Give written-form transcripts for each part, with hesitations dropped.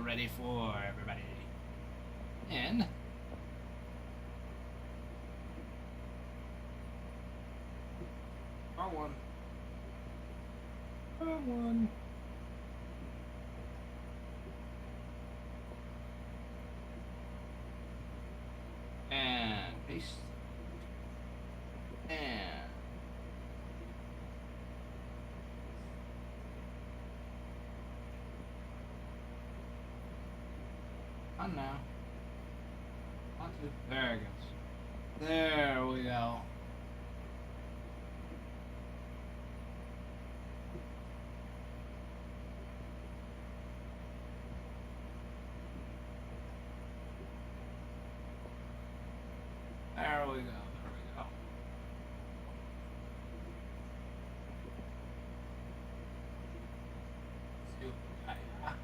all ready for everybody. And R1. R1. And paste. And on now. On to there it goes. There we go. There we go. There we go. See what we got here.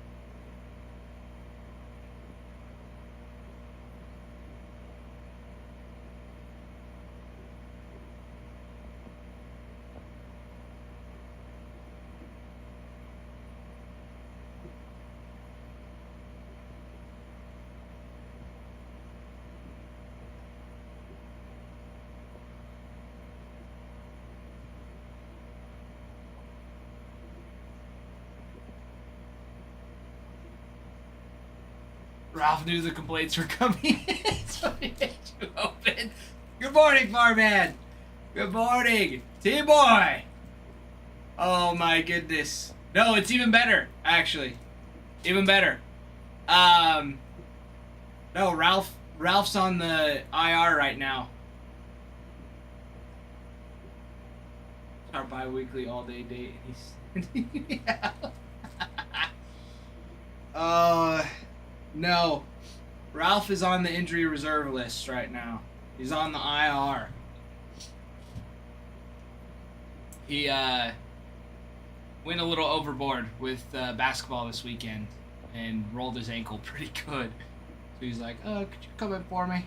Ralph knew the complaints were coming, so he had to open. Good morning, Farman. Good morning, T-Boy. Oh my goodness. No, it's even better, actually. Even better. No, Ralph's on the IR right now. It's our bi-weekly all-day date. Yeah. No. Ralph is on the injury reserve list right now. He's on the IR. He went a little overboard with basketball this weekend and rolled his ankle pretty good. So he's like, could you come in for me?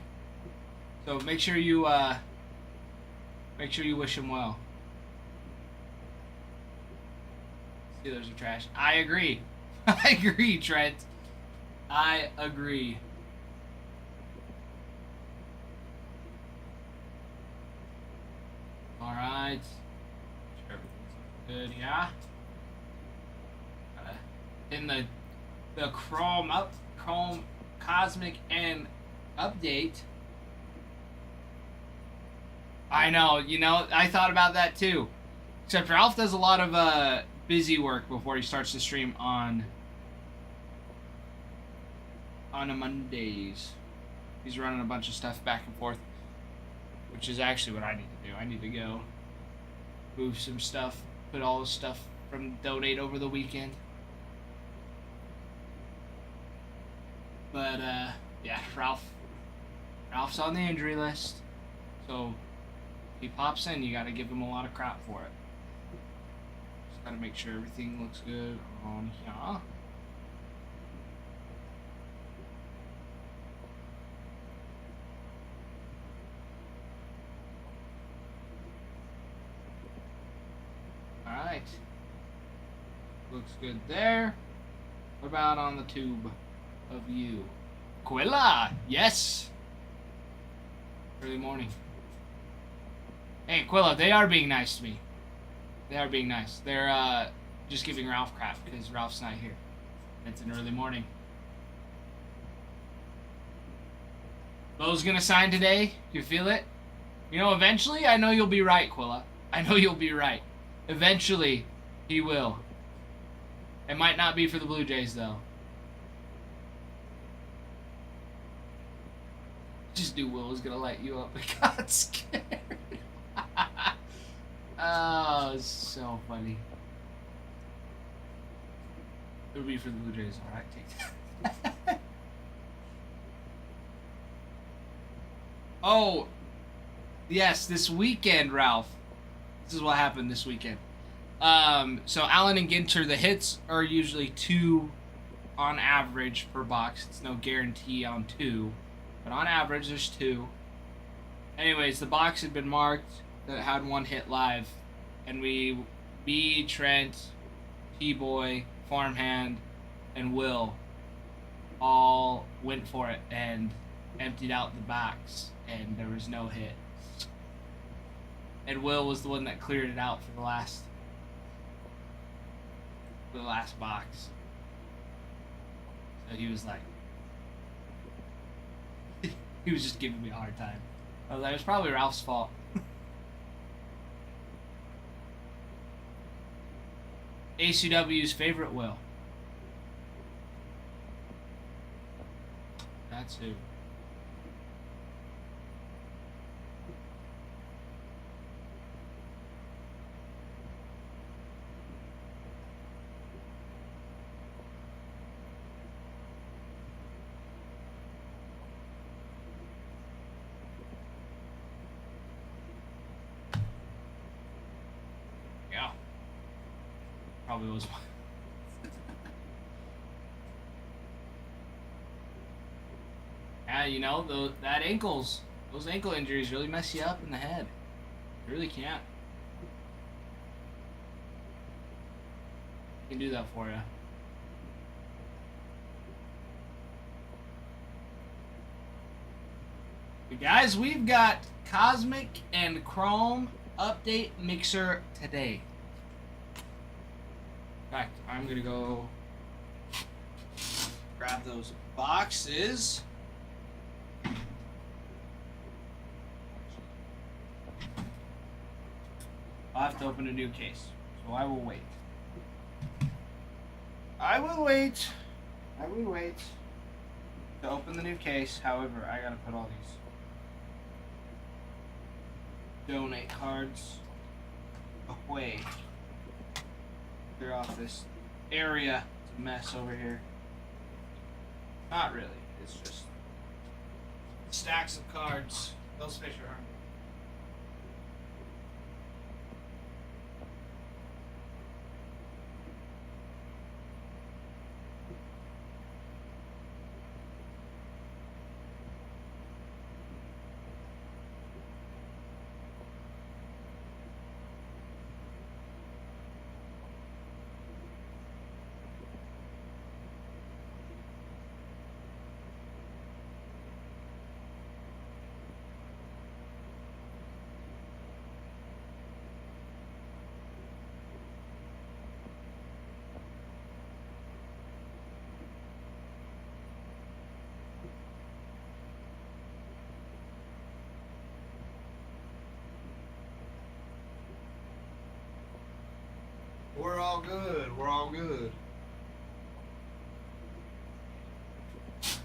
So make sure you wish him well. Steelers are trash. I agree. I agree, Trent. I agree. All right. Sure, everything's good. Yeah. In the Chrome Cosmic and update. I know. You know, I thought about that too. Except Ralph does a lot of busy work before he starts to stream on a Mondays. He's running a bunch of stuff back and forth, which is actually what I need to do. I need to go move some stuff, put all the stuff from Donate over the weekend. But yeah, Ralph's on the injury list, so if he pops in, you got to give him a lot of crap for it. Just got to make sure everything looks good on here. Alright. Looks good there. What about on the tube of you? Quilla! Yes! Early morning. Hey, Quilla, they are being nice to me. They are being nice. They're just giving Ralph crap because Ralph's not here. It's an early morning. Bo's gonna sign today. You feel it? You know, eventually, I know you'll be right, Quilla. I know you'll be right. Eventually, he will. It might not be for the Blue Jays, though. Just knew Will was gonna light you up. I got scared. Oh, it's so funny. It would be for the Blue Jays. All right, take that. Oh, yes, this weekend, Ralph. This is what happened this weekend. So Allen and Ginter, the hits are usually 2 on average per box. It's no guarantee on 2, but on average there's 2. Anyways, the box had been marked that had 1 hit live, and me, Trent, T-Boy, Farmhand, and Will all went for it and emptied out the box, and there was no hit. And Will was the one that cleared it out for the last box. So he was like, he was just giving me a hard time. I was like, it was probably Ralph's fault. ACW's favorite Will. That's who. Yeah. Probably was one. Yeah, you know, those ankle injuries really mess you up in the head. They really can't. Can do that for you. But guys, we've got Cosmic and Chrome update mixer today. In fact, I'm gonna go grab those boxes. I'll have to open a new case, so I will wait. I will wait to open the new case. However, I gotta put all these donate cards away. Clear off this area. It's a mess over here. Not really. It's just stacks of cards. Those fish are hard. We're all good. We're all good. It's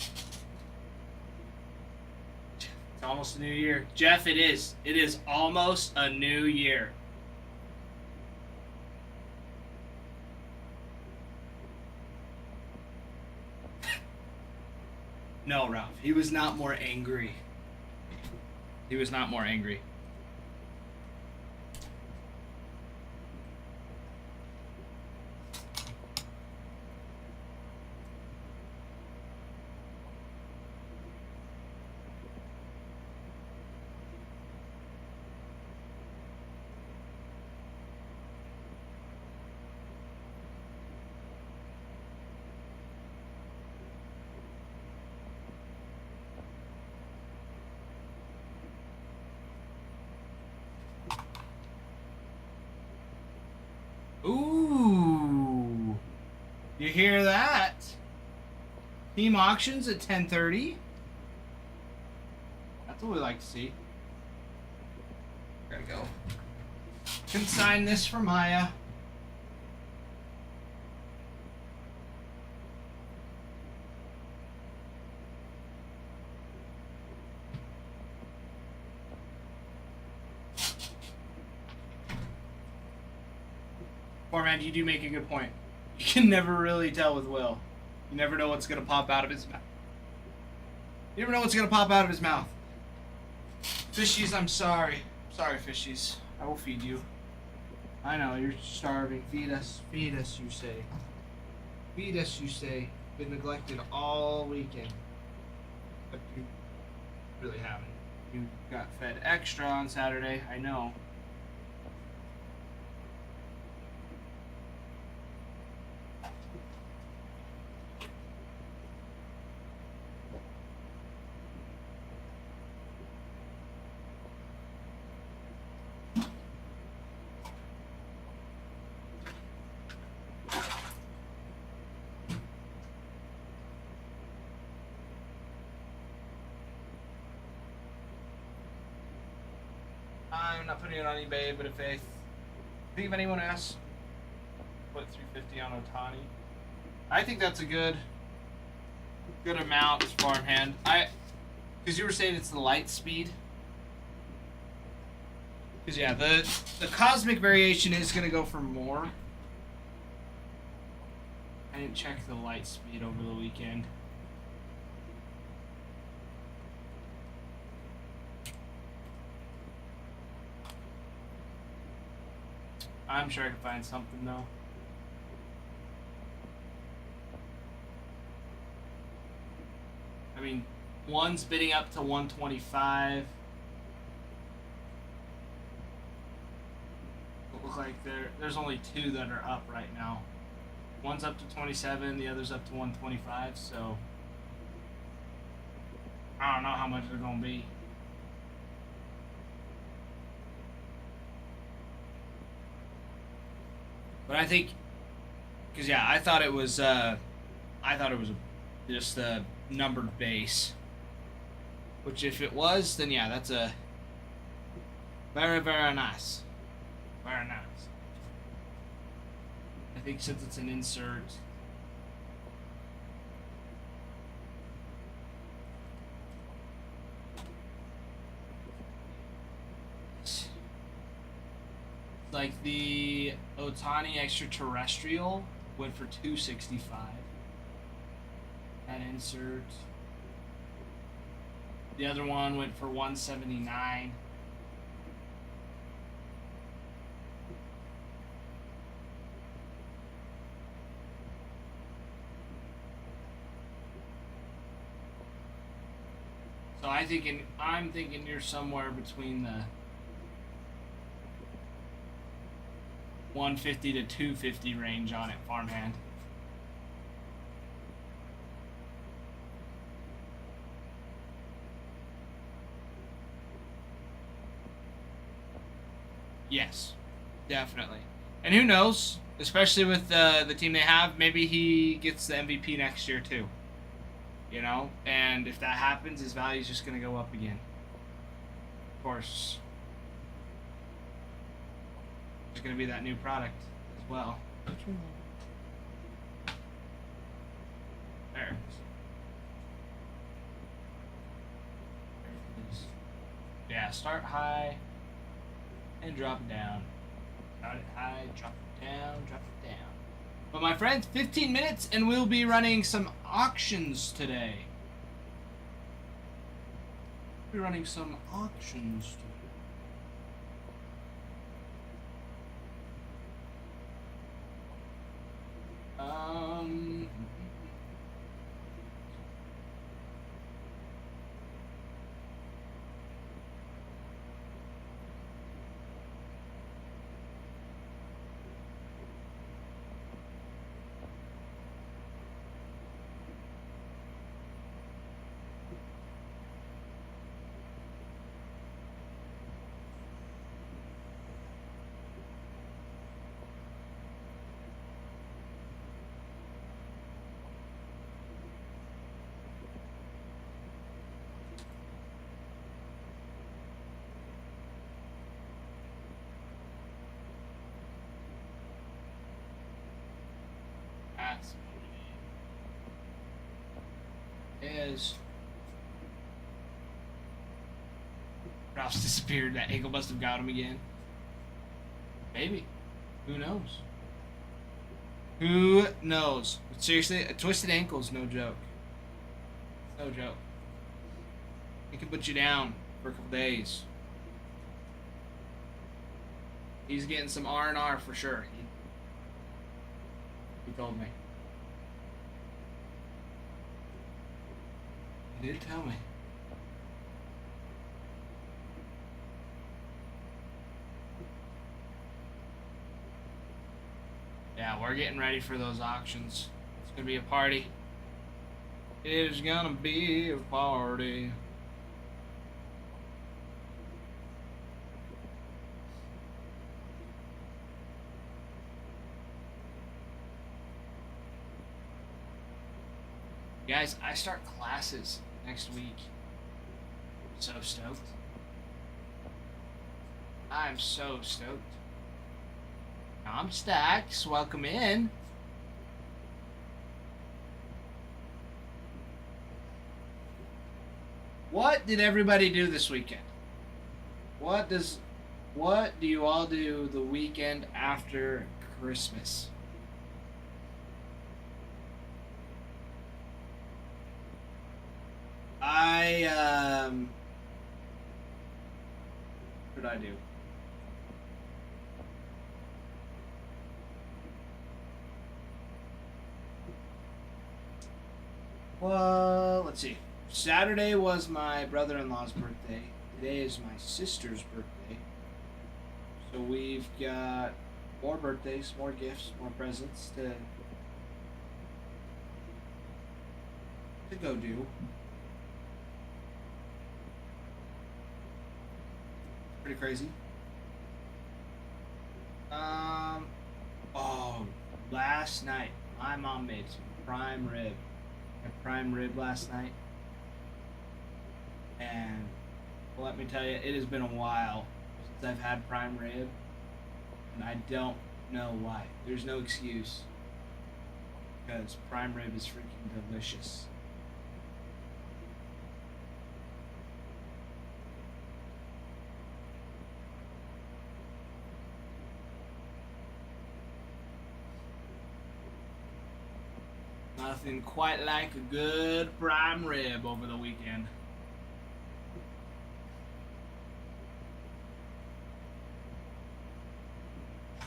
almost a new year. Jeff, it is. It is almost a new year. No, Ralph. He was not more angry. He was not more angry. Ooh, you hear that? Team auctions at 10:30. That's what we like to see. Gotta go. Consign this for Maya. Man, you do make a good point. You can never really tell with Will. You never know what's gonna pop out of his mouth. You never know what's gonna pop out of his mouth. Fishies, I'm sorry. Sorry, fishies. I will feed you. I know, you're starving. Feed us, you say. Feed us, you say. Been neglected all weekend. But you really haven't. You got fed extra on Saturday, I know. I'm not putting it on eBay, but if I think if anyone asks, put 350 on Otani. I think that's a good amount as farmhand. Because you were saying it's the light speed. Because yeah, the cosmic variation is gonna go for more. I didn't check the light speed over the weekend. I'm sure I can find something though. I mean, one's bidding up to 125. It looks like there's only two that are up right now. One's up to 27, the other's up to 125, so I don't know how much they're gonna be. But I think, because yeah, I thought it was just a numbered base. Which if it was, then yeah, that's a very, very nice. Very nice. I think since it's an insert, like the Otani extraterrestrial went for 265. That insert. The other one went for 179. So I'm thinking you're somewhere between the 150 to 250 range on it, farmhand. Yes, definitely. And who knows? Especially with the team they have, maybe he gets the MVP next year too. You know, and if that happens, his value is just going to go up again. Of course, there's going to be that new product as well. There. Yeah, start high and drop it down. Start it high, drop it down, drop it down. But my friends, 15 minutes and we'll be running some auctions today. We'll be running some auctions today. Is Ralph's disappeared. That ankle must have got him again. Maybe. Who knows? Who knows? But seriously, a twisted ankle is no joke. No joke. It can put you down for a couple days. He's getting some R&R for sure. He told me. He did tell me. Yeah, we're getting ready for those auctions. It's gonna be a party. It is gonna be a party. Guys, I start classes next week. So stoked. I'm so stoked. I'm Stacks. Welcome in. What did everybody do this weekend? What do you all do the weekend after Christmas? What did I do? Well, let's see. Saturday was my brother-in-law's birthday. Today is my sister's birthday. So we've got more birthdays, more gifts, more presents to go do. Pretty crazy. Oh, last night my mom made some prime rib. I had prime rib last night. And well, let me tell you, it has been a while since I've had prime rib, and I don't know why. There's no excuse, because prime rib is freaking delicious. Nothing quite like a good prime rib over the weekend.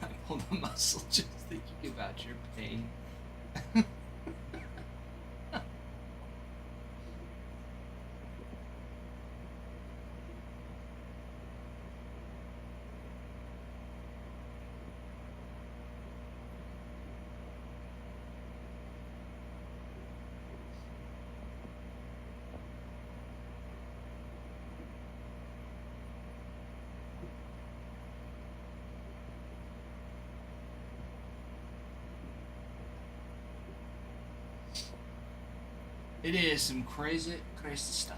I pulled a muscle just thinking about your pain. It is some crazy stuff.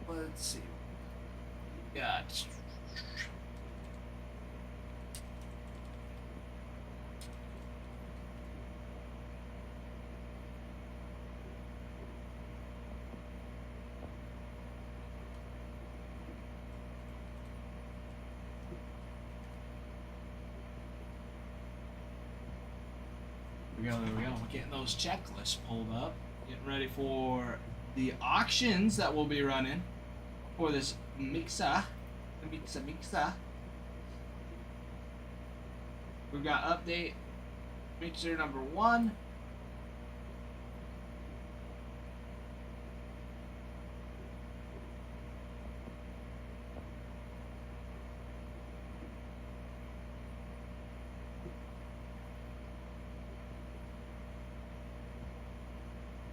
Let's see. Got. There we go. We're getting those checklists pulled up. Getting ready for the auctions that we'll be running for this Mixa. We've got update Mixer number 1.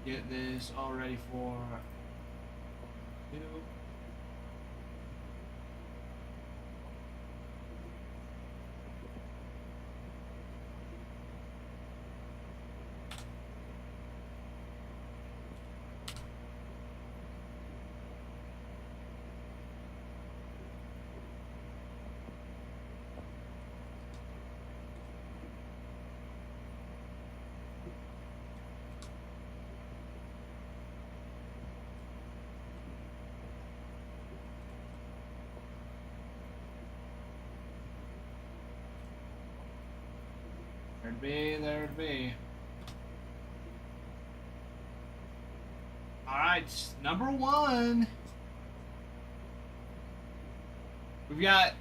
Get this all ready for you. There'd be. Alright, number 1. We've got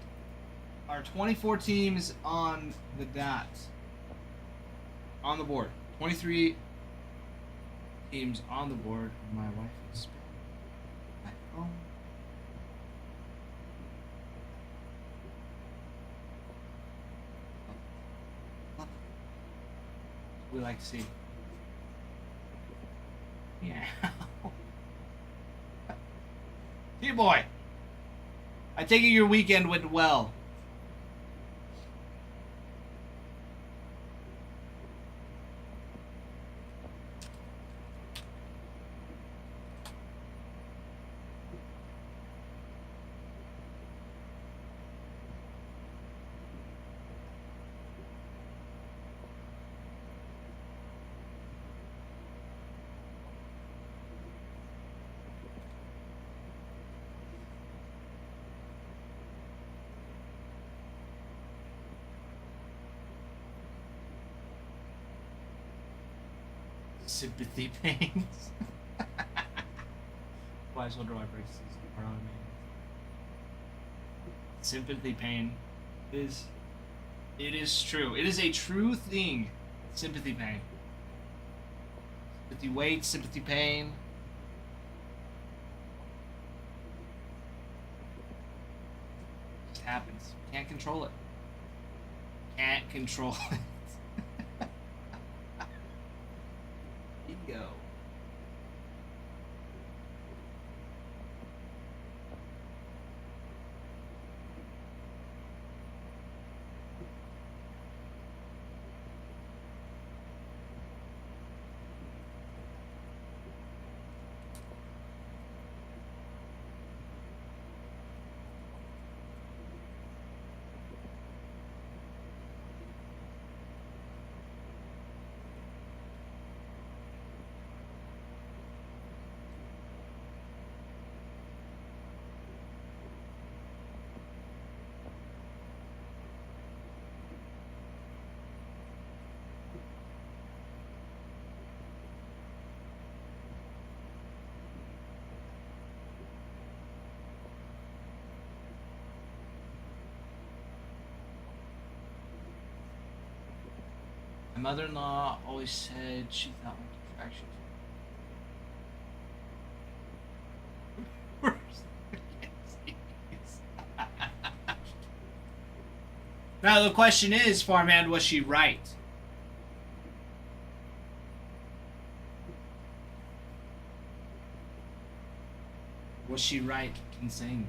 our 24 teams on the dot. On the board. 23 teams on the board. My wife is at home. We like to see. Yeah. T-boy, I take it your weekend went well. Sympathy pains. Why so do I break this around me? Sympathy pain is. It is true. It is a true thing. Sympathy pain. Sympathy weight, sympathy pain. It just happens. Can't control it. Can't control it. Ego. My mother-in-law always said she thought my contractions. Now the question is, Farmhand, was she right? Was she right in saying?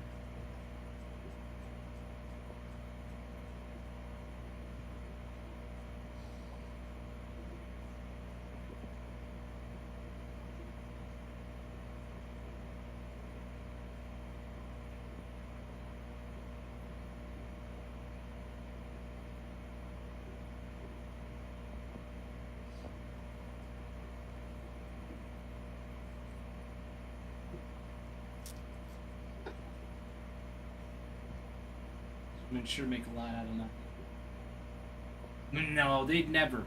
I'm sure make a lot out of nothing. No, they'd never.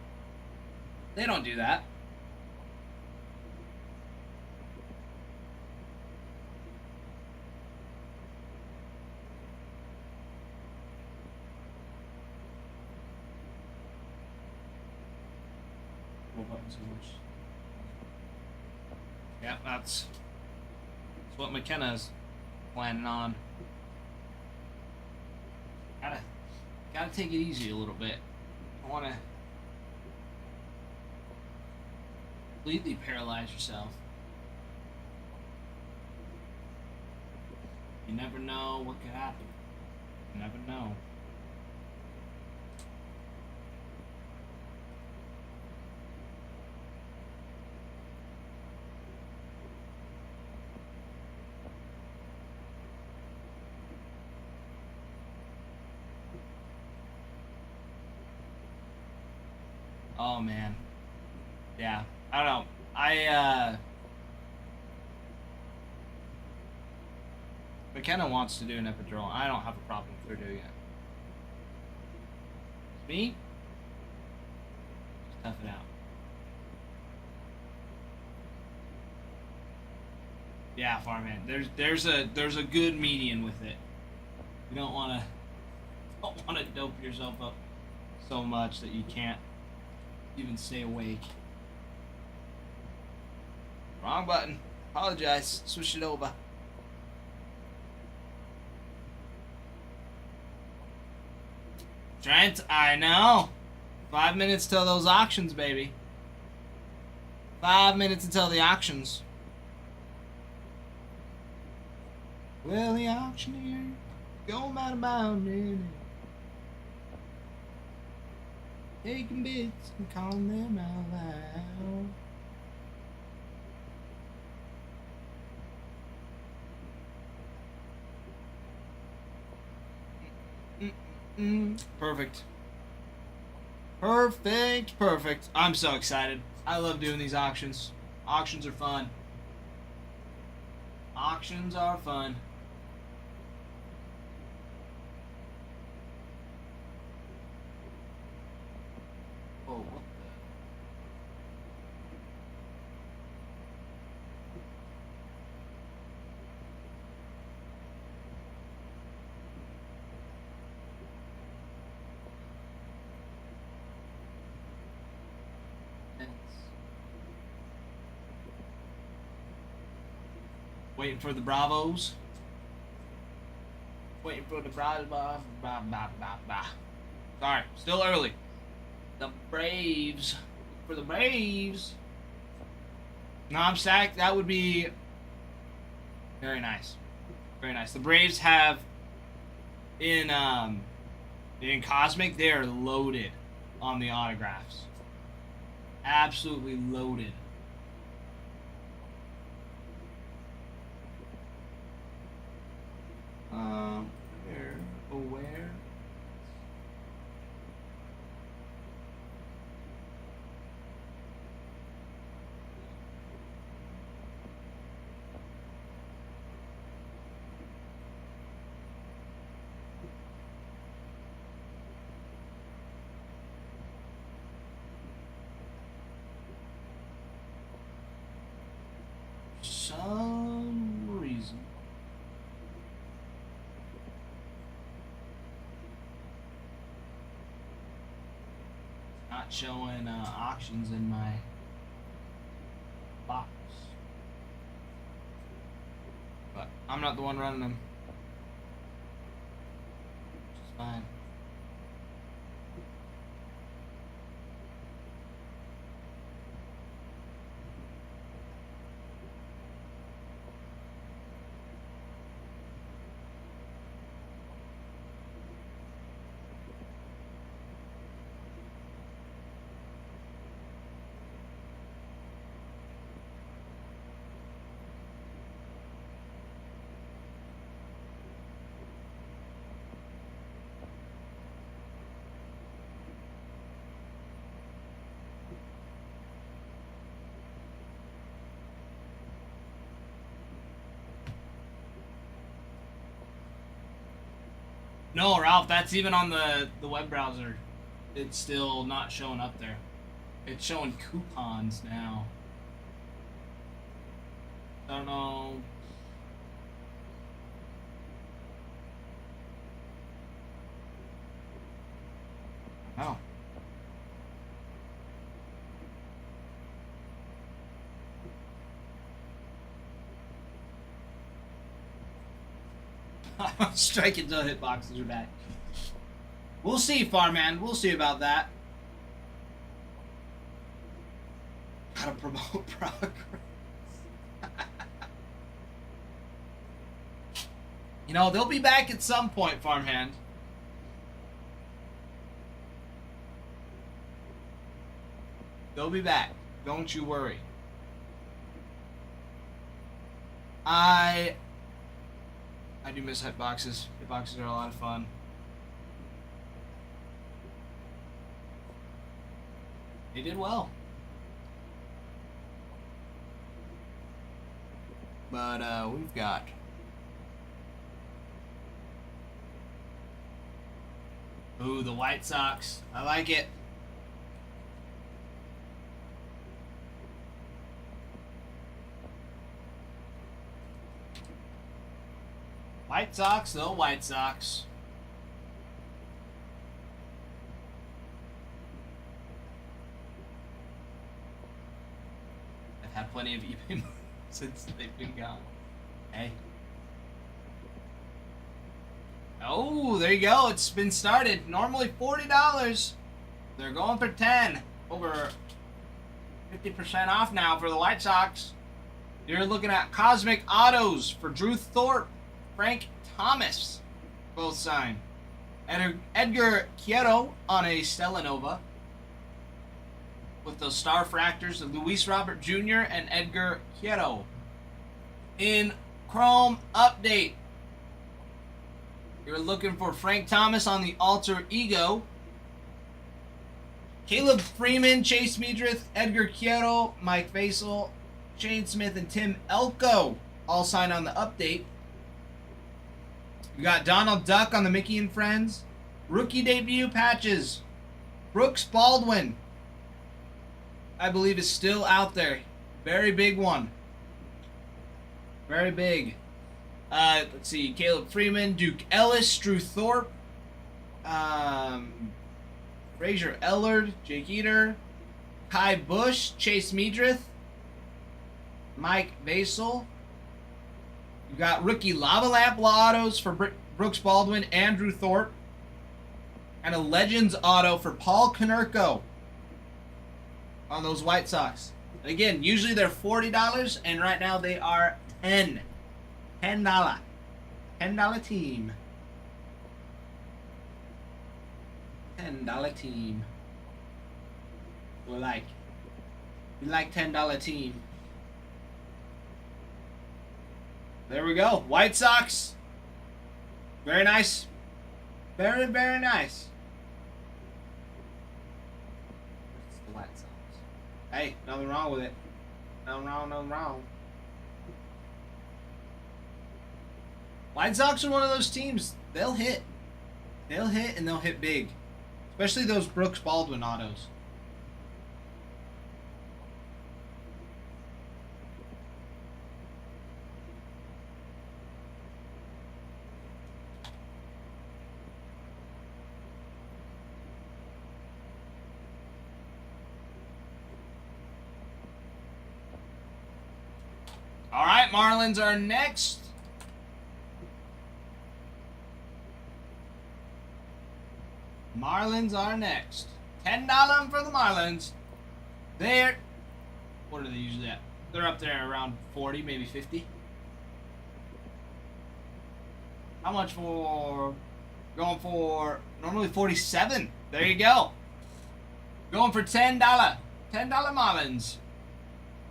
They don't do that. What buttons are which? Yeah, that's what McKenna's planning on. Gotta take it easy a little bit. I don't want to completely paralyze yourself. You never know what could happen. You never know. Oh man. Yeah. I don't know. McKenna wants to do an epidural. I don't have a problem with her doing it. Me? Just tough it out. Yeah, Farmhand. There's a good median with it. You don't wanna dope yourself up so much that you can't even stay awake. Wrong button. Apologize. Switch it over. Trent, I know. 5 minutes till those auctions, baby. 5 minutes until the auctions. Well, the auctioneer go mad about it. Taking bits and calling them out loud. Perfect. Perfect, perfect. I'm so excited. I love doing these auctions. Auctions are fun. Auctions are fun. Oh, what Waiting for the Bravos. Waiting for the Bravos. Sorry, still early. The Braves. For the Braves. Knob sack, that would be very nice. Very nice. The Braves have in Cosmic, they are loaded on the autographs. Absolutely loaded. Where? Some reason. Not showing auctions in my box. But I'm not the one running them. Which is fine. No, Ralph, that's even on the web browser. It's still not showing up there. It's showing coupons now. I don't know. Oh. Strike until hitboxes are back. We'll see, Farman. We'll see about that. Gotta promote progress. You know, they'll be back at some point, Farmhand. They'll be back. Don't you worry. I do miss hitboxes. Hitboxes are a lot of fun. They did well. But we've got ooh, the White Sox. I like it. White Sox, the White Sox. I've had plenty of eBay moves since they've been gone. Hey. Oh, there you go. It's been started. Normally $40. They're going for 10. Over 50% off now for the White Sox. You're looking at Cosmic Autos for Drew Thorpe, Frank Thomas, both signed. Edgar Quieto on a Stella Nova with those star fractors of Luis Robert Jr. and Edgar Quieto. In Chrome Update, you're looking for Frank Thomas on the Alter Ego. Caleb Freeman, Chase Meadrith, Edgar Quieto, Mike Vasel, Shane Smith, and Tim Elko all signed on the update. We got Donald Duck on the Mickey and Friends. Rookie debut patches. Brooks Baldwin, I believe, is still out there. Very big one. Very big. Let's see. Caleb Freeman, Duke Ellis, Drew Thorpe, Fraser Ellard, Jake Eater, Kai Bush, Chase Meadrith, Mike Vasel, You got rookie Lava Lamp autos for Brooks Baldwin, Andrew Thorpe, and a Legends auto for Paul Konerko on those White Sox. And again, usually they're $40, and right now they are $10. $10 team. $10 team. We like $10 team. There we go. White Sox. Very nice. Very, very nice. It's the White Sox. Hey, nothing wrong with it. Nothing wrong. White Sox are one of those teams. They'll hit. They'll hit and they'll hit big. Especially those Brooks Baldwin autos. All right, Marlins are next. Marlins are next. $10 for the Marlins. They're, what are they usually at? They're up there around 40, maybe 50. How much for, going for, normally 47. There you go. Going for $10. $10 Marlins.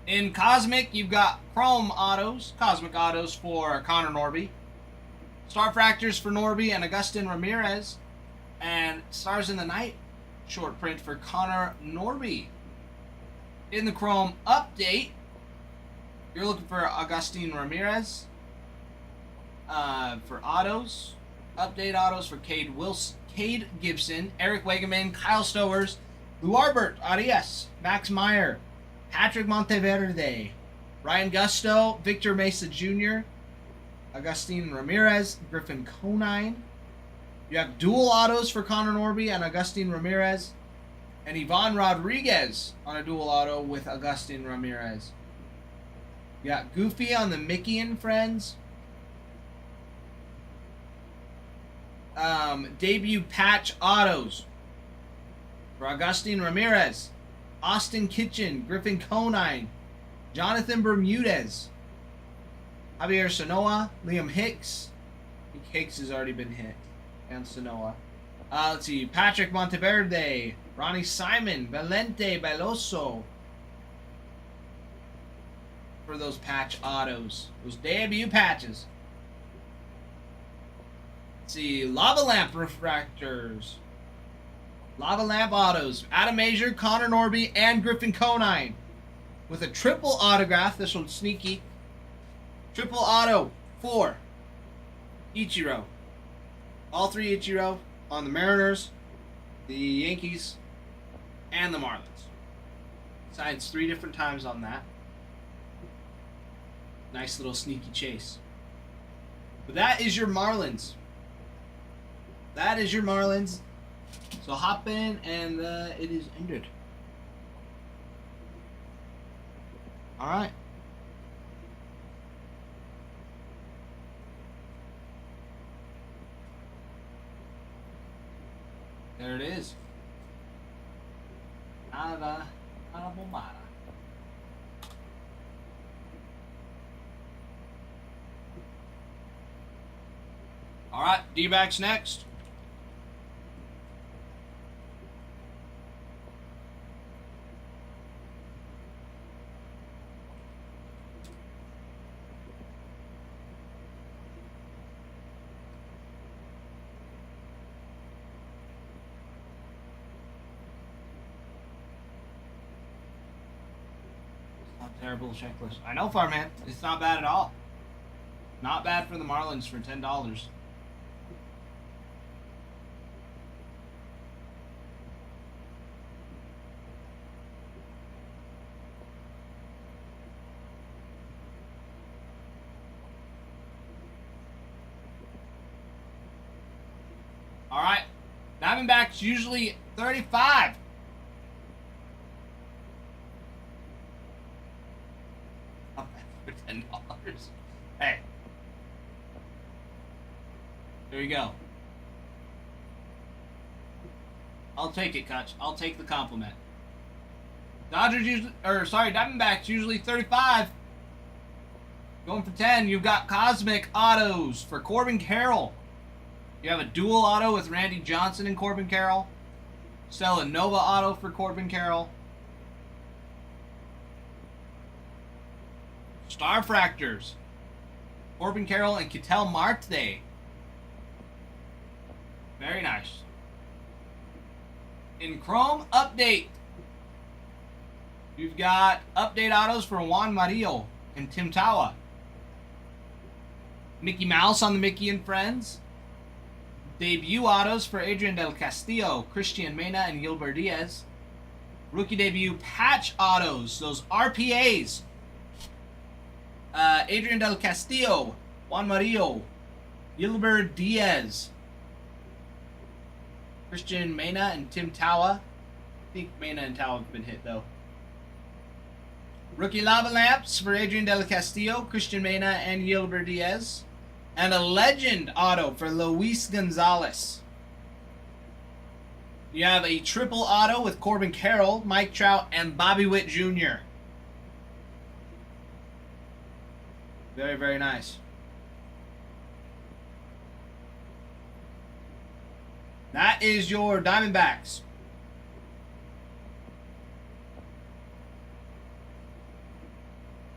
In Cosmic, you've got Chrome autos, Cosmic autos for Connor Norby. Star Fractors for Norby and Agustin Ramirez. And Stars in the Night short print for Connor Norby. In the Chrome update, you're looking for Agustin Ramirez. For autos, update autos for Cade Wilson, Cade Gibson, Eric Wegeman, Kyle Stowers, Luarbert Arias, Max Meyer, Patrick Monteverde, Ryan Gusto, Victor Mesa Jr., Agustin Ramirez, Griffin Conine. You have dual autos for Connor Norby and Agustin Ramirez, and Ivan Rodriguez on a dual auto with Agustin Ramirez. You got Goofy on the Mickey and Friends. Debut patch autos for Agustin Ramirez, Austin Kitchen, Griffin Conine, Jonathan Bermudez, Javier Sanoa, Liam Hicks. I think Hicks has already been hit. And Sanoa. Let's see. Patrick Monteverde, Ronnie Simon, Valente Beloso. For those patch autos. Those debut patches. Let's see. Lava Lamp refractors. Lava Lamp autos. Adam Major, Connor Norby, and Griffin Conine. With a triple autograph. This one's sneaky. Triple auto for Ichiro. All three Ichiro on the Mariners, the Yankees, and the Marlins. Signs 3 different times on that. Nice little sneaky chase. But that is your Marlins. That is your Marlins. So hop in and it is ended. Alright. There it is. Nada bombada. All right, D-backs next. Terrible checklist. I know, Farman. It's not bad at all. Not bad for the Marlins for $10. All right. Diamondbacks usually 35. For $10. Hey, There you go. I'll take it, Kutch. I'll take the compliment. Diamondbacks usually 35. Going for 10. You've got Cosmic Autos for Corbin Carroll. You have a dual auto with Randy Johnson and Corbin Carroll. Stella Nova auto for Corbin Carroll. Star Fractors. Corbin Carroll and Ketel Marte. Very nice. In Chrome, update. You've got update autos for Juan Mario and Tim Tawa. Mickey Mouse on the Mickey and Friends. Debut autos for Adrian Del Castillo, Christian Mena, and Gilbert Diaz. Rookie debut patch autos, those RPAs. Adrian Del Castillo, Juan Mario, Gilbert Diaz, Christian Mena, and Tim Tawa. I think Mena and Tawa have been hit, though. Rookie lava lamps for Adrian Del Castillo, Christian Mena, and Gilbert Diaz. And a legend auto for Luis Gonzalez. You have a triple auto with Corbin Carroll, Mike Trout, and Bobby Witt Jr. Very, very nice. That is your Diamondbacks.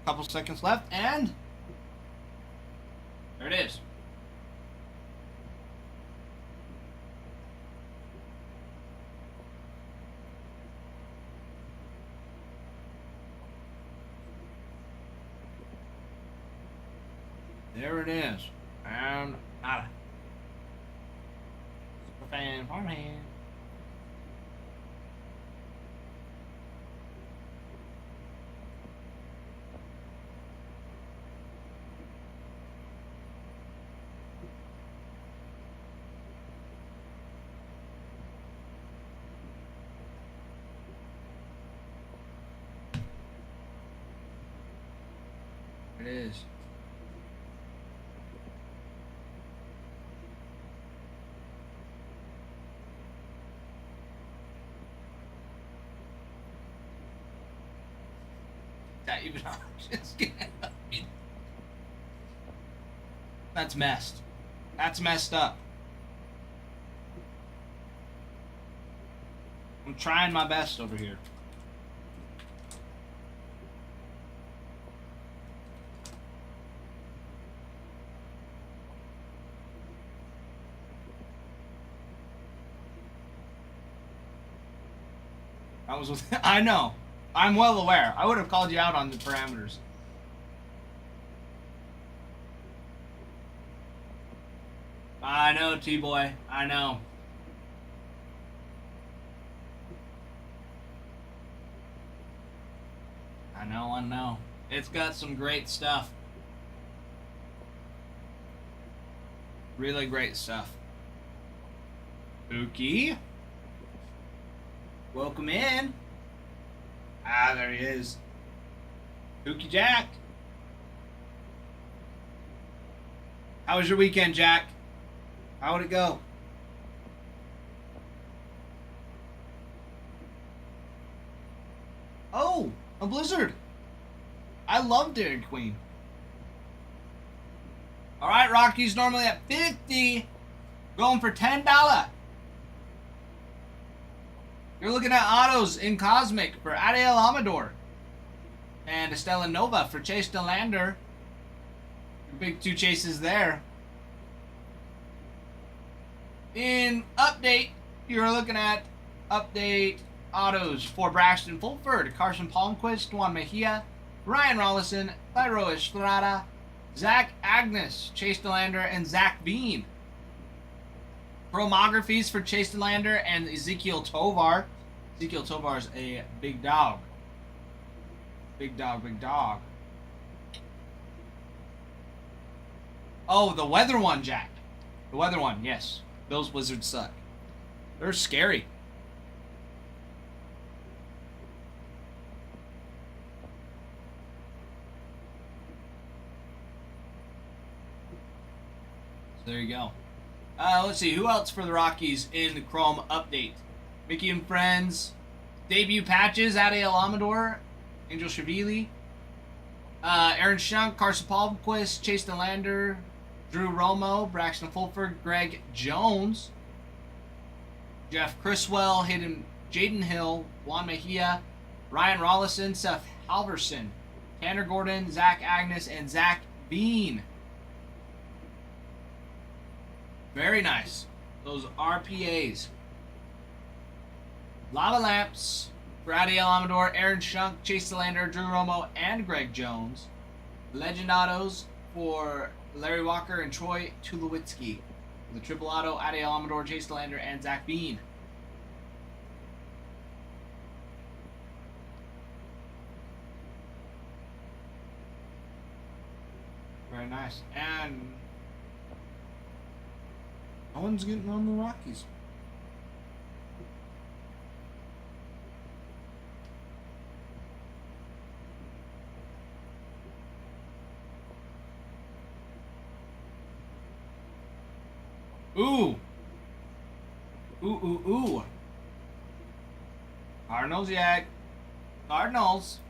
Couple seconds left, and there it is. There it is. And nada. Superfan farmhand. It is. That even just that's messed. That's messed up. I'm trying my best over here. I was with I know. I'm well aware. I would have called you out on the parameters. I know, T-Boy. I know. I know. It's got some great stuff. Really great stuff. Pookie. Welcome in. Ah, there he is. Pookie Jack. How was your weekend, Jack? How would it go? Oh, a blizzard. I love Dairy Queen. All right, Rocky's normally at 50. Going for $10. You're looking at autos in Cosmic for Ariel Amador. And Estella Nova for Chase DeLander. Big two chases there. In Update, you're looking at Update autos for Braxton Fulford, Carson Palmquist, Juan Mejia, Ryan Rollison, Thairo Estrada, Zach Agnes, Chase DeLander, and Zach Bean. Chromographies for Chase DeLander and Ezekiel Tovar. Ezekiel Tovar is a big dog. Big dog, big dog. Oh, the weather one, Jack. The weather one, yes. Those blizzards suck. They're scary. So there you go. Let's see, who else for the Rockies in the Chrome update? Mickey and Friends. Debut patches, Ade Alamador, Angel Shavili, Aaron Shunk, Carson Palmquist, Chase Nylander, Drew Romo, Braxton Fulford, Greg Jones, Jeff Criswell, Jaden Hill, Juan Mejia, Ryan Rollison, Seth Halverson, Tanner Gordon, Zach Agnes, and Zach Bean. Very nice. Those RPAs. Lava Lamps, Brady Alamador, Aaron Shunk, Chase Delander, Drew Romo, and Greg Jones. Legend Autos for Larry Walker and Troy Tulowitzki. The triple auto, Ade Alamador, Chase Delander, and Zach Bean. Very nice. And no one's getting on the Rockies. Ooh. Ooh. Cardinals yet. Cardinals.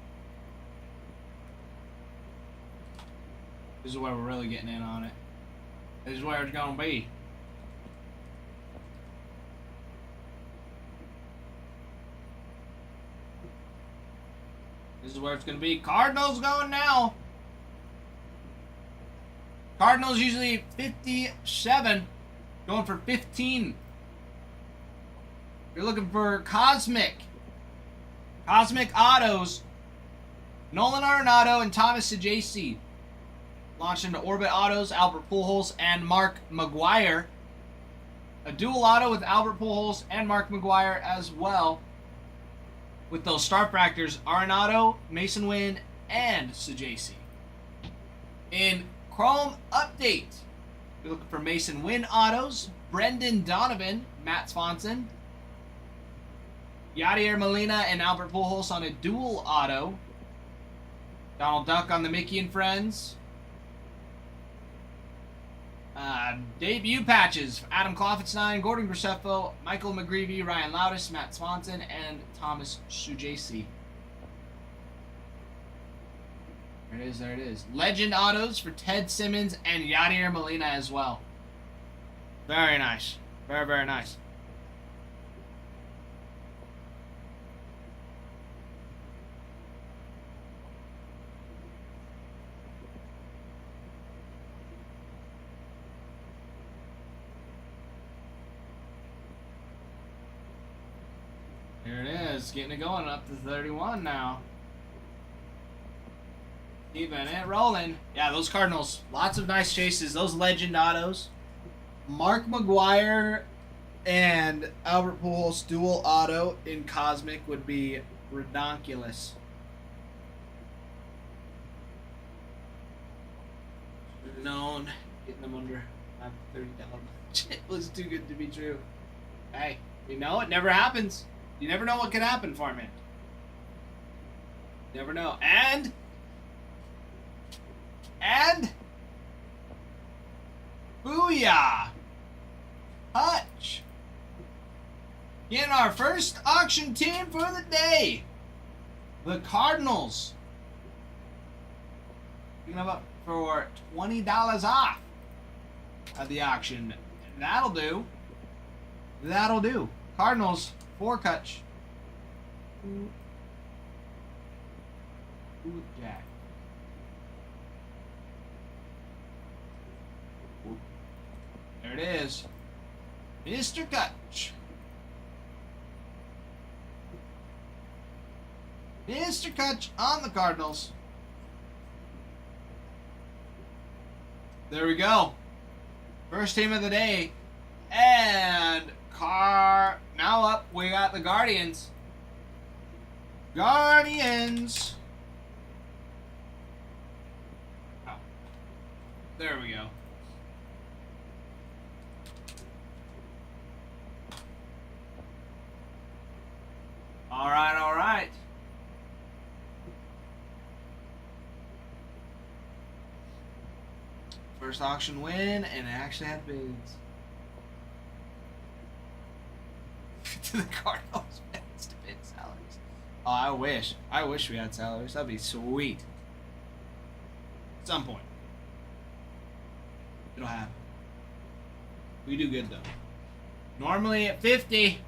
This is where we're really getting in on it. This is where it's going to be. This is where it's going to be. Cardinals going now. Cardinals usually 57. Going for 15. You're looking for Cosmic Autos. Nolan Arenado and Thomas Sajaci. Launched into Orbit Autos, Albert Pujols, and Mark McGwire. A dual auto with Albert Pujols and Mark McGwire as well. With those star fractors, Arenado, Mason Wynn, and Sajaci. In Chrome Update, you're looking for Mason Wynn autos, Brendan Donovan, Matt Swanson, Yadier Molina, and Albert Pujols on a dual auto. Donald Duck on the Mickey and Friends. Debut patches, Adam Kloffenstein, Gordon Graceffo, Michael McGreevy, Ryan Loudis, Matt Swanson, and Thomas Sajaci. There it is. Legend autos for Ted Simmons and Yadier Molina as well. Very nice. Very, very nice. Here it is. Getting it going up to 31 now. Keeping it rolling. Yeah, those Cardinals. Lots of nice chases. Those legend autos. Mark McGwire and Albert Pujols dual auto in Cosmic would be redonkulous. Known. Getting them under $30. It was too good to be true. Hey, you know, it never happens. You never know what can happen, Farman. Never know. And booyah! Hutch! Getting our first auction team for the day. The Cardinals. Picking them up for $20 off of the auction. That'll do. That'll do. Cardinals, 4 Kutch. Ooh, Jack. There it is. Mr. Kutch. Mr. Kutch on the Cardinals. There we go. First team of the day. And now up, we got the Guardians. Guardians. Oh. There we go. All right, all right. First auction win, and it actually had bids. to the Cardinals fans to pay salaries. Oh, I wish. I wish we had salaries. That'd be sweet. At some point. It'll happen. We do good, though. Normally at 50,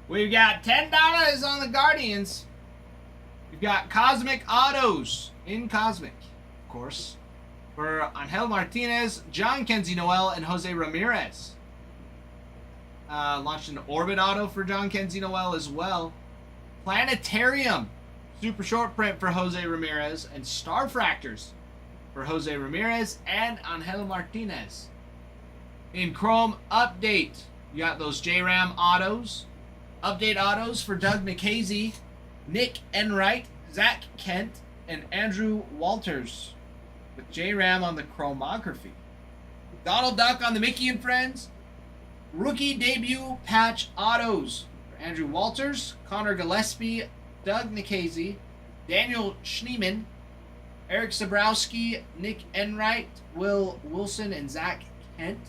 we've got $10 on the Guardians. We've got Cosmic Autos in Cosmic, of course, for Angel Martinez, John Kenzie Noel, and Jose Ramirez. Launched an Orbit Auto for John Kenzie Noel as well. Planetarium, super short print for Jose Ramirez, and Star Fractors for Jose Ramirez and Angel Martinez. In Chrome Update, you got those J-Ram autos. Update autos for Doug Nikhazy, Nick Enright, Zach Kent, and Andrew Walters, with J-Ram on the chromography. Donald Duck on the Mickey and Friends. Rookie debut patch autos for Andrew Walters, Connor Gillespie, Doug Nikhazy, Daniel Schneeman, Eric Sabrowski, Nick Enright, Will Wilson, and Zach Kent.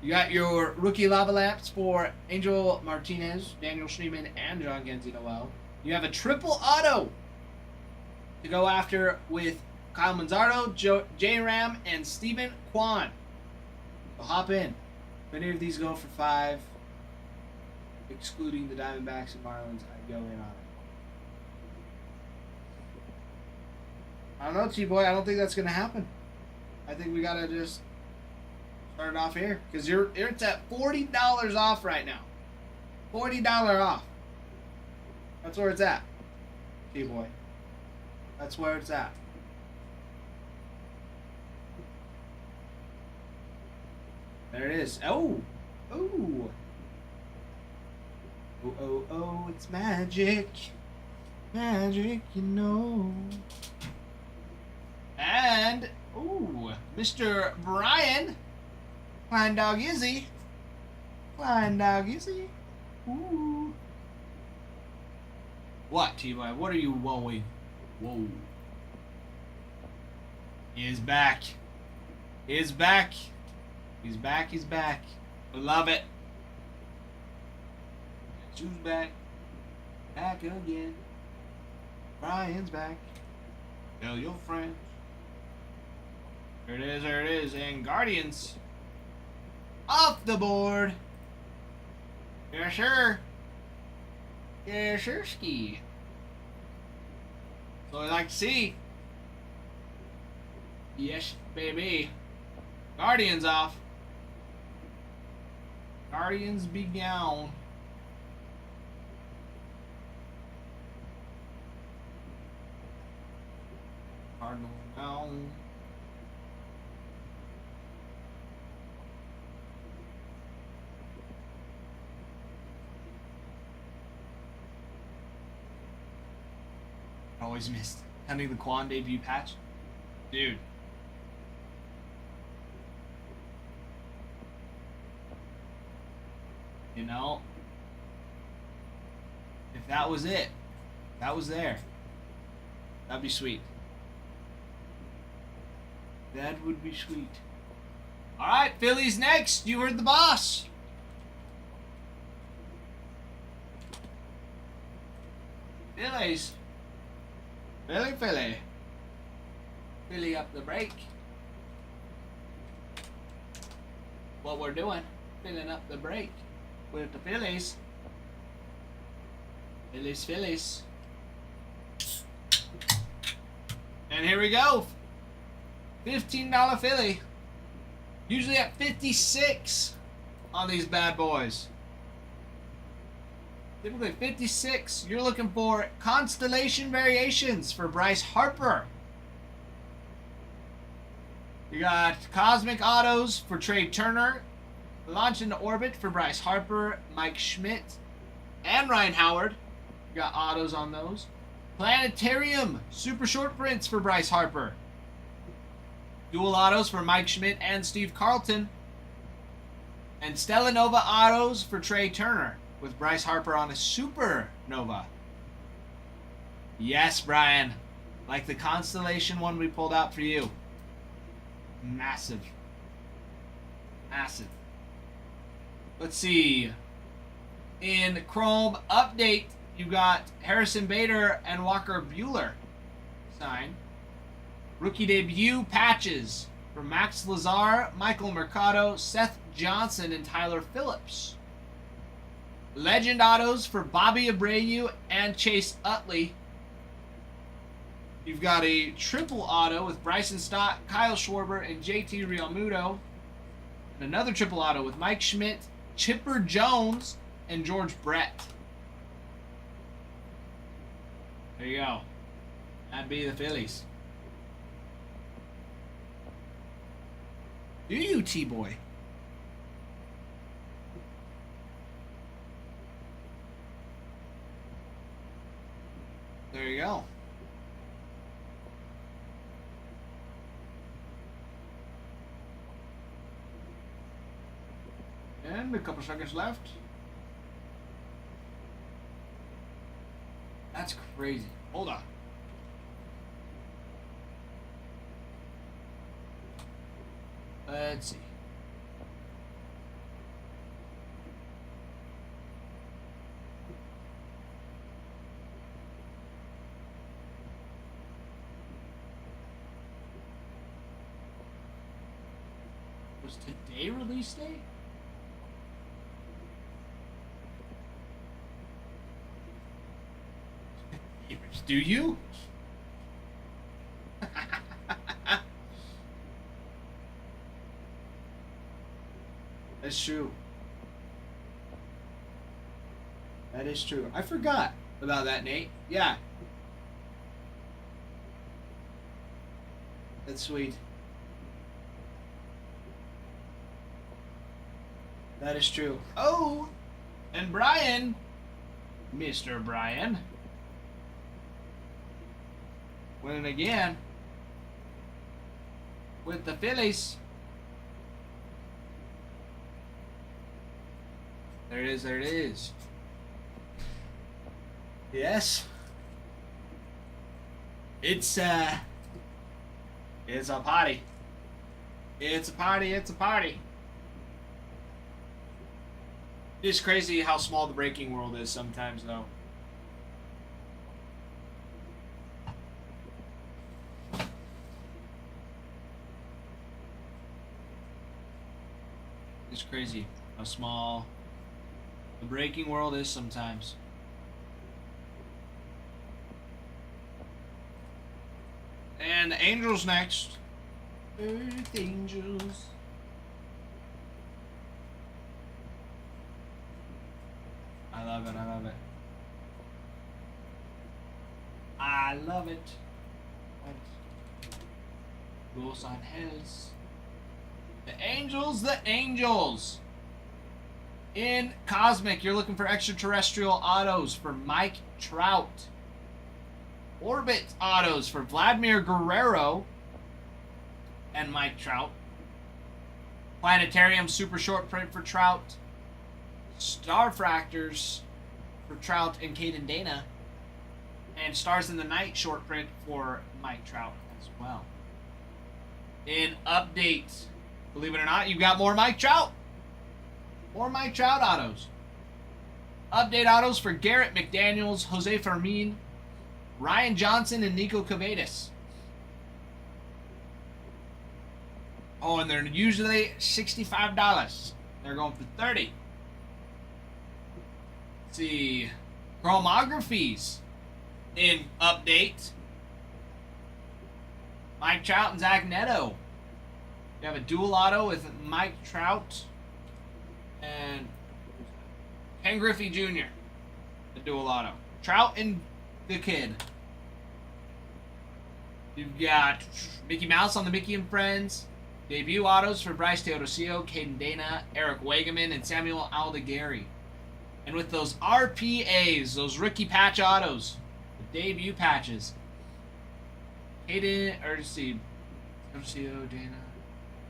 You got your rookie lava lamps for Angel Martinez, Daniel Schneeman, and John Kenzie Noel. You have a triple auto to go after with Kyle Manzardo, J-Ram, and Stephen Kwan. So hop in. If any of these go for 5, excluding the Diamondbacks and Marlins, I'd go in on it. I don't know, T-Boy. I don't think that's going to happen. I think we got to just start it off here. Because it's at $40 off right now. $40 off. That's where it's at, T-Boy. That's where it's at. There it is. Oh! Oh! Oh, oh, oh, it's magic. Magic, you know. And, ooh, Mr. Brian. Flying Dog Izzy. Flying Dog Izzy. Ooh. What, T-Boy? What are you woeing? Whoa. He is back. He is back. He's back, he's back. We love it. Who's back? Back again. Brian's back. Tell your friends. There it is, there it is. And Guardians. Off the board. Yes, sir. Yes, sir, ski. So I like to see. Yes, baby. Guardians off. Guardians be down. Cardinal down. Always missed. Pending the Quan debut patch. Dude. You know, if that was it, that was there, that'd be sweet. That would be sweet. Alright, Phillies next. You heard the boss. Phillies. Philly. Philly up the break. What we're doing, filling up the break with the Phillies. Phillies. And here we go. $15 Philly. Usually at 56 on these bad boys. Typically 56. You're looking for constellation variations for Bryce Harper. You got Cosmic Autos for Trey Turner. Launch into Orbit for Bryce Harper, Mike Schmidt, and Ryan Howard. You got autos on those. Planetarium super short prints for Bryce Harper. Dual autos for Mike Schmidt and Steve Carlton. And Stellanova autos for Trey Turner, with Bryce Harper on a Supernova. Yes, Brian. Like the Constellation one we pulled out for you. Massive. Massive. Let's see. In Chrome Update, you got Harrison Bader and Walker Buehler signed. Rookie debut patches for Max Lazar, Michael Mercado, Seth Johnson, and Tyler Phillips. Legend autos for Bobby Abreu and Chase Utley. You've got a triple auto with Bryson Stott, Kyle Schwarber, and JT Realmuto. And another triple auto with Mike Schmidt, Chipper Jones, and George Brett. There you go. That'd be the Phillies. Do you, T-Boy? There you go. And a couple seconds left. That's crazy. Hold on. Let's see. Was today release day? Do you? That's true. That is true. I forgot about that, Nate. Yeah. That's sweet. That is true. Oh! And Brian! Mr. Brian. Winning again. With the Phillies. There it is, there it is. Yes. It's a party. It's a party, it's a party. It's crazy how small the breaking world is sometimes, though. It's crazy how small the breaking world is sometimes. And the Angels next. Earth Angels. I love it, I love it. I love it. Los Angeles. The Angels, the Angels. In Cosmic, you're looking for extraterrestrial autos for Mike Trout. Orbit autos for Vladimir Guerrero and Mike Trout. Planetarium super short print for Trout. Starfractors for Trout and Caden Dana. And Stars in the Night short print for Mike Trout as well. In Update, believe it or not, you've got more Mike Trout. More Mike Trout autos. Update autos for Garrett McDaniels, Jose Fermin, Ryan Johnson, and Nico Cavadas. Oh, and they're usually $65. They're going for $30. Let's see. Chromographies in Update. Mike Trout and Zach Neto. You have a dual auto with Mike Trout and Ken Griffey Jr. The dual auto. Trout and the Kid. You've got Mickey Mouse on the Mickey and Friends. Debut autos for Bryce Teodosio, Caden Dana, Eric Wegeman, and Samuel Aldegari. And with those RPAs, those rookie patch autos, the debut patches. Caden, or let's see, Teodosio, Dana.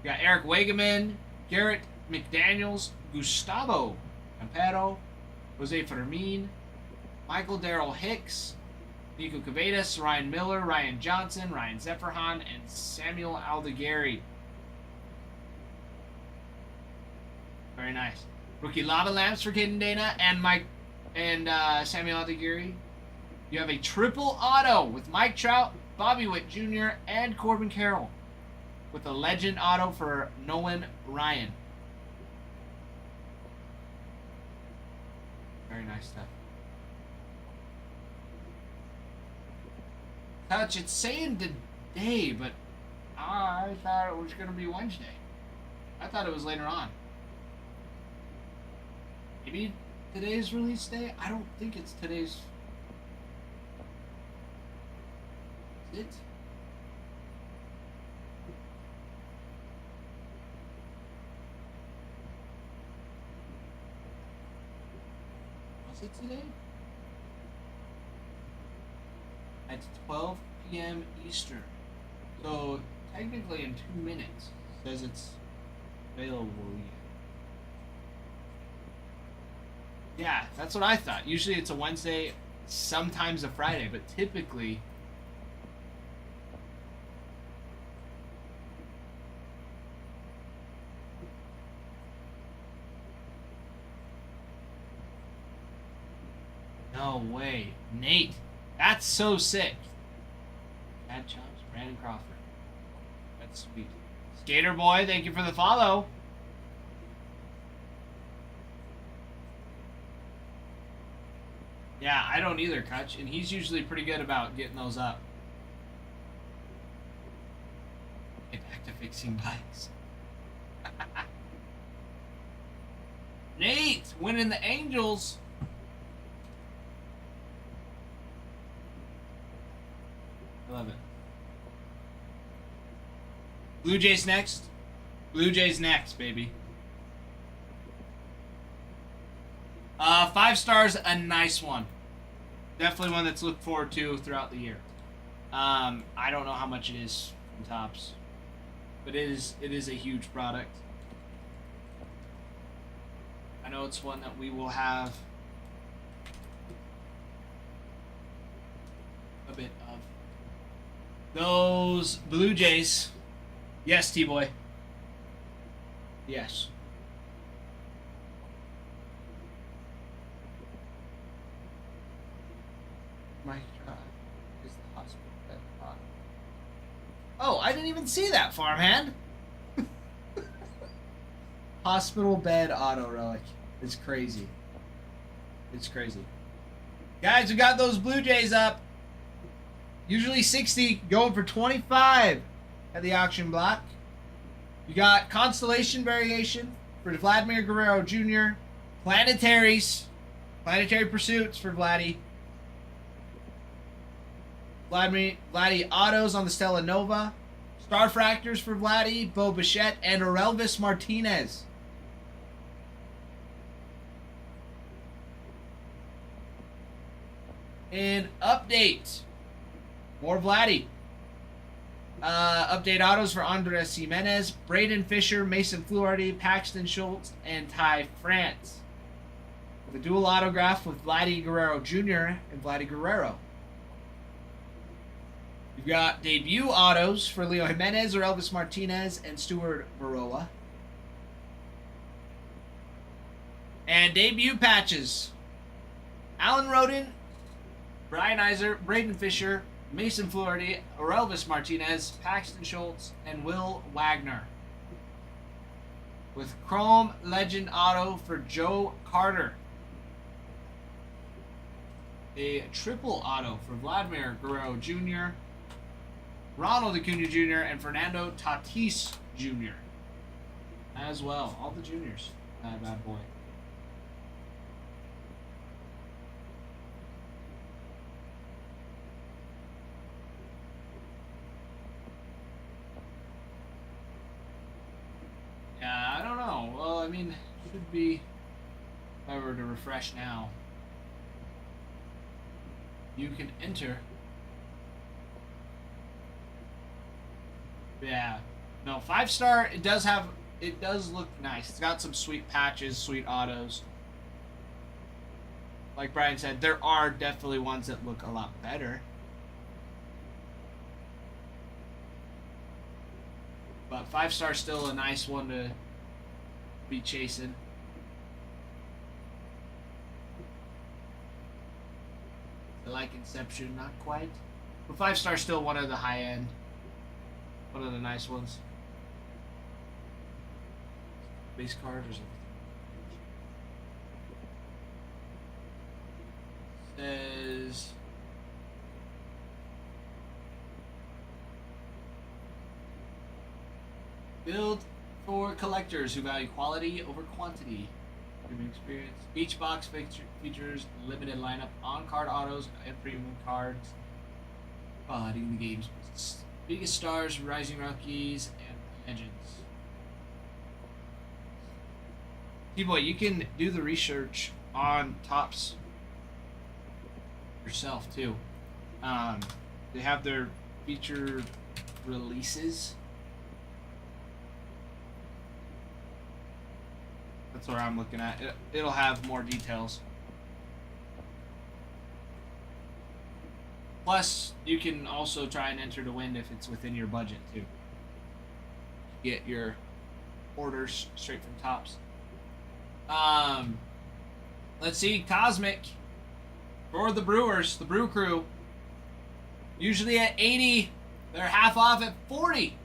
You got Eric Wegeman, Garrett McDaniels, Gustavo Campero, Jose Fermin, Michael Darrell Hicks, Nico Cavadas, Ryan Miller, Ryan Johnson, Ryan Zephyrhan, and Samuel Aldegari. Very nice. Rookie Lava Lamps for Caden Dana and Mike and Samuel Aldeguiri. You have a triple auto with Mike Trout, Bobby Witt Jr., and Corbin Carroll. With a legend auto for Nolan Ryan. Very nice stuff. Touch, it's saying today, but I thought it was going to be Wednesday. I thought it was later on. Maybe today's release day? I don't think it's today's. Is it? Was it today? At 12 p.m. Eastern. So, technically in 2 minutes. It says it's available yet. Yeah, that's what I thought. Usually it's a Wednesday, sometimes a Friday, but typically... No way. Nate, that's so sick. Bad chops, Brandon Crawford. That's sweet. Skater Boy, thank you for the follow. Yeah, I don't either, Kutch, and he's usually pretty good about getting those up. Get back to fixing bikes. Nate, winning the Angels. I love it. Blue Jays next. Blue Jays next, baby. 5 stars, a nice one. Definitely one that's looked forward to throughout the year. I don't know how much it is from Topps, but it is a huge product. I know it's one that we will have a bit of. Those Blue Jays. Yes, T-Boy. Yes. Mike Trout is the hospital bed auto. Oh, I didn't even see that, farmhand. Hospital bed auto relic. It's crazy. It's crazy. Guys, we got those Blue Jays up. Usually 60, going for 25 at the auction block. You got Constellation Variation for Vladimir Guerrero Jr. Planetaries. Planetary Pursuits for Vladdy. Vladdy Autos on the Stella Nova. Starfractors for Vladdy, Bo Bichette, and Orelvis Martinez. And update. More Vladdy. Update autos for Andres Jimenez, Braden Fisher, Mason Fluharty, Paxton Schultz, and Ty France. The dual autograph with Vladdy Guerrero Jr. and Vladdy Guerrero. You've got debut autos for Leo Jimenez, Orelvis Martinez, and Stuart Barola. And debut patches. Alan Roden, Brian Iser, Braden Fisher, Mason Fluharty, Orelvis Martinez, Paxton Schultz, and Will Wagner. With Chrome Legend Auto for Joe Carter. A triple auto for Vladimir Guerrero Jr., Ronald Acuna Jr., and Fernando Tatis Jr. as well. All the juniors. That bad boy. Yeah, I don't know. Well, I mean, it should be, if I were to refresh now, you can enter. Yeah. No, 5-star, it does look nice. It's got some sweet patches, sweet autos. Like Brian said, there are definitely ones that look a lot better. But 5-star still a nice one to be chasing. I like Inception, not quite. But 5-star still one of the high end. One of the nice ones. Base card or something. Says build for collectors who value quality over quantity. Experience. Each box features limited lineup on-card autos and premium cards. Highlighting the game's biggest stars, rising rookies, and legends. T-Boy, you can do the research on Topps yourself too. They have their featured releases. That's what I'm looking at. It'll have more details. Plus, you can also try and enter to win if it's within your budget too. Get your orders straight from Topps. Let's see, Cosmic for the Brewers, the Brew Crew. Usually at 80, they're half off at 40.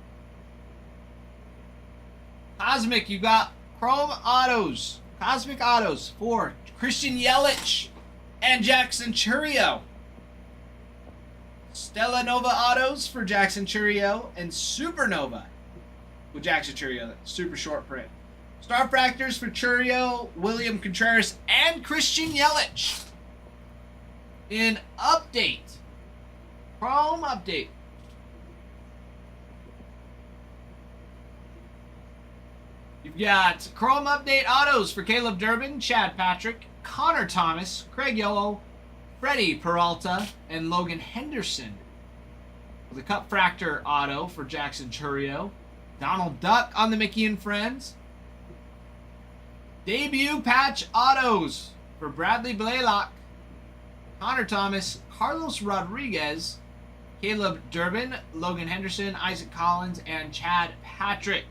Cosmic, you got Chrome Autos, Cosmic Autos for Christian Yelich and Jackson Chourio. Stella Nova Autos for Jackson Chourio and Supernova with Jackson Chourio, super short print. Starfractors for Chourio, William Contreras, and Christian Yelich. In update, Chrome update. You've got Chrome Update Autos for Caleb Durbin, Chad Patrick, Connor Thomas, Craig Yellow, Freddie Peralta, and Logan Henderson. The Cup Fractor Auto for Jackson Chourio, Donald Duck on the Mickey and Friends. Debut Patch Autos for Bradley Blaylock, Connor Thomas, Carlos Rodriguez, Caleb Durbin, Logan Henderson, Isaac Collins, and Chad Patrick.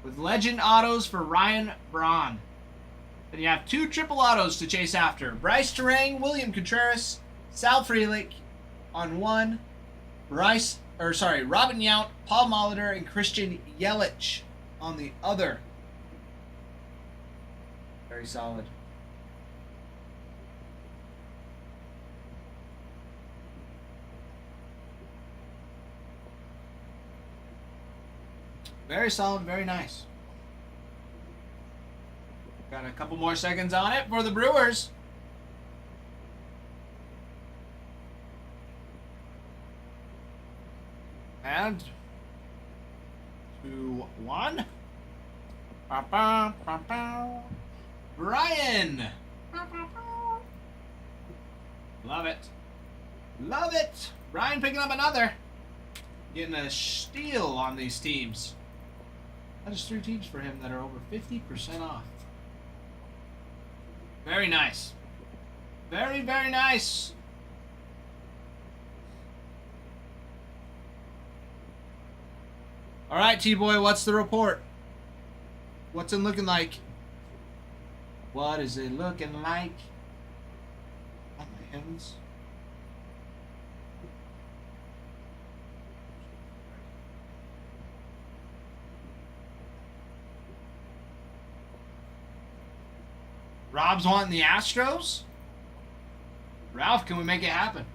With Legend Autos for Ryan Braun. Then you have 2 triple autos to chase after. Bryce Terang, William Contreras, Sal Frelick on one. Robin Yount, Paul Molitor, and Christian Yelich on the other. Very solid. Very solid, very nice. Got a couple more seconds on it for the Brewers. And 2-1. Brian. Love it. Love it. Brian picking up another. Getting a steal on these teams. That is 3 teams for him that are over 50% off. Very nice. Very, very nice. All right, T-Boy, what's the report? What's it looking like? What is it looking like? Oh, my heavens. Rob's wanting the Astros? Ralph, can we make it happen?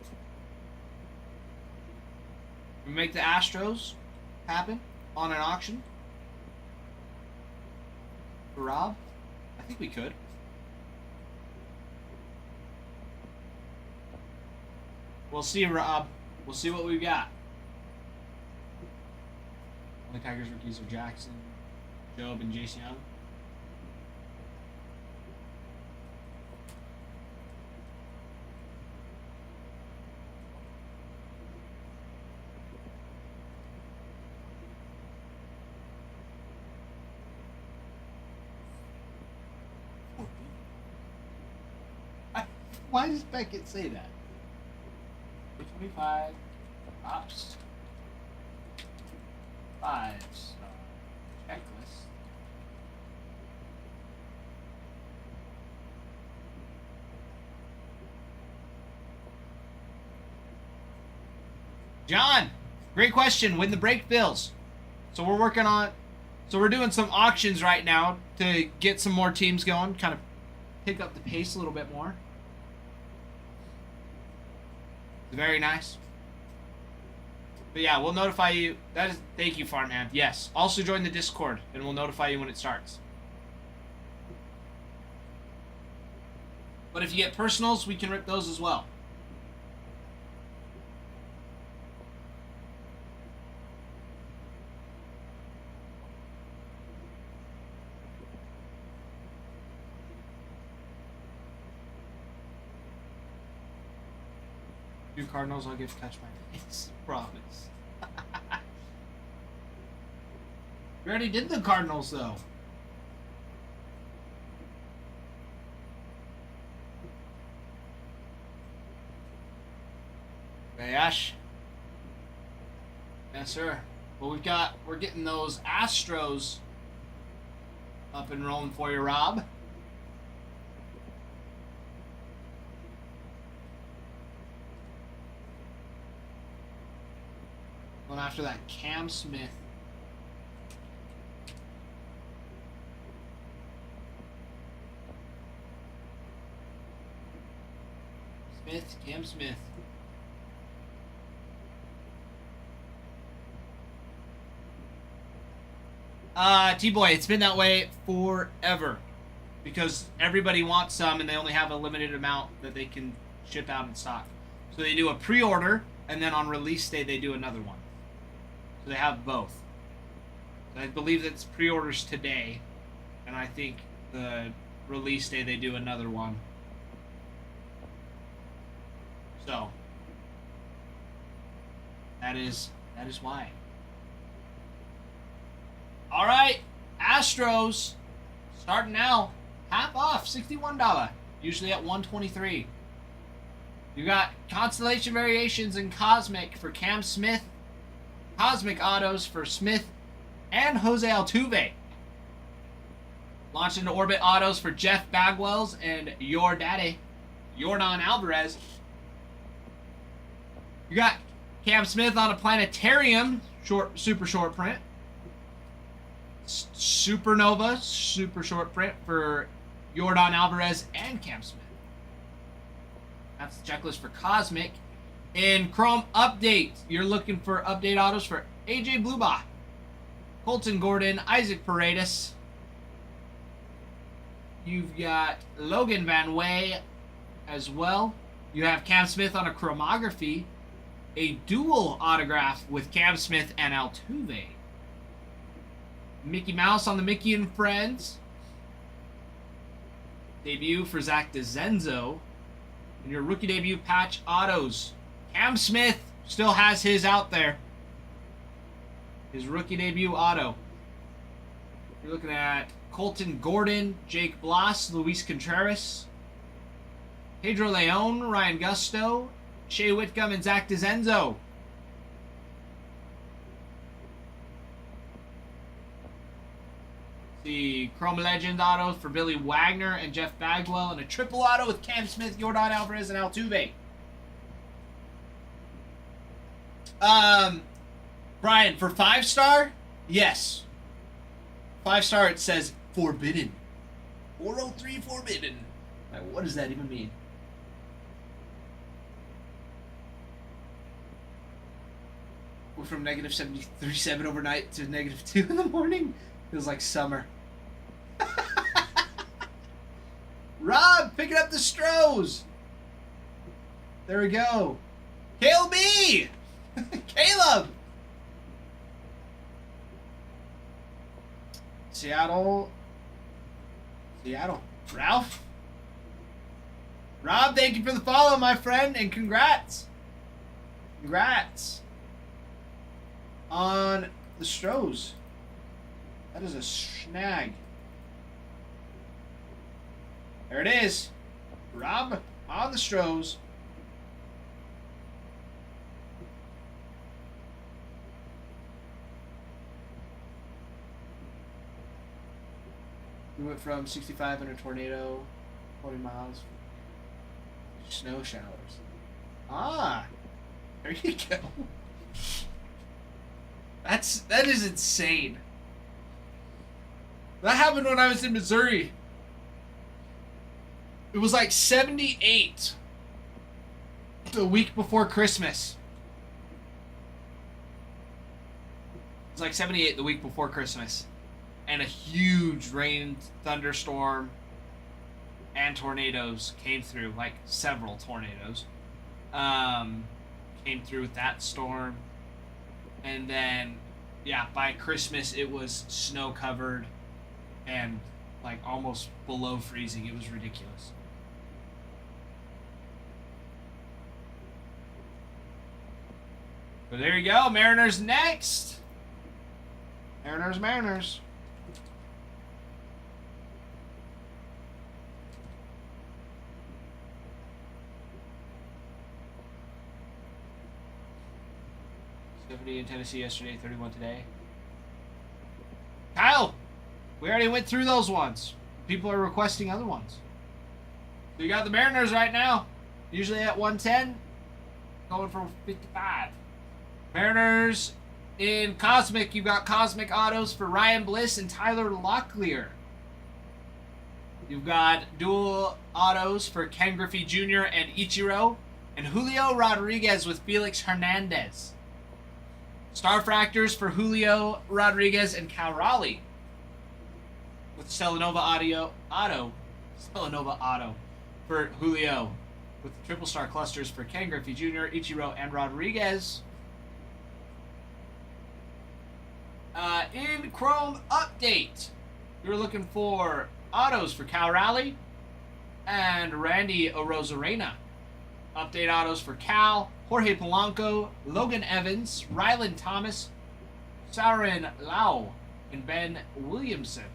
Can we make the Astros happen on an auction? For Rob? I think we could. We'll see, Rob. We'll see what we've got. Only Tigers rookies are Jackson, Job, and Jason Young. Why does Beckett say that? 25 ops. 5-star checklist. John, great question. When the break fills. So we're working on... So we're doing some auctions right now to get some more teams going. Kind of pick up the pace a little bit more. Very nice. But yeah, we'll notify you. Thank you, Farmhand. Yes. Also join the Discord, and we'll notify you when it starts. But if you get personals, we can rip those as well. Two Cardinals, I'll get to catch my face. Promise. We already did the Cardinals, though. Okay, Ash. Yes, sir. Well, we're getting those Astros up and rolling for you, Rob. Going after that Cam Smith. Cam Smith. T-Boy, it's been that way forever. Because everybody wants some and they only have a limited amount that they can ship out in stock. So they do a pre-order and then on release day they do another one. So they have both. I believe that's pre-orders today. And I think the release day they do another one. So that is why. All right, Astros starting now, half off, $61. Usually at $123. You got Constellation Variations and Cosmic for Cam Smith, Cosmic Autos for Smith and Jose Altuve. Launched into Orbit Autos for Jeff Bagwells and your daddy, Yordan Alvarez. You got Cam Smith on a Planetarium, super short print. Supernova, super short print for Yordan Alvarez and Cam Smith. That's the checklist for Cosmic. In Chrome Update, you're looking for update autos for AJ Bluebach, Colton Gordon, Isaac Paredes. You've got Logan Van Way as well. You have Cam Smith on a chromography. A dual autograph with Cam Smith and Altuve. Mickey Mouse on the Mickey and Friends. Debut for Zach DeZenzo. And your rookie debut patch autos. Cam Smith still has his out there. His rookie debut auto. You're looking at Colton Gordon, Jake Bloss, Luis Contreras, Pedro Leon, Ryan Gusto, Shea Whitcomb, and Zach DeZenzo. The Chrome Legend auto for Billy Wagner and Jeff Bagwell, and a triple auto with Cam Smith, Yordan Alvarez, and Altuve. Brian, for 5-star, yes. 5-star, it says forbidden. 403 forbidden. Like, what does that even mean? We're from negative 73.7 overnight to negative 2 in the morning. Feels like summer. Rob, picking up the Stros. There we go. Caleb B. Caleb. Seattle. Ralph. Rob, thank you for the follow, my friend, and congrats. Congrats on the Stros. That is a snag. There it is. Rob on the Stros. We went from 65 in a tornado, 40 miles, snow showers. Ah, there you go. That is insane. That happened when I was in Missouri. It was like 78 the week before Christmas. It was like 78 the week before Christmas. And a huge rain, thunderstorm, and tornadoes came through. Like several tornadoes. Came through with that storm. And then, yeah, by Christmas it was snow covered and like almost below freezing. It was ridiculous. But there you go. Mariners next. Mariners. In Tennessee yesterday, 31 today. Kyle, we already went through those ones. People are requesting other ones. So you got the Mariners right now, usually at 110, going for 55. Mariners in Cosmic, you've got Cosmic Autos for Ryan Bliss and Tyler Locklear. You've got dual autos for Ken Griffey Jr. and Ichiro, and Julio Rodriguez with Felix Hernandez. Star Fractors for Julio Rodriguez and Cal Raleigh. With Stellanova Auto for Julio. With the Triple Star Clusters for Ken Griffey Jr., Ichiro, and Rodriguez. In Chrome Update, we were looking for autos for Cal Raleigh and Randy Arozarena. Update autos for Cal, Jorge Polanco, Logan Evans, Rylan Thomas, Saurin Lau, and Ben Williamson.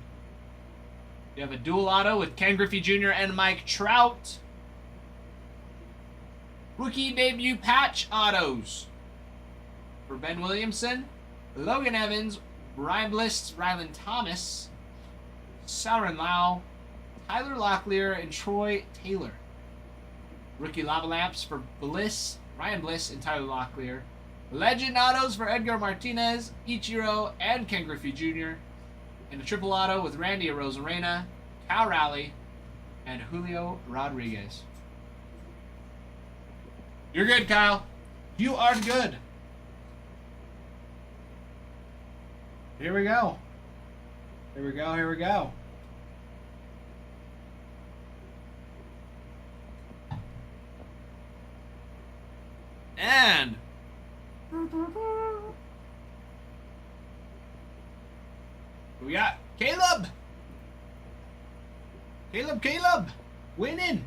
You have a dual auto with Ken Griffey Jr. and Mike Trout. Rookie debut patch autos for Ben Williamson, Logan Evans, Brian Bliss, Rylan Thomas, Saurin Lau, Tyler Locklear, and Troy Taylor. Rookie lava lamps for Bliss, Ryan Bliss, and Tyler Locklear. Legend autos for Edgar Martinez, Ichiro, and Ken Griffey Jr. And a triple auto with Randy Arozarena, Cal Raleigh, and Julio Rodriguez. You're good, Kyle. You are good. Here we go. And we got Caleb winning.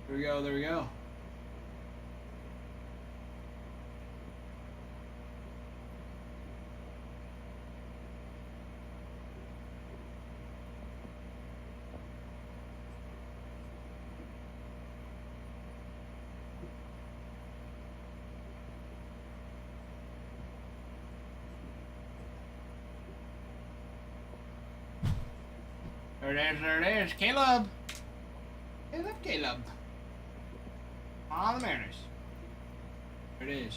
There we go. There it is. Caleb. On the Mariners. There it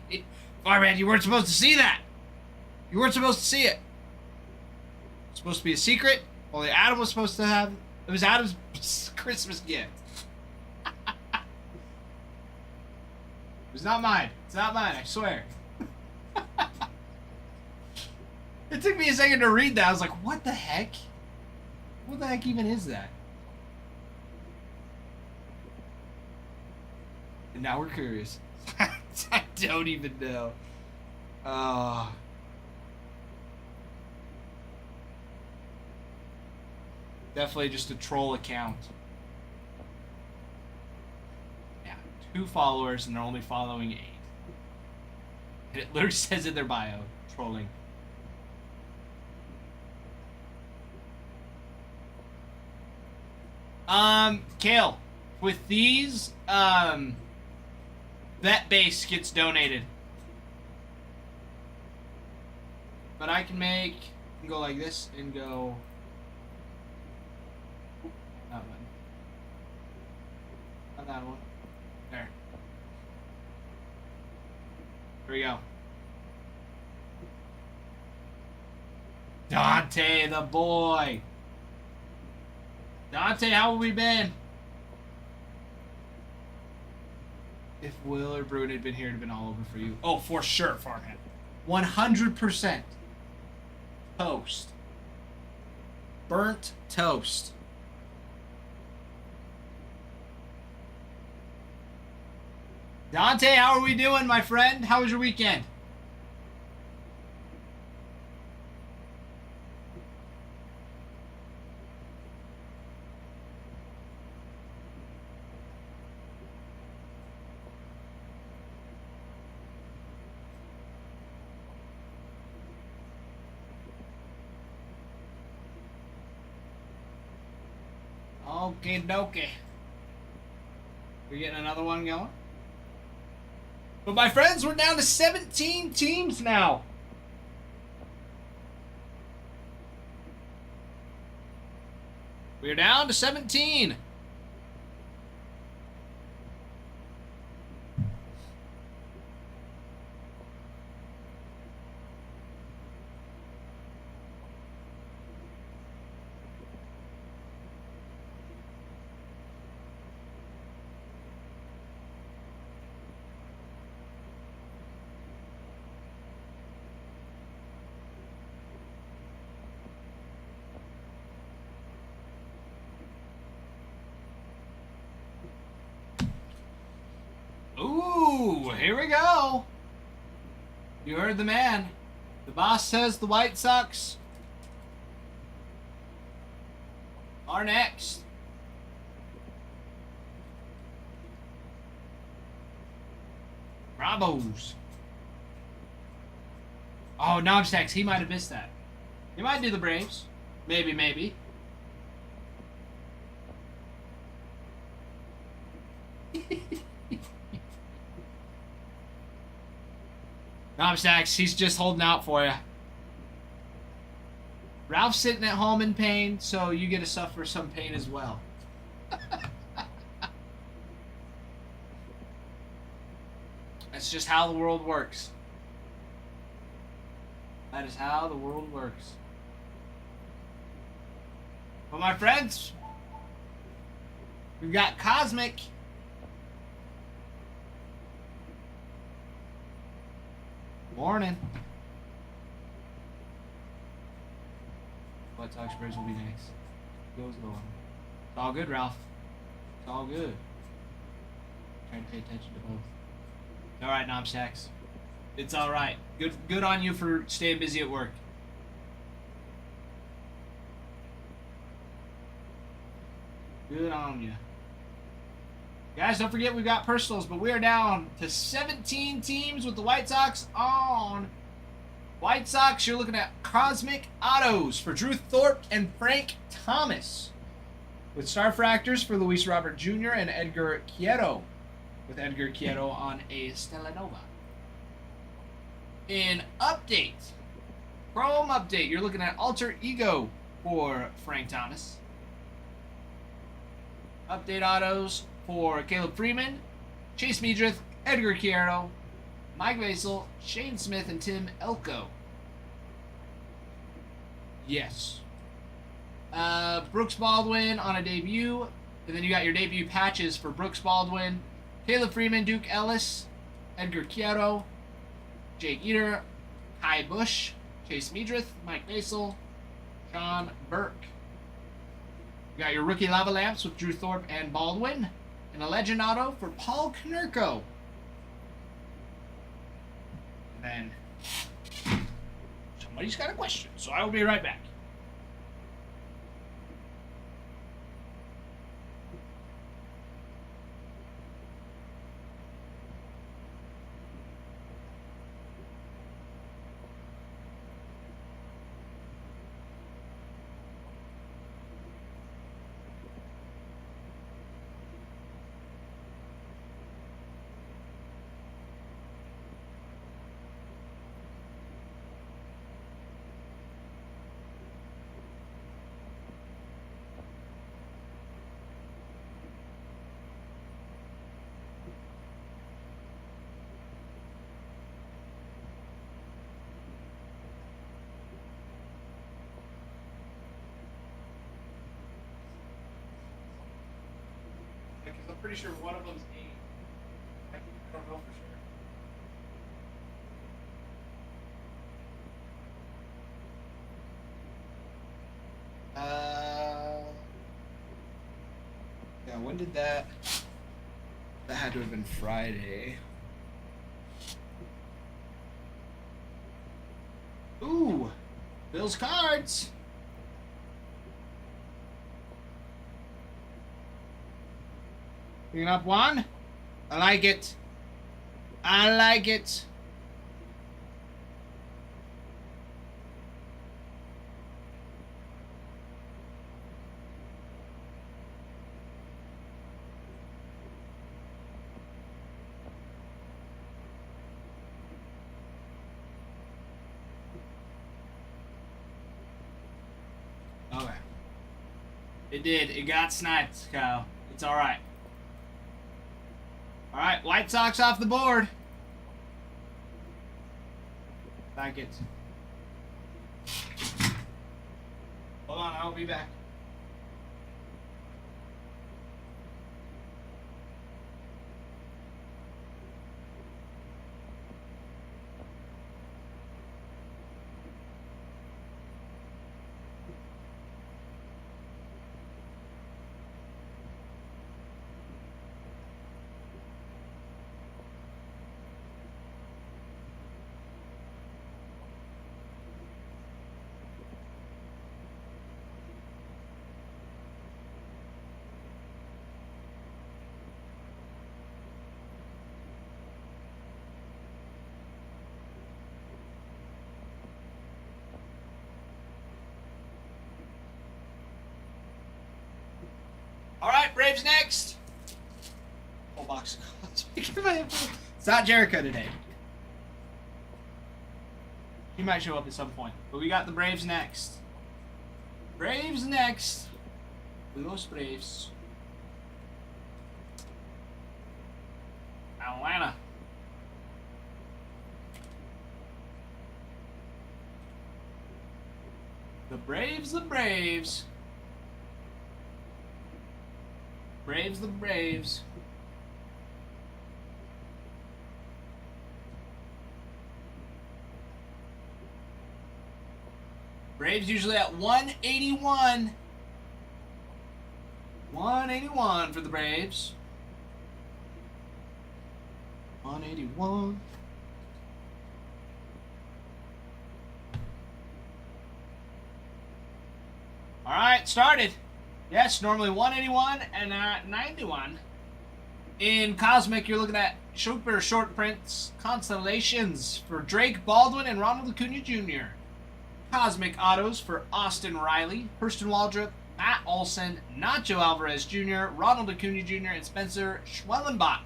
is. Farman, you weren't supposed to see that. You weren't supposed to see it. It's supposed to be a secret. Only Adam was supposed to have. It was Adam's Christmas gift. It's not mine. I swear. It took me a second to read that. I was like, what the heck? What the heck even is that? And now we're curious. I don't even know. Definitely just a troll account. Yeah, 2 followers and they're only following 8. And it literally says in their bio, trolling. Kale, with these, that base gets donated. But I can go like this and go another one. There. Here we go. Dante, the boy. Dante, how have we been? If Will or Bruin had been here, it'd have been all over for you. Oh, for sure, Farmhead. 100%. Toast. Burnt toast. Dante, how are we doing, my friend? How was your weekend? Okay, dokie. We're getting another one going. But my friends, we're down to 17 teams now. We're down to 17. Ooh, here we go. You heard the man. The boss says the White Sox are next. Bravos. Oh, Knobstacks, he might have missed that. He might do the Braves. Maybe, maybe. Knobstacks, he's just holding out for you. Ralph's sitting at home in pain, so you get to suffer some pain as well. That's just how the world works. That is how the world works. Well, my friends, we've got Cosmic. Morning. White Sox Braves will be next. Goes going. It's all good, Ralph. It's all good. Trying to pay attention to both. All right, Knobstacks. It's all right. Good on you for staying busy at work. Good on you. Guys, don't forget we've got personals, but we are down to 17 teams with the White Sox on. White Sox, you're looking at Cosmic Autos for Drew Thorpe and Frank Thomas. With Starfractors for Luis Robert Jr. and Edgar Quieto. With Edgar Quieto on a Stellanova. In Update, Chrome Update, you're looking at Alter Ego for Frank Thomas. Update Autos for Caleb Freeman, Chase Meadrith, Edgar Quieto, Mike Vasel, Shane Smith, and Tim Elko. Yes. Brooks Baldwin on a debut. And then you got your debut patches for Brooks Baldwin, Caleb Freeman, Duke Ellis, Edgar Quieto, Jake Eater, Kai Bush, Chase Meadrith, Mike Vasel, Sean Burke. You got your rookie lava lamps with Drew Thorpe and Baldwin. And a legend auto for Paul Konerko. And then somebody's got a question, so I will be right back. pretty sure one of them's 8. I don't know for sure. Yeah, when did that? That had to have been Friday. Ooh, Bill's cards. Picking up one. I like it. I like it. Okay. It did. It got sniped, Kyle. It's alright. Alright, White Sox off the board. Like it. Hold on, I'll be back. Alright, Braves next. Whole box of cards. It's not Jericho today. He might show up at some point. But we got the Braves next. Braves next. Los Braves. Atlanta. The Braves, the Braves. Braves, the Braves. Braves usually at 181. 181 for the Braves. 181. All right, started. Yes, normally 181 and 91. In Cosmic, you're looking at super short prints constellations for Drake Baldwin and Ronald Acuna Jr. Cosmic autos for Austin Riley, Hurston Waldrop, Matt Olson, Nacho Alvarez Jr., Ronald Acuna Jr., and Spencer Schwellenbach.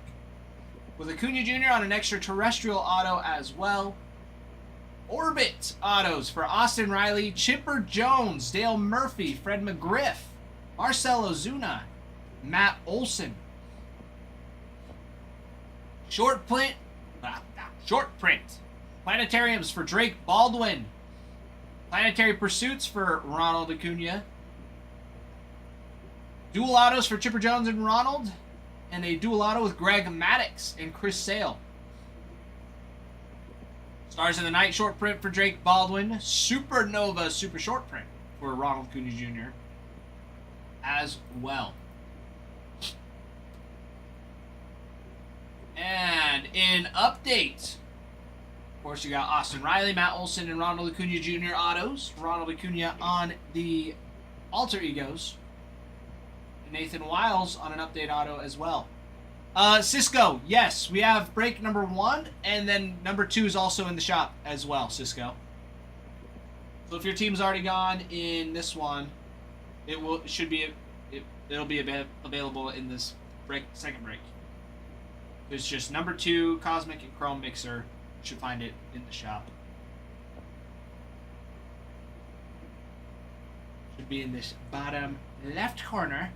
With Acuna Jr. on an extraterrestrial auto as well. Orbit autos for Austin Riley, Chipper Jones, Dale Murphy, Fred McGriff, Marcell Ozuna, Matt Olson. Short print. Planetariums for Drake Baldwin. Planetary Pursuits for Ronald Acuna. Dual autos for Chipper Jones and Ronald. And a dual auto with Greg Maddux and Chris Sale. Stars of the Night short print for Drake Baldwin. Supernova super short print for Ronald Acuna Jr. as well. And in update, of course, you got Austin Riley, Matt Olson, and Ronald Acuna Jr. autos. Ronald Acuna on the Alter Egos. And Nathan Wiles on an update auto as well. Cisco, yes, we have break number 1, and then number 2 is also in the shop as well, Cisco. So if your team's already gone in this one, it'll be available in this second break. There's just number 2, Cosmic and Chrome Mixer. You should find it in the shop. Should be in this bottom left corner.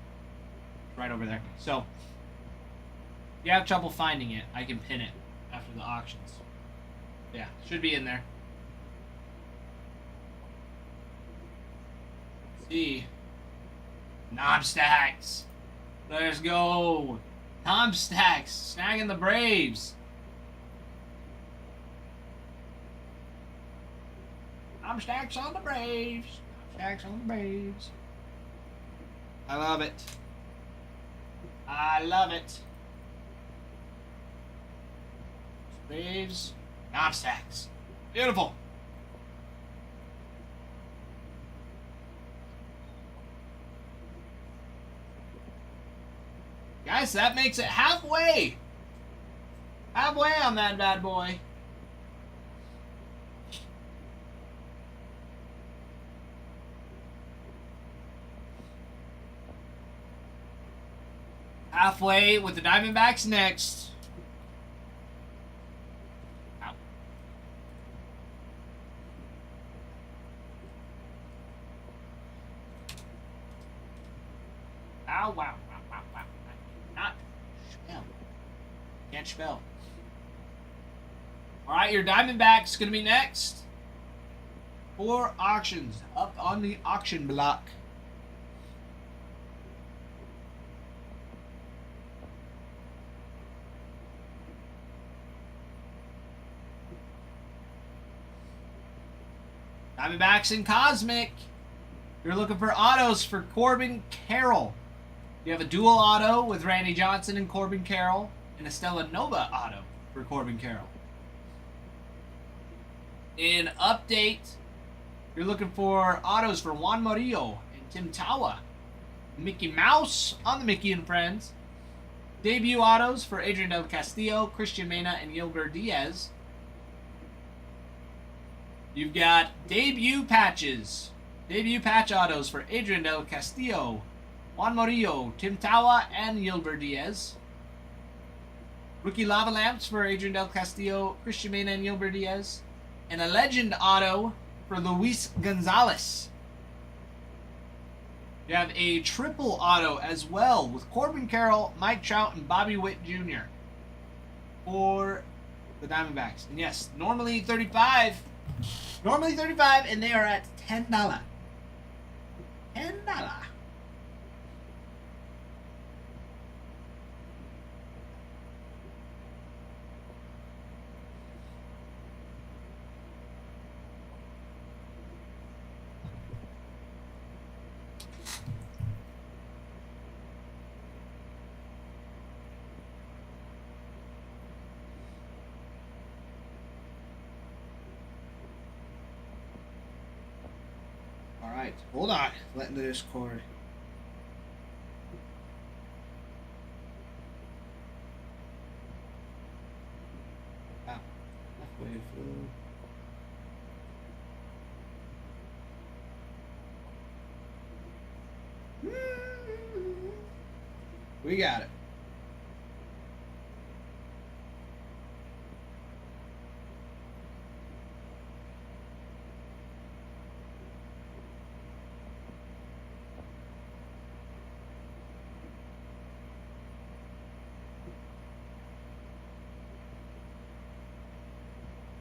Right over there. So, if you have trouble finding it, I can pin it after the auctions. Yeah, should be in there. Let's see. Knob stacks. Let's go. Tom Stacks, snagging the Braves. Tom Stacks on the Braves. Tom Stacks on the Braves. I love it. I love it. Braves. Tom Stacks. Beautiful. Guys, that makes it halfway. Halfway on that bad boy. Halfway with the Diamondbacks next. Ow. Ow, wow. Not spell. Can't spell. Alright, your Diamondbacks gonna be next. 4 auctions up on the auction block. Diamondbacks in Cosmic. You're looking for autos for Corbin Carroll. You have a dual auto with Randy Johnson and Corbin Carroll, and a Stella Nova auto for Corbin Carroll. In Update, you're looking for autos for Juan Murillo and Tim Tawa. Mickey Mouse on the Mickey and Friends. Debut autos for Adrian Del Castillo, Christian Mena, and Yilber Diaz. You've got debut patches. Debut patch autos for Adrian Del Castillo, Juan Murillo, Tim Tawa, and Yilber Diaz. Rookie lava lamps for Adrian Del Castillo, Christian Mena, and Yilber Diaz. And a legend auto for Luis Gonzalez. You have a triple auto as well with Corbin Carroll, Mike Trout, and Bobby Witt Jr. for the Diamondbacks. And yes, normally 35. Normally 35, and they are at $10. $10. Alright, hold on. Letting the Discord. Wow. Halfway through. We got it.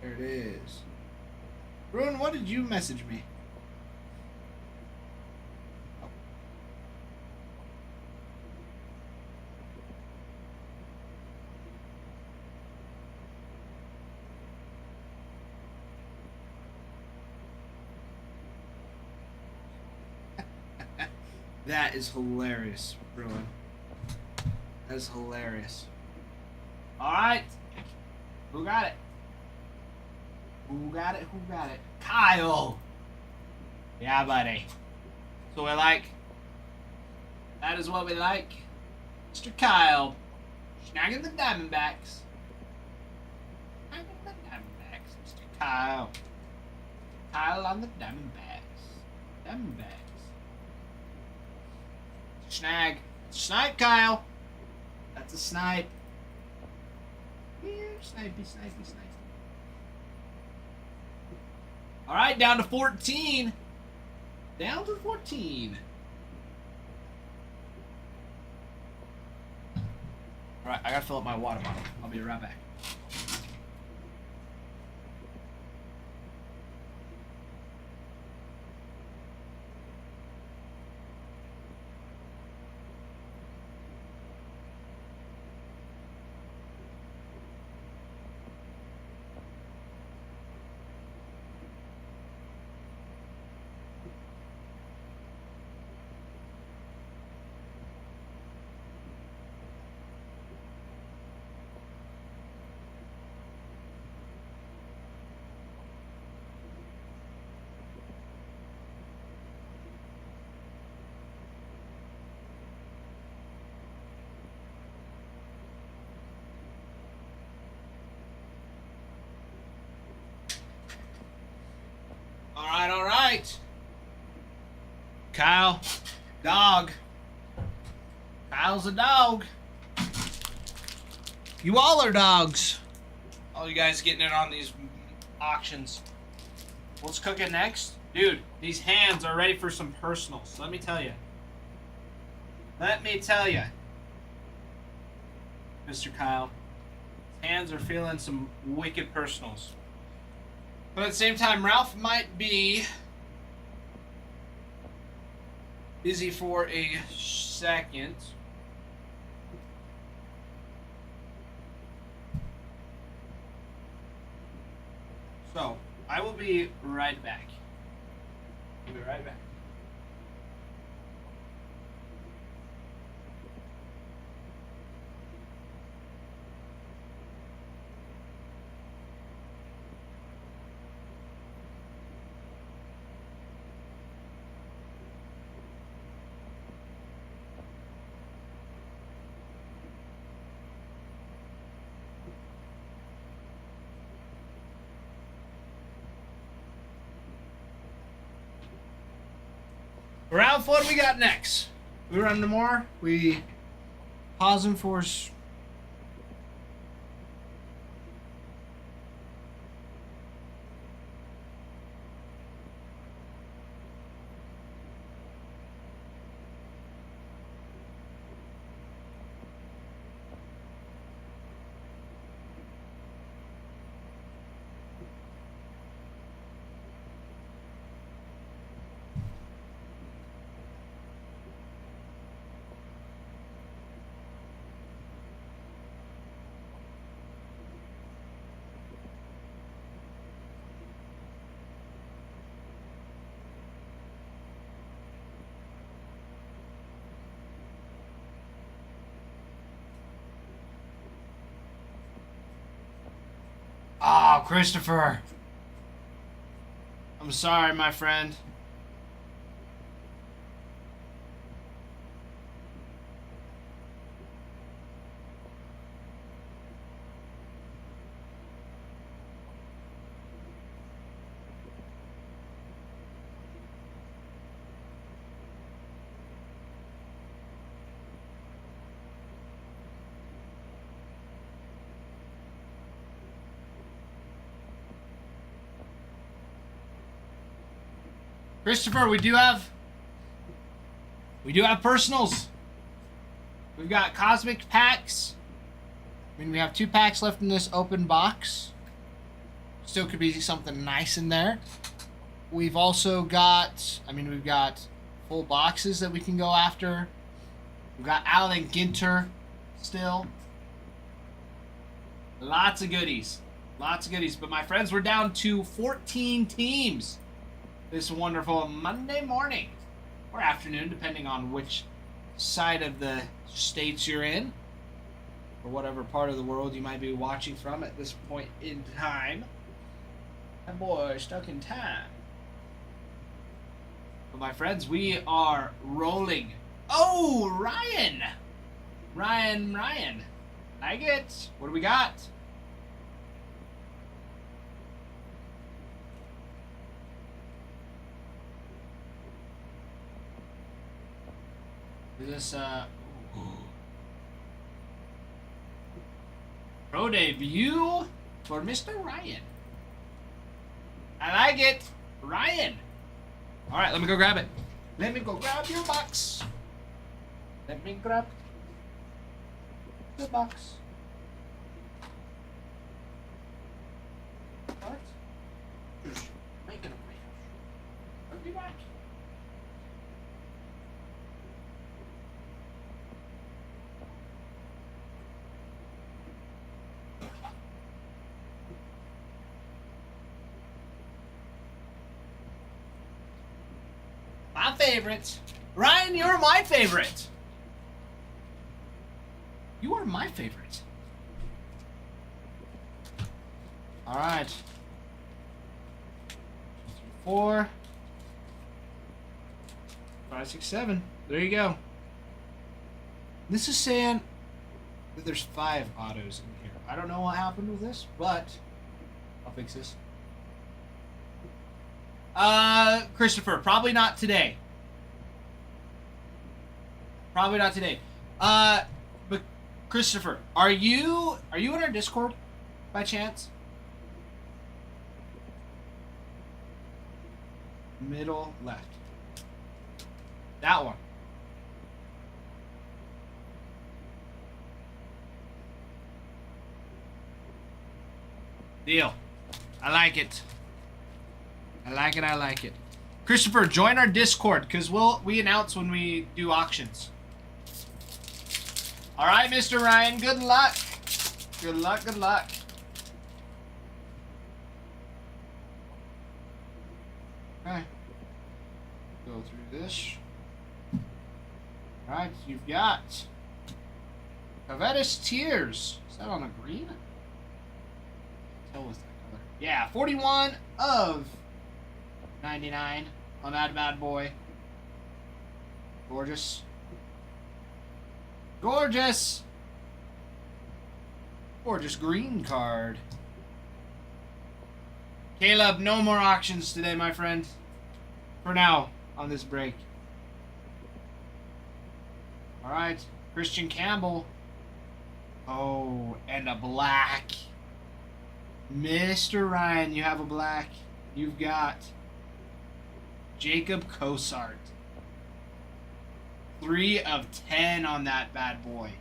There it is. Bruin, what did you message me? Oh. That is hilarious, Bruin. That is hilarious. Alright. Who got it? Who got it? Who got it? Kyle! Yeah, buddy. So we like. That is what we like. Mr. Kyle. Snagging the Diamondbacks. Snagging the Diamondbacks. Mr. Kyle. Kyle on the Diamondbacks. Diamondbacks. Snag. Snipe, Kyle. That's a snipe. Here, snipey, snipey, snipey. Alright, down to 14. Down to 14. Alright, I gotta fill up my water bottle. I'll be right back. right. Kyle. Dog. Kyle's a dog. You all are dogs. All you guys getting in on these auctions. What's cooking next? Dude, these hands are ready for some personals. Let me tell you. Let me tell you. Mr. Kyle. His hands are feeling some wicked personals. But at the same time, Ralph might be busy for a second. So, I will be right back. I'll be right back. Ralph, what do we got next? We run no more. We pausing for. Oh, Christopher. I'm sorry, my friend. Christopher, we do have personals. We've got cosmic packs. I mean, we have 2 packs left in this open box. Still could be something nice in there. We've also got, we've got full boxes that we can go after. We've got Allen Ginter still. Lots of goodies. Lots of goodies. But my friends, we're down to 14 teams this wonderful Monday morning or afternoon, depending on which side of the states you're in or whatever part of the world you might be watching from at this point in time. That boy stuck in time. But my friends, we are rolling. Oh, Ryan. I get. What do we got? Is this pro debut for Mr. Ryan? I like it, Ryan. All right, let me go grab it. Let me go grab your box. Let me grab the box. What? Just making a mess. I'll be back. My favorite. Ryan, you're my favorite. You are my favorite. All right. 4, 5, 6, 7. There you go. This is saying that there's 5 autos in here. I don't know what happened with this, but I'll fix this. Christopher, probably not today. Probably not today. But Christopher, are you in our Discord by chance? Middle left. That one. Deal. I like it. I like it. I like it. Christopher, join our Discord because we announce when we do auctions. All right, Mr. Ryan. Good luck. Good luck. Good luck. Okay. Go through this. All right, you've got Covetous Tears. Is that on a green? Tell us that color. Yeah, 41 of 99 on that bad boy. Gorgeous. Gorgeous. Gorgeous green card. Caleb, no more auctions today, my friend. For now, on this break. Alright, Christian Campbell. Oh, and a black. Mr. Ryan, you have a black. You've got Jacob Cosart. 3 of 10 on that bad boy.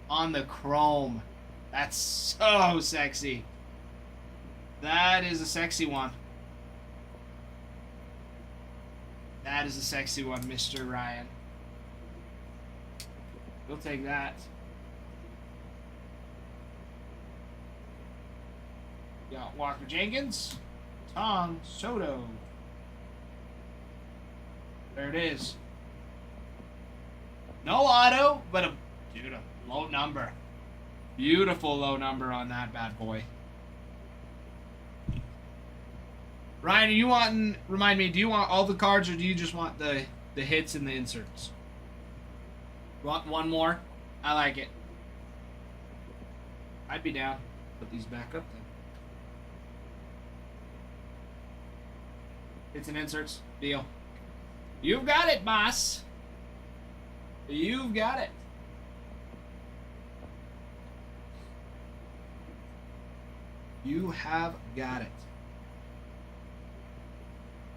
On the chrome. That's so sexy. That is a sexy one. That is a sexy one, Mr. Ryan. We'll take that. Got Walker Jenkins. Tom Soto. There it is. No auto, but a low number. Beautiful low number on that bad boy. Ryan, are you wanting, remind me, do you want all the cards or do you just want the hits and the inserts? Want one more? I like it. I'd be down. Put these back up then. Hits and inserts. Deal. You've got it, boss. You've got it. You have got it.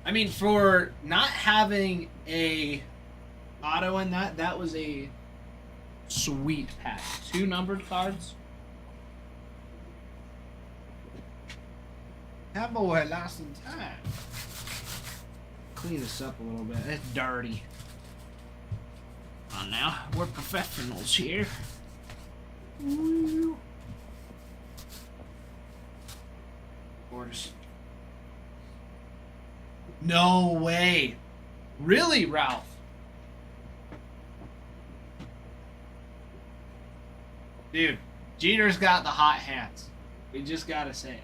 I mean, for not having a auto in that was a sweet pack. 2 numbered cards. That boy lost some time. Clean this up a little bit. It's dirty. Come on now, we're professionals here. Woo. Gorgeous. No way. Really, Ralph? Dude, Jeter's got the hot hands. We just gotta say it.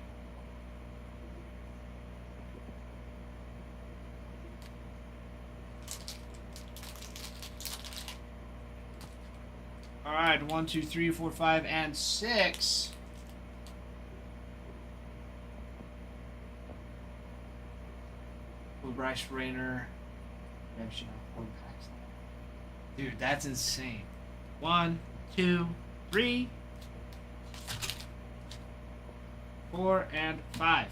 Alright, 1, 2, 3, 4, 5, and 6. Bryce Rayner. Dude, that's insane. 1, 2, 3, 4, and 5.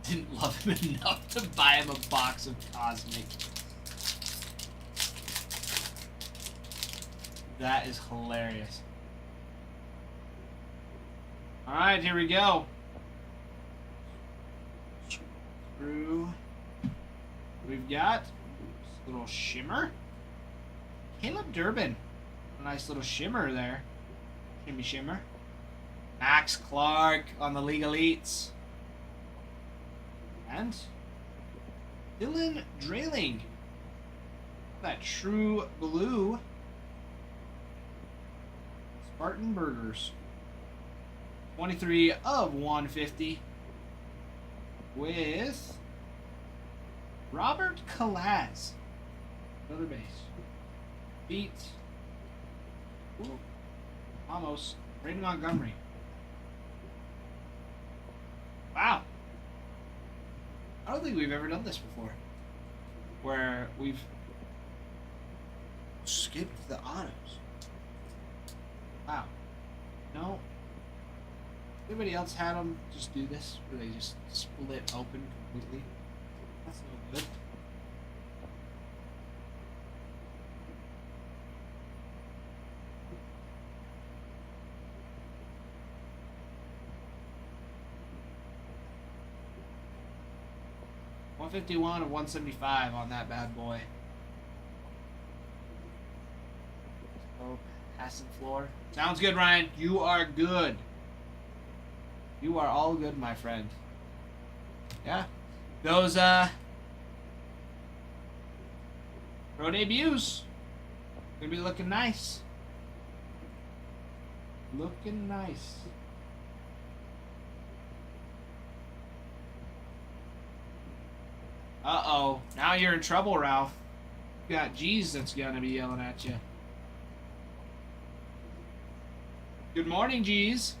Didn't love him enough to buy him a box of Cosmic. That is hilarious. Alright, here we go. Through. We've got a little shimmer. Caleb Durbin. A nice little shimmer there. Shimmy shimmer. Max Clark on the League Elites. And Dylan Drayling. That true blue. Spartan Burgers. 23 of 150 with Robert Kalaz. Another base. Beat. Ooh, almost. Brady Montgomery. don't think we've ever done this before. Where we've skipped the autos. Wow. No. Anybody else had them just do this? Where they just split open completely? That's no good. $151 of $175 on that bad boy. Oh, passing floor. Sounds good, Ryan. You are good. You are all good, my friend. Yeah. Those, pro debuts. Gonna be looking nice. Looking nice. Uh-oh. Now you're in trouble, Ralph. You got G's that's gonna be yelling at you. Good morning, G's.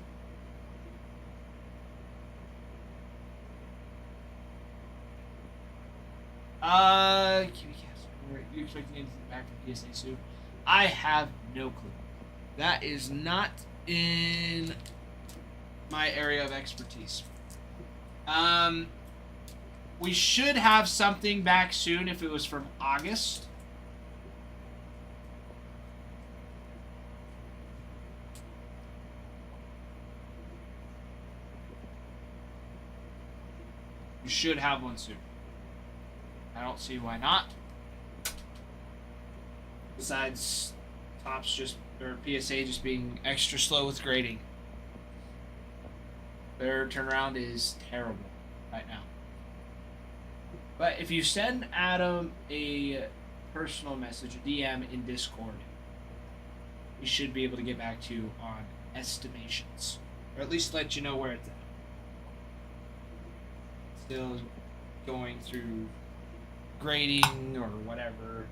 You expecting anything back from PSA soon? I have no clue. That is not in my area of expertise. We should have something back soon if it was from August. You should have one soon. I don't see why not. Besides Topps or PSA just being extra slow with grading. Their turnaround is terrible right now. But if you send Adam a personal message, a DM in Discord, he should be able to get back to you on estimations. Or at least let you know where it's at. Still going through grading or whatever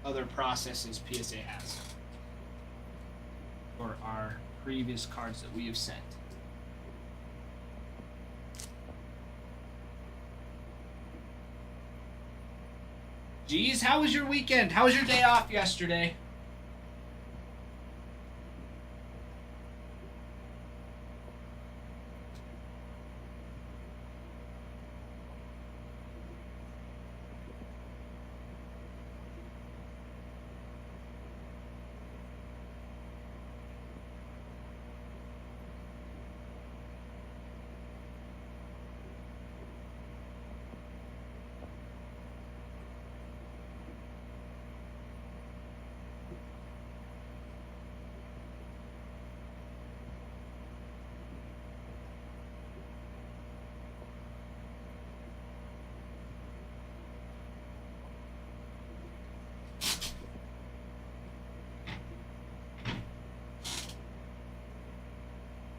other processes PSA has for our previous cards that we have sent. Geez, how was your weekend? How was your day off yesterday?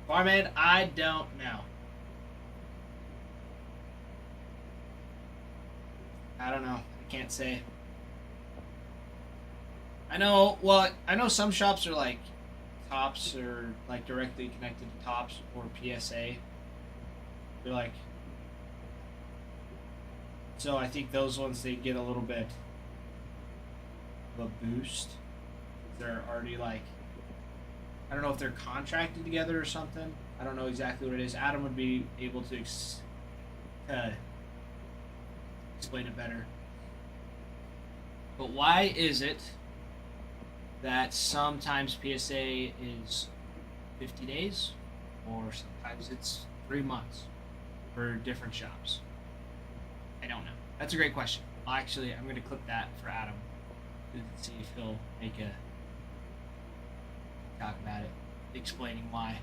Barman, I don't know. I don't know. I can't say. I know some shops are like Topps or like directly connected to Topps or PSA. They're like, so I think those ones they get a little bit of a boost. They're already like, I don't know if they're contracted together or something. I don't know exactly what it is. Adam would be able to explain it better. But why is it that sometimes PSA is 50 days or sometimes it's 3 months for different shops? I don't know. That's a great question. I'm going to clip that for Adam to see if he'll make a talk about it, explaining why.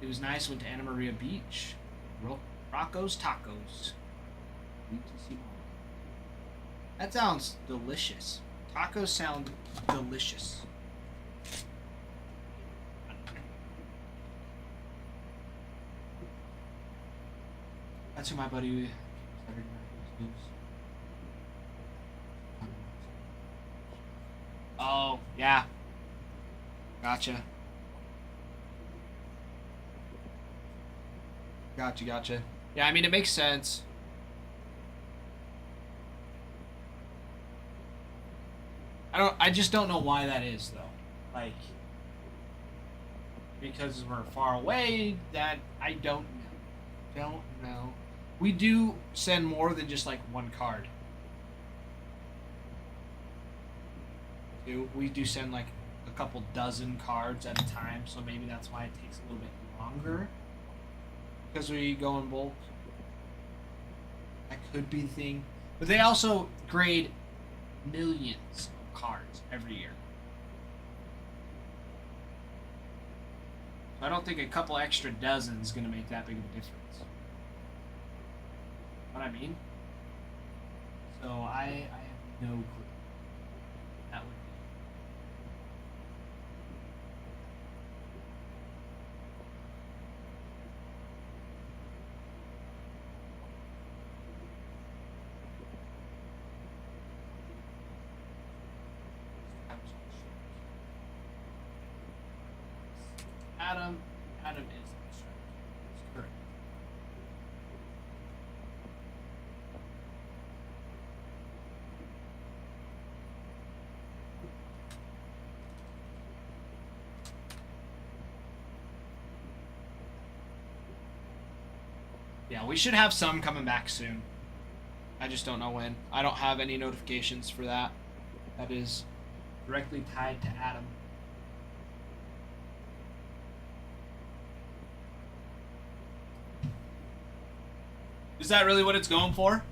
It was nice. Went to Anna Maria Beach. Rocco's Tacos. That sounds delicious. Tacos sound delicious. That's who my buddy. Oh, yeah. Gotcha. Gotcha. Yeah, I mean, it makes sense. I just don't know why that is, though. Like, because we're far away, that I don't know. Don't know. We do send more than just, like, one card. We do send, like, a couple dozen cards at a time, so maybe that's why it takes a little bit longer. Because we go in bulk. That could be the thing. But they also grade millions of cards every year. So I don't think a couple extra dozen is going to make that big of a difference. What I mean? So I have no clue. That would Adam is correct. Yeah, we should have some coming back soon. I just don't know when. I don't have any notifications for that. That is directly tied to Adam. Is that really what it's going for?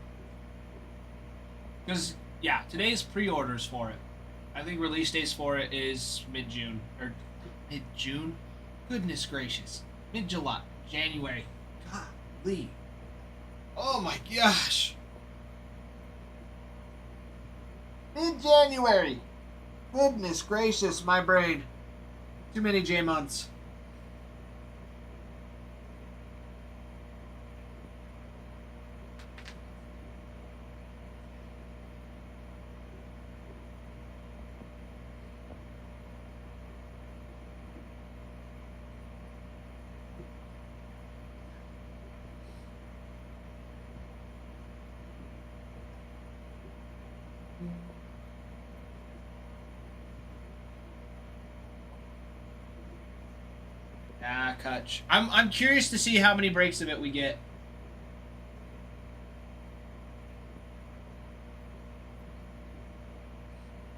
Because, yeah, today's pre-orders for it. I think release dates for it is mid-June. Or mid-June? Goodness gracious. Mid-July. January. Golly. Oh my gosh. Mid-January. Goodness gracious, my brain. Too many J months. Ah, Kutch. I'm curious to see how many breaks of it we get.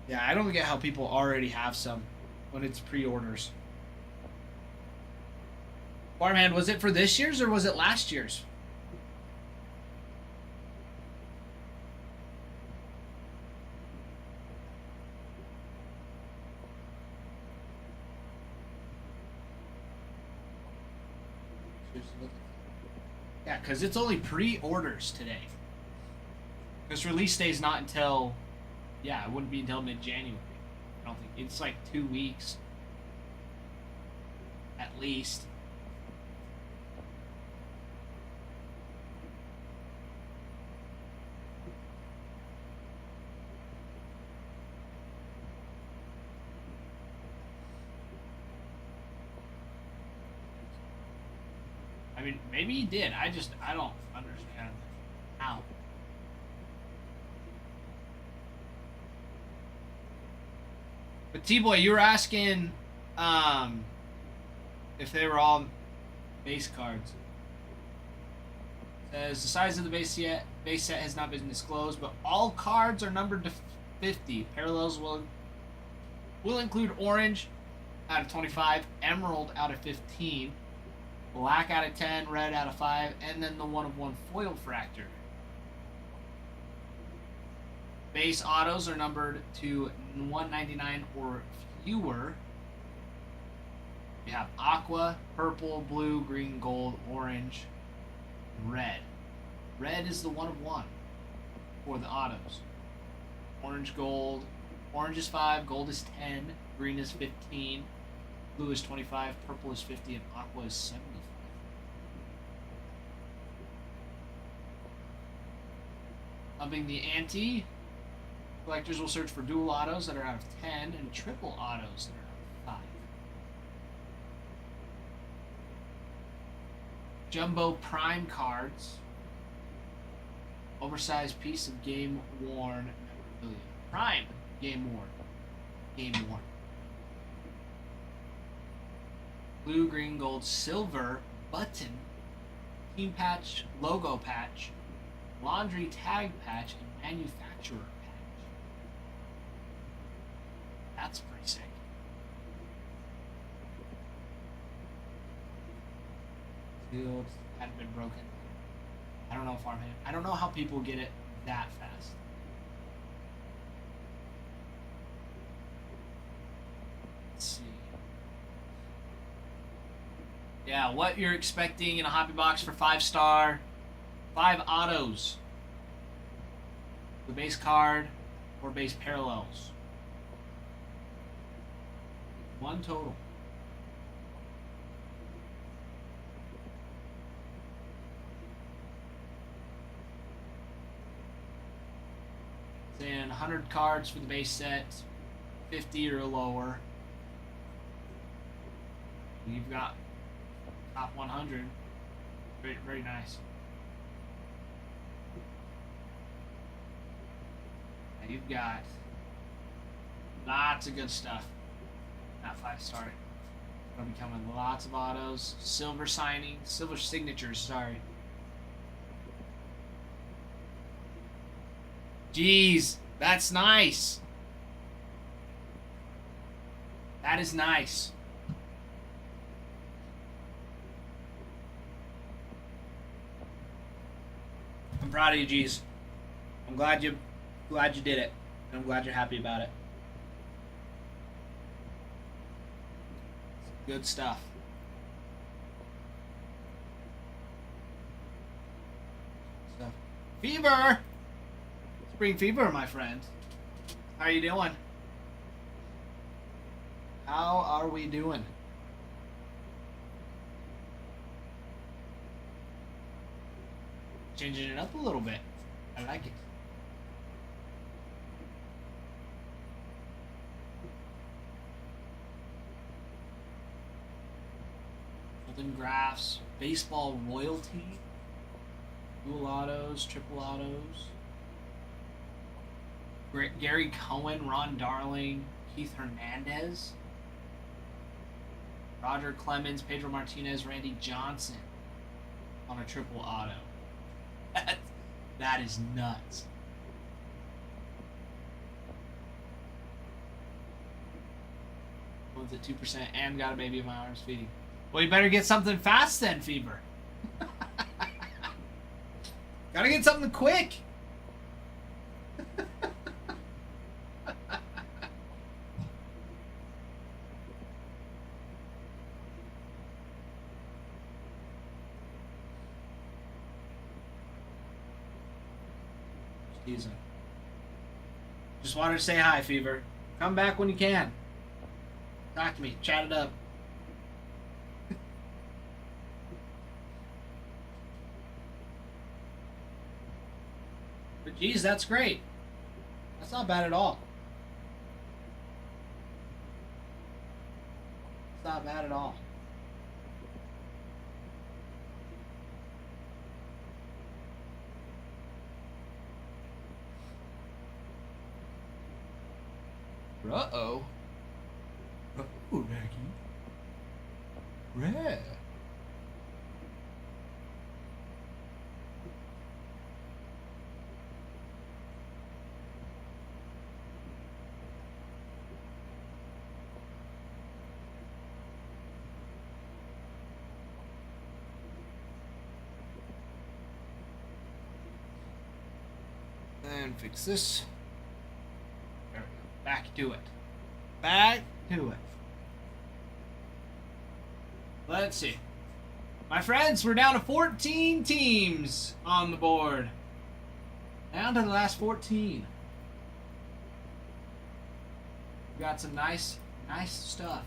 Yeah, I don't get how people already have some when it's pre-orders. Farmhand, was it for this year's or was it last year's? Yeah, because it's only pre-orders today. Because release day is not until, yeah, it wouldn't be until mid-January. I don't think it's like 2 weeks, at least. I mean, maybe he did. I don't understand how. But T-Boy, you were asking if they were all base cards. It says the size of the base set has not been disclosed, but all cards are numbered to 50. Parallels will include orange out of 25, emerald out of 15, black out of 10, red out of 5, and then the 1/1 foil fractor. Base autos are numbered to 199 or fewer. We have aqua, purple, blue, green, gold, orange, red. Red is the 1/1 for the autos. Orange, gold. Orange is 5, gold is 10, green is 15, blue is 25, purple is 50, and aqua is 75. Upping the ante, collectors will search for dual autos that are out of 10 and triple autos that are out of 5. Jumbo Prime cards. Oversized piece of game worn memorabilia. Prime game worn. Game worn. Blue, green, gold, silver button. Team patch, logo patch, laundry tag patch, and manufacturer patch. That's pretty sick. Sealed, hadn't been broken. I don't know, Farmhand. I don't know how people get it that fast. Let's see. Yeah, what you're expecting in a hobby box for 5-star, 5 autos. The base card or base parallels. 1 total. Then 100 cards for the base set, 50 or lower. You've got top 100. Very, very nice. And you've got lots of good stuff. Not 5-star. Gonna be coming lots of autos, silver signings, silver signatures. Sorry. Jeez, that's nice. That is nice. I'm proud of you, Jeez. I'm glad you did it, and I'm glad you're happy about it. Good stuff. Fever. Spring fever, my friend. How are you doing? How are we doing? Changing it up a little bit. I like it. Golden Graphs, Baseball Royalty, dual autos, triple autos. Gary Cohen, Ron Darling, Keith Hernandez, Roger Clemens, Pedro Martinez, Randy Johnson on a triple auto. That is nuts. One's at 2% and got a baby in my arms feeding. Well, you better get something fast then, Fever. Gotta get something quick. Just wanted to say hi, Fever. Come back when you can. Talk to me. Chat it up. But geez, that's great. That's not bad at all. It's not bad at all. Uh-oh. Uh-oh, Maggie. Rare. And fix this. There we go. Back to it. Back to it. Let's see. My friends, we're down to 14 teams on the board. Down to the last 14. We got some nice stuff.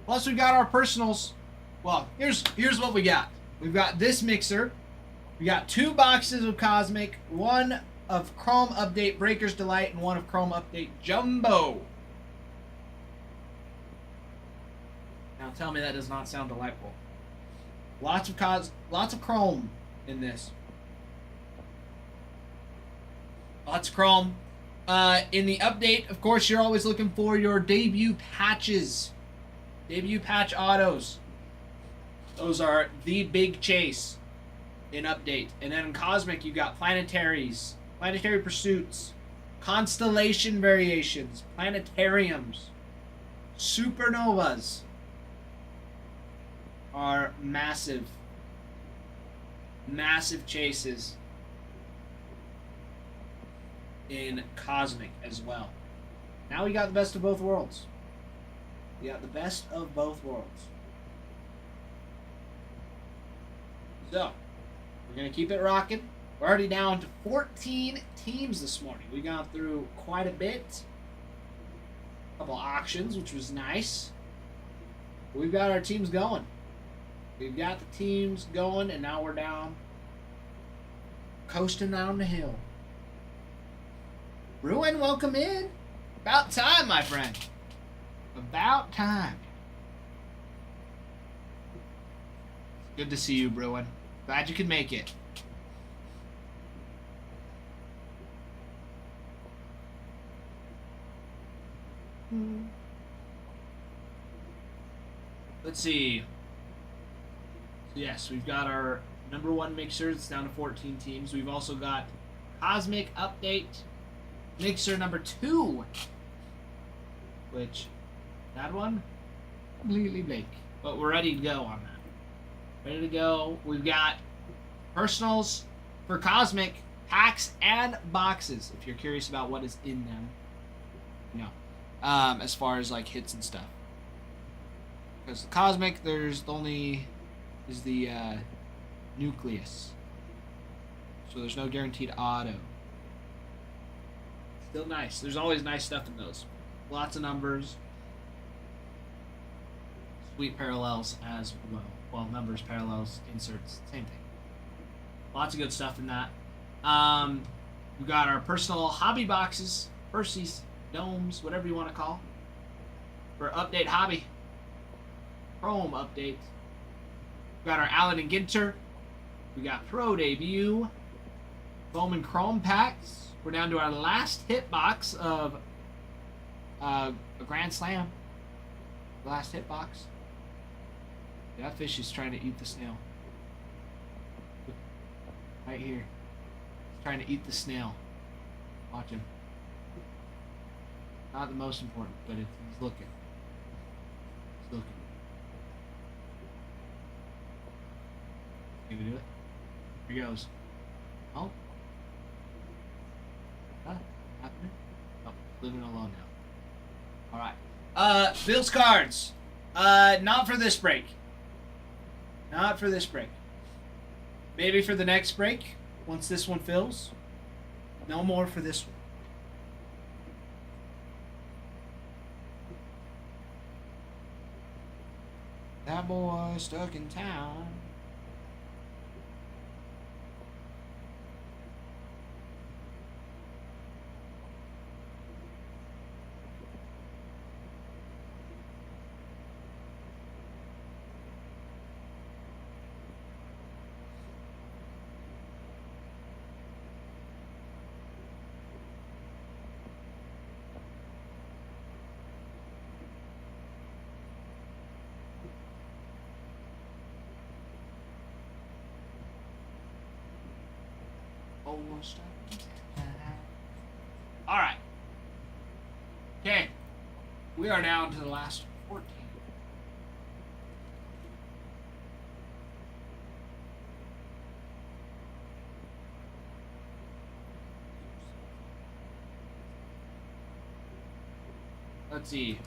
Plus we got our personals. Well, here's what we got. We've got this mixer. We got 2 boxes of Cosmic, 1 of Chrome Update Breaker's Delight, and 1 of Chrome Update Jumbo. Now tell me that does not sound delightful. Lots of chrome in this. Lots of chrome. In the update, of course, you're always looking for your debut patches. Debut patch autos. Those are the big chase in update. And then in Cosmic, you got planetaries, planetary pursuits, constellation variations, planetariums, supernovas are massive. Massive chases in Cosmic as well. Now we got the best of both worlds. We got the best of both worlds. So, we're going to keep it rocking. We're already down to 14 teams this morning. We got through quite a bit. A couple auctions, which was nice. We've got our teams going. We've got the teams going, and now we're down. Coasting down the hill. Ruin, welcome in. About time, my friend. About time. Good to see you, Bruin. Glad you could make it. Let's see. So yes, we've got our number 1 mixer. It's down to 14 teams. We've also got Cosmic Update mixer number 2, which that one completely blank, but we're ready to go on that. Ready to go. We've got personals for Cosmic, packs and boxes. If you're curious about what is in them, you know, as far as like hits and stuff. Because Cosmic, there's only is the nucleus, so there's no guaranteed auto. Still nice. There's always nice stuff in those. Lots of numbers. Sweet parallels as well. Well, numbers, parallels, inserts, same thing. Lots of good stuff in that. We've got our personal hobby boxes, Percy's, domes, whatever you want to call. For Update Hobby. Chrome Update. We've got our Allen and Ginter. We got Pro Debut. Foam and Chrome packs. We're down to our last hit box of a Grand Slam. Last hit box. That fish is trying to eat the snail. Right here. He's trying to eat the snail. Watch him. Not the most important, but he's looking. He's looking. Can we do it? Here he goes. Oh. Huh? Happening? Oh, living alone now. Alright. Bill's cards. Not for this break. Not for this break. Maybe for the next break, once this one fills. No more for this one. That boy stuck in town. Alright. Okay. We are down to the last 14. Let's see.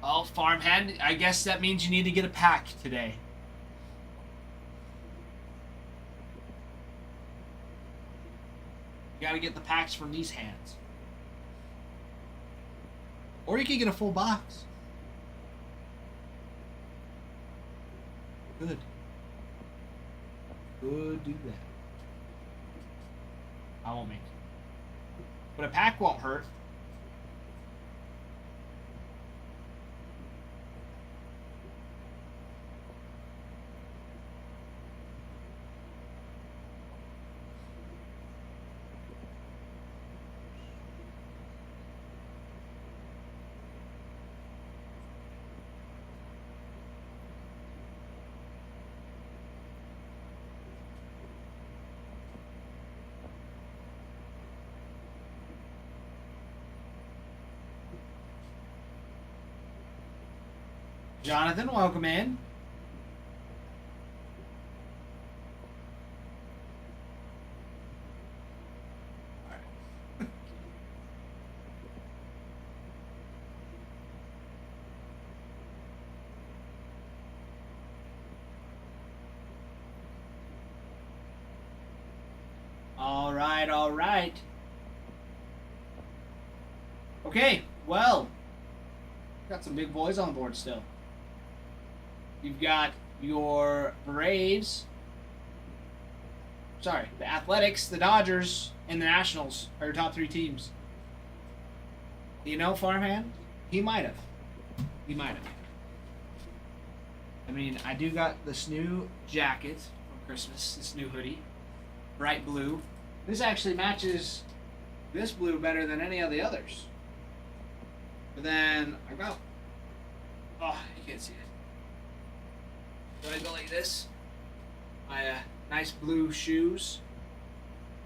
Oh, farmhand, I guess that means you need to get a pack today. You gotta get the packs from these hands. Or you can get a full box. Good. Could do that. I won't make it. But a pack won't hurt. Jonathan, welcome in. All right, all right. Okay, well, got some big boys on board still. You've got your Braves. Sorry, the Athletics, the Dodgers, and the Nationals are your top three teams. You know, Farmhand? He might have. He might have. I mean, I do got this new jacket from Christmas, this new hoodie. Bright blue. This actually matches this blue better than any of the others. But then I got... Oh, you can't see it. So I go like this. My nice blue shoes.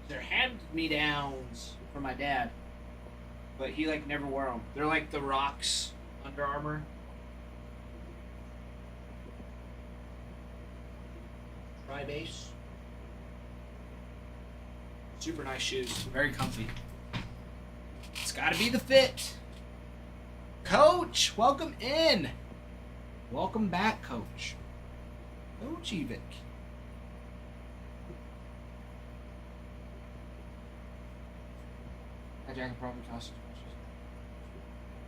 They're hand-me-downs from my dad. But he like never wore them. They're like the Rocks Under Armour. Tri-base. Super nice shoes. Very comfy. It's gotta be the fit. Coach, welcome in. Welcome back, Coach. Coach Evic. That jacket probably costs as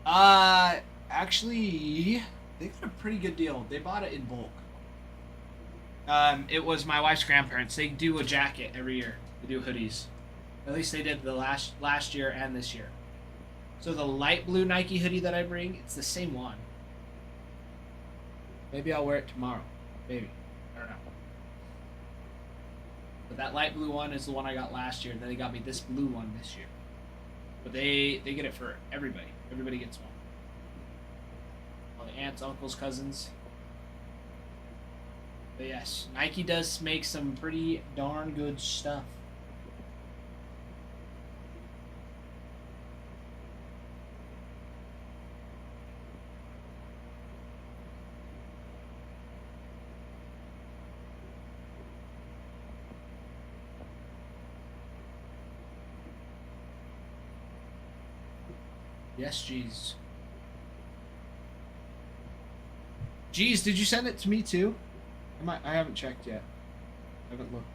much. Actually, they got a pretty good deal. They bought it in bulk. It was my wife's grandparents. They do a jacket every year. They do hoodies. At least they did the last year and this year. So the light blue Nike hoodie that I bring, it's the same one. Maybe I'll wear it tomorrow. Maybe. I don't know. But that light blue one is the one I got last year. Then they got me this blue one this year. But they get it for everybody. Everybody gets one. All the aunts, uncles, cousins. But yes, Nike does make some pretty darn good stuff. Yes, jeez. Jeez, did you send it to me too? I haven't checked yet. I haven't looked.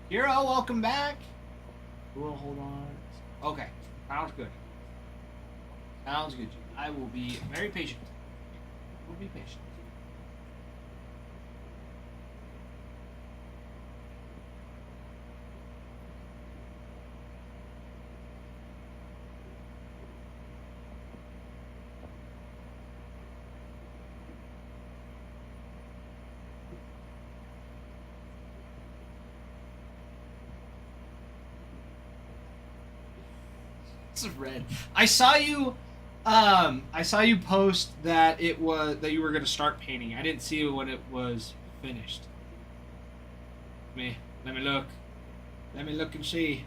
Hero, welcome back. We'll hold on. Okay, sounds good. Sounds good. I will be very patient. We'll be patient. It's red. I saw you post that you were gonna start painting. I didn't see it when it was finished. Let me look. Let me look and see.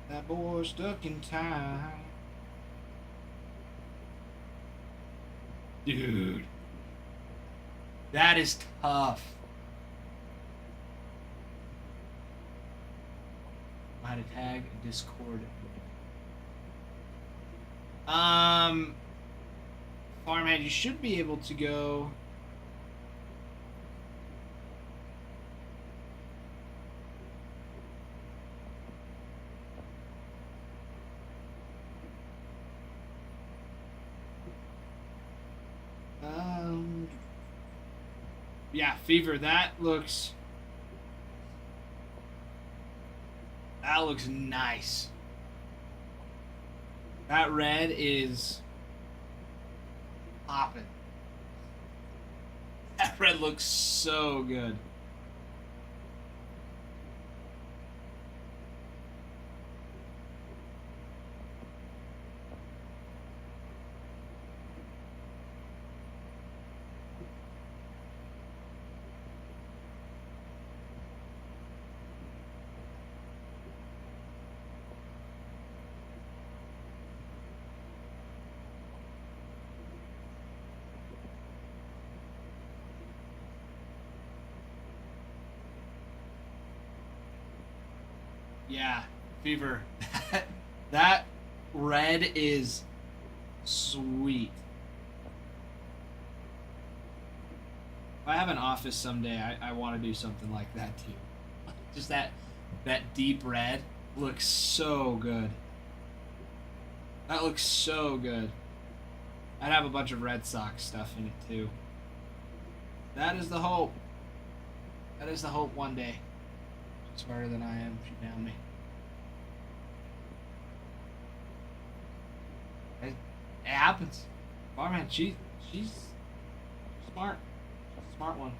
That boy's stuck in time. Dude. That is tough. How to tag Discord. Farmhand, you should be able to go. Yeah, Fever, that looks nice. That red is popping. That red looks so good. Yeah, Fever. That red is sweet. If I have an office someday, I want to do something like that too. Just that deep red looks so good. That looks so good. I'd have a bunch of Red Sox stuff in it too. That is the hope. That is the hope one day. Smarter than I am. She down me. It happens. Farmhand, she's smart. She's a smart one.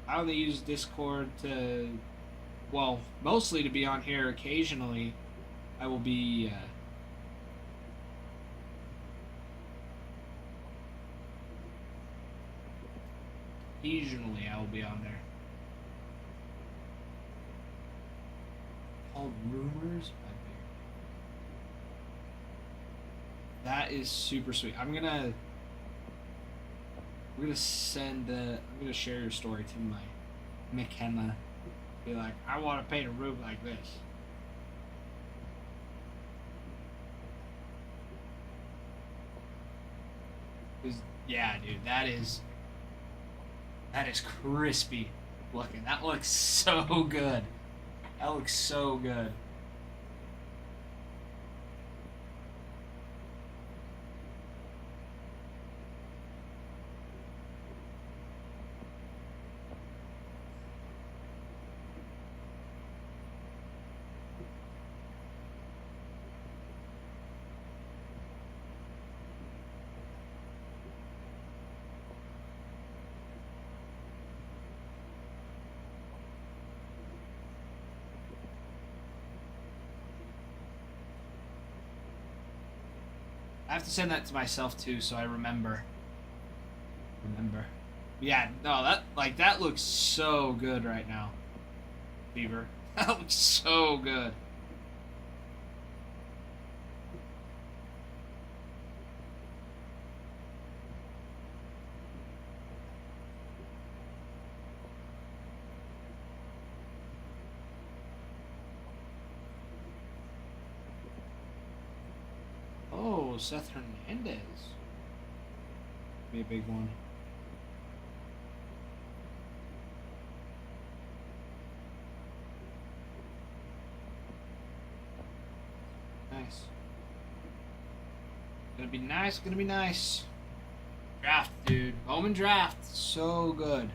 I only use Discord to, well, mostly to be on here. Occasionally, I will be. Occasionally, I will be on there. Called Rumors by Bear. That is super sweet. I'm gonna send. I'm gonna share your story to my McKenna. Be like, I want to paint a room like this. Yeah, dude, that is crispy looking. That looks so good. That looks so good. I have to send that to myself too, so I remember. Yeah, no, that looks so good right now. Fever. That looks so good. Oh, Seth Hernandez. Be a big one. Nice. Gonna be nice, gonna be nice. Draft, dude. Bowman draft. So good.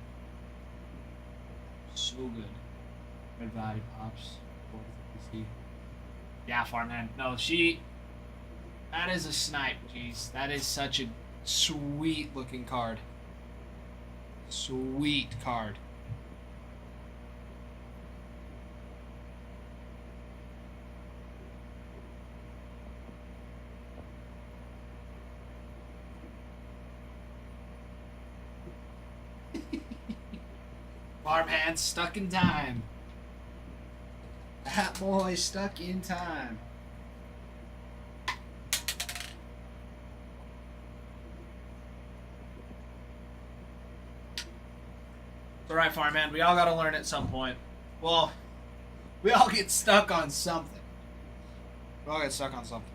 So good. Red body pops. Yeah, Farmhand. No, that is a snipe, jeez. That is such a sweet looking card. Sweet card. Farmhand stuck in time. That boy stuck in time. The right farmhand. We all got to learn at some point. Well, we all get stuck on something. We all get stuck on something.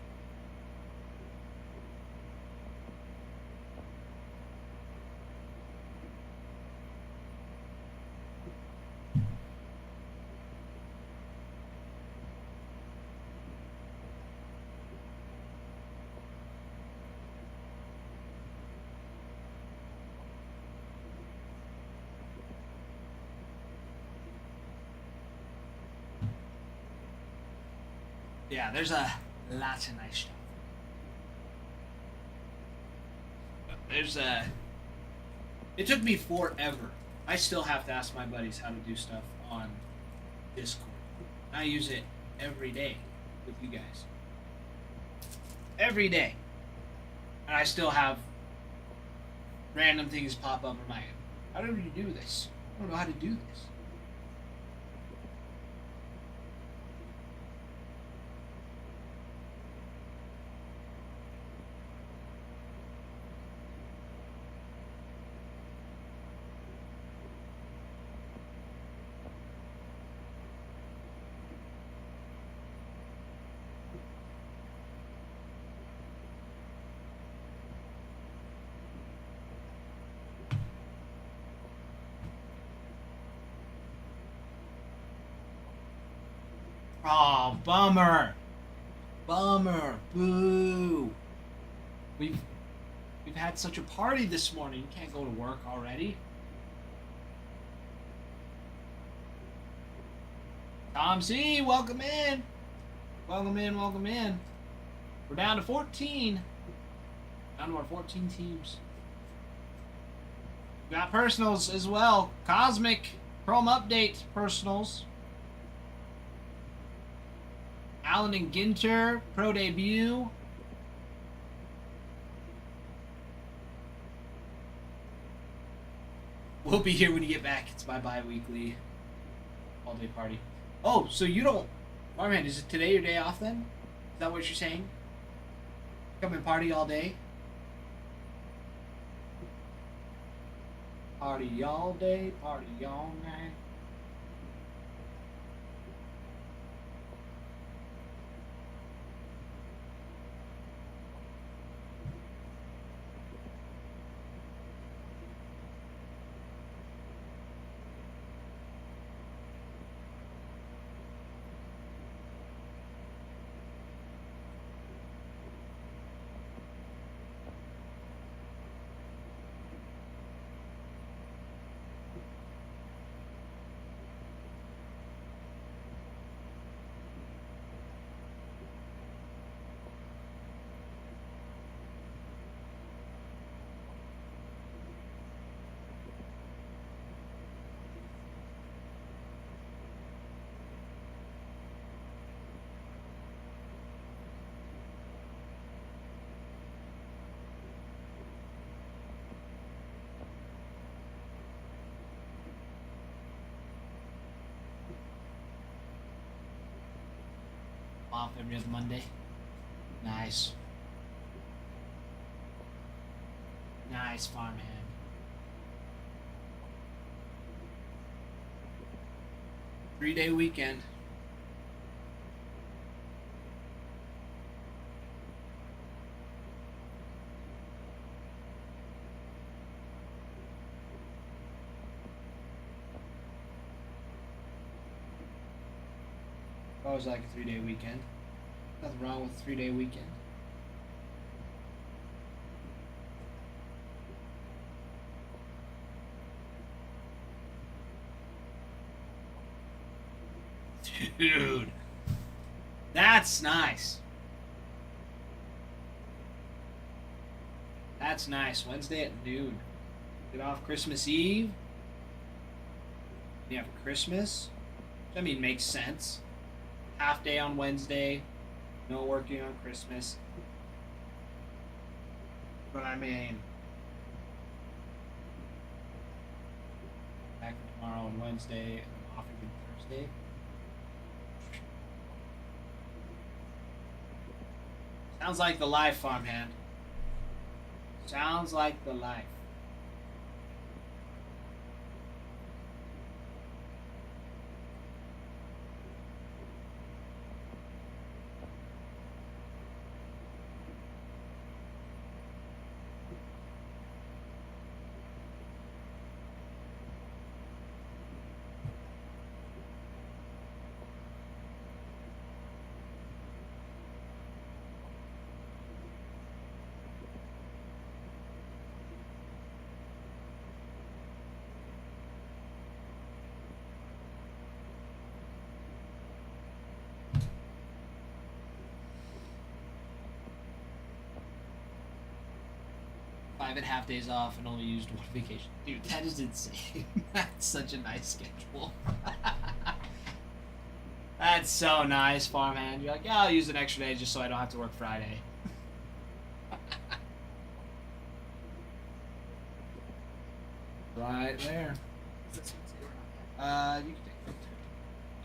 Yeah, there's a lots of nice stuff. It took me forever. I still have to ask my buddies how to do stuff on Discord. I use it every day with you guys. Every day. And I still have random things pop up in my head. How do you do this? I don't know how to do this. Oh, bummer. Bummer. Boo. We've had such a party this morning. You can't go to work already. Tom C, welcome in. Welcome in, welcome in. We're down to 14. Down to our 14 teams. We got personals as well. Cosmic Chrome Update personals. Allen and Ginter, pro debut. We'll be here when you get back. It's my bi-weekly all-day party. Oh, so you don't... Oh, man, is it today your day off then? Is that what you're saying? Come and party all day? Party all day, party all night. Off every other Monday. Nice. Nice, farmhand. Three-day weekend. Always like a 3-day weekend. Nothing wrong with a 3-day weekend. Dude, that's nice. That's nice. Wednesday at noon. Get off Christmas Eve. You have Christmas. I mean, makes sense. Half day on Wednesday. No working on Christmas. But I mean, back tomorrow on Wednesday and off again Thursday. Sounds like the life, farmhand. Sounds like the life. 5.5 days off and only used one vacation. Dude, that is insane. That's such a nice schedule. That's so nice, farmhand. You're like, yeah, I'll use an extra day just so I don't have to work Friday. Right there. You can take it.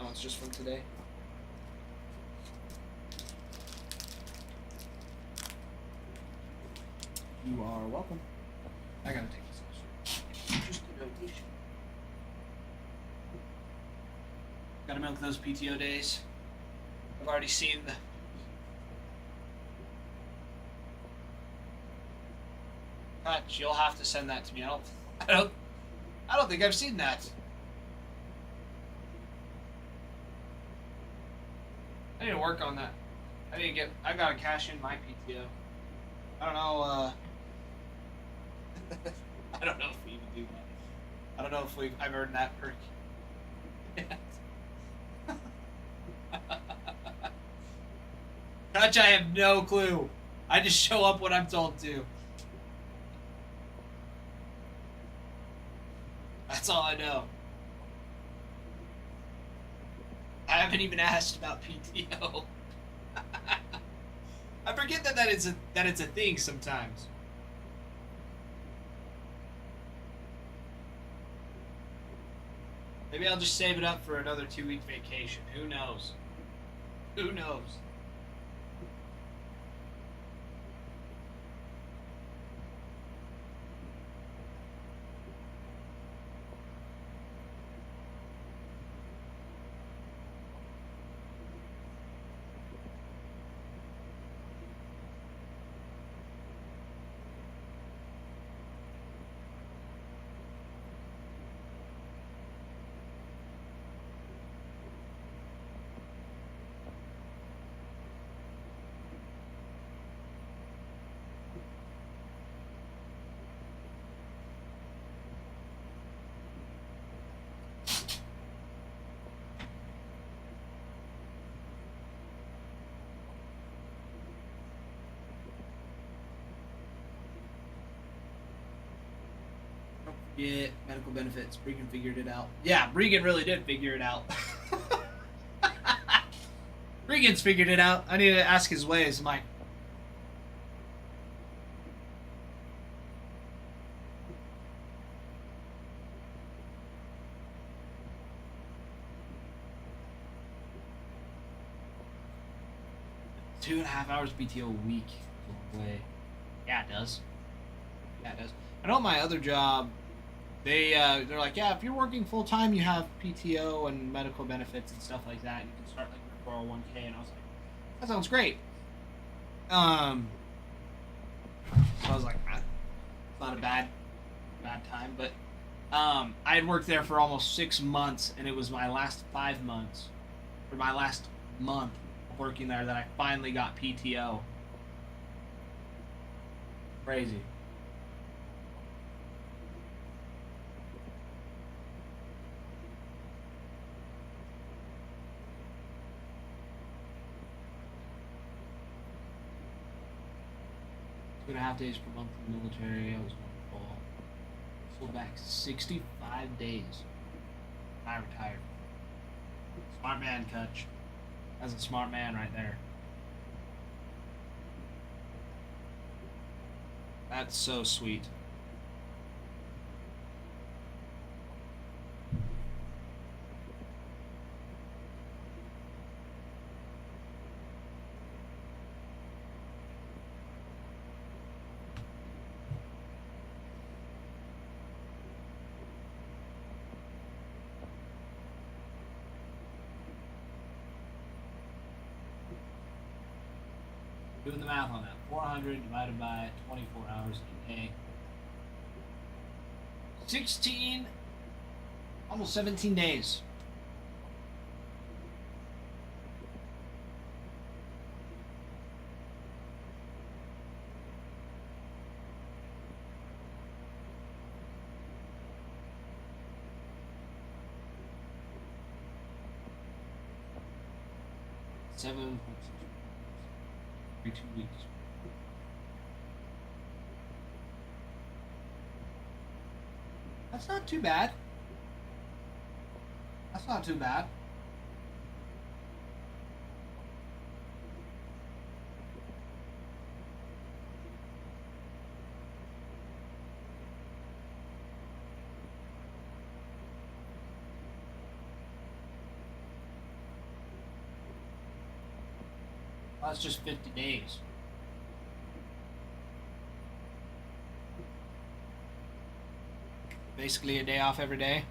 Oh, it's just from today. You are welcome. I gotta take this off. Just a notation. Gotta milk those PTO days. I've already seen the. Hutch, you'll have to send that to me. I don't think I've seen that. I need to work on that. I gotta cash in my PTO. I don't know, I don't know if we even do that. I don't know if I've earned that perk yet. Touch, I have no clue. I just show up when I'm told to. That's all I know. I haven't even asked about PTO. I forget that it's a thing sometimes. Maybe I'll just save it up for another 2-week vacation. Who knows? Who knows? Yeah, medical benefits. Bregan figured it out. Yeah, Bregan really did figure it out. Bregan's figured it out. I need to ask his ways. I'm like, two and a half hours PTO a week. Way. Yeah, it does. Yeah, it does. I know my other job. They're like, yeah, if you're working full time, you have PTO and medical benefits and stuff like that. You can start like your 401k, and I was like, that sounds great. So I was like, it's not a bad time, but I had worked there for almost 6 months, and it was my last 5 months, or my last month of working there, that I finally got PTO. Crazy. Two and a half days per month in the military. I was wonderful. So back 65 days. I retired. Smart man, Kutch. That's a smart man right there. That's so sweet. Doing the math on that. 400 divided by 24 hours a day. 16, almost 17 days. Every 2 weeks. That's not too bad. That's not too bad. Well, that's just 50 days. Basically a day off every day.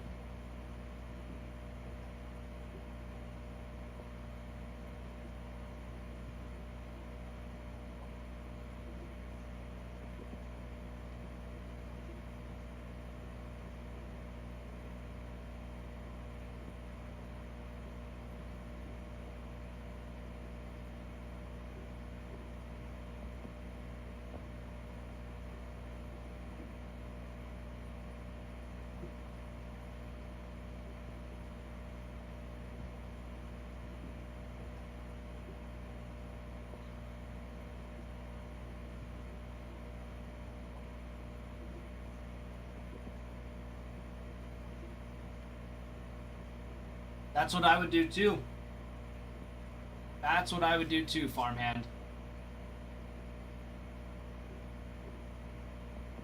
That's what I would do too. That's what I would do too, farmhand.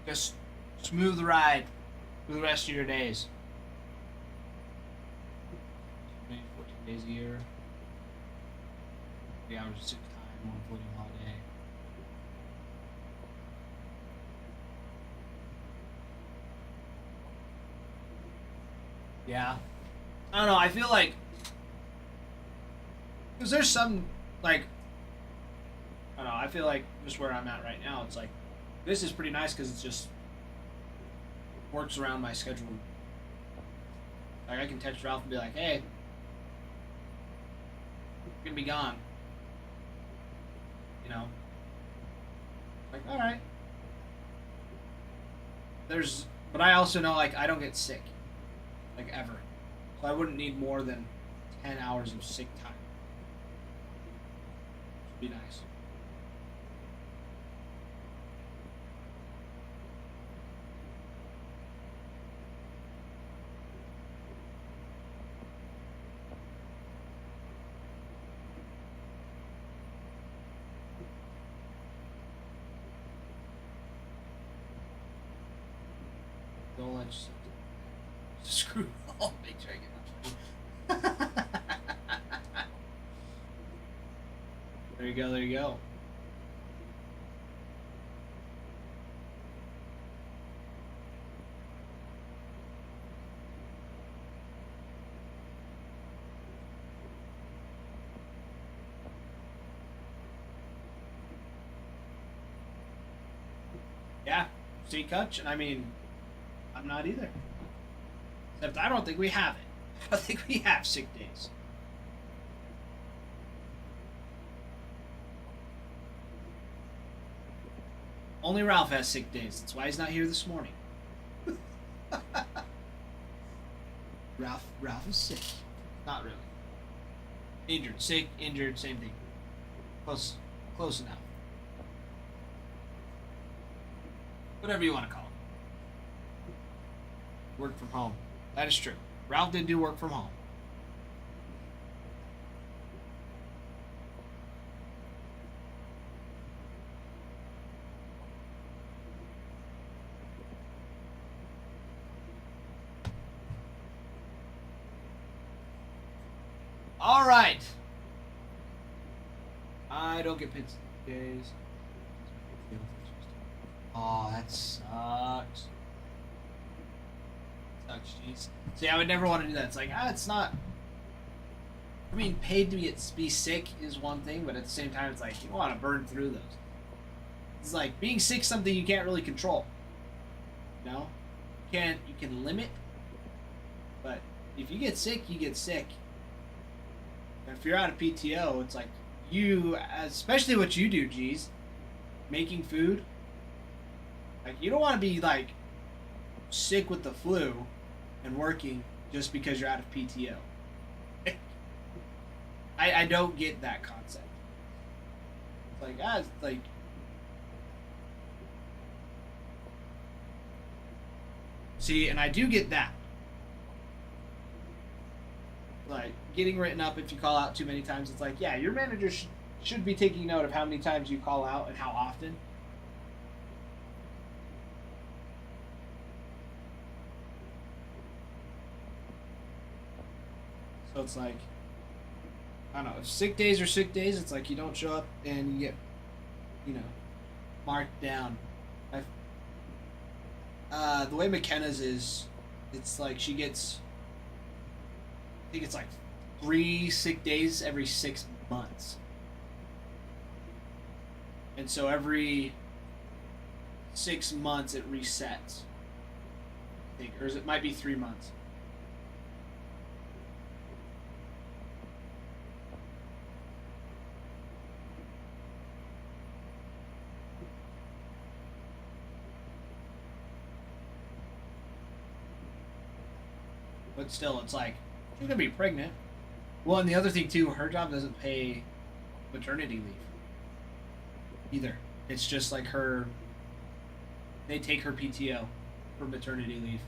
Just smooth ride for the rest of your days. Maybe 14 days a year. 3 hours of sick time, one floating holiday. Yeah. I don't know, I feel like... Because there's some, like... I don't know, I feel like just where I'm at right now, it's like... This is pretty nice because it's just... works around my schedule. Like, I can text Ralph and be like, hey... I'm gonna be gone. You know? Like, alright. There's... But I also know, like, I don't get sick. Like, ever. So I wouldn't need more than 10 hours of sick time. Would be nice. Don't let yourself screw it all. Make sure I get There you go, there you go. Yeah, see, Kutch, I mean, I'm not either. Except I don't think we have it. I don't think we have sick days. Only Ralph has sick days. That's why he's not here this morning. Ralph is sick. Not really. Injured, sick, injured, same thing. Close enough. Whatever you want to call it. Work from home. That is true. Ralph did do work from home. All right. I don't get paid days. Oh, that sucks. Sucks, jeez. See, I would never want to do that. It's like, it's not. I mean, paid to be sick is one thing, but at the same time, it's like you want to burn through those. It's like being sick, something you can't really control. You know, you can limit, but if you get sick, you get sick. If you're out of PTO, it's like you, especially what you do, geez, making food. Like, you don't want to be like sick with the flu and working just because you're out of PTO. I don't get that concept. It's like, it's like, See, and I do get that. Like, getting written up if you call out too many times, it's like, yeah, your manager should be taking note of how many times you call out and how often. So it's like, I don't know, if sick days are sick days, it's like you don't show up and you get, marked down. The way McKenna's is, it's like she gets, I think it's like 3 sick days every 6 months. And so every 6 months it resets. I think, or it might be 3 months. But still, it's like, she's gonna be pregnant. Well, and the other thing too, her job doesn't pay maternity leave either. It's just like they take her PTO for maternity leave.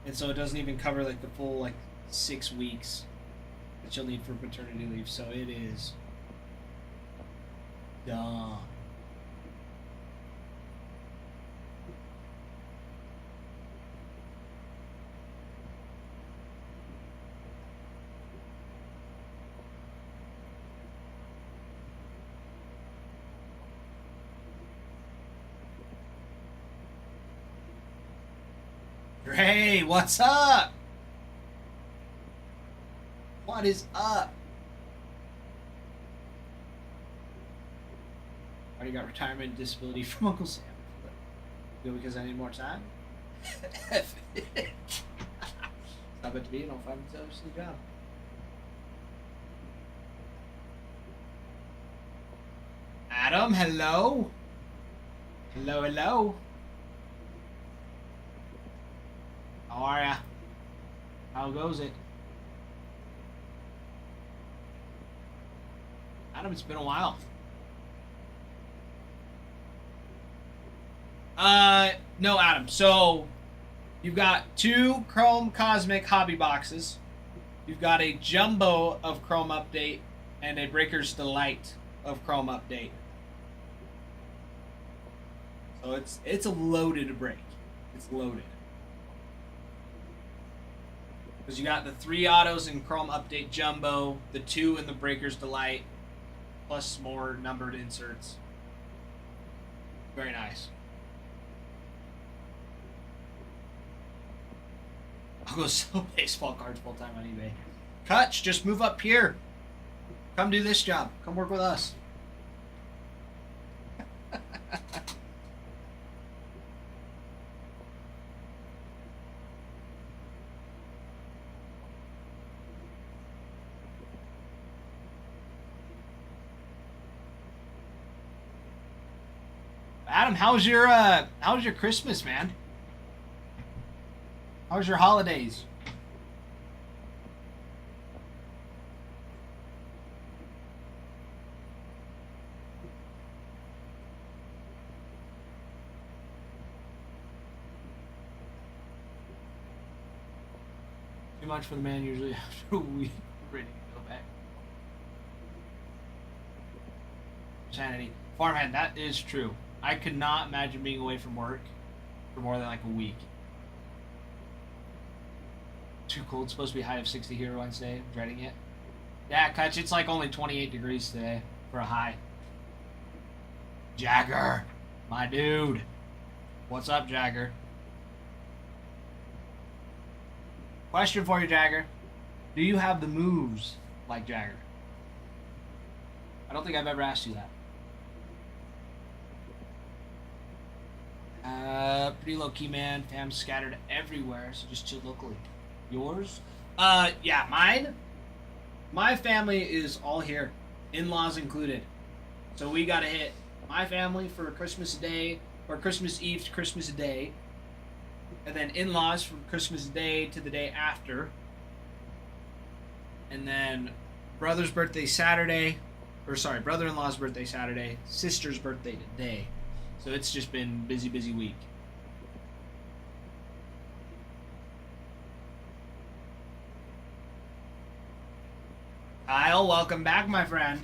And so it doesn't even cover like the full like 6 weeks that she'll need for maternity leave. So it is dumb. Hey, what's up? What is up? Already got retirement and disability from Uncle Sam. Good because I need more time? Stop it to me and I'll find myself a job. Adam, hello? Hello, hello. How are ya? How goes it? Adam, it's been a while. No, Adam. So, you've got 2 Chrome Cosmic hobby boxes. You've got a jumbo of Chrome Update and a Breaker's Delight of Chrome Update. So it's a loaded break. It's loaded. Because you got the 3 autos in Chrome Update Jumbo, the 2 in the Breaker's Delight, plus more numbered inserts. Very nice. I'll go sell baseball cards full time on eBay. Kutch, just move up here. Come do this job. Come work with us. Adam, how's your Christmas, man? How's your holidays? Too much for the man usually after a week. Ready to go back. Sanity. Farmhand, that is true. I could not imagine being away from work for more than like a week. Too cold. It's supposed to be a high of 60 here Wednesday. I'm dreading it. Yeah, Kutch, it's like only 28 degrees today for a high. Jagger, my dude. What's up, Jagger? Question for you, Jagger. Do you have the moves like Jagger? I don't think I've ever asked you that. Pretty low-key, man. Fam scattered everywhere, so just chill locally. Yours? Yeah, mine? My family is all here. In-laws included. So we gotta hit my family for Christmas Day, or Christmas Eve to Christmas Day. And then in-laws from Christmas Day to the day after. And then brother's birthday Saturday. Or sorry, brother-in-law's birthday Saturday. Sister's birthday today. So it's just been busy, busy week. Well, welcome back, my friend.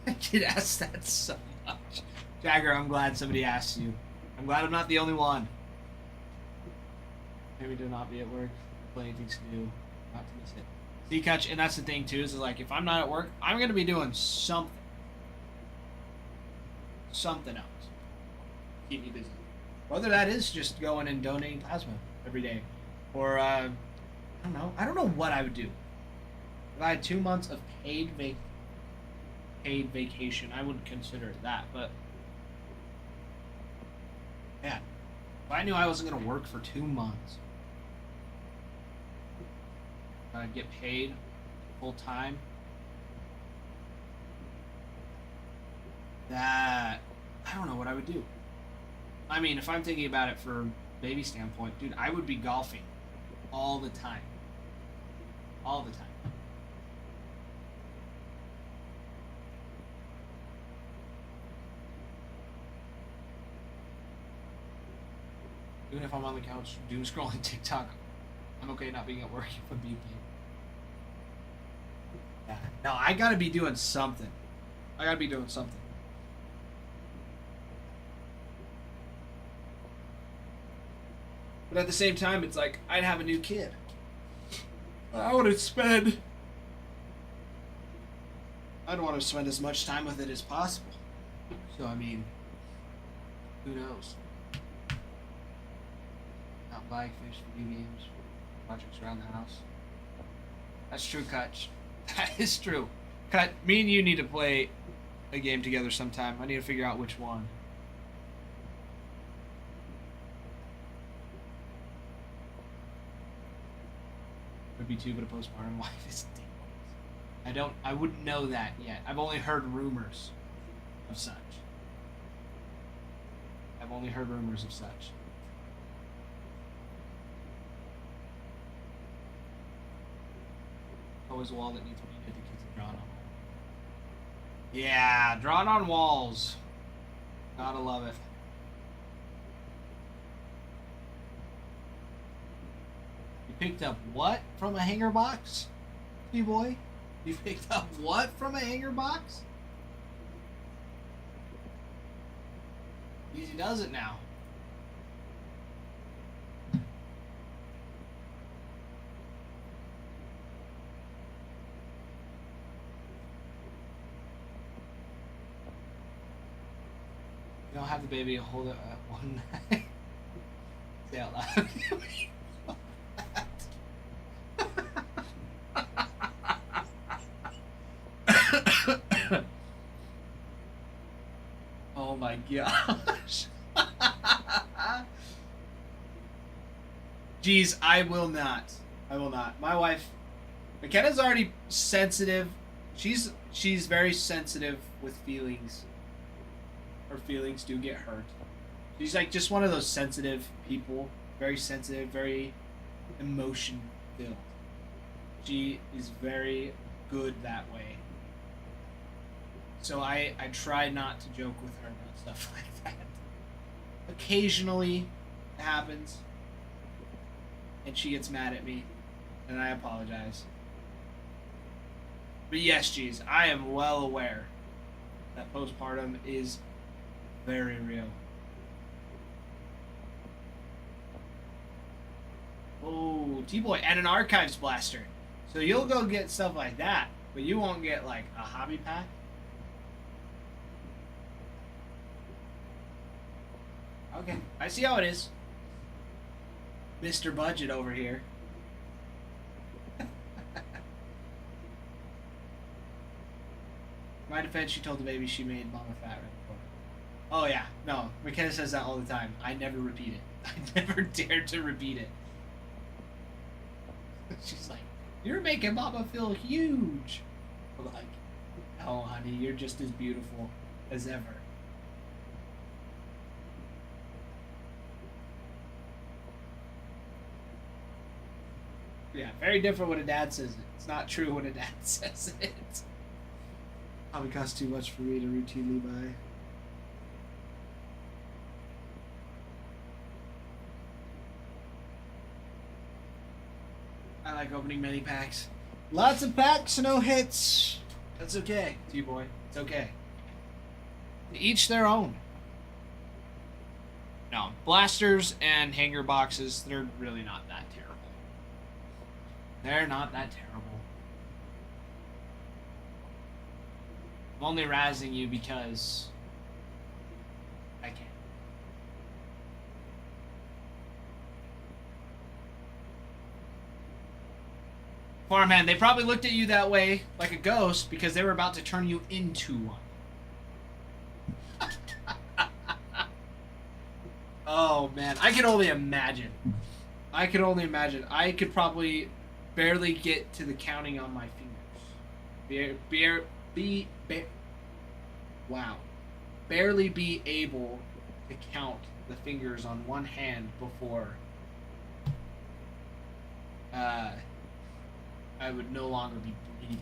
I get asked that so much. Jagger, I'm glad somebody asked you. I'm glad I'm not the only one. Maybe to not be at work. Plenty of things to do. Not to miss it. See, Kutch, and that's the thing, too, is like, if I'm not at work, I'm going to be doing something. Something else. Keep me busy. Whether that is just going and donating plasma every day. Or, I don't know. I don't know what I would do. If I had 2 months of paid vacation, I wouldn't consider it that, but man, if I knew I wasn't going to work for 2 months, I'd get paid full time. That, I don't know what I would do. I mean, if I'm thinking about it from baby standpoint, dude, I would be golfing all the time. All the time. Even if I'm on the couch doom scrolling TikTok, I'm okay not being at work if I'm being paid. Yeah. No, I gotta be doing something. I gotta be doing something. But at the same time, it's like, I'd have a new kid. I want to spend... I'd want to spend as much time with it as possible. So, I mean, who knows? Not buying fish, video games, projects around the house. That's true, Kutch. That is true. Cut, me and you need to play a game together sometime. I need to figure out which one. Would be two, but a postpartum wife is dangerous. I wouldn't know that yet. I've only heard rumors of such. I've only heard rumors of such. Always a wall that needs painted. The kids are drawn on. Yeah, drawn on walls. Gotta love it. You picked up what from a hanger box, B-boy? You picked up what from a hanger box? Easy does it now. You don't have the baby hold it at one night. Say out loud. Oh my gosh. Jeez, I will not. I will not. My wife, McKenna's already sensitive. She's very sensitive with feelings. Her feelings do get hurt. She's like just one of those sensitive people. Very sensitive, very emotion filled. She is very good that way. So I try not to joke with her about stuff like that. Occasionally it happens. And she gets mad at me. And I apologize. But yes, geez, I am well aware that postpartum is very real. Oh, T-Boy, and an archives blaster. So you'll go get stuff like that, but you won't get like a hobby pack. Okay, I see how it is. Mr. Budget over here. My defense, she told the baby she made Mama fat right before. Oh yeah, no, McKenna says that all the time. I never repeat it. I never dared to repeat it. She's like, you're making Mama feel huge. I'm like, no, honey, you're just as beautiful as ever. Yeah, very different when a dad says it. It's not true when a dad says it. Probably costs too much for me to routinely buy. I like opening many packs. Lots of packs, no hits. That's okay, T-Boy. It's okay. Each their own. No, blasters and hanger boxes, they're really not that terrible. They're not that terrible. I'm only razzing you because I can. Farmhand, they probably looked at you that way like a ghost because they were about to turn you into one. Oh man, I can only imagine. I could probably barely get to the counting on my fingers. Wow. Barely be able to count the fingers on one hand before I would no longer be breathing.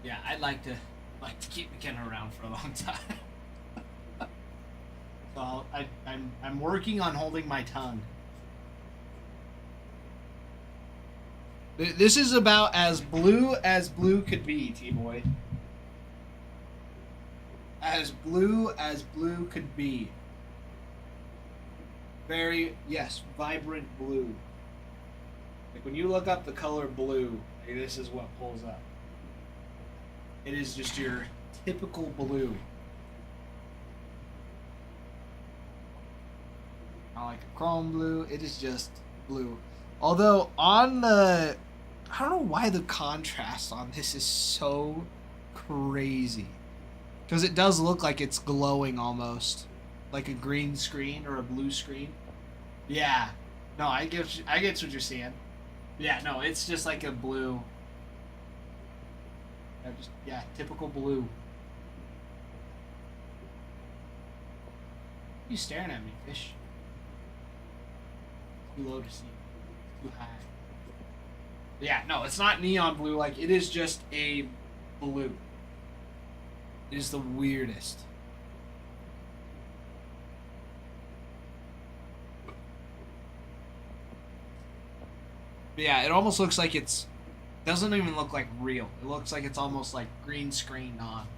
Yeah, I'd like to keep McKenna around for a long time. So I'm working on holding my tongue. This is about as blue could be, T-Boy. As blue could be. Very, yes, vibrant blue. Like when you look up the color blue, like this is what pulls up. It is just your typical blue. Not like a chrome blue, it is just blue. Although on the, I don't know why the contrast on this is so crazy. Because it does look like it's glowing almost. Like a green screen or a blue screen. Yeah. No, I get what you're seeing. Yeah, no, it's just like a blue. Yeah, typical blue. You staring at me, fish? Too low to see. Too high. Yeah, no, it's not neon blue. Like, it is just a blue. It is the weirdest. But yeah, it almost looks like it's... Doesn't even look like real. It looks like it's almost like green screened on.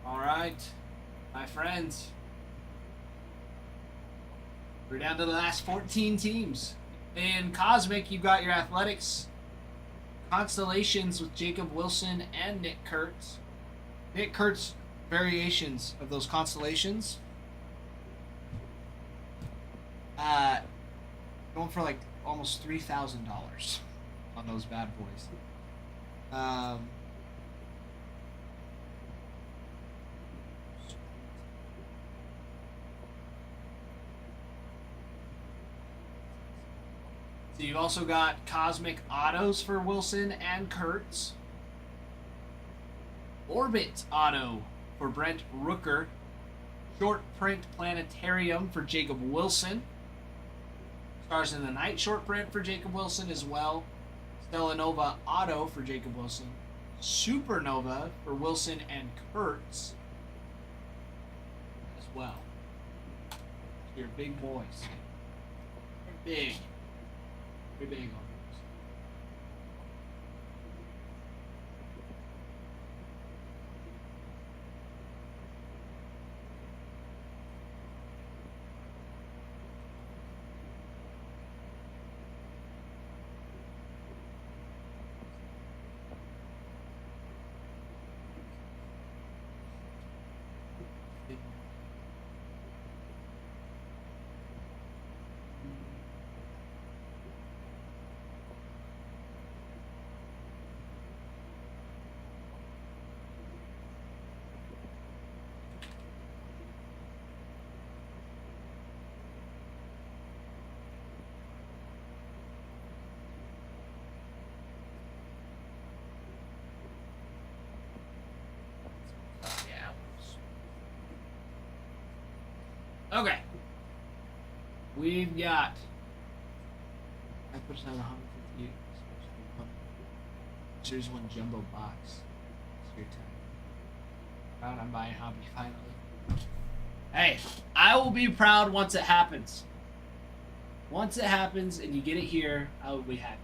Alright, my friends. We're down to the last 14 teams. In Cosmic, you've got your Athletics, Constellations with Jacob Wilson and Nick Kurtz. Nick Kurtz variations of those constellations. Going for like almost $3,000 on those bad boys. So you've also got Cosmic Autos for Wilson and Kurtz. Orbit Auto for Brent Rooker. Short Print Planetarium for Jacob Wilson. Stars in the Night short print for Jacob Wilson as well. Stellanova Auto for Jacob Wilson. Supernova for Wilson and Kurtz as well. Your big boys. They're big. They're big on those. Okay. We've got. I put aside 150. Series 1 jumbo box. It's your time. I'm buying hobby finally. Hey, I will be proud once it happens. Once it happens and you get it here, I will be happy.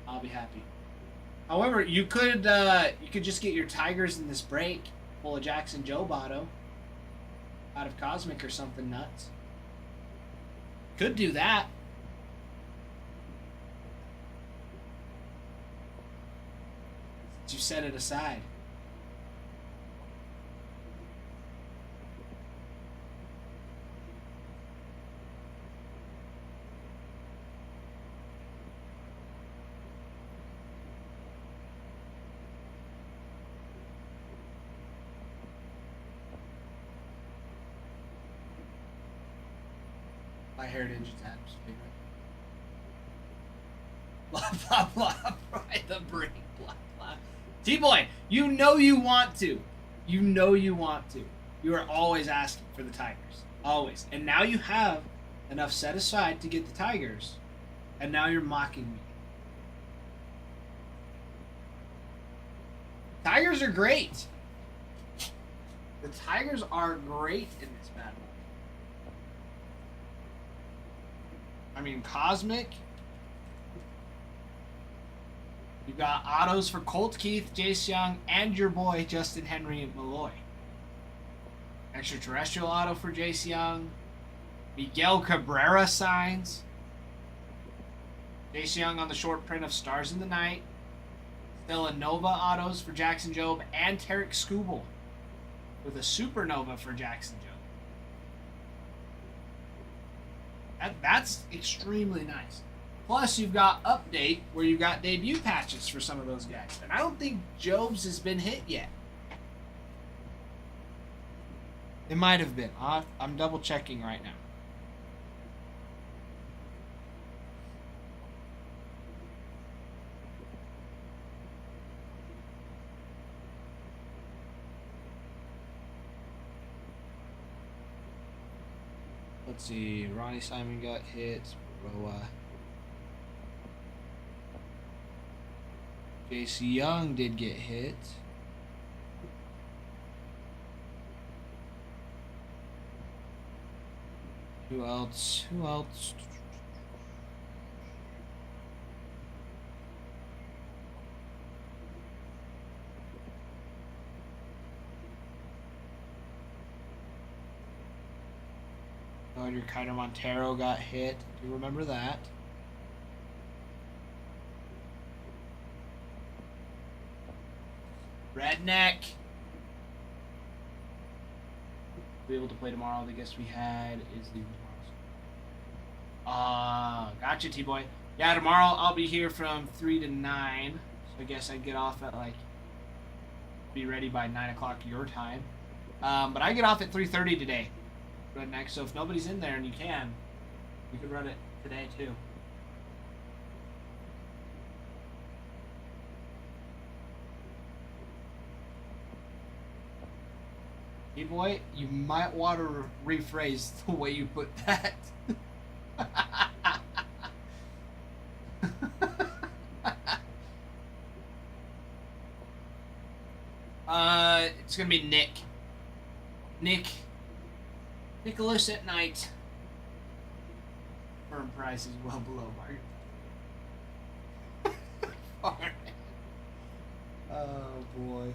I'll be happy. However, you could just get your Tigers in this break, pull a Jackson Jobe auto out of Cosmic or something nuts. Could do that. You set it aside. My heritage is Adam's favorite. Blah blah blah. Right, the brain. Blah blah. T-Boy, you know you want to. You know you want to. You are always asking for the Tigers. Always. And now you have enough set aside to get the Tigers. And now you're mocking me. Tigers are great. The Tigers are great in this battle. I mean, Cosmic. You got autos for Colt Keith, Jace Young, and your boy Justin Henry and Malloy. Extraterrestrial auto for Jace Young. Miguel Cabrera signs. Jace Young on the short print of Stars in the Night. Villanova autos for Jackson Jobe and Tarek Skubal with a supernova for Jackson Jobe. That's extremely nice. Plus, you've got Update, where you've got debut patches for some of those guys. And I don't think Jobe's has been hit yet. It might have been. I'm double checking right now. Let's see. Ronnie Simon got hit. Baroa. JC Young did get hit. Who else? Who else? Your Kiner Montero got hit. Do you remember that? Redneck. Be able to play tomorrow. The guest we had is leaving tomorrow. Gotcha, T-Boy. Yeah, tomorrow I'll be here from 3 to 9. So I guess I'd get off at be ready by 9 o'clock your time. But I get off at 3:30 today. Redneck. So if nobody's in there and you can, you could run it today too. Hey boy, you might want to rephrase the way you put that. It's gonna be Nicholas at night. Firm price is well below market. Oh boy.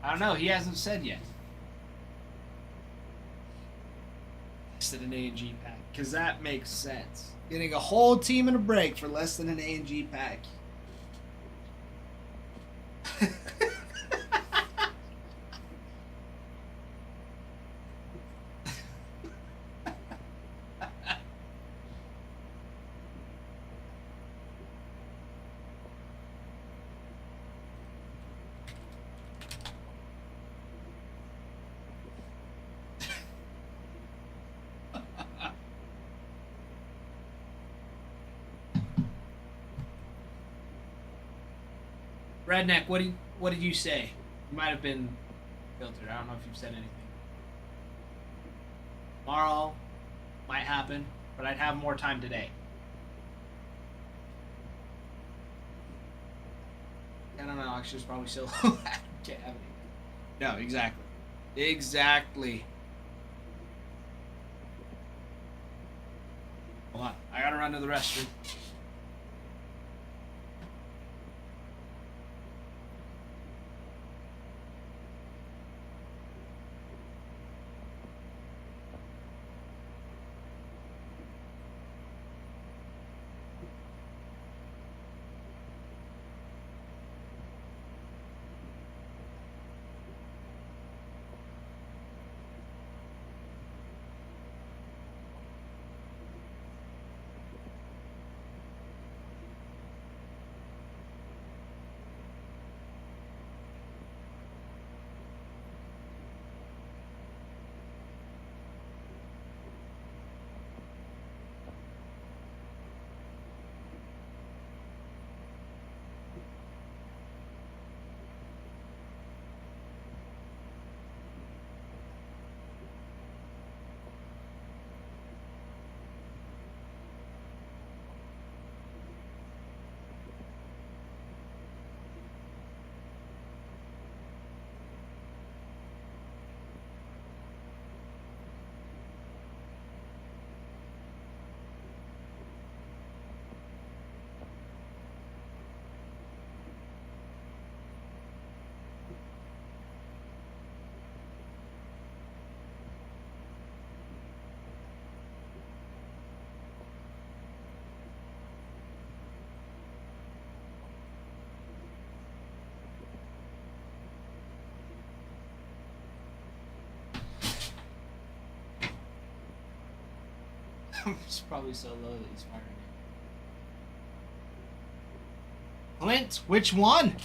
I don't know. He hasn't said yet. Less than an A&G pack. Because that makes sense. Getting a whole team in a break for less than an A&G pack. Redneck, what did you say? You might have been filtered. I don't know if you've said anything. Tomorrow might happen, but I'd have more time today. I don't know. Actually, it's probably still. Can't have any. No, exactly. Exactly. Hold on. I gotta run to the restroom. It's probably so low that he's firing it. Clint, which one?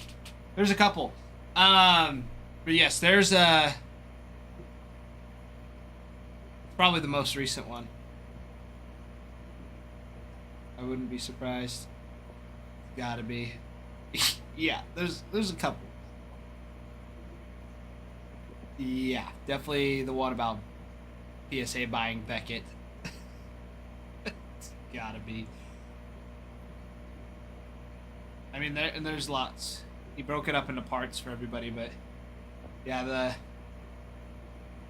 There's a couple. But yes, there's probably the most recent one. I wouldn't be surprised. Gotta be. Yeah, there's a couple. Yeah, definitely the one about PSA buying Beckett. It's gotta be. I mean, there's lots. He broke it up into parts for everybody, but yeah,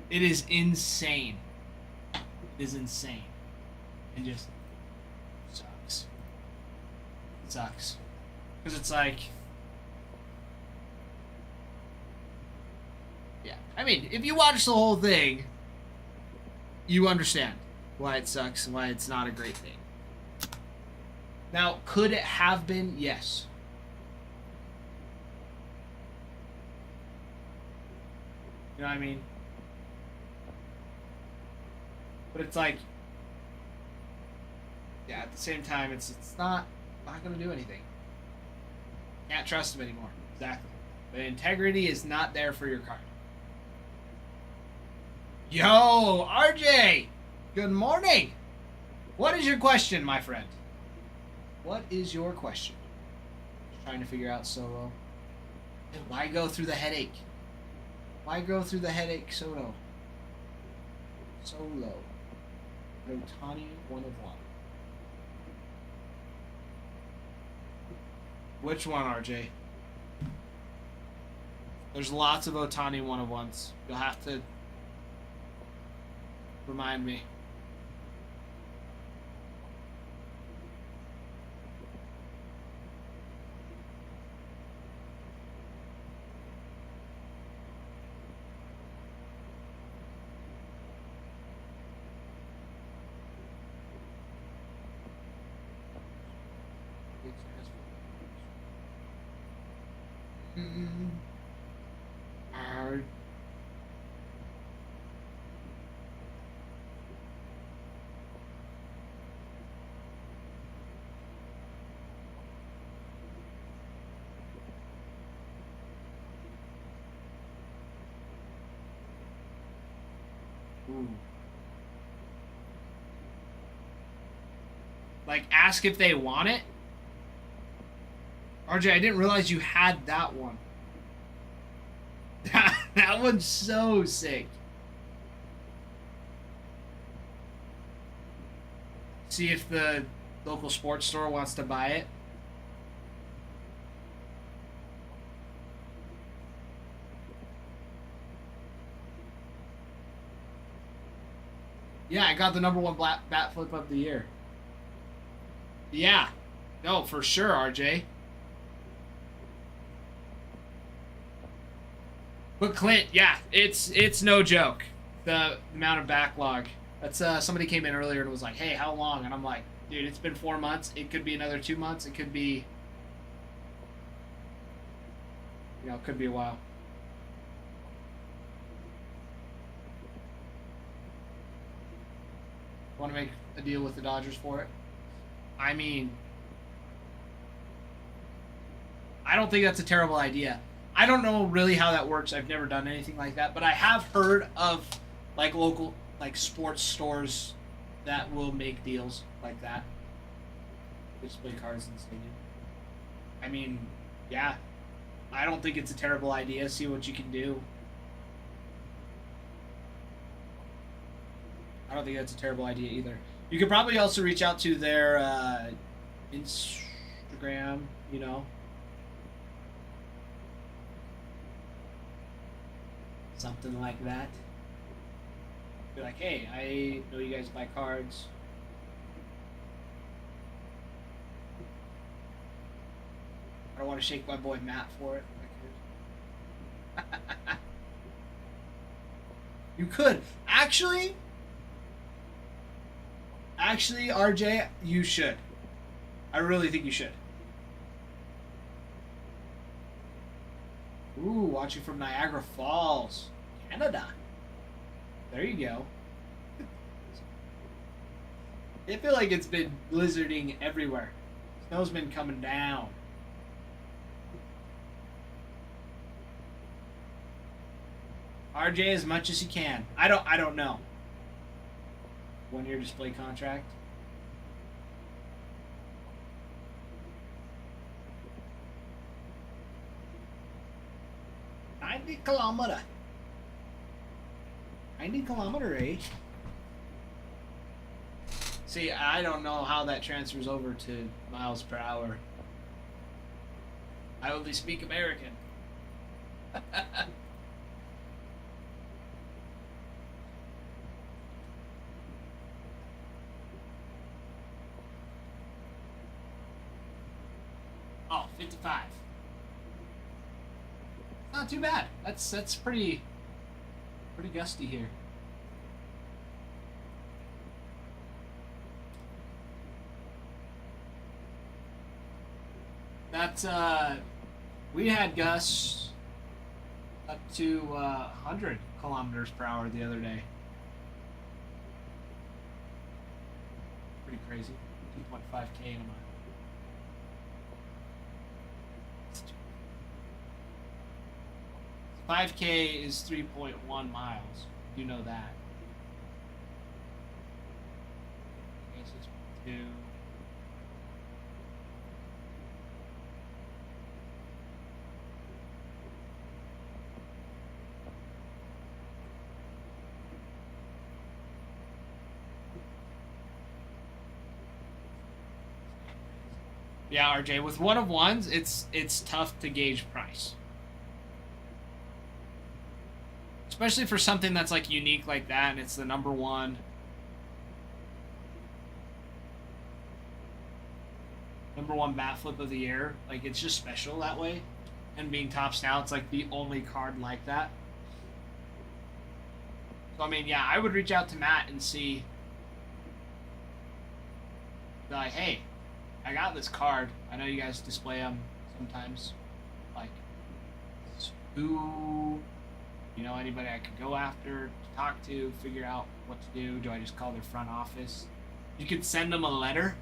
it is insane. It is insane. It just sucks. It sucks. Because it's like, yeah. I mean, if you watch the whole thing, you understand why it sucks and why it's not a great thing. Now, could it have been? Yes. You know what I mean? But it's like, yeah, at the same time, it's not going to do anything. Can't trust him anymore. Exactly. The integrity is not there for your card. Yo, RJ! Good morning! What is your question, my friend? What is your question? Just trying to figure out solo. Why go through the headache? Why go through the headache solo? Solo. Ohtani 1 of 1. Which one, RJ? There's lots of Ohtani 1 of 1s. You'll have to remind me. Alright. Ooh. Like, ask if they want it? RJ, I didn't realize you had that one. That one's so sick. See if the local sports store wants to buy it. Yeah, I got the #1 bat flip of the year. Yeah. No, for sure, RJ. But Clint, yeah, it's no joke. The amount of backlog. That's somebody came in earlier and was like, "Hey, how long?" And I'm like, "Dude, it's been 4 months. It could be another 2 months. It could be, it could be a while." Want to make a deal with the Dodgers for it? I mean, I don't think that's a terrible idea. I don't know really how that works. I've never done anything like that, but I have heard of like local like sports stores that will make deals like that. Display cards in the stadium. I mean, yeah. I don't think it's a terrible idea. See what you can do. I don't think that's a terrible idea either. You could probably also reach out to their Instagram, something like that. Be like, hey, I know you guys buy cards. I don't want to shake my boy Matt for it. You could. Actually, RJ, you should. I really think you should. Ooh, watching from Niagara Falls, Canada. There you go. I feel like it's been blizzarding everywhere. Snow's been coming down. RJ, as much as you can. I don't know. 1-year display contract. Kilometer. 90-kilometer, eh? See, I don't know how that transfers over to miles per hour. I only speak American. Oh, 55. Not too bad. That's pretty gusty here. That's we had gusts up to 100 kilometers per hour the other day. Pretty crazy. 2.5K in a mile. 5K is 3.1 miles. You know that. Okay, 6.2. Yeah, RJ, with one of ones, it's tough to gauge price. Especially for something that's like unique like that, and it's the #1. #1 bat flip of the year. Like, it's just special that way. And being tops now, it's like the only card like that. So, I mean, yeah, I would reach out to Matt and see. Be like, hey, I got this card. I know you guys display them sometimes. Like, Who, anybody I could go after, to talk to, figure out what to do? Do I just call their front office? You could send them a letter.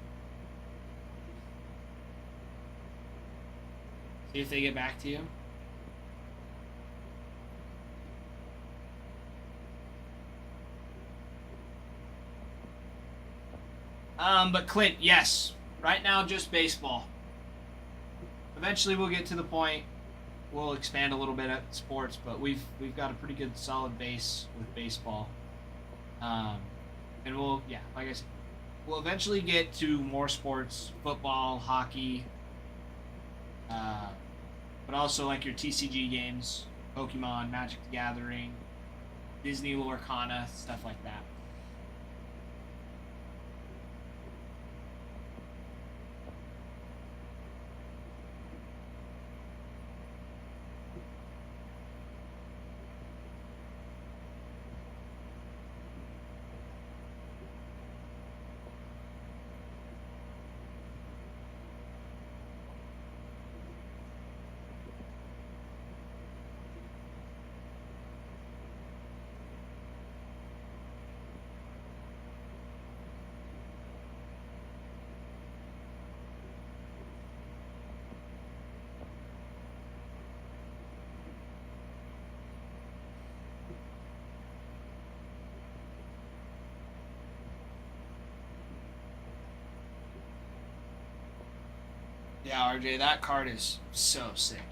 See if they get back to you. But Clint, yes. Right now, just baseball. Eventually, we'll get to the point. We'll expand a little bit at sports, but we've got a pretty good solid base with baseball. And we'll, like I said, we'll eventually get to more sports: football, hockey, but also like your TCG games, Pokemon, Magic the Gathering, Disney Lorcana, stuff like that. Yeah, RJ, that card is so sick.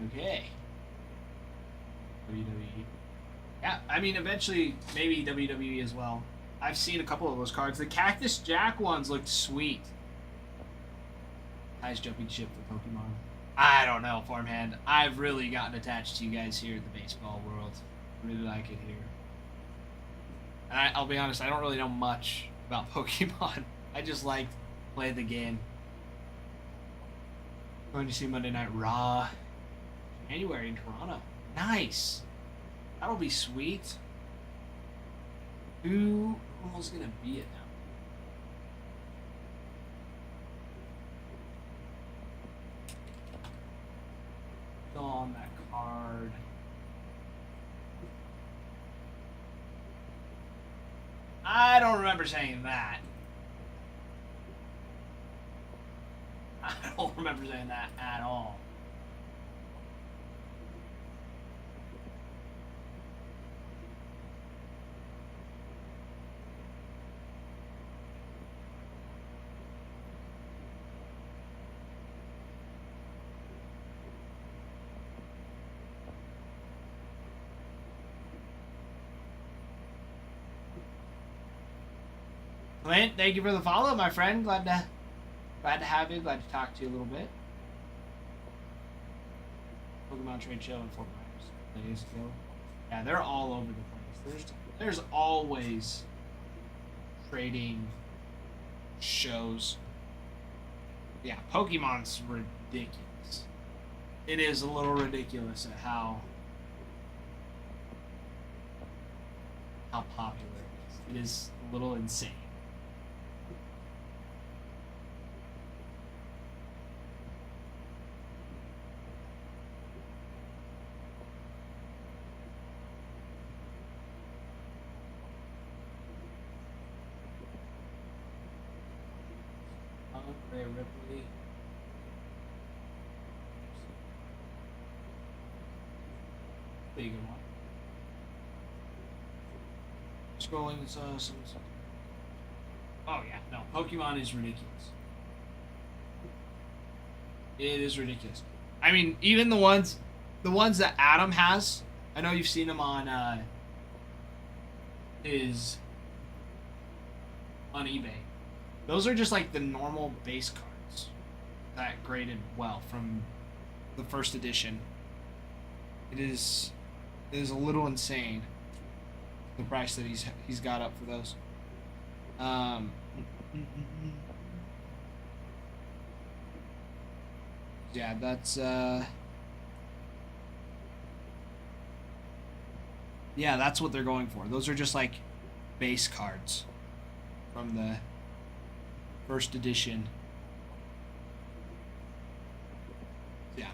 Okay. WWE. Yeah, I mean, eventually, maybe WWE as well. I've seen a couple of those cards. The Cactus Jack ones looked sweet. Highest jumping ship for Pokemon. I don't know, Farmhand. I've really gotten attached to you guys here in the baseball world. Really like it here. And I'll be honest, I don't really know much about Pokemon. I just like play the game. Going to see Monday Night Raw. January in Toronto. Nice. That'll be sweet. Who all's gonna be it now? Still on that card. I don't remember saying that. I don't remember saying that at all. Clint, thank you for the follow, my friend. Glad to have you. Glad to talk to you a little bit. Pokemon Trade Show in Fort Myers days ago. Yeah, they're all over the place. There's always trading shows. Yeah, Pokemon's ridiculous. It is a little ridiculous at how popular it is. It is a little insane. Ray Ripley. Big one. Scrolling some. Oh yeah, no. Pokemon is ridiculous. It is ridiculous. I mean, even the ones that Adam has. I know you've seen them on eBay. Those are just like the normal base cards that graded well from the first edition. It is a little insane the price that he's got up for those. Yeah, that's yeah, that's what they're going for. Those are just like base cards from the first edition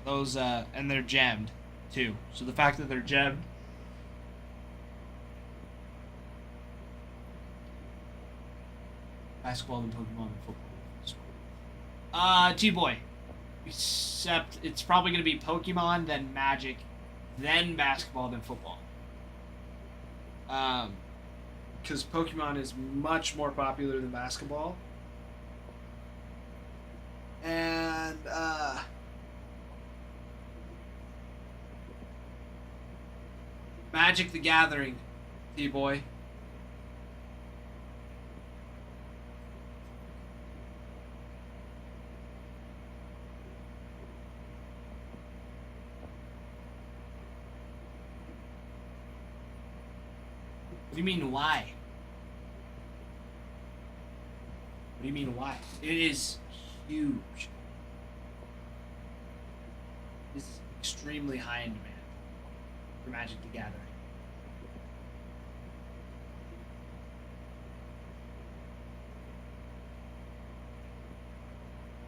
Those and they're gemmed too. So the fact that they're gemmed. Basketball and Pokemon and football. T-Boy. Except it's probably going to be Pokemon, then Magic, then basketball, then football. Because Pokemon is much more popular than basketball. And, Magic the Gathering, T-Boy. What do you mean, why? What do you mean, why? It is huge. This is extremely high in demand for Magic the Gathering.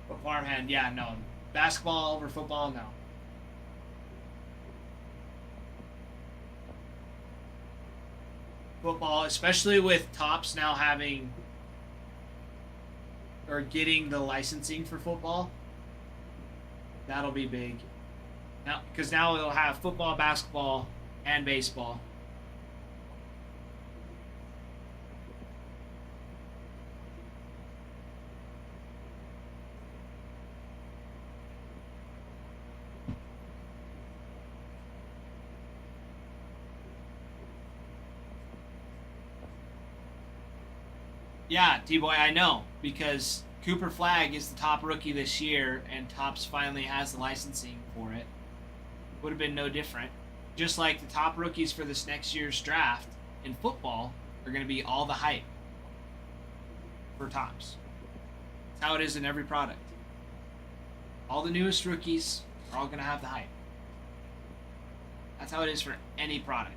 But farmhand, yeah, no. Basketball over football, no. Football, especially with Topps now having or getting the licensing for football, that'll be big. Now, because now it'll have football, basketball, and baseball. Yeah, T-Boy, I know, because Cooper Flagg is the top rookie this year, and Topps finally has the licensing for it. Would have been no different. Just like the top rookies for this next year's draft in football are going to be all the hype for Topps. That's how it is in every product. All the newest rookies are all going to have the hype. That's how it is for any product.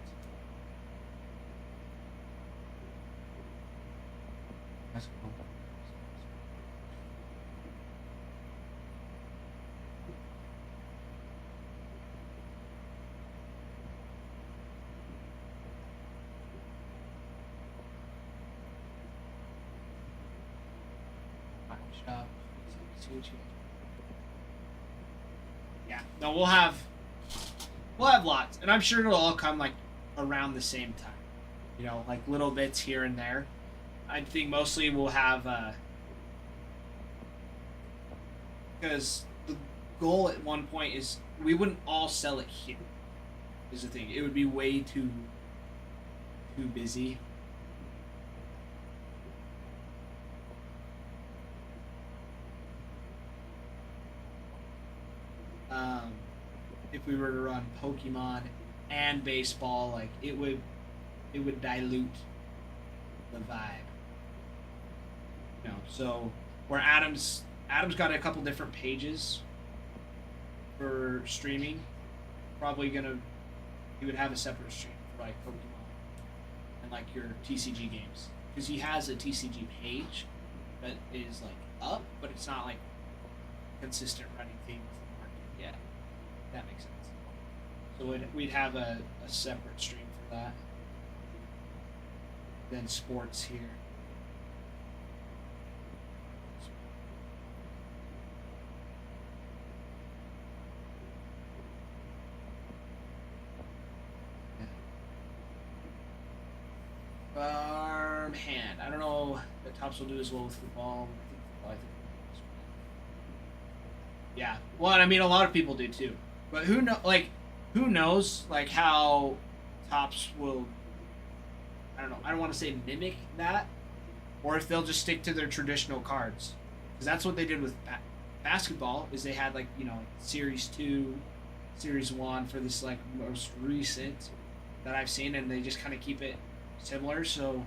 Yeah, no, we'll have lots, and I'm sure it'll all come like around the same time. You know, like little bits here and there. I think mostly we'll have because the goal at one point is we wouldn't all sell it here. Is the thing. It would be way too busy. If we were to run Pokemon and baseball, like it would dilute the vibe. You know, so where Adam's got a couple different pages for streaming. Probably he would have a separate stream for like Pokemon and like your TCG games, because he has a TCG page that is like up, but it's not like consistent running things in the market yet. That makes sense. So we'd have a separate stream for that. Then sports here. Farmhand. I don't know if Topps will do as well with football. I think yeah. Well, I mean, a lot of people do too. But who knows, like, how Topps will, I don't know, I don't want to say mimic that, or if they'll just stick to their traditional cards. Because that's what they did with basketball, is they had, like, you know, Series 2, Series 1 for this, like, most recent that I've seen, and they just kind of keep it similar, so...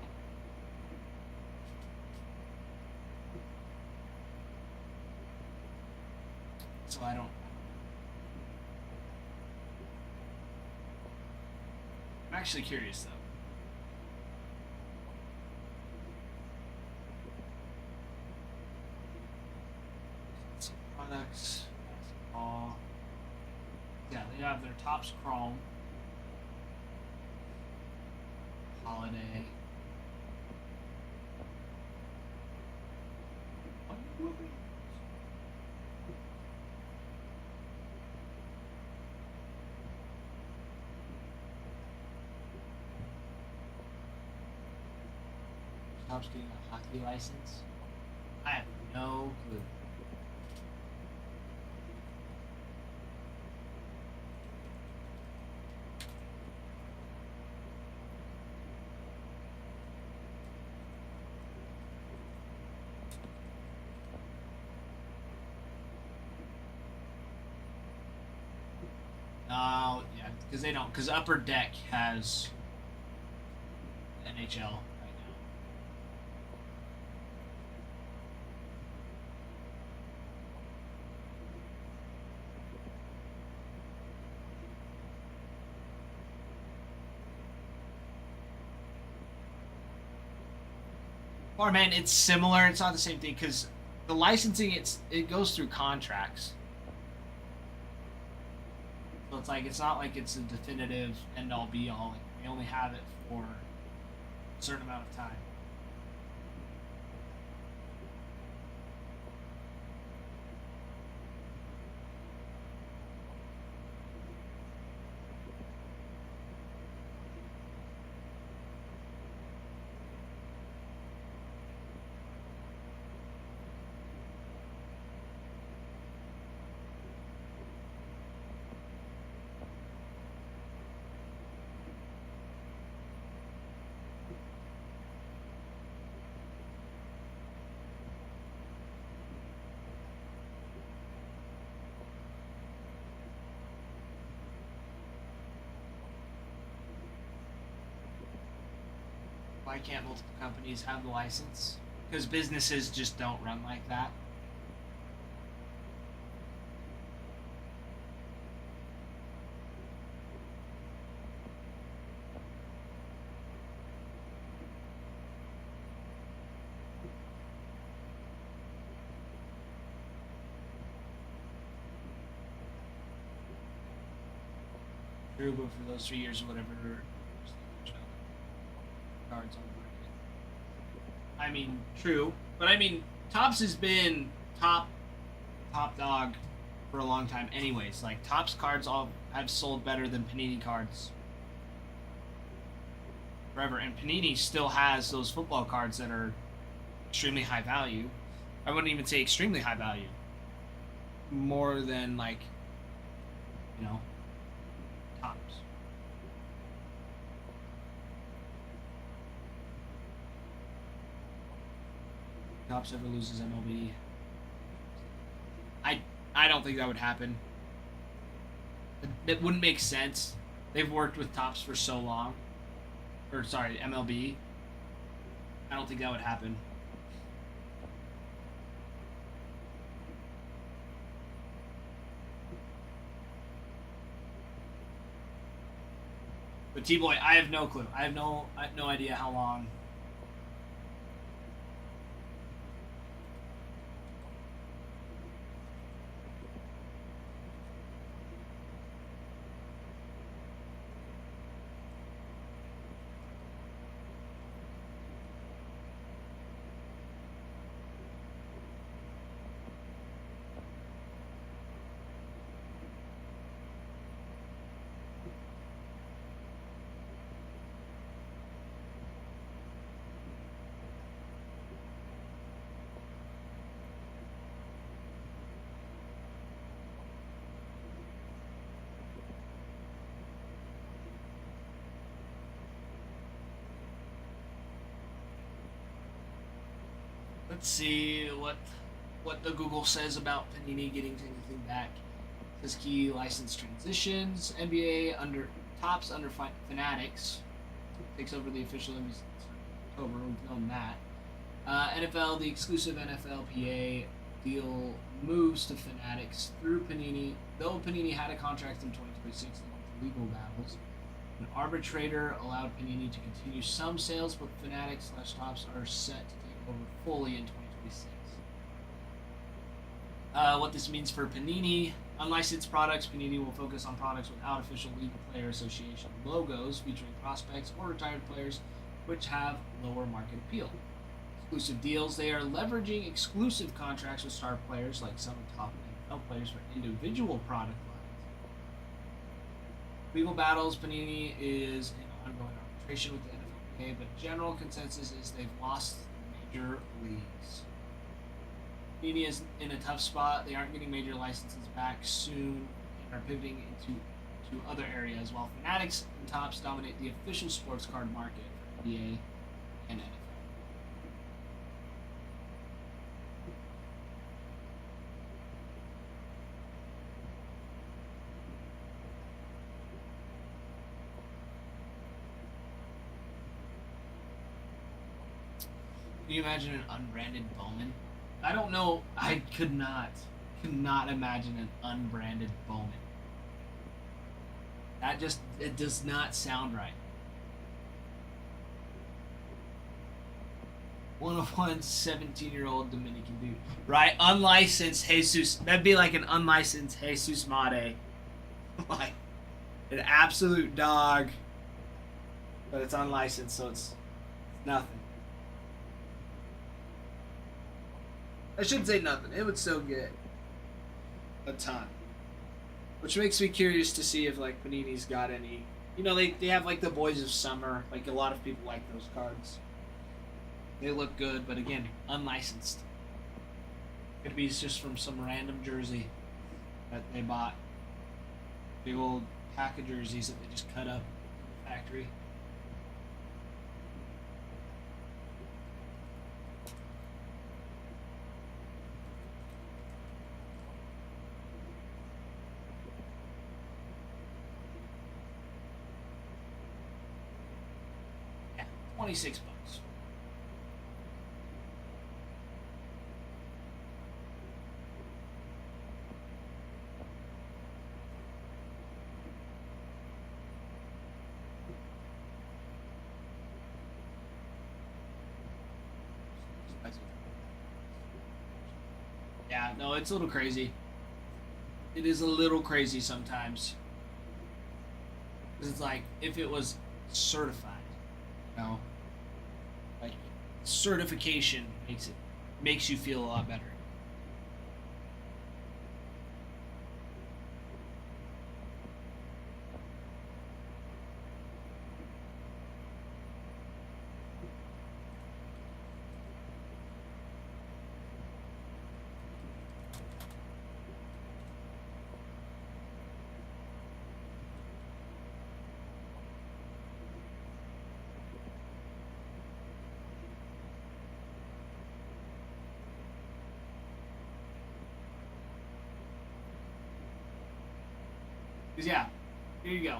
So I don't... I'm actually curious, though. Let's see, products, basketball. Yeah, they have their Topps Chrome. Holiday. Topps getting a hockey license. I have no clue. No, yeah, because they don't. Because Upper Deck has NHL right now. Or man, it's similar. It's not the same thing because the licensing it goes through contracts. So it's like it's not like it's a definitive end all be all. Like, we only have it for a certain amount of time. Why can't multiple companies have the license? Because businesses just don't run like that. True, but for those 3 years or whatever, cards on the market. I mean, true, but I mean, Topps has been top dog for a long time. Anyways, like Topps cards all have sold better than Panini cards forever, and Panini still has those football cards that are extremely high value. I wouldn't even say extremely high value. More than like, you know, Topps. Topps ever loses MLB. I don't think that would happen. It wouldn't make sense. They've worked with Topps for so long. Or sorry, MLB. I don't think that would happen. But T-Boy, I have no clue. I have no idea how long. Let's see what the Google says about Panini getting anything back. It says key license transitions. NBA under Topps under Fanatics takes over the official October. We've known that. NFL, the exclusive NFLPA deal moves to Fanatics through Panini. Though Panini had a contract in 2026 legal battles, an arbitrator allowed Panini to continue some sales, but Fanatics/Topps are set to take over fully in 2026. What this means for Panini. Unlicensed products, Panini will focus on products without official league player association logos featuring prospects or retired players which have lower market appeal. Exclusive deals, they are leveraging exclusive contracts with star players like some top NFL players for individual product lines. Legal battles, Panini is in ongoing arbitration with the NFLPA, but general consensus is they've lost major leagues. Panini is in a tough spot. They aren't getting major licenses back soon and are pivoting to other areas, while Fanatics and Topps dominate the official sports card market for NBA and NFL. Can you imagine an unbranded Bowman? I don't know. I could not imagine an unbranded Bowman. It does not sound right. 101 17-year-old Dominican dude. Right? Unlicensed Jesus. That'd be like an unlicensed Jesus Mate. Like an absolute dog. But it's unlicensed, so it's nothing. I shouldn't say nothing. It would still get a ton. Which makes me curious to see if like Panini's got any. You know, they have like the Boys of Summer. Like a lot of people like those cards. They look good, but again, unlicensed. Could be just from some random jersey that they bought. Big old pack of jerseys that they just cut up in the factory. Yeah, $26. Yeah, no, it's a little crazy. It is a little crazy sometimes. Because it's like, if it was certified, you know? Like, certification makes you feel a lot better. Because, yeah, here you go.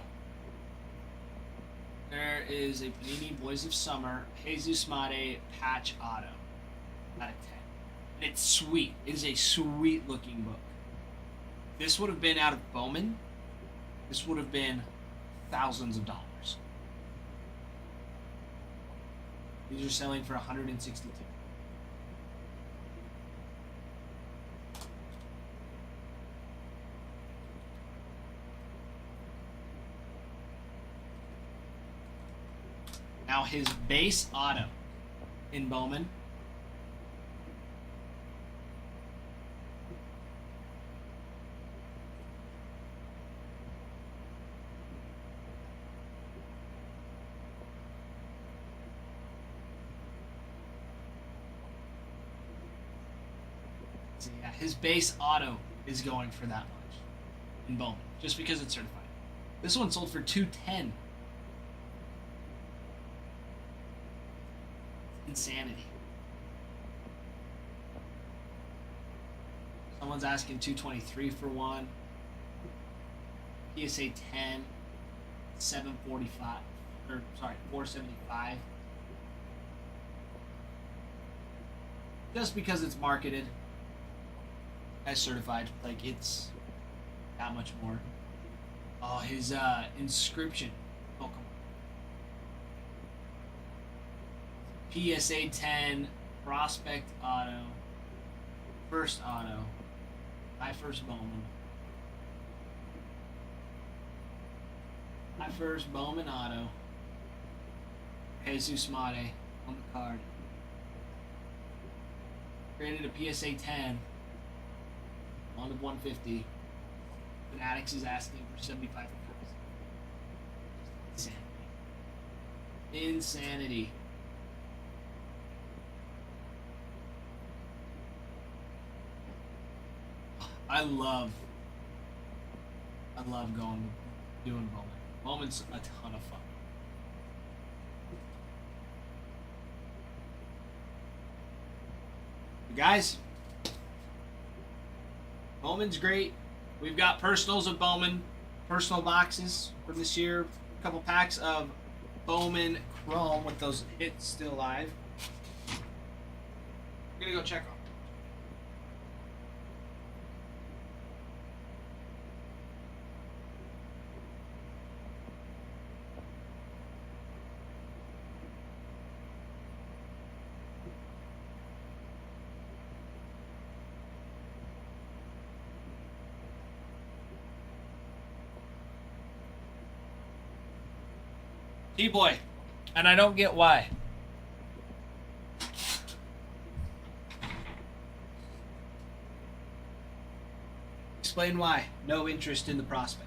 There is a Panini Boys of Summer Jesus Mate patch auto out of 10. And it's sweet. It is a sweet looking book. This would have been out of Bowman. This would have been thousands of dollars. These are selling for $162. Now his base auto in Bowman. So yeah, his base auto is going for that much in Bowman, just because it's certified. This one sold for $210. Insanity. Someone's asking $223 for one. PSA 10, $745, or sorry, $475. Just because it's marketed as certified, like it's that much more. Oh, his inscription. Oh, come on. PSA 10, Prospect Auto, First Auto, My first Bowman. My first Bowman auto. Jesus Mate on the card. Graded a PSA 10. 1 of 150. Fanatics is asking for 75,000. Insanity. Insanity. I love doing Bowman. Bowman's a ton of fun. Guys, Bowman's great. We've got personals of Bowman, personal boxes from this year. A couple packs of Bowman Chrome with those hits still live. We're gonna go check them. D-boy, and I don't get why. Explain why. No interest in the prospects.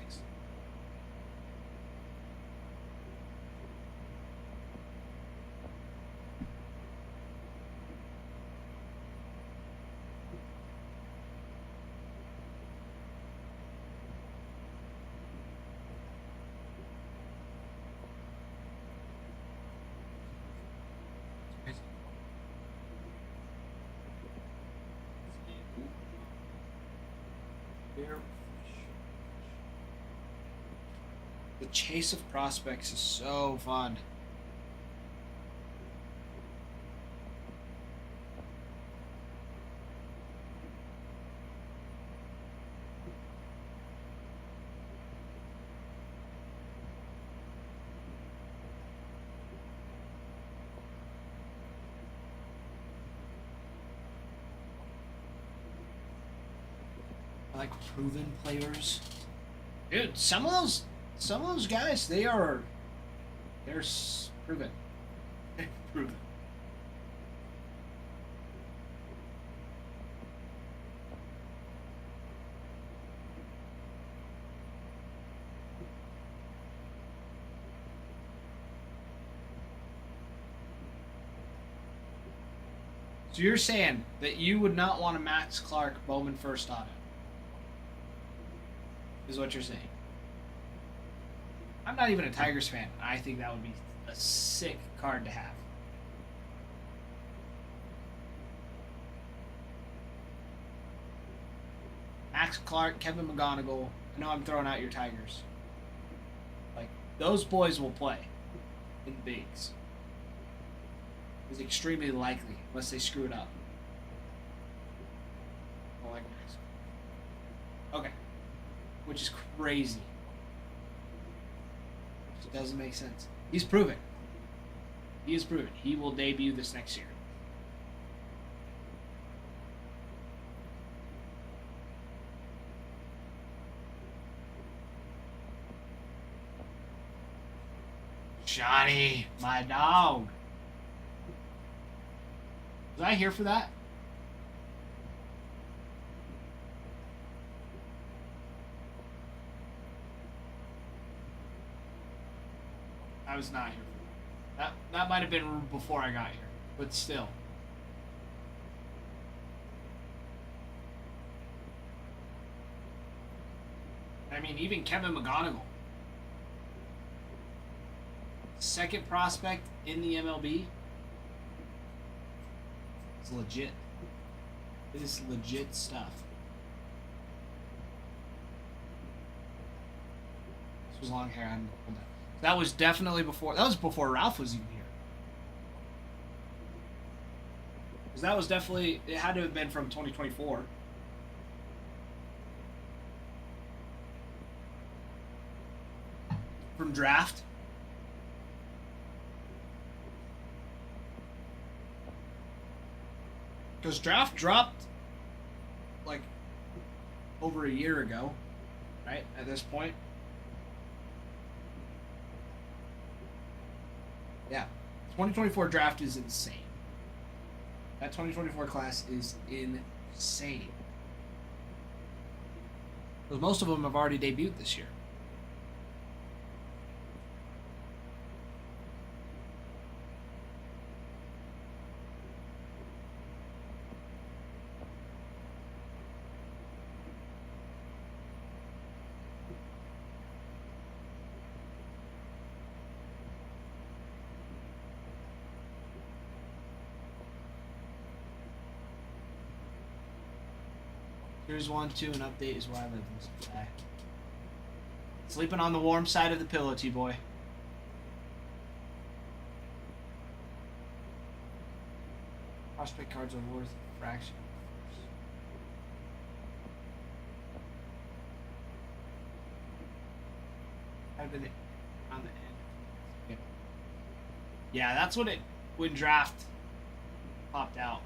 The chase of prospects is so fun. I like proven players. Dude, some of those guys, they're proven. They're proven. So you're saying that you would not want a Max Clark Bowman first auto? Is what you're saying? I'm not even a Tigers fan. I think that would be a sick card to have. Max Clark, Kevin McGonigal. I know I'm throwing out your Tigers. Like, those boys will play in bigs. It's extremely likely, unless they screw it up. I like Max. Okay. Which is crazy. It doesn't make sense. He's proven. He is proven. He will debut this next year. Johnny, my dog. Was I here for that? I was not here for that. That might have been before I got here, but still. I mean, even Kevin McGonigal, second prospect in the MLB, it's legit. It is legit stuff. This was long hair. I hadn't pulled that. That was definitely before. That was before Ralph was even here. Because that was definitely. It had to have been from 2024. From draft. Because draft dropped like over a year ago, right? At this point. Yeah. 2024 draft is insane. That 2024 class is insane. Because most of them have already debuted this year. Here's 1-2, an update is where I live in this guy. Sleeping on the warm side of the pillow, T-boy. Prospect cards are worth a fraction. I've been on the end. Yeah, that's what it when draft popped out.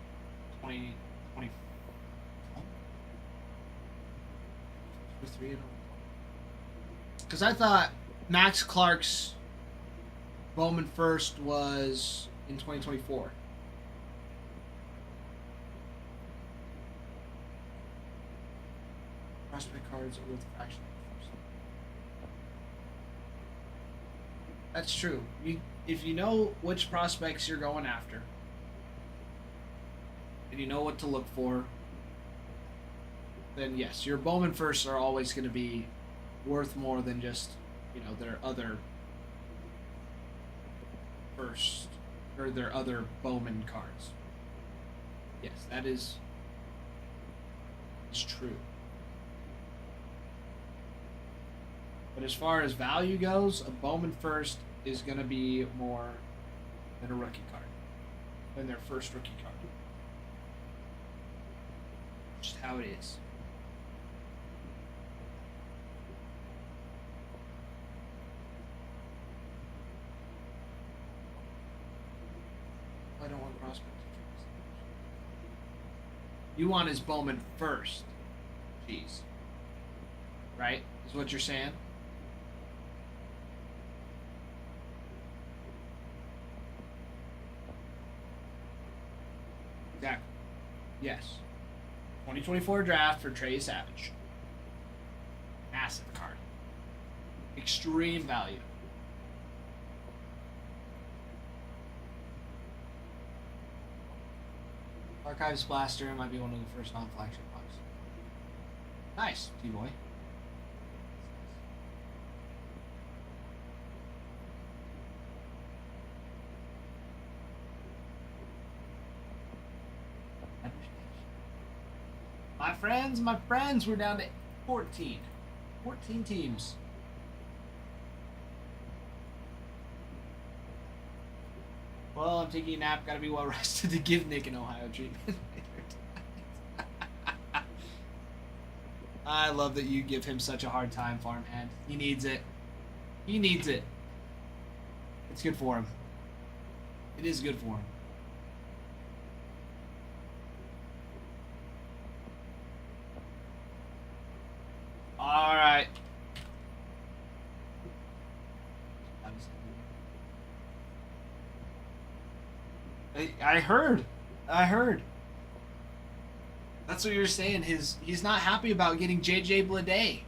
2020. Because I thought Max Clark's Bowman first was in 2024. Prospect cards are worth a fraction. That's true. If you know which prospects you're going after, and you know what to look for, then yes, your Bowman firsts are always going to be worth more than just, their other first or their other Bowman cards. Yes, that is true. But as far as value goes, a Bowman first is going to be more than a rookie card, than their first rookie card. Just how it is. I don't want prospect. You want his Bowman first. Jeez. Right? Is what you're saying? Exactly. Yes. 2024 draft for Trey Savage. Massive card. Extreme value. Archives Blaster might be one of the first non-flagship bucks. Nice, T-boy. My friends, we're down to 14. 14 teams. Well, I'm taking a nap. Gotta be well rested to give Nick an Ohio treatment. I love that you give him such a hard time, Farmhand. He needs it. He needs it. It's good for him. It is good for him. All right. I heard. That's what you're saying. He's not happy about getting JJ Bleday.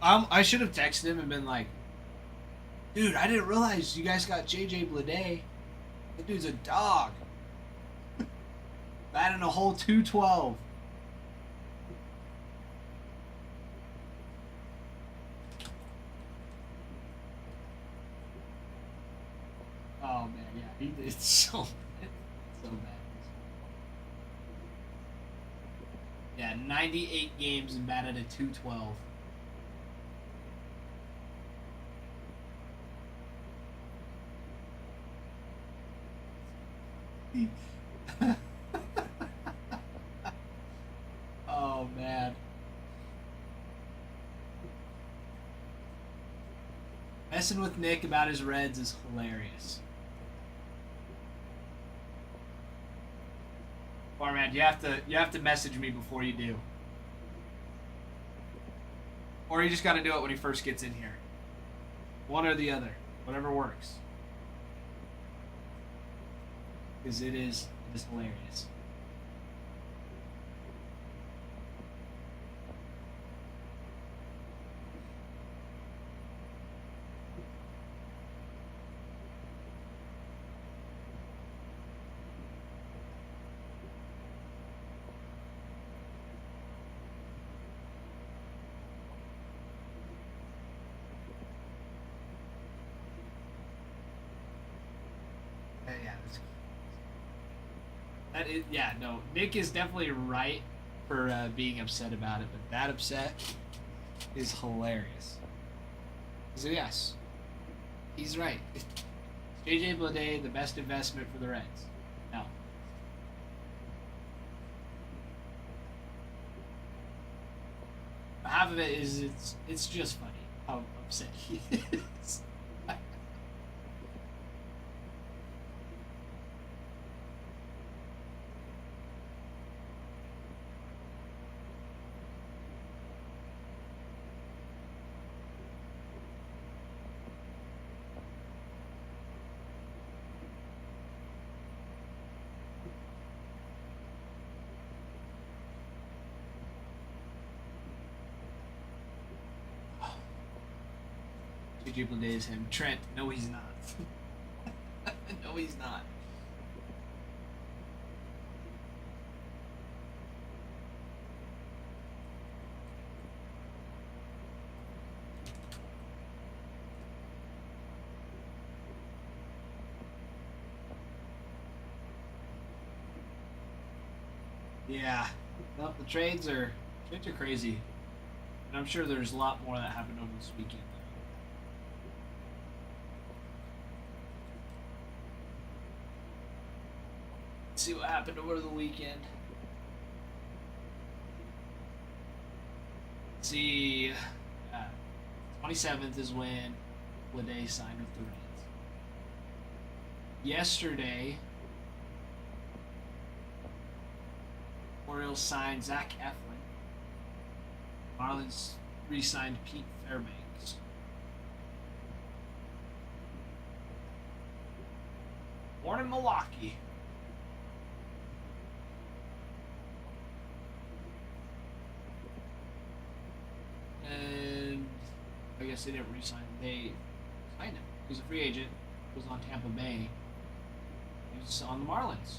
I should have texted him and been like, dude, I didn't realize you guys got JJ Bleday. That dude's a dog. Batting a whole 212. Oh man, yeah, it's so bad. So bad. Yeah, 98 games and batted a 212. Oh man. Messing with Nick about his Reds is hilarious. Farman, you have to message me before you do. Or you just got to do it when he first gets in here. One or the other, whatever works. Because it is hilarious. Yeah, that's cool. That is, yeah, no. Nick is definitely right for being upset about it, but that upset is hilarious. So yes, he's right. JJ Bleday, the best investment for the Reds. No. Half of it is it's just funny how upset he is. JJ Bleday is him. Trent, no he's not. No he's not. Yeah. Well, the trades are crazy. And I'm sure there's a lot more that happened over this weekend. Let's see what happened over the weekend. Let's see. 27th is when Bleday signed with the Reds. Yesterday, Orioles signed Zach Eflin. Marlins re-signed Pete Fairbanks. Born in Milwaukee. And I guess they didn't re-sign him. They signed him. He's a free agent. He was on Tampa Bay. He's on the Marlins.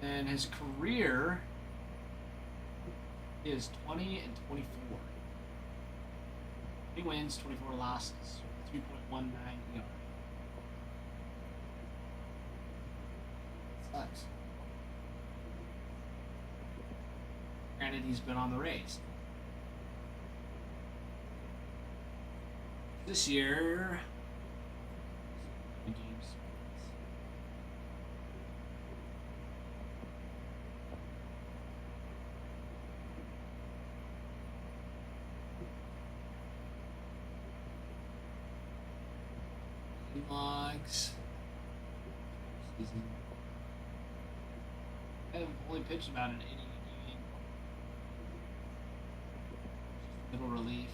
And his career is 20 and 24. 20 wins, 24 losses, 3.19 ERA. Sucks. Granted, he's been on the Rays. This year, games. Logs. Season. I have only pitched about an inning a game. Middle relief.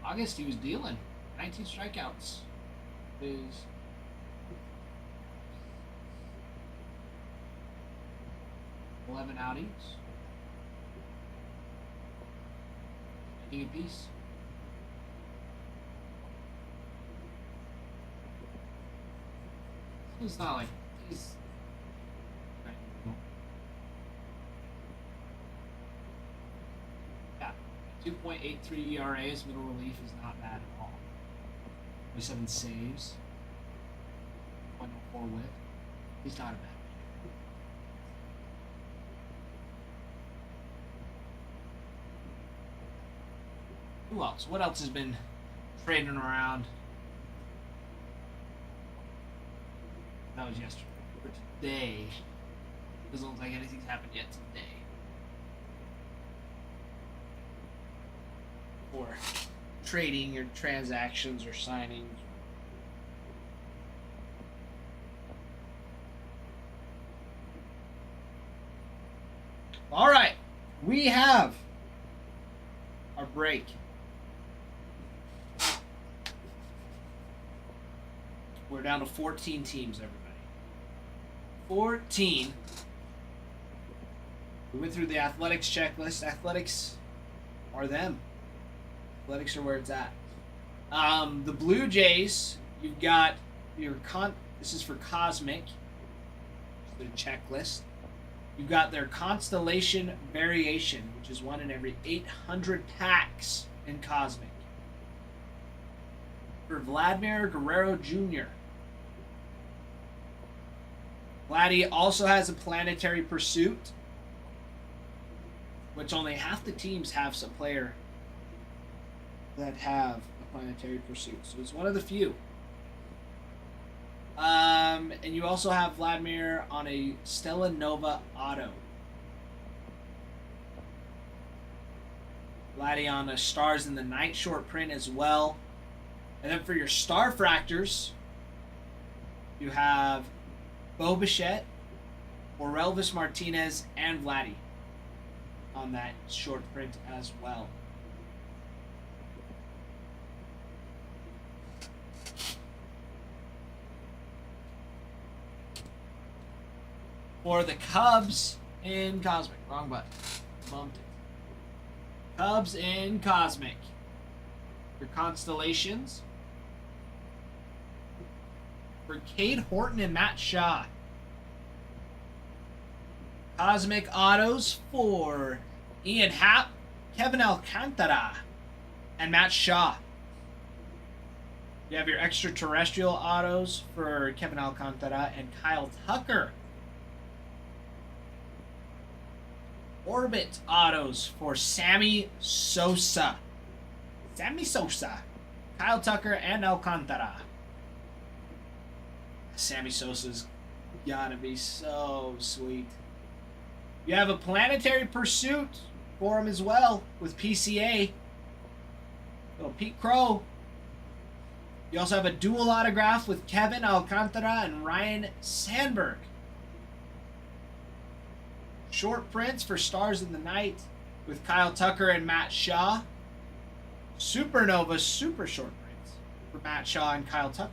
August he was dealing 19 strikeouts. His 11 outings. Inning apiece. It's not like he's. Yeah, 2.83 ERA. His middle relief is not bad at all. 27 saves. 0.04 whip. He's not a bad. Who else? What else has been trading around? That was yesterday. for today. Doesn't look like anything's happened yet today. Or trading or transactions or signings. All right, we have our break. We're down to 14 teams, everybody. 14. We went through the athletics checklist. Athletics are them. Athletics are where it's at. The Blue Jays, you've got your this is for Cosmic. The checklist. You've got their Constellation Variation, which is one in every 800 packs in Cosmic. For Vladimir Guerrero Jr. Vladdy also has a Planetary Pursuit, which only half the teams have some player that have a Planetary Pursuit. So it's one of the few. And you also have Vladimir on a Stella Nova auto. Vladdy on a Stars in the Night short print as well. And then for your Star Fractors, you have Bo Bichette, Orelvis Martinez, and Vladdy on that short print as well. For the Cubs in Cosmic. Wrong button. Bumped it. Cubs in Cosmic. Your Constellations. For Cade Horton and Matt Shaw. Cosmic Autos for Ian Happ, Kevin Alcantara, and Matt Shaw. You have your Extraterrestrial Autos for Kevin Alcantara and Kyle Tucker. Orbit Autos for Sammy Sosa. Sammy Sosa, Kyle Tucker, and Alcantara. Sammy Sosa's gotta be so sweet. You have a Planetary Pursuit for him as well with PCA. Little Pete Crow. You also have a dual autograph with Kevin Alcantara and Ryan Sandberg. Short prints for Stars in the Night with Kyle Tucker and Matt Shaw. Supernova super short prints for Matt Shaw and Kyle Tucker.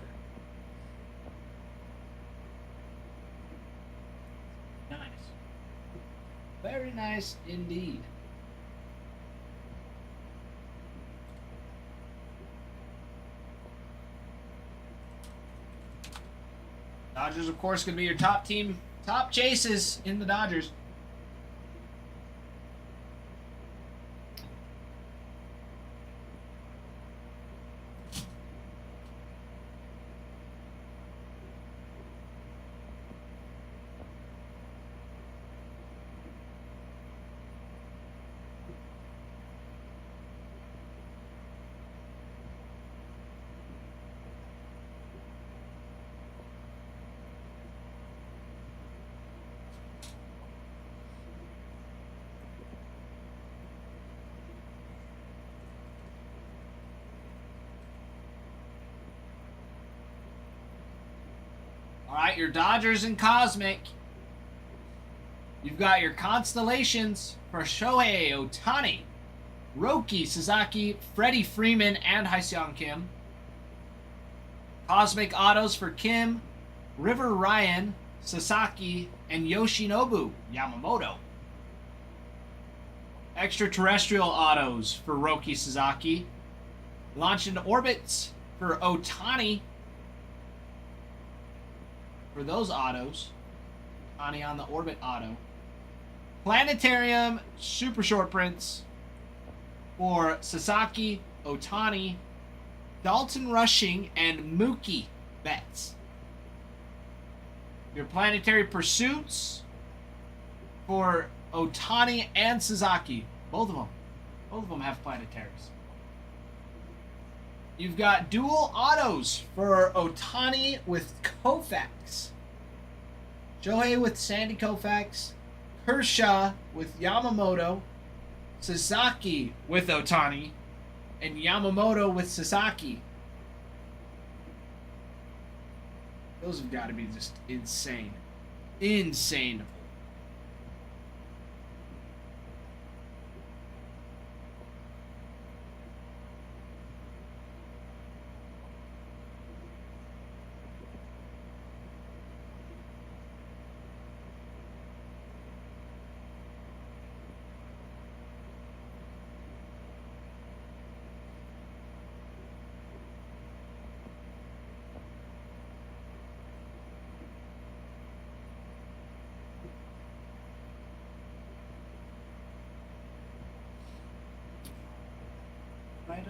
Nice. Very nice indeed. Dodgers, of course, going to be your top team. Top chases in the Dodgers. Alright, your Dodgers and Cosmic. You've got your Constellations for Shohei Ohtani, Roki Sasaki, Freddie Freeman, and Hyseong Kim. Cosmic Autos for Kim, River Ryan, Sasaki, and Yoshinobu Yamamoto. Extraterrestrial Autos for Roki Sasaki. Launch into Orbits for Ohtani. For those autos, Ohtani on the Orbit auto. Planetarium super short prints for Sasaki, Ohtani, Dalton Rushing, and Mookie Betts. Your Planetary Pursuits for Ohtani and Sasaki. Both of them. Both of them have planetaries. You've got dual autos for Ohtani with Koufax. Shohei with Sandy Koufax. Kershaw with Yamamoto. Sasaki with Otani. And Yamamoto with Sasaki. Those have got to be just insane. Insane.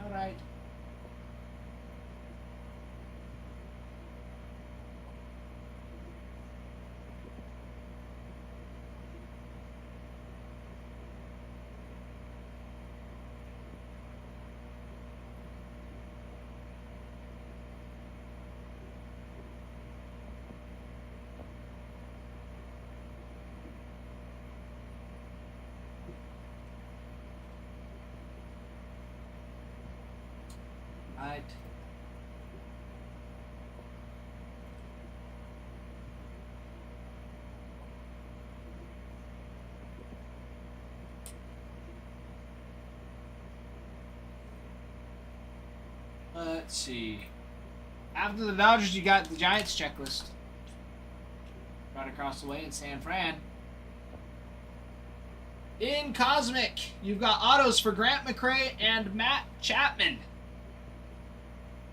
All right. Right. Let's see. After the Dodgers, you got the Giants checklist. Right across the way in San Fran. In Cosmic, you've got autos for Grant McRae and Matt Chapman.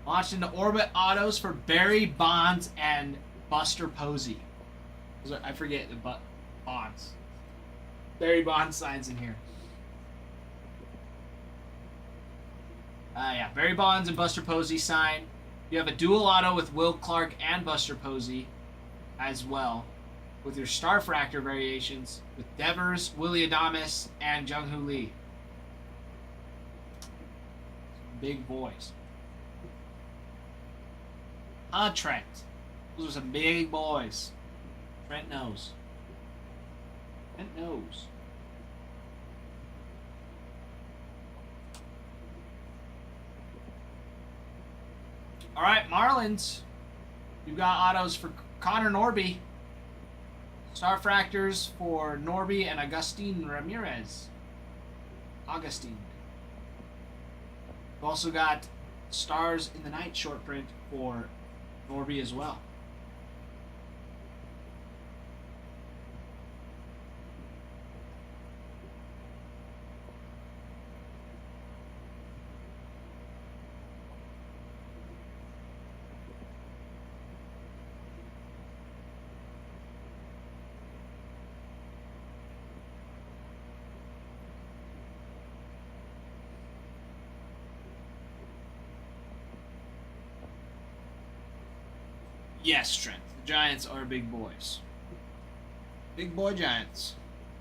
Launched into Orbit autos for Barry Bonds and Buster Posey. I forget the Bonds. Barry Bonds signs in here. Yeah, Barry Bonds and Buster Posey sign. You have a dual auto with Will Clark and Buster Posey as well, with your Starfractor variations with Devers, Willie Adames, and Jung-Hoo Lee. Big boys. Trent. Those are some big boys. Trent knows. Trent knows. All right, Marlins. You've got autos for Connor Norby. Starfractors for Norby and Agustin Ramirez. Augustine. You've also got Stars in the Night short print for Norby as well. Yes, Trent. The Giants are big boys. Big boy Giants.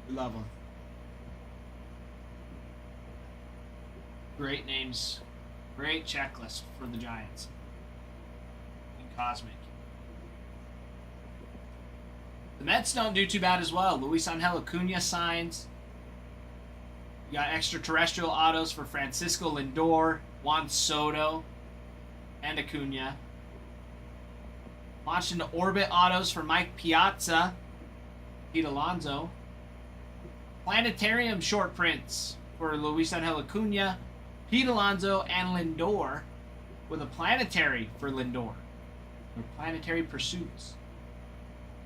We love them. Great names. Great checklist for the Giants. And Cosmic. The Mets don't do too bad as well. Luis Angel Acuna signs. You got extraterrestrial autos for Francisco Lindor, Juan Soto, and Acuna. Launched into Orbit autos for Mike Piazza, Pete Alonso. Planetarium short prints for Luis Angel Acuna, Pete Alonso, and Lindor, with a planetary for Lindor. Or Planetary Pursuits.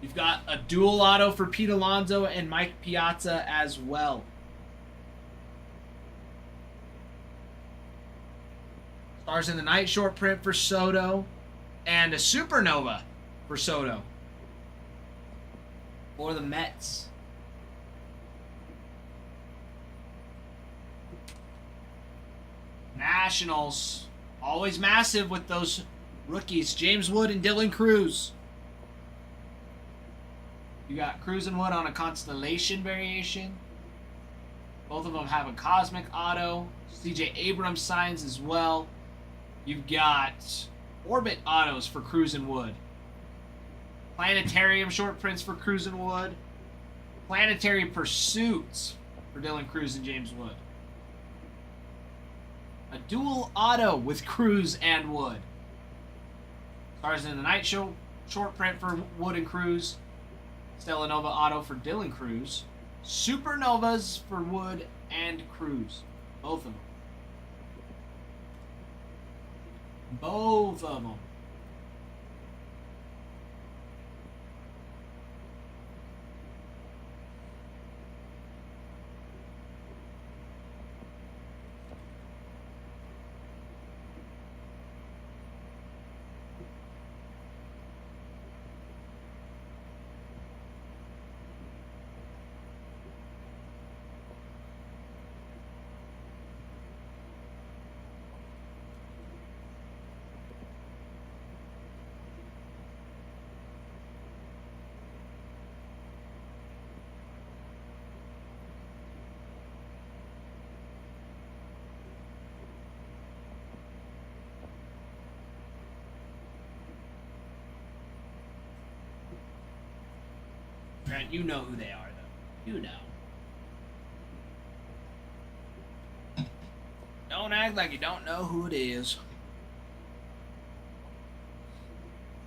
You've got a dual auto for Pete Alonso and Mike Piazza as well. Stars in the Night short print for Soto, and a Supernova for Soto for the Mets. Nationals, always massive with those rookies, James Wood and Dylan Cruz. You got Cruz and Wood on a Constellation variation. Both of them have a Cosmic auto. CJ Abrams signs as well. You've got Orbit autos for Cruz and Wood. Planetarium short prints for Cruz and Wood. Planetary Pursuits for Dylan Cruz and James Wood. A dual auto with Cruz and Wood. Stars in the Night Show short print for Wood and Cruz. Stella Nova auto for Dylan Cruz. Supernovas for Wood and Cruz. Both of them. Both of them. Grant, you know who they are, though. You know. Don't act like you don't know who it is.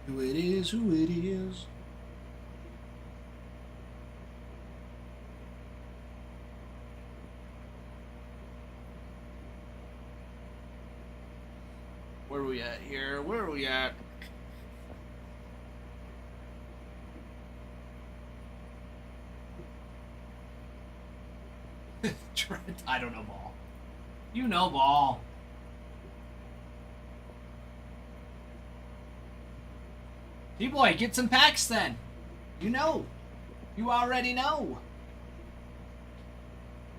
Who it is, who it is. Where are we at here? Where are we at? Trent, I don't know ball. You know ball. T-Boy, get some packs then. You know. You already know.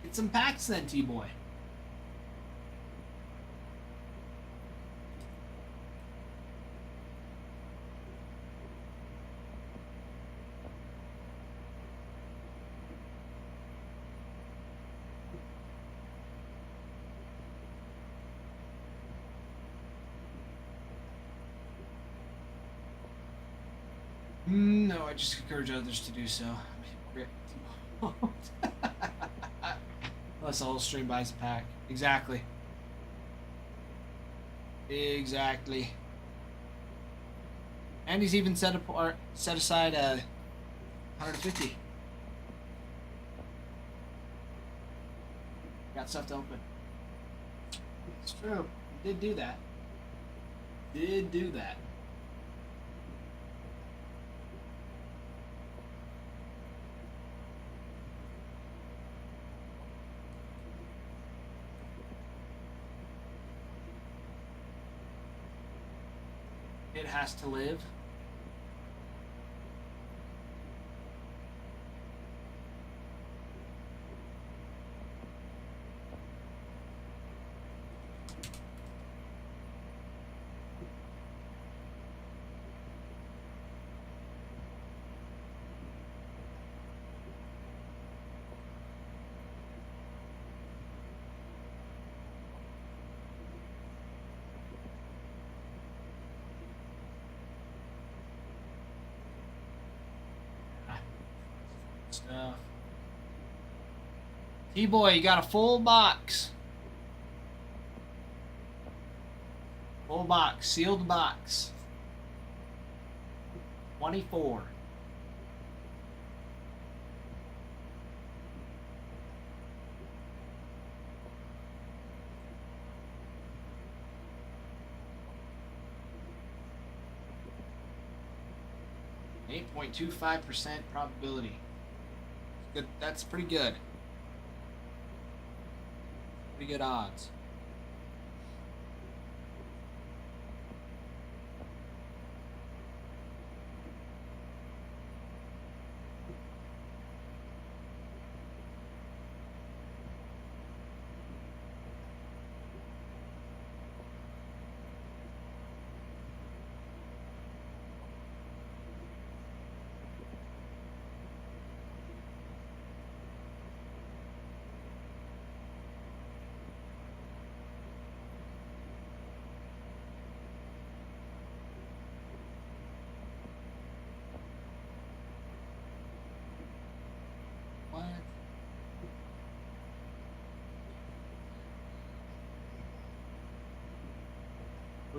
Get some packs then, T-Boy. No, I just encourage others to do so. Unless the whole stream buys a pack. Exactly. Exactly. And he's even set aside 150. Got stuff to open. It's true. Did do that. Did do that. It has to live. Stuff. T-Boy, you got a full box. Full box, sealed box. 24. .25% probability. Good. That's pretty good. Pretty good odds.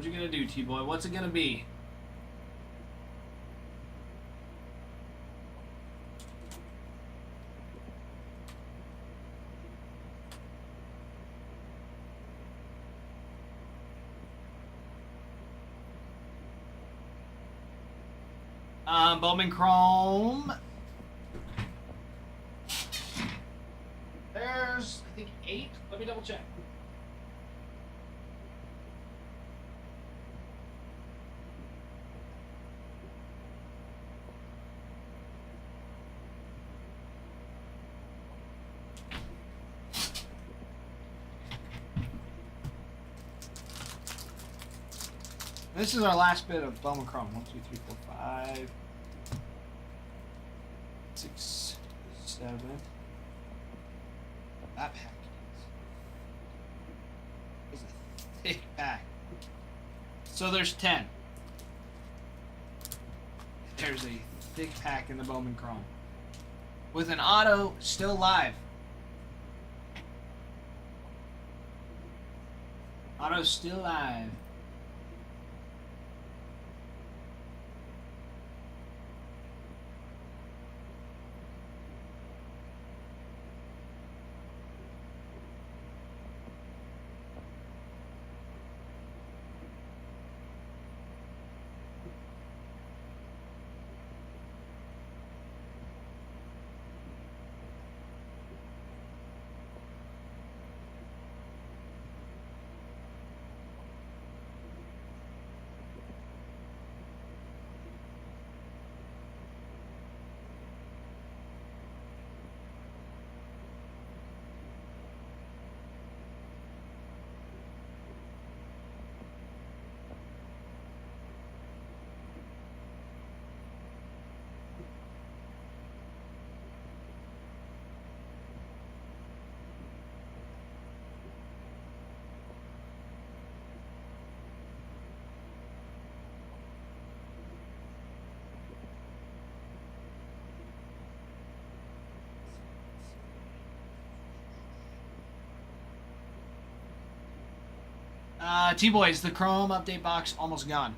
What you gonna do, T-Boy? What's it gonna be? Bowman Chrome. There's, I think, 8. Let me double check. This is our last bit of Bowman Chrome. 1, 2, 3, 4, 5, 6, 7. That pack is a thick pack. So there's 10. There's a thick pack in the Bowman Chrome. With an auto still live. Auto's still live. T-Boys, the Chrome update box almost gone.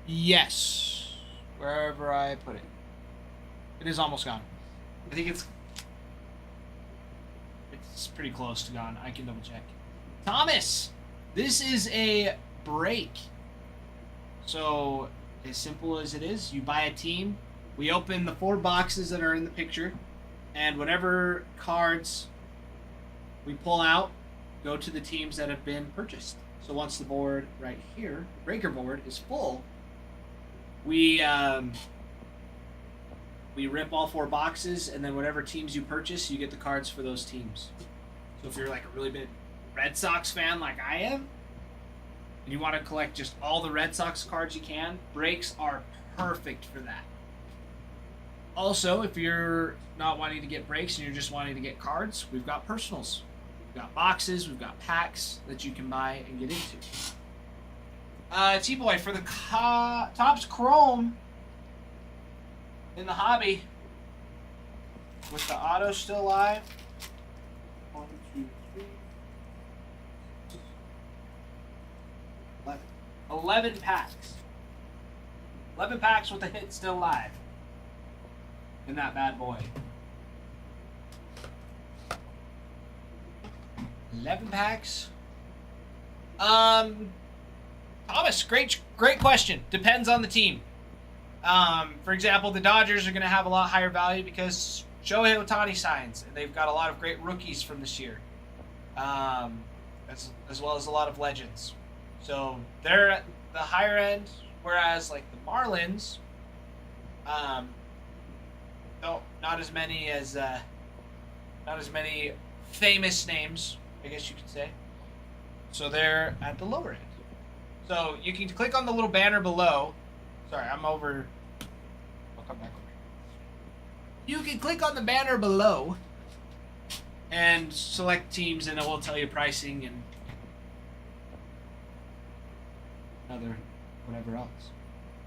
Yes. Wherever I put it. It is almost gone. I think it's pretty close to gone. I can double check. Thomas! This is a break. So, as simple as it is, you buy a team. We open the 4 boxes that are in the picture. And whatever cards we pull out go to the teams that have been purchased. So once the board right here, the breaker board, is full, we rip all 4 boxes, and then whatever teams you purchase, you get the cards for those teams. So if you're like a really big Red Sox fan like I am, and you want to collect just all the Red Sox cards you can, breaks are perfect for that. Also, if you're not wanting to get breaks and you're just wanting to get cards, we've got personals. We've got boxes, we've got packs that you can buy and get into. T-Boy, for the Topps Chrome in the hobby, with the auto still live, 1, 2, 3, 11 packs. 11 packs with the hit still live in that bad boy. 11 packs. Thomas, great question. Depends on the team. For example, the Dodgers are going to have a lot higher value because Shohei Ohtani signs, and they've got a lot of great rookies from this year, as well as a lot of legends. So they're at the higher end, whereas like the Marlins, not as many famous names, I guess you could say. So they're at the lower end. So you can click on the little banner below. Sorry, I'm over. I'll come back over here. You can click on the banner below and select teams, and it will tell you pricing and other whatever else.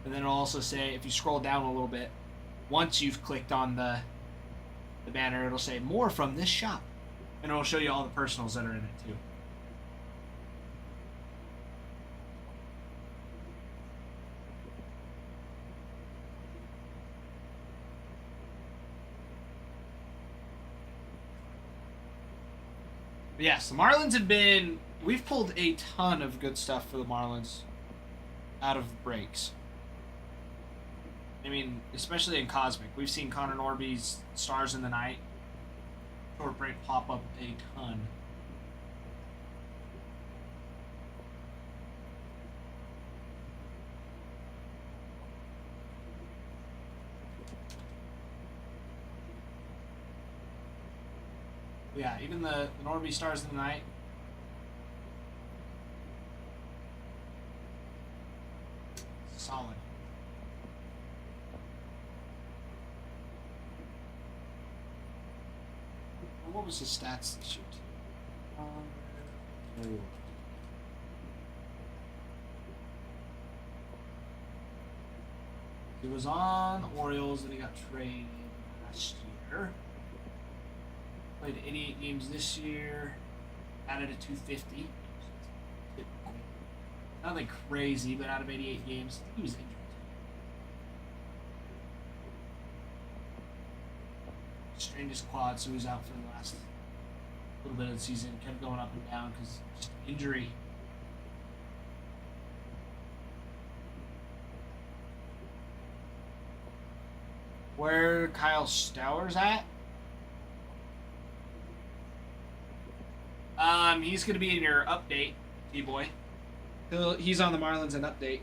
And then it'll also say, if you scroll down a little bit, once you've clicked on the banner, it'll say more from this shop. And it'll show you all the personals that are in it too. But yes, the Marlins have been. We've pulled a ton of good stuff for the Marlins out of breaks. I mean, especially in Cosmic. We've seen Connor Norby's Stars in the Night short break pop up a ton. Yeah, even the Norby Stars in the Night. Solid. What was his stats this year? He was on Orioles and he got traded last year. Played 88 games this year. Added a 250. Nothing crazy, but out of 88 games, he was injured. Strained his quad, so he was out for the last little bit of the season. Kept going up and down because just injury. Where Kyle Stowers at? He's gonna be in your update, D-boy. He's on the Marlins in update.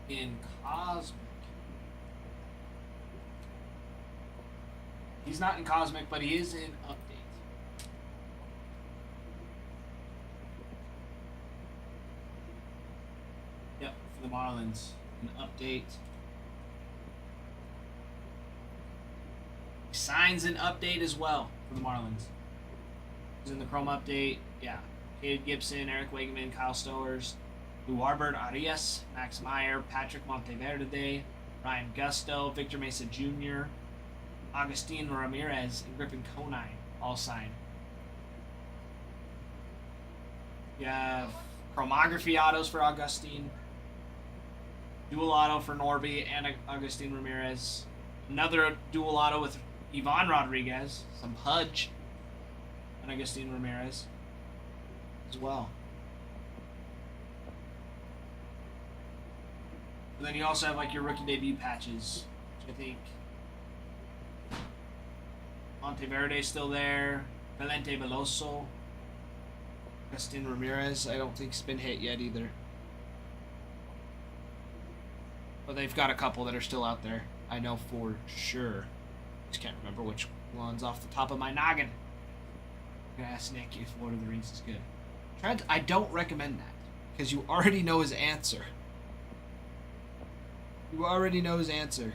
In Cosmic. He's not in Cosmic, but he is in update. Yep, for the Marlins. An update. He signs an update as well for the Marlins. He's in the Chrome update. Yeah. Cade Gibson, Eric Wageman, Kyle Stowers, Luarbert Arias, Max Meyer, Patrick Monteverde, Ryan Gusto, Victor Mesa Jr., Agustin Ramirez, and Griffin Conine all signed. You have chromography autos for Augustine, dual auto for Norby and Agustin Ramirez, another dual auto with Ivan Rodriguez, some Pudge, and Agustin Ramirez as well. And then you also have like your rookie debut patches, which I think Monteverde's still there, Valente Veloso, Agustin Ramirez, I don't think's been hit yet either. But they've got a couple that are still out there. I know for sure. Just can't remember which ones off the top of my noggin. I'm gonna ask Nick if Lord of the Rings is good. Trent, I don't recommend that because you already know his answer. You already know his answer.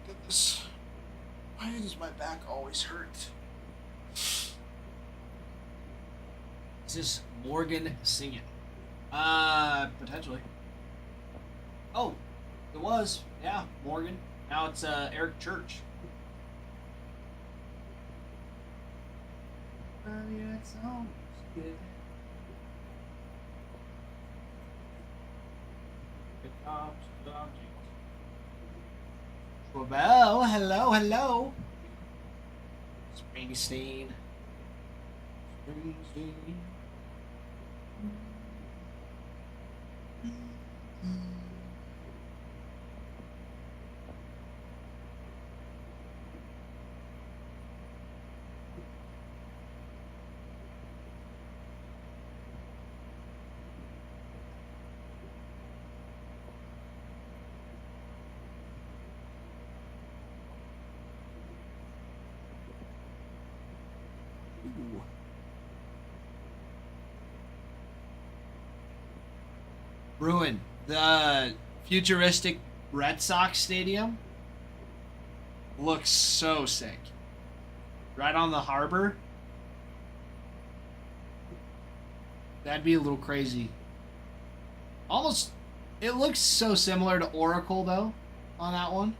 Goodness. Why does my back always hurt? Is this Morgan singing? Potentially. Oh, it was. Yeah, Morgan. Now it's Eric Church. Yeah, it sounds good. It comes to the object. Well, hello. Springsteen. Ooh. Bruin, the futuristic Red Sox stadium looks so sick. Right on the harbor. That'd be a little crazy. Almost, it looks so similar to Oracle though, on that one.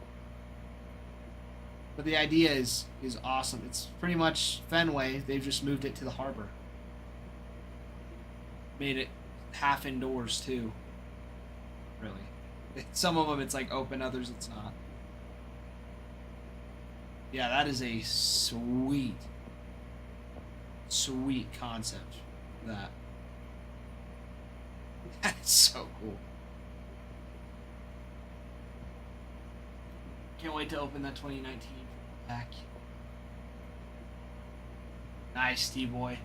But the idea is awesome. It's pretty much Fenway. They've just moved it to the harbor. Made it half indoors too. Really. Some of them it's like open, others it's not. Yeah, that is a sweet concept for that. That's so cool. Can't wait to open that 2019 pack. Nice, T-Boy.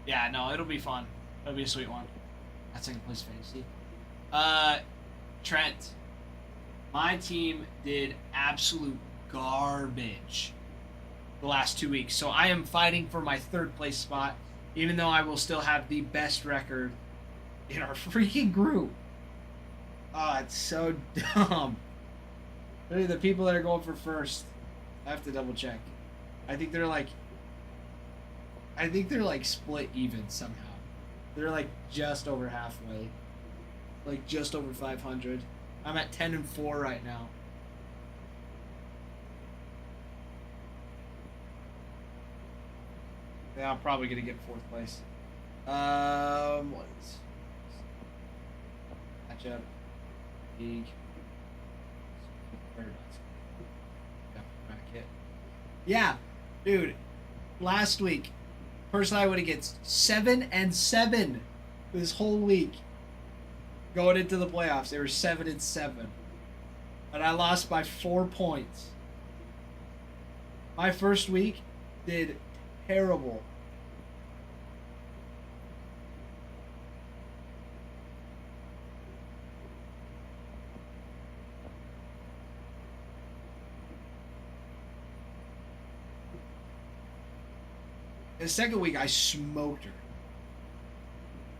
Yeah, no, it'll be fun. It'll be a sweet one. That's second place fantasy. Trent. My team did absolute garbage the last 2 weeks. So I am fighting for my third place spot, even though I will still have the best record in our freaking group. Oh, it's so dumb. Look at the people that are going for first. I have to double check. I think they're like split even somehow. They're like just over halfway. Like just over 500. I'm at 10-4 right now. Yeah, I'm probably gonna get fourth place. What is matchup? League. Yeah, dude. Last week, person I would have gets 7-7 this whole week. Going into the playoffs, they were 7-7, and I lost by 4 points. My first week did terrible. The second week, I smoked her.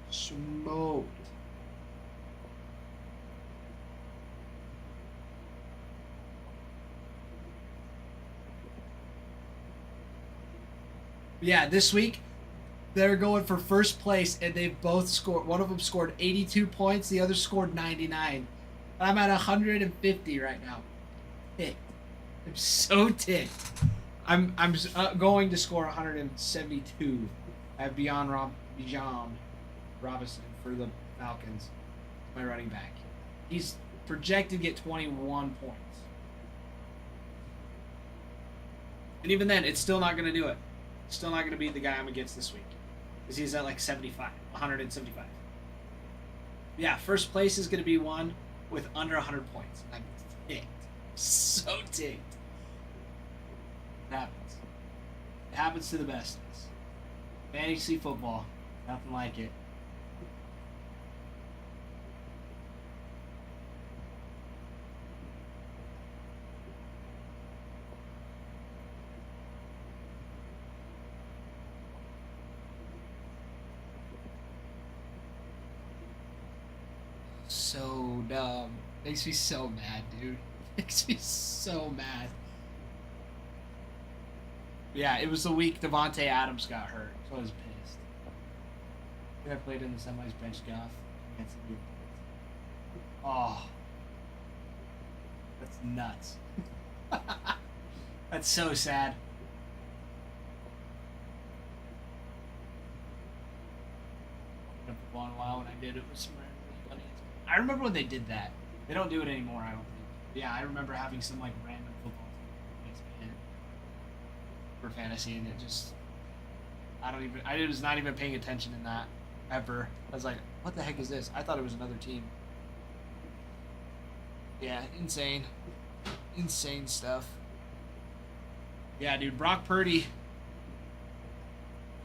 Smoked. Yeah, this week, they're going for first place, and they've both scored. One of them scored 82 points, the other scored 99. I'm at 150 right now. Ticked. I'm so ticked. I'm going to score 172. I have Bijan Robinson for the Falcons, my running back. He's projected to get 21 points. And even then, it's still not going to do it. Still not going to beat the guy I'm against this week. Because he's at like 175. Yeah, first place is going to be one with under 100 points. I'm ticked. So ticked. It happens. It happens to the best of us. Fantasy football. Nothing like it. So dumb. Makes me so mad, dude. Makes me so mad. Yeah, it was the week Devontae Adams got hurt, so I was pissed. I played in the semis bench golf. Oh. That's nuts. That's so sad. In a while when I did it with some random. I remember when they did that. They don't do it anymore, I don't think. Yeah, I remember having some like random football team for fantasy, and it just I was not even paying attention in that ever. I was like, what the heck is this? I thought it was another team. Yeah, insane stuff. Yeah, dude, Brock Purdy.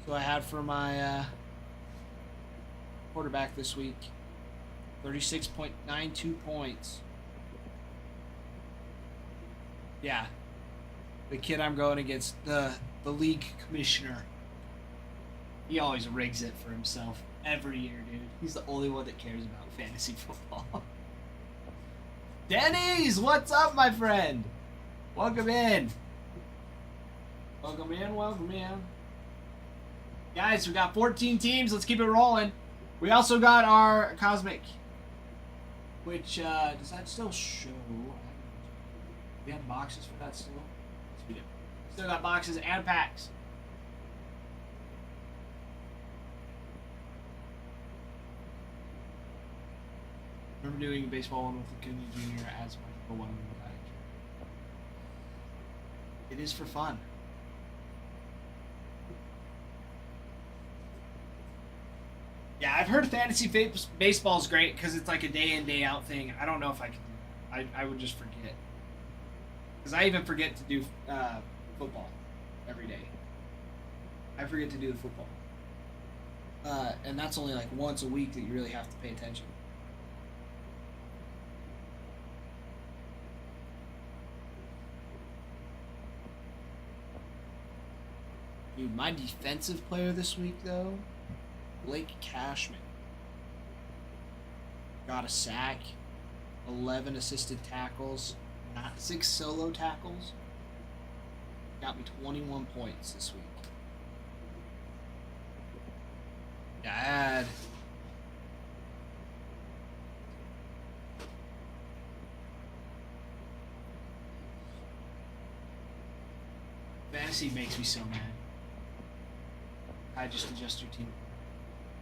So I had for my quarterback this week. 36.92 points. Yeah. The kid I'm going against, the league commissioner. He always rigs it for himself every year, dude. He's the only one that cares about fantasy football. Denny's, what's up, my friend? Welcome in. Welcome in, welcome in. Guys, we got 14 teams. Let's keep it rolling. We also got our Cosmic, which, does that still show? We have boxes for that still? Yes, we do. Still got boxes and packs. Remember doing a baseball one with the Acuna Jr. as my number one guy. It is for fun. Yeah, I've heard fantasy baseball is great because it's like a day in, day out thing. I don't know if I can do that. I would just forget. Because I even forget to do football every day. I forget to do the football. And that's only like once a week that you really have to pay attention. Dude, my defensive player this week, though, Blake Cashman. Got a sack, 11 assisted tackles, not 6 solo tackles. Got me 21 points this week. Dad. Fantasy makes me so mad. I just adjust your team.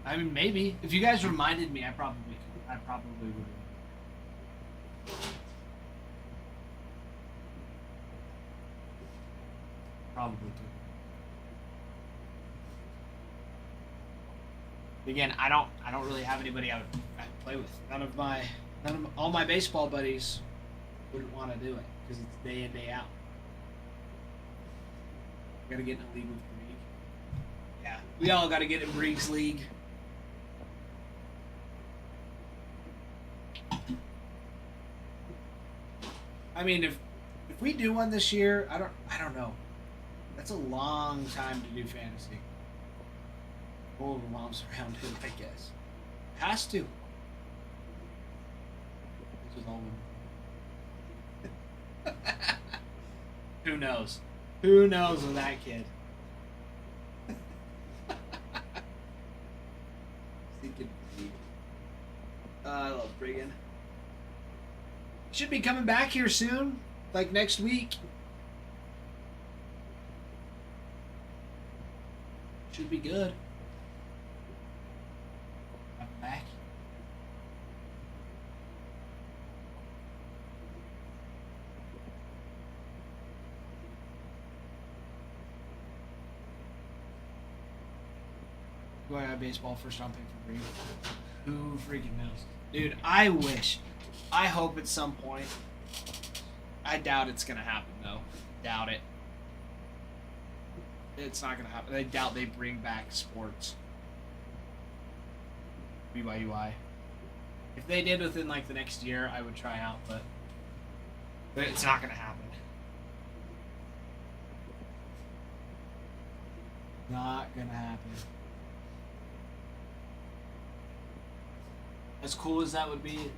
I mean, maybe if you guys reminded me, I probably would. Probably do. Again, I don't really have anybody I would play with. All my baseball buddies wouldn't want to do it because it's day in, day out. Gotta get in a league with Brig. Yeah, we all gotta get in Brig's league. I mean, if we do one this year, I don't know. That's a long time to do fantasy. All the moms around it, I guess. Has to. This is all women. Who knows? Who knows with that kid? I love Brigham. Should be coming back here soon, like next week. Should be good. I'm back. Do I have baseball first round pick for Green? Who freaking knows? Dude, I wish. I hope at some point. I doubt it's going to happen, though. Doubt it. It's not going to happen. I doubt they bring back sports. BYUI. If they did within, like, the next year, I would try out, but it's not going to happen. Not going to happen. As cool as that would be.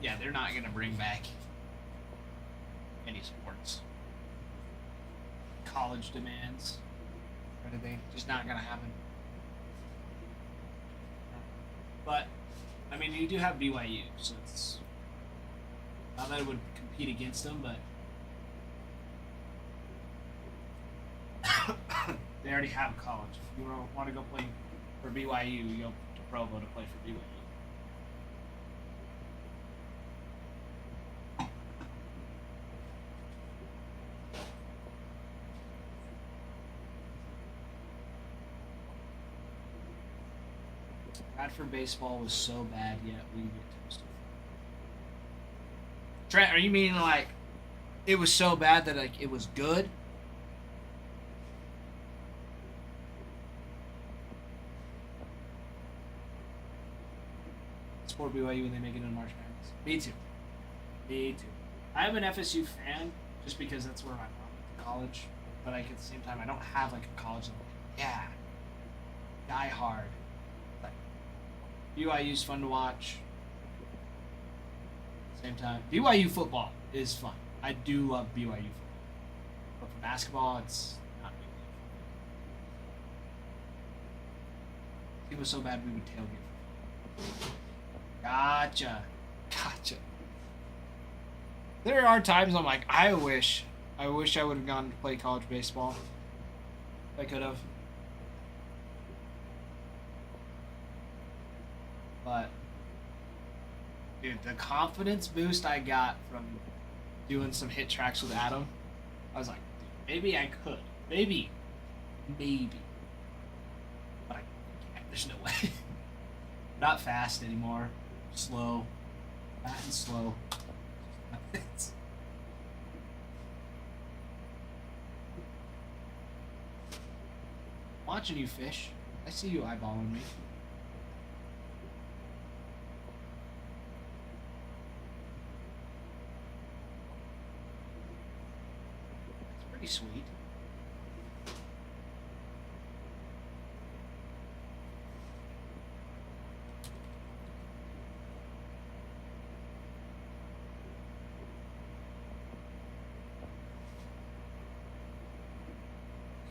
Yeah, they're not going to bring back any sports. College demands or anything. Just not going to happen. But, I mean, you do have BYU, so it's not that it would compete against them, but They already have college. If you want to go play for BYU, you go to Provo to play for BYU. Bradford baseball was so bad, yet we get toasted. Trent, are you meaning like it was so bad that like it was good? Support BYU when they make it in March Madness. Me too. Me too. I'm an FSU fan just because that's where my mom went to college, but like at the same time, I don't have like a college. Yeah, die hard. Like BYU's fun to watch. Same time, BYU football is fun. I do love BYU football, but for basketball, it's not BYU. It was so bad we would tailgate. Gotcha. There are times I'm like, I wish I would have gone to play college baseball. If I could have. But, dude, the confidence boost I got from doing some hit tracks with Adam, I was like, maybe I could. Maybe. But I can't. There's no way. Not fast anymore. Slow. Fat and slow. Watching you fish. I see you eyeballing me. It's pretty sweet.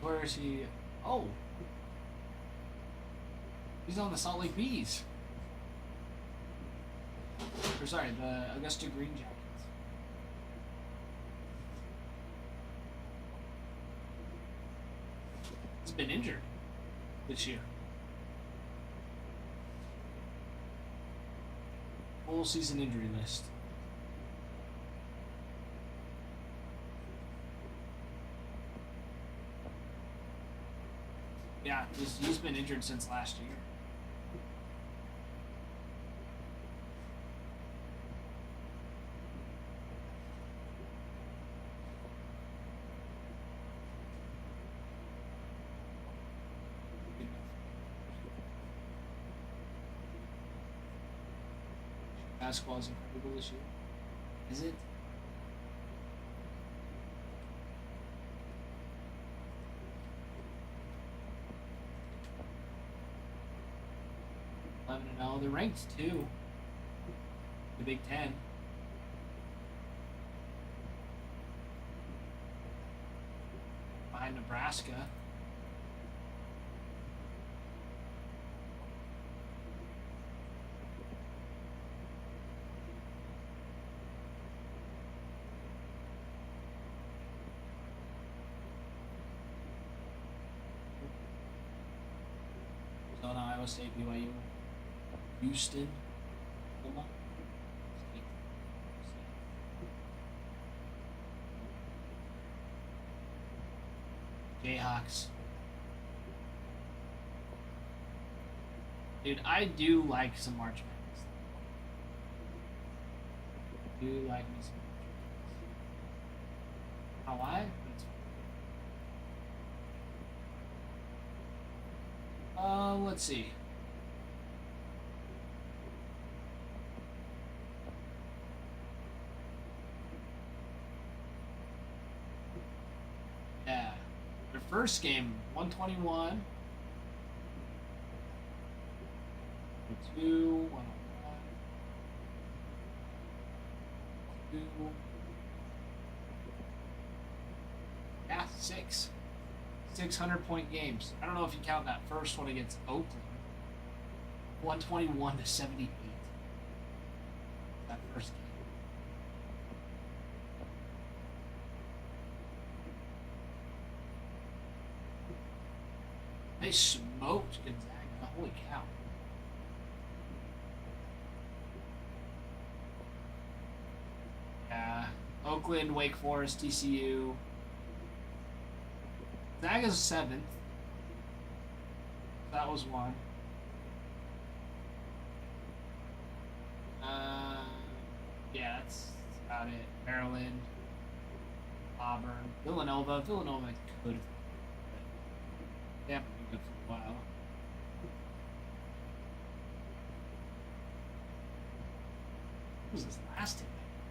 Where is he? Oh. He's on the Salt Lake Bees. Or sorry, the Augusta Green Jackets. He's been injured this year. Full season injury list. Yeah, he's been injured since last year. Basketball is incredible this year. Is it? They're ranked too. The Big Ten. Behind Nebraska. Arizona, Iowa State, BYU. Houston, Oklahoma, Jayhawks. Dude, I do like some March Madness. I do like me some March Madness. How why? But it's fun. Let's see. First game, 121. 2, 101. 2. Yeah, 6. 600-point games. I don't know if you count that first one against Oakland. 121 to 78. That first game. They smoked Gonzaga. Holy cow. Yeah. Oakland, Wake Forest, TCU. Gonzaga's 7th. That was one. Yeah, that's about it. Maryland, Auburn, Villanova. Villanova could. They haven't been good for a while. What was this last team?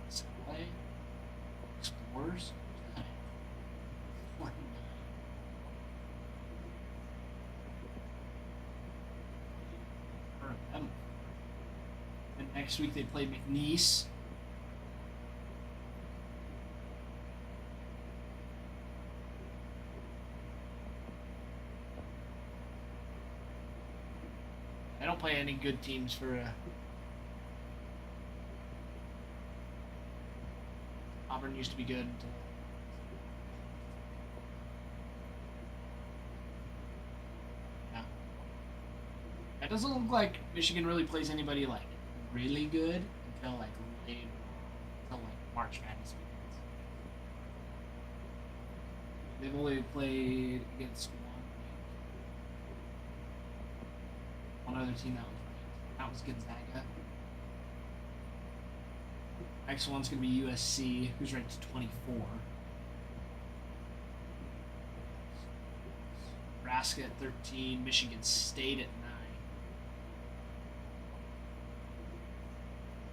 Subway? Explorers? Heard of them. And next week they play McNeese. I don't play any good teams for Auburn used to be good. Yeah. It doesn't look like Michigan really plays anybody like really good until like late, until like March Madness begins. They've only played against one other team that was ranked. That was Gonzaga. Next one's going to be USC, who's ranked 24. Nebraska at 13, Michigan State at 9.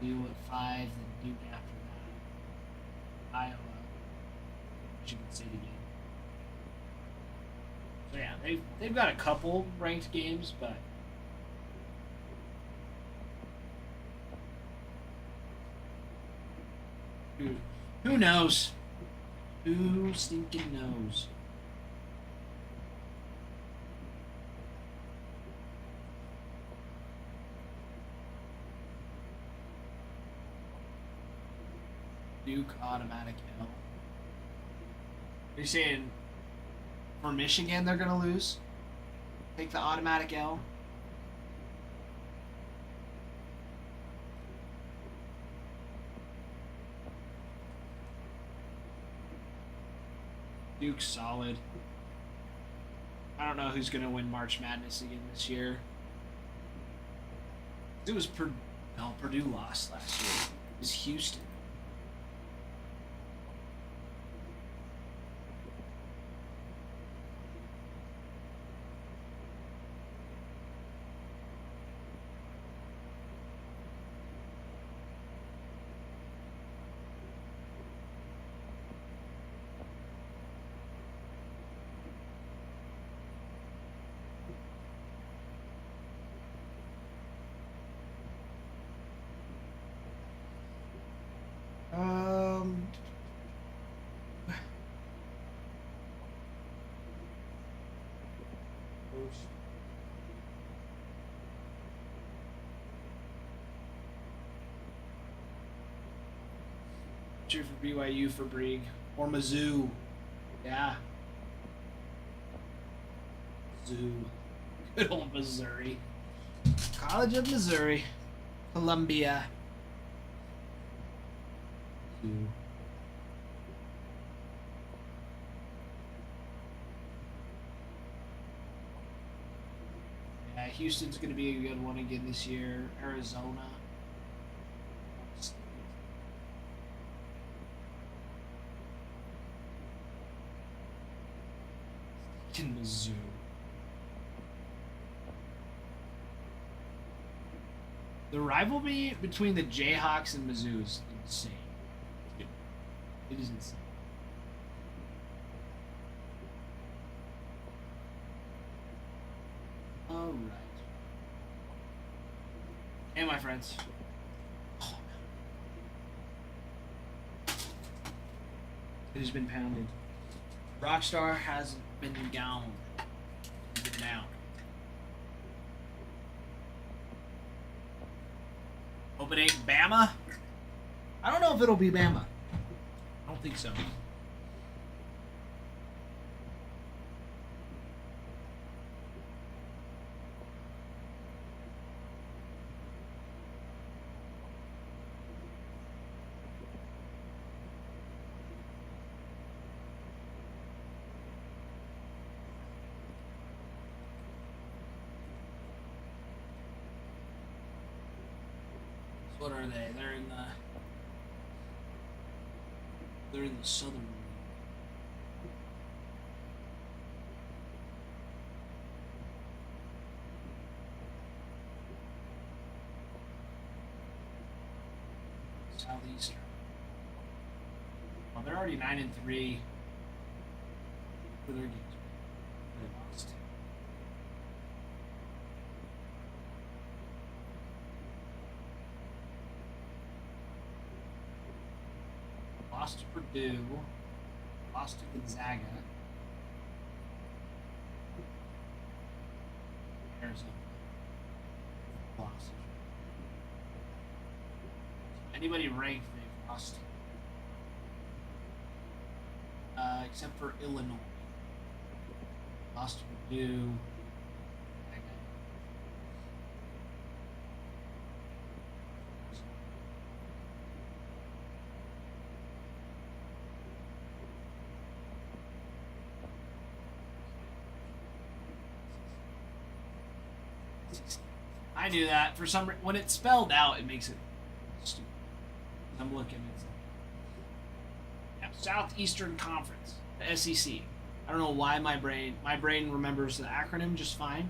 Purdue at 5, then Duke after that. Iowa, Michigan State again. So yeah, they've got a couple ranked games, but who knows? Who stinking knows? Duke automatic L. Are you saying for Michigan they're gonna lose? Take the automatic L? Duke's solid. I don't know who's gonna win March Madness again this year. It was Purdue lost last year. It was Houston. Cheer for BYU for Brieg. Or Mizzou. Yeah. Mizzou. Good old Missouri. College of Missouri. Columbia. Mizzou. Yeah, Houston's going to be a good one again this year. Arizona. In Mizzou. The rivalry between the Jayhawks and Mizzou is insane. It is insane. All right. Hey, my friends. It has been pounded. Rockstar has been down. Been down. Hope it ain't Bama. I don't know if it'll be Bama. I don't think so. What are they? They're in the Southern League. Southeastern. Well, they're already 9-3 for their games. They lost. Lost to Purdue. Lost to Gonzaga. Arizona. Lost. Anybody ranked, they've lost. Except for Illinois. Lost to Purdue. I knew that. For some when it's spelled out, it makes it stupid. I'm looking at Southeastern Conference, the SEC. I don't know why my brain remembers the acronym just fine,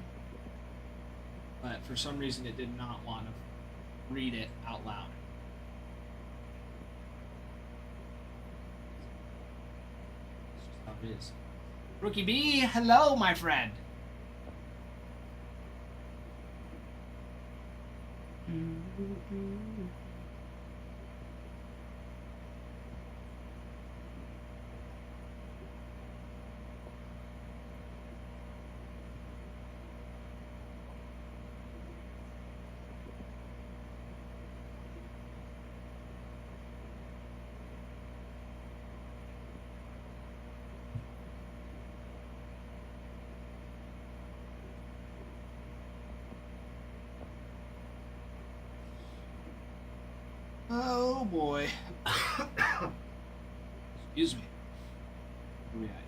but for some reason it did not want to read it out loud. That's just how it is. Rookie B, hello, my friend. Oh boy. Excuse me. Where we at here?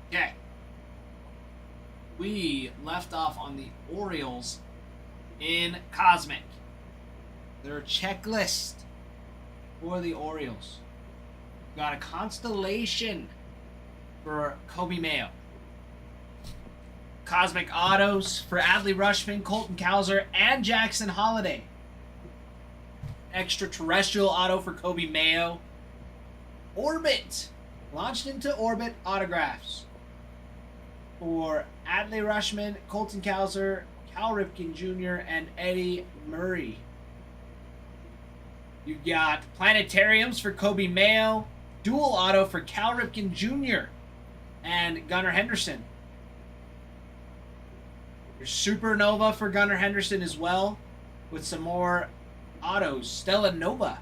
Okay. We left off on the Orioles in Cosmic. Their checklist for the Orioles. Got a constellation for Kobe Mayo. Cosmic Autos for Adley Rushman, Colton Cowser, and Jackson Holiday. Extraterrestrial Auto for Kobe Mayo. Orbit. Launched into orbit autographs for Adley Rushman, Colton Cowser, Cal Ripken Jr., and Eddie Murray. You got planetariums for Kobe Mayo, dual auto for Cal Ripken Jr. and Gunnar Henderson. Your supernova for Gunnar Henderson as well, with some more autos, Stella Nova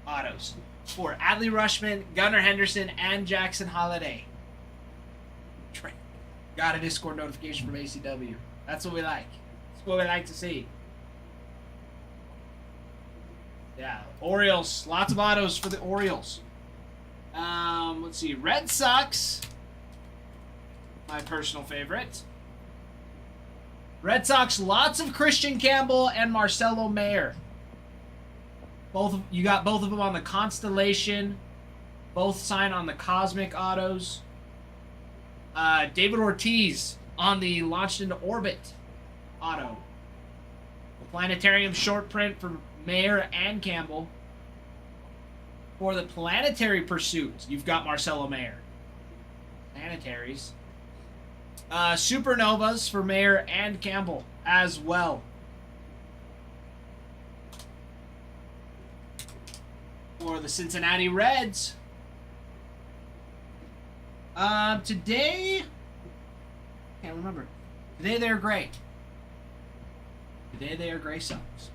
autos for Adley Rushman, Gunnar Henderson, and Jackson Holiday. Got a Discord notification from ACW. That's what we like. That's what we like to see. Yeah, Orioles. Lots of autos for the Orioles. Let's see. Red Sox. My personal favorite. Red Sox, lots of Christian Campbell and Marcelo Mayer. You got both of them on the Constellation. Both signed on the Cosmic Autos. David Ortiz on the Launched into Orbit auto. The Planetarium short print for Mayer and Campbell. For the Planetary Pursuit, you've got Marcelo Mayer. Planetaries. Supernovas for Mayer and Campbell as well. For the Cincinnati Reds, Today, can't remember. Today they're gray. Today they are gray socks.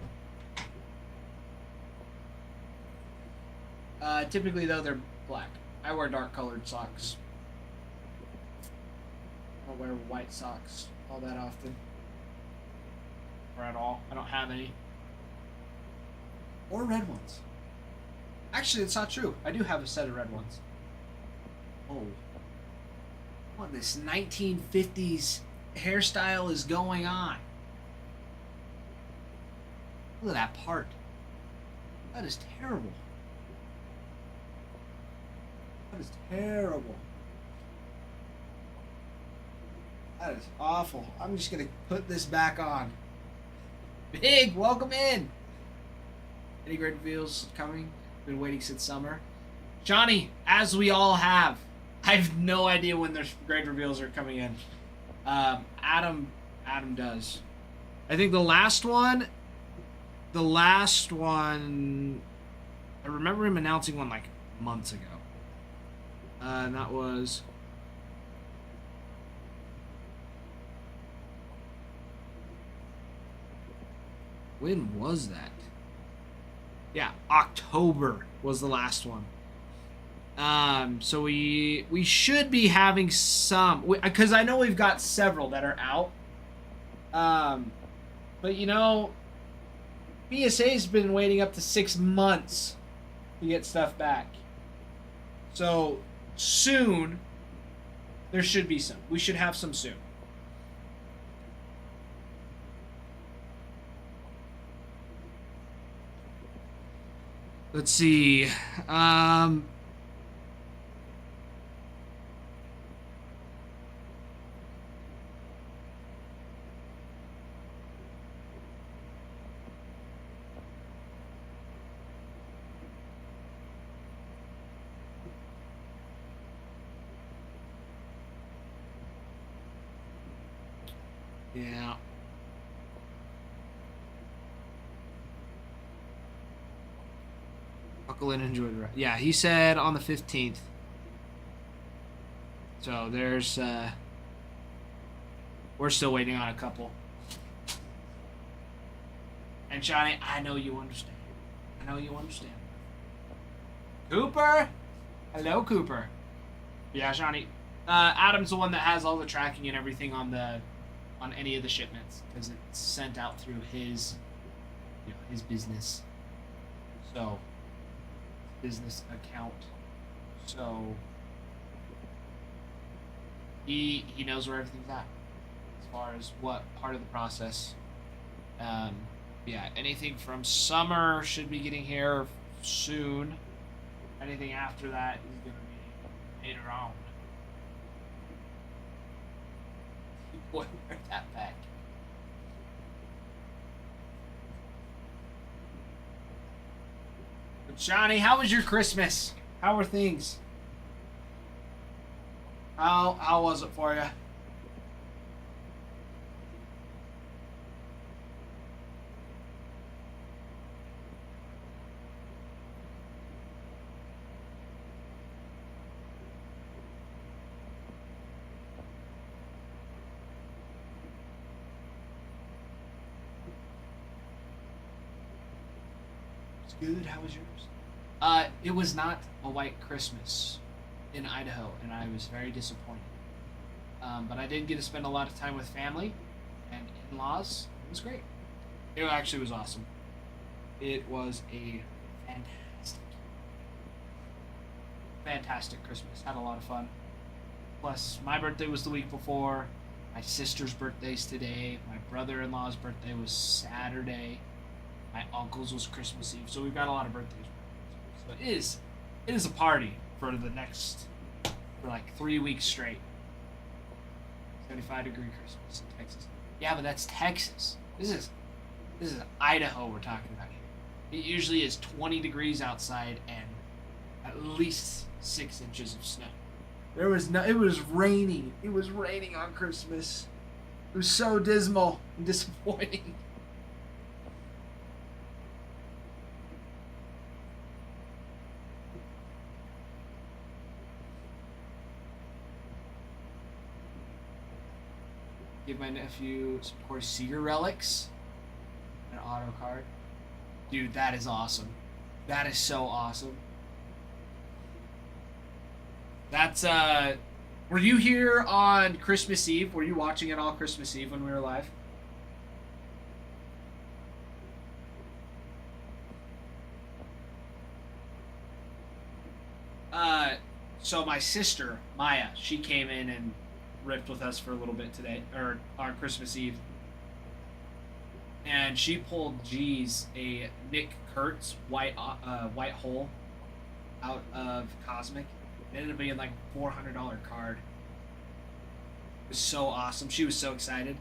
Typically though they're black. I wear dark colored socks. I don't wear white socks all that often. Or at all. I don't have any. Or red ones. Actually, it's not true. I do have a set of red ones. Oh. What this 1950s hairstyle is going on? Look at that part. That is terrible. That is terrible. That is awful. I'm just gonna put this back on. Big, welcome in. Any great reveals coming? Been waiting since summer. Johnny, as we all have. I have no idea when their grade reveals are coming in. Adam does. I think the last one, I remember him announcing one like months ago. And that was, when was that? Yeah, October was the last one. So we should be having some, because I know we've got several that are out. But you know, BSA's been waiting up to 6 months to get stuff back. So soon, there should be some. We should have some soon. Let's see. Yeah. Buckle in and enjoy the ride. Yeah, he said on the 15th. So there's, we're still waiting on a couple. And Johnny, I know you understand. I know you understand. Cooper? Hello, Cooper. Yeah, Johnny. Adam's the one that has all the tracking and everything on any of the shipments because it's sent out through his, his business. So, business account. So, he knows where everything's at as far as what part of the process. Yeah, anything from summer should be getting here soon. Anything after that is going to be later on. Boy, where's that back? But Johnny, how was your Christmas? How were things? How was it for you? Good. How was yours? It was not a white Christmas in Idaho, and I was very disappointed. But I did get to spend a lot of time with family and in-laws. It was great. It actually was awesome. It was a fantastic Christmas. Had a lot of fun. Plus, my birthday was the week before. My sister's birthday's today. My brother-in-law's birthday was Saturday. My uncle's was Christmas Eve, so we've got a lot of birthdays. So it is a party for like 3 weeks straight. 75-degree Christmas in Texas. Yeah, but that's Texas. This is Idaho we're talking about here. It usually is 20 degrees outside and at least 6 inches of snow. It was raining. It was raining on Christmas. It was so dismal and disappointing. Give my nephew some Corey Seager relics. An auto card. Dude, that is awesome. That is so awesome. That's, were you here on Christmas Eve? Were you watching it all Christmas Eve when we were live? So my sister, Maya, she came in and ripped with us for a little bit today, or on Christmas Eve. And she pulled G's a Nick Kurtz white hole out of Cosmic. It ended up being like a $400 card. It was so awesome. She was so excited.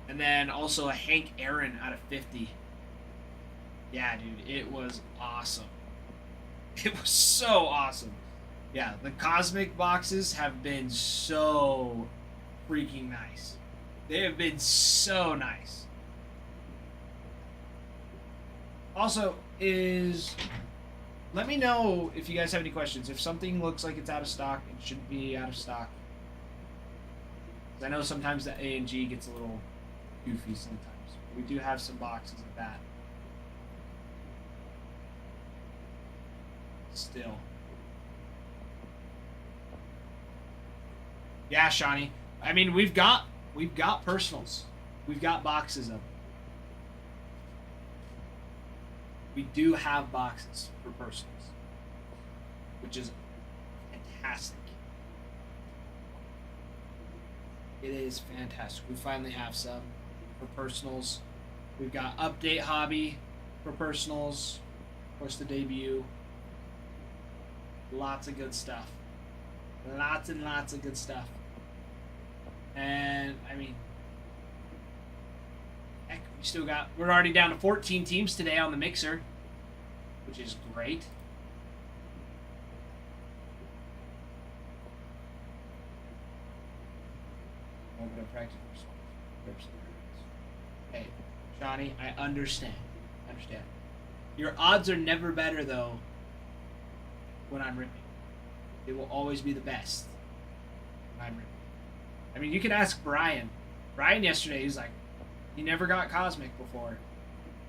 And then also a Hank Aaron out of 50. Yeah, dude, it was awesome. It was so awesome. Yeah, the Cosmic boxes have been so freaking nice. They have been so nice. Also, let me know if you guys have any questions. If something looks like it's out of stock, it shouldn't be out of stock. 'Cause I know sometimes the A&G gets a little goofy sometimes. We do have some boxes of that. Still. Yeah, Shawnee. I mean, we've got personals. We've got boxes of them. We do have boxes for personals, which is fantastic. It is fantastic. We finally have some for personals. We've got Update Hobby for personals. Of course, the debut. Lots of good stuff. Lots and lots of good stuff. And, I mean, heck, we're already down to 14 teams today on the mixer, which is great. I'm going to practice Hey, Johnny, I understand. Your odds are never better, though, when I'm ripping. It will always be the best when I'm ripping. I mean, you can ask Brian. Brian yesterday, he's like, he never got Cosmic before.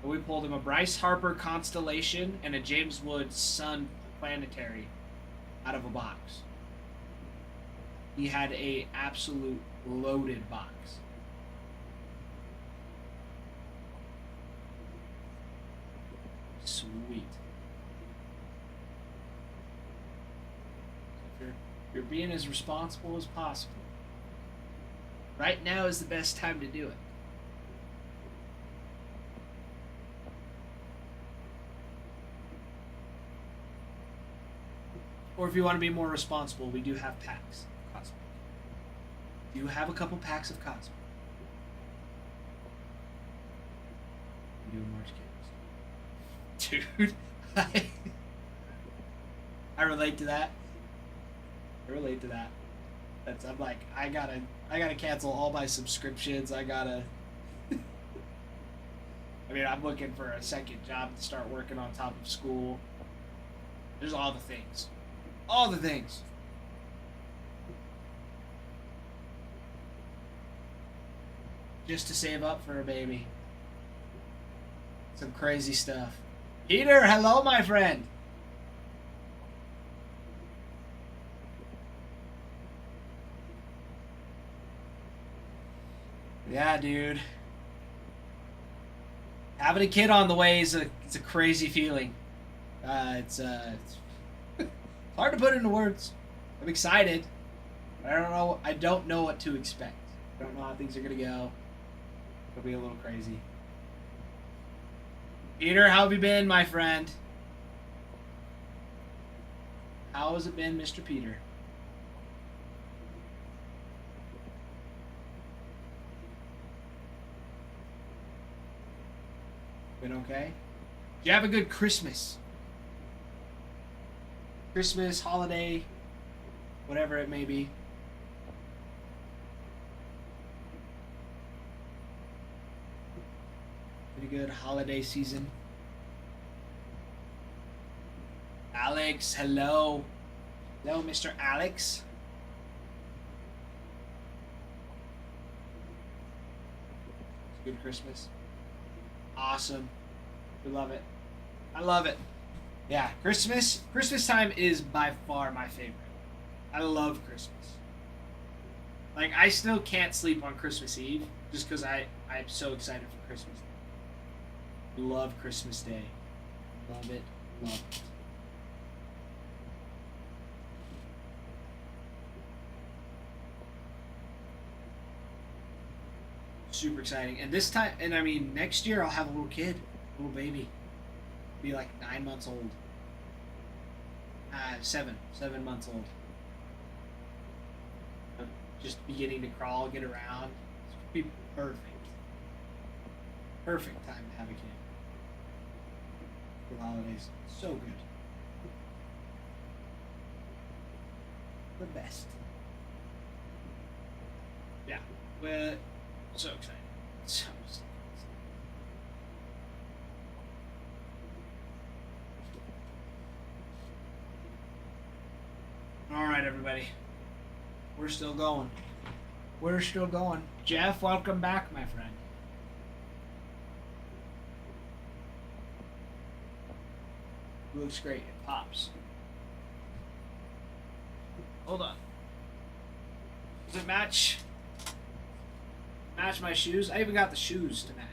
But we pulled him a Bryce Harper Constellation and a James Wood Sun Planetary out of a box. He had a absolute loaded box. Sweet. You're being as responsible as possible. Right now is the best time to do it. Or if you want to be more responsible, we do have packs of Cosmic. Do you have a couple packs of Cosmic? We do a March Games. Dude, I relate to that. I'm like, I gotta cancel all my subscriptions. I mean, I'm looking for a second job to start working on top of school. There's all the things. Just to save up for a baby. Some crazy stuff. Peter, hello, my friend. Yeah, dude. Having a kid on the way it's a crazy feeling. It's hard to put into words. I'm excited. But I don't know what to expect. I don't know how things are gonna go. It'll be a little crazy. Peter, how have you been, my friend? How has it been, Mr. Peter? Been okay? Did you have a good Christmas? Christmas, holiday, whatever it may be. Pretty good holiday season. Alex, hello. Hello, Mr. Alex. Good Christmas. Awesome. We love it. I love it. Yeah, Christmas time is by far my favorite. I love Christmas. Like, I still can't sleep on Christmas Eve just because I'm so excited for Christmas. Love Christmas Day. Love it. Love it. Super exciting. And this time, and I mean, next year I'll have a little kid, a little baby. Be like 9 months old. 7 months old. Just beginning to crawl, get around. It's gonna be perfect. Perfect time to have a kid. For the holidays. So good. The best. Yeah. Well, so excited. So excited. Alright, everybody. We're still going. We're still going. Jeff, welcome back, my friend. It looks great. It pops. Hold on. Does it match? Match my shoes? I even got the shoes to match.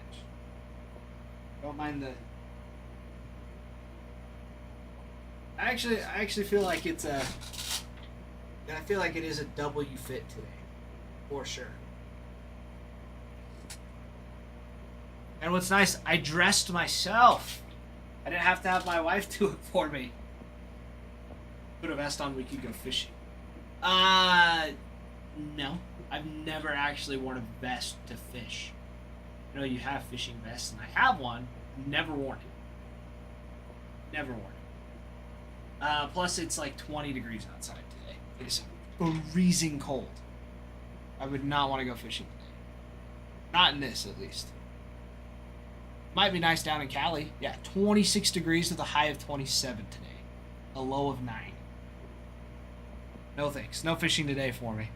Don't mind the... I actually feel like it's a... I feel like it is a W fit today. For sure. And what's nice, I dressed myself. I didn't have to have my wife do it for me. Put a vest on, we could go fishing. No. I've never actually worn a vest to fish. I know you have fishing vests, and I have one. Never worn it. Never worn it. Plus, it's like 20 degrees outside today. It is freezing cold. I would not want to go fishing today. Not in this, at least. Might be nice down in Cali. Yeah, 26 degrees with a high of 27 today. A low of 9. No thanks. No fishing today for me.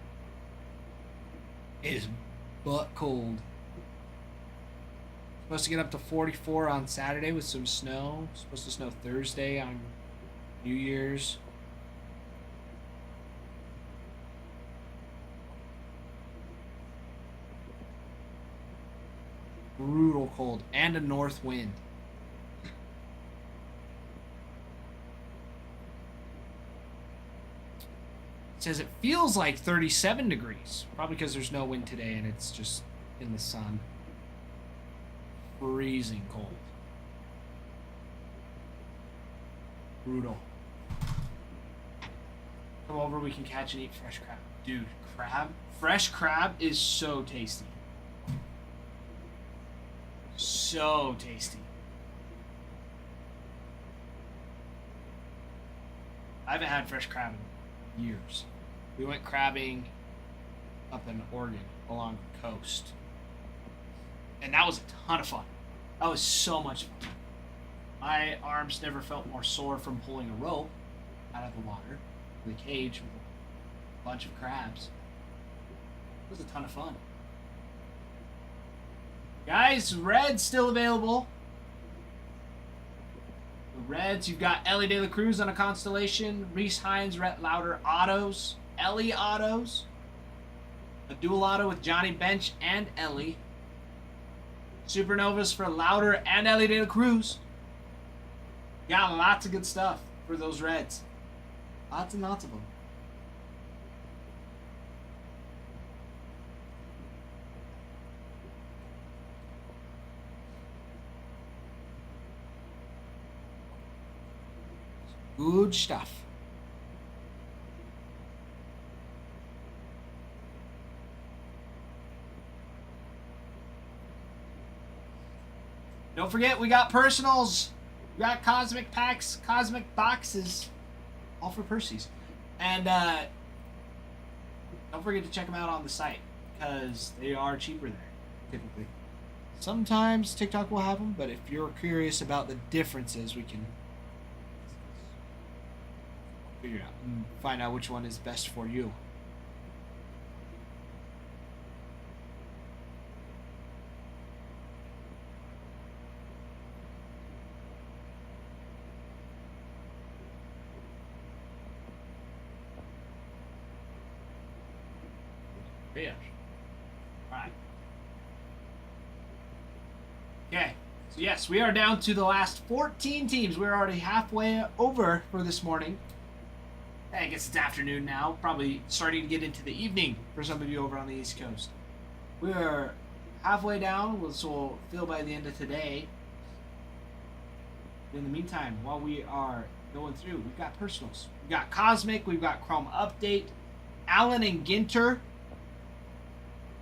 It is butt cold. Supposed to get up to 44 on Saturday with some snow. Supposed to snow Thursday on New Year's. Brutal cold. And a north wind. It says it feels like 37 degrees. Probably because there's no wind today and it's just in the sun. Freezing cold. Brutal. Come over, we can catch and eat fresh crab. Dude, crab? Fresh crab is so tasty. So tasty. I haven't had fresh crab in years. We went crabbing up in Oregon along the coast. And that was a ton of fun. That was so much fun. My arms never felt more sore from pulling a rope out of the water, the cage with a bunch of crabs. It was a ton of fun. Guys, Red's still available. The Reds, you've got Ellie De La Cruz on a Constellation, Reese Hines, Rhett Lauder autos, Ellie autos, a dual auto with Johnny Bench and Ellie. Supernovas for Lauder and Ellie De La Cruz. Got lots of good stuff for those Reds. Lots and lots of them. Good stuff. Don't forget, we got personals. We got cosmic packs, cosmic boxes. All for Percy's. And don't forget to check them out on the site, because they are cheaper there, typically. Sometimes TikTok will have them, but if you're curious about the differences, we can figure it out and find out which one is best for you. fish. All right. Okay. So yes, we are down to the last 14 teams. We're already halfway over for this morning. I guess it's afternoon now. Probably starting to get into the evening for some of you over on the East Coast. We are halfway down, so we'll fill by the end of today. In the meantime, while we are going through, we've got personals. We've got Cosmic, we've got Chrome Update, Allen and Ginter,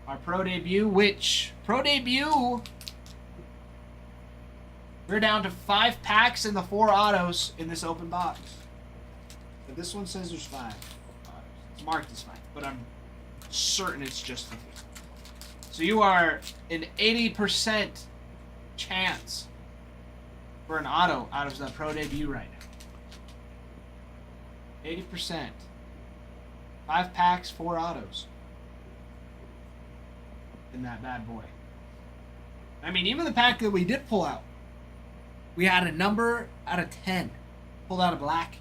our Pro Debut, which, Pro Debut, we're down to 5 packs and the 4 autos in this open box. But this one says there's 5. It's marked as 5, but I'm certain it's just the 3. So you are an 80% chance for an auto out of the Pro Debut right now. 80%. 5 packs, 4 autos. In that bad boy. I mean, even the pack that we did pull out, we had a number out of 10. Pulled out a black.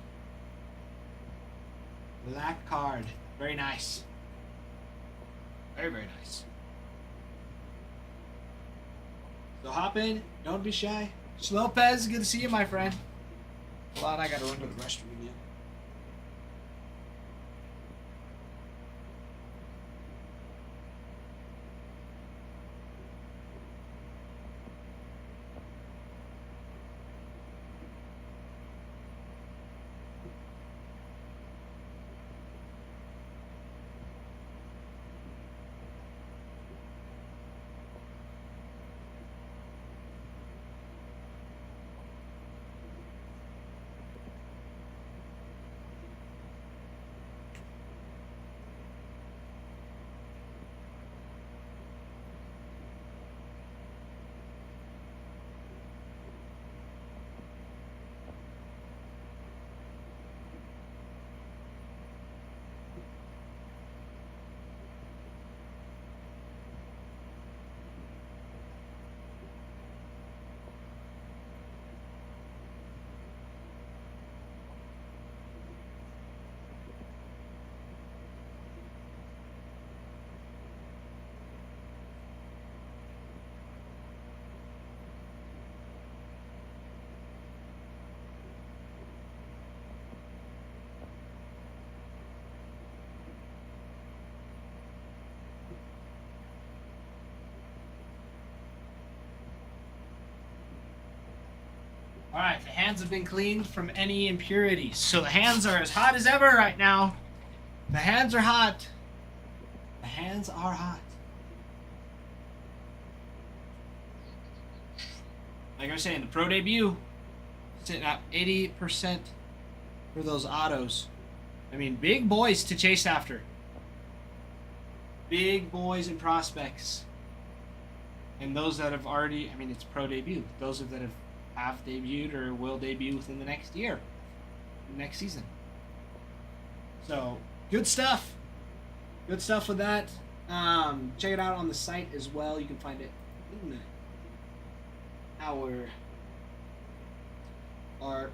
Black card. Very nice. Very, very nice. So hop in. Don't be shy. Lopez, good to see you, my friend. Hold on, I gotta run to the restroom again. Alright, the hands have been cleaned from any impurities. So the hands are as hot as ever right now. The hands are hot. The hands are hot. Like I was saying, the Pro Debut sitting at 80% for those autos. I mean, big boys to chase after. Big boys and prospects. And those that have already, I mean, it's Pro Debut. Those that have debuted or will debut within the next year, next season. So good stuff. Good stuff with that. Check it out on the site as well. You can find it in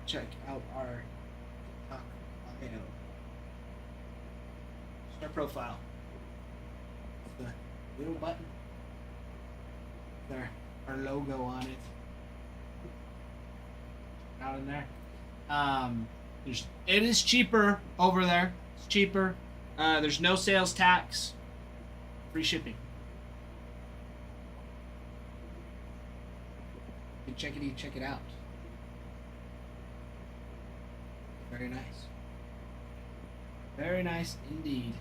check out our start profile. The little button there, our logo on it. Out in there. It is cheaper over there. It's cheaper. There's no sales tax. Free shipping. You can check it out. Very nice. Very nice indeed.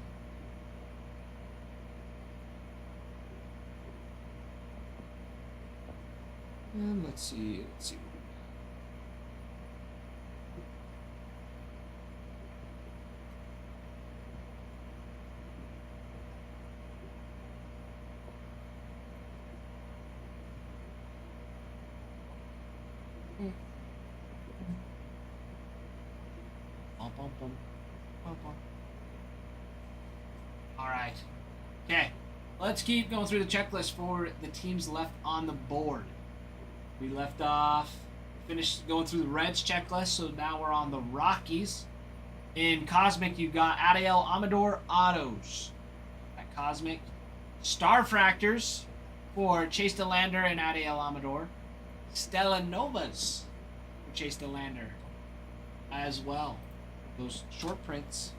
And let's see. Alright. Okay. Let's keep going through the checklist for the teams left on the board. We left off, finished going through the Reds checklist, so now we're on the Rockies. In Cosmic, you've got Adael Amador autos. At Cosmic. Starfractors for Chase DeLander and Ade Alamador. Stella Novas for Chase DeLander as well. Those short prints.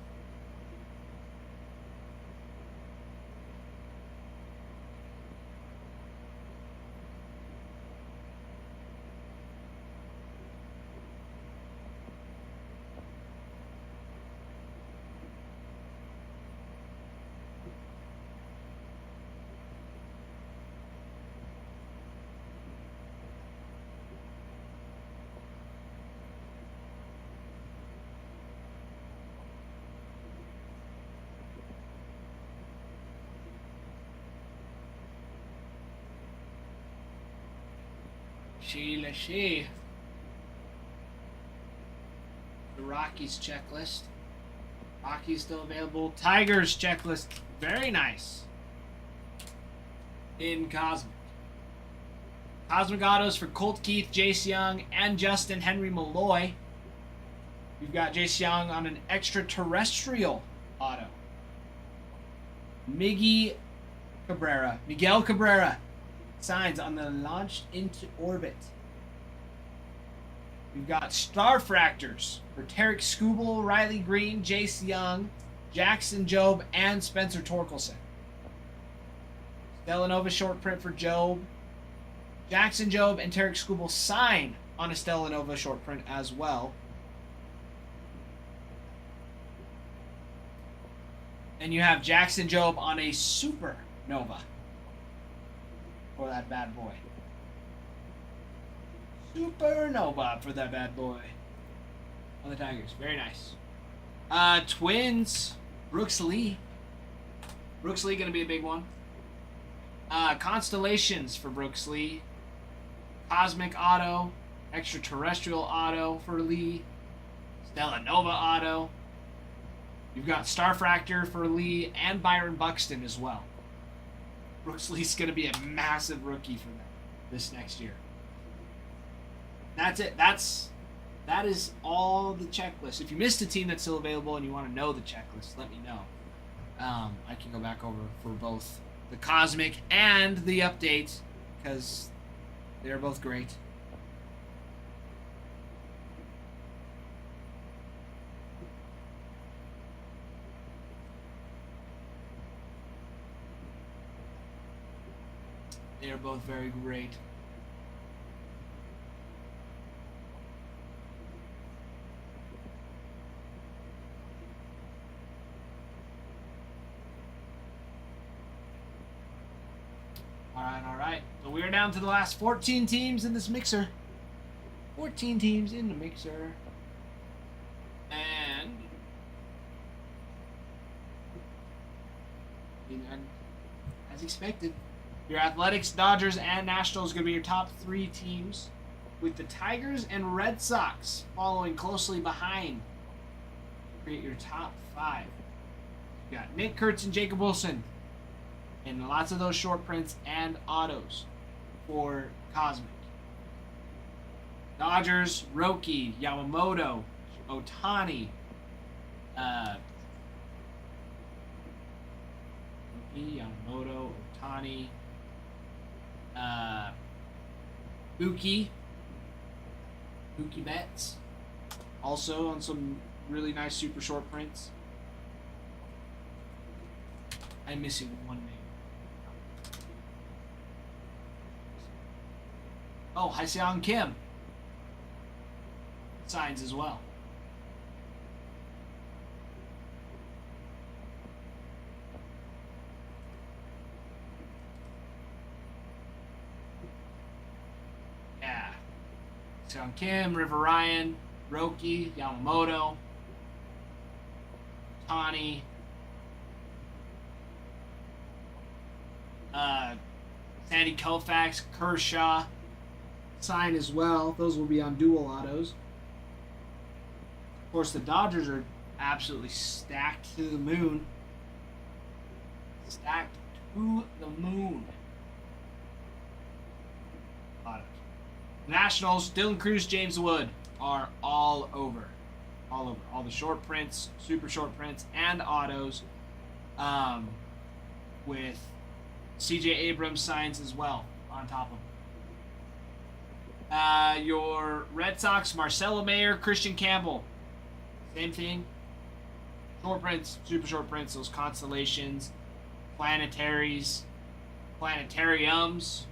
Sheila Shea. The Rockies checklist. Rockies still available. Tigers checklist. Very nice. In Cosmic. Cosmic autos for Colt Keith, Jace Young, and Justin Henry Malloy. You've got Jace Young on an extraterrestrial auto. Miguel Cabrera. Signs on the Launched into Orbit. We've got Starfractors for Tarek Skubal, Riley Green, Jace Young, Jackson Jobe, and Spencer Torkelson. Stellanova short print for Jobe. Jackson Jobe and Tarek Skubal sign on a Stellanova short print as well. And you have Jackson Jobe on a Supernova. For that bad boy. Supernova for that bad boy. On the Tigers. Very nice. Twins. Brooks Lee. Brooks Lee gonna be a big one. Constellations for Brooks Lee. Cosmic Auto. Extraterrestrial Auto for Lee. Stellanova Auto. You've got Starfractor for Lee and Byron Buxton as well. Brooks Lee's going to be a massive rookie for them this next year. That's it. That is all the checklist. If you missed a team that's still available and you want to know the checklist, let me know. I can go back over for both the Cosmic and the update because they're both great. They are both very great. All right. So we are down to the last 14 teams in this mixer. 14 teams in the mixer. And as expected, your Athletics, Dodgers, and Nationals are going to be your top 3 teams, with the Tigers and Red Sox following closely behind. Create your top 5. You got Nick Kurtz and Jacob Wilson, and lots of those short prints and autos for Cosmic. Dodgers, Roki, Yamamoto, Ohtani, Yamamoto, Ohtani, Mookie Betts, also on some really nice super short prints. I'm missing one name. Oh, Hyseong Kim signs as well. Yeah. Hyseong Kim, River Ryan, Roki, Yamamoto, Tani, Sandy Koufax, Kershaw sign as well. Those will be on dual autos. Of course, the Dodgers are absolutely stacked to the moon. Stacked to the moon. Autos. Nationals, Dylan Cruz, James Wood are all over. All over. All the short prints, super short prints, and autos. with C.J. Abrams signs as well on top of them. Your Red Sox, Marcelo Mayer, Christian Campbell. Same thing. Short prints, super short prints, those constellations, planetaries, planetariums.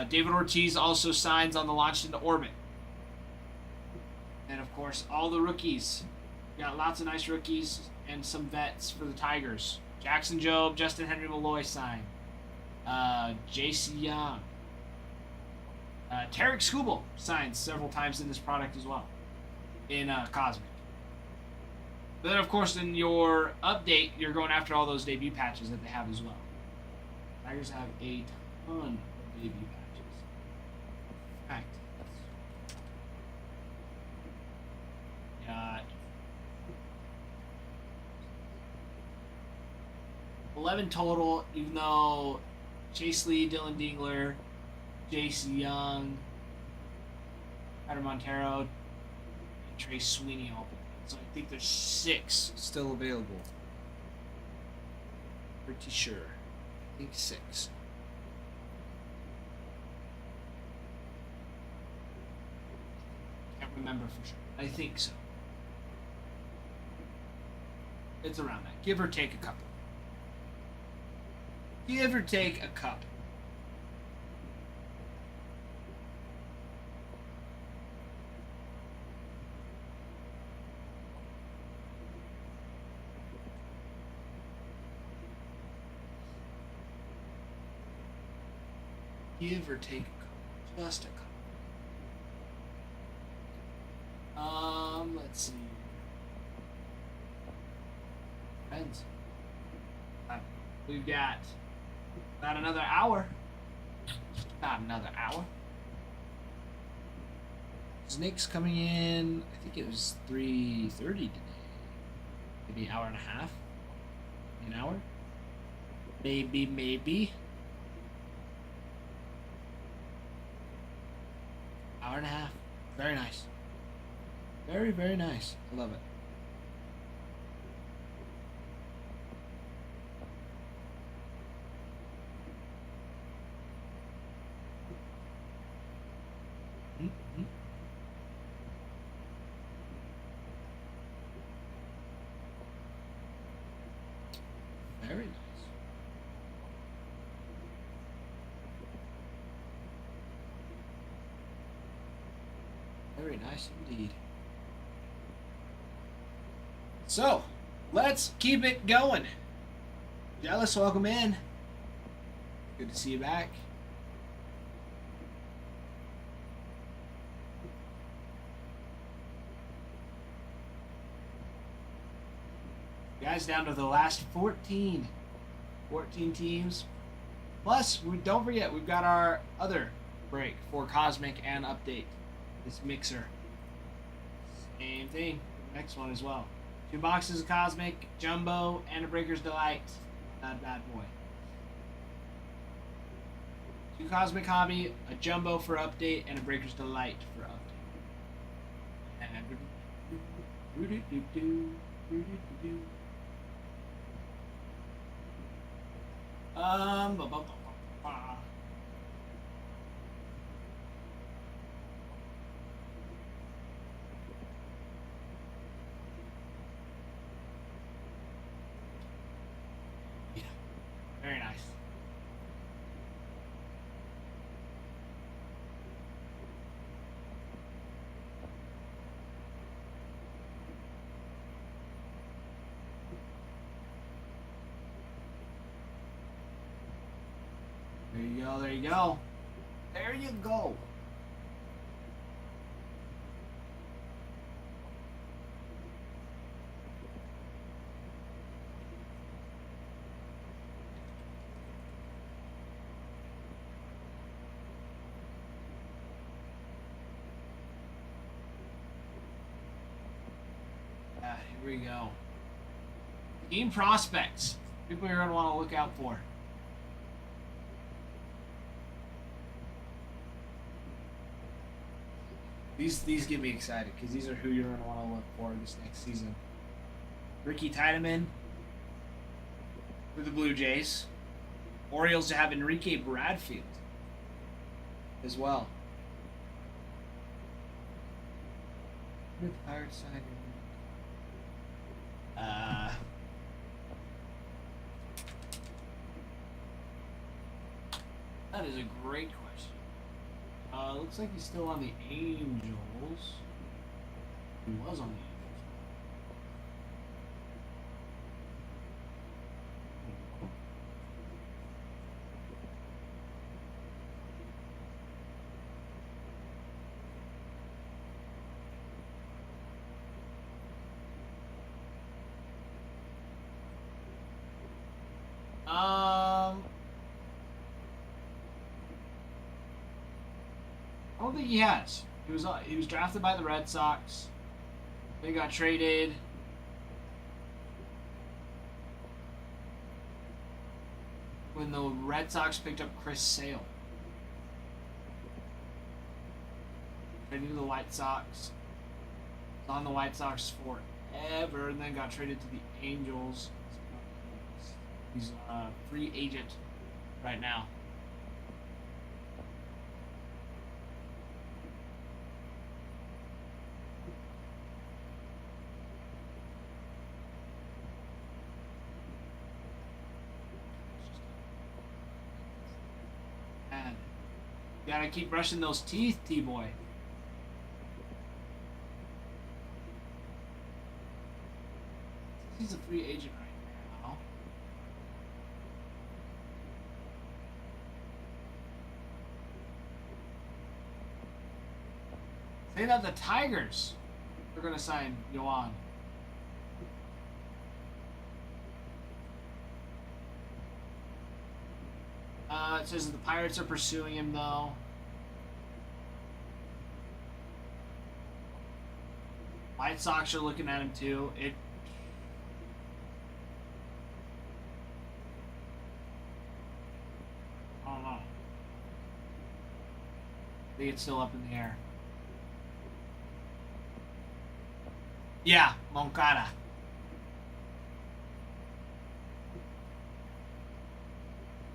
David Ortiz also signs on the launch into orbit. And of course, all the rookies. We got lots of nice rookies and some vets for the Tigers. Jackson Jobe, Justin Henry Malloy signed. J.C. Young. Tarek Skubal signed several times in this product as well. In Cosmic. Then, of course, in your update, you're going after all those debut patches that they have as well. Tigers have a ton of debut patches. In fact, got 11 total, even though Chase Lee, Dylan Dingler, J.C. Young, Ryder Montero, and Trey Sweeney all. So I think there's 6 still available. Pretty sure. I think 6. Can't remember for sure. I think so. It's around that. Give or take a couple. Give or take a couple. Give or take a couple. Just a couple. Let's see. Depends. We've got about another hour. Just about another hour. Snake's coming in, I think it was 3:30 today. Maybe an hour and a half. An hour? Maybe. Hour and a half. Very nice. Very, very nice. I love it. Mm-hmm. Very nice. Very nice indeed. So, let's keep it going. Jealous, welcome in. Good to see you back. Guys, down to the last 14 teams. Plus, don't forget, we've got our other break for Cosmic and Update. This mixer. Same thing. Next one as well. 2 boxes of Cosmic, Jumbo, and a Breaker's Delight. Not a bad boy. 2 Cosmic Hobby, a Jumbo for Update, and a Breaker's Delight for Update. Yeah, very nice. There you go, there you go. There you go. Here we go. Team prospects. People you're going to want to look out for. These get me excited because these are who you're going to want to look for this next season. Ricky Tiedemann, for the Blue Jays. Orioles to have Enrique Bradfield as well. With Pirates signing. That is a great question. Looks like he's still on the Angels. He was on the Angels. I don't think he has. He was drafted by the Red Sox. They got traded. When the Red Sox picked up Chris Sale. Traded to the White Sox. Was on the White Sox forever, and then got traded to the Angels. He's a free agent right now. Man, you gotta keep brushing those teeth, T-boy. He's a free agent right now. Say that the Tigers are going to sign Yoan. It says that the Pirates are pursuing him, though. White Sox are looking at him, too. I don't know. I think it's still up in the air. Yeah, Moncada.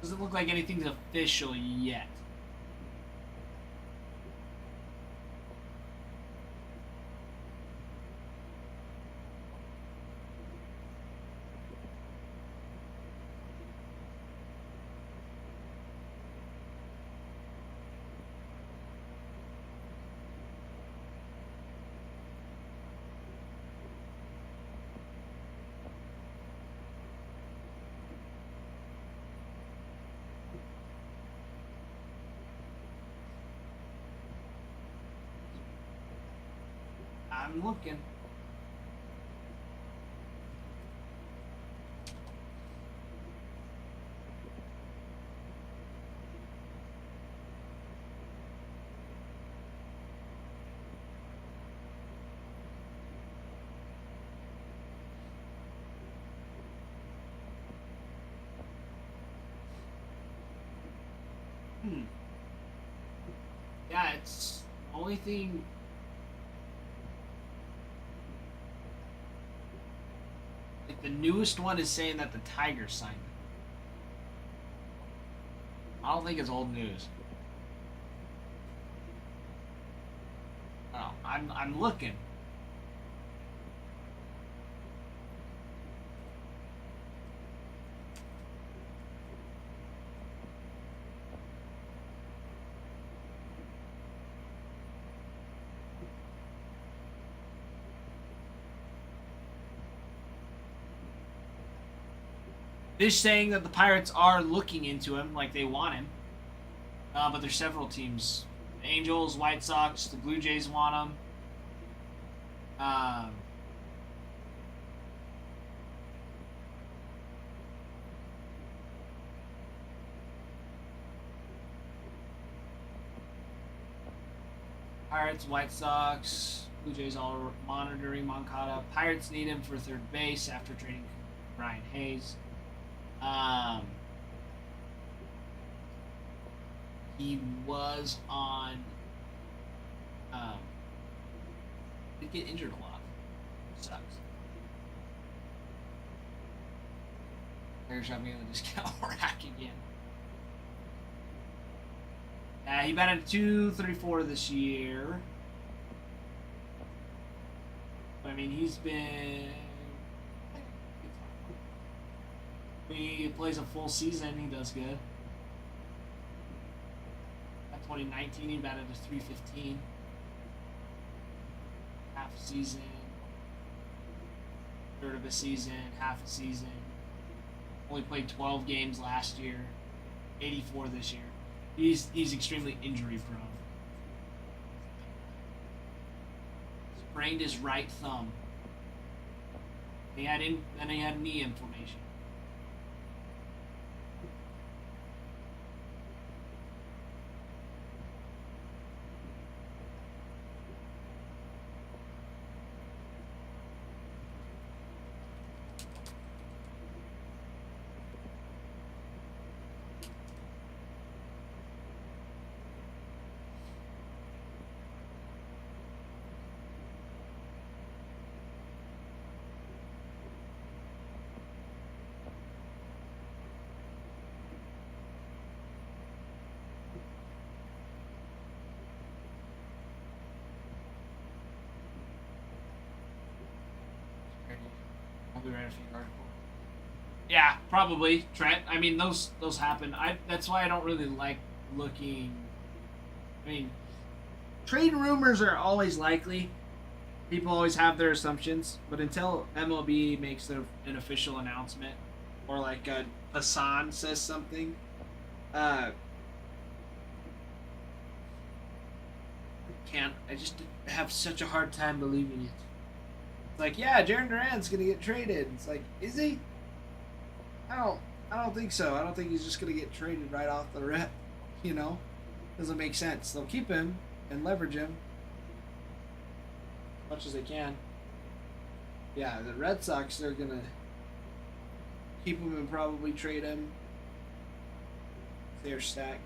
Doesn't look like anything's official yet. I'm looking. Yeah, it's the only thing. Like the newest one is saying that the Tigers signed him. I don't think it's old news. Oh, I'm looking. This saying that the Pirates are looking into him, like they want him. But there's several teams. The Angels, White Sox, the Blue Jays want him. Pirates, White Sox, Blue Jays all monitoring Moncada. Pirates need him for third base after trading Brian Hayes. He was on. Did get injured a lot. Sucks. Player shopping on the discount rack again. He batted 234 this year. I mean, he's been. He plays a full season, he does good. At 2019, he batted a 315. Half a season, third of a season, half a season. Only played 12 games last year, 84 this year. He's extremely injury prone. Sprained his right thumb. He had knee inflammation. Probably read a few articles. Yeah, probably Trent. I mean, those happen. That's why I don't really like looking. I mean, trade rumors are always likely. People always have their assumptions, but until MLB makes an official announcement, or like Hassan says something, can't. I just have such a hard time believing it. It's like, yeah, Jarren Duran's gonna get traded. It's like, is he? I don't think so. I don't think he's just gonna get traded right off the rip. You know, doesn't make sense. They'll keep him and leverage him as much as they can. Yeah, the Red Sox, they're gonna keep him and probably trade him. They're stacked.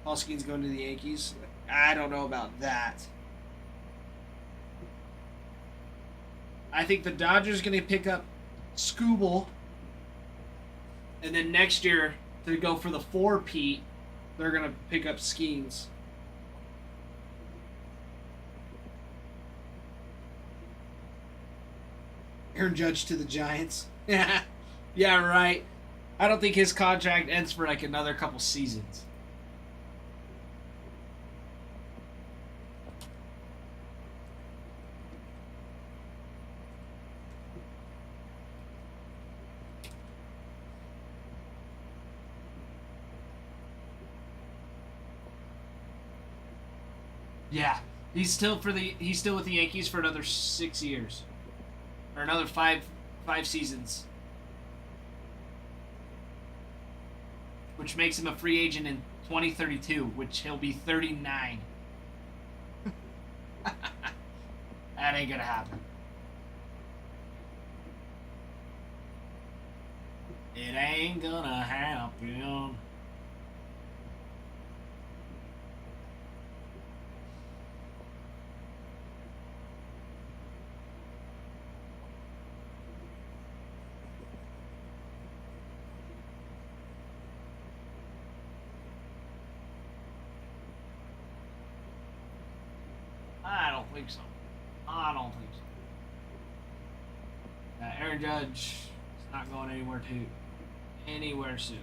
Paul Skeens going to the Yankees. I don't know about that. I think the Dodgers going to pick up Skubal. And then next year, to go for the 4-peat, they're going to pick up Skeens. Aaron Judge to the Giants. Yeah, right. I don't think his contract ends for like another couple seasons. Yeah, he's still with the Yankees for another 6 years, or another five seasons, which makes him a free agent in 2032, which he'll be 39. That ain't gonna happen. It ain't gonna happen. I don't think so. Aaron Judge is not going anywhere soon.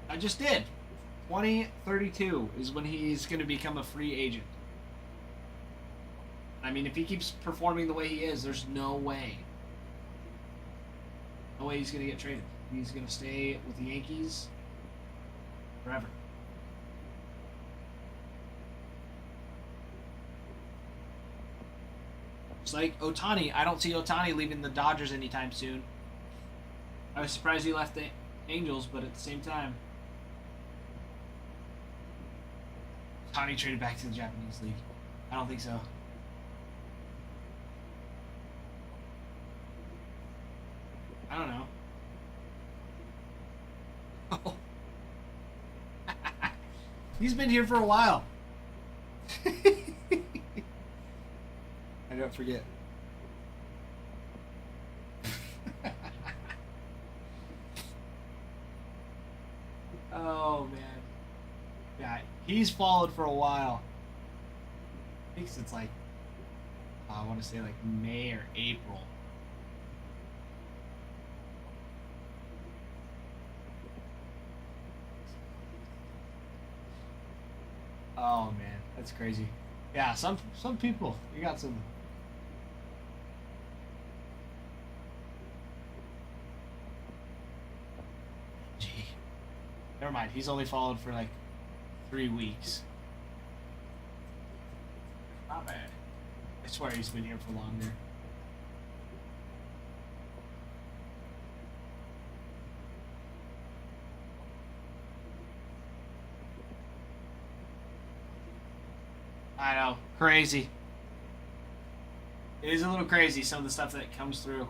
I just did. 2032 is when he's going to become a free agent. I mean, if he keeps performing the way he is, there's no way. No way he's going to get traded. He's going to stay with the Yankees forever. It's like Ohtani. I don't see Ohtani leaving the Dodgers anytime soon. I was surprised he left the Angels, but at the same time, Ohtani traded back to the Japanese League. I don't think so. I don't know. Oh. He's been here for a while. I forget. Oh man. Yeah, he's followed for a while. I think since like I want to say like May or April. Oh man, that's crazy. Yeah, some people you got some. Gee, never mind. He's only followed for like 3 weeks. Not bad. I swear he's been here for longer. I know, crazy. It is a little crazy, some of the stuff that comes through.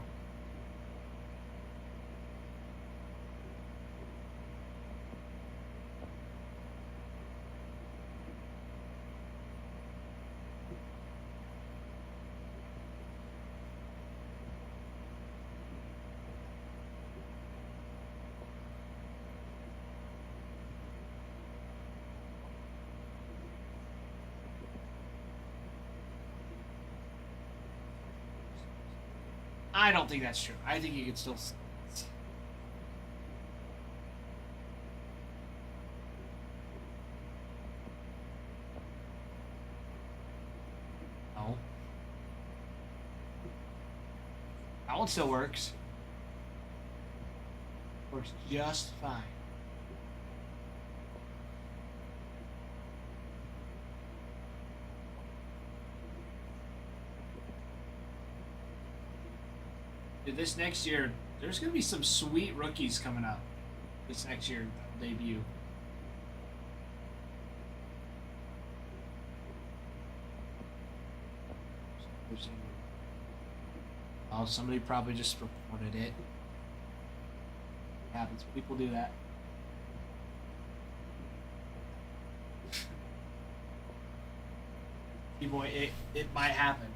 I don't think that's true. I think you could still. No. That one still works. Works just fine. Dude, this next year, there's going to be some sweet rookies coming up. This next year, that'll debut. Oh, somebody probably just reported it. Happens. People do that. T-Boy, it might happen.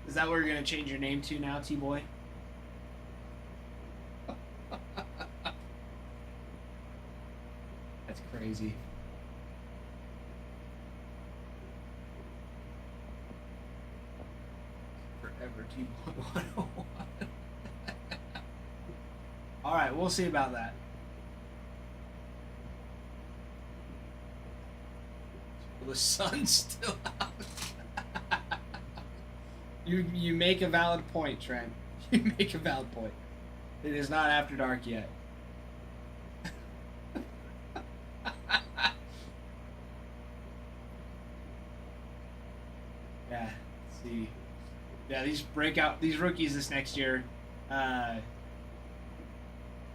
Is that what you're gonna change your name to now, T-Boy? That's crazy. Forever T-Boy 101. Alright, we'll see about that. Well, the sun's still out. You make a valid point, Trent. You make a valid point. It is not after dark yet. Yeah, let's see. Yeah, these rookies this next year.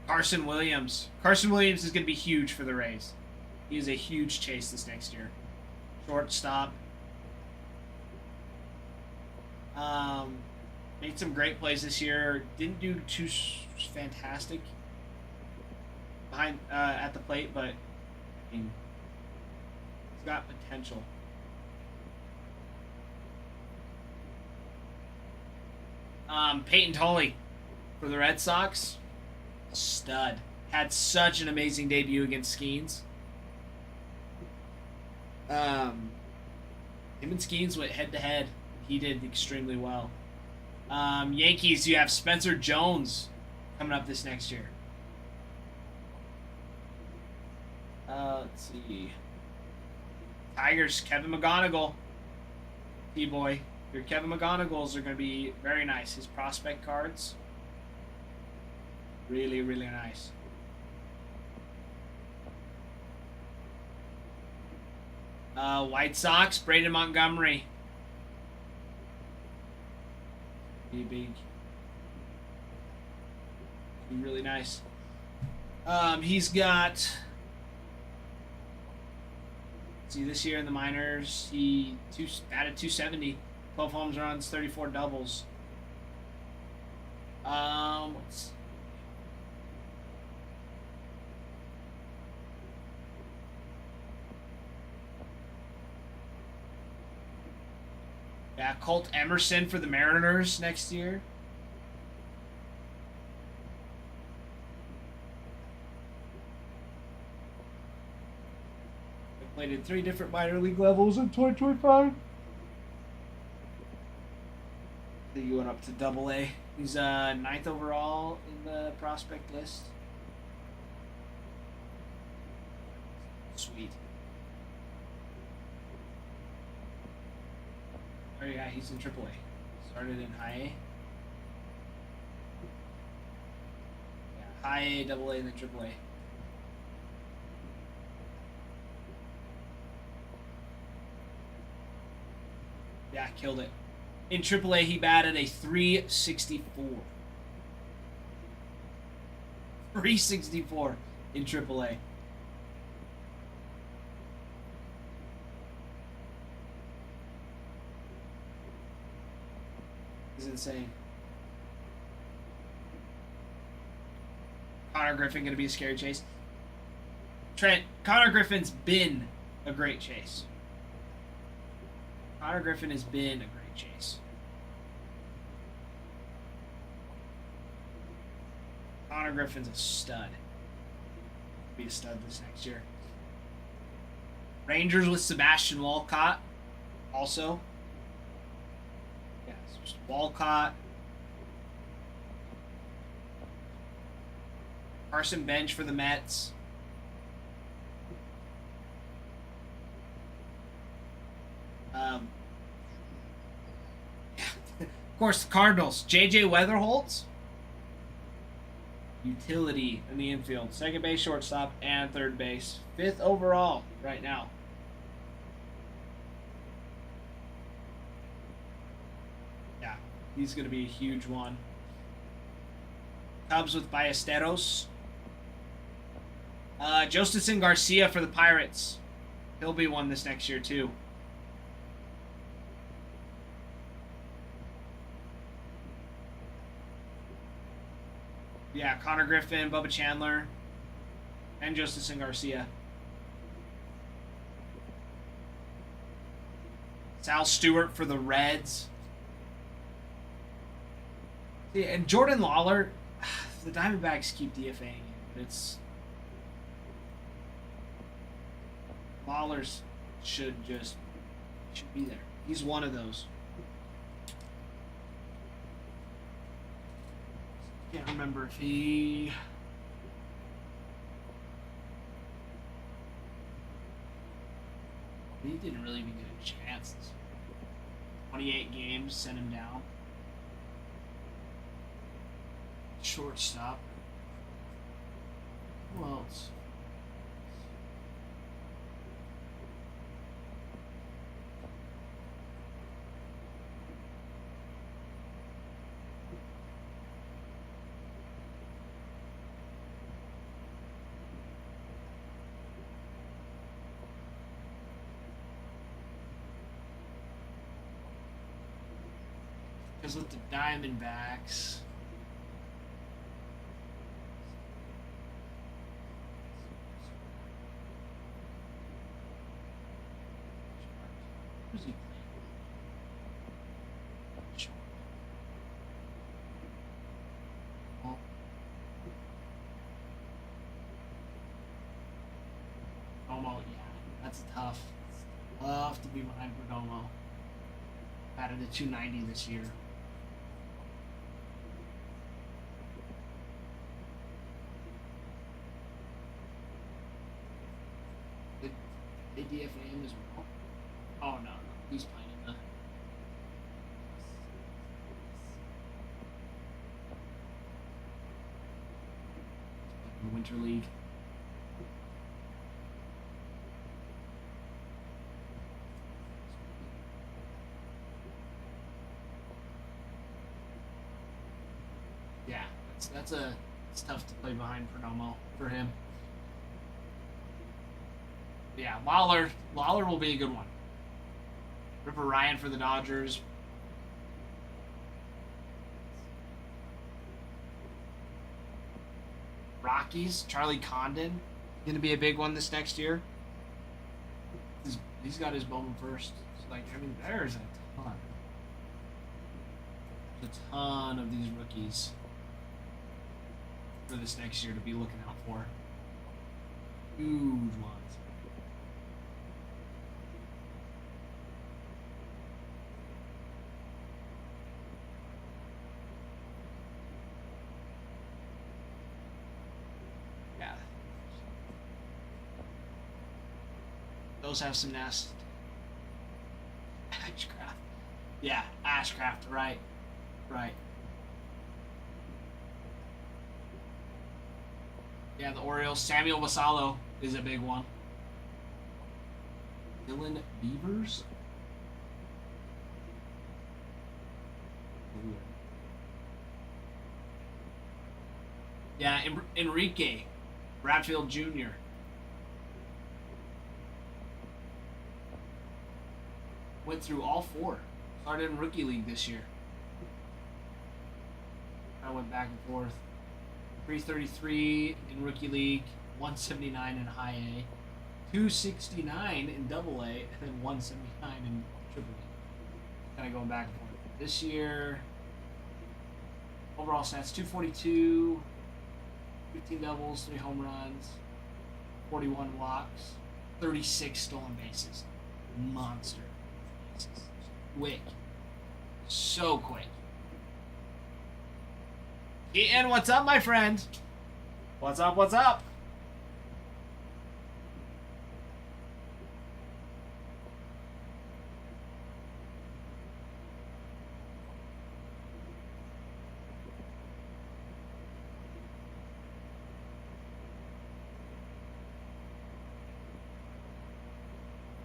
Carson Williams. Carson Williams is going to be huge for the Rays. He is a huge chase this next year. Shortstop. Made some great plays this year. Didn't do too fantastic behind at the plate, but I mean, he's got potential. Peyton Tully for the Red Sox, stud. Had such an amazing debut against Skeens. Him and Skeens went head to head. He did extremely well. Yankees, you have Spencer Jones coming up this next year. Let's see. Tigers, Kevin McGonigal. T-Boy. Your Kevin McGonigals are going to be very nice. His prospect cards. Really, really nice. White Sox, Braden Montgomery. Big. Really nice. He's got. See, this year in the minors, he batted 270, 12 home runs, 34 doubles. Let's see. Yeah, Colt Emerson for the Mariners next year. They played in 3 different minor league levels in 2025. He went up to Double-A. He's 9th overall in the prospect list. Sweet. Oh yeah, he's in AAA. Started in High A. Yeah, High A, Double-A, and then AAA. Yeah, killed it. In AAA, he batted a 364. 364 in AAA. Is insane. Connor Griffin going to be a scary chase. Trent, Connor Griffin's been a great chase. Connor Griffin has been a great chase. Connor Griffin's a stud. Be a stud this next year. Rangers with Sebastian Walcott. Also. Yeah, so just Walcott. Carson Bench for the Mets. Of course, the Cardinals. J.J. Weatherholtz. Utility in the infield. Second base, shortstop, and third base. 5th overall right now. Yeah, he's going to be a huge one. Cubs with Ballesteros. Jostinson Garcia for the Pirates. He'll be one this next year, too. Yeah, Connor Griffin, Bubba Chandler, and Jostinson Garcia. Sal Stewart for the Reds. Yeah, and Jordan Lawler, the Diamondbacks keep DFAing him, but it's... Lawler's should be there. He's one of those. Can't remember if he... He didn't really even get a chance. 28 games, sent him down. Shortstop. Who else? Because with the Diamondbacks... Who's he playing? Oh. Perdomo, yeah. That's tough. It's tough to be behind Perdomo. Batted a 290 this year. They DFA him as well. Oh no, he's playing in the Winter League. Yeah, it's tough to play behind Perdomo for him. Yeah, Lawler will be a good one. Ripper Ryan for the Dodgers. Rockies, Charlie Condon, going to be a big one this next year. He's got his Bowman first. So, like, I mean, there's a ton. a ton of these rookies for this next year to be looking out for. Huge ones. Yeah. Those have some nasty. Ashcraft. Yeah, Ashcraft, right. Right. Yeah, the Orioles. Samuel Vassallo is a big one. Dylan Beavers? Ooh. Yeah, Enrique Bradfield Jr. Went through all four. Started in Rookie League this year. I went back and forth. 333 in Rookie League, 179 in High A, 269 in Double A, and then 179 in Triple A. Kind of going back and forth. This year, overall stats 242, 15 doubles, 3 home runs, 41 walks, 36 stolen bases. Monster. Quick. So quick. Ian, what's up, my friend? What's up, what's up?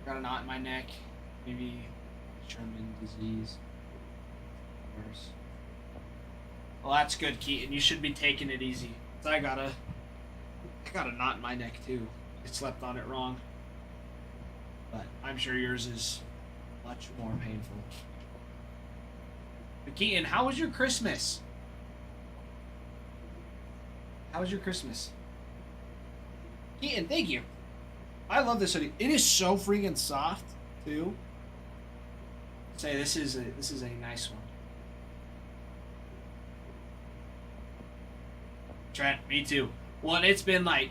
Got a knot in my neck. Maybe Sherman disease. Worse. Well, that's good, Keaton. You should be taking it easy. I got a knot in my neck too. I slept on it wrong. But I'm sure yours is much more painful. But Keaton, how was your Christmas? How was your Christmas? Keaton, thank you. I love this hoodie. It is so freaking soft too. Say this is a nice one. Trent, me too. Well, and it's been like,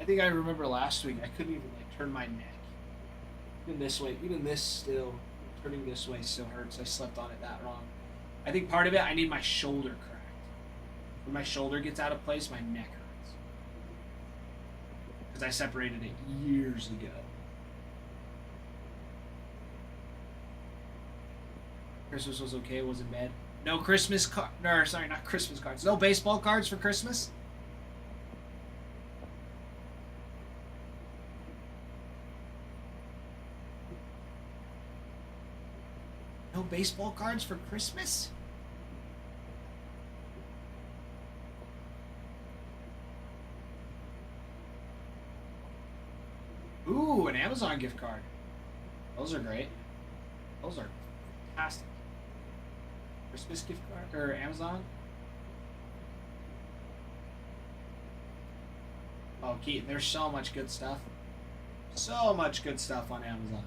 I think I remember last week I couldn't even like turn my neck. Even this way, even this still, turning this way still hurts. I slept on it that wrong. I think part of it, I need my shoulder cracked. When my shoulder gets out of place, my neck hurts. Because I separated it years ago. Christmas was okay, wasn't bad. No Christmas card. No, sorry, not Christmas cards. No baseball cards for Christmas. No baseball cards for Christmas? Ooh, an Amazon gift card. Those are great. Those are fantastic. Christmas gift card or Amazon? Oh, Keaton, there's so much good stuff. So much good stuff on Amazon.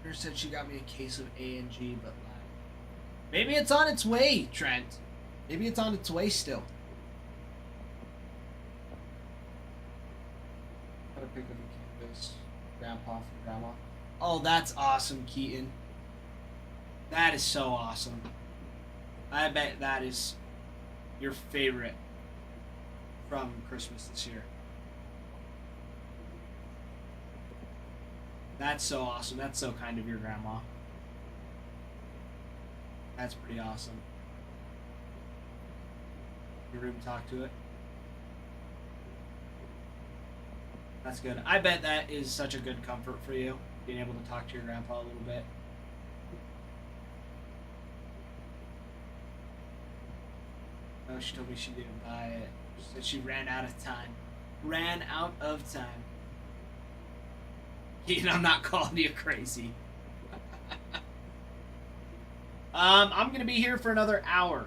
Her said she got me a case of A&G, but maybe it's on its way, Trent. Maybe it's on its way still. Gotta pick up a canvas. Grandpa for grandma. Oh, that's awesome, Keaton. That is so awesome. I bet that is your favorite from Christmas this year. That's so awesome. That's so kind of your grandma. That's pretty awesome. Your room talk to it. That's good. I bet that is such a good comfort for you, being able to talk to your grandpa a little bit. Oh, she told me she didn't buy it. She said she ran out of time. Ran out of time. And I'm not calling you crazy. I'm gonna be here for another hour.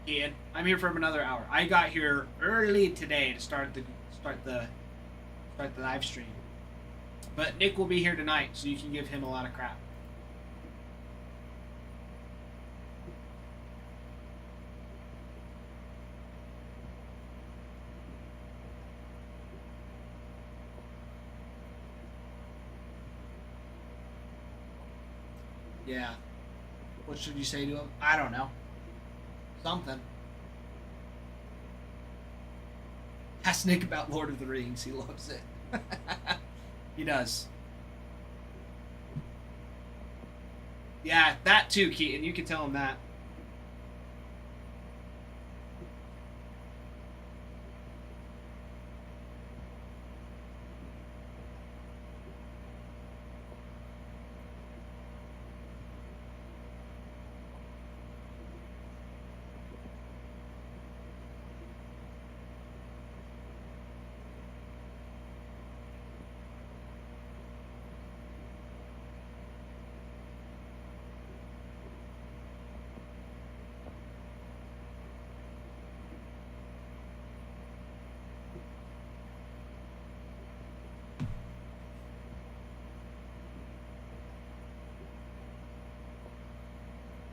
Ian, I'm here for another hour. I got here early today to start the live stream. But Nick will be here tonight, so you can give him a lot of crap. Yeah. What should you say to him? I don't know. Something. Ask Nick about Lord of the Rings. He loves it. He does. Yeah, that too, Keaton. You can tell him that.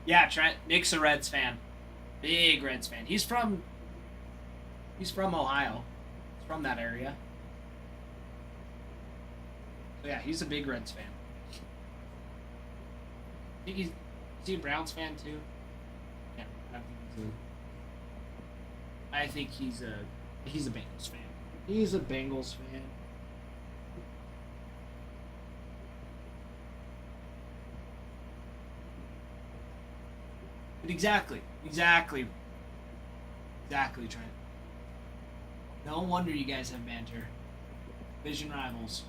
Yeah, Trent. Nick's a Reds fan. Big Reds fan. He's from Ohio. He's from that area. So yeah, he's a big Reds fan. I think is he a Browns fan too? Yeah, I think he's a Bengals fan. He's a Bengals fan. But exactly, Trent. No wonder you guys have banter. Vision rivals.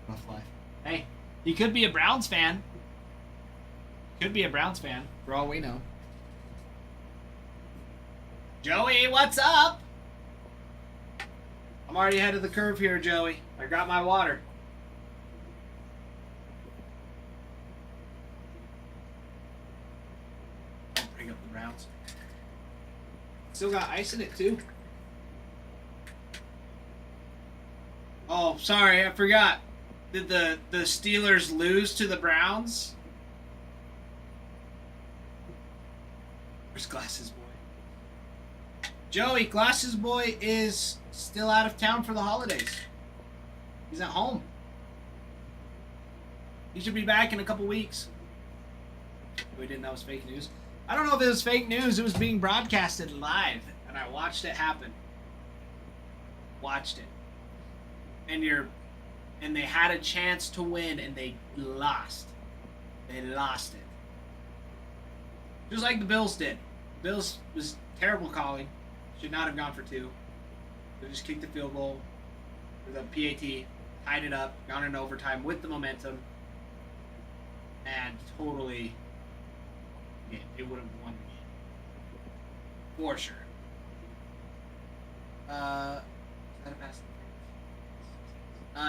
Rough life. Hey, he could be a Browns fan. Could be a Browns fan, for all we know. Joey, what's up? I'm already ahead of the curve here, Joey. I got my water. Don't bring up the Browns. Still got ice in it, too. Oh, sorry, I forgot. Did the Steelers lose to the Browns? Where's Glasses Boy? Joey, Glasses Boy is still out of town for the holidays. He's at home. He should be back in a couple weeks. We didn't know it was fake news. I don't know if it was fake news. It was being broadcasted live, and I watched it happen. Watched it. And they had a chance to win, and they lost. They lost it. Just like the Bills did. The Bills was terrible calling. Should not have gone for two. They just kicked the field goal for the PAT, tied it up, gone in overtime with the momentum, and totally, yeah, it would have won the game. For sure. Is that a pass?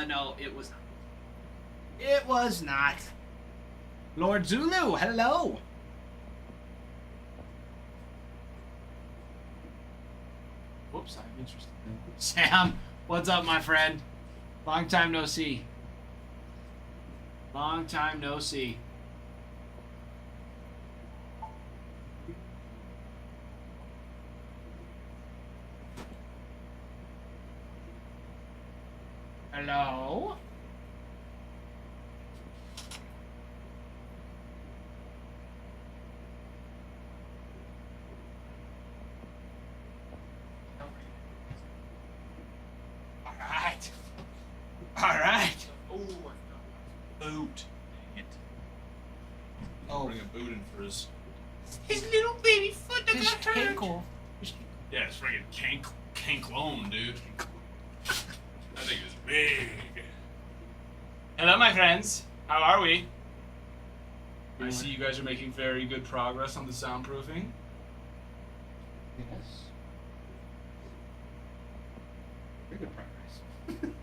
No, it was not. It was not. Lord Zulu, hello. Whoops, I'm interested. Sam, what's up, my friend? Long time no see. Long time no see. Hello? boot. Dang it. Oh. Bring a boot in for his little baby foot that His got hurt. ankle. Yeah, it's freaking canklone, dude. That thing is big. Hello, my friends. How are we? I see you guys are making very good progress on the soundproofing. Yes. Very good progress.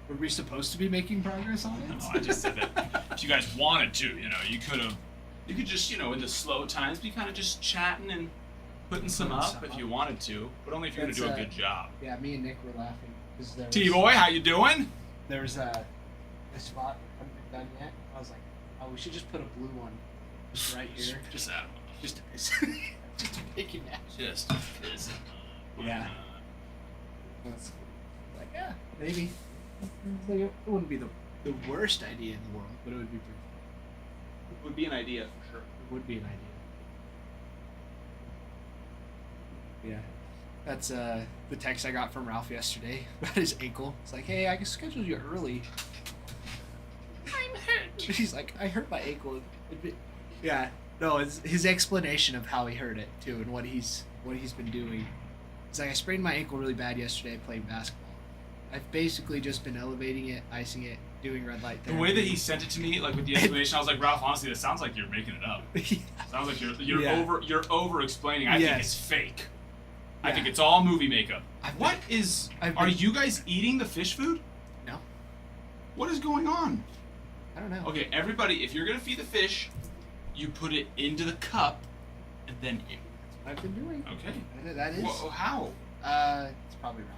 Were we supposed to be making progress on it? No, I just said that if you guys wanted to, you could just, in the slow times, be kind of just chatting and putting some up if you wanted to, but only if you're going to do a good job. Yeah, me and Nick were laughing. T-Boy, how you doing? There was a spot I haven't been done yet. I was like, oh, we should just put a blue one right here. Just add 'em up. Just to piss. Just to make you mad. Just piss. Yeah. That's like, yeah, maybe. It's like, it wouldn't be the worst idea in the world, but it would be pretty fun. It would be an idea for sure. It would be an idea. Yeah. That's the text I got from Ralph yesterday about his ankle. It's like, hey, I can schedule you early. I'm hurt. He's like, I hurt my ankle. Yeah. No, it's his explanation of how he hurt it too and what he's been doing. He's like, I sprained my ankle really bad yesterday playing basketball. I've basically just been elevating it, icing it, doing red light therapy. The way that he sent it to me, like with the explanation, I was like, Ralph, honestly, that sounds like you're making it up. Yeah. Sounds like you're Yeah. over explaining. I think it's fake. I Yeah. think it's all movie makeup. I've Are been- you guys eating the fish food? No. What is going on? I don't know. Okay, everybody, if you're gonna feed the fish, you put it into the cup, and then I've been doing. okay. That is. Whoa, how? It's probably Ralph.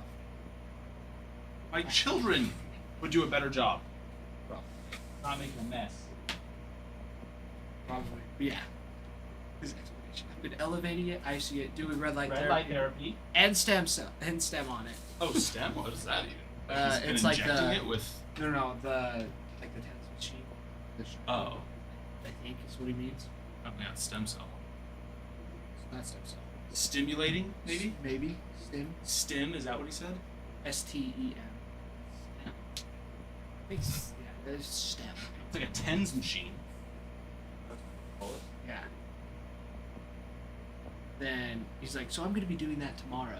My children would do a better job. Ralph. Not making a mess. Probably. But yeah. His explanation. I've been elevating it, icing it, doing red light therapy, and stem on it. Oh, stem? What is that even? Uh, He's been it's like injecting the- it with. No, the TENS machine. Oh. I think is what he means. Oh yeah, it's stem cell. It's not stem cell. Stimulating, maybe? Maybe. Stem. Stim, is that what he said? STEM. Stem. I think. Yeah, there's stem. It's like a TENS machine. Yeah. Then he's like, so I'm gonna be doing that tomorrow.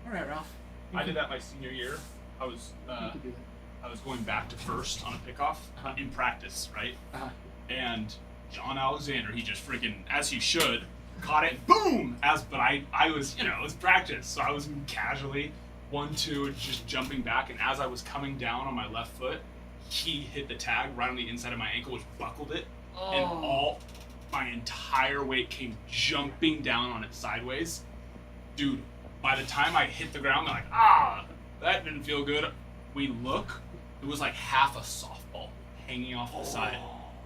All right, Ralph. I did that my senior year. I was You could do that. I was going back to first on a pickoff in practice, right? Uh-huh. And John Alexander, he just freaking, as he should, caught it, boom! But I was, it was practice, so I was casually 1-2, just jumping back, and as I was coming down on my left foot, he hit the tag right on the inside of my ankle, which buckled it, and my entire weight came jumping down on it sideways. Dude, by the time I hit the ground, I'm like, that didn't feel good. We look, it was like half a softball hanging off the side.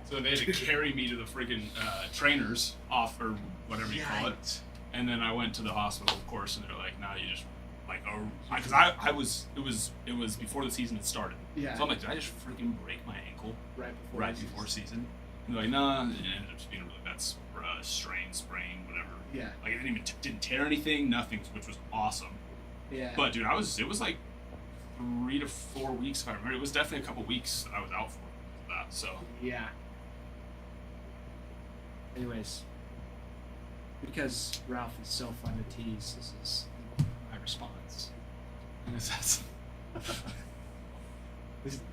So they had to carry me to the freaking trainers off, or whatever you call it. And then I went to the hospital, of course, and they're like, "No, you just because it was before the season had started. Yeah. So I'm like, did I just freaking break my ankle Right before season? And they're like, no, it ended up just being a really bad sprain, whatever. Yeah. Like it didn't tear anything, nothing, which was awesome. Yeah. But dude, it was like 3 to 4 weeks if I remember. It was definitely a couple weeks that I was out for that. So Yeah. Anyways, because Ralph is so fun to tease, this is my response. I guess that's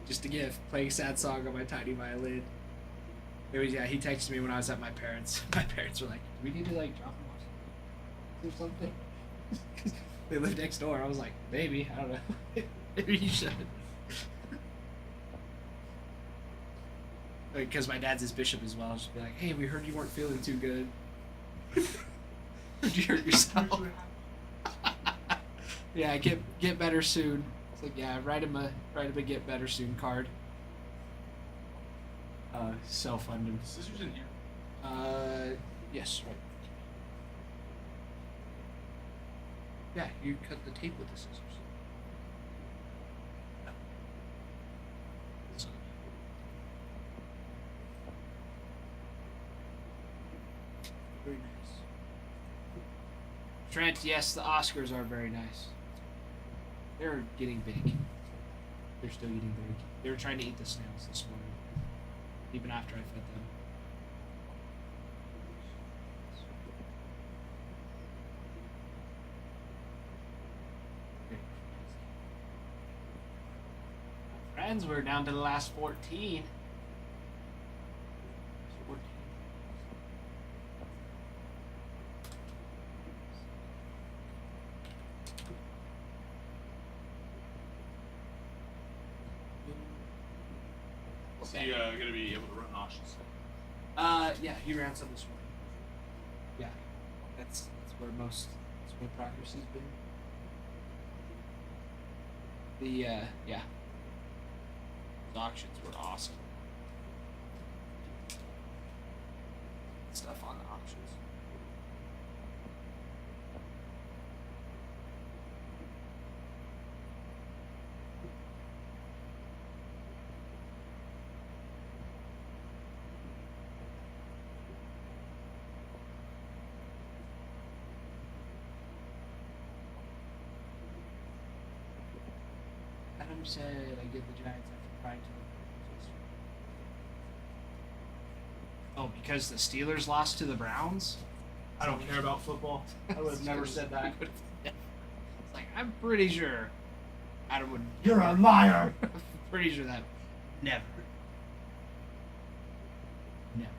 Just a gift, playing a sad song on my tiny violin. Anyways, yeah, he texted me when I was at my parents'. My parents were like, "Do we need to drop him off or something?" They live next door. I was like, "Maybe, I don't know. Maybe you should." Because my dad's his bishop as well. Just be like, "Hey, we heard you weren't feeling too good. Heard you hurt yourself." Yeah, get better soon. It's like, yeah, write him a get better soon card. Self-funded. scissors in here. Yes, right. Yeah, you cut the tape with the scissors. So. Very nice. Trent, yes, the Oscars are very nice. They're getting big. They're still getting big. They were trying to eat the snails this morning, even after I fed them. Friends, we're down to the last 14. 14. Is he gonna be able to run auctions? Yeah, he ran some this morning. Yeah, that's where progress has been. Yeah, the auctions were awesome. Stuff on the auctions. Adam said I give the Giants after pride to the Oh, because the Steelers lost to the Browns? I don't care about football. I would have never said that. It's like, I'm pretty sure Adam would. You're a liar. I'm pretty sure that. Never. Never.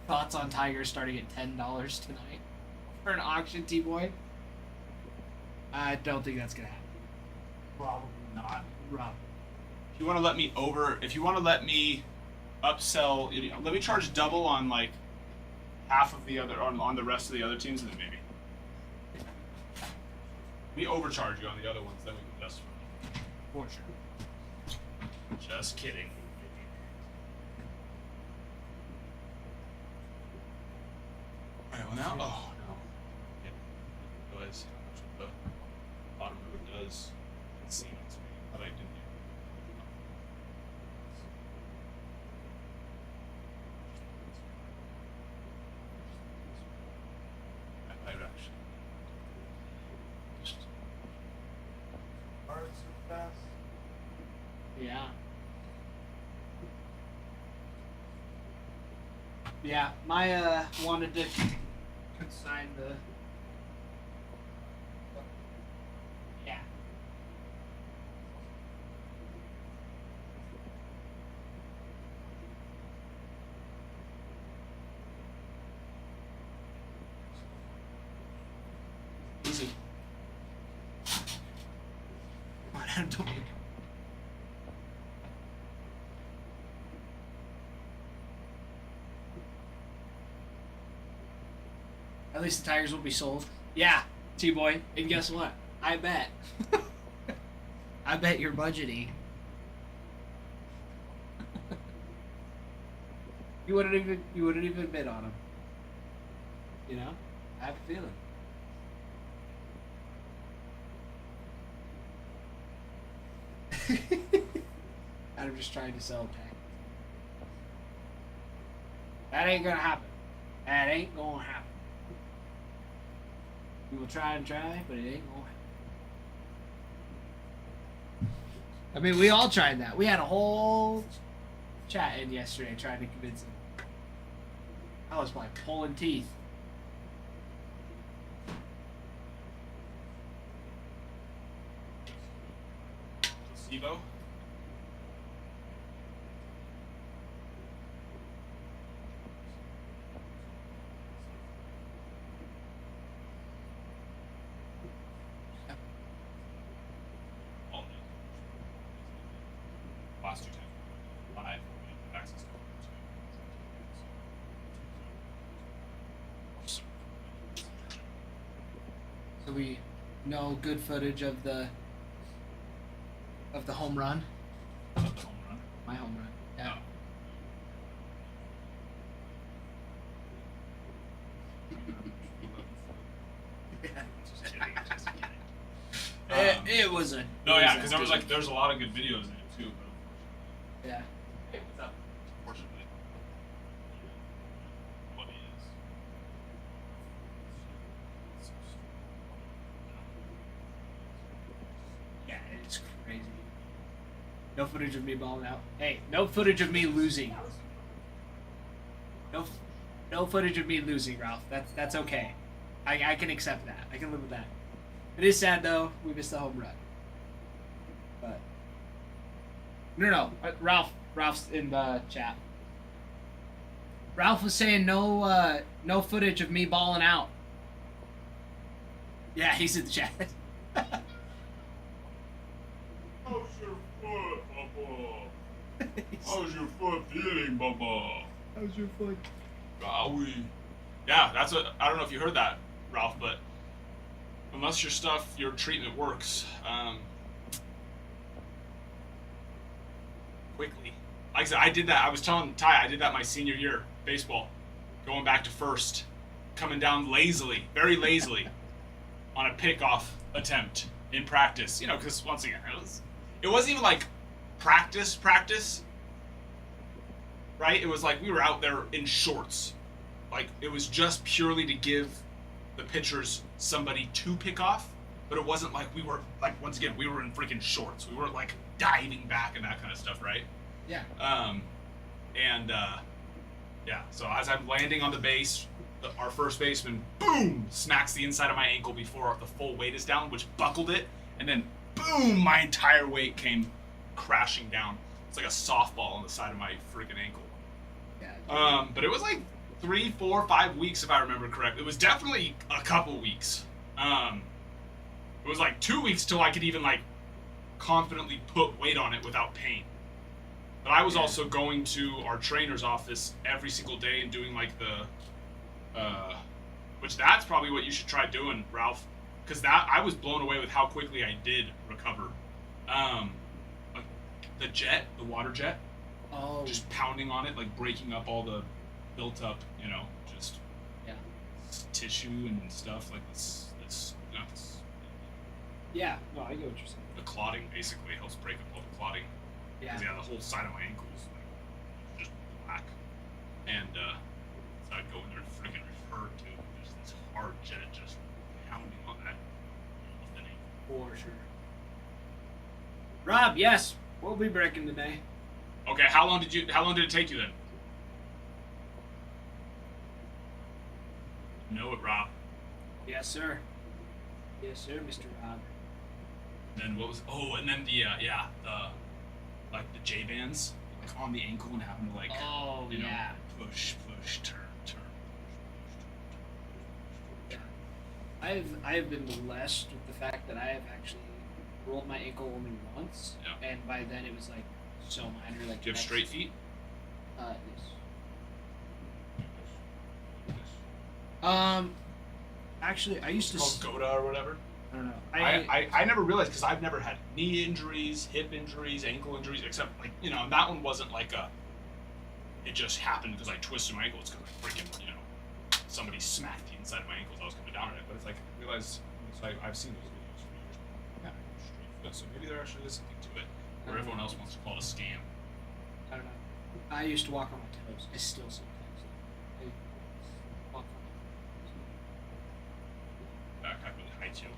Thoughts on Tigers starting at $10 tonight for an auction, T-Boy? I don't think that's gonna happen. Probably not. Rob. If you want to let me upsell, let me charge double on like half of the other on the rest of the other teams, and then maybe we overcharge you on the other ones, then we can justify. For sure. Just kidding. Alright, well now, oh no. Yeah. Realize how much of the bottom of it does. It seems to me, but I didn't. I would actually. Just. Cards so fast. Yeah. Yeah, Maya wanted to consign the. Yeah. Easy. Come on, Adam, don't make. At least the Tigers will be sold. Yeah, T-Boy. And guess what? I bet. I bet you're budgeting. You wouldn't even bid on them. You know? I have a feeling. I'm just trying to sell tech. That ain't gonna happen. That ain't gonna happen. We will try and try, but it ain't gonna happen. I mean, we all tried that. We had a whole chat in yesterday trying to convince him. I was like pulling teeth. Placebo. Last 2 times live with access to So we know good footage of the home run. the home run. My home run. Yeah. Just kidding. Just kidding. It was a. No, yeah, because there was a lot of good videos in it too, but Yeah. hey, what's up? Unfortunately, what is? it's crazy. No footage of me balling out. Hey, no footage of me losing. No footage of me losing, Ralph. That's okay. I can accept that. I can live with that. It is sad though. We missed the home run. But no. Ralph's in the chat. Ralph was saying no footage of me balling out. Yeah, he's in the chat. How's your foot, Bubba? How's your foot feeling, Bubba? How's your foot? Golly. Yeah, that's what. I don't know if you heard that, Ralph, but unless your treatment works, quickly. Like I said, I did that. I was telling Ty, I did that my senior year, baseball, going back to first, coming down lazily, very lazily, on a pickoff attempt in practice. You know, because once again, it wasn't even like practice, right? It was like we were out there in shorts. Like, it was just purely to give the pitchers somebody to pick off, but it wasn't like we were, like, once again, we were in freaking shorts. We weren't, like, diving back and that kind of stuff, right? Yeah. Yeah, so as I'm landing on the base, our first baseman, boom, smacks the inside of my ankle before the full weight is down, which buckled it, and then, boom, my entire weight came crashing down. It's like a softball on the side of my freaking ankle. Yeah. But it was like 3, 4, 5 weeks, if I remember correctly. It was definitely a couple weeks. It was like 2 weeks till I could even like confidently put weight on it without pain. But I was also going to our trainer's office every single day and doing like which that's probably what you should try doing, Ralph, because that I was blown away with how quickly I did recover. Like the water jet. Oh. Just pounding on it, like breaking up all the built up, just tissue and stuff like this. Yeah. No, I get what you're saying. The clotting basically helps break up all the clotting. Yeah. 'Cause, the whole side of my ankle is like just black, and so I'd go in there and freaking refer to just this hard jet just pounding on that thinning. For sure. Rob, yes, we'll be breaking today. Okay, how long did it take you then? Know it, Rob. Yes, sir. Yes, sir, Mr. Rob. And then what was? Oh, and then the like the J bands like on the ankle and having to like push, turn. Yeah. I have been blessed with the fact that I have actually rolled my ankle only once, and by then it was like so minor. Like, do you have straight feet? Yes. Actually, I used to. It's called Goda or whatever. I don't know. I never realized because I've never had knee injuries, hip injuries, ankle injuries, except like and that one wasn't like it just happened because I twisted my ankle. It's because I freaking somebody smacked the inside of my ankle as I was coming down on it. But it's like I realized I've seen those videos for years. Yeah, so maybe there actually is something to it, where everyone else wants to call it a scam. I don't know. I used to walk on my toes. I still sometimes. I walk on my That really heights you.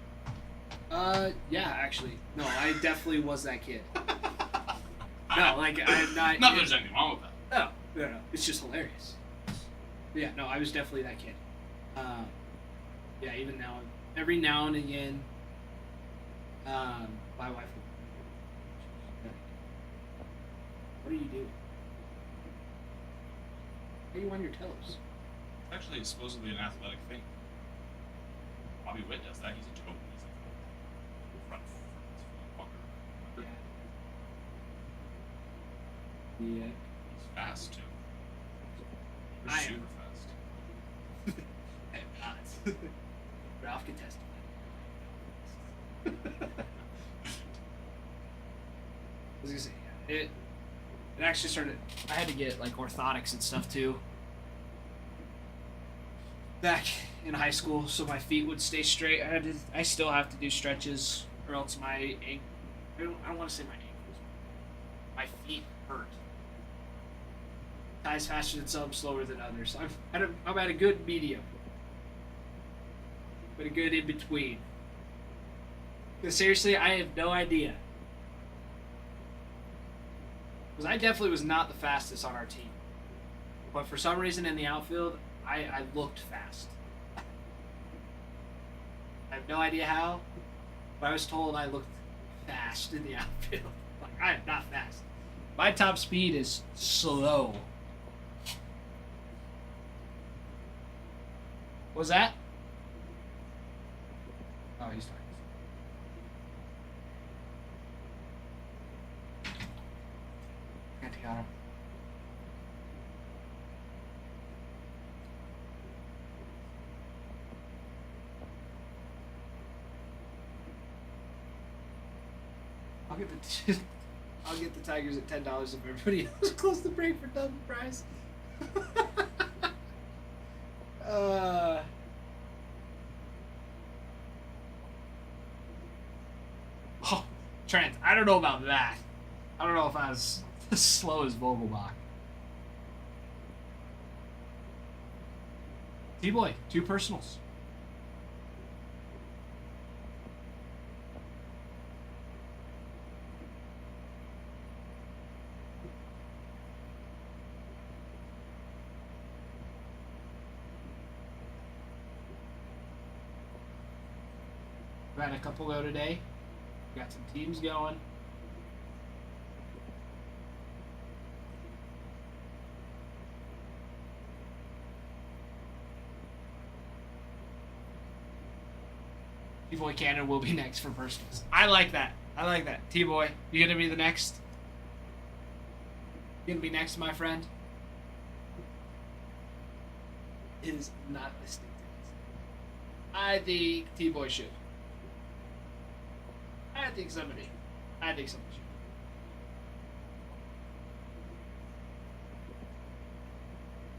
toes. Yeah, actually. No, I definitely was that kid. No, like, I'm not... Not that there's anything wrong with that. No. It's just hilarious. But yeah, no, I was definitely that kid. Yeah, even now, every now and again, my wife would... What are you doing? Why are you on your toes? It's actually supposedly an athletic thing. Bobby Witt does that. He's a toe. He's like a front walker. Yeah. He's fast too. He's I am. super fast. I am not. Ralph can testify. I was gonna say, yeah, it actually started. I had to get like orthotics and stuff too. Back in high school, so my feet would stay straight. I still have to do stretches, or else my I don't want to say my ankles. My feet hurt. Ties faster than some, slower than others. I'm at a good medium, but a good in between. Seriously, I have no idea. Because I definitely was not the fastest on our team. But for some reason in the outfield, I looked fast. I have no idea how, but I was told I looked fast in the outfield. Like, I am not fast. My top speed is slow. What was that? Oh, he's talking. Got him. I'll get the Tigers at $10 if everybody else close the break for double price. Oh, Trent, I don't know about that. I don't know if I was as slow as Vogelbach. T-Boy, 2 personals. We had a couple go today. Got some teams going. T-Boy Cannon will be next for personals. I like that. I like that. T-Boy, you gonna be the next? You gonna be next, my friend? It is not listening to this. I think T-Boy should. I think somebody should.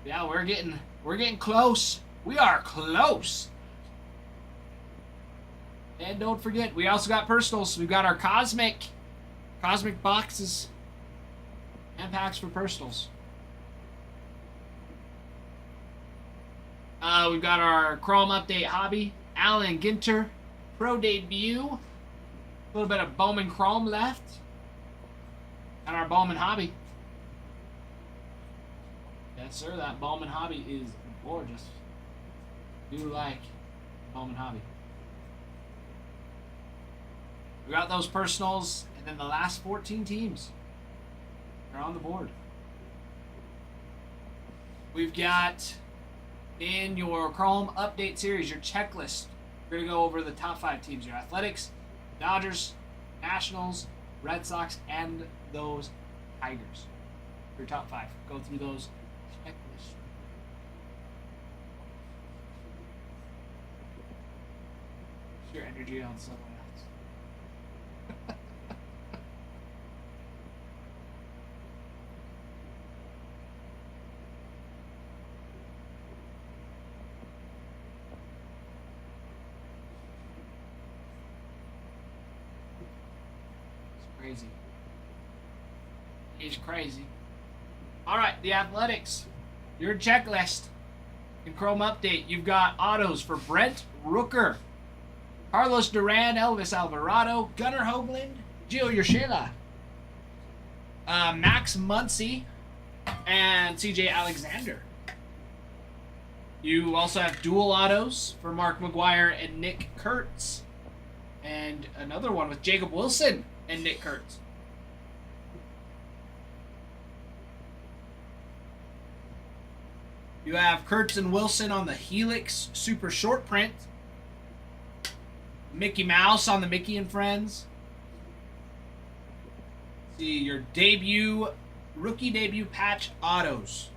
Yeah, we're getting close. We are close. And don't forget, we also got personals. We've got our cosmic boxes and packs for personals. We've got our Chrome Update Hobby, Allen Ginter, Pro Debut, a little bit of Bowman Chrome left, and our Bowman Hobby. Yes, sir, that Bowman Hobby is gorgeous. Do like Bowman Hobby. We got those personals, and then the last 14 teams are on the board. We've got in your Chrome Update Series, your checklist. We're going to go over the top 5 teams. Your Athletics, Dodgers, Nationals, Red Sox, and those Tigers. Your top 5. Go through those checklists. Your energy on someone else. Crazy. He's crazy. Alright, the Athletics. Your checklist. In Chrome Update, you've got autos for Brent Rooker, Carlos Duran, Elvis Alvarado, Gunnar Hoagland, Gio Urshela, Max Muncy, and CJ Alexander. You also have dual autos for Mark McGwire and Nick Kurtz. And another one with Jacob Wilson and Nick Kurtz. You have Kurtz and Wilson on the Helix Super Short Print. Mickey Mouse on the Mickey and Friends. See your rookie debut patch autos.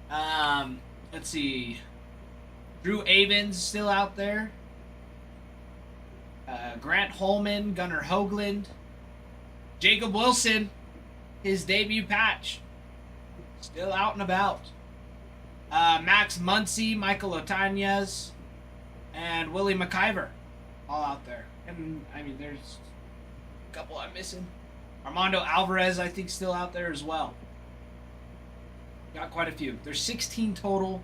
Let's see. Drew Avens still out there. Grant Holman, Gunnar Hoagland, Jacob Wilson, his debut patch, still out and about. Max Muncy, Michael Otanez, and Willie McIver, all out there. And I mean, there's a couple I'm missing. Armando Alvarez, I think, still out there as well. Got quite a few. There's 16 total.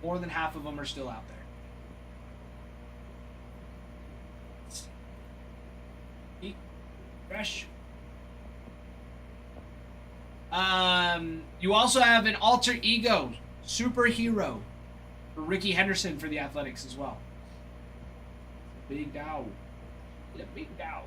More than half of them are still out there. Eat fresh. You also have an alter ego superhero for Ricky Henderson for the Athletics as well. Big Dow. The big Dow.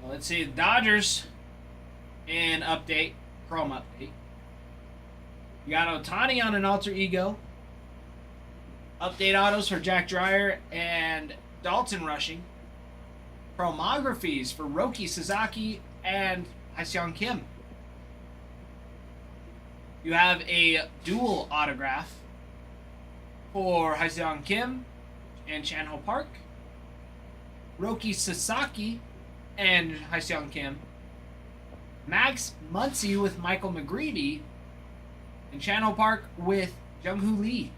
Let's see, the Dodgers in update, Chrome update. You got Ohtani on an alter ego. Update autos for Jack Dreyer and Dalton rushing. Chromographies for Roki Sasaki and Ha-Seong Kim. You have a dual autograph for Ha-Seong Kim and Chan-Ho Park. Roki Sasaki and Ha-Seong Kim. Max Muncy with Michael McGreevy. And Chan-Ho Park with Jung-Hoo Lee.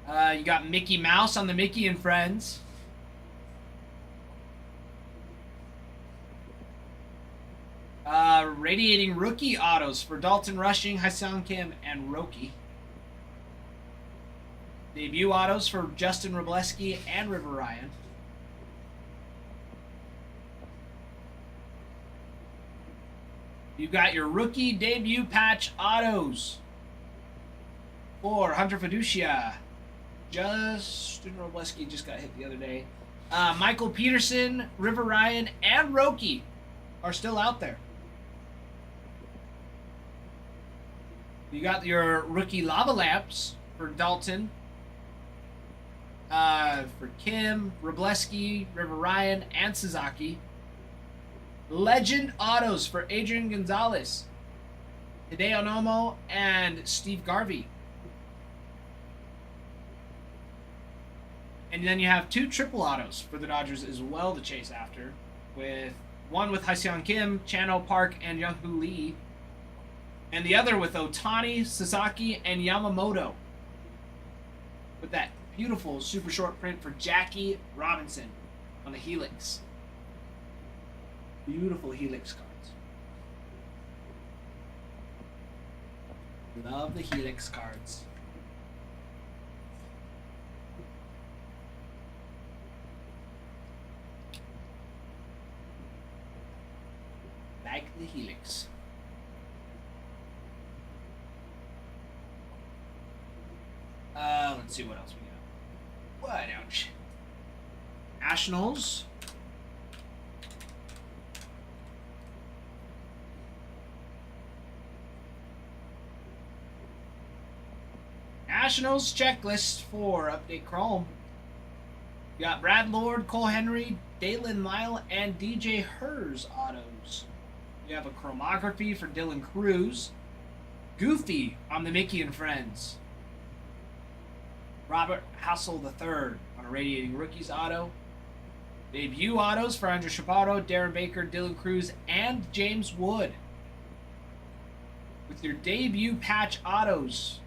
You got Mickey Mouse on the Mickey and Friends. Radiating rookie autos for Dalton Rushing, Ha-Seong Kim, and Roki. Debut autos for Justin Robleski and River Ryan. You got your rookie debut patch autos for Hunter Fiducia. Justin Robleski just got hit the other day. Michael Peterson, River Ryan, and Roki are still out there. You got your rookie lava lamps for Dalton, for Kim, Robleski, River Ryan, and Sasaki. Legend autos for Adrian Gonzalez, Hideo Nomo, and Steve Garvey. And then you have two triple autos for the Dodgers as well to chase after, with one with Ha-Seong Kim, Chan-Ho Park, and Jung-Hoo Lee, and the other with Ohtani, Sasaki, and Yamamoto, with that beautiful super short print for Jackie Robinson on the Helix. Beautiful Helix cards. Love the Helix cards. Like the Helix. Let's see what else we got. What else? Nationals. Nationals checklist for Update Chrome. You got Brad Lord, Cole Henry, Dalen Lyle, and DJ Hers autos. You have a chromography for Dylan Cruz. Goofy on the Mickey and Friends. Robert Hassel III on a Radiating Rookies auto. Debut autos for Andres Chaparro, Darren Baker, Dylan Cruz, and James Wood. With your debut patch autos,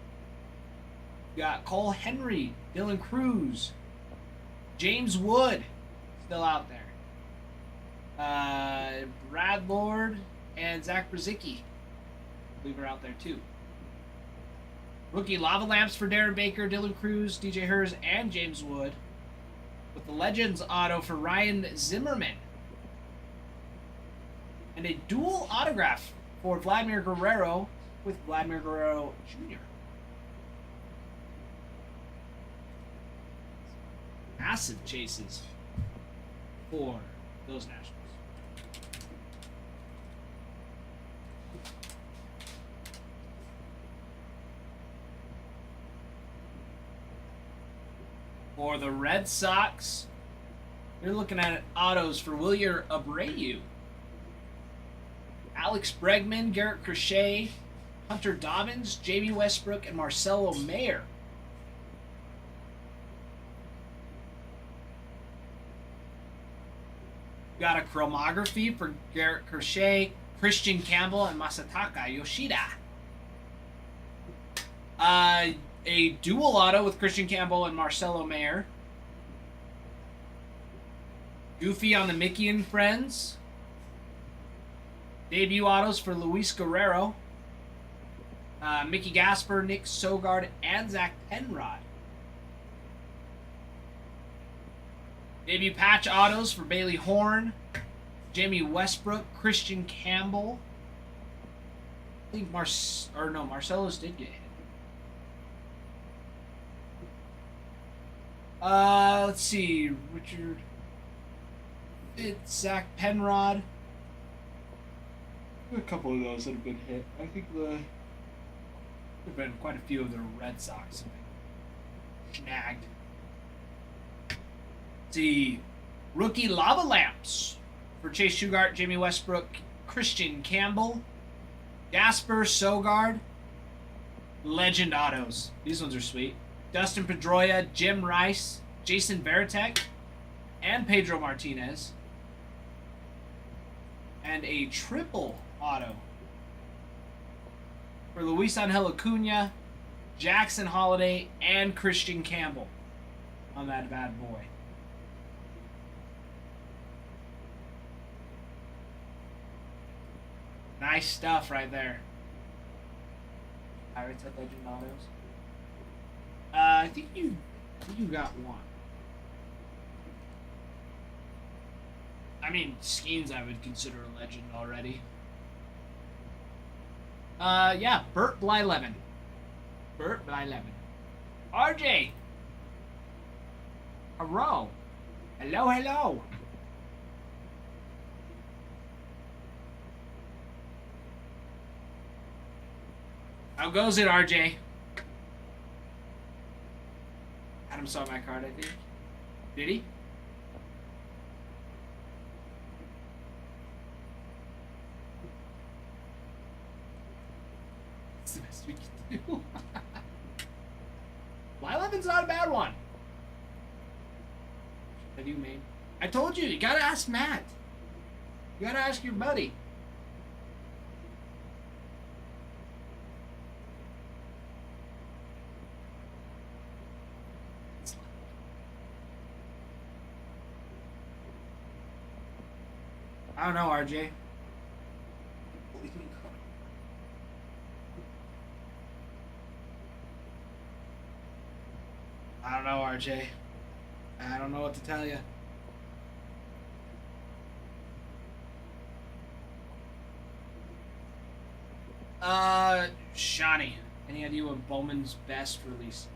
you got Cole Henry, Dylan Cruz, James Wood, still out there. Brad Lord and Zach Brzezicki, I believe, are out there too. Rookie lava lamps for Darren Baker, Dylan Cruz, DJ Hers, and James Wood. With the Legends auto for Ryan Zimmerman. And a dual autograph for Vladimir Guerrero with Vladimir Guerrero Jr. Massive chases for those Nationals. For the Red Sox, you're looking at autos for Wilyer Abreu, Alex Bregman, Garrett Crochet, Hunter Dobbins, Jamie Westbrook, and Marcelo Mayer. Got a chromography for Garrett Crochet, Christian Campbell and Masataka Yoshida. A dual auto with Christian Campbell and Marcelo Mayer. Goofy on the Mickey and Friends. Debut autos for Luis Guerrero. Mickey Gasper, Nick Sogard, and Zach Penrod. Debut patch autos for Bailey Horn, Jamie Westbrook, Christian Campbell. I think Marcellus did get hit. Let's see, Richard. It's Zach Penrod. A couple of those that have been hit. I think there have been quite a few of the Red Sox have been snagged. Let's see, rookie lava lamps for Chase Shugart, Jamie Westbrook, Christian Campbell, Gasper Sogard. Legend autos. These ones are sweet. Dustin Pedroia, Jim Rice, Jason Varitek, and Pedro Martinez. And a triple auto for Luis Angel Acuna, Jackson Holiday, and Christian Campbell on that bad boy. Nice stuff right there. Pirates at Legend Autos. I think you got one. I mean, Skeens I would consider a legend already. Yeah, Burt Blyleven. Burt Blyleven. RJ! Hello. Hello, hello. How goes it, RJ? Adam saw my card, I think. Did he? That's the best we can do. Blyleven's not a bad one. Have you made? I told you, you gotta ask Matt. You gotta ask your buddy. I don't know, RJ. I don't know, RJ. I don't know what to tell you. Shawnee. Any idea what Bowman's best releases?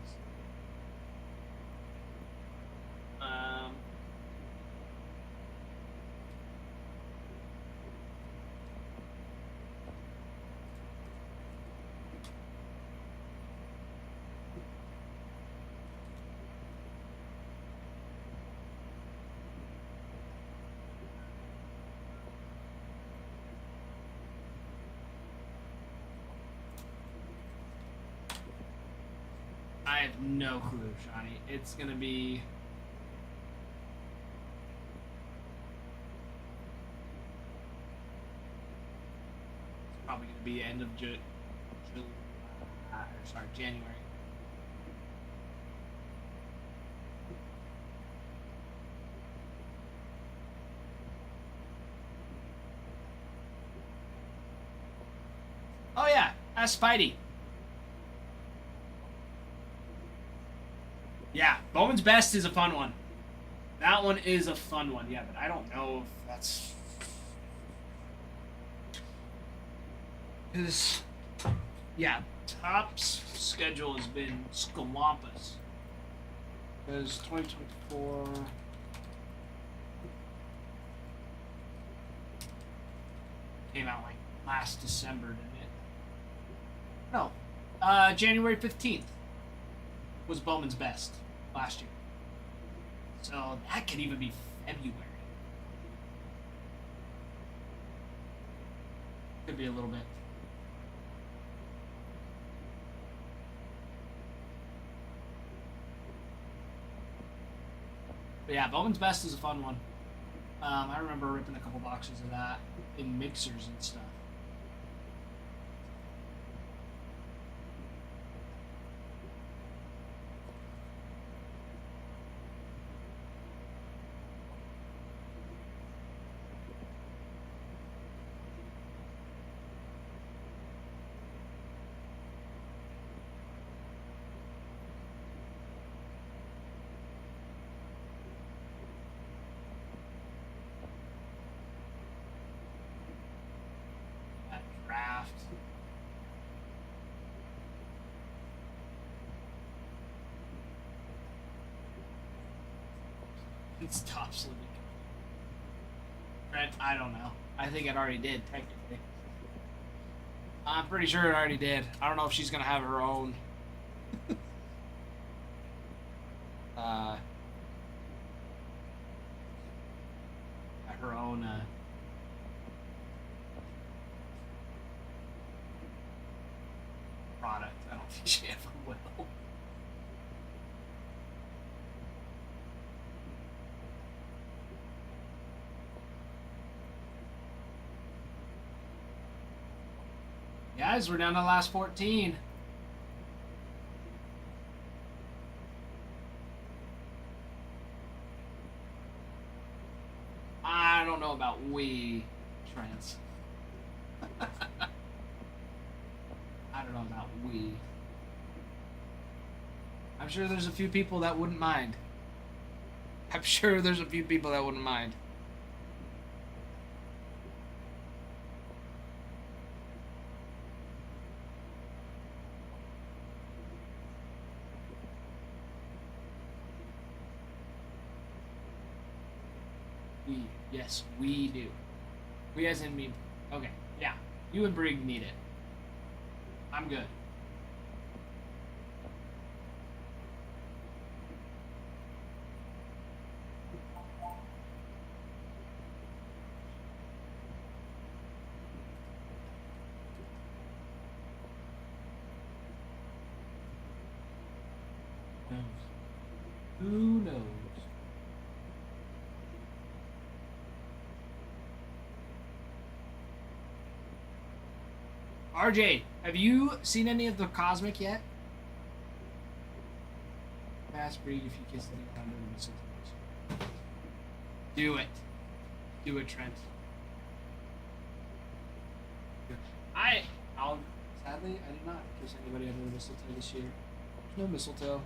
I have no clue, Shawnee. It's gonna be. It's probably gonna be end of January. Oh yeah, ask Spidey. Yeah, Bowman's Best is a fun one. That one is a fun one, yeah, but I don't know if that's... Because, yeah, Topps schedule has been scalwampus. Because 2024... came out like last December, didn't it? No. January 15th was Bowman's Best last year. So that could even be February. Could be a little bit. But yeah, Bowman's Best is a fun one. I remember ripping a couple boxes of that in mixers and stuff. That draft. It stops living. Trent, I don't know. I think it already did, technically. I'm pretty sure it already did. I don't know if she's gonna have her own. Her own. Product. I don't think she ever will. Guys, we're down to the last 14. I don't know about we, Trent. I don't know about we. I'm sure there's a few people that wouldn't mind. I'm sure there's a few people that wouldn't mind. We, yes, we do. We as in me. Okay, yeah. You and Brig need it. I'm good. Who knows? RJ, have you seen any of the Cosmic yet? Ask Brig if you kiss anyone under the mistletoe. Do it. Do it, Trent. Sadly, I did not kiss anybody under the mistletoe this year. There's no mistletoe.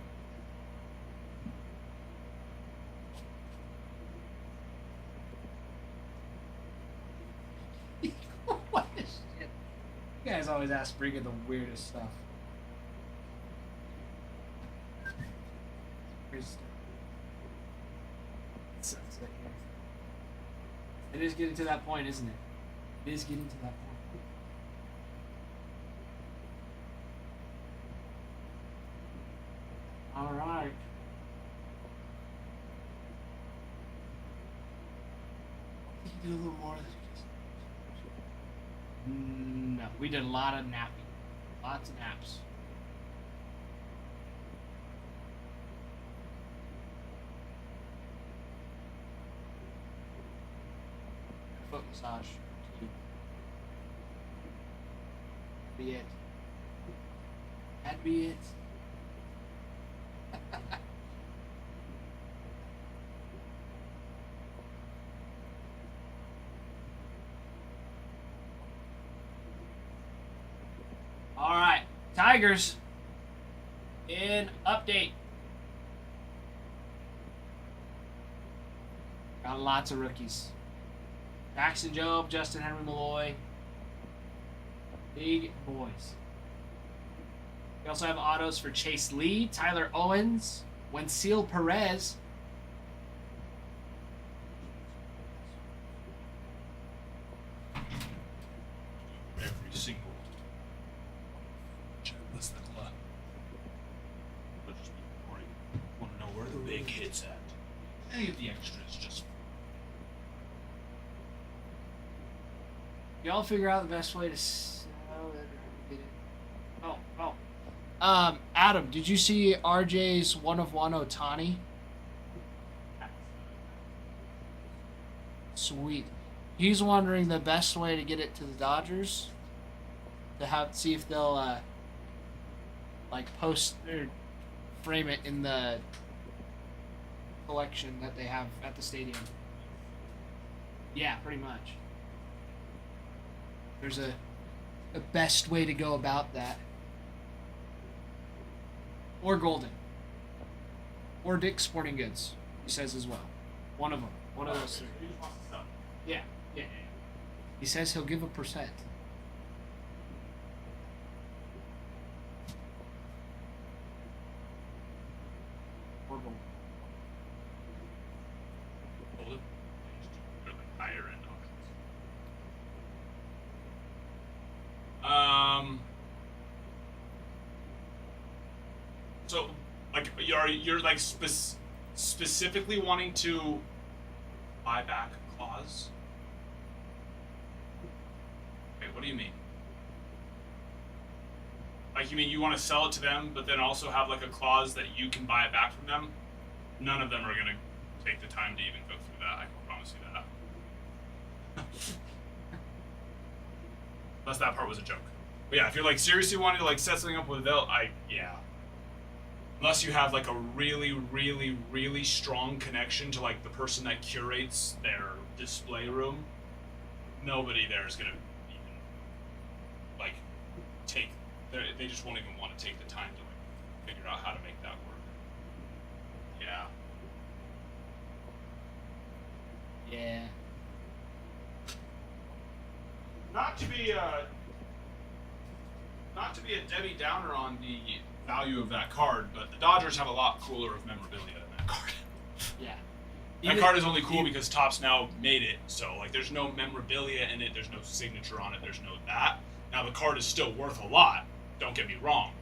What is shit? You guys always ask Brig the weirdest stuff. Crazy stuff. It sucks right here. It is getting to that point, isn't it? It is getting to that point. All right. You can do a little more than just. No, we did a lot of napping. Lots of naps. Foot massage. Be it. That'd be it. All right, Tigers. In update. Got lots of rookies. Jackson Job, Justin Henry Malloy. Big boys. We also have autos for Chase Lee, Tyler Owens, Wensil Perez. Every single checklist that left. But just before you want to know where the big hit's at. Any of the extras, just Y'all figure out the best way to sell it. Oh. Adam, did you see RJ's 1 of 1 Otani? Sweet. He's wondering the best way to get it to the Dodgers. See if they'll like post or frame it in the collection that they have at the stadium. Yeah, pretty much. There's a best way to go about that. Or Golden. Or Dick's Sporting Goods, he says as well. One of them. One of those three. Yeah. He says he'll give a %. Or Golden. Golden? They're like higher end auctions. So, like, you're like specifically wanting to buy back a clause? Wait, what do you mean? Like, you mean you want to sell it to them, but then also have like a clause that you can buy it back from them? None of them are gonna take the time to even go through that. I can promise you that. Unless that part was a joke. But yeah, if you're like seriously wanting to like set something up with yeah. Unless you have like a really, really, really strong connection to like the person that curates their display room, nobody there is gonna even like they just won't even want to take the time to like figure out how to make that work. Yeah. Yeah. Not to be a Debbie Downer on the value of that card, but the Dodgers have a lot cooler of memorabilia than that card. Yeah. That card is only cool because Topps now made it, so like there's no memorabilia in it, there's no signature on it, there's no that. Now the card is still worth a lot, don't get me wrong.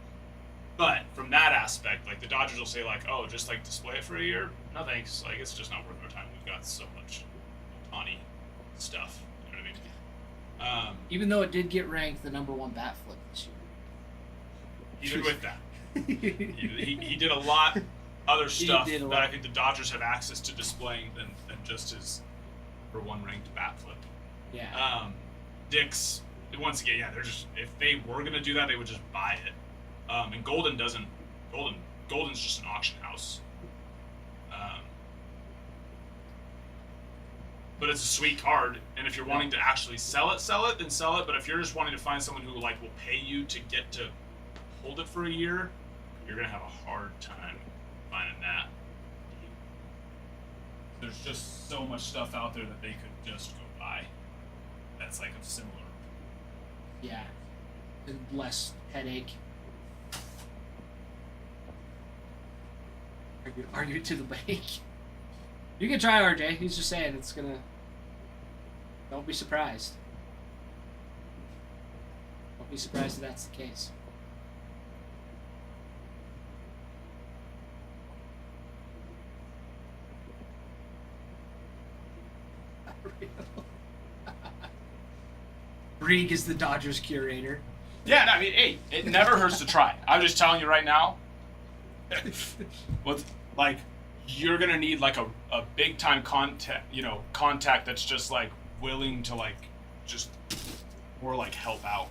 But from that aspect, like the Dodgers will say like, oh, just like display it for a year? No thanks, like it's just not worth our time. We've got so much Ohtani stuff. You know what I mean? Even though it did get ranked the #1 bat flip this year. Even with that. he did a lot other stuff that I think the Dodgers have access to displaying than just his #1 ranked bat flip. Yeah. Dick's, once again, yeah, they're just, if they were gonna do that, they would just buy it. And Golden's just an auction house. But it's a sweet card, and if you're wanting to actually sell it, then sell it. But if you're just wanting to find someone who like will pay you to get to hold it for a year, you're gonna have a hard time finding that. There's just so much stuff out there that they could just go buy. That's like a similar. Yeah. And less headache. Argue to the bank. You can try RJ. He's just saying it's gonna. Don't be surprised. Don't be surprised if that's the case. Reeg is the Dodgers curator. Yeah, no, I mean, hey, it never hurts to try. I'm just telling you right now. What's like, you're gonna need like a big time contact that's just like willing to like just or like help out.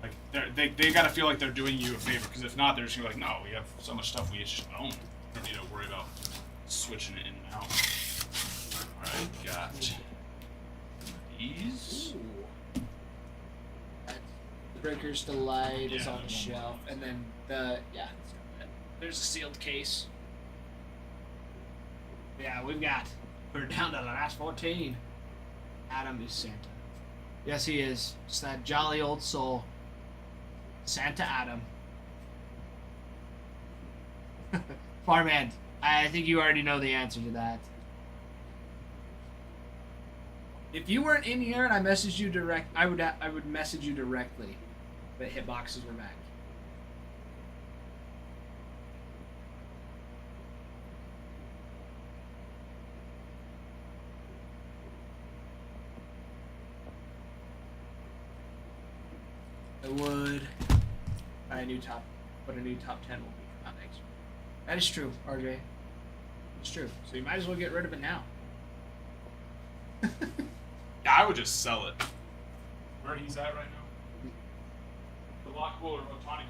Like they gotta feel like they're doing you a favor, because if not, they're just gonna be like, no, we have so much stuff we just own. We don't need to worry about switching it in and out. All right, got these. The Breakers Delight is Yeah, on the shelf, and then there's a sealed case. Yeah, we're down to the last 14. Adam is Santa. Yes, he is. Just that jolly old soul. Santa Adam. Farman, I think you already know the answer to that. If you weren't in here and I messaged you I would message you directly. But hitboxes were back. I would buy a new top 10 will be out next year. That is true, RJ. It's true. So you might as well get rid of it now. Yeah, I would just sell it. Where he's at right now? The lockable or Otani card.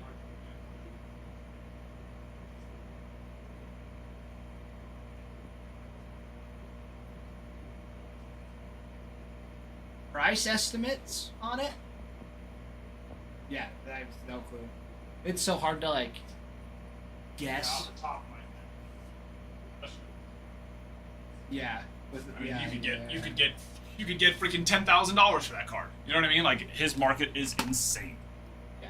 Price estimates on it? Yeah, I have no clue. It's so hard to like Yeah, guess. off the top of my head. That's- Yeah, with I mean, yeah, you could get freaking $10,000 for that card. You know what I mean? Like his market is insane. yeah.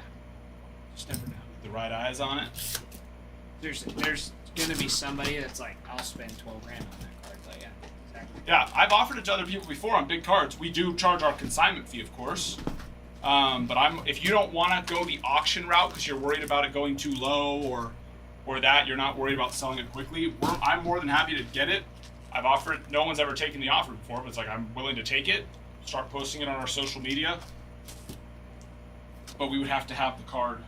Just never know. The right eyes on it. There's gonna be somebody that's like, I'll spend 12 grand on that card. Like, yeah, exactly. Yeah, I've offered it to other people before on big cards. We do charge our consignment fee, of course. But if you don't want to go the auction route because you're worried about it going too low or that you're not worried about selling it quickly, I'm more than happy to get it. I've offered. No one's ever taken the offer before, but it's like I'm willing to take it. Start posting it on our social media. But we would have to have the card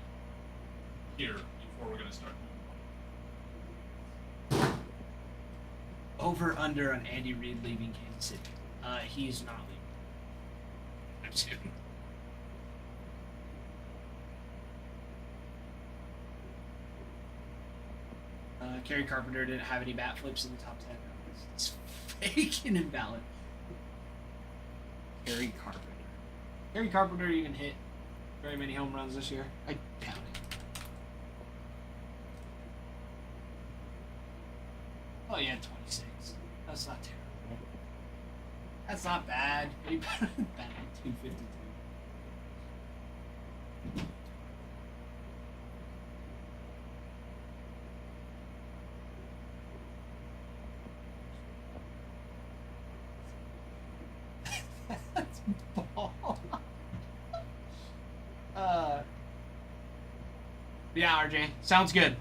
here before we're gonna start. Over under on Andy Reid leaving Kansas City. He's not leaving. I'm soon. Kerry Carpenter didn't have any bat flips in the top 10. It's fake and invalid. Kerry Carpenter. Kerry Carpenter even hit very many home runs this year. I doubt it. Oh yeah, 26. That's not terrible. That's not bad. He better than bad. 252. That's ball. Yeah, RJ. Sounds good.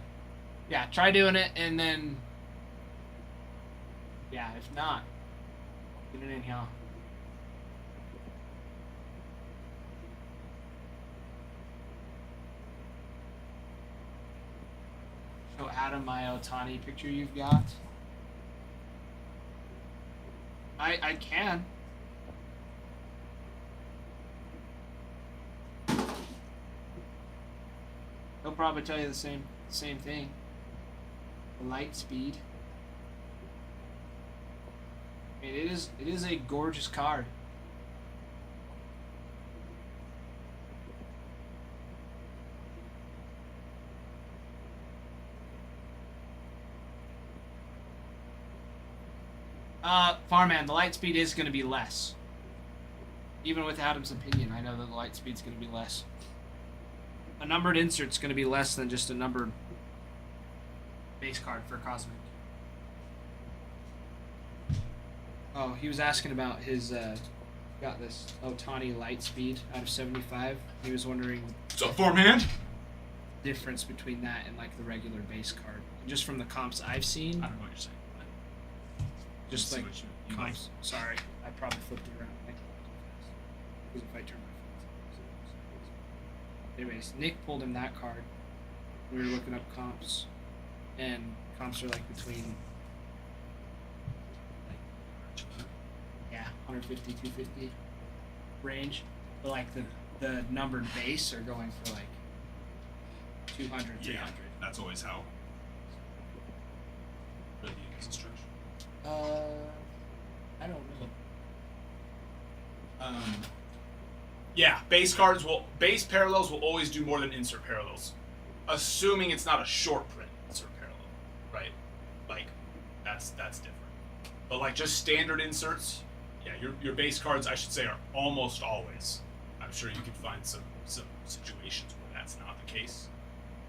Yeah, try doing it and then. Yeah, if not, get it in here. Show Adam my Otani picture you've got. I can. He'll probably tell you the same thing. The light speed. I mean, it is a gorgeous card. Farman, the light speed is going to be less. Even with Adam's opinion, I know that the light speed's going to be less. A numbered insert's going to be less than just a numbered base card for Cosmic. Oh, he was asking about his, got this Otani light speed out of 75. He was wondering What's up, Farmhand? the difference between that and, like, the regular base card. Just from the comps I've seen, I don't know what you're saying. just see like what you comps. Sorry, I probably flipped it around. Because if I turn my phone. Anyways, Nick pulled him that card. We were looking up comps, and comps are, like, between... 150, 250 range, but like the numbered base are going for like 200, 300. Yeah, that's always how. Really is a stretch. I don't know. Yeah, base parallels will always do more than insert parallels, assuming it's not a short print insert parallel, right? Like, that's different. But like just standard inserts. Yeah, your base cards, I should say, are almost always. I'm sure you can find some situations where that's not the case.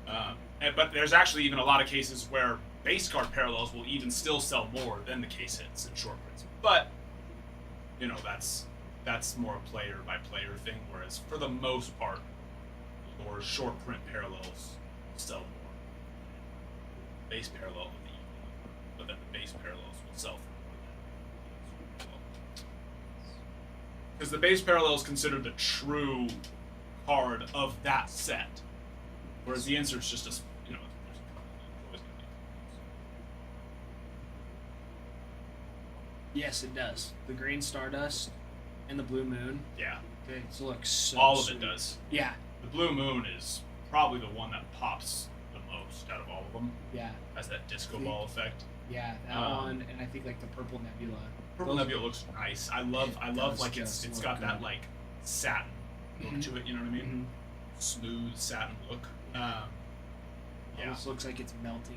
But there's actually even a lot of cases where base card parallels will even still sell more than the case hits and short prints. But you know that's more a player by player thing. Whereas for the most part, your short print parallels sell more. Base parallel will be, but then the base parallels will sell for. Because the base parallel is considered the true card of that set, whereas the insert's just a, you know, Yes, it does. The green stardust and the blue moon. Yeah, They look so. all of sweet. it does. Yeah, The blue moon is probably the one that pops the most out of all of them. yeah, Has that disco ball effect. yeah. That one, and I think like the purple nebula. Purple Those- Nebula looks nice. I love does like just it's look got that good. like satin look Mhm. to it. You know what I mean? Mhm. Smooth satin look. Yeah. Almost looks like it's melting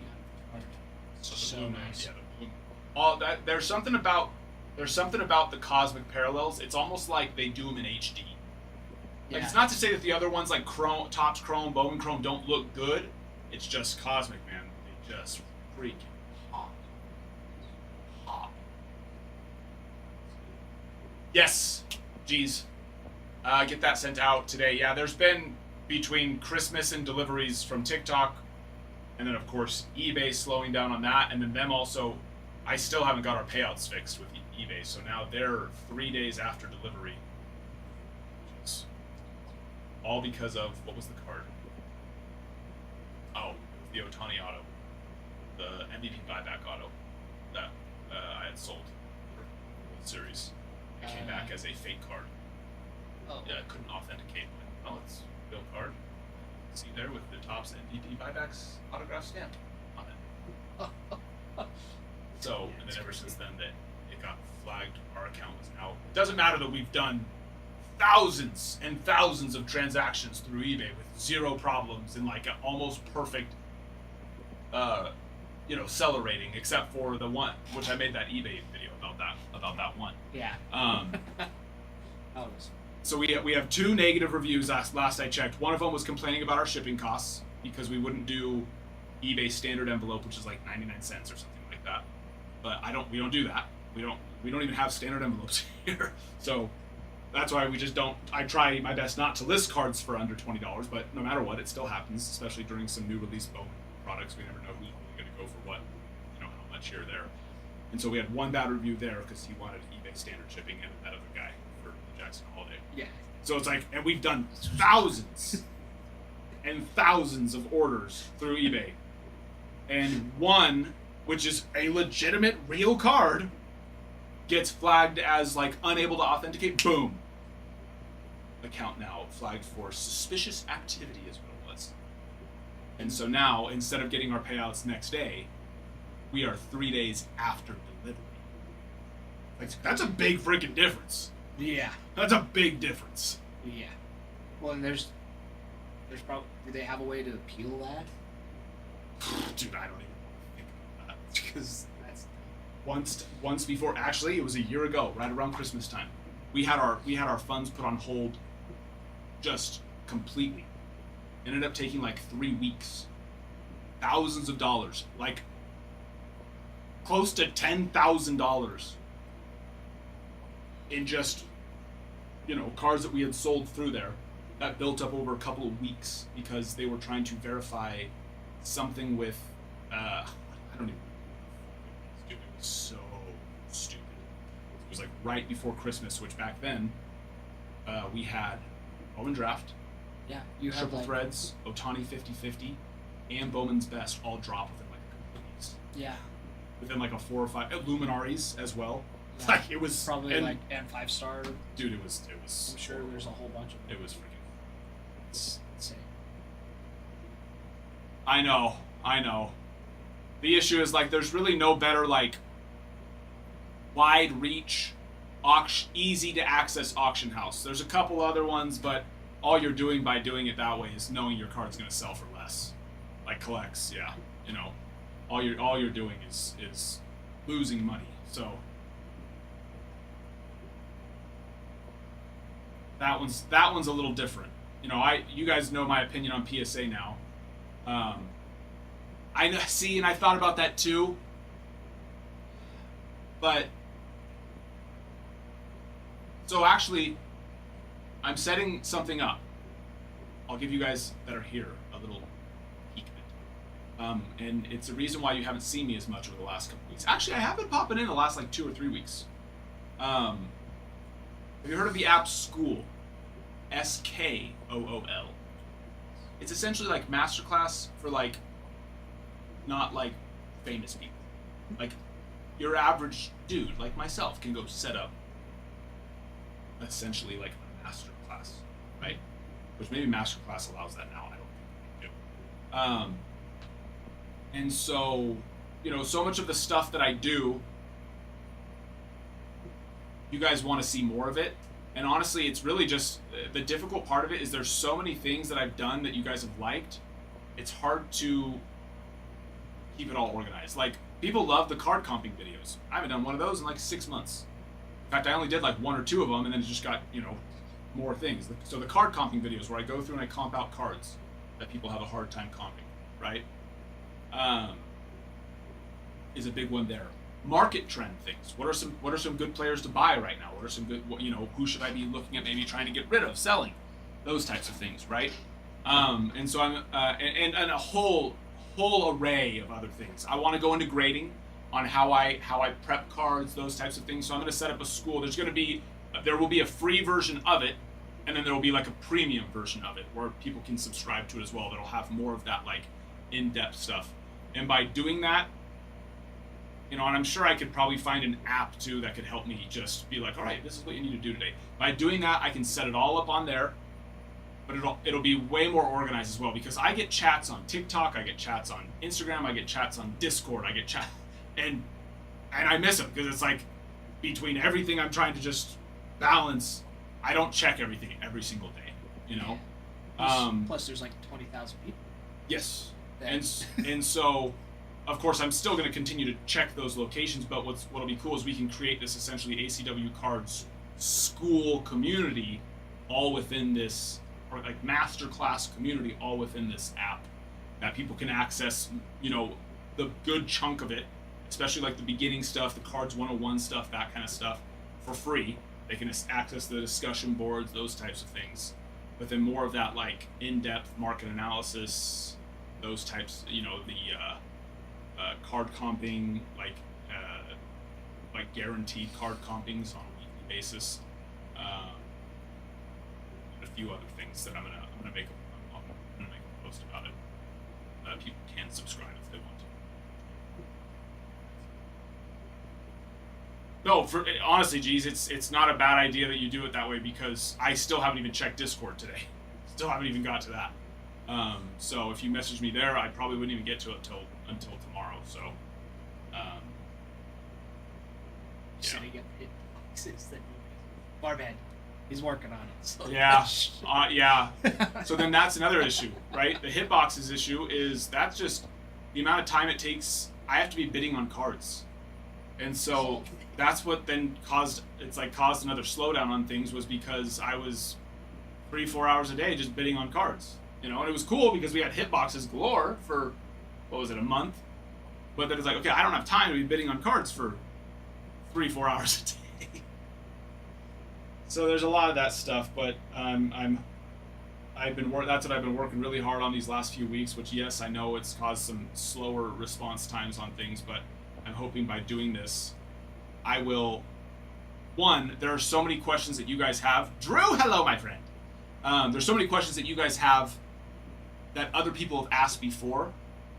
out of the So So the blue moon, nice. yeah, the blue moon. All that there's something about the cosmic parallels. It's almost like they do them in HD. Like Yeah. it's not to say that the other ones like Chrome, Topps Chrome, Bowman Chrome don't look good. It's just cosmic, man. They just freaking pop. Pop. Yes. Jeez. Get that sent out today. Yeah, there's been between Christmas and deliveries from TikTok, and then of course eBay slowing down on that, and then them also. I still haven't got our payouts fixed with eBay, so now they're 3 days after delivery. Jeez. All because of what was the card? Oh, the Otani auto, the MVP buyback auto that I had sold for the World Series. It came back as a fake card. Oh. Yeah, I couldn't authenticate. But, oh, it's a real card. See there with the Topps MVP buybacks autograph stamp on it. So, and then ever since then, that it got flagged. Our account was now. It doesn't matter that we've done thousands and thousands of transactions through eBay with zero problems and like an almost perfect, seller rating, except for the one which I made that eBay video about that one. Yeah. Um, That was. So we have 2 negative reviews last I checked. One of them was complaining about our shipping costs because we wouldn't do eBay standard envelope, which is like 99 cents or something like that. But we don't do that. We don't even have standard envelopes here. So that's why we just don't. I try my best not to list cards for under $20, but no matter what, it still happens, especially during some new release Bowman products. We never know who's going to go for what, how much here or there. And so we had one bad review there because he wanted eBay standard shipping and that other guy for the Jackson Holiday. Yeah. So it's like, and we've done thousands and thousands of orders through eBay. And one, which is a legitimate real card, gets flagged as like unable to authenticate. Boom. Account now flagged for suspicious activity is what it was. And so now, instead of getting our payouts next day, we are 3 days after delivery. Like, that's a big freaking difference. Yeah. That's a big difference. Yeah. Well, and there's probably. Do they have a way to appeal that? Dude, I don't even think about that. Because that's once before. Actually, it was a year ago, right around Christmas time. We had our funds put on hold, just completely. Ended up taking like 3 weeks, thousands of dollars, like close to $10,000 in just cards that we had sold through there. That built up over a couple of weeks because they were trying to verify something with I don't even know. It was so stupid. It was like right before Christmas, which back then we had Bowman Draft, Yeah. You have Triple like. Threads, Otani 50-50, and Bowman's Best all drop within like a couple of weeks. Yeah. Within like a 4 or 5 Luminaries as well. Yeah. Like it was Probably and, like and 5-star. dude, it was I'm sure there's a whole bunch of them. it was freaking. It's insane. I know. The issue is like there's really no better like wide reach, easy to access auction house. There's a couple other ones, but all you're doing by doing it that way is knowing your card's gonna sell for less. Like collects, yeah. All you're doing is losing money. So that one's a little different. You guys know my opinion on PSA now. I see, and I thought about that too. But so actually, I'm setting something up. I'll give you guys that are here a little peek of it. And it's the reason why you haven't seen me as much over the last couple weeks. Actually, I have been popping in the last like 2 or 3 weeks. Have you heard of the app Skool? Skool. It's essentially like masterclass for like not like famous people. Like your average dude like myself can go set up essentially like a master class, right? Which maybe master class allows that now. I don't think they do. And so, you know, so much of the stuff that I do, you guys want to see more of it. And honestly, it's really just the difficult part of it is there's so many things that I've done that you guys have liked. It's hard to keep it all organized. Like, people love the card comping videos. I haven't done one of those in like 6 months. In fact, I only did like 1 or 2 of them, and then it just got, you know, more things. So the card comping videos where I go through and I comp out cards that people have a hard time comping, right? Is a big one there. Market trend things. What are some good players to buy right now? What are some good, you know, who should I be looking at maybe trying to get rid of, selling? Those types of things, right? And so I'm and a whole array of other things. I want to go into grading on how I prep cards, those types of things. So I'm going to set up a school. There will be a free version of it, and then there will be like a premium version of it where people can subscribe to it as well. That'll have more of that like in-depth stuff. And by doing that, you know, and I'm sure I could probably find an app too that could help me just be like, all right, this is what you need to do today. By doing that, I can set it all up on there, but it'll be way more organized as well, because I get chats on TikTok, I get chats on Instagram, I get chats on Discord, I get chat, and I miss them because it's like between everything I'm trying to just balance, I don't check everything every single day, you know. Plus, there's like 20,000 people. Yes, and so. Of course, I'm still going to continue to check those locations, but what'll be cool is we can create this essentially ACW Cards school community all within this, or like masterclass community all within this app that people can access, you know, the good chunk of it, especially like the beginning stuff, the Cards 101 stuff, that kind of stuff, for free. They can access the discussion boards, those types of things. But then more of that like in-depth market analysis, those types, you know, the card comping, like guaranteed card compings on a weekly basis, and a few other things that I'm gonna make a post about it. People can subscribe if they want to. No, honestly, geez, it's not a bad idea that you do it that way, because I still haven't even checked Discord today. Still haven't even got to that. So if you message me there, I probably wouldn't even get to it until tomorrow. So, Setting up hit boxes that Barbad, he's working on it. So. Yeah, yeah. So then that's another issue, right? The hitboxes issue is that's just the amount of time it takes. I have to be bidding on cards, and so that's what then caused another slowdown on things, was because I was 3-4 hours a day just bidding on cards. You know, and it was cool because we had hitboxes galore for, what was it, a month? But then it's like, okay, I don't have time to be bidding on cards for 3-4 hours a day. So there's a lot of that stuff, but that's what I've been working really hard on these last few weeks, which, yes, I know it's caused some slower response times on things, but I'm hoping by doing this, I will, one, there are so many questions that you guys have. Drew, hello, my friend. There's so many questions that you guys have that other people have asked before,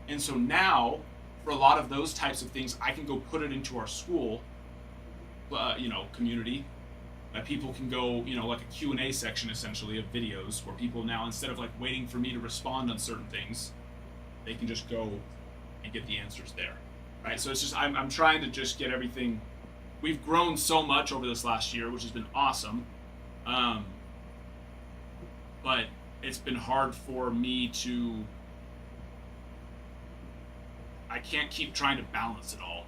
and so now for a lot of those types of things, I can go put it into our school, you know, community, that people can go, you know, like a Q&A section essentially of videos where people now, instead of like waiting for me to respond on certain things, they can just go and get the answers there, right? So it's just I'm trying to just get everything. We've grown so much over this last year, which has been awesome. But it's been hard for me to. I can't keep trying to balance it all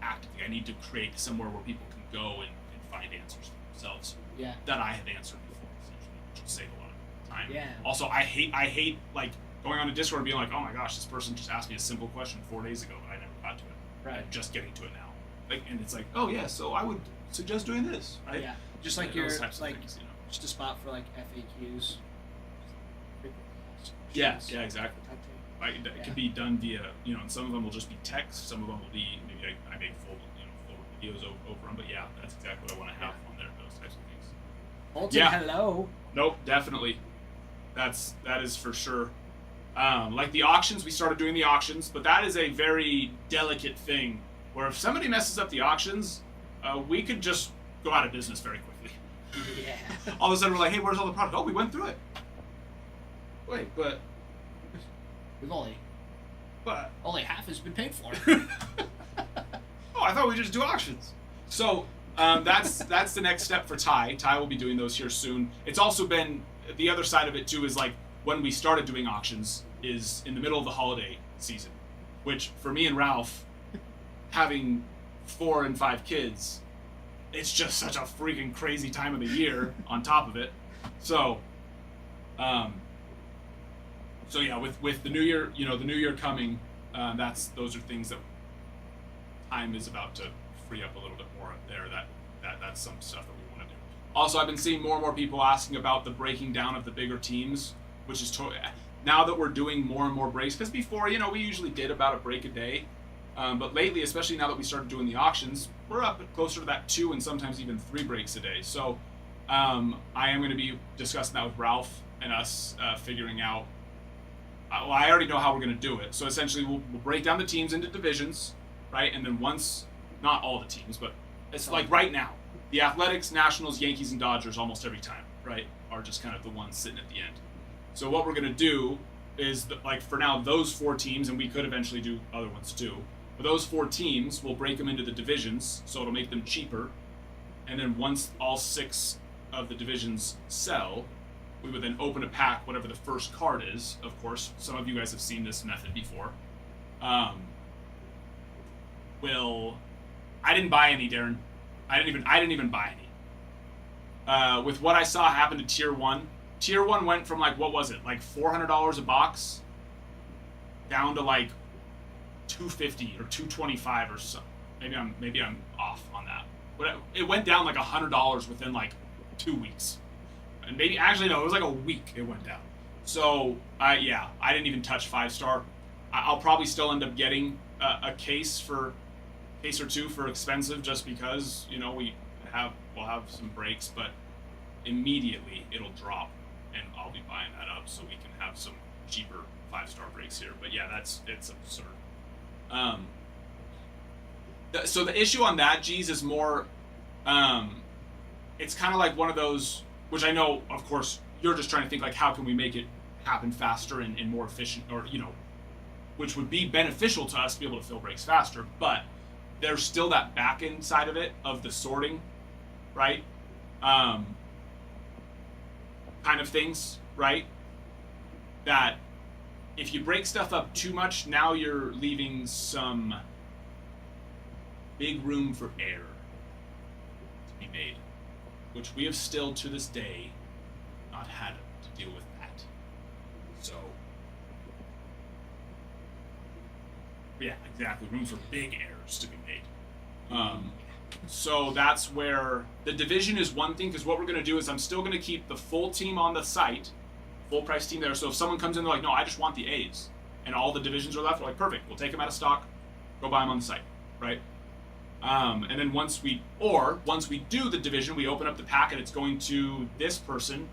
actively. I need to create somewhere where people can go and find answers for themselves. Yeah. That I have answered before, essentially, which will save a lot of time. Yeah. Also, I hate like going on to Discord and being like, oh my gosh, this person just asked me a simple question 4 days ago, but I never got to it. Right. I'm just getting to it now. Like, and it's like, oh yeah, so I would suggest doing this, right? Yeah. Just like Those your types of like things, you know. just a spot for like FAQs. Yeah, exactly. Type thing. Like, it Yeah. could be done via, you know, and some of them will just be text, some of them will be, maybe I make full videos over them, but yeah, that's exactly what I want to have on there, those types of things. Bolton, Yeah. hello. Nope, definitely. That is for sure. Like the auctions, we started doing the auctions, but that is a very delicate thing where if somebody messes up the auctions, we could just go out of business very quickly. Yeah. All of a sudden, we're like, hey, where's all the product? Oh, we went through it. Wait, but We've only half has been paid for. oh, I thought we just do auctions. So that's the next step for Ty. Ty will be doing those here soon. It's also been the other side of it too is like when we started doing auctions is in the middle of the holiday season, which for me and Ralph, having 4 and 5 kids, it's just such a freaking crazy time of the year on top of it. So, so yeah, with the new year, the new year coming, those are things that time is about to free up a little bit more there. That's some stuff that we want to do. Also, I've been seeing more and more people asking about the breaking down of the bigger teams, which is now that we're doing more and more breaks, because before, we usually did about a break a day. But lately, especially now that we started doing the auctions, we're up closer to that 2 and sometimes even 3 breaks a day. So I am going to be discussing that with Ralph and us figuring out. Well, I already know how we're going to do it. So essentially, we'll break down the teams into divisions, right? And then once, not all the teams, but it's like right now, the Athletics, Nationals, Yankees, and Dodgers almost every time, right, are just kind of the ones sitting at the end. So what we're going to do is, like for now, those 4 teams, and we could eventually do other ones too, but those 4 teams, we'll break them into the divisions, so it'll make them cheaper. And then once all 6 of the divisions sell, we would then open a pack, whatever the first card is. Of course, some of you guys have seen this method before. I didn't buy any, Darren. I didn't even buy any. With what I saw happen to Tier 1, Tier 1 went from like, what was it, like $400 a box down to like $250 or $225 or so. Maybe I'm off on that. But it went down like $100 within like 2 weeks. And maybe, actually no, it was like a week it went down. So, I didn't even touch 5-star. I'll probably still end up getting a case or 2 for expensive just because, we'll have some breaks, but immediately it'll drop and I'll be buying that up so we can have some cheaper 5-star breaks here. But yeah, it's absurd. So the issue on that, G's, is more, it's kind of like one of those, which I know, of course, you're just trying to think like, how can we make it happen faster and more efficient, or, which would be beneficial to us to be able to fill breaks faster, but there's still that back end side of it, of the sorting, right? Kind of things, right? That if you break stuff up too much, now you're leaving some big room for error to be made, which we have still to this day not had to deal with that. So, yeah, exactly, room for big errors to be made. So that's where the division is one thing, because what we're going to do is I'm still going to keep the full team on the site, full price team there. So if someone comes in, they're like, no, I just want the A's, and all the divisions are left, we're like, perfect, we'll take them out of stock, go buy them on the site, right? And then once we do the division, we open up the pack and it's going to this person,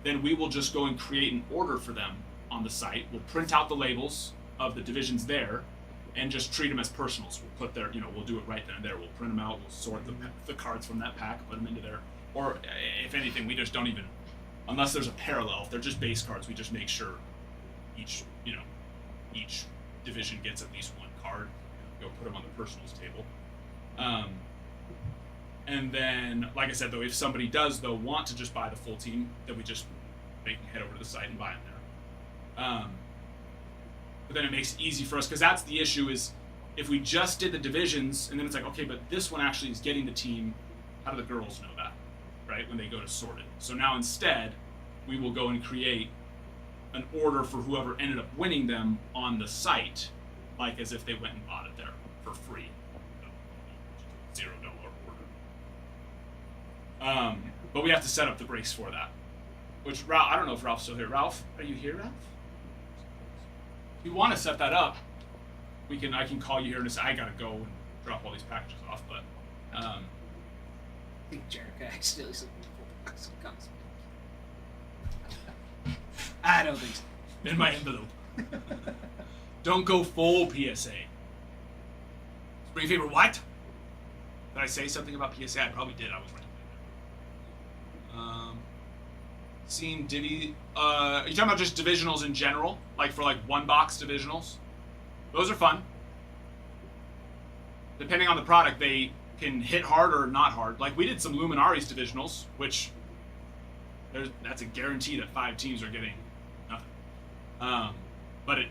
then we will just go and create an order for them on the site. We'll print out the labels of the divisions there and just treat them as personals. We'll put their, we'll do it right then and there. We'll print them out, we'll sort the cards from that pack, put them into there. Or if anything, we just don't even, unless there's a parallel, if they're just base cards, we just make sure each division gets at least one card. Go put them on the personals table. And then, like I said, though, if somebody does, though, want to just buy the full team, then they can head over to the site and buy them there. But then it makes it easy for us, because that's the issue, is if we just did the divisions, and then it's like, okay, but this one actually is getting the team, how do the girls know that, right, when they go to sort it? So now instead, we will go and create an order for whoever ended up winning them on the site, like as if they went and bought it there for free. $0 order. But we have to set up the breaks for that. Which, Ralph, I don't know if Ralph's still here. Ralph, are you here, Ralph? If you want to set that up, I can call you here and say, I gotta go and drop all these packages off, but I think Jericho accidentally slipped the full box of guns. I don't think so. in my envelope. Don't go full PSA. Spring Fever, what? Did I say something about PSA? I probably did. I was right. Seen Divi. Are you talking about just divisionals in general? Like for like one box divisionals? Those are fun. Depending on the product, they can hit hard or not hard. Like we did some Luminaries divisionals, which that's a guarantee that 5 teams are getting nothing. But it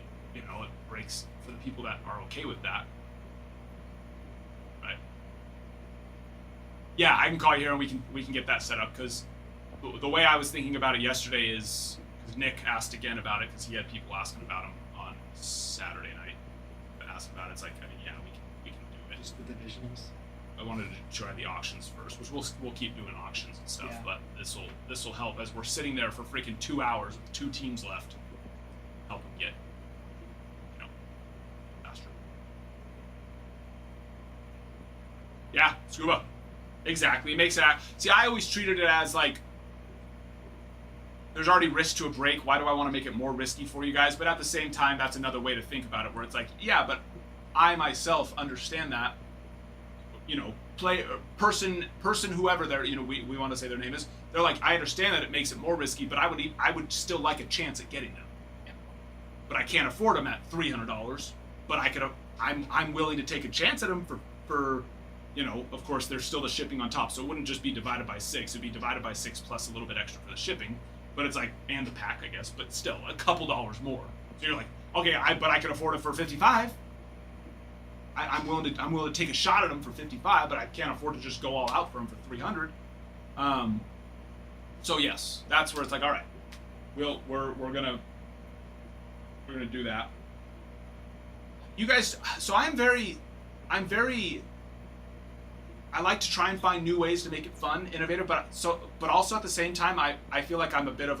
breaks for the people that are okay with that. Right. Yeah, I can call you here and we can get that set up, because the way I was thinking about it yesterday is, because Nick asked again about it, because he had people asking about him on Saturday night. Asked about it. It's like, yeah, we can do it. Just the divisionals. I wanted to try the auctions first, which we'll keep doing auctions and stuff. Yeah. But this will help as we're sitting there for freaking 2 hours with 2 teams left. Help them get faster. Yeah, Scuba. Exactly. It makes it. See, I always treated it as like, there's already risk to a break. Why do I want to make it more risky for you guys? But at the same time, that's another way to think about it, where it's like, yeah, but I myself understand that. Person, whoever they're, we want to say their name is. They're like, I understand that it makes it more risky, but I would still like a chance at getting them. Yeah. But I can't afford them at $300. But I'm willing to take a chance at them for of course there's still the shipping on top, so it wouldn't just be divided by 6. It'd be divided by 6 plus a little bit extra for the shipping. But it's like, and the pack, I guess, but still a couple dollars more. So you're like, okay, but I can afford it for 55. I'm willing to take a shot at them for 55, but I can't afford to just go all out for them for 300. So yes, that's where it's like, all right, we're gonna do that. You guys, so I like to try and find new ways to make it fun, innovative, but also at the same time, I feel like I'm a bit of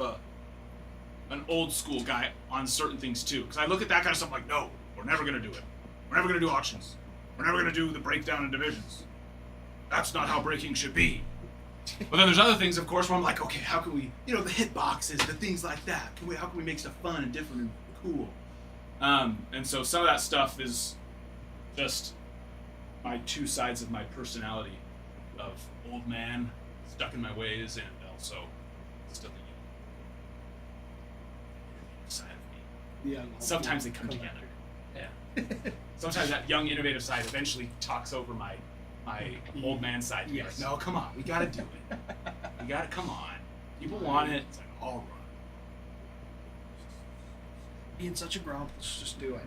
an old school guy on certain things too. Because I look at that kind of stuff like, no, we're never gonna do it. We're never gonna do auctions. We're never gonna do the breakdown in divisions. That's not how breaking should be. But then there's other things, of course, where I'm like, okay, how can we, the hit boxes, the things like that. How can we make stuff fun and different and cool? And so some of that stuff is just my 2 sides of my personality, of old man, stuck in my ways, and also still the side of me. Yeah. Sometimes they come together. Yeah. Sometimes that young, innovative side eventually talks over my old man side. Yes. Like, no, come on, we gotta do it. We gotta, come on. People want it. It's like, all right. Being such a grump, let's just do it.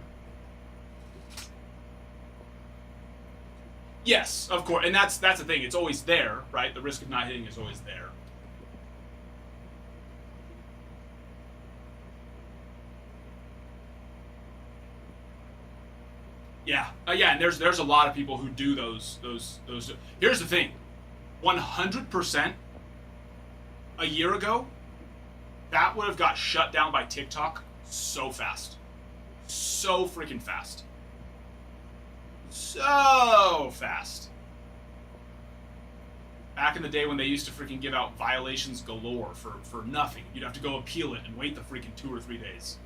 Yes, of course, and that's the thing. It's always there, right? The risk of not hitting is always there. Yeah, yeah, and there's a lot of people who do those. Here's the thing, 100% a year ago, that would have got shut down by TikTok so fast, so freaking fast, so fast. Back in the day when they used to freaking give out violations galore for nothing, you'd have to go appeal it and wait the freaking 2 or 3 days.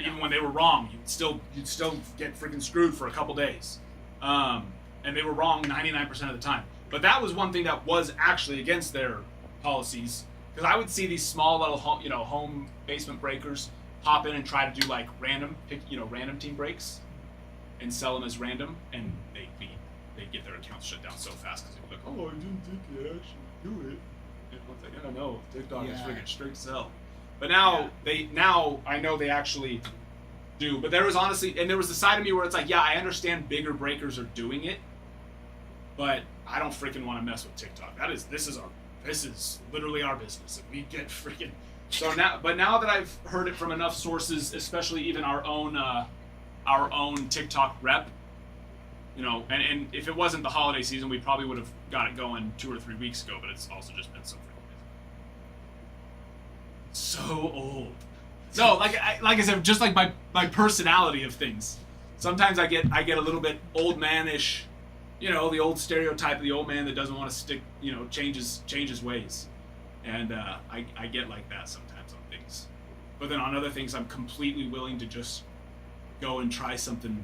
Even when they were wrong, you'd still get freaking screwed for a couple days. And they were wrong 99% of the time. But that was one thing that was actually against their policies, because I would see these small little home basement breakers pop in and try to do like random team breaks and sell them as random, and they'd get their accounts shut down so fast because they'd be like, oh, I didn't think you actually do it. And it's like, I don't know, TikTok is freaking straight to hell. But now I know they actually do. But there was the side of me where it's like, yeah, I understand bigger breakers are doing it, but I don't freaking want to mess with TikTok. This is literally our business. And we get freaking now that I've heard it from enough sources, especially even our own TikTok rep, and if it wasn't the holiday season, we probably would have got it going 2 or 3 weeks ago. But it's also just been so freaking so old. No, like I said, just like my personality of things. Sometimes I get a little bit old manish, the old stereotype of the old man that doesn't want to stick, change his ways, and I get like that sometimes on things. But then on other things, I'm completely willing to just go and try something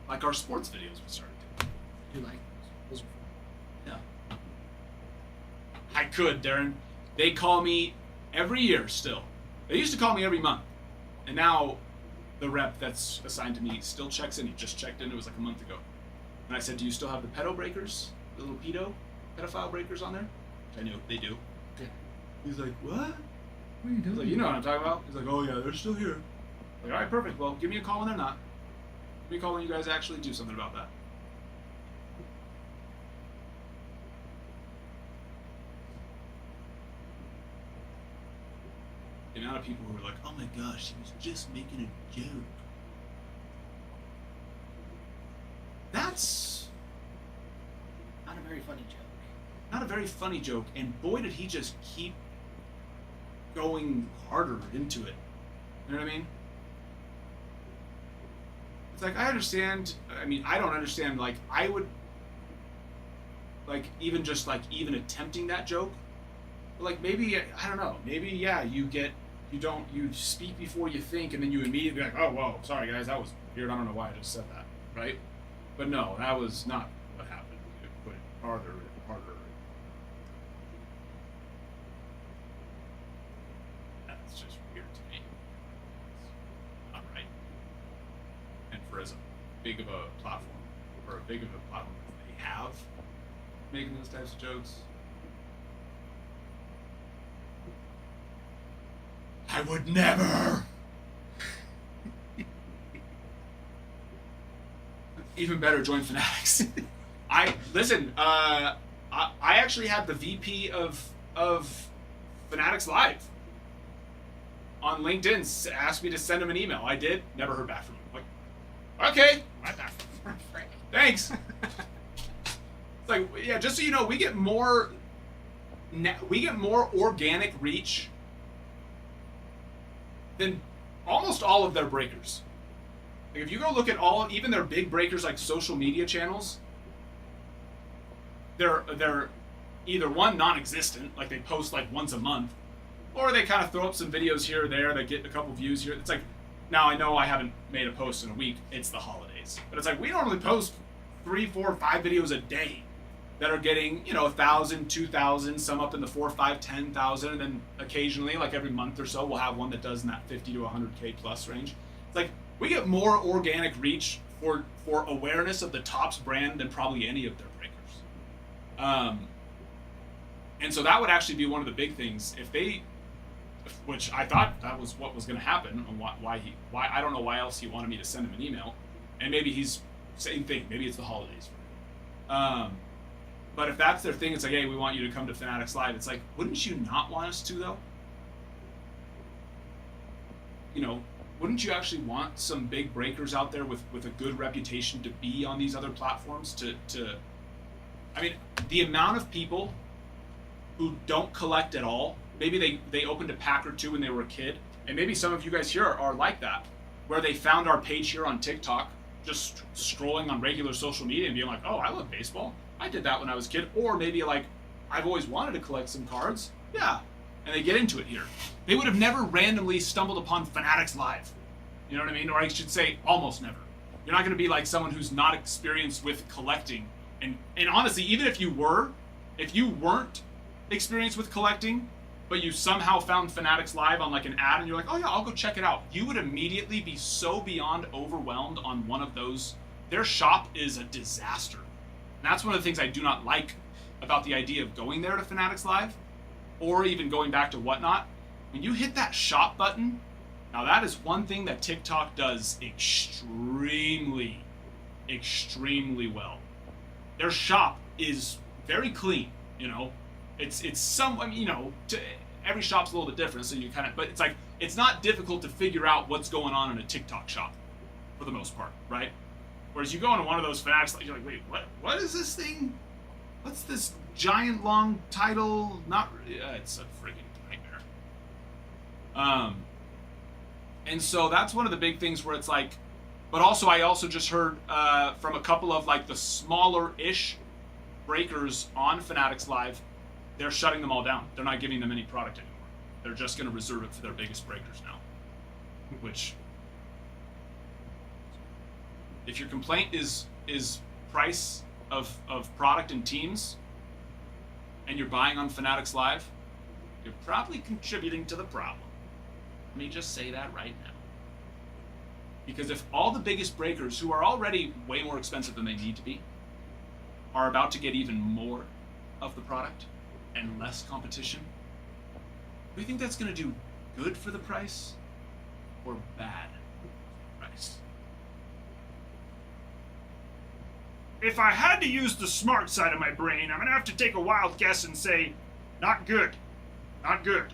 like our sports videos we started doing. You like those? Yeah. I could, Darren. They call me every year still. They used to call me every month. And now the rep that's assigned to me still checks in. He just checked in. It was like a month ago. And I said, do you still have the pedo breakers? The little pedophile breakers on there? Which I knew they do. Yeah. He's like, what? What are you I was like, you know what I'm talking about? He's like, oh yeah, they're still here. Like, all right, perfect. Well, give me a call when they're not. Give me a call when you guys actually do something about that. The amount of people who were like, oh my gosh, he was just making a joke. That's Not a very funny joke. not a very funny joke, and boy did he just keep going harder into it. You know what I mean? It's like, I understand, I mean, I don't understand, like, I would, like, even just, like, even attempting that joke, but, like, maybe, I don't know, maybe, yeah, you speak before you think, and then you immediately be like, oh, whoa, sorry guys, that was weird, I don't know why I just said that, right? But no, that was not what happened. It put it harder and harder. That's just weird to me. It's not right. And for as big of a platform, or a big of a platform as they have, making those types of jokes, I would never. Even better, join Fanatics. I actually had the VP of Fanatics Live on LinkedIn asked me to send him an email. I did. Never heard back from him. Like, okay, thanks. It's like, yeah, just so you know, we get more organic reach than almost all of their breakers. Like, if you go look at even their big breakers like social media channels, they're either one, non-existent, like they post like once a month, or they kind of throw up some videos here or there that get a couple views here. It's like, now I know I haven't made a post in a week, it's the holidays, but it's like we normally post 3, 4, 5 videos a day that are getting, 1,000, 2,000, some up in the 4, 5, 10,000, and then occasionally, like every month or so, we'll have one that does in that 50 to 100K plus range. It's like we get more organic reach for awareness of the Topps brand than probably any of their breakers. And so that would actually be one of the big things which I thought that was what was going to happen, and why I don't know why else he wanted me to send him an email, and maybe he's same thing, maybe it's the holidays for him. But if that's their thing, it's like, hey, we want you to come to Fanatics Live. It's like, wouldn't you not want us to, though? Wouldn't you actually want some big breakers out there with a good reputation to be on these other platforms? I mean, the amount of people who don't collect at all, maybe they opened a pack or two when they were a kid, and maybe some of you guys here are like that, where they found our page here on TikTok, just scrolling on regular social media and being like, oh, I love baseball. I did that when I was a kid. Or maybe like, I've always wanted to collect some cards. Yeah. And they get into it here. They would have never randomly stumbled upon Fanatics Live. You know what I mean? Or I should say, almost never. You're not going to be like someone who's not experienced with collecting. And honestly, even if you weren't experienced with collecting, but you somehow found Fanatics Live on like an ad and you're like, oh yeah, I'll go check it out. You would immediately be so beyond overwhelmed on one of those. Their shop is a disaster. And that's one of the things I do not like about the idea of going there to Fanatics Live, or even going back to Whatnot. When you hit that shop button, now that is one thing that TikTok does extremely, extremely well. Their shop is very clean, It's some, every shop's a little bit different, so you but it's like, it's not difficult to figure out what's going on in a TikTok shop, for the most part, right? Whereas you go into one of those Fanatics, you're like, wait, what is this thing? What's this giant long title? It's a freaking nightmare. And so that's one of the big things where it's like, but also I also just heard from a couple of like the smaller-ish breakers on Fanatics Live, they're shutting them all down. They're not giving them any product anymore. They're just going to reserve it for their biggest breakers now. which, if your complaint is price of product and teams, and you're buying on Fanatics Live, you're probably contributing to the problem. Let me just say that right now. Because if all the biggest breakers, who are already way more expensive than they need to be, are about to get even more of the product and less competition, do you think that's going to do good for the price or bad for the price? If I had to use the smart side of my brain, I'm gonna have to take a wild guess and say, not good. Not good.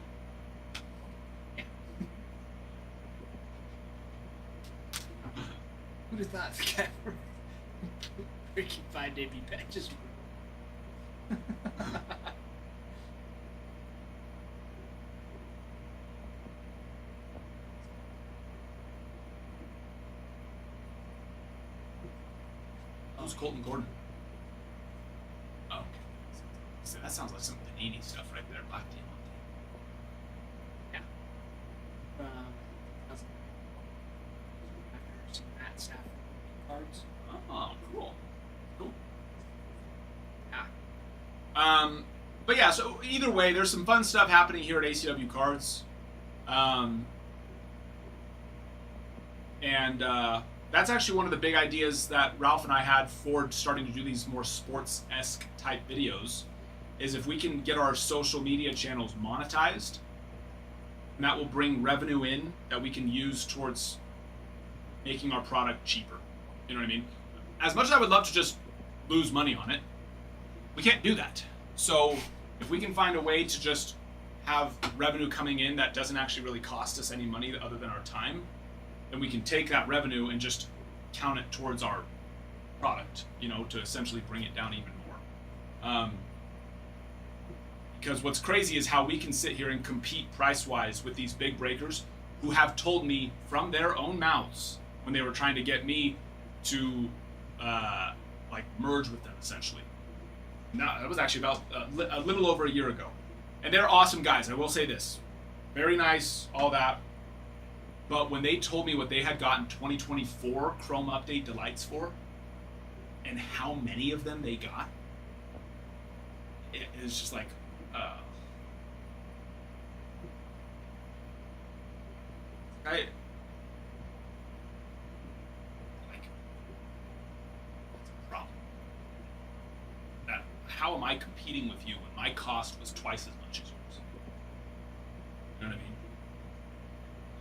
Who'd have thought the guy for freaking 5 day patches? Who's Colton Gordon? Oh, okay. So that sounds like some Panini stuff right there. Black Diamante. Yeah. Some Matt Stafford cards. Oh, cool. Cool. Yeah. But yeah, so either way, there's some fun stuff happening here at ACW Cards. That's actually one of the big ideas that Ralph and I had for starting to do these more sports-esque type videos, is if we can get our social media channels monetized, and that will bring revenue in that we can use towards making our product cheaper. You know what I mean? As much as I would love to just lose money on it, we can't do that. So if we can find a way to just have revenue coming in that doesn't actually really cost us any money other than our time, then we can take that revenue and just count it towards our product, you know, to essentially bring it down even more. Because what's crazy is how we can sit here and compete price-wise with these big breakers who have told me from their own mouths when they were trying to get me to like merge with them, essentially. Now, that was actually about a little over a year ago. And they're awesome guys, I will say this. Very nice, all that. But when they told me what they had gotten 2024 Chrome Update Delights for, and how many of them they got, it was just like, like, that's a problem. How am I competing with you when my cost was twice as much as yours? You know what I mean?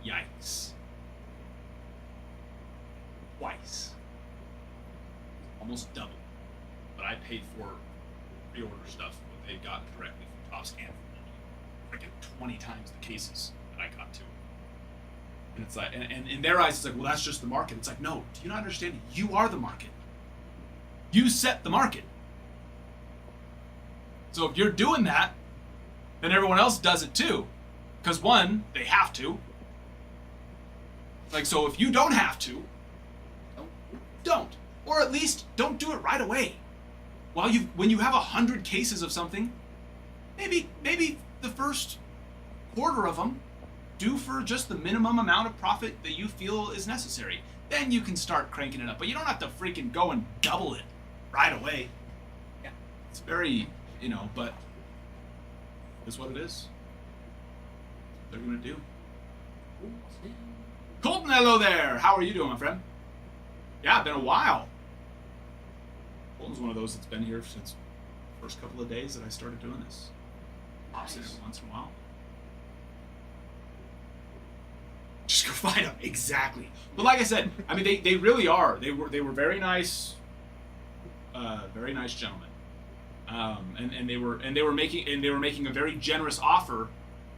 Yikes. Twice. Almost double. But I paid for pre-order stuff what they'd gotten directly from Topps and from freaking 20 times the cases that I got to. And it's like, and in their eyes, it's like, well, that's just the market. It's like, no, do you not understand? You are the market. You set the market. So if you're doing that, then everyone else does it too. Because one, they have to. Like, so if you don't have to, don't. Or at least don't do it right away. When you have 100 cases of something, maybe the first quarter of them do for just the minimum amount of profit that you feel is necessary. Then you can start cranking it up. But you don't have to freaking go and double it right away. Yeah. It's very, but it's what it is. They're gonna do. Colton, hello there. How are you doing, my friend? Yeah, been a while. Colton's one of those that's been here since the first couple of days that I started doing this. Pops in every once in a while. Just go find them. Exactly. But like I said, I mean, they really are. They were very nice, very nice gentlemen. And they were making a very generous offer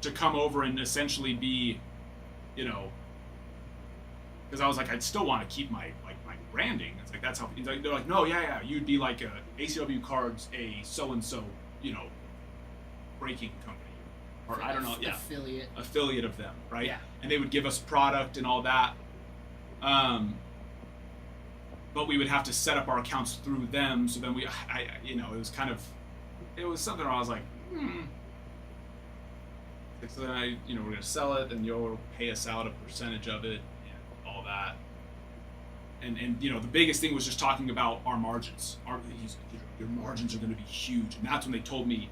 to come over and essentially be, because I was like, I'd still want to keep my branding. It's like, that's how they're like, no, yeah, you'd be like a ACW Cards, a so and so, breaking company, or I don't know, yeah, affiliate of them, right? Yeah. And they would give us product and all that. But we would have to set up our accounts through them. So then it was something where I was like, Like, so then we're gonna sell it, and you'll pay us out a percentage of it, and all that. And the biggest thing was just talking about our margins. Your margins are gonna be huge, and that's when they told me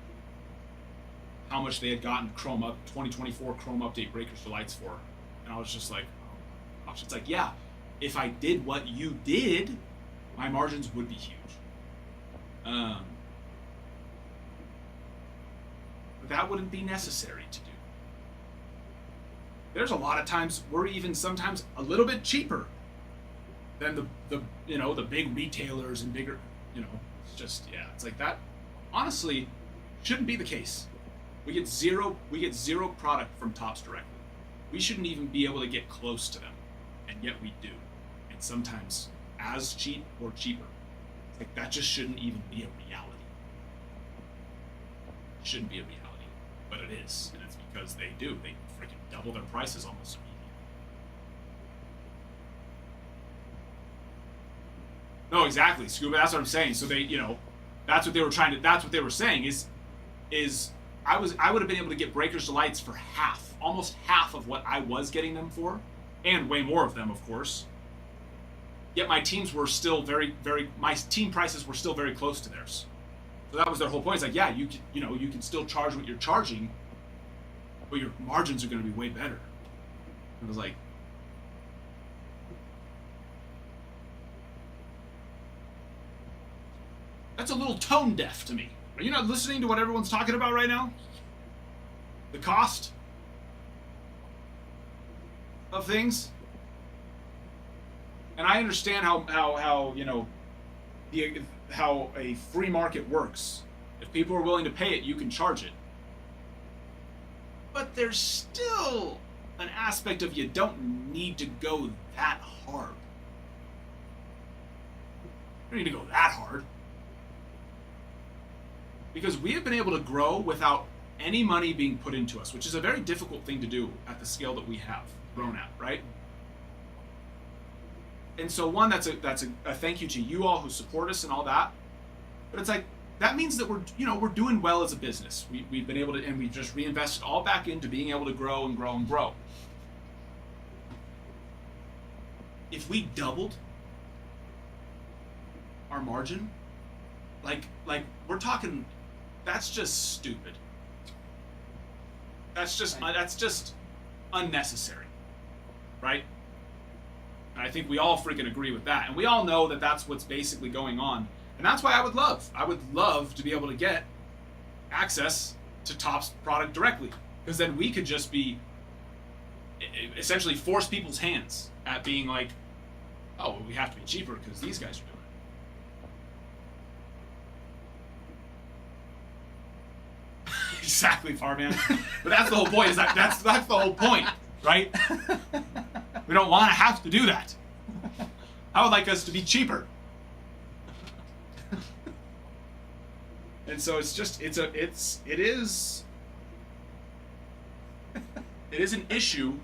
how much they had gotten 2024 Chrome Update Breakers Delights for, and I was just like, oh, gosh. It's like, yeah, if I did what you did, my margins would be huge. But that wouldn't be necessary to do. There's a lot of times we're even sometimes a little bit cheaper than the big retailers and bigger, it's just, yeah, it's like that honestly shouldn't be the case. We get zero product from Topps directly. We shouldn't even be able to get close to them, and yet we do. And sometimes as cheap or cheaper. Like, that just shouldn't even be a reality. It shouldn't be a reality, but it is, and it's because they do. They freaking double their prices almost immediately. No, exactly, Scuba. That's what I'm saying. So they, that's what they were trying to. That's what they were saying is I would have been able to get Breakers Delights for almost half of what I was getting them for, and way more of them, of course. Yet my teams were still my team prices were still very close to theirs. So that was their whole point. It's like, yeah, you can still charge what you're charging, but your margins are going to be way better. And I was like, that's a little tone deaf to me. Are you not listening to what everyone's talking about right now? The cost of things? And I understand how how a free market works. If people are willing to pay it, you can charge it. But there's still an aspect of you don't need to go that hard. You don't need to go that hard. Because we have been able to grow without any money being put into us, which is a very difficult thing to do at the scale that we have grown at, right? And so one, that's a thank you to you all who support us and all that. But it's like, that means that we're doing well as a business. We've been able to, and we've just reinvested all back into being able to grow and grow and grow. If we doubled our margin, like we're talking, that's just stupid. That's just unnecessary, right? And I think we all freaking agree with that. And we all know that that's what's basically going on. And that's why I would love to be able to get access to Topps product directly. Because then we could just be, essentially force people's hands at being like, oh, well, we have to be cheaper because these guys are doing it. Exactly, Farman. But that's the whole point, is that's the whole point, right? We don't want to have to do that. I would like us to be cheaper. And so it's just it is an issue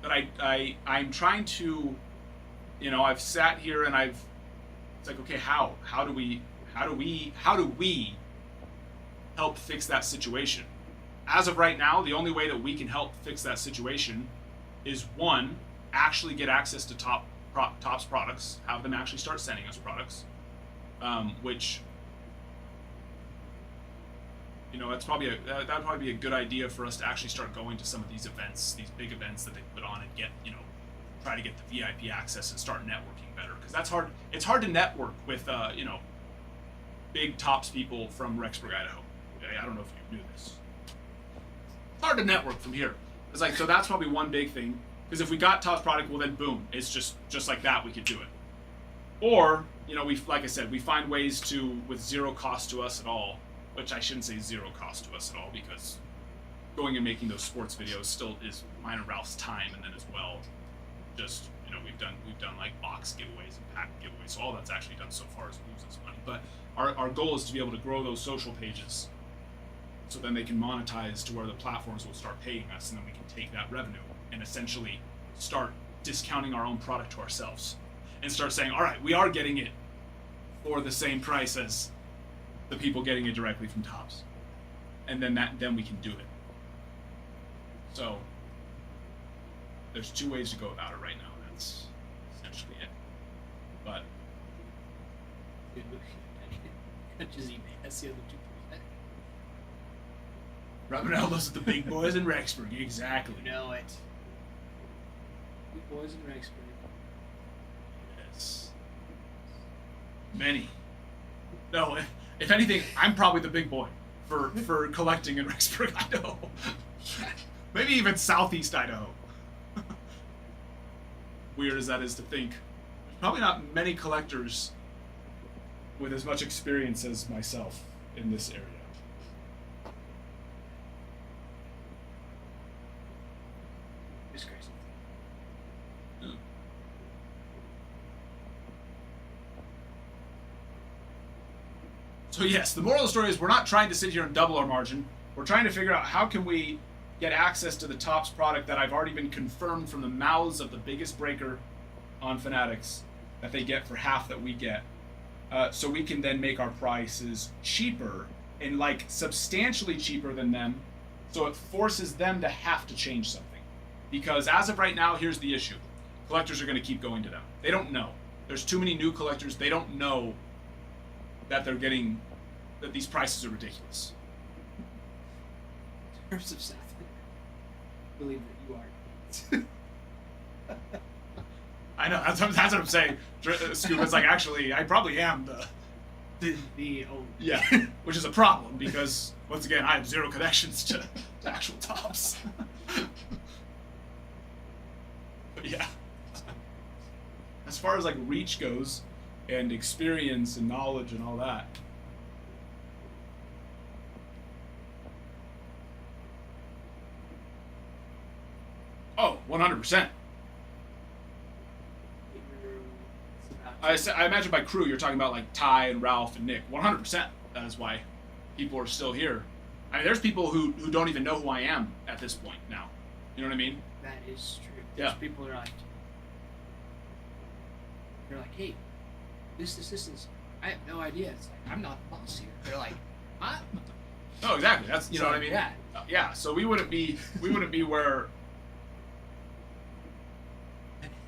that I'm trying to, I've sat here and it's like, okay, how do we help fix that situation? As of right now, the only way that we can help fix that situation is, one, actually get access to Topps products, have them actually start sending us products, which, that'd probably be a good idea for us to actually start going to some of these events, these big events that they put on, and get, try to get the VIP access and start networking better, because that's hard. It's hard to network with, big Topps people from Rexburg, Idaho. I don't know if you knew this. It's hard to network from here. It's like, so that's probably one big thing. Because if we got Topps product, well then boom, it's just like that, we could do it. Or, like I said, we find ways to, with zero cost to us at all, which I shouldn't say zero cost to us at all, because going and making those sports videos still is mine and Ralph's time, and then as well, just, we've done like box giveaways and pack giveaways, so all that's actually done so far is lose us money. But our goal is to be able to grow those social pages, so then they can monetize to where the platforms will start paying us, and then we can take that revenue and essentially start discounting our own product to ourselves and start saying, all right, we are getting it for the same price as the people getting it directly from Topps. And then we can do it. So there's two ways to go about it right now. That's essentially it. But Just eat that's the other 2%. rubbing elbows with the big boys in Rexburg. Exactly. You know it. Big boys in Rexburg. Yes. Many. No, if anything, I'm probably the big boy for collecting in Rexburg, Idaho. Maybe even Southeast Idaho. Weird as that is to think. There's probably not many collectors with as much experience as myself in this area. It's crazy. So yes, the moral of the story is we're not trying to sit here and double our margin. We're trying to figure out how can we get access to the Topps product that I've already been confirmed from the mouths of the biggest breaker on Fanatics that they get for half that we get. So we can then make our prices cheaper and like substantially cheaper than them. So it forces them to have to change something. Because as of right now, here's the issue. Collectors are going to keep going to them. They don't know. There's too many new collectors. They don't know that they're getting, that these prices are ridiculous. In terms of South, I believe that you are. I know, that's what I'm saying. Scuba's like, actually, I probably am the old. yeah, which is a problem because, once again, I have zero connections to actual Topps. But yeah. As far as like reach goes, and experience and knowledge and all that. Oh, 100%. I imagine by crew you're talking about like Ty and Ralph and Nick. 100%. That is why people are still here. I mean, there's people who don't even know who I am at this point now. You know what I mean? That is true. Yeah. There's people are like, they're like, hey, this is. I have no idea. It's like I'm not the boss here. They're like, what? No, exactly. That's you know what I mean. Yeah. Yeah. So we wouldn't be where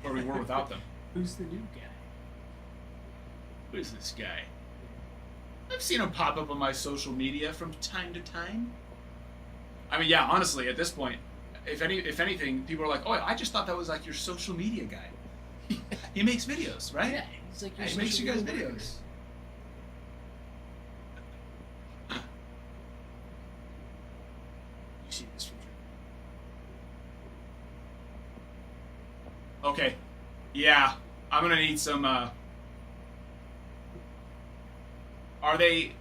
we were without them. Who's the new guy? Who is this guy? I've seen him pop up on my social media from time to time. I mean, yeah, honestly, at this point, if anything, people are like, "Oh, I just thought that was like your social media guy." He makes videos, right? Yeah, he's like your He makes you social guys media videos. You see this from Okay. Yeah, I'm gonna need some. Are they?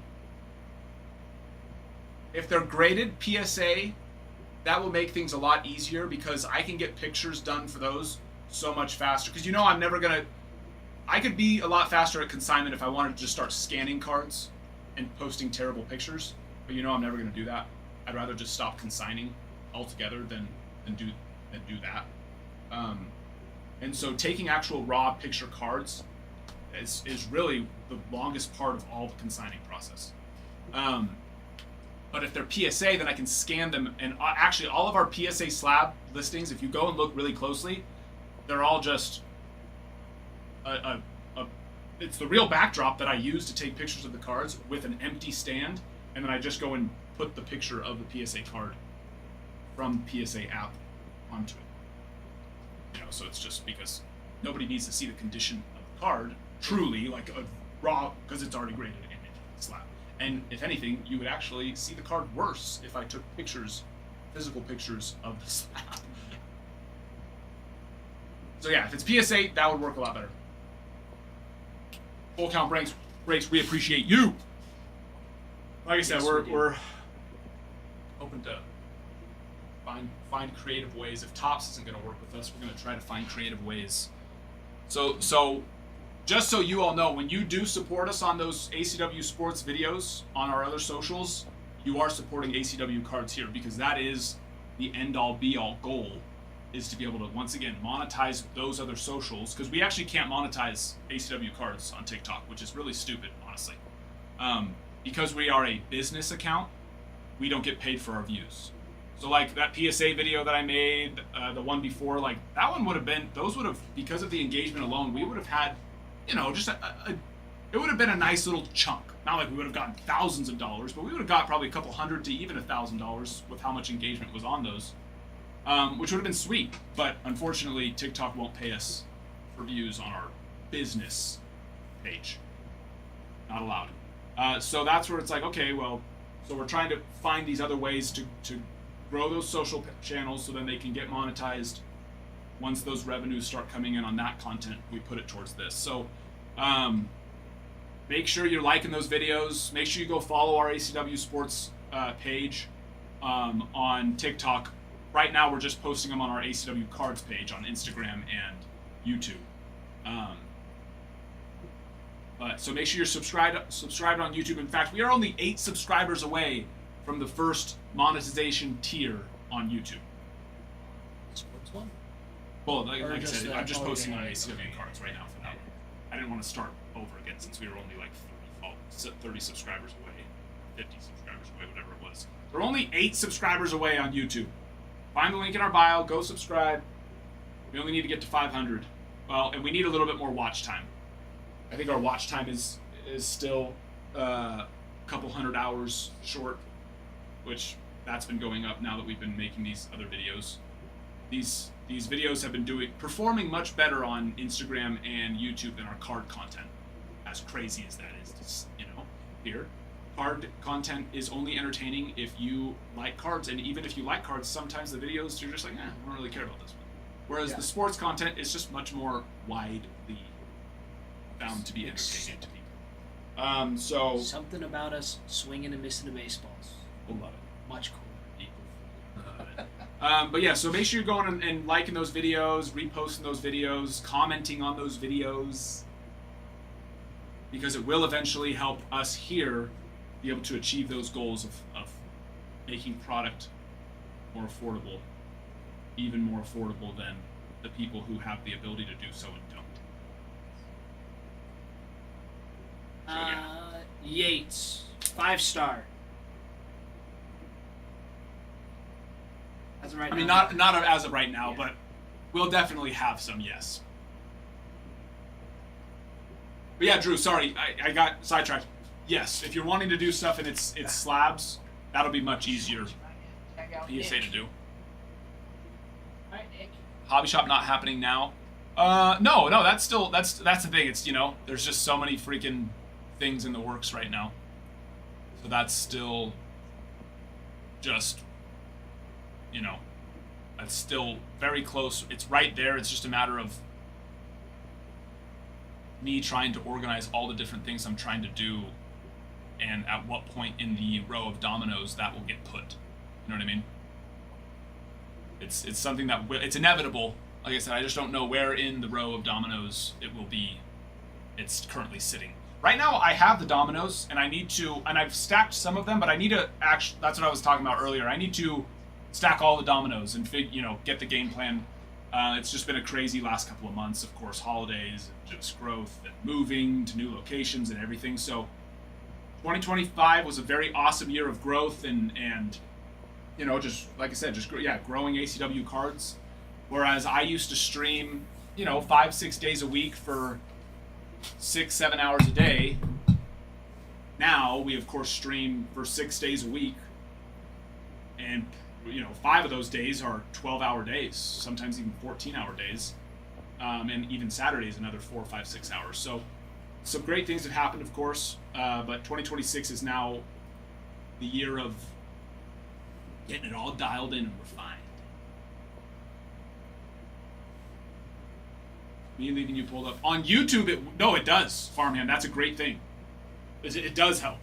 If they're graded PSA, that will make things a lot easier because I can get pictures done for those so much faster. Because you know I'm never gonna. I could be a lot faster at consignment if I wanted to just start scanning cards and posting terrible pictures. But you know I'm never gonna do that. I'd rather just stop consigning altogether than do that. And so taking actual raw picture cards is really the longest part of all the consigning process. But if they're PSA, then I can scan them. And actually, all of our PSA slab listings, if you go and look really closely, they're all just it's the real backdrop that I use to take pictures of the cards with an empty stand, and then I just go and put the picture of the PSA card from the PSA app onto it. You know, so it's just because nobody needs to see the condition of the card truly, like a raw, because it's already graded in the slab. And if anything, you would actually see the card worse if I took pictures, physical pictures of the slab. So yeah, if it's PSA, that would work a lot better. Full count breaks, we appreciate you. Like I said, Yes, we're open to find creative ways. If Topps isn't going to work with us, we're going to try to find creative ways. So just so you all know, when you do support us on those ACW Sports videos on our other socials, you are supporting ACW Cards here, because that is the end-all be-all goal, is to be able to, once again, monetize those other socials, because we actually can't monetize ACW Cards on TikTok, which is really stupid, honestly. Because we are a business account, we don't get paid for our views. So like that PSA video that I made, the one before, like that one would have been, those would have, because of the engagement alone, we would have had, you know, just it would have been a nice little chunk. Not like we would have gotten thousands of dollars, but we would have got probably a couple hundred to even $1,000 with how much engagement was on those, which would have been sweet. But unfortunately, TikTok won't pay us for views on our business page. Not allowed. So that's where it's like, okay, well, so we're trying to find these other ways to grow those social channels so then they can get monetized. Once those revenues start coming in on that content, we put it towards this. So make sure you're liking those videos. Make sure you go follow our ACW Sports page on TikTok. Right now, we're just posting them on our ACW Cards page on Instagram and YouTube. But so make sure you're subscribed on YouTube. In fact, we are only 8 subscribers away from the first monetization tier on YouTube. Sports one? Well, like I just said, the- I'm just oh, posting yeah, on yeah, ACW okay. Cards right now for that one. I didn't want to start over again since we were only like 30 subscribers away, 50 subscribers away, whatever it was. We're only 8 subscribers away on YouTube. Find the link in our bio, go subscribe. We only need to get to 500. Well, and we need a little bit more watch time. I think our watch time is still a couple hundred hours short, which that's been going up now that we've been making these other videos. These videos have been performing much better on Instagram and YouTube than our card content. As crazy as that is, you know, here, card content is only entertaining if you like cards, and even if you like cards, sometimes the videos you're just like, I don't really care about this one. Whereas the sports content is just much more widely found to be entertaining to people. So Something about us swinging and missing the baseballs. we'll love it. Much cooler. But yeah, so make sure you're going and liking those videos, reposting those videos, commenting on those videos, because it will eventually help us here be able to achieve those goals of making product more affordable, even more affordable than the people who have the ability to do so and don't. Yates, 5-star. As of right I mean, now. not as of right now, Yeah. but we'll definitely have some, yes. But yeah, Drew, sorry, I got sidetracked. Yes, if you're wanting to do stuff and it's slabs, that'll be much easier PSA to do. Hobby shop not happening now. No, that's the thing. It's, you know, there's just so many freaking things in the works right now. So that's still just, you know, that's still very close. It's right there. It's just a matter of me trying to organize all the different things I'm trying to do, and at what point in the row of dominoes that will get put. You know what I mean? It's something that it's inevitable. Like I said, I just don't know where in the row of dominoes it will be. It's currently sitting. Right now, I have the dominoes, and I've stacked some of them, but I need to actually. That's what I was talking about earlier. I need to stack all the dominoes and get the game plan. It's just been a crazy last couple of months. Of course, holidays, and just growth, and moving to new locations and everything. So, 2025 was a very awesome year of growth and you know, just like I said, growing ACW cards. Whereas I used to stream, 5-6 days a week for 6-7 hours a day. Now we of course stream for 6 days a week, and 5 of those days are 12-hour days, sometimes even 14-hour days, and even Saturdays another 4, 5, 6 hours. So some great things have happened, of course, but 2026 is now the year of getting it all dialed in and refined. Me leaving you pulled up on YouTube. It does, Farmhand. That's a great thing. It does help.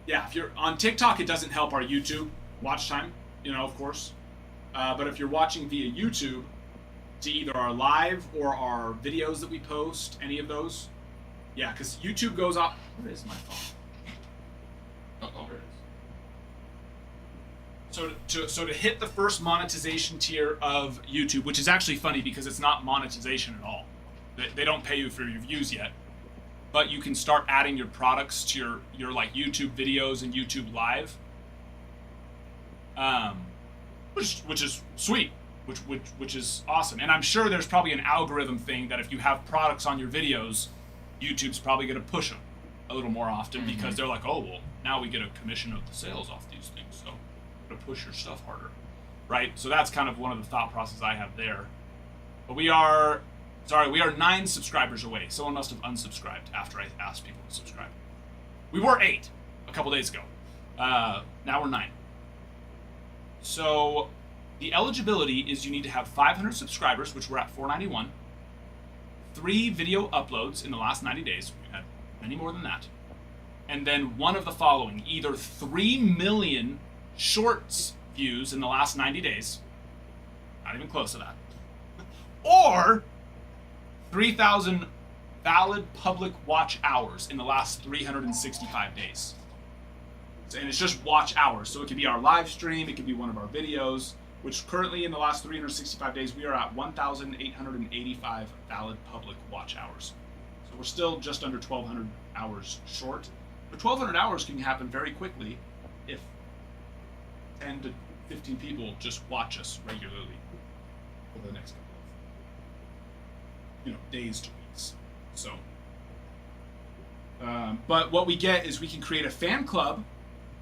Yeah, if you're on TikTok, it doesn't help our YouTube watch time, of course. But if you're watching via YouTube, to either our live or our videos that we post, any of those, yeah, because YouTube goes off. Where is my phone? Oh, there it is. So to hit the first monetization tier of YouTube, which is actually funny because it's not monetization at all. They don't pay you for your views yet. but you can start adding your products to your like YouTube videos and YouTube Live, which is sweet, which is awesome. And I'm sure there's probably an algorithm thing that if you have products on your videos, YouTube's probably going to push them a little more often because they're like, oh well, now we get a commission of the sales off these things, so we're going to push your stuff harder, right? So that's kind of one of the thought processes I have there. But we are 9 subscribers away. Someone must have unsubscribed after I asked people to subscribe. We were 8 a couple days ago. Now we're 9. So the eligibility is you need to have 500 subscribers, which we're at 491. 3 video uploads in the last 90 days. We've had many more than that. And then one of the following, either 3 million shorts views in the last 90 days. Not even close to that. Or 3,000 valid public watch hours in the last 365 days. And it's just watch hours. So it could be our live stream, it could be one of our videos, which currently in the last 365 days, we are at 1,885 valid public watch hours. So we're still just under 1,200 hours short. But 1,200 hours can happen very quickly if 10 to 15 people just watch us regularly over the next couple of days to weeks. So, but what we get is we can create a fan club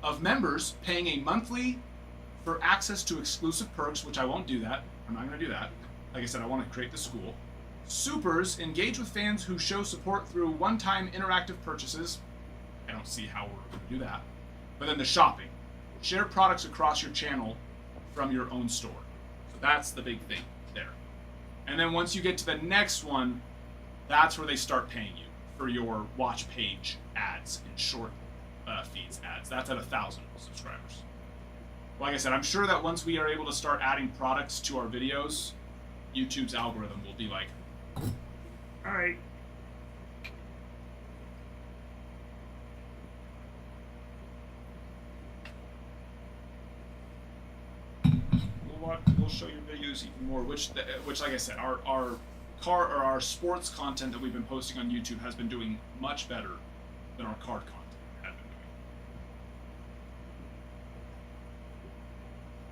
of members paying a monthly for access to exclusive perks, which I won't do that. I'm not going to do that. Like I said, I want to create the school. Supers, engage with fans who show support through one-time interactive purchases. I don't see how we're going to do that. But then the shopping. Share products across your channel from your own store. So that's the big thing there. And then once you get to the next one, that's where they start paying you for your watch page ads and short feeds ads. That's at 1,000 subscribers. Like I said, I'm sure that once we are able to start adding products to our videos, YouTube's algorithm will be like, All right. we'll show your videos even more. Which like I said, our sports content that we've been posting on YouTube has been doing much better than our card content had been doing.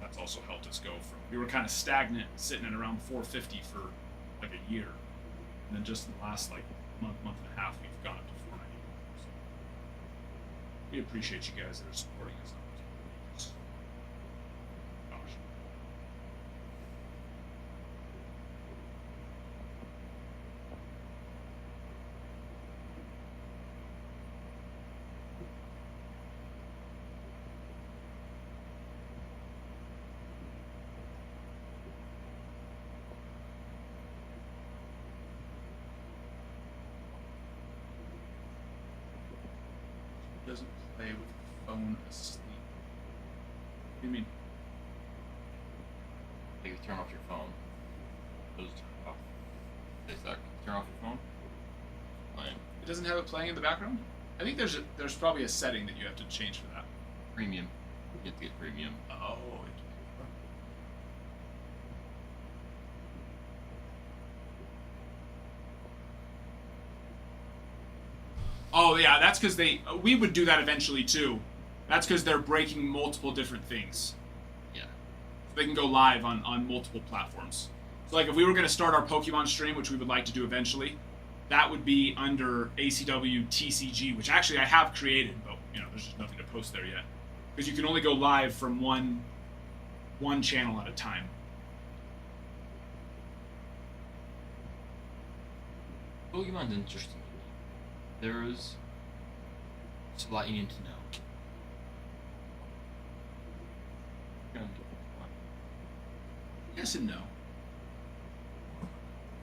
That's also helped us go from, we were kind of stagnant, sitting at around 450 for like a year, and then just in the last like month and a half, we've gone up to 490. So we appreciate you guys that are supporting us on this. Gosh. Doesn't play with the phone asleep. What do you mean? Like, you turn off your phone. Just turn it off. Say that. Turn off your phone. Playing. It doesn't have it playing in the background? I think there's probably a setting that you have to change for that. Premium. You have to get premium. Oh. Oh yeah, that's because we would do that eventually too. That's because they're breaking multiple different things. Yeah. They can go live on multiple platforms. So like if we were going to start our Pokemon stream, which we would like to do eventually, that would be under ACW TCG, which actually I have created, but there's just nothing to post there yet. Because you can only go live from one channel at a time. Pokemon's interesting. There's a lot you need to know. Yes and no.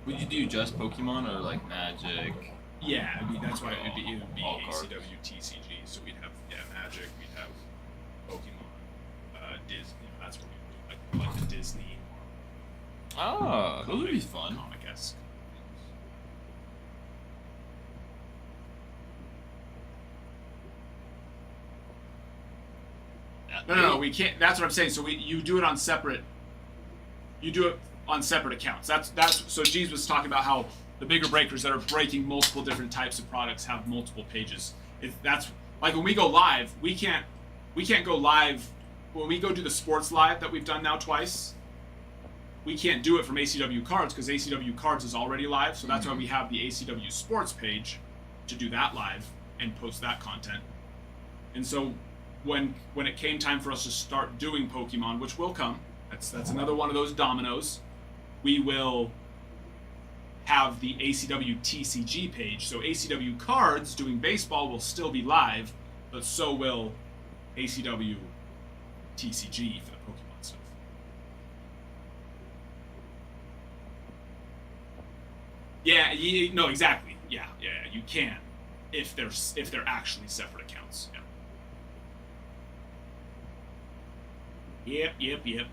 Would you do just Pokemon or like Magic? Yeah, that's why it would be All cards. ACW TCG. So we'd have Magic, we'd have Pokemon, Disney. That's what we would do, like the Disney. Ah, those would be fun. Comic-esque. No, we can't. That's what I'm saying. So you do it on separate. You do it on separate accounts. That's. So Jeez was talking about how the bigger breakers that are breaking multiple different types of products have multiple pages. That's like when we go live, we can't go live when we go do the sports live that we've done now twice. We can't do it from ACW Cards because ACW Cards is already live, so that's why we have the ACW Sports page to do that live and post that content. And so when it came time for us to start doing Pokemon, which will come, that's another one of those dominoes, we will have the ACW TCG page. So ACW Cards doing baseball will still be live, but so will ACW TCG for the Pokemon stuff. Yeah, no, exactly. Yeah, you can, if they're actually separate accounts. Yeah. Yep. And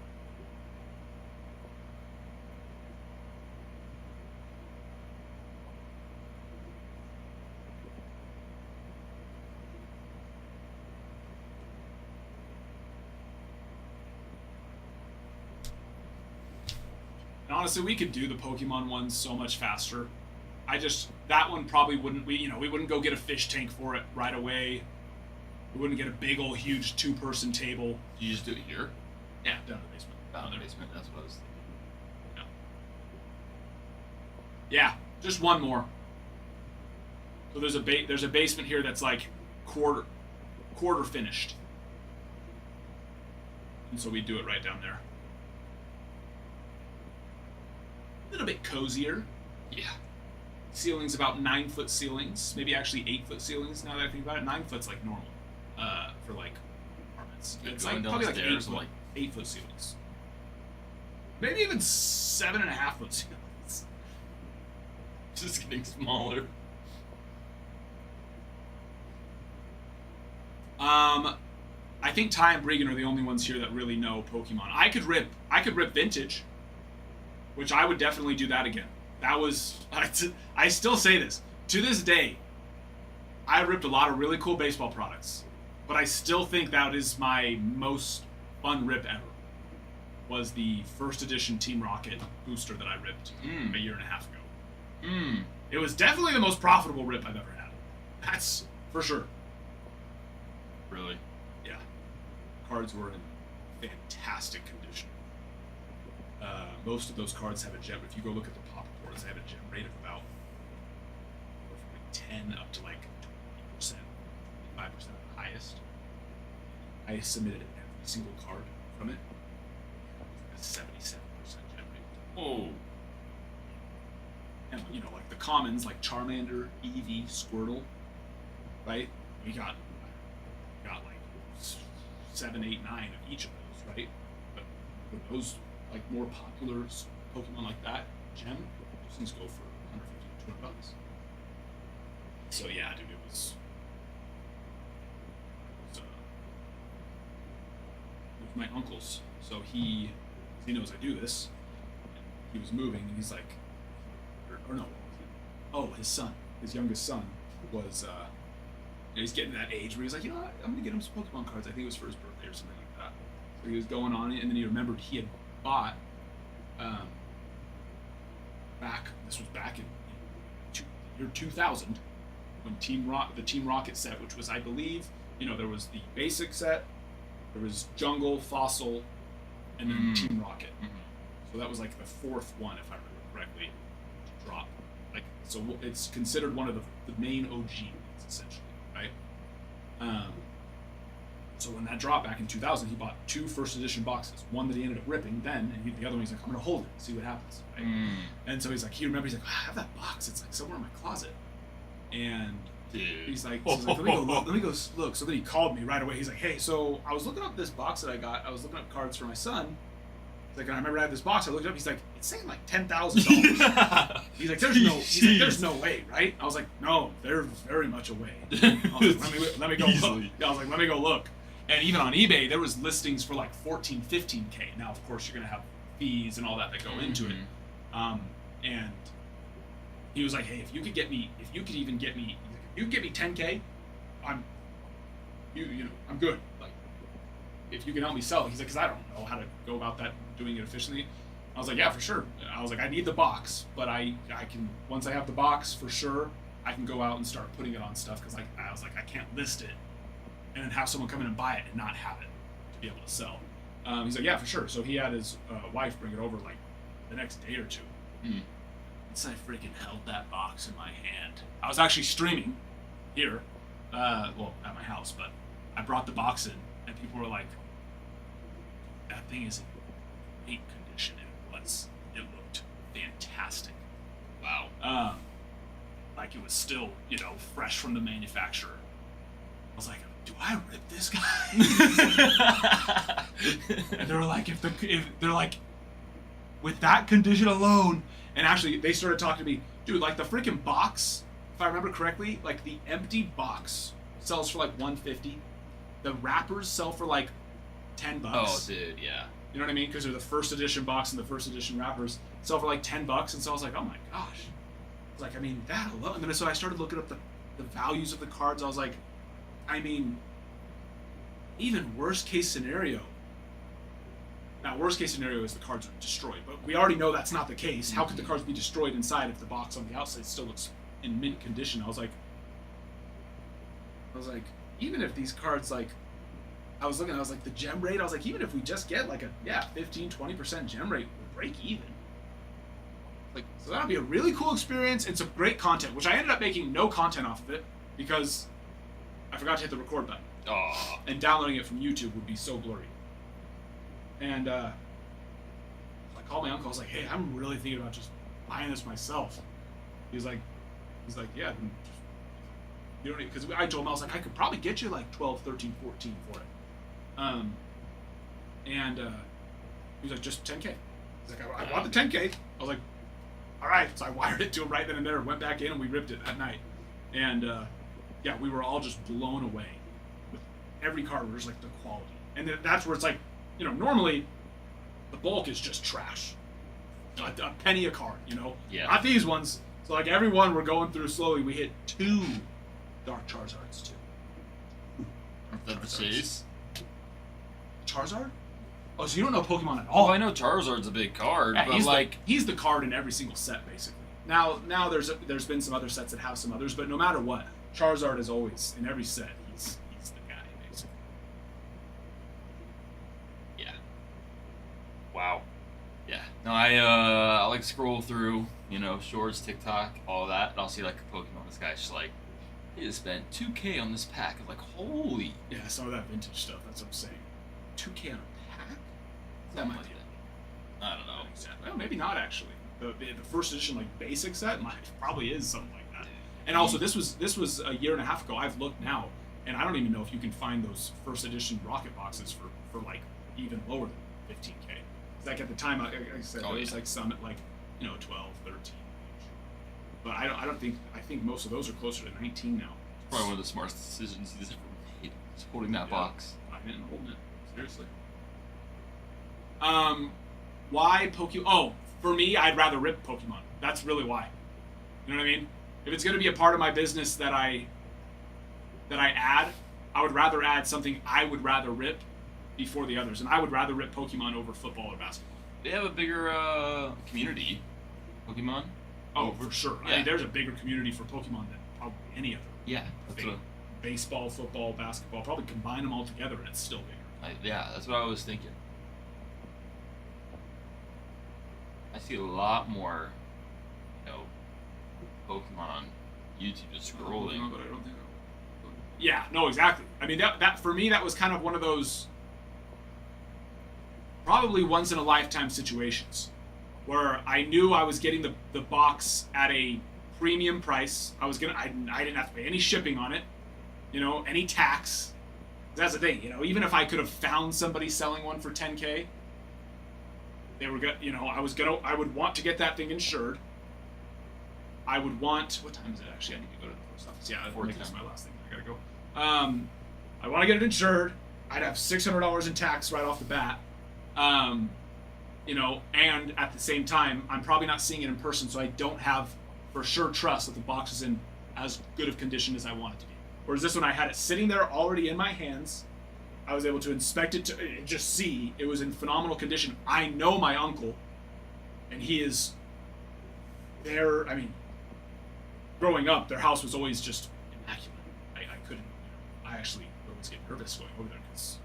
honestly, we could do the Pokemon ones so much faster. That one probably wouldn't, we wouldn't go get a fish tank for it right away. We wouldn't get a big old huge 2-person table. You just do it here? Yeah, down in the basement. Down in the basement, that's what I was thinking. Yeah, just one more. So there's a basement here that's like quarter finished. And so we do it right down there. A little bit cozier. Yeah. Ceilings about 9-foot ceilings, maybe actually 8-foot ceilings. Now that I think about it, 9 foot's like normal for like apartments. Like It's going like probably like downstairs, 8-foot ceilings. Maybe even 7.5-foot ceilings. Just getting smaller. I think Ty and Bregan are the only ones here that really know Pokemon. I could rip Vintage, which I would definitely do that again. That was, I still say this to this day. I ripped a lot of really cool baseball products, but I still think that is my most fun rip ever. Was the first edition Team Rocket booster that I ripped a year and a half ago. It was definitely the most profitable rip I've ever had. That's for sure. Really? Yeah. Cards were in fantastic condition. Most of those cards have a gem. If you go look at the pop reports, they have a gem rate of about from 10 up to like 20%, 25% at the highest. I submitted every single card from it. It was like a 77% gem rate. Oh. And like the commons like Charmander, Eevee, Squirtle, right? We got like 7, 8, 9 of each of those, right? But with those like more popular Pokemon like that, gem, those things go for $150 to $200. So yeah, dude, it was with my uncle's. So he knows I do this. He was moving, and he's like, or no, his son, his youngest son, was he's getting to that age where he's like, I'm gonna get him some Pokemon cards. I think it was for his birthday or something like that. So he was going on it, and then he remembered he had bought this was back in year 2000 when the Team Rocket set, which was, I believe, there was the basic set, there was Jungle, Fossil, and then Team Rocket. So that was like the fourth one, if I remember correctly, to drop. Like, so it's considered one of the main OG ones, essentially, right? So when that dropped back in 2000, he bought 2 first edition boxes. One that he ended up ripping then, and the other one he's like, I'm gonna hold it, see what happens. Right? And so he's like, he's like, I have that box. It's like somewhere in my closet. And Dude. he's like, let me go look. So then he called me right away. He's like, hey, so I was looking up this box that I got. I was looking up cards for my son. He's like, and I remember I had this box. I looked it up. He's like, it's saying like $10,000. He's like, there's no way, right? I was like, no, there's very much a way. I was like, let me go look. I was like, let me go look. And even on eBay, there was listings for like 14, 15K. Now, of course, you're gonna have fees and all that go into it. And he was like, hey, if you could even get me 10K, I'm good. Like, if you can help me sell it. He's like, because I don't know how to go about that, doing it efficiently. I was like, yeah, for sure. I was like, I need the box, but I can, once I have the box, for sure, I can go out and start putting it on stuff, because like, I was like, I can't list it and then have someone come in and buy it and not have it to be able to sell. He's like, yeah, for sure. So he had his wife bring it over like the next day or two. Mm. So I freaking held that box in my hand. I was actually streaming here, well, at my house, but I brought the box in, and people were like, that thing is in great condition. It looked fantastic. Wow. Like it was still, you know, fresh from the manufacturer. I was like, do I rip this guy? And they were like, if they're like, with that condition alone, and actually they started talking to me, dude, like the freaking box, if I remember correctly, like the empty box sells for like $150. The wrappers sell for like $10. Oh, dude, yeah. You know what I mean? Because they're the first edition box and the first edition wrappers sell for like $10, and so I was like, oh my gosh. I was like, I mean, that alone. And then so I started looking up the values of the cards. I was like, I mean, even worst case scenario. Now, worst case scenario is the cards are destroyed, but we already know that's not the case. How could the cards be destroyed inside if the box on the outside still looks in mint condition? I was like, even if these cards, like, I was like, the gem rate, I was like, even if we just get like a 15-20% gem rate, we'll break even. Like, so that'll be a really cool experience and some great content, which I ended up making no content off of it because I forgot to hit the record button. Oh. And downloading it from YouTube would be so blurry. And I called my uncle. I was like, hey, I'm really thinking about just buying this myself. He's like, yeah, then just, you don't need, because I told him, I was like, I could probably get you like 12, 13, 14 for it. And he was like, just 10K. He's like, I want the 10K. I was like, all right. So I wired it to him right then and there, went back in, and we ripped it that night. And yeah, we were all just blown away with every card. It was like the quality. And then that's where it's like, you know, normally the bulk is just trash. A penny a card, you know? Yeah. Not these ones. So like every one we're going through slowly, we hit 2 Dark Charizards too. That the chase? Charizard? Oh, so you don't know Pokemon at all? Oh, I know Charizard's a big card, Yeah, but like, he's the card in every single set, basically. Now there's been some other sets that have some others, but no matter what, Charizard is always in every set. He's the guy, basically. yeah. Wow. Yeah. No, I like scroll through, you know, shorts, TikTok, all that, and I'll see like a Pokemon. This guy's just like, he just spent 2K on this pack. I'm like, holy. Yeah, some of that vintage stuff. That's what I'm saying. 2K on a pack? That Something might like be. that. I don't know. Exactly. Well, maybe not actually. The first edition like basic set probably is something like that. And also this was a year and a half ago. I've looked now, and I don't even know if you can find those first edition rocket boxes for like even lower than 15K. Like at the time, like I said, there was like some at like, you know, 12, 13. But I think most of those are closer to 19 now. Probably one of the smartest decisions he's ever made. Just holding that box. I didn't hold it. Seriously. Why Pokemon? Oh, for me, I'd rather rip Pokemon. That's really why. You know what I mean? If it's going to be a part of my business that I add, I would rather add something I would rather rip before the others, and I would rather rip Pokemon over football or basketball. They have a bigger community. Pokemon. Oh, for sure. I Yeah. mean, there's a bigger community for Pokemon than probably any other. Yeah. That's thing. what, Baseball, football, basketball, probably combine them all together, and it's still bigger. yeah, that's what I was thinking. I see a lot more, you know, Pokemon on YouTube just scrolling. But I don't think yeah, no, exactly. I mean, that for me, that was kind of one of those probably once in a lifetime situations where I knew I was getting the box at a premium price. I didn't have to pay any shipping on it, you know, any tax. That's the thing, you know, even if I could have found somebody selling one for 10K, they were good, you know, I would want to get that thing insured. I would want, what time is it actually? I need to go to the post office. Yeah, I think that's my last thing. I gotta go. I want to get it insured. I'd have $600 in tax right off the bat. You know, and at the same time, I'm probably not seeing it in person, so I don't have for sure trust that the box is in as good of condition as I want it to be. Whereas this one, I had it sitting there already in my hands. I was able to inspect it to just see it was in phenomenal condition. I know my uncle and he is there. I mean, growing up, their house was always just immaculate. I couldn't. I actually always get nervous going over there because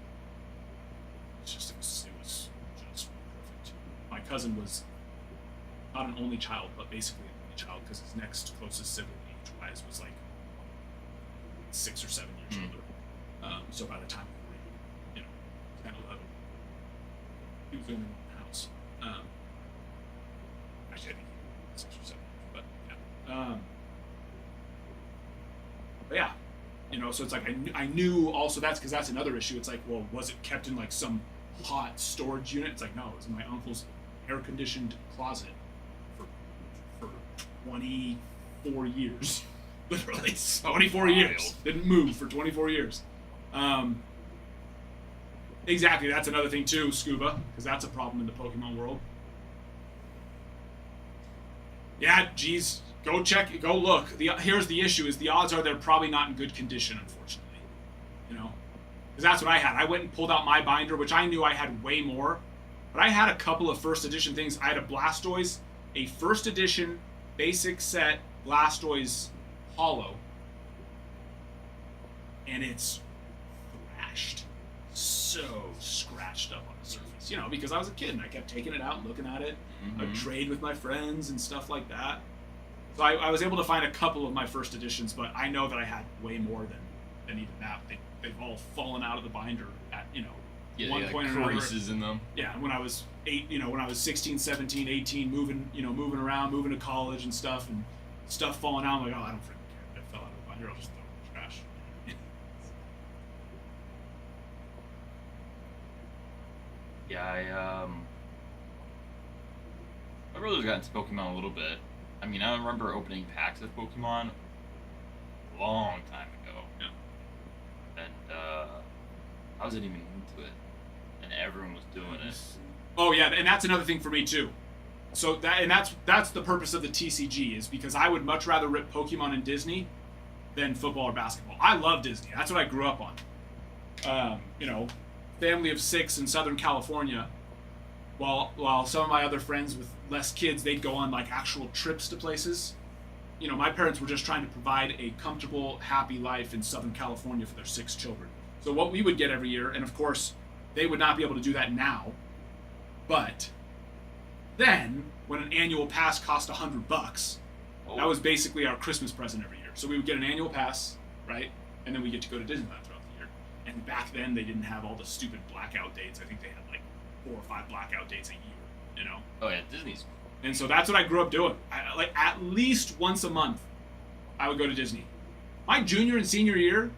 it was just perfect. My cousin was not an only child, but basically an only child because his next closest sibling age-wise was like 6 or 7 years older. So by the time we were, 10, 11, he was the only one in the house. Actually, I think he was 6 or 7 years, but yeah. But yeah, so it's like I knew also that's because that's another issue. It's like, well, was it kept in like some hot storage unit? It's like, no, it was in my uncle's air-conditioned closet for 24 years. Literally, 24 years. Didn't move for 24 years. Exactly, that's another thing too, Scuba, because that's a problem in the Pokemon world. Yeah, geez, go check, go look. Here's the issue: is the odds are they're probably not in good condition, unfortunately. Because that's what I had. I went and pulled out my binder, which I knew I had way more, but I had a couple of first edition things. I had a Blastoise, a first edition basic set Blastoise Hollow, and it's thrashed, so scratched up on the surface. Because I was a kid and I kept taking it out and looking at it. I'd trade with my friends and stuff like that. So I was able to find a couple of my first editions, but I know that I had way more than even that. They've all fallen out of the binder at one point or another. Creases in them. Yeah, when I was 16, 17, 18, moving around, moving to college and stuff falling out. I'm like, oh, I don't freaking care. It fell out of the binder. I'll just throw it in the trash. Yeah, my brother's got into Pokemon a little bit. I mean, I remember opening packs of Pokemon a long time ago. Yeah. And I wasn't even into it, and everyone was doing it. Oh yeah, and that's another thing for me too. So that's the purpose of the TCG, is because I would much rather rip Pokemon and Disney than football or basketball. I love Disney. That's what I grew up on. Family of 6 in Southern California. While some of my other friends with less kids, they'd go on like actual trips to places. My parents were just trying to provide a comfortable, happy life in Southern California for their 6 children. So what we would get every year, and of course, they would not be able to do that now, but then when an annual pass cost $100, that was basically our Christmas present every year. So we would get an annual pass, right? And then we get to go to Disneyland throughout the year. And back then, they didn't have all the stupid blackout dates. I think they had like 4 or 5 blackout dates a year, Oh yeah, Disney's. And so that's what I grew up doing. Like at least once a month, I would go to Disney. My junior and senior year,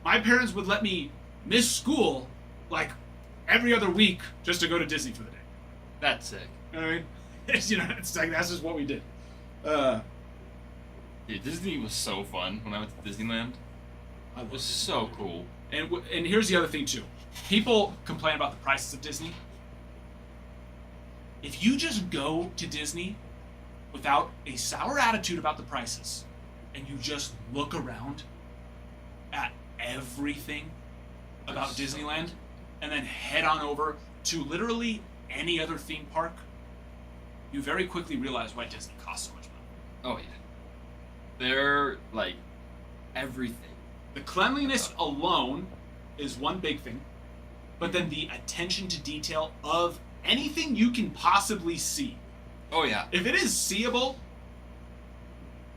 my parents would let me miss school like every other week just to go to Disney for the day. That's sick. You know what I mean? It's like that's just what we did. Yeah, Disney was so fun when I went to Disneyland. It was so cool. And here's the other thing too. People complain about the prices of Disney. If you just go to Disney without a sour attitude about the prices, and you just look around at everything about Disneyland, and then head on over to literally any other theme park, you very quickly realize why Disney costs so much money. Oh yeah. They're like everything. The cleanliness alone is one big thing, but then the attention to detail of anything you can possibly see. Oh yeah. If it is seeable,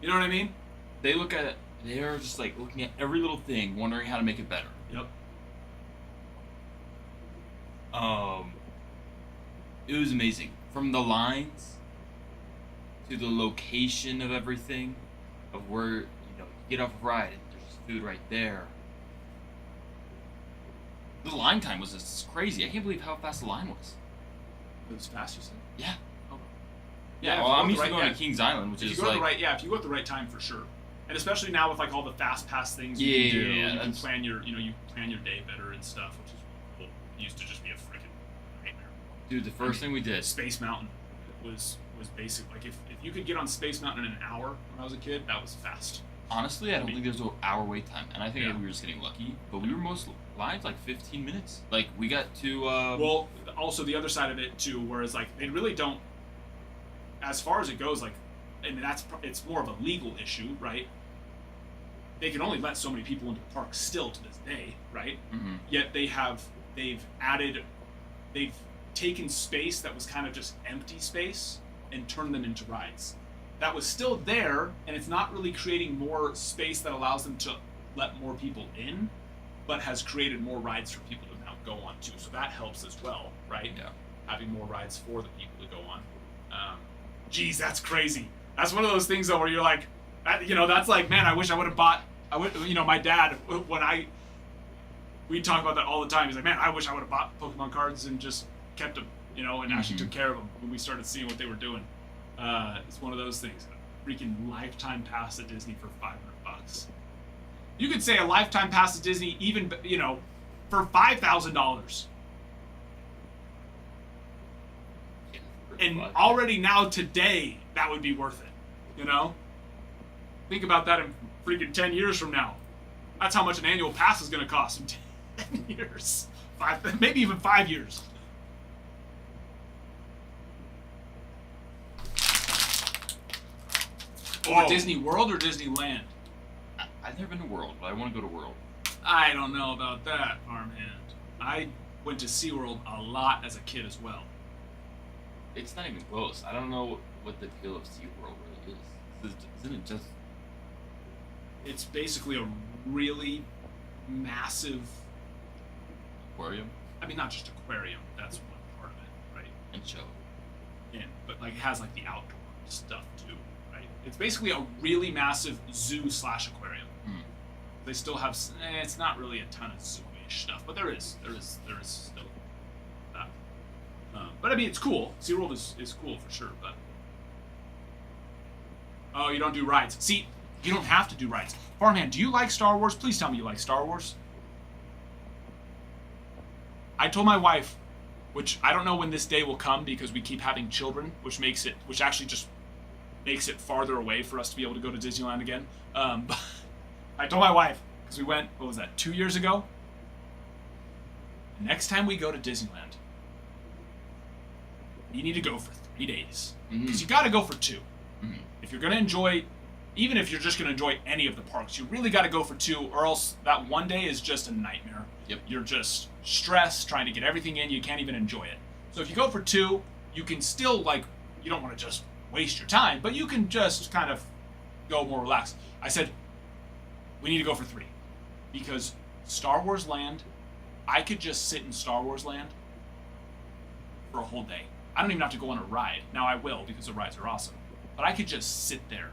you know what I mean? They look at it. They're just like looking at every little thing, wondering how to make it better. Yep. It was amazing. From the lines to the location of everything, of where you get off a ride and there's food right there. The line time was just crazy. I can't believe how fast the line was. It was fast, you said? Yeah. Oh. Yeah, if well, you I'm go used the to right- going to Kings Island, which If is you go like... if you go at the right time, for sure. And especially now with like all the fast pass things you Yeah, can do, yeah, you can that's- plan your day better and stuff, which is cool. It used to just be a freaking nightmare. Dude, the first thing we did... Space Mountain was basic. Like if you could get on Space Mountain in an hour when I was a kid, that was fast. Honestly, I don't think there's an hour wait time, and I think Yeah. we were just getting lucky. But we were most lines like 15 minutes. Like we got to. Well, also the other side of it too, whereas like they really don't. as far as it goes, like, and it's more of a legal issue, right? They can only let so many people into the park still to this day, right? Mm-hmm. Yet they've taken space that was kind of just empty space and turned them into rides. That was still there, and it's not really creating more space that allows them to let more people in, but has created more rides for people to now go on too. So that helps as well, right? Yeah. Having more rides for the people to go on. Geez, that's crazy. That's one of those things though where you're like, that's like, man, I wish I would have bought. My dad, we talk about that all the time. He's like, man, I wish I would have bought Pokemon cards and just kept them, and actually took care of them when we started seeing what they were doing. It's one of those things. A freaking lifetime pass at Disney for $500. You could say a lifetime pass at Disney, even for $5,000. And already now today, that would be worth it. Think about that in freaking 10 years from now. That's how much an annual pass is going to cost in 10 years. Maybe even 5 years. Or Disney World or Disneyland? I've never been to World, but I want to go to World. I don't know about that, farmhand. I went to SeaWorld a lot as a kid as well. It's not even close. I don't know what the appeal of SeaWorld really is. Isn't it just... It's basically a really massive... aquarium? I mean, not just aquarium. That's one part of it, right? And show. But it has like the outdoor stuff too, right? It's basically a really massive zoo/aquarium. Mm. They still have. It's not really a ton of zoo-ish stuff, but there is still that. But I mean, it's cool. SeaWorld is cool for sure. But oh, you don't do rides. See, you don't have to do rides. Farmhand, do you like Star Wars? Please tell me you like Star Wars. I told my wife, which I don't know when this day will come because we keep having children, which actually just makes it farther away for us to be able to go to Disneyland again. But I told my wife, because we went, 2 years ago? Next time we go to Disneyland, you need to go for 3 days. Because you got to go for 2. Mm-hmm. If you're going to enjoy, even if you're just going to enjoy any of the parks, you really got to go for 2, or else that one day is just a nightmare. Yep. You're just stressed trying to get everything in. You can't even enjoy it. So if you go for 2, you can still, you don't want to just waste your time, but you can just kind of go more relaxed. I said, we need to go for 3. Because Star Wars Land, I could just sit in Star Wars Land for a whole day. I don't even have to go on a ride. Now I will, because the rides are awesome. But I could just sit there.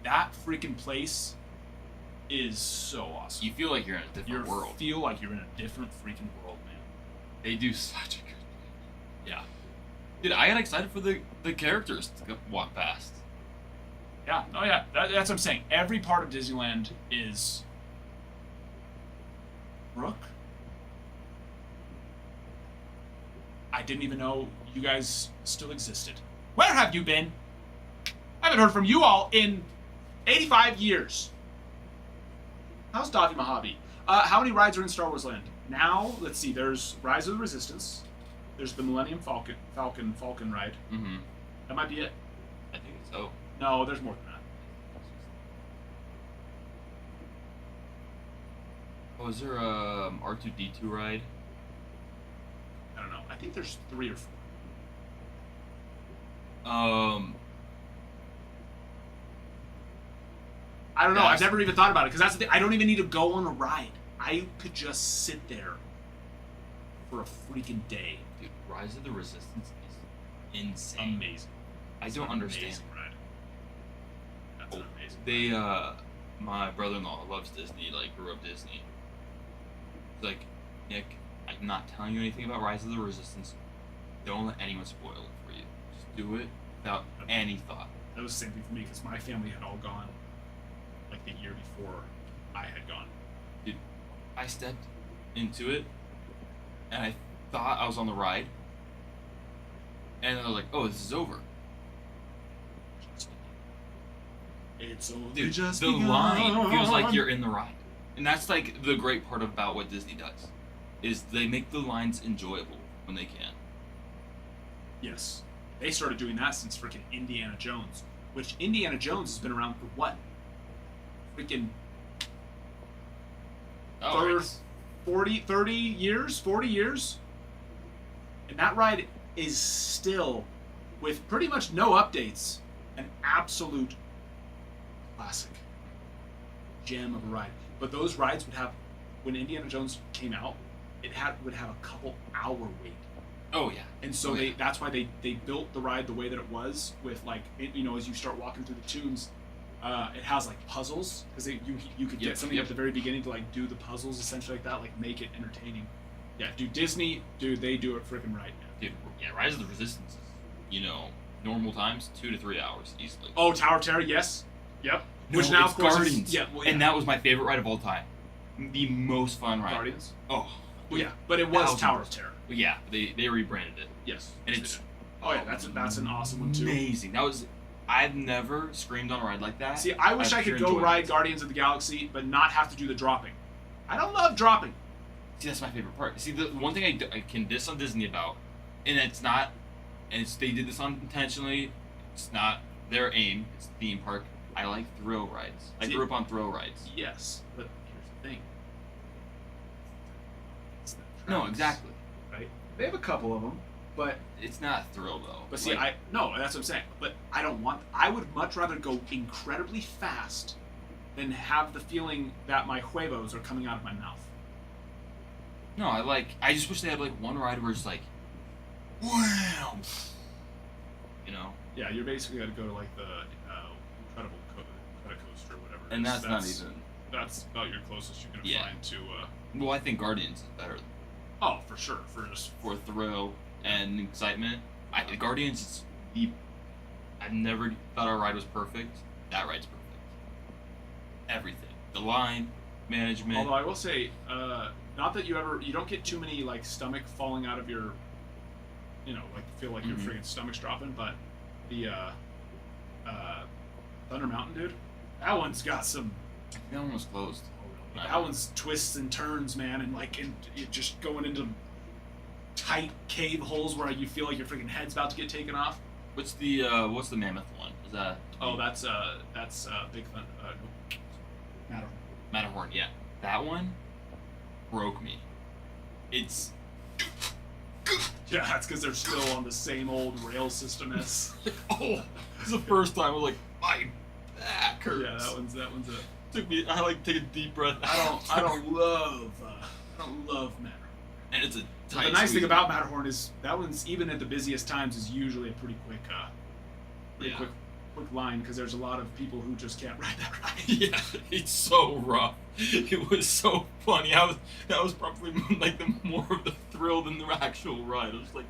That freaking place is so awesome. You feel like you're in a different world. You feel like you're in a different freaking world, man. They do such a good Yeah. Dude, I got excited for the characters to walk past. Yeah. Oh, yeah. That's what I'm saying. Every part of Disneyland is... Brooke? I didn't even know you guys still existed. Where have you been? I haven't heard from you all in 85 years. How's Doggy Mojave? How many rides are in Star Wars Land? Now, let's see. There's Rise of the Resistance. There's the Millennium Falcon ride. Mm-hmm. That might be it. I think so. No, there's more than that. Oh, is there a R2-D2 ride? I don't know. I think there's 3 or 4. I don't know. I've never even thought about it because that's the thing. I don't even need to go on a ride. I could just sit there for a freaking day. Dude, Rise of the Resistance is insane. Amazing. I don't understand. Ride. That's an amazing. They, my brother-in-law loves Disney. Grew up Disney. He's like, Nick, I'm not telling you anything about Rise of the Resistance. Don't let anyone spoil it for you. Just do it without any thought. That was the same thing for me because my family had all gone the year before I had gone. Dude, I stepped into it and I thought I was on the ride. And I was like, oh, this is over. It's only Dude, just the begun. line feels like you're in the ride. And that's the great part about what Disney does. Is they make the lines enjoyable when they can. Yes. They started doing that since freaking Indiana Jones, which Indiana Jones has been around for what? Freaking Oh, for it's- 30 years, 40 years. And that ride is still, with pretty much no updates, an absolute classic gem of a ride. But those rides would have, when Indiana Jones came out, would have a couple hour wait. oh yeah. And so Oh, yeah. that's why they built the ride the way that it was, with like as you start walking through the tunes, it has like puzzles because you could get Yep, something yep. at the very beginning to like do the puzzles essentially like that, like make it entertaining. Yeah, Disney, they do it freaking right now. Dude, yeah, Rise of the Resistance is, normal times 2 to 3 hours easily. Oh, Tower of Terror, yes, yep. No, Which now it's of course Guardians. is, yeah, well, yeah. And that was my favorite ride of all time. The most fun ride. Guardians. Oh, Well, yeah, but it was 1000%. Tower of Terror. But yeah, they rebranded it. Yes, And yes, it's they did. Oh yeah, that's an awesome one too. Amazing. I've never screamed on a ride like that. See, I wish I've I could pure go enjoyed ride it. Guardians of the Galaxy, but not have to do the dropping. I don't love dropping. See, that's my favorite part. See, the one thing I can diss on Disney about, and they did this unintentionally. It's not their aim. It's theme park. I like thrill rides. I See- grew up on thrill rides. Yes, but here's the thing. It's the No, tracks, exactly. Right? They have a couple of them, but It's not thrill though. see, Like, no, that's what I'm saying. But I don't want. I would much rather go incredibly fast than have the feeling that my huevos are coming out of my mouth. no, I just wish they had like one ride where it's like, wow. Yeah, you're basically got to go to like the incredible coaster or whatever. it And is. that's not even. That's about your closest you're gonna Yeah. find to. Well, I think Guardians is better Oh, for sure. For just for thrill and excitement. Guardians is the. I've never thought our ride was perfect. That ride's perfect. Everything. The line, management. Although I will say, not that you don't get too many like stomach falling out of your, like feel like your Mhm. friggin' stomach's dropping. But the Thunder Mountain, dude, that one's got some. That one was closed. That one's twists and turns, man, and it just going into tight cave holes where you feel like your freaking head's about to get taken off. What's the Mammoth one? Is that Oh, that's Big Thunder. Matterhorn. Matterhorn? Yeah, that one broke me. It's Yeah, that's because they're still on the same old rail system as. oh, this is the first time I was like, my back hurts. Yeah, that one's it. Took me. I like take a deep breath. I don't love Matterhorn. And it's a But tight. the nice thing squeeze. about Matterhorn is that one's even at the busiest times is usually a pretty quick, Yeah. quick line because there's a lot of people who just can't ride that ride. Yeah, it's so rough. It was so funny. That was probably like the more of the thrill than the actual ride. I was like,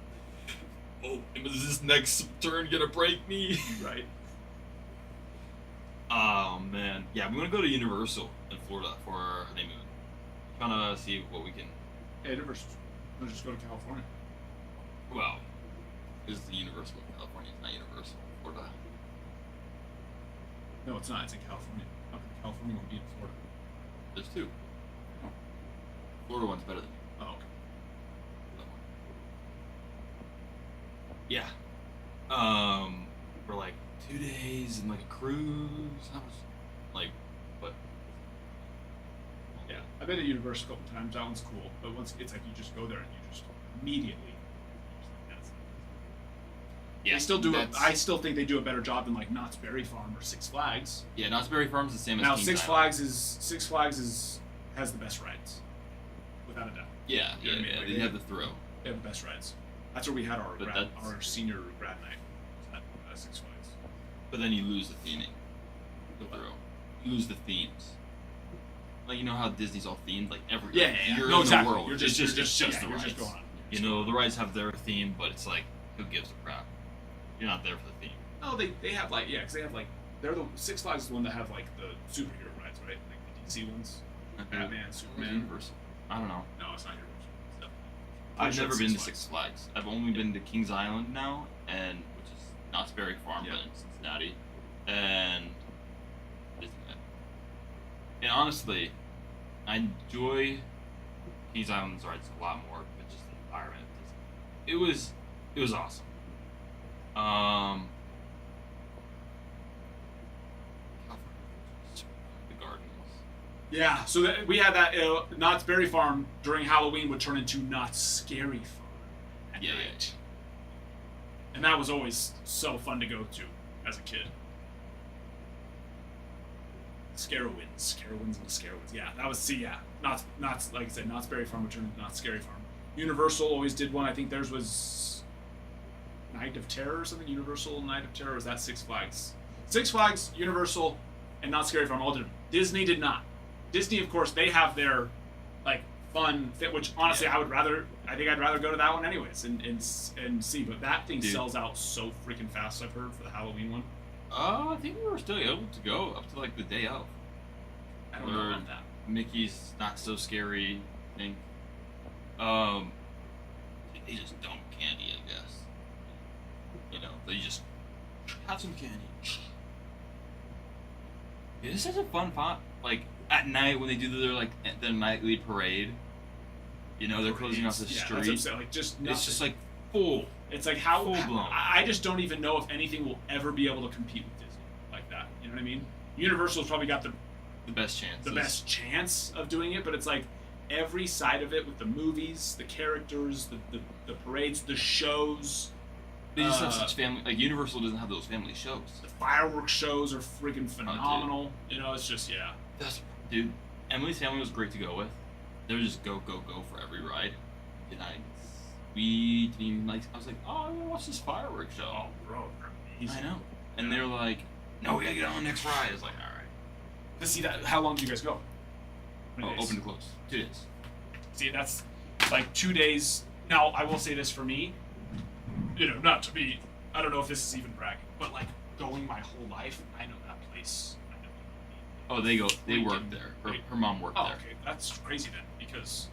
oh, is this next turn gonna break me? Right. Oh man, yeah, we want to go to Universal in Florida for our honeymoon. Trying to see what we can. Yeah, Universal. Let's just go to California. Well, this is the Universal in California. It's not Universal in Florida. No, it's not. It's in California. How come California would be in Florida? There's two. Florida one's better than Oh, okay. yeah. For like 2 days and like a cruise. That was like, what? Yeah, I've been to Universal a couple times. That one's cool, but once it's like you just go there and you just immediately. Yeah, They still do. that's- I still think they do a better job than like Knott's Berry Farm or Six Flags. Yeah, Knott's Berry Farm's the same Now as Kings Six Island. Flags has the best rides, without a doubt. Yeah, You know what I mean? yeah, Like, they they- have the thrill. They have the best rides. That's where we had But that's- our senior grad night at Six Flags. But then you lose the theming. The thrill. You lose the themes. Like, you know how Disney's all themed? Like, you're No, in exactly. the world. You're It's just just yeah, the you're rides. just going on. You know, the rides have their theme, but it's like, who gives a crap? You're not there for the theme. No, they have like because they have like they're the Six Flags is the one that have like the superhero rides, right? Like the DC ones, Batman, Where's Superman. Universal? I don't know. No, it's not Universal. It's definitely- I've Pretty sure never it's been to Flags. Six Flags. I've only been to Kings Island now, and which is Knott's Berry Farm, Yeah. but in Cincinnati, and Disneyland. And honestly, I enjoy Kings Island's rides a lot more, but just the environment. It was awesome. The gardens. Yeah, so we had that Knott's Berry Farm during Halloween would turn into Knott's Scary Farm at Yeah, night. And that was always so fun to go to as a kid. Scarowinds and the Scarowinds. Yeah, that was Knott's like I said, Knott's Berry Farm would turn into Knott's Scary Farm. Universal always did one. I think theirs was Night of Terror or something. Universal Night of Terror, or was that Six Flags? Six Flags, Universal, and Knott's Scary Farm all did. Disney did not. Disney, of course, they have their like fun fit, which honestly I think I'd rather go to that one anyways and see. But that thing Dude. sells out so freaking fast. I've heard for the Halloween one. I think we were still able to go up to like the day of. I don't know about that. Mickey's Not So Scary thing. They just dump candy, I guess. You know, they just have some candy. Yeah, this is a fun font. Like at night when they do their nightly parade. You know, they're closing off the Yeah, street. that's what I'm saying. Like It's nothing. just like full. It's like how full blown. I just don't even know if anything will ever be able to compete with Disney like that. You know what I mean? Universal's probably got the best chance. best chance of doing it, but it's like every side of it with the movies, the characters, the parades, the shows. They just have such family. Like Universal doesn't have those family shows. The fireworks shows are friggin' phenomenal. You know, it's just Dude, Emily's family was great to go with. They would just go for every ride. And we didn't even like. I was like, oh, I want to watch this fireworks show. Oh, bro, they're amazing. I know. And they're like, no, we gotta get on the next ride. I was like, all right. But see that? How long do you guys go? How many days? Open to close. 2 days. See, that's like 2 days. Now, I will say this for me, you know, not to be, I don't know if this is even bragging, but like going my whole life, I know that place. I know Oh, they work there. Her mom worked Oh, there. okay, that's crazy then, because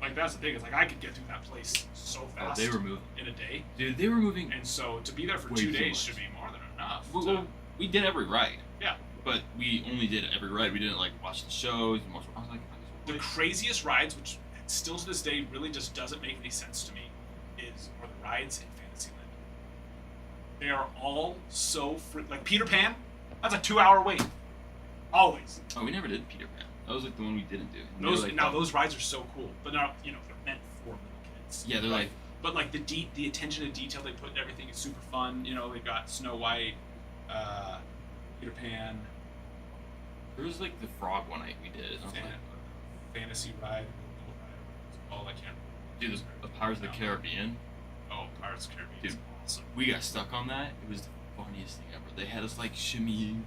like that's the thing is like I could get through that place so Oh, fast they were moving. in a day, Dude, they were moving. and so to be there for Way 2 too days much. should be more than enough. Well, we did every ride. Yeah. But we only did every ride. We didn't like watch the shows and watch. I was like, The craziest rides, which still to this day really just doesn't make any sense to me, are the rides in Fantasyland. They are all so like Peter Pan. That's a 2-hour wait. Always. oh, we never did Peter Pan. That was like the one we didn't do. And they Those were, like, now those rides are so cool, but now they're meant for little kids. Yeah, they're like. But like the attention to detail they put in everything is super fun. You know, they got Snow White, Peter Pan, There was like the frog one night we did. And I was like, Fantasy Ride, all I can't. dude, the Pirates of the No. Caribbean. Oh, Pirates of the Caribbean. Dude. Is awesome. We got stuck on that. It was the funniest thing ever. They had us like shimmying.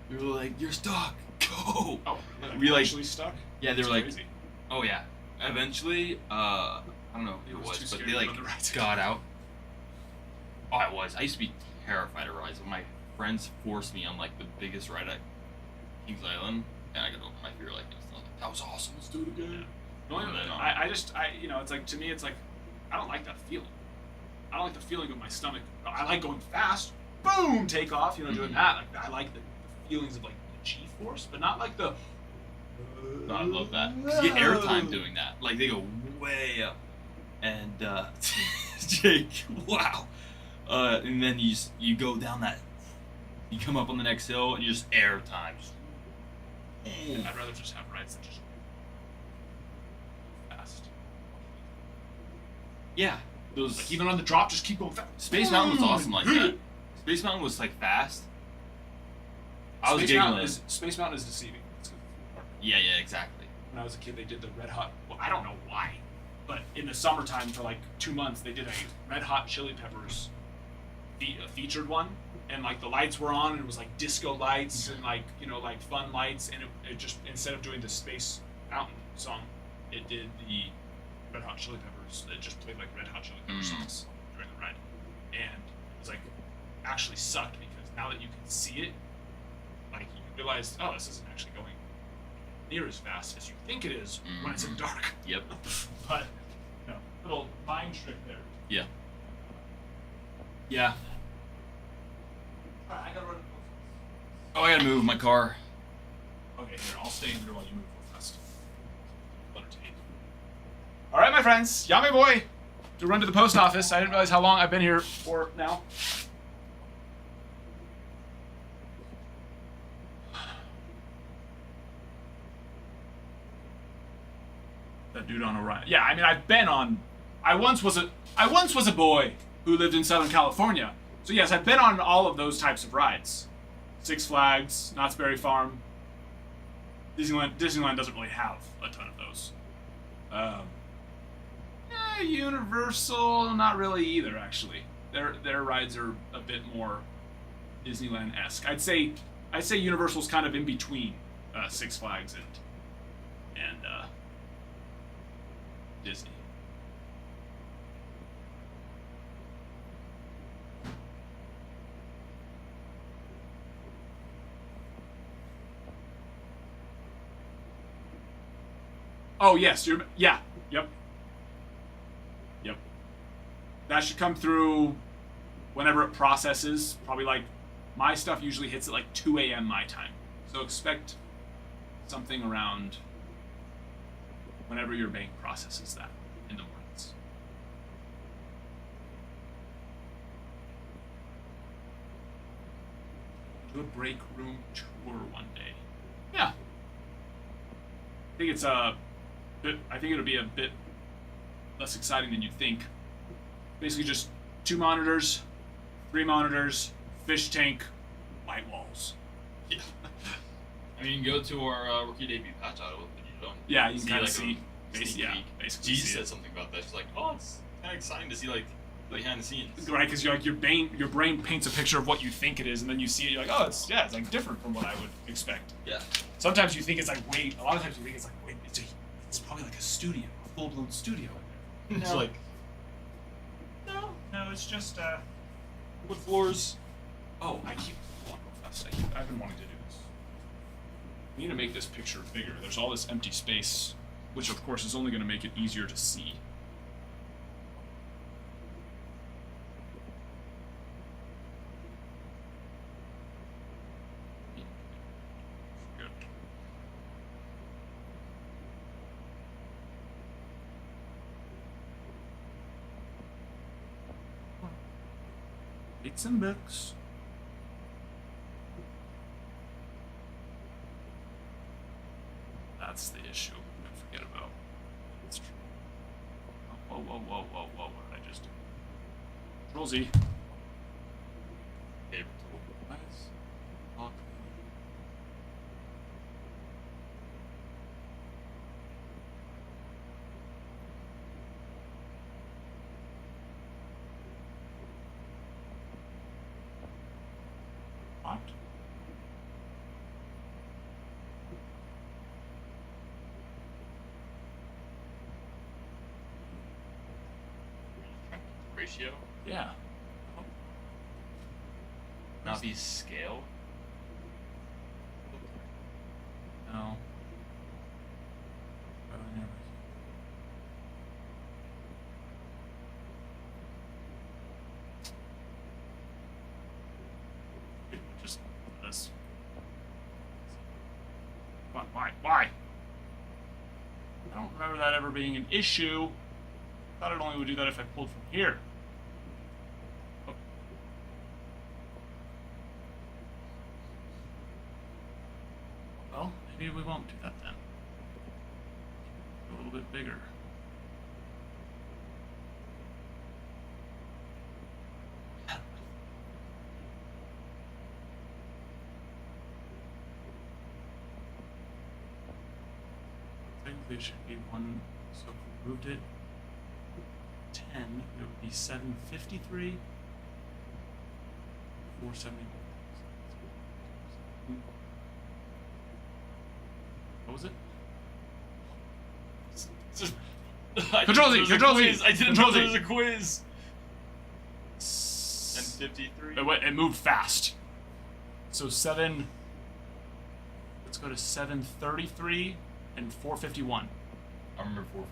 They were like, "You're stuck. Go!" Oh, We, like- actually stuck. Yeah, they That's were like, crazy. "Oh yeah." Eventually, I don't know who It it was too was, but scary they to like run the rides. got out. Oh, I was. I used to be terrified of rides. When my friends forced me on like the biggest ride at Kings Island, and I got over my fear like this. I was like, "That was awesome. Let's do it again." The only- And then, you know, it's like to me, it's like I don't like that feeling. I don't like the feeling of my stomach. I like going fast, boom, take off. You know, doing Mhm. that. Like, I like the feelings of like the G-force, but not like the. No, I love that. 'Cause you get airtime doing that. Like they go way up, and Jake, wow. And then you go down that, you come up on the next hill, and you just airtime. I'd rather just have rides that just fast. Yeah, those Like even on the drop, just keep going fast. Space Mountain was awesome like that. Space Mountain was like fast. I was Space giggling. Mountain Space Mountain is deceiving. Yeah, exactly. When I was a kid, they did the Red Hot. Well, I don't know why, but in the summertime for like 2 months, they did a Red Hot Chili Peppers featured one, and like the lights were on, and it was like disco lights and like like fun lights, and it just instead of doing the Space Mountain song, it did the Red Hot Chili Peppers. It just played like Red Hot Chili Pepper songs during the ride, and it was like actually sucked because now that you can see it, like you realize, oh, this isn't actually going near as fast as you think it is when it's in dark. Yep. But little mind trick there. Yeah. Yeah. Alright, I gotta run. Oh, I gotta move my car. Okay, here, I'll stay in here while you move real fast. Entertain. Alright, my friends, Yame Boy to run to the post office. I didn't realize how long I've been here for now. That dude on Orion. Yeah, I mean, I've been on. I once was a boy who lived in Southern California. So yes, I've been on all of those types of rides. Six Flags, Knott's Berry Farm. Disneyland doesn't really have a ton of those. Universal, not really either. Actually, their rides are a bit more Disneyland-esque. I'd say Universal's kind of in between Six Flags and Disney. Oh yes, yep. That should come through whenever it processes. Probably like my stuff usually hits at like 2 a.m. my time. So expect something around whenever your bank processes that in the mornings. Do a break room tour one day. Yeah. I think it'll be a bit less exciting than you'd think. Basically just 2 monitors, 3 monitors, fish tank, white walls. Yeah. I mean, you can go to our rookie debut patch auto, but you don't. Yeah, you can kind of like see. basically. Basically. G said something about that. She's like, oh, it's kind of exciting to see like behind the scenes. Right, because you're like your brain paints a picture of what you think it is, and then you see it, you're like, oh, it's like different from what I would expect. Yeah. Sometimes you think it's like a lot of times you think it's like it's probably like a studio, a full-blown studio in there. It's like, No, it's just wood floors. Oh, I keep going real fast. I've been wanting to do this. We need to make this picture bigger. There's all this empty space, which of course is only going to make it easier to see. Good. It's and books. That's the issue. Don't forget about. That's true. Oh, whoa! What did I just do? Control Z. Favorite tool. Nice. Lock. Locked. Ratio. Yeah. Oh, Not be scale. no. Just this. Why? I don't remember that ever being an issue. I thought it only would do that if I pulled from here. Oh. Well, maybe we won't do that then. A little bit bigger. Technically, it should be one. So if we moved it 10, it would be 753. 470. What was it? Control Z, Control Z. I didn't Control know there Z. was a quiz. And 53. It moved fast. So 7. Let's go to 733 and 451. I remember 4.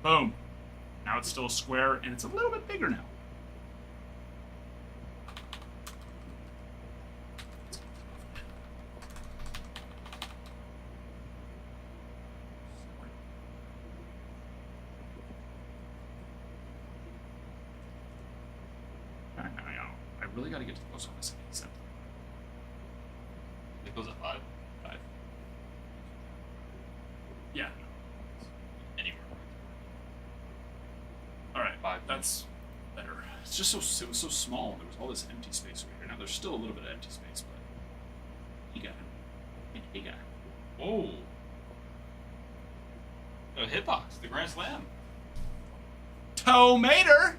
Boom. Now it's still a square, and it's a little bit bigger now. I really got to get to the post office. It goes at 5. 5. Yeah. Anywhere. All right. 5. That's better. It's just it was so small. There was all this empty space over here. Now there's still a little bit of empty space, but you got it. You got it. Oh. A hitbox, the Grand Slam. Tomater!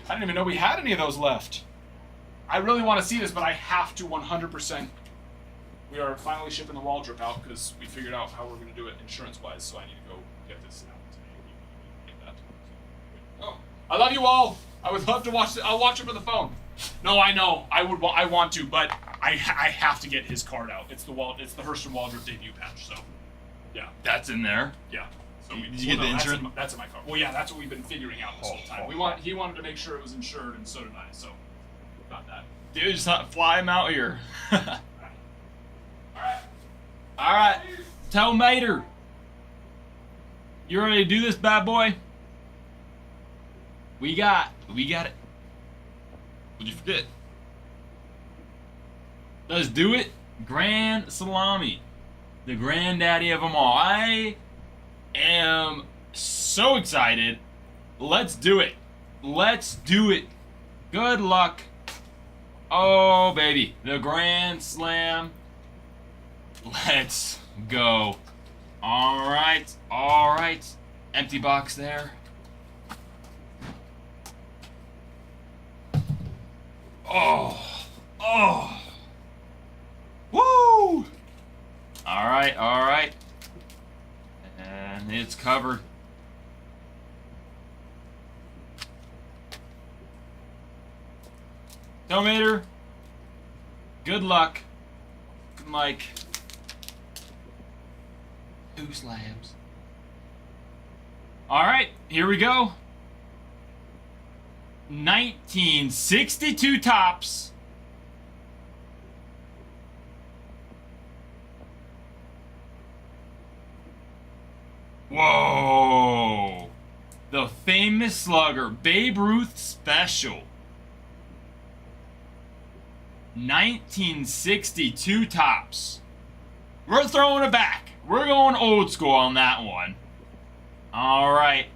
I didn't even know we had any of those left. I really want to see this, but I have to 100%. We are finally shipping the wall drip out because we figured out how we're going to do it insurance-wise, so I need to go get this out today. Get that. Oh, I love you all. I would love to watch it. I'll watch it from the phone. No, I know. I want to, but I have to get his card out. It's the Hurston Waldrop debut patch, so yeah. That's in there. Yeah. So Did you get the insurance? That's in my car. Well, yeah, that's what we've been figuring out this whole time. He wanted to make sure it was insured, and so did I. So got that. Dude, just not fly him out here. All right. Alright. Tell Mater. You ready to do this, bad boy? We got it. What'd you forget? Let's do it. Grand Salami. The granddaddy of them all. I am so excited. Let's do it. Let's do it. Good luck. Oh, baby. The Grand Slam. Let's go. Alright. Alright. Empty box there. Oh. Oh. Woo! Alright, alright. And it's covered. Tomater. Good luck. Mike. 2 slams. Alright, here we go. 1962 tops. Whoa! The famous slugger, Babe Ruth special. 1962 tops. We're throwing it back. We're going old school on that one. All right.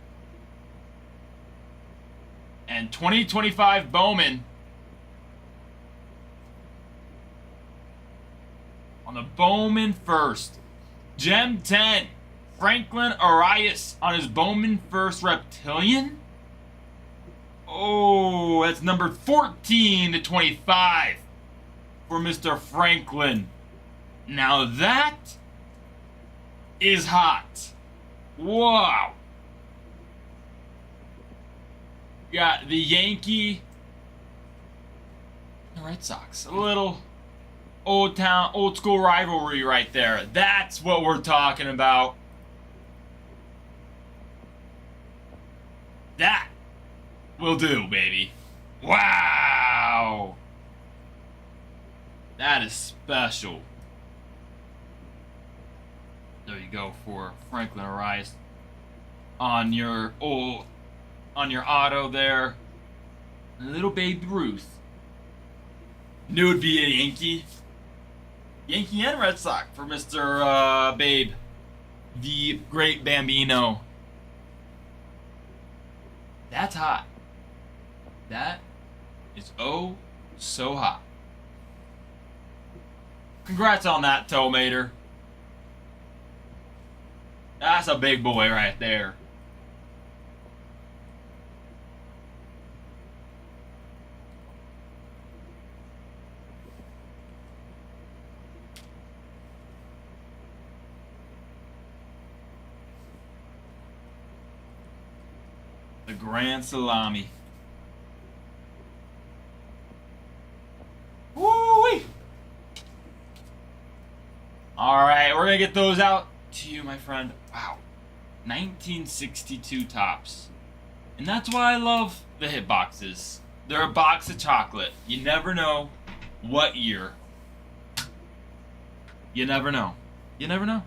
And 2025 Bowman. On the Bowman first. Gem 10. Franklin Arias on his Bowman first Reptilian. Oh, that's number 14 to 25 for Mr. Franklin. Now that is hot. Wow. Got the Yankee, the Red Sox. A little old school rivalry right there. That's what we're talking about. That will do, baby. Wow. That is special. There you go for Franklin Arias on your auto there. A little Babe Ruth. Knew it'd be a Yankee and Red Sox for Mr. Babe, the great Bambino. That's hot. That is oh so hot. Congrats on that, Tomater. That's a big boy right there. The Grand Salami. Woo-wee! Alright, we're gonna get those out to you, my friend. Wow. 1962 tops. And that's why I love the hitboxes. They're a box of chocolate. You never know what year. You never know. You never know.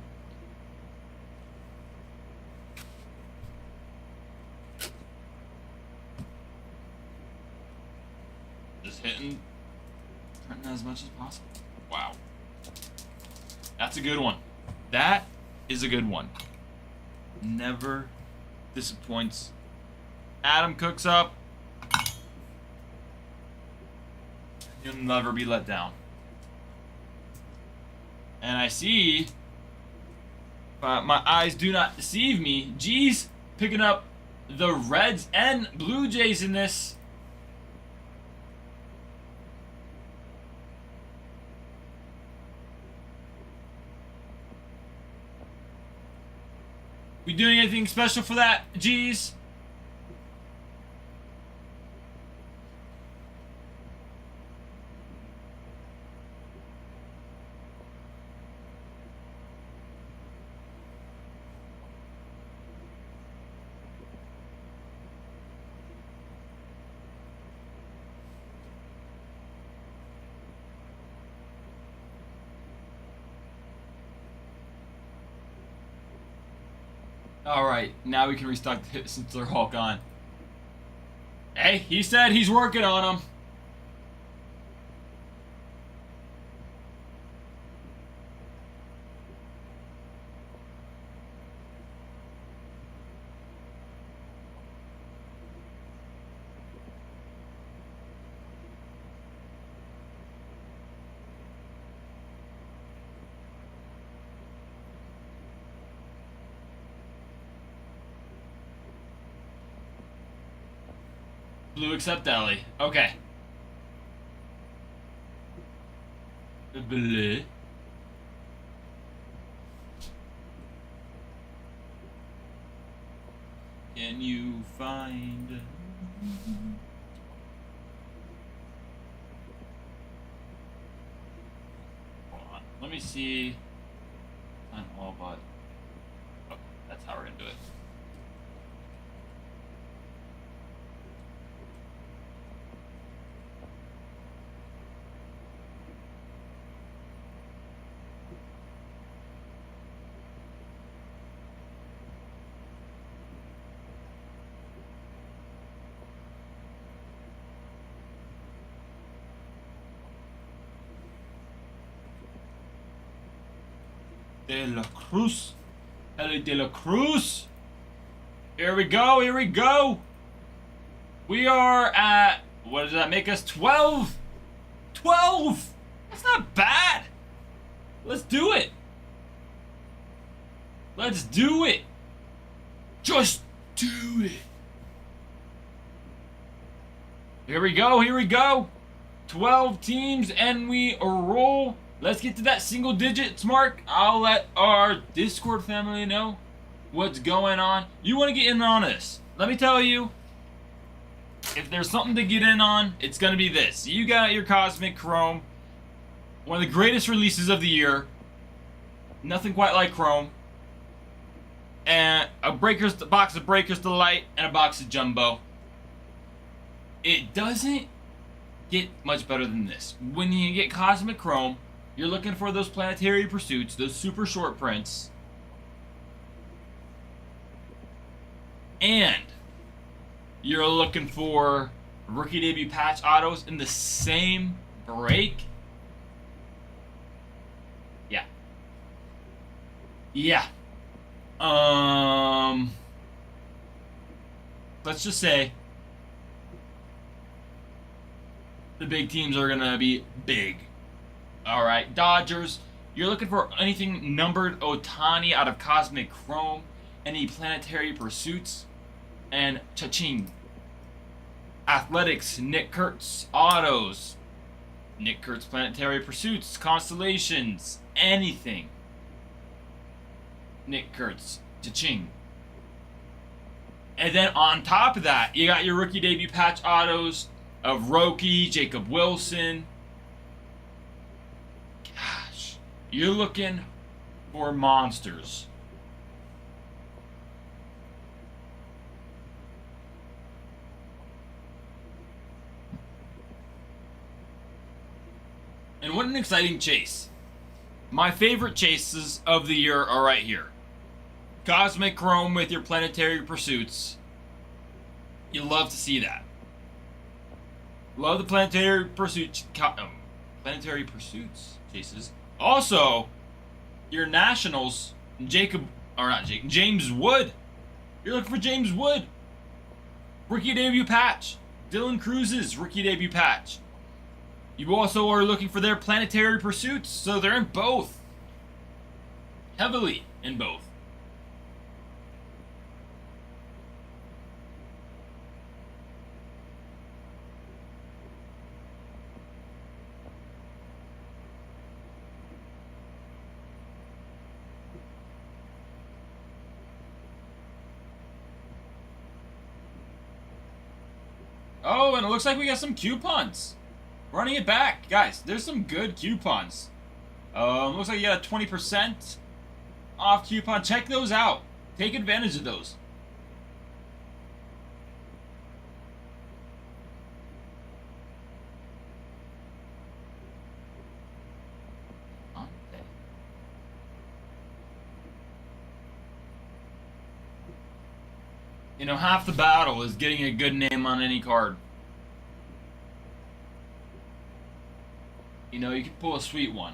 Just hitting as much as possible. Wow. That's a good one. That is a good one. Never disappoints. Adam cooks up. You'll never be let down. And I see, my eyes do not deceive me, G's picking up the Reds and Blue Jays in this. We doing anything special for that, G's? Alright, now we can restock the hits since they're all gone. Hey, he said he's working on them. Blue except Ellie. Okay. Blue. Can you find... Hold on. Let me see... On all but... Oh, that's how we're gonna do it. De La Cruz. Ellie De La Cruz. Here we go, here we go. We are at, what does that make us? 12? 12! That's not bad. Let's do it. Let's do it. Just do it. Here we go, here we go. 12 teams and we roll. Let's get to that single digits mark. I'll let our Discord family know what's going on. You want to get in on this? Let me tell you, if there's something to get in on, it's going to be this. You got your Cosmic Chrome, one of the greatest releases of the year. Nothing quite like Chrome. And a box of Breakers Delight and a box of Jumbo. It doesn't get much better than this. When you get Cosmic Chrome, you're looking for those Planetary Pursuits, those super short prints. And you're looking for rookie debut patch autos in the same break. Yeah. Yeah. Let's just say the big teams are gonna be big. Alright, Dodgers, you're looking for anything numbered Ohtani out of Cosmic Chrome, any Planetary Pursuits, and cha-ching. Athletics, Nick Kurtz, autos, Nick Kurtz Planetary Pursuits, Constellations, anything. Nick Kurtz, cha-ching. And then on top of that, you got your rookie debut patch autos of Roki, Jacob Wilson. Gosh, you're looking for monsters. And what an exciting chase. My favorite chases of the year are right here. Cosmic Chrome with your Planetary Pursuits. You love to see that. Love the Planetary Pursuits chases. Also, your Nationals, James Wood. You're looking for James Wood. Rookie debut patch. Dylan Cruz's rookie debut patch. You also are looking for their Planetary Pursuits, so they're in both. Heavily in both. Oh, and it looks like we got some coupons. Running it back. Guys, there's some good coupons. Looks like you got a 20% off coupon. Check those out. Take advantage of those. You know, half the battle is getting a good name on any card. You know, you can pull a sweet one.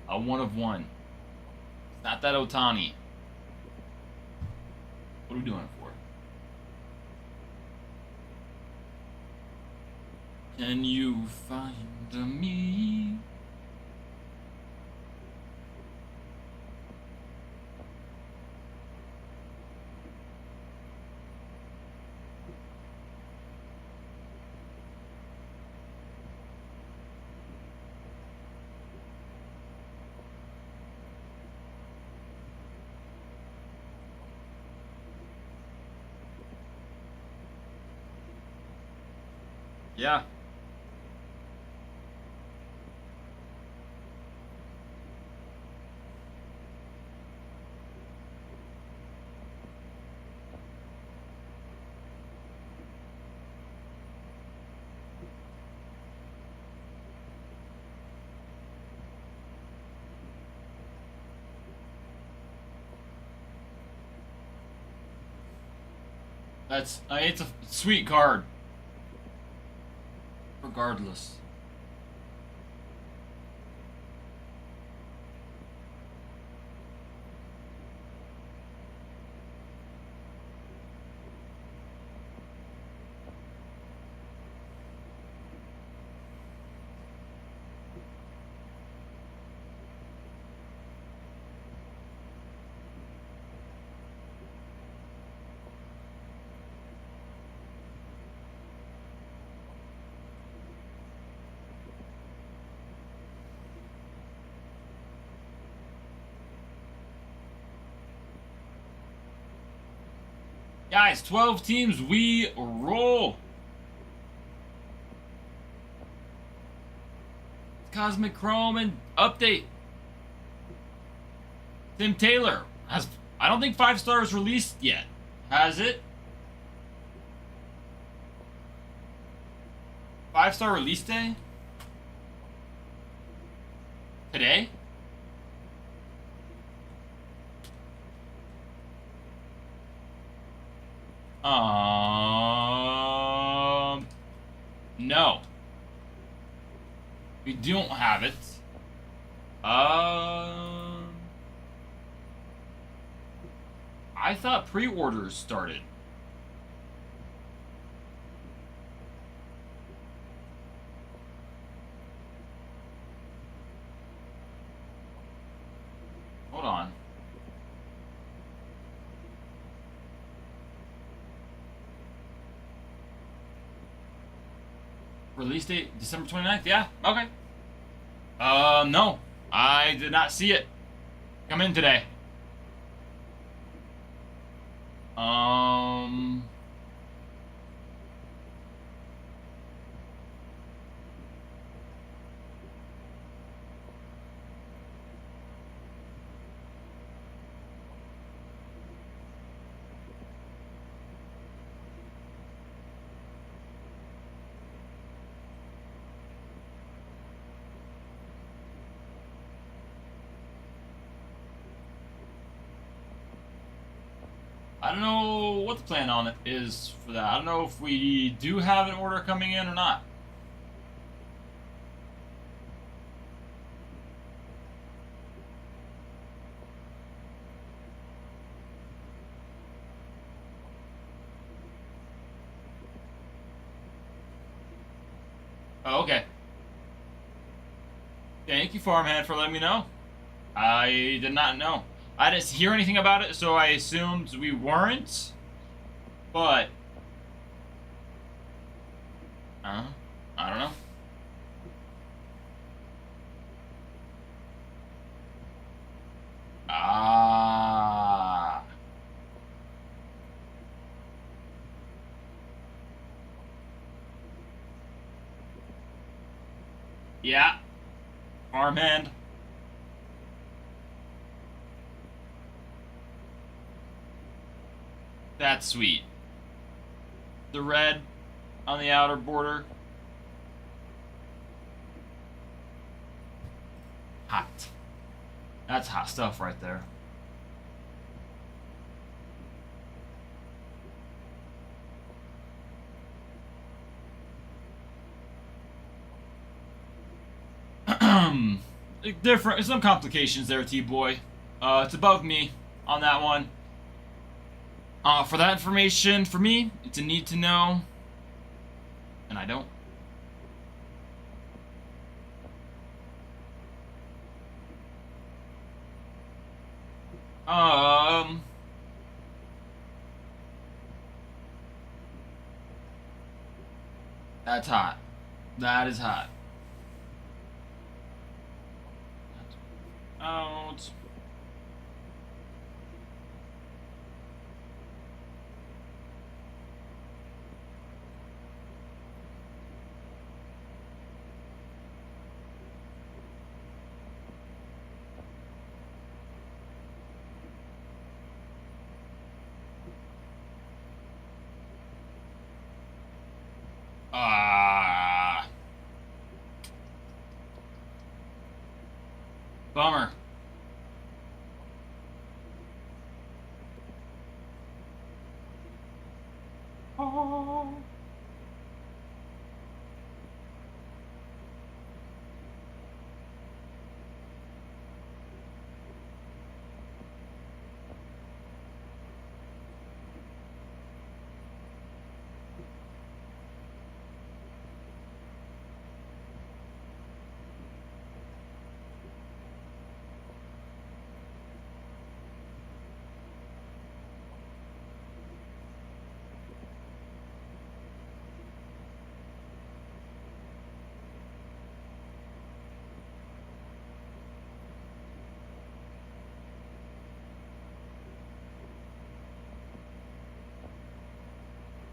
A 1 of 1. It's not that Otani. What are we doing it for? Can you find me? Yeah. It's a sweet card. Regardless. Guys, 12 teams, we roll. Cosmic Chrome and update. Tim Taylor has, I don't think 5 stars released yet. Has it? 5-star release day? Today? No. We don't have it. I thought pre-orders started. Hold on. Release date December 29th? Yeah, okay. No. I did not see it come in today. I don't know what the plan on it is for that. I don't know if we do have an order coming in or not. Oh, okay. Thank you, farmhand, for letting me know. I did not know. I didn't hear anything about it, so I assumed we weren't. But I don't know. Ah. Yeah. Farmhand. That's sweet. The red on the outer border. Hot. That's hot stuff right there. Different, some complications there, T-Boy. It's above me on that one. For that information, for me, it's a need to know, and I don't. That's hot. That is hot. Out. Ah. Bummer. Oh.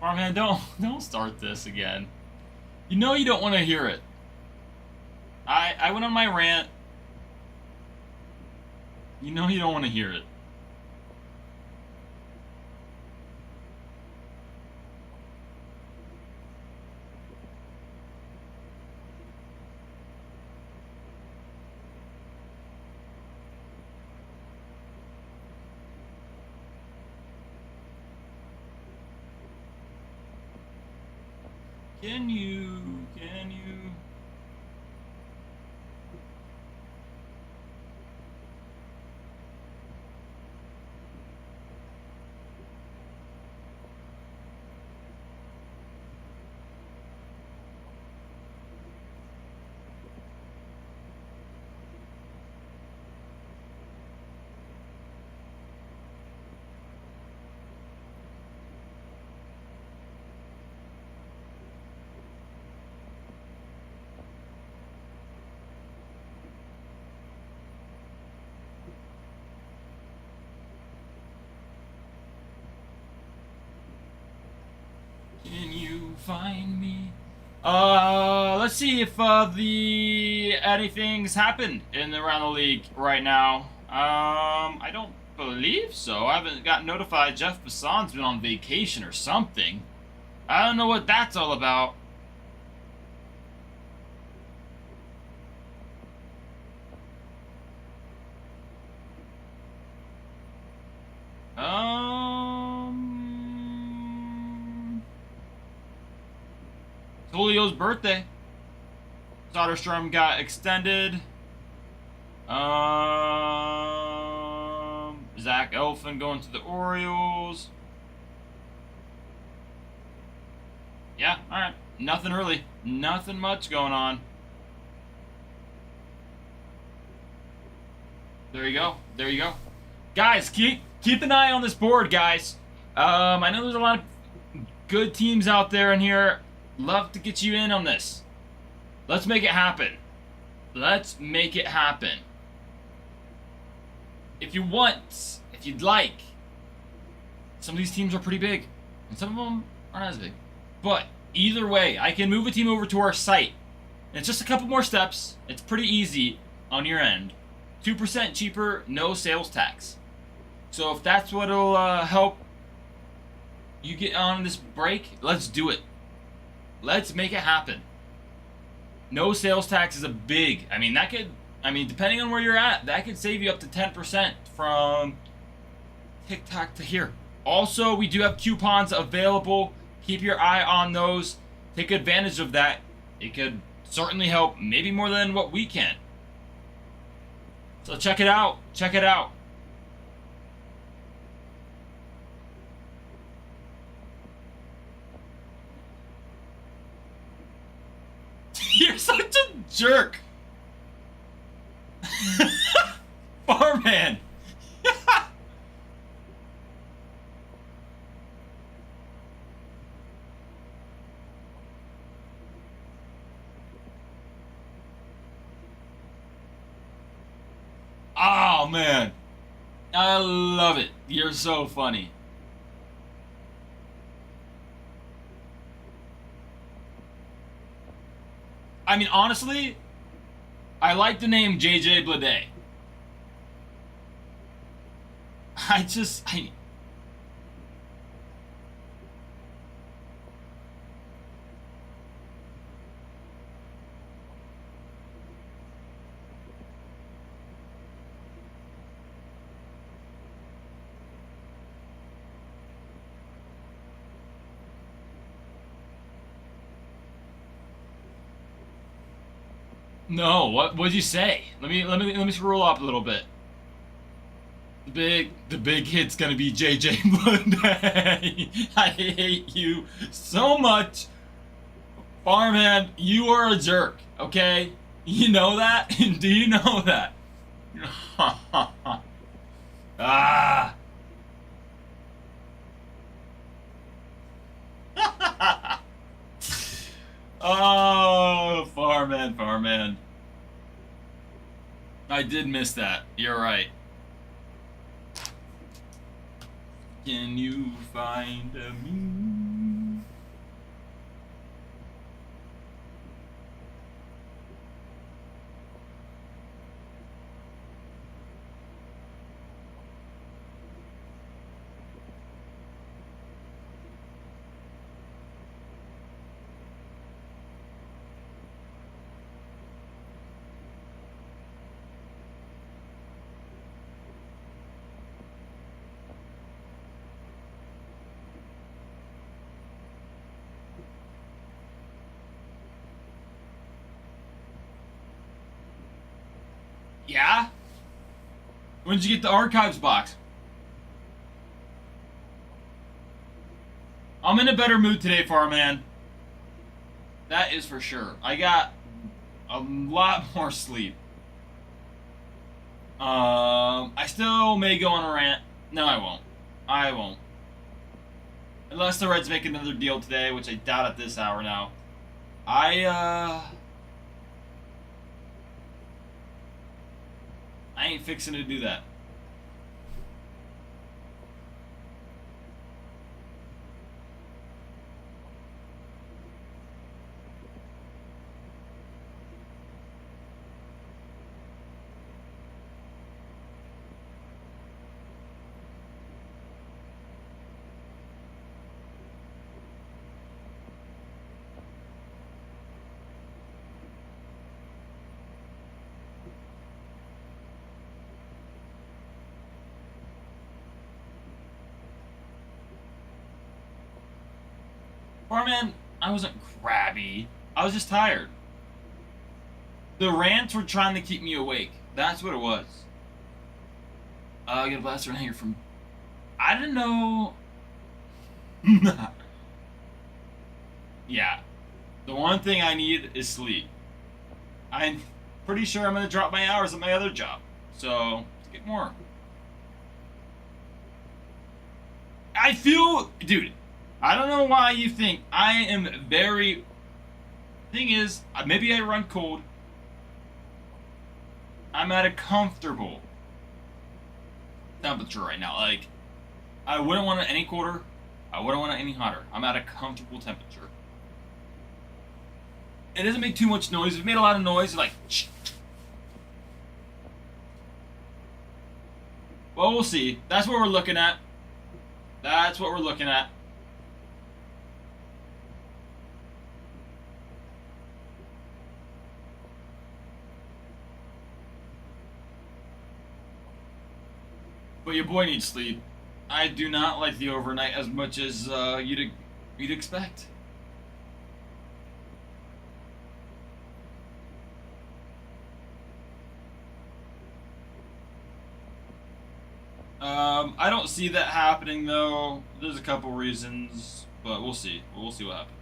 Farmhand, don't start this again. You know you don't want to hear it. I went on my rant. You know you don't want to hear it. Can you? Can you find me? Let's see if anything's happened in around the league right now. I don't believe so. I haven't got notified. Jeff Bassan's been on vacation or something. I don't know what that's all about. Julio's birthday. Soderstrom got extended. Zach Elfin going to the Orioles. Yeah, all right. Nothing really. Nothing much going on. There you go. There you go. Guys, keep an eye on this board, guys. I know there's a lot of good teams out there in here. Love to get you in on this. Let's make it happen. Let's make it happen. If you want, if you'd like, some of these teams are pretty big, and some of them aren't as big. But either way, I can move a team over to our site. And it's just a couple more steps. It's pretty easy on your end. 2% cheaper, no sales tax. So if that's what'll help you get on this break, let's do it. Let's make it happen. No sales tax is a big. Depending on where you're at, that could save you up to 10% from TikTok to here. Also, we do have coupons available. Keep your eye on those. Take advantage of that. It could certainly help, maybe more than what we can. So check it out. Check it out. You're such a jerk. Farmhand. Oh man, I love it. You're so funny. I mean, honestly, I like the name JJ Bleday. No, what'd you say? Let me scroll up a little bit. The big hit's gonna be JJ Bleday. I hate you so much. Farmhand, you are a jerk, okay? You know that? Do you know that? Ah. Oh, farmhand. I did miss that. You're right. Can you find me? Yeah? When did you get the archives box? I'm in a better mood today, Farmhand. That is for sure. I got a lot more sleep. I still may go on a rant. No, I won't. I won't. Unless the Reds make another deal today, which I doubt at this hour now. I ain't fixing to do that. Farmhand, I wasn't crabby. I was just tired. The rants were trying to keep me awake. That's what it was. I got a blaster hanger from... I didn't know... Yeah. The one thing I need is sleep. I'm pretty sure I'm going to drop my hours at my other job. So, let's get more. I feel... Dude, I don't know why you think I am very... Thing is, maybe I run cold. I'm at a comfortable temperature right now. Like, I wouldn't want it any colder. I wouldn't want it any hotter. I'm at a comfortable temperature. It doesn't make too much noise. If it made a lot of noise, like... Well, we'll see. That's what we're looking at. That's what we're looking at. But your boy needs sleep. I do not like the overnight as much as you'd expect. I don't see that happening though. There's a couple reasons, but we'll see. We'll see what happens.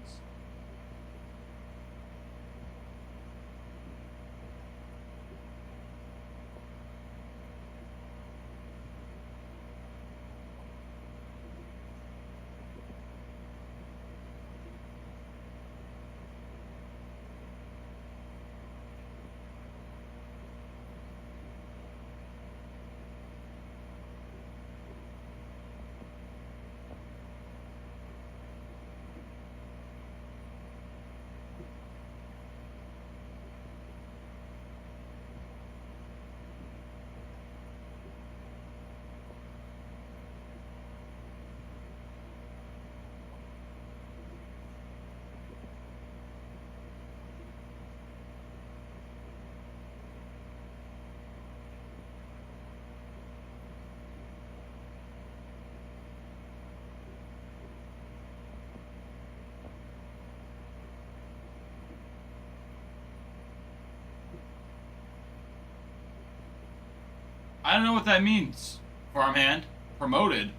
I don't know what that means, farmhand. Promoted.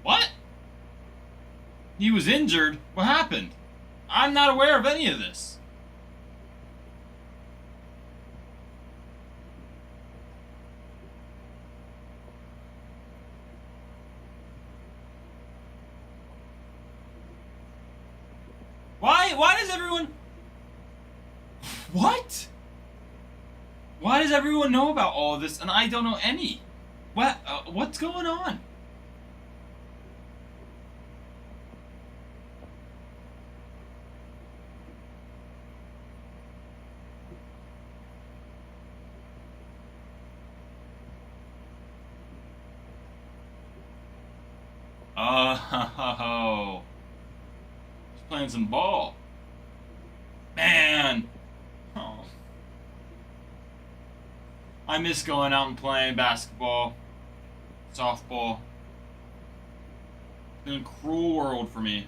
What? He was injured? What happened? I'm not aware of any of this. Why does everyone... What? Why does everyone know about all of this and I don't know any? What's going on? Oh, he's playing some ball. Man. Oh. I miss going out and playing basketball, softball. It's been a cruel world for me.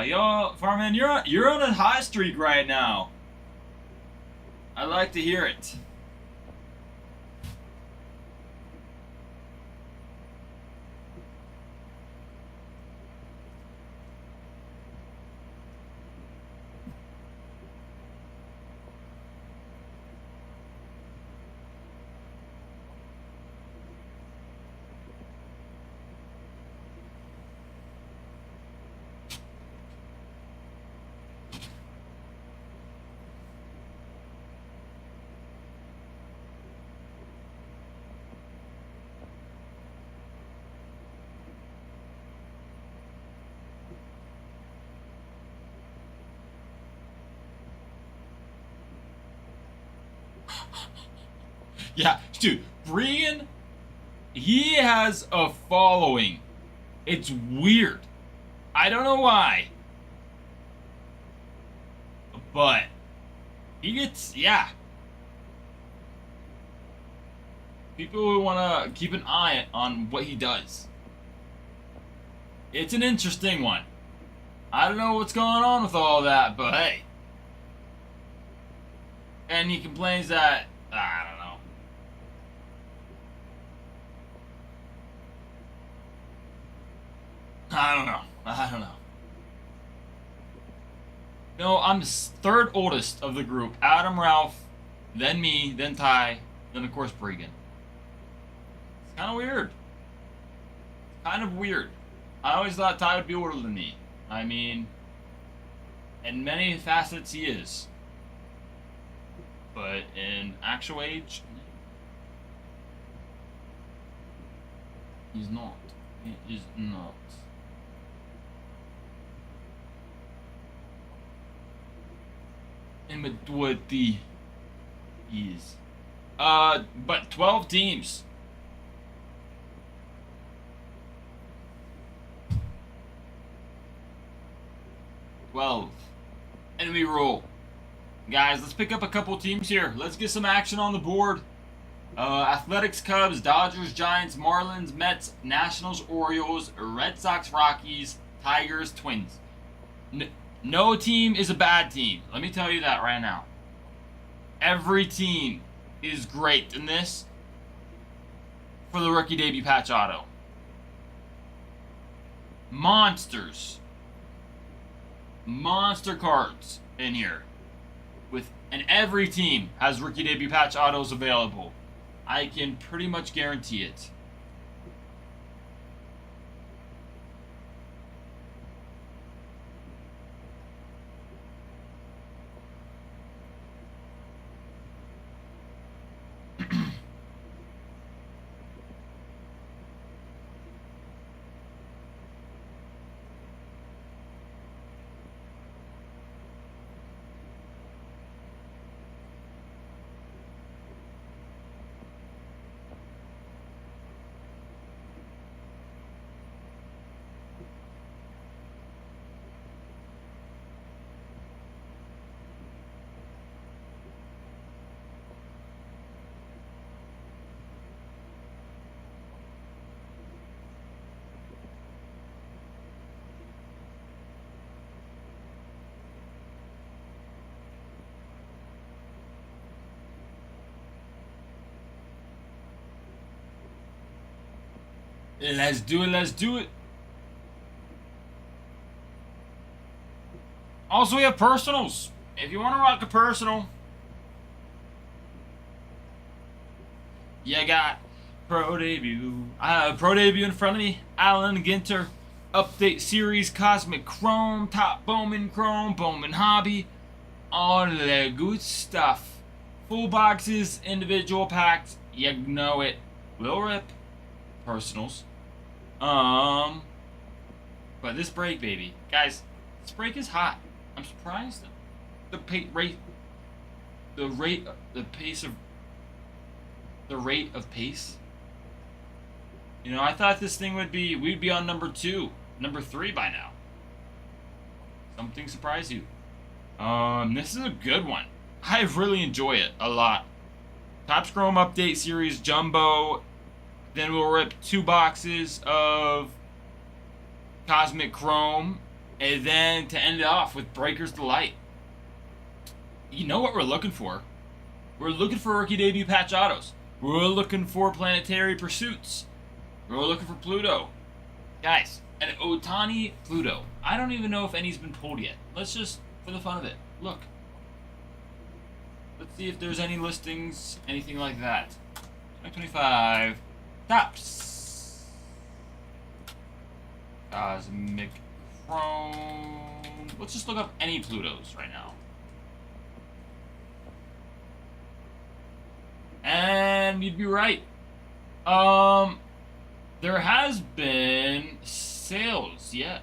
Yo, Farman, you're on a high streak right now. I like to hear it. Yeah, dude, Bregan, he has a following. It's weird. I don't know why. But he gets, yeah. People who want to keep an eye on what he does. It's an interesting one. I don't know what's going on with all that, but hey. And he complains that, I don't know. I don't know. No, I'm the third oldest of the group. Adam, Ralph, then me, then Ty, then of course Bregan. It's kind of weird. Kind of weird. I always thought Ty would be older than me. I mean, in many facets he is. But in actual age, he's not. He is not. Immaturity is. But 12 teams. Enemy rule. Guys, let's pick up a couple teams here. Let's get some action on the board. Athletics, Cubs, Dodgers, Giants, Marlins, Mets, Nationals, Orioles, Red Sox, Rockies, Tigers, Twins. No team is a bad team. Let me tell you that right now. Every team is great in this for the rookie debut patch auto. Monsters. Monster cards in here. And every team has rookie debut patch autos available. I can pretty much guarantee it. Let's do it, let's do it. Also, we have personals. If you want to rock a personal, you got Pro Debut. I have Pro Debut in front of me. Alan Ginter. Update Series, Cosmic Chrome, Top Bowman Chrome, Bowman Hobby. All the good stuff. Full boxes, individual packs. You know it. Will rip. Personals. But this break, baby, guys, this break is hot. I'm surprised. The rate of pace. You know, I thought this thing we'd be on number 2, number 3 by now. Something surprised you. This is a good one. I really enjoy it a lot. Topps Chrome Update Series Jumbo. Then we'll rip 2 boxes of Cosmic Chrome. And then to end it off with Breaker's Delight. You know what we're looking for. We're looking for rookie debut patch autos. We're looking for Planetary Pursuits. We're looking for Pluto. Guys, an Ohtani Pluto. I don't even know if any's been pulled yet. Let's just, for the fun of it, look. Let's see if there's any listings, anything like that. 2025. Topps. Cosmic Chrome. Let's just look up any Plutos right now. And you'd be right. There has been sales yet.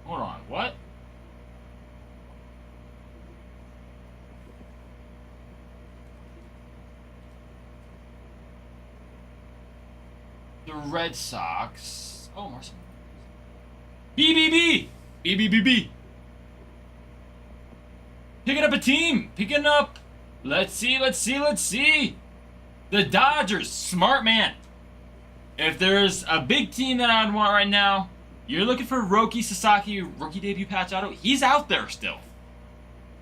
Hold on, what? The Red Sox. Oh, Marcel. BBB! BBBB! Picking up a team! Picking up. Let's see. The Dodgers. Smart man. If there's a big team that I'd want right now, you're looking for Roki Sasaki, rookie debut patch auto. He's out there still.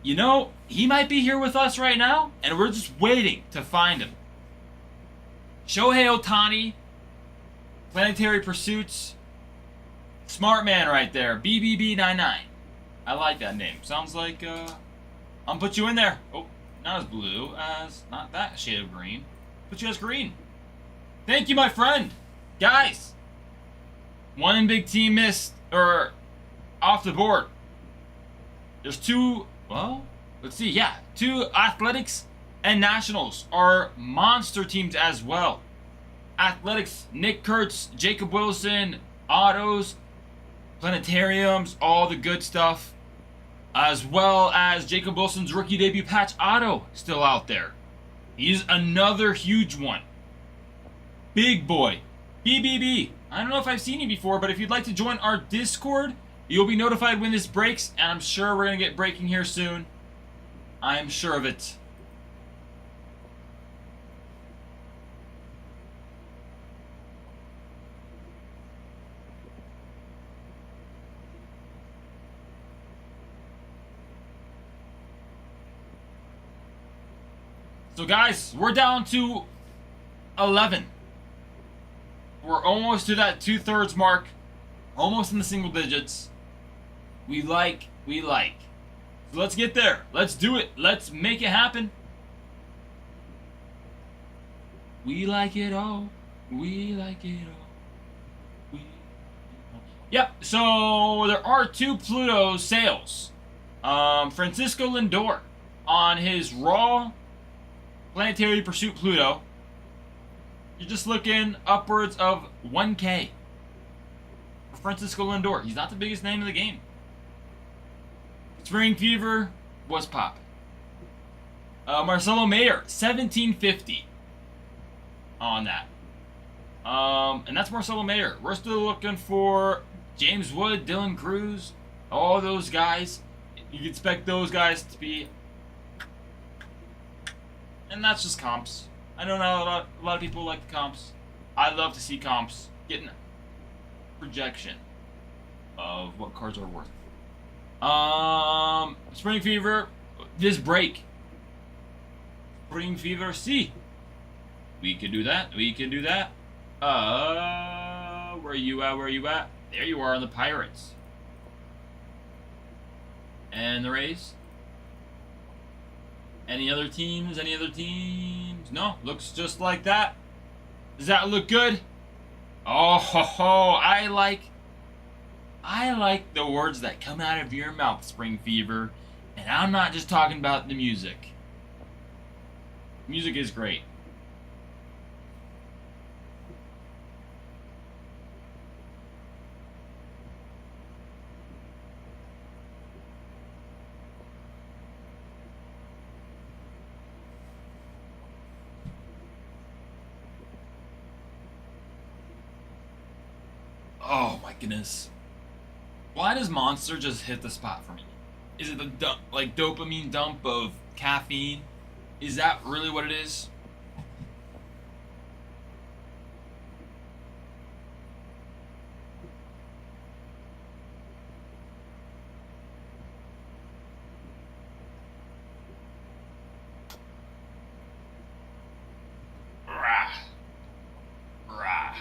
You know, he might be here with us right now, and we're just waiting to find him. Shohei Ohtani, Planetary Pursuits, smart man right there. BBB99. I like that name. Sounds like, I'll put you in there. Oh, not as blue as, not that shade of green. Put you as green. Thank you, my friend. Guys, one big team missed, or off the board. There's two, well, let's see, yeah. Two Athletics and Nationals are monster teams as well. Athletics, Nick Kurtz, Jacob Wilson, autos, planetariums, all the good stuff. As well as Jacob Wilson's rookie debut patch auto still out there. He's another huge one. Big boy. BBB. I don't know if I've seen you before, but if you'd like to join our Discord, you'll be notified when this breaks, and I'm sure we're going to get breaking here soon. I'm sure of it. So guys, we're down to 11. We're almost to that 2/3 mark. Almost in the single digits. We like. So let's get there. Let's do it. Let's make it happen. We like it all. We like it all. Yep, so there are 2 Pluto sales. Francisco Lindor on his Raw Planetary Pursuit Pluto. You're just looking upwards of 1K for Francisco Lindor. He's not the biggest name in the game. Spring Fever was pop. Marcelo Mayer, 1750 on that. And that's Marcelo Mayer. We're still looking for James Wood, Dylan Cruz, all those guys. You can expect those guys to be. And that's just comps. I know not a lot of people like the comps. I love to see comps getting projection of what cards are worth. Spring Fever, this break. Spring Fever C. We can do that. Where you at? There you are on the Pirates. And the Rays. Any other teams? No, looks just like that. Does that look good? Oh, ho, ho. I like the words that come out of your mouth, Spring Fever. And I'm not just talking about the music. Music is great. Oh my goodness. Why does Monster just hit the spot for me? Is it the dopamine dump of caffeine? Is that really what it is? Rah. Rah.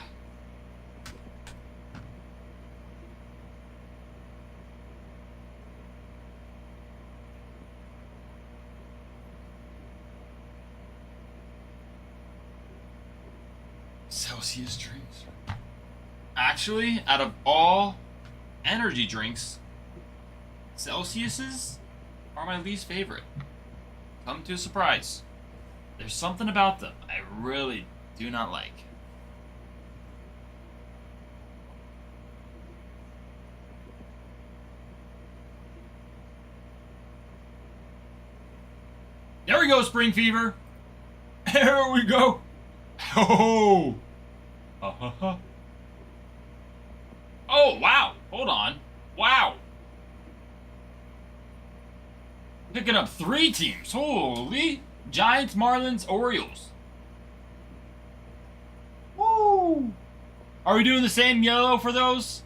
Celsius drinks. Actually, out of all energy drinks, Celsius's are my least favorite. Come to a surprise. There's something about them I really do not like. There we go, Spring Fever. There we go. Oh, Oh, wow. Hold on. Wow. Picking up 3 teams. Holy. Giants, Marlins, Orioles. Woo. Are we doing the same yellow for those?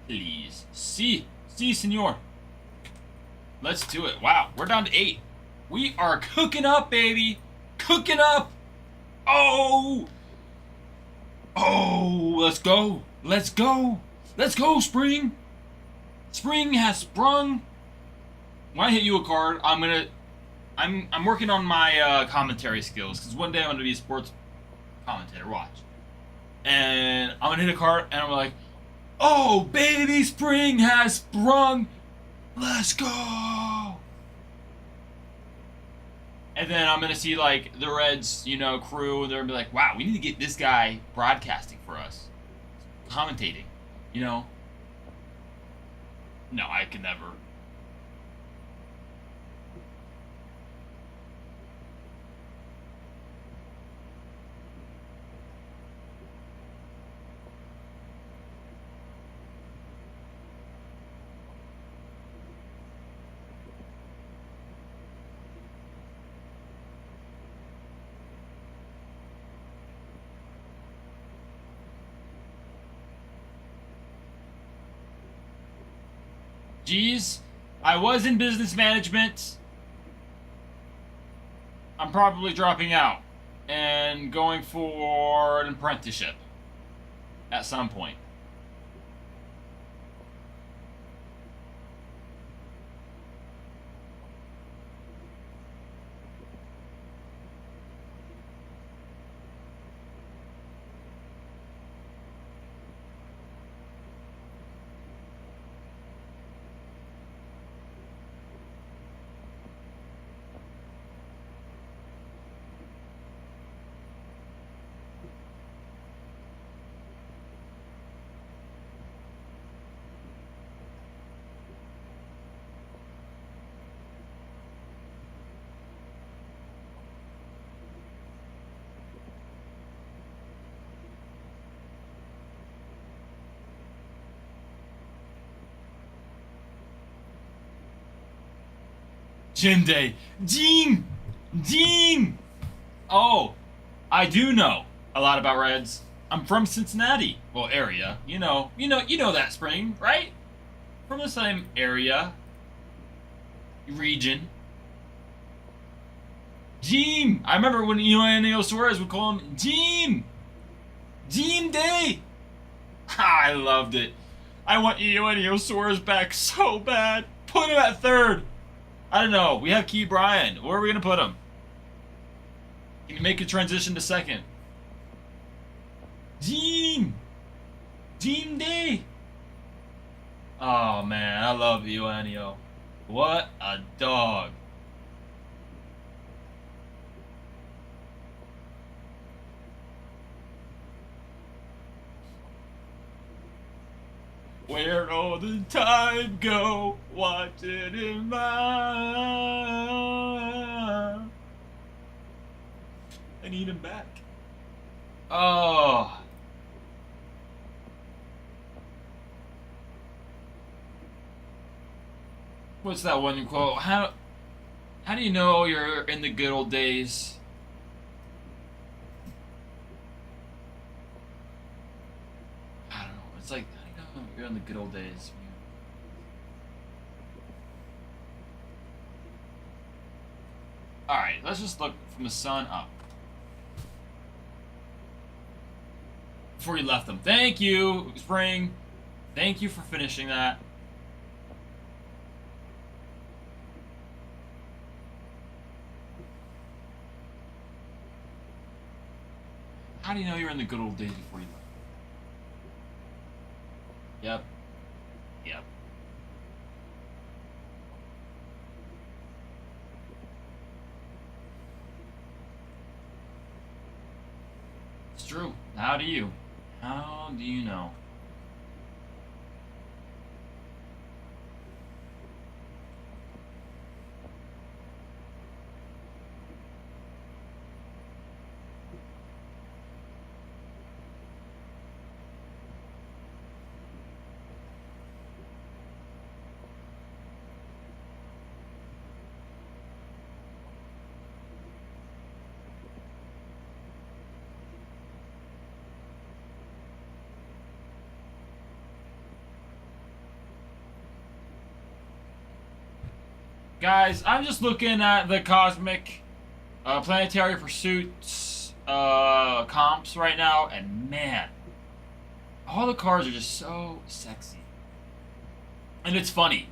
Please. Si, senor. Let's do it. Wow, we're down to 8. We are cooking up, baby. Cooking up. Oh. Oh, let's go. Let's go. Let's go, Spring. Spring has sprung. When I hit you a card, I'm working on my commentary skills, because one day I'm gonna be a sports commentator. Watch. And I'm gonna hit a card, and I'm like, oh, baby, Spring has sprung. Let's go. And then I'm gonna see like the Reds, crew, and they're gonna be like, wow, we need to get this guy broadcasting for us, commentating, No, I can never. Geez, I was in business management. I'm probably dropping out and going for an apprenticeship at some point. Gym day. Gym! Oh, I do know a lot about Reds. I'm from Cincinnati. Well, area. You know that, Spring, right? From the same area. Region. Gym! I remember when Eugenio Suarez would call him Gym! Gym day! I loved it. I want Eugenio Suarez back so bad. Put him at third. I don't know. We have Key Bryan. Where are we going to put him? Can you make a transition to second? Gym day! Oh, man. I love Eugenio. What a dog. Where'd all the time go? Watching him by. I need him back. Oh. What's that one quote? How do you know you're in the good old days? I don't know. It's like, how do you know you're in the good old days? Alright, let's just look from the sun up. Before you left them. Thank you, Spring. Thank you for finishing that. How do you know you're in the good old days before you left? Yep. Yep. It's true. How do you? How do you know? Guys, I'm just looking at the Cosmic Planetary Pursuits comps right now, and man, all the cars are just so sexy. And it's funny.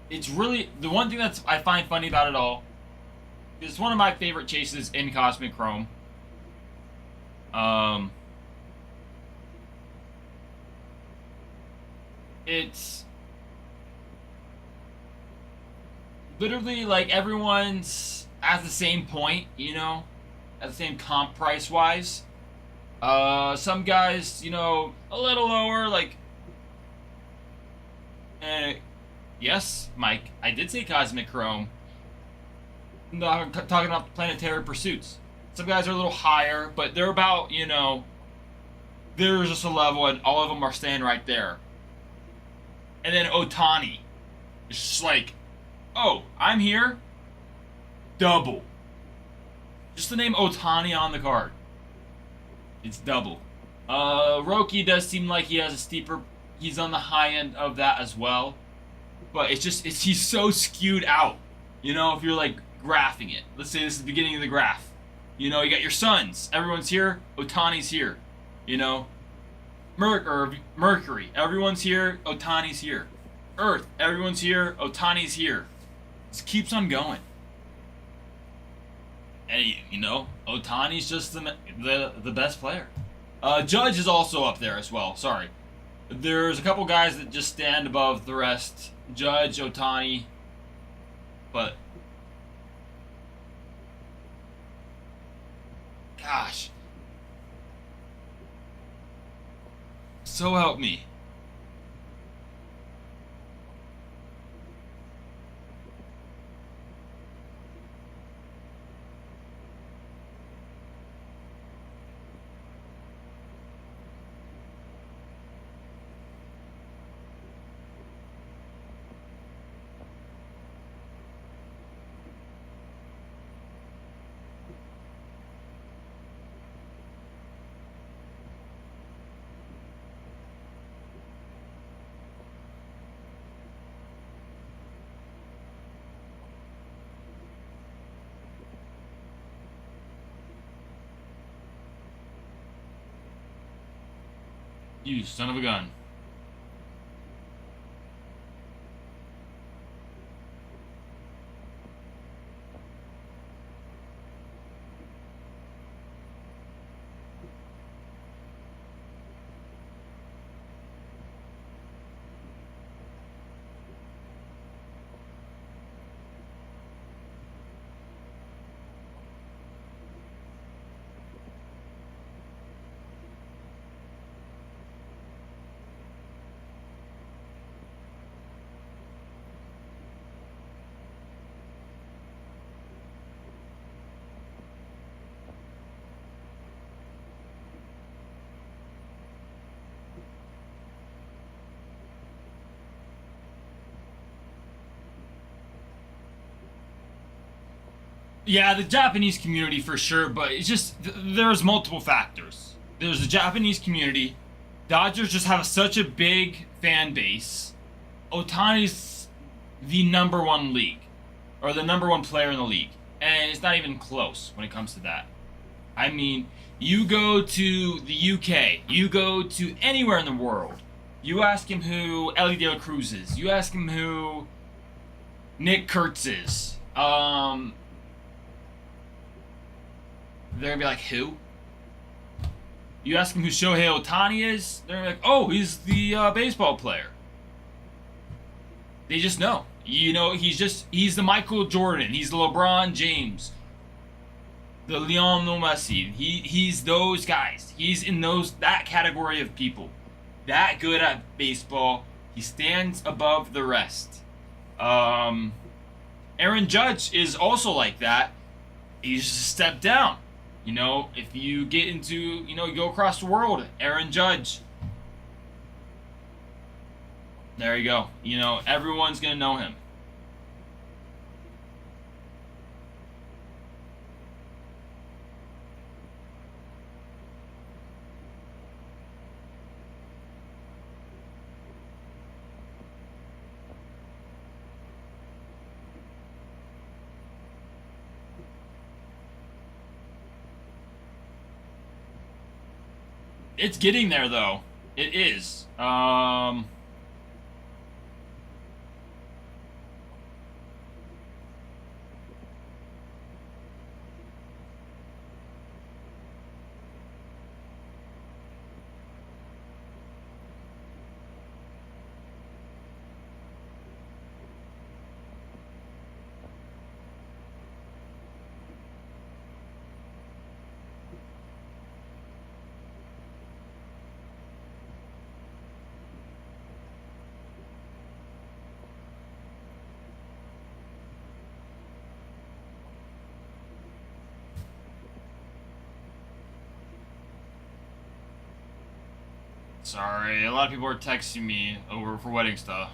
It's really, the one thing that's I find funny about it all, it's one of my favorite chases in Cosmic Chrome. It's literally like everyone's at the same point, you know, at the same comp price wise. Some guys, you know, a little lower, like, yes, Mike, I did say Cosmic Chrome. No, I'm talking about Planetary Pursuits. Some guys are a little higher, but they're about, you know, there's just a level, and all of them are staying right there. And then Otani, it's just like, oh, I'm here, double. Just the name Otani on the card, it's double. Roki does seem like he has a steeper, he's on the high end of that as well. But it's just, he's so skewed out. You know, if you're like graphing it. Let's say this is the beginning of the graph. You know, you got your suns. Everyone's here. Otani's here. You know, Mercury. Everyone's here. Otani's here. Earth. Everyone's here. Otani's here. Just keeps on going. And you know, Otani's just the best player. Judge is also up there as well. Sorry. There's a couple guys that just stand above the rest. Judge, Otani, but gosh, so help me. You son of a gun. Yeah, the Japanese community for sure, but it's just there's multiple factors. There's the Japanese community. Dodgers just have such a big fan base. Otani's the #1 league, or the #1 player in the league, and it's not even close when it comes to that. I mean, you go to the UK, you go to anywhere in the world, you ask him who Ellie De La Cruz is, you ask him who Nick Kurtz is, they're gonna be like, who? You ask them who Shohei Otani is, they're like, oh, he's the baseball player. They just know. You know, he's the Michael Jordan, he's the LeBron James, the Lionel Messi. He's those guys. He's in that category of people. That good at baseball. He stands above the rest. Aaron Judge is also like that. He's just a step down. You know, if you get into, you know, you go across the world, Aaron Judge. There you go. You know, everyone's going to know him. It's getting there though. It is. Sorry, a lot of people are texting me over for wedding stuff.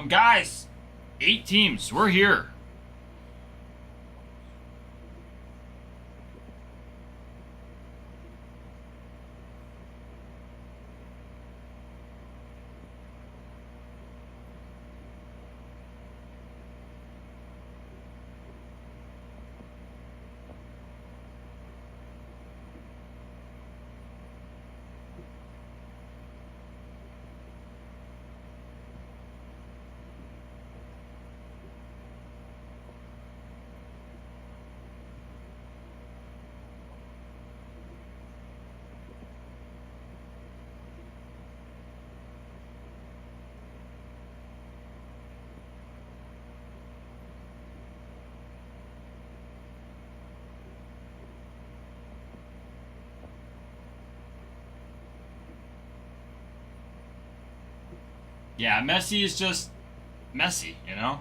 Guys, 8 teams. We're here. Yeah, Messi is just Messi, you know?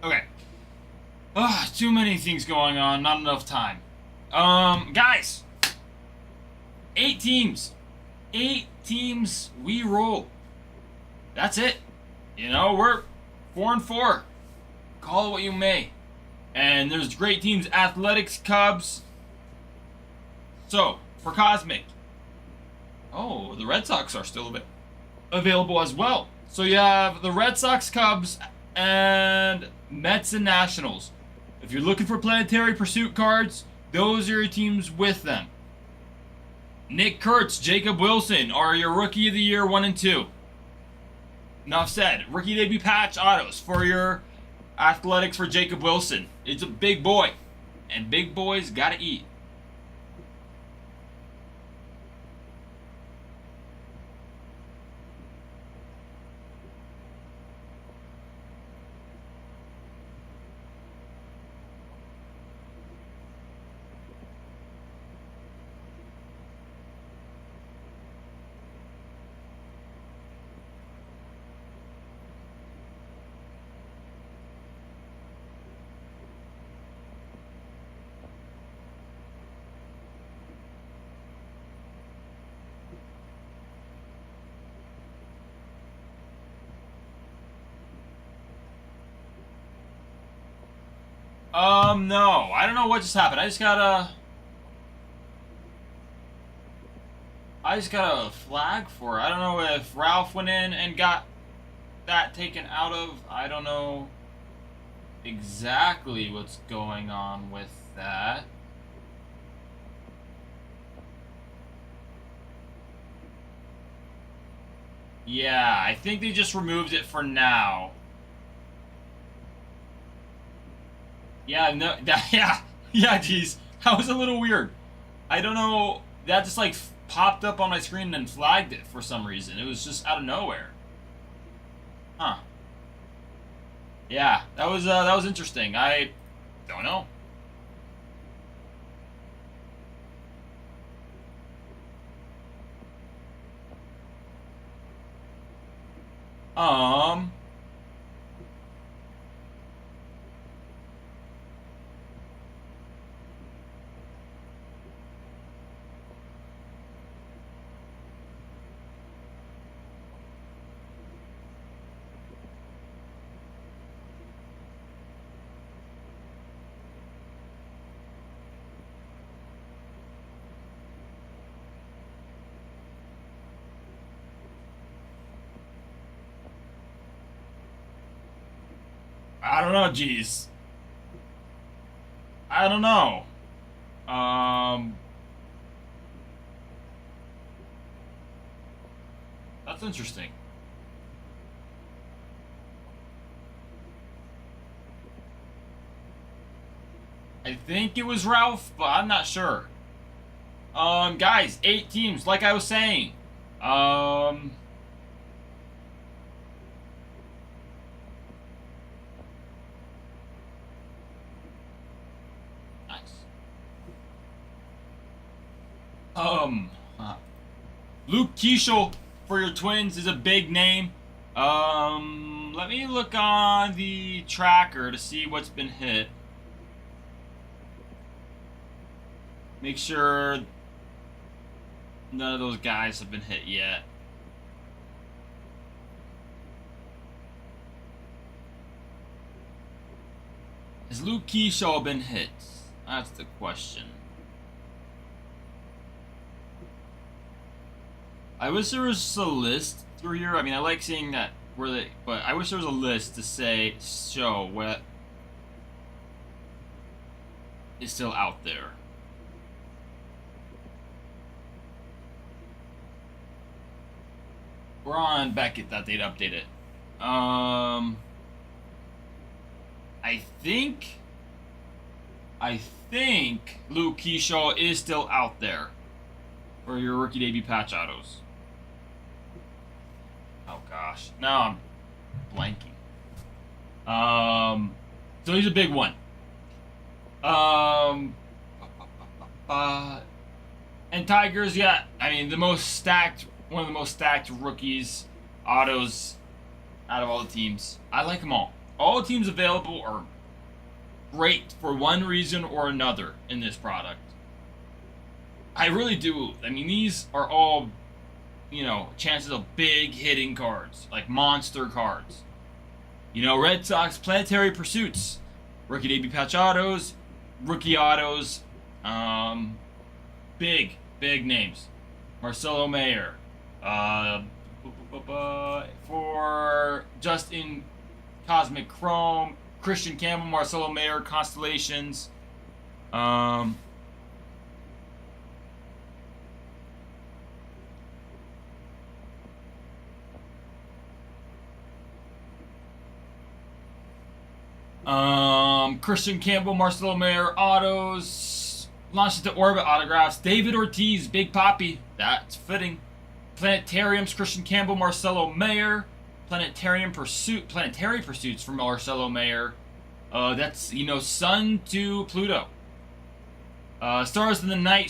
Okay. Ugh, too many things going on, not enough time. Guys! 8 teams. 8 teams, we roll. That's it. You know, we're 4-4. Call it what you may. And there's great teams, Athletics, Cubs. So, for Cosmic. Oh, the Red Sox are still a bit available as well. So you have the Red Sox, Cubs, and Mets and Nationals. If you're looking for Planetary Pursuit cards, those are your teams with them. Nick Kurtz, Jacob Wilson are your Rookie of the Year 1 and 2. Enough said. Rookie debut patch autos for your Athletics for Jacob Wilson. It's a big boy, and big boys gotta eat. No. I don't know what just happened. I just got a flag for it. I don't know if Ralph went in and got that taken out of. I don't know exactly what's going on with that. Yeah, I think they just removed it for now. Yeah, no, yeah, geez. That was a little weird. I don't know, that just like popped up on my screen and flagged it for some reason. It was just out of nowhere. Huh. Yeah, that was interesting. I don't know. Um. I don't know, geez. I don't know. That's interesting. I think it was Ralph, but I'm not sure. Guys, 8 teams, like I was saying. Nice. Luke Keeschel for your Twins is a big name. Let me look on the tracker to see what's been hit. Make sure none of those guys have been hit yet. Has Luke Keeschel been hit? That's the question. I wish there was a list through here. I mean, I like seeing that where they, but I wish there was a list to show what is still out there. We're on Beckett that they'd update it. I think Luke Keeschel is still out there for your rookie debut patch autos. Oh gosh, now I'm blanking. So he's a big one. And Tigers, yeah, I mean one of the most stacked rookies autos out of all the teams. I like them all. All the teams available are great for one reason or another in this product. I really do. I mean, these are all, chances of big hitting cards, like monster cards. Red Sox Planetary Pursuits, rookie debut patch autos, rookie autos, big names. Marcelo Mayer, for Justin Cosmic Chrome, Christian Campbell, Marcelo Mayer, Constellations. Christian Campbell, Marcelo Mayer, autos. Launched into Orbit autographs. David Ortiz, Big Papi. That's fitting. Planetariums, Christian Campbell, Marcelo Mayer. Planetary Pursuits from Marcelo Mayer. That's, Sun to Pluto. Stars in the Night,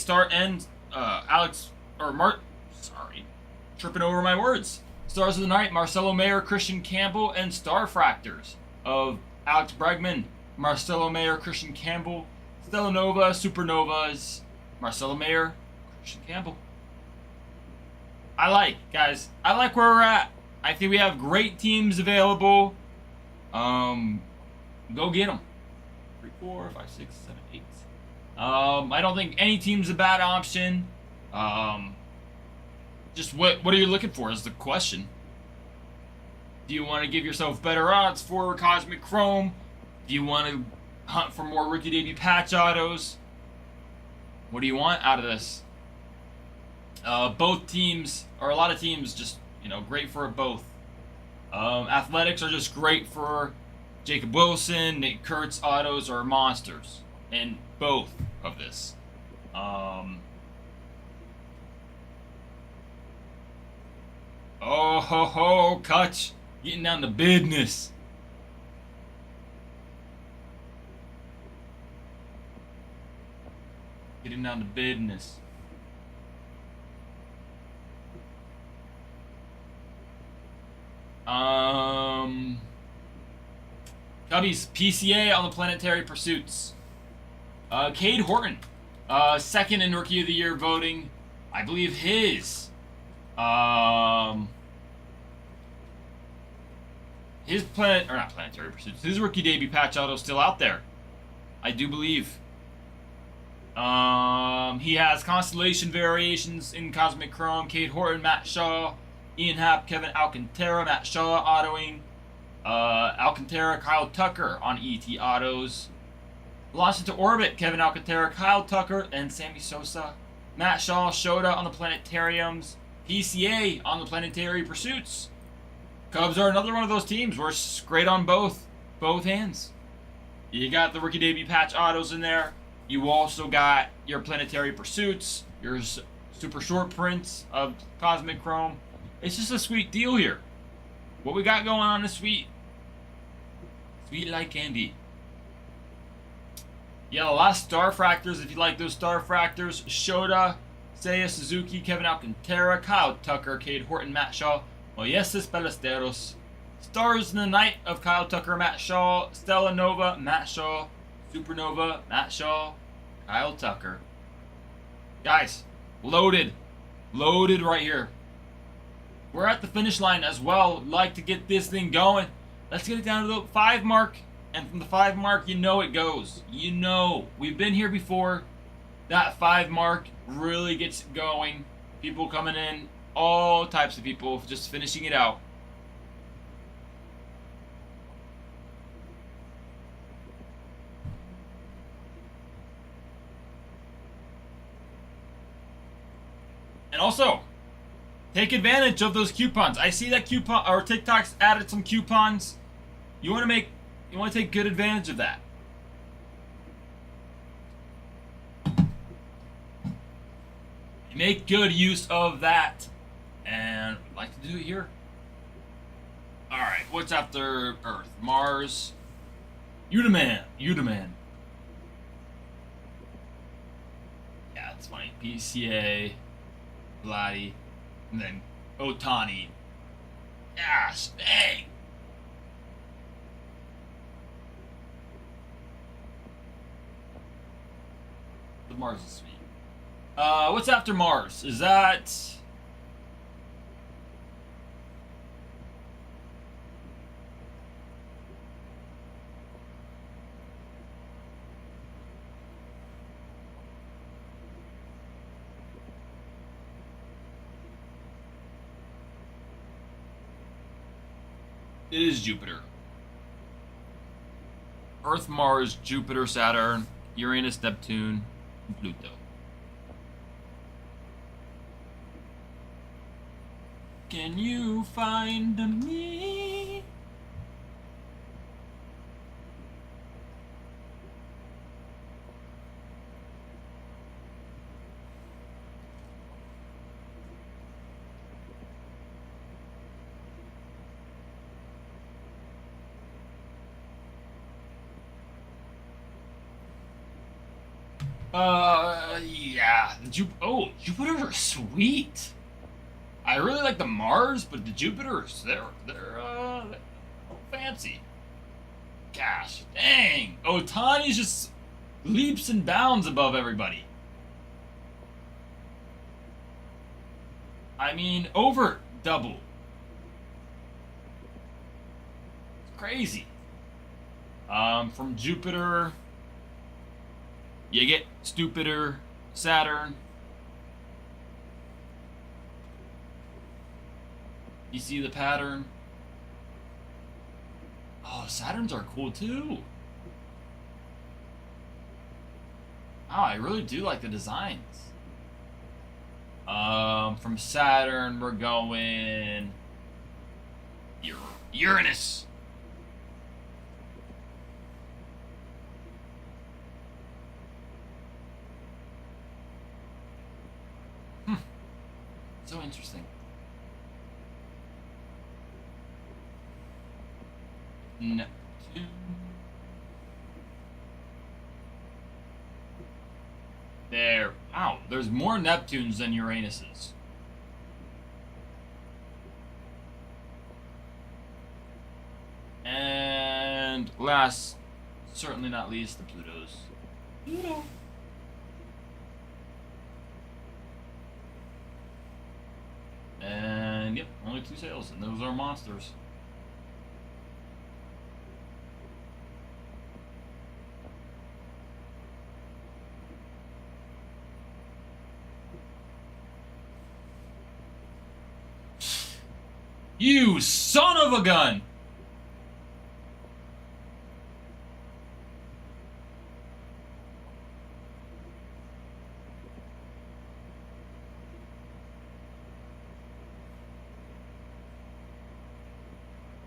tripping over my words. Stars of the Night, Marcelo Mayer, Christian Campbell, and Star Fractors of Alex Bregman, Marcelo Mayer, Christian Campbell, Stellanova, Supernovas, Marcelo Mayer, Christian Campbell. I like where we're at. I think we have great teams available. Go get them. Pretty cool. 4, 5, 6, 7, 8. I don't think any team's a bad option. Just what are you looking for is the question. Do you want to give yourself better odds for Cosmic Chrome? Do you want to hunt for more rookie debut patch autos? What do you want out of this? Both teams, or a lot of teams, just, great for both. Athletics are just great for Jacob Wilson. Nate Kurtz autos are monsters in both of this. Oh ho ho, Kutch, getting down to business. Getting down to business. Cubbies, PCA on the Planetary Pursuits. Cade Horton, second in Rookie of the Year voting. I believe his not Planetary Pursuits, his rookie debut patch auto still out there. I do believe. He has Constellation variations in Cosmic Chrome. Cade Horton, Matt Shaw, Ian Happ, Kevin Alcantara, Matt Shaw autoing. Alcantara, Kyle Tucker on ET autos. Launched into orbit, Kevin Alcantara, Kyle Tucker, and Sammy Sosa. Matt Shaw, Shota on the Planetariums. PCA on the Planetary Pursuits. Cubs are another one of those teams where it's great on both hands. You got the rookie debut patch autos in there. You also got your Planetary Pursuits, your super short prints of Cosmic Chrome. It's just a sweet deal here. What we got going on is sweet. Sweet like candy. Yeah, a lot of Star Fractors if you like those Star Fractors. Shota, Seiya Suzuki, Kevin Alcantara, Kyle Tucker, Cade Horton, Matt Shaw, Moises Ballesteros. Stars in the Night of Kyle Tucker, Matt Shaw, Stella Nova, Matt Shaw, Supernova, Matt Shaw, Kyle Tucker. Guys, loaded. Loaded right here. We're at the finish line as well. Like to get this thing going. Let's get it down to the 5 mark. And from the 5 mark, you know it goes. You know. We've been here before. That 5 mark really gets it going. People coming in. All types of people just finishing it out. And also, take advantage of those coupons. I see that coupon, or TikTok's added some coupons. You want to take good advantage of that. Make good use of that. And I'd like to do it here. Alright, what's after Earth? Mars. Udaman. Yeah, it's funny. PCA. Vladdy. And then Otani. Gosh, dang. The Mars is sweet. What's after Mars? Is that... It is Jupiter. Earth, Mars, Jupiter, Saturn, Uranus, Neptune, and Pluto. Can you find me? Yeah. Jupiters are sweet. I really like the Mars, but the Jupiters, they're fancy. Gosh, dang. Otani's just leaps and bounds above everybody. I mean, over double. It's crazy. From Jupiter, You get stupider, Saturn. You see the pattern? Oh, Saturns are cool too. Wow, I really do like the designs. From Saturn, we're going Uranus. So interesting. Neptune. There. Wow, there's more Neptunes than Uranuses. And last, certainly not least, the Plutos. Pluto. And yep, only 2 sails, and those are monsters. You son of a gun!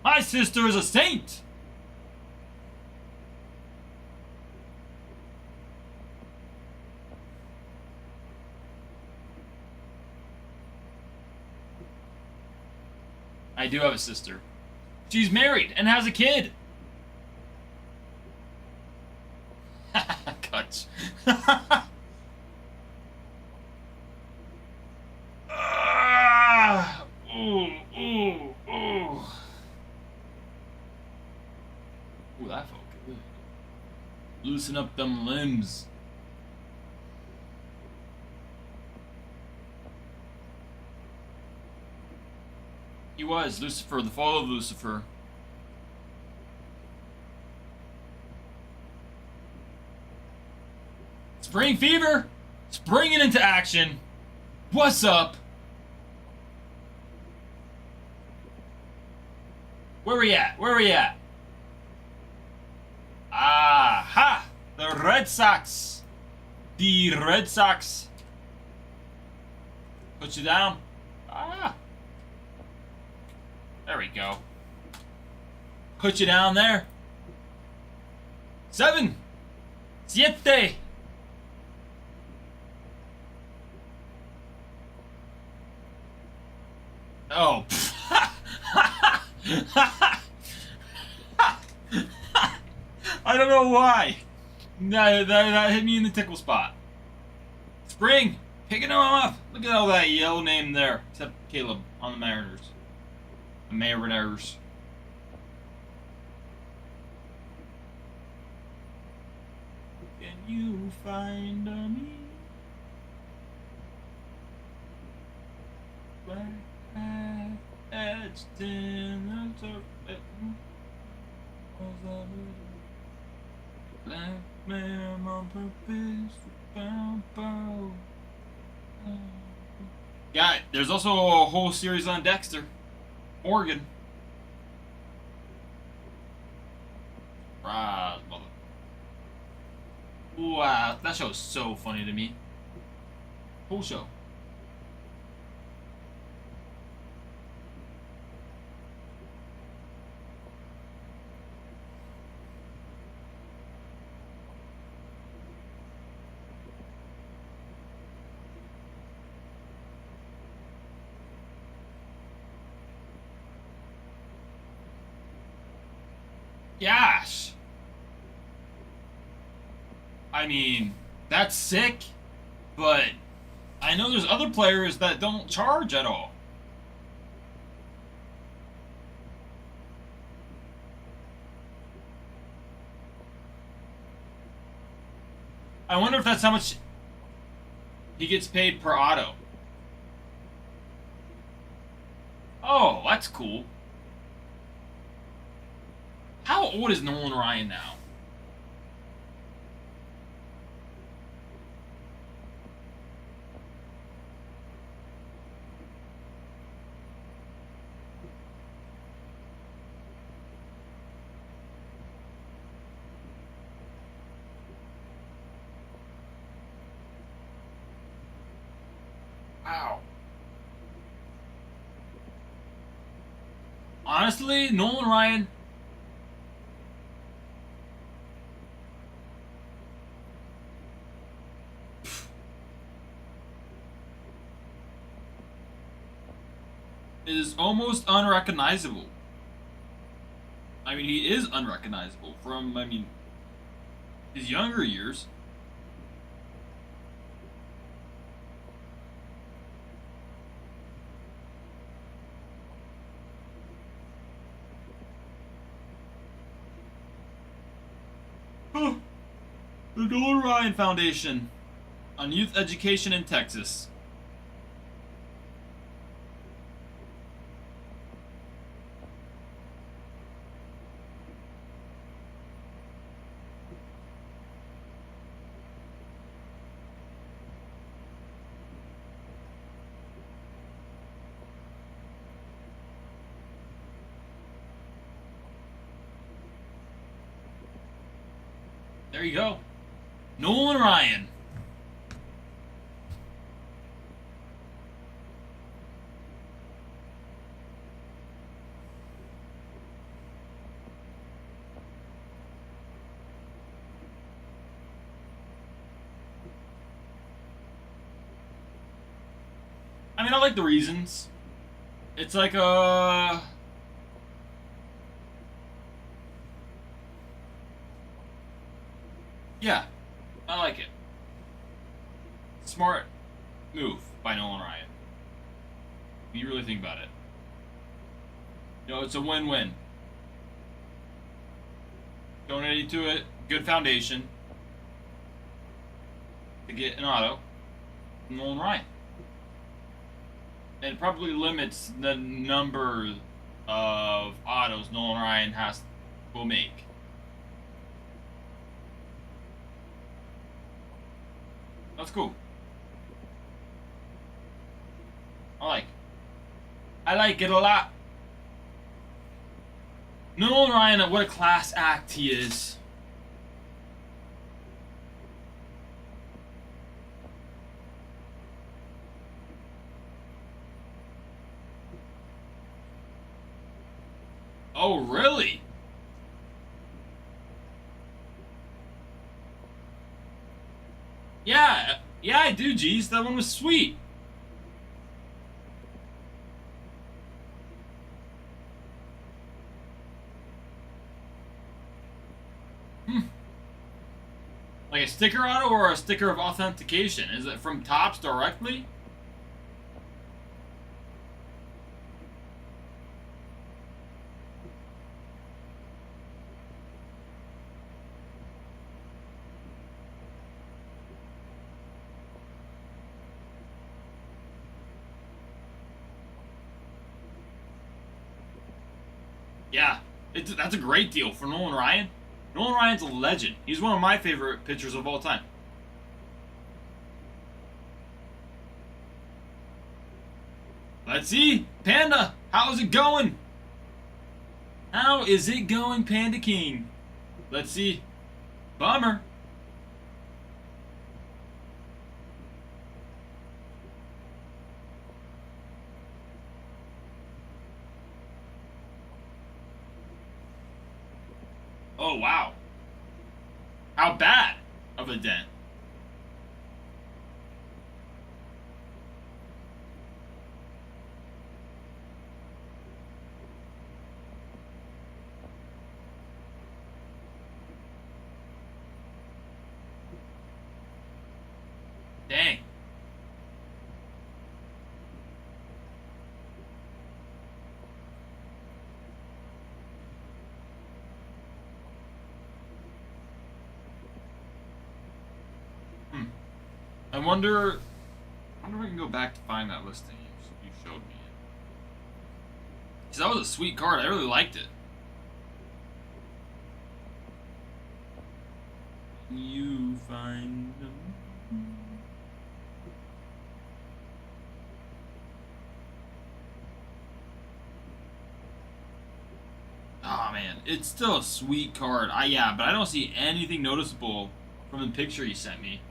My sister is a saint! I do have a sister. She's married and has a kid. Cuts. Ooh, ooh, ooh. Ooh, that felt good. Loosen up them limbs. He was Lucifer, the fall of Lucifer. Spring fever, springing into action. What's up? Where we at? Where we at? Aha! The Red Sox. The Red Sox. Put you down. Ah. There we go. Put you down there. 7. 7. Oh. I don't know why. That hit me in the tickle spot. Spring. Picking them up. Look at all that yellow name there. Except Caleb on the Mariners. The Mariners. Can you find me? Black hat etched in the turf. Black man on purpose. Bow, bow. Yeah, there's also a whole series on Dexter. Oregon. Rise, mother. Wow, that show is so funny to me. Whole show. Gosh. I mean, that's sick, but I know there's other players that don't charge at all. I wonder if that's how much he gets paid per auto. Oh, that's cool. How old is Nolan Ryan now? Ow. Honestly, Nolan Ryan. Is almost unrecognizable. I mean, he is unrecognizable from, I mean, his younger years. Oh, the Nolan Ryan Foundation on Youth Education in Texas. There you go. Nolan Ryan. I mean, I like the reasons. It's like yeah, I like it. Smart move by Nolan Ryan. If you really think about it. You know, it's a win-win. Donating to it, good foundation to get an auto from Nolan Ryan. And it probably limits the number of autos Nolan Ryan will make. That's cool. I like it a lot. Nolan Ryan, what a class act he is. Oh, really? Yeah, I do, geez. That one was sweet. Like a sticker auto or a sticker of authentication? Is it from Topps directly? Yeah, that's a great deal for Nolan Ryan. Nolan Ryan's a legend. He's one of my favorite pitchers of all time. Let's see. Panda, how's it going? How is it going, Panda King? Let's see. Bummer. Oh, wow. How bad of a dent? Dang. I wonder if I can go back to find that listing you showed me. Because that was a sweet card. I really liked it. You find them. Oh man, it's still a sweet card. Yeah, but I don't see anything noticeable from the picture you sent me.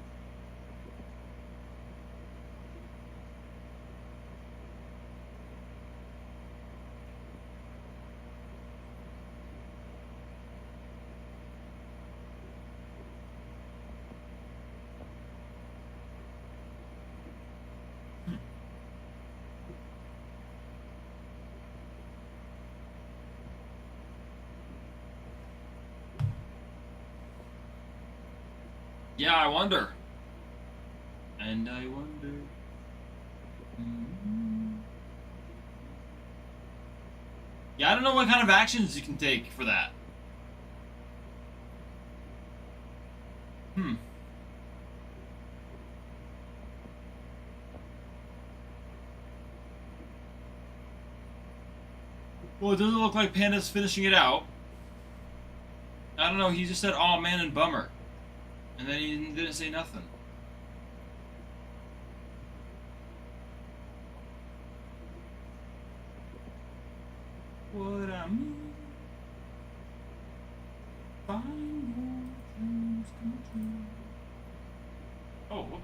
Yeah, I wonder. And I wonder. Yeah, I don't know what kind of actions you can take for that. Well, it doesn't look like Panda's finishing it out. I don't know, he just said, "Aw, man," and "bummer." And then he didn't say nothing. What I mean, find your dreams come true. Oh, whoops.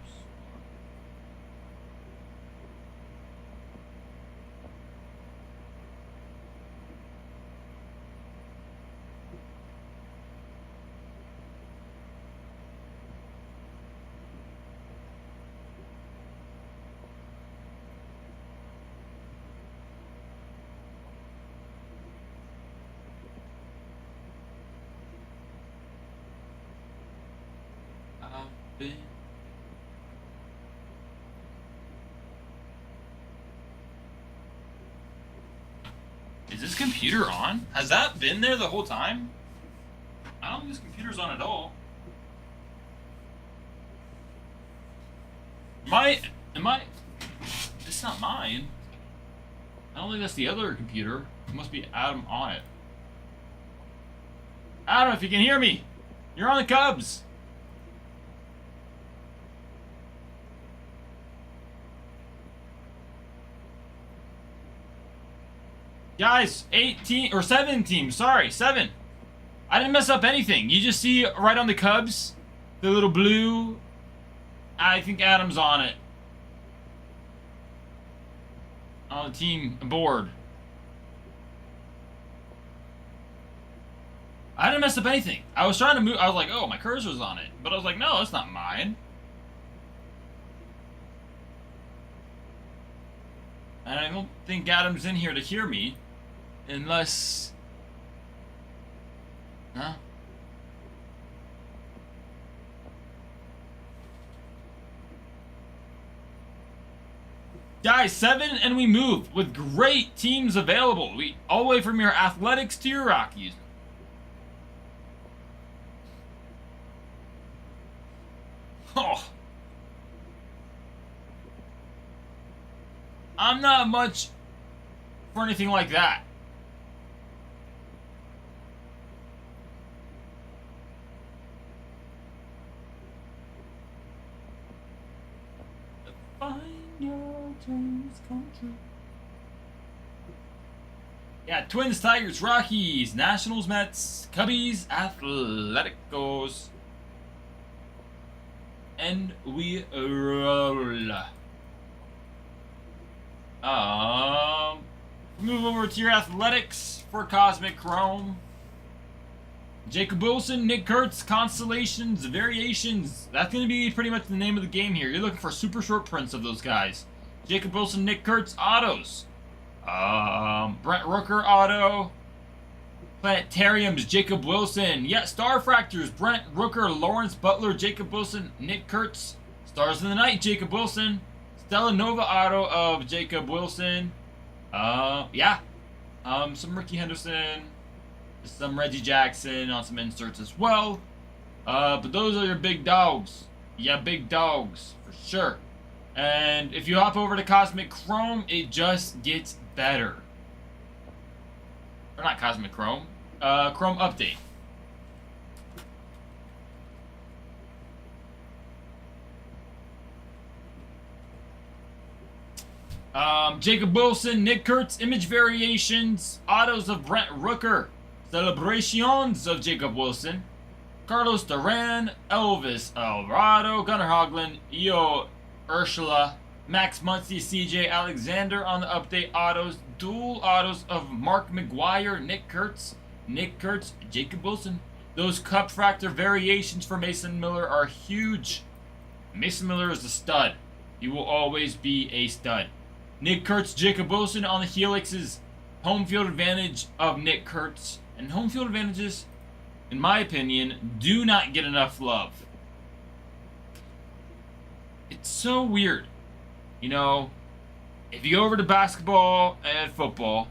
I've been. Is this computer on? Has that been there the whole time? I don't think this computer's on at all. Am I? It's not mine. I don't think that's the other computer. It must be Adam on it. Adam, if you can hear me, you're on the Cubs. Guys, 8 or 7 teams. Sorry, 7. I didn't mess up anything. You just see right on the Cubs, the little blue. I think Adam's on it. On the team board. I didn't mess up anything. I was trying to move. I was like, oh, my cursor's on it. But I was like, no, that's not mine. And I don't think Adam's in here to hear me. Unless... Huh? Guys, 7 and we move with great teams available. We all the way from your Athletics to your Rockies. Oh. I'm not much for anything like that. Find your dreams come true. Yeah, Twins, Tigers, Rockies, Nationals, Mets, Cubbies, Atleticos. And we roll. Move over to your Athletics for Cosmic Chrome. Jacob Wilson, Nick Kurtz, Constellations, Variations. That's going to be pretty much the name of the game here. You're looking for super short prints of those guys. Jacob Wilson, Nick Kurtz, autos. Brent Rooker, auto. Planetariums, Jacob Wilson. Yeah, Star Fractors, Brent Rooker, Lawrence Butler, Jacob Wilson, Nick Kurtz. Stars of the Night, Jacob Wilson. Stella Nova auto of Jacob Wilson. Yeah. Some Ricky Henderson. Some Reggie Jackson on some inserts as well. But those are your big dogs. Yeah, big dogs, for sure. And if you hop over to Cosmic Chrome, it just gets better. Or not Cosmic Chrome. Chrome Update. Jacob Wilson, Nick Kurtz, Image Variations, Autos of Brent Rooker, Celebrations of Jacob Wilson, Carlos Duran, Elvis Alvarado, Gunnar Hoglund, Io Ursula, Max Muncy, CJ Alexander on the update autos, dual autos of Mark McGuire, Nick Kurtz, Jacob Wilson. Those Cup Fractor variations for Mason Miller are huge. Mason Miller is a stud. He will always be a stud. Nick Kurtz, Jacob Wilson on the Helix's home field advantage of Nick Kurtz. And home field advantages, in my opinion, do not get enough love. It's so weird. You know, if you go over to basketball and football,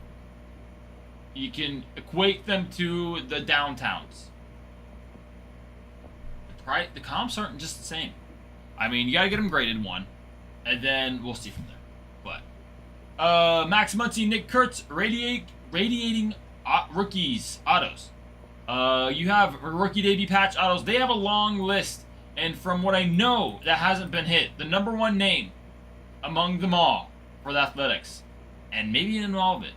you can equate them to the downtowns. The comps aren't just the same. I mean, you gotta get them graded, one, and then we'll see from there. But Max Muncy, Nick Kurtz, radiating rookies autos. You have rookie debut patch autos. They have a long list, and from what I know, that hasn't been hit. The number one name among them all for the Athletics, and maybe in all of it.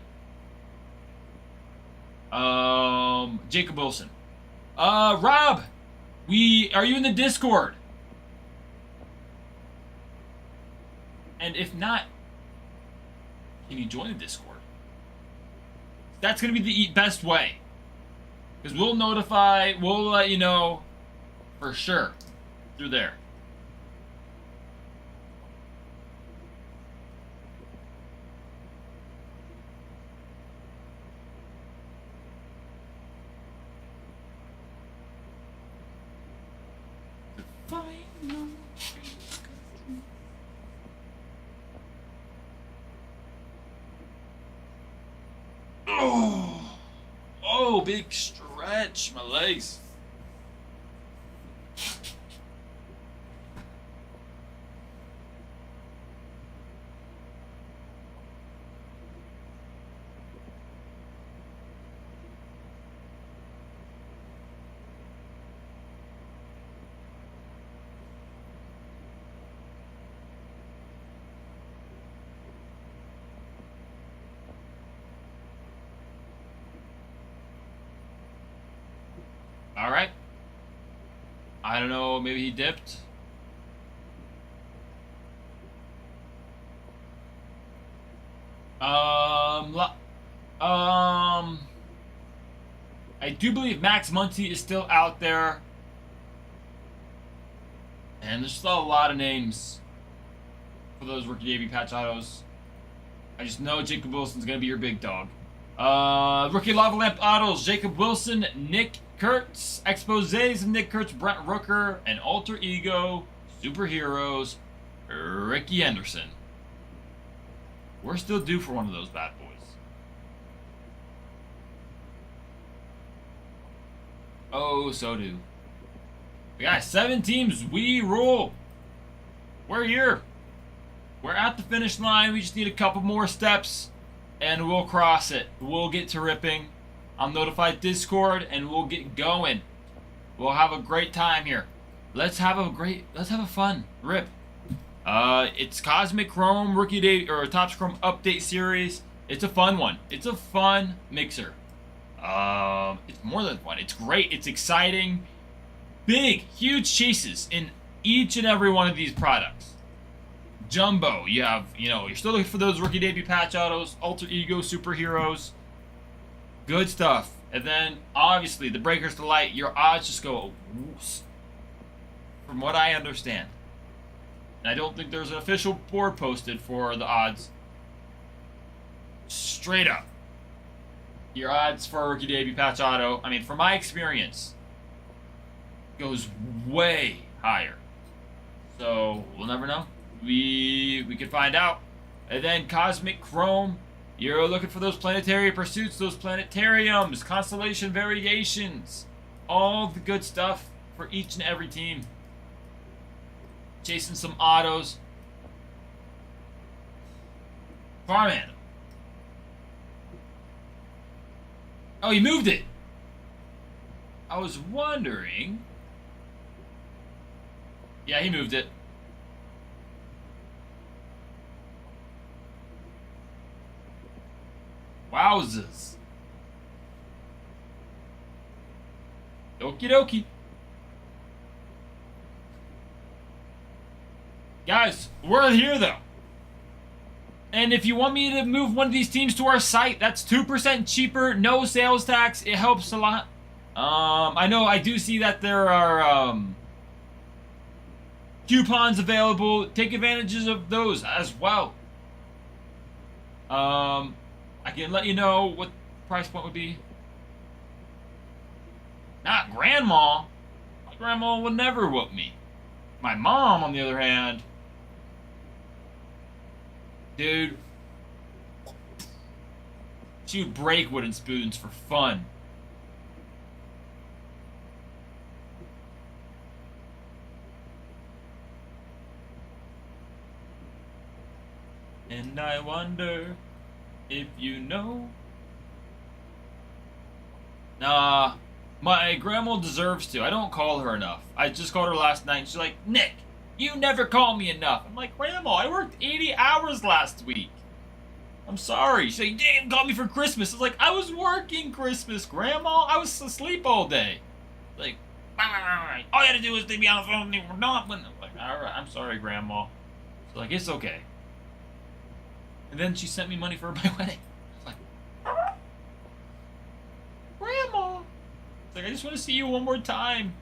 Jacob Wilson. Rob, are you in the Discord? And if not, can you join the Discord? That's gonna be the best way. Because we'll let you know for sure through there. Oh, big stretch, my legs. All right. I don't know. Maybe he dipped. I do believe Max Muncy is still out there, and there's still a lot of names for those rookie debut patch autos. I just know Jacob Wilson's gonna be your big dog. Rookie Lava Lamp autos: Jacob Wilson, Nick Kurtz, Exposés of Nick Kurtz, Brent Rooker, and Alter Ego Superheroes, Ricky Henderson. We're still due for one of those bad boys. Oh, so do. We got 7 teams. We rule. We're here. We're at the finish line. We just need a couple more steps, and we'll cross it. We'll get to ripping. I'll notify Discord, and we'll get going. We'll have a great time here. Let's have a fun rip. It's Cosmic Chrome Rookie Day or Topps Chrome Update Series. It's a fun one. It's a fun mixer. It's more than fun. It's great. It's exciting. Big, huge chases in each and every one of these products. Jumbo, you have, you're still looking for those rookie debut patch autos, Alter Ego Superheroes. Good stuff. And then, obviously, the Breakers Delight, your odds just go whoosh, from what I understand. And I don't think there's an official board posted for the odds. Straight up. Your odds for a rookie debut patch auto, I mean, from my experience, goes way higher. So, we'll never know. We could find out. And then Cosmic Chrome, you're looking for those planetary pursuits, those planetariums, constellation variations, all the good stuff for each and every team. Chasing some autos. Farman. Oh, he moved it. I was wondering. Yeah, he moved it. Wowzers. Okie dokie. Guys, we're here though. And if you want me to move one of these teams to our site, that's 2% cheaper, no sales tax. It helps a lot. I know I do see that there are coupons available. Take advantages of those as well. I can let you know what the price point would be. Not grandma. My grandma would never whoop me. My mom, on the other hand, Dude. She would break wooden spoons for fun. And I wonder if you know. Nah, my grandma deserves to. I don't call her enough. I just called her last night and she's like, Nick, you never call me enough. I'm like, Grandma, I worked 80 hours last week. I'm sorry. She's like, you didn't call me for Christmas. I was like, I was working Christmas, Grandma. I was asleep all day. Like, all you had to do was to be on the phone and you were not. I'm like, alright, I'm sorry, Grandma. She's like, it's okay. And then she sent me money for my wedding. I was like, Grandma. It's like, I just want to see you one more time.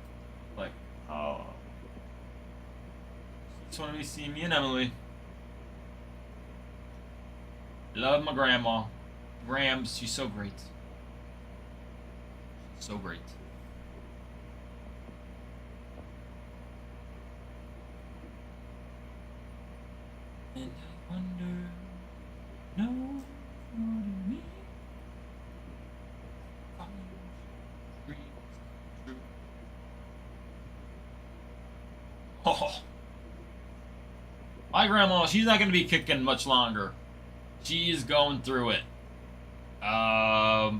Like, oh. Just want to be seeing me and Emily. Love my grandma. Grams, she's so great. So great. And I wonder, no, what do you mean? Oh. My grandma, she's not going to be kicking much longer. She is going through it. I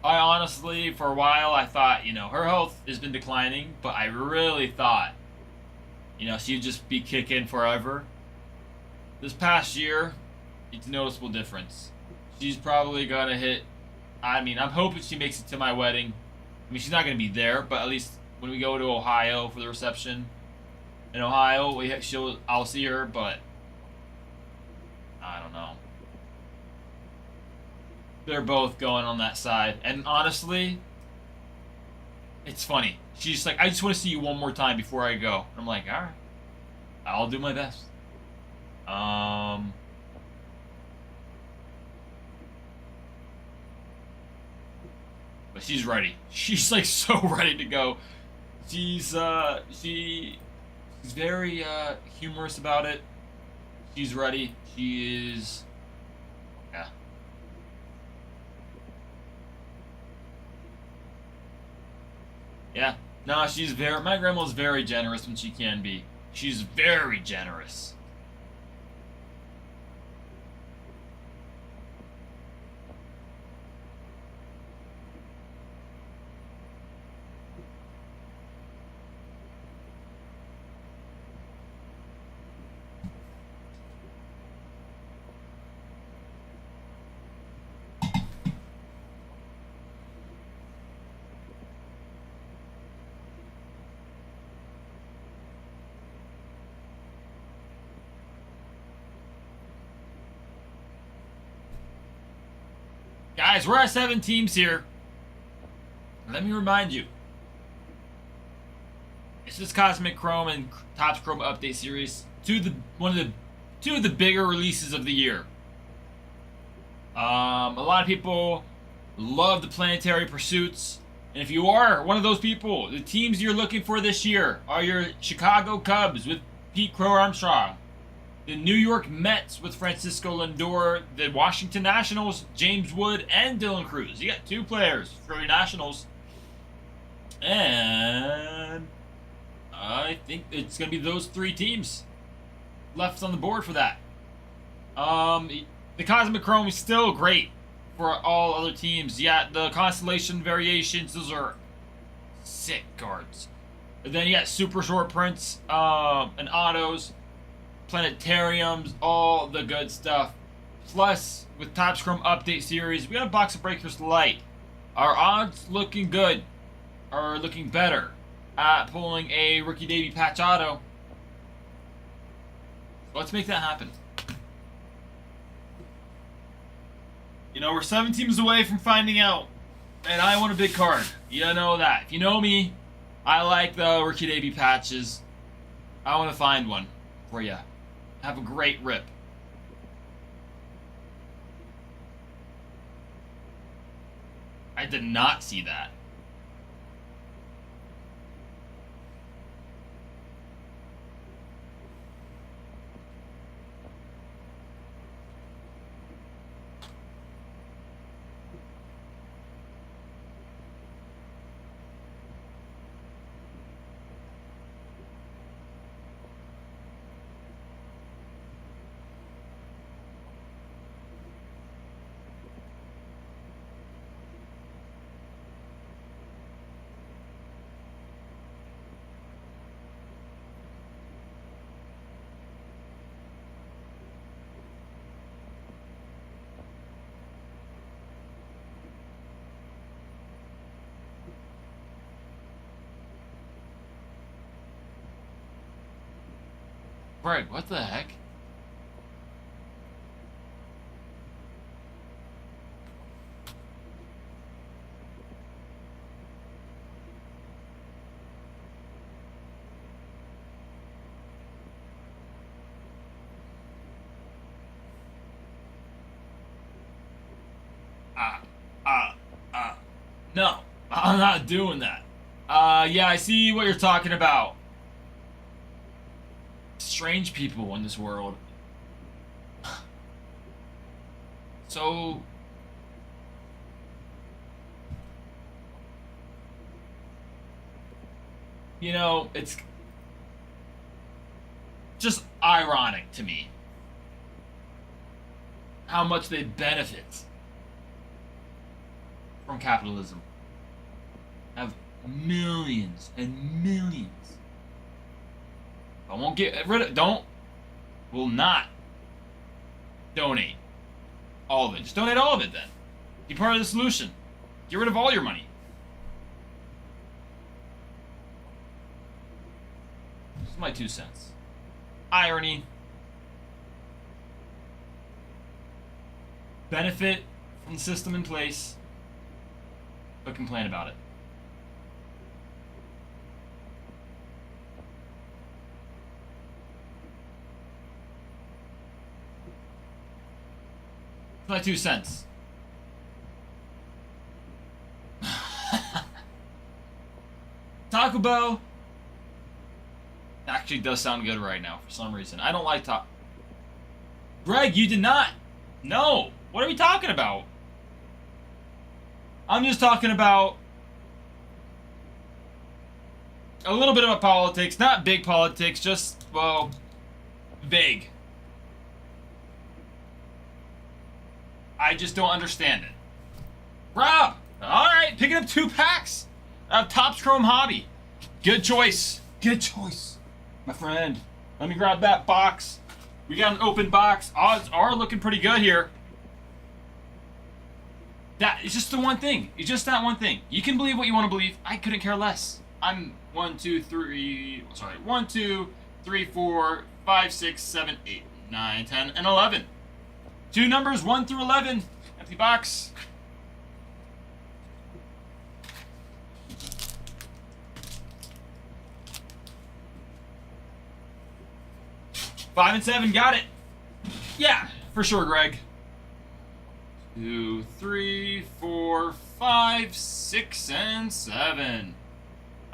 honestly, for a while, I thought, you know, her health has been declining, but I really thought, you know, she'd just be kicking forever. This past year, it's a noticeable difference. She's probably gonna hit, I mean, I'm hoping she makes it to my wedding. I mean, she's not gonna be there, but at least when we go to Ohio for the reception, in Ohio, I'll see her, but I don't know. They're both going on that side. And honestly, it's funny. She's like, I just want to see you one more time before I go. I'm like, alright. I'll do my best. But she's ready. She's like so ready to go. She's very humorous about it. She's ready. She is, yeah. Yeah. No, my grandma's very generous when she can be. She's very generous. Guys, we're at 7 teams here. Let me remind you. It's this Cosmic Chrome and Topps Chrome update series. Two of the bigger releases of the year. A lot of people love the Planetary Pursuits. And if you are one of those people, the teams you're looking for this year are your Chicago Cubs with Pete Crow Armstrong, the New York Mets with Francisco Lindor, the Washington Nationals, James Wood, and Dylan Cruz. You got 2 players for your Nationals. And I think it's going to be those 3 teams left on the board for that. The Cosmic Chrome is still great for all other teams. Yeah, the Constellation Variations, those are sick cards. And then you got Super Short Prints and Autos, Planetariums, all the good stuff. Plus, with Topps Chrome Update Series, we got a Box of Breakers Light. Our odds looking good, are looking better at pulling a Ricky Davey Patch Auto. Let's make that happen. You know, we're 7 teams away from finding out, and I want a big card. You know that. If you know me, I like the Ricky Davey patches. I want to find one for you. Have a great rip. I did not see that. Greg, what the heck? No, I'm not doing that. Yeah, I see what you're talking about. Strange people in this world. So... You know, it's just ironic to me how much they benefit from capitalism. Have millions and millions. I won't get rid of, will not donate all of it. Just donate all of it then. Be part of the solution. Get rid of all your money. This is my 2 cents. Irony. Benefit from the system in place, but complain about it. That's my 2 cents. Taco Bell actually does sound good right now for some reason. I don't like Taco. Greg, you did not. No. What are we talking about? I'm just talking about a little bit of politics, not big politics, just, well, vague. I just don't understand it. Rob! Alright, picking up 2 packs of Topps Chrome Hobby. Good choice. Good choice, my friend. Let me grab that box. We got an open box. Odds are looking pretty good here. That it's just the one thing. It's just that one thing. You can believe what you want to believe. I couldn't care less. I'm 1, 2, 3, 4, 5, 6, 7, 8, 9, 10, and 11. 2 numbers, 1 through 11. Empty box. Five and 7, got it. Yeah, for sure, Greg. 2, 3, 4, 5, 6, and 7.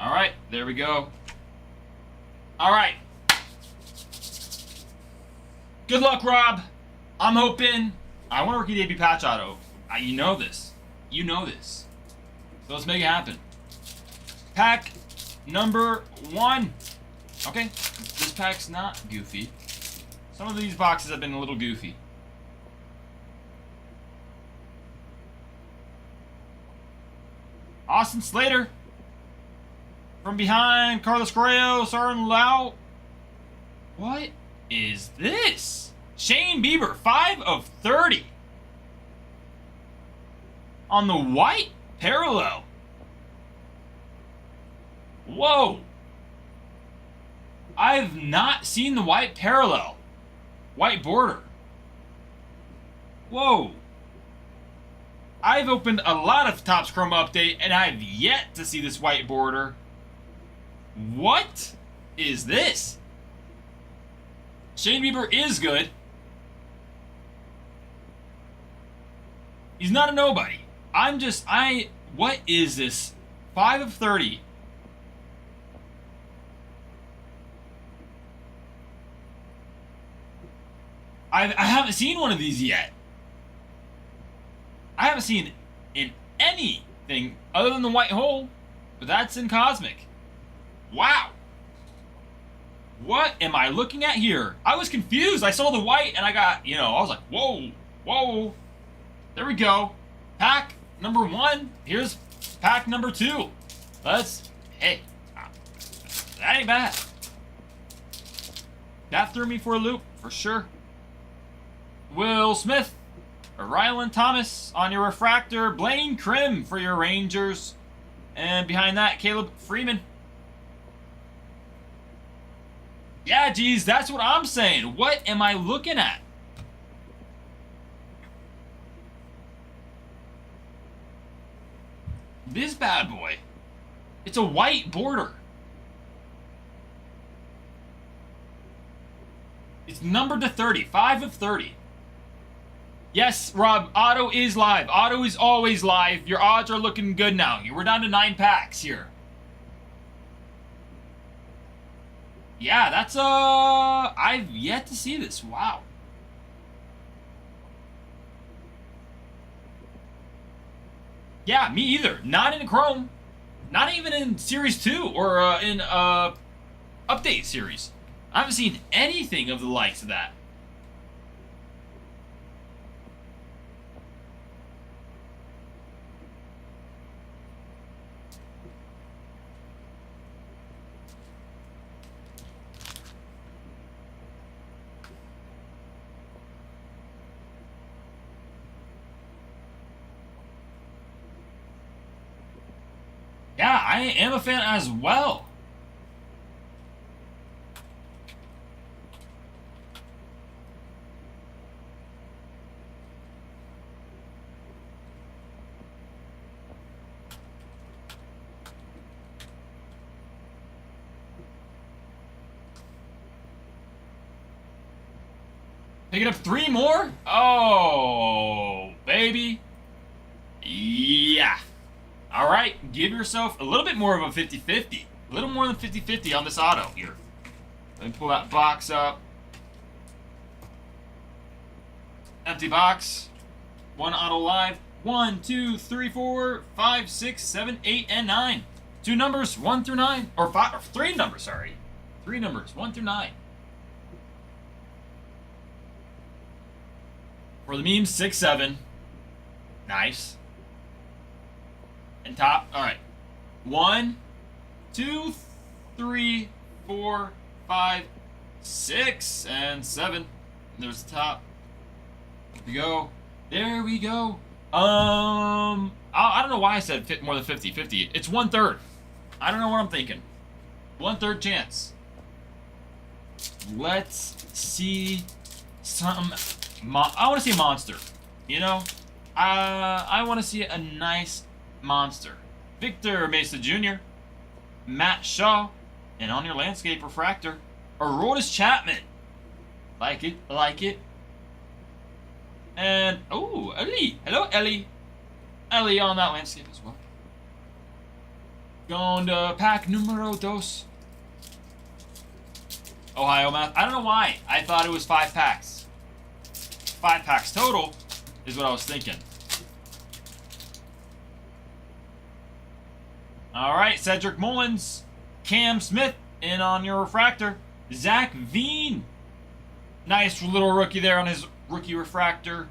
All right, there we go. All right. Good luck, Rob. I'm hoping. I want a rookie debut patch auto. You know this. You know this. So let's make it happen. Pack number 1. Okay, this pack's not goofy. Some of these boxes have been a little goofy. Austin Slater. From behind, Carlos Correa, Sarin Lau. What is this? Shane Bieber, 5 of 30. On the white parallel. Whoa. I've not seen the white parallel. White border. Whoa. I've opened a lot of Topps Chrome Update, and I've yet to see this white border. What is this? Shane Bieber is good. He's not a nobody. What is this? 5 of 30. I haven't seen one of these yet. I haven't seen in anything other than the white hole, but that's in Cosmic. Wow. What am I looking at here? I was confused. I saw the white and I got, I was like, whoa, whoa. There we go. Pack number 1. Here's pack number 2. Hey, that ain't bad. That threw me for a loop, for sure. Will Smith, Rylan Thomas on your refractor, Blaine Krim for your Rangers, and behind that, Caleb Freeman. Yeah, geez, that's what I'm saying. What am I looking at? This bad boy. It's a white border. It's numbered to 30. 5 of 30. Yes, Rob, Auto is live. Auto is always live. Your odds are looking good now. We're down to 9 packs here. Yeah, that's, I've yet to see this. Wow. Yeah, me either. Not in Chrome. Not even in Series 2 or in Update Series. I haven't seen anything of the likes of that. Yeah, I am a fan as well. Picking up 3 more? Oh, baby. Yeah. All right, give yourself a little bit more of a 50-50. A little more than 50-50 on this auto here. Let me pull that box up. Empty box. 1 auto live. 1, 2, 3, 4, 5, 6, 7, 8, and 9. 2 numbers, 1 through 9. Or 5, or 3 numbers, sorry. 3 numbers, 1 through 9. For the memes, 6, 7. Nice. And top. All right. 1, 2, 3, 4, 5, 6, and 7. And there's the top. There we go. There we go. I don't know why I said fit more than 50-50. It's 1/3. I don't know what I'm thinking. 1/3 chance. Let's see some. I want to see a monster. You know, I want to see a nice monster. Victor Mesa Jr., Matt Shaw, and on your landscape refractor, Aroldis Chapman. Like it, like it. And oh, Ellie. Hello, Ellie. Ellie on that landscape as well. Going to pack numero dos. Ohio Math. I don't know why. I thought it was 5 packs. 5 packs total is what I was thinking. All right, Cedric Mullins, Cam Smith in on your refractor. Zach Veen. Nice little rookie there on his rookie refractor.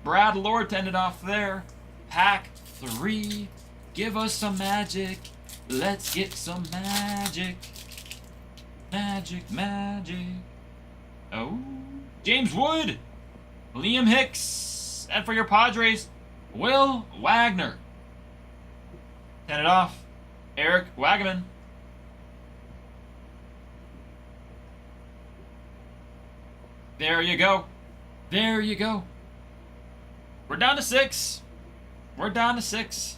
Brad Lord to end it off there. Pack 3. Give us some magic. Let's get some magic. Magic, magic. Oh. James Wood. Liam Hicks. And for your Padres, Will Wagner. End it off. Eric Wagaman. There you go. There you go. We're down to 6. We're down to 6.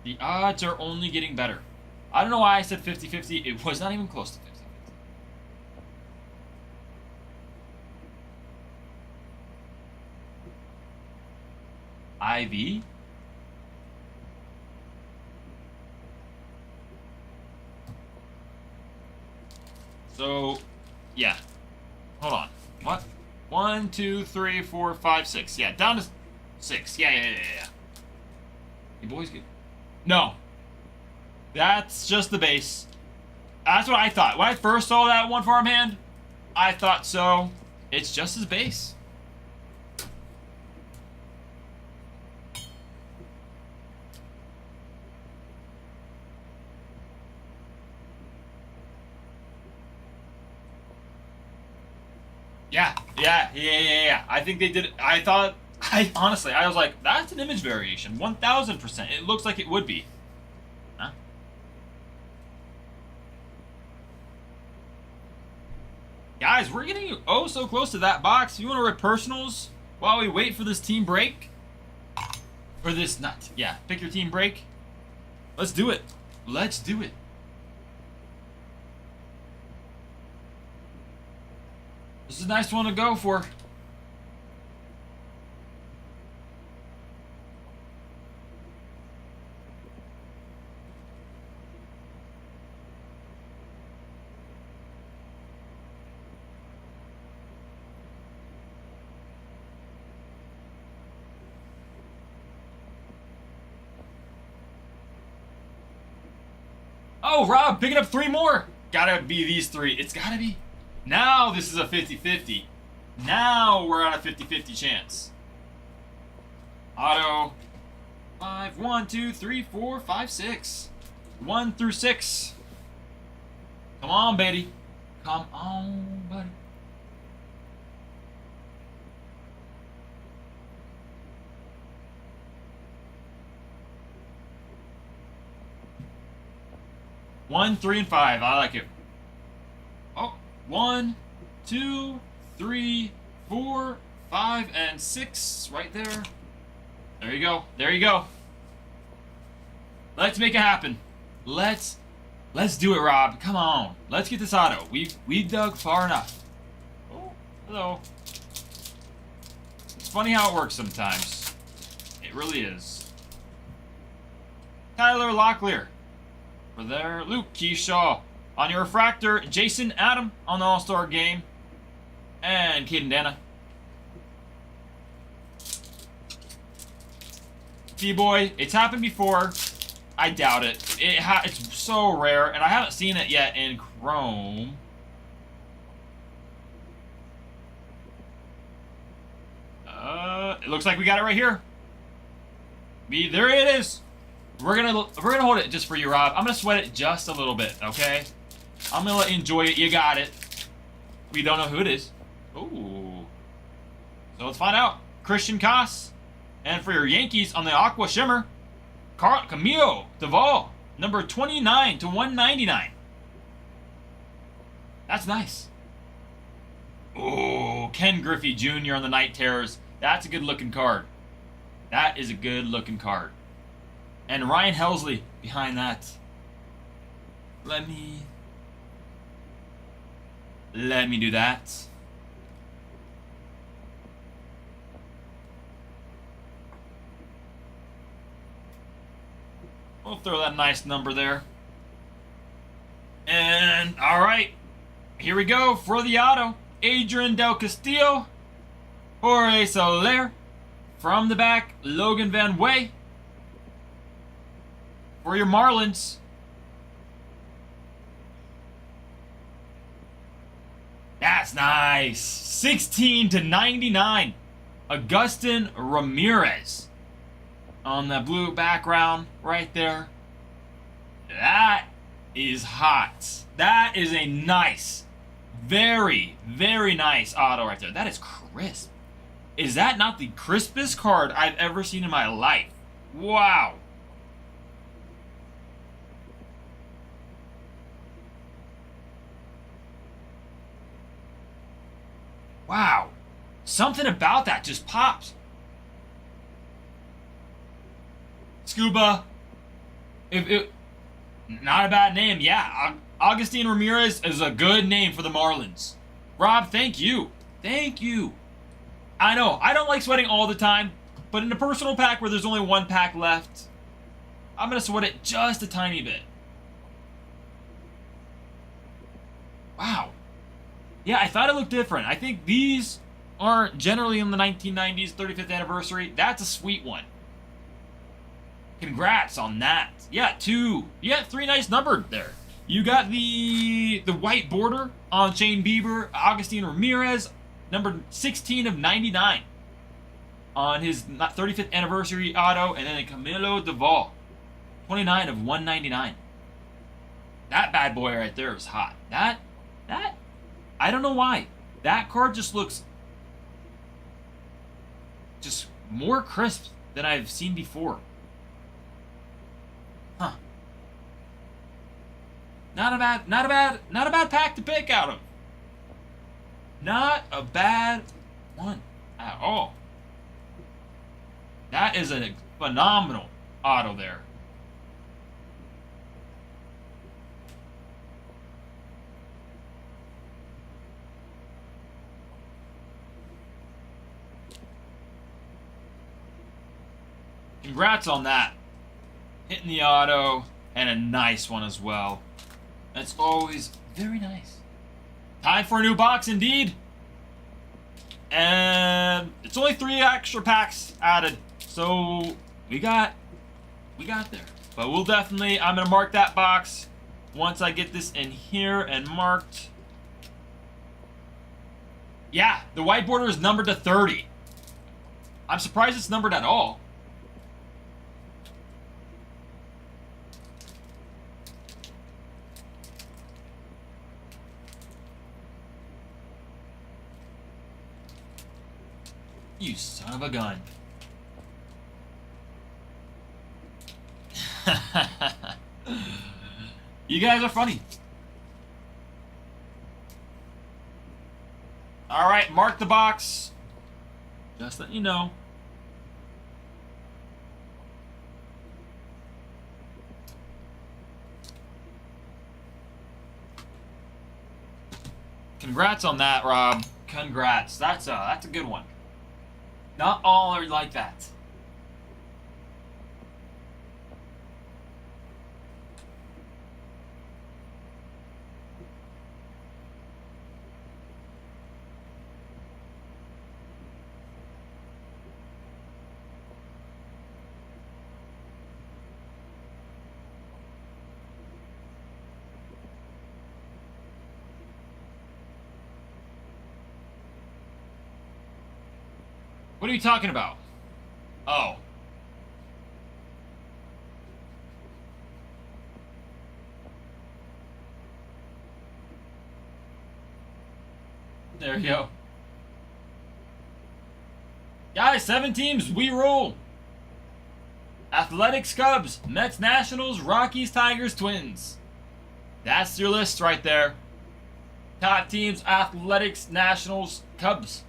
The odds are only getting better. I don't know why I said 50-50. It was not even close to 50-50. IV. So, yeah. Hold on. What? 1, 2, 3, 4, 5, 6. Yeah, down to 6. Yeah. You boys get. No. That's just the base. That's what I thought. When I first saw that one farmhand, I thought so. It's just his base. Yeah. I think they did. I thought I honestly, I was like, that's an image variation, 1000%. It looks like it would be. Huh? Guys, we're getting oh so close to that box. If you want to rip personals while we wait for this team break, or this nut, yeah, pick your team break. Let's do it. Let's do it. This is a nice one to go for. Oh, Rob, picking up 3 more. Gotta be these 3. It's gotta be. Now this is a 50-50. Now we're on a 50-50 chance. Auto. 5, 1, 2, 3, 4, 5, 6. 1 through 6. Come on, baby. Come on, buddy. One, 3, and 5. I like it. Oh, 1, 2, 3, 4, 5, and 6. Right there. There you go. There you go. Let's make it happen. Let's do it, Rob. Come on. Let's get this auto. We've dug far enough. Oh, hello. It's funny how it works sometimes. It really is. Tyler Locklear. For there, Luke Keyshaw on your refractor, Jason Adam on the All-Star game, and Caden Dana. T-Boy, it's happened before. I doubt it. It's so rare, and I haven't seen it yet in Chrome. It looks like we got it right here. There it is. We're gonna hold it just for you, Rob. I'm gonna sweat it just a little bit, okay? I'm gonna let you enjoy it. You got it. We don't know who it is. Ooh. So let's find out. Christian Koss. And for your Yankees on the Aqua Shimmer, Camilo Duvall, number 29 to 199. That's nice. Ooh, Ken Griffey Jr. on the Night Terrors. That's a good looking card. That is a good looking card. And Ryan Helsley behind that. Let me do that. We'll throw that nice number there. And all right, here we go for the auto. Adrian Del Castillo, Jorge Soler. From the back, Logan Van Way. For your Marlins, that's nice. 16 to 99, Agustin Ramirez on the blue background right there. That is hot. That is a nice, very, very nice auto right there. That is crisp. Is that not the crispest card I've ever seen in my life? Wow. Wow. Something about that just pops. Scuba. Not a bad name. Yeah, Agustin Ramirez is a good name for the Marlins. Rob, thank you. Thank you. I know, I don't like sweating all the time, but in a personal pack where there's only 1 pack left, I'm going to sweat it just a tiny bit. Wow. Yeah, I thought it looked different. I think these aren't generally in the 1990s 35th anniversary. That's a sweet one. Congrats on that. Yeah, 2. Yeah, 3 nice numbered there. You got the white border on Shane Bieber, Agustin Ramirez, number 16 of 99 on his 35th anniversary auto, and then a Camilo Duvall, 29 of 199. That bad boy right there is hot. That, I don't know why. That card just looks just more crisp than I've seen before. Huh. Not a bad pack to pick out of. Not a bad one at all. That is a phenomenal auto there. Congrats on that. Hitting the auto, and a nice one as well. That's always very nice. Time for a new box indeed. And it's only 3 extra packs added. So we got there. But we'll definitely, I'm gonna mark that box once I get this in here and marked. Yeah, the white border is numbered to 30. I'm surprised it's numbered at all. You son of a gun. You guys are funny. Alright, mark the box. Just let you know. Congrats on that, Rob. Congrats. That's a good one. Not all are like that. What are you talking about? Oh. There you go. Guys, 7 teams, we roll. Athletics, Cubs, Mets, Nationals, Rockies, Tigers, Twins. That's your list right there. Top teams, Athletics, Nationals, Cubs.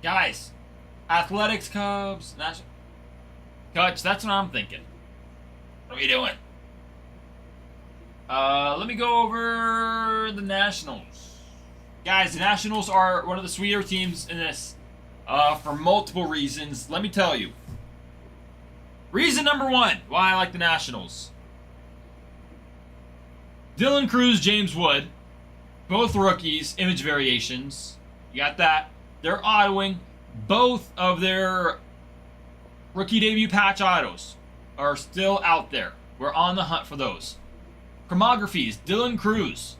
Guys, Athletics, Cubs, National. Coach, that's what I'm thinking. What are we doing? Let me go over the Nationals. Guys, the Nationals are one of the sweeter teams in this for multiple reasons. Let me tell you. Reason number 1 why I like the Nationals. Dylan Cruz, James Wood, both rookies, image variations. You got that. They're autoing. Both of their rookie debut patch autos are still out there. We're on the hunt for those. Chromographies, Dylan Cruz.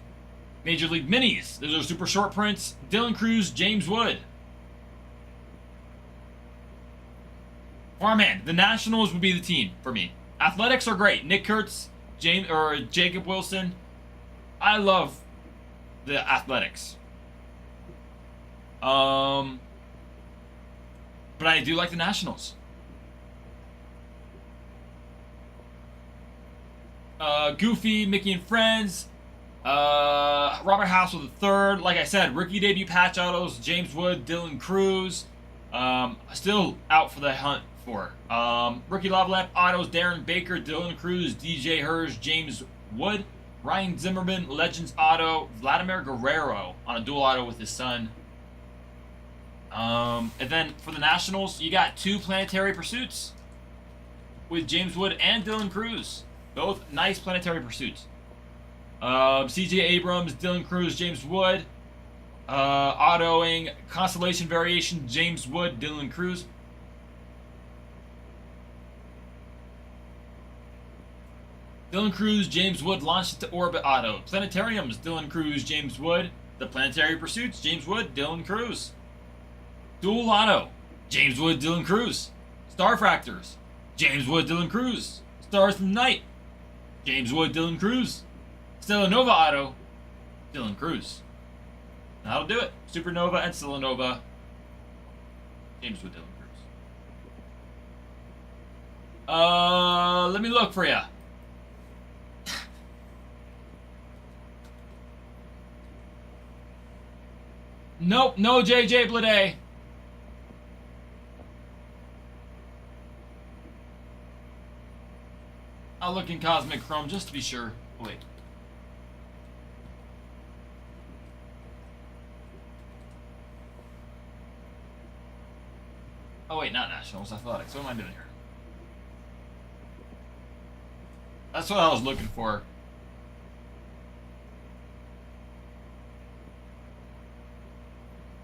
Major League Minis, those are super short prints. Dylan Cruz, James Wood. Farmhand, the Nationals would be the team for me. Athletics are great. Nick Kurtz, Jacob Wilson. I love the Athletics. But I do like the Nationals. Goofy, Mickey and Friends, Robert Hassel III. Like I said, rookie debut patch autos, James Wood, Dylan Cruz. Still out for the hunt for. Rookie Lovelap autos: Darren Baker, Dylan Cruz, DJ Hers, James Wood, Ryan Zimmerman, Legends auto, Vladimir Guerrero on a dual auto with his son. And then for the Nationals, you got 2 Planetary Pursuits with James Wood and Dylan Cruz. Both nice Planetary Pursuits. CJ Abrams, Dylan Cruz, James Wood. Autoing Constellation Variation, James Wood, Dylan Cruz. Dylan Cruz, James Wood launched into orbit auto. Planetariums, Dylan Cruz, James Wood. The Planetary Pursuits, James Wood, Dylan Cruz. Dual auto, James Wood, Dylan Cruz. Starfractors, James Wood, Dylan Cruz. Stars from the Night, James Wood, Dylan Cruz. Stellanova auto, Dylan Cruz. That'll do it. Supernova and Stellanova, James Wood, Dylan Cruz. Let me look for ya. Nope, no JJ Bleday. I'll look in Cosmic Chrome just to be sure. Wait. Oh wait, not Nationals, Athletics. What am I doing here? That's what I was looking for.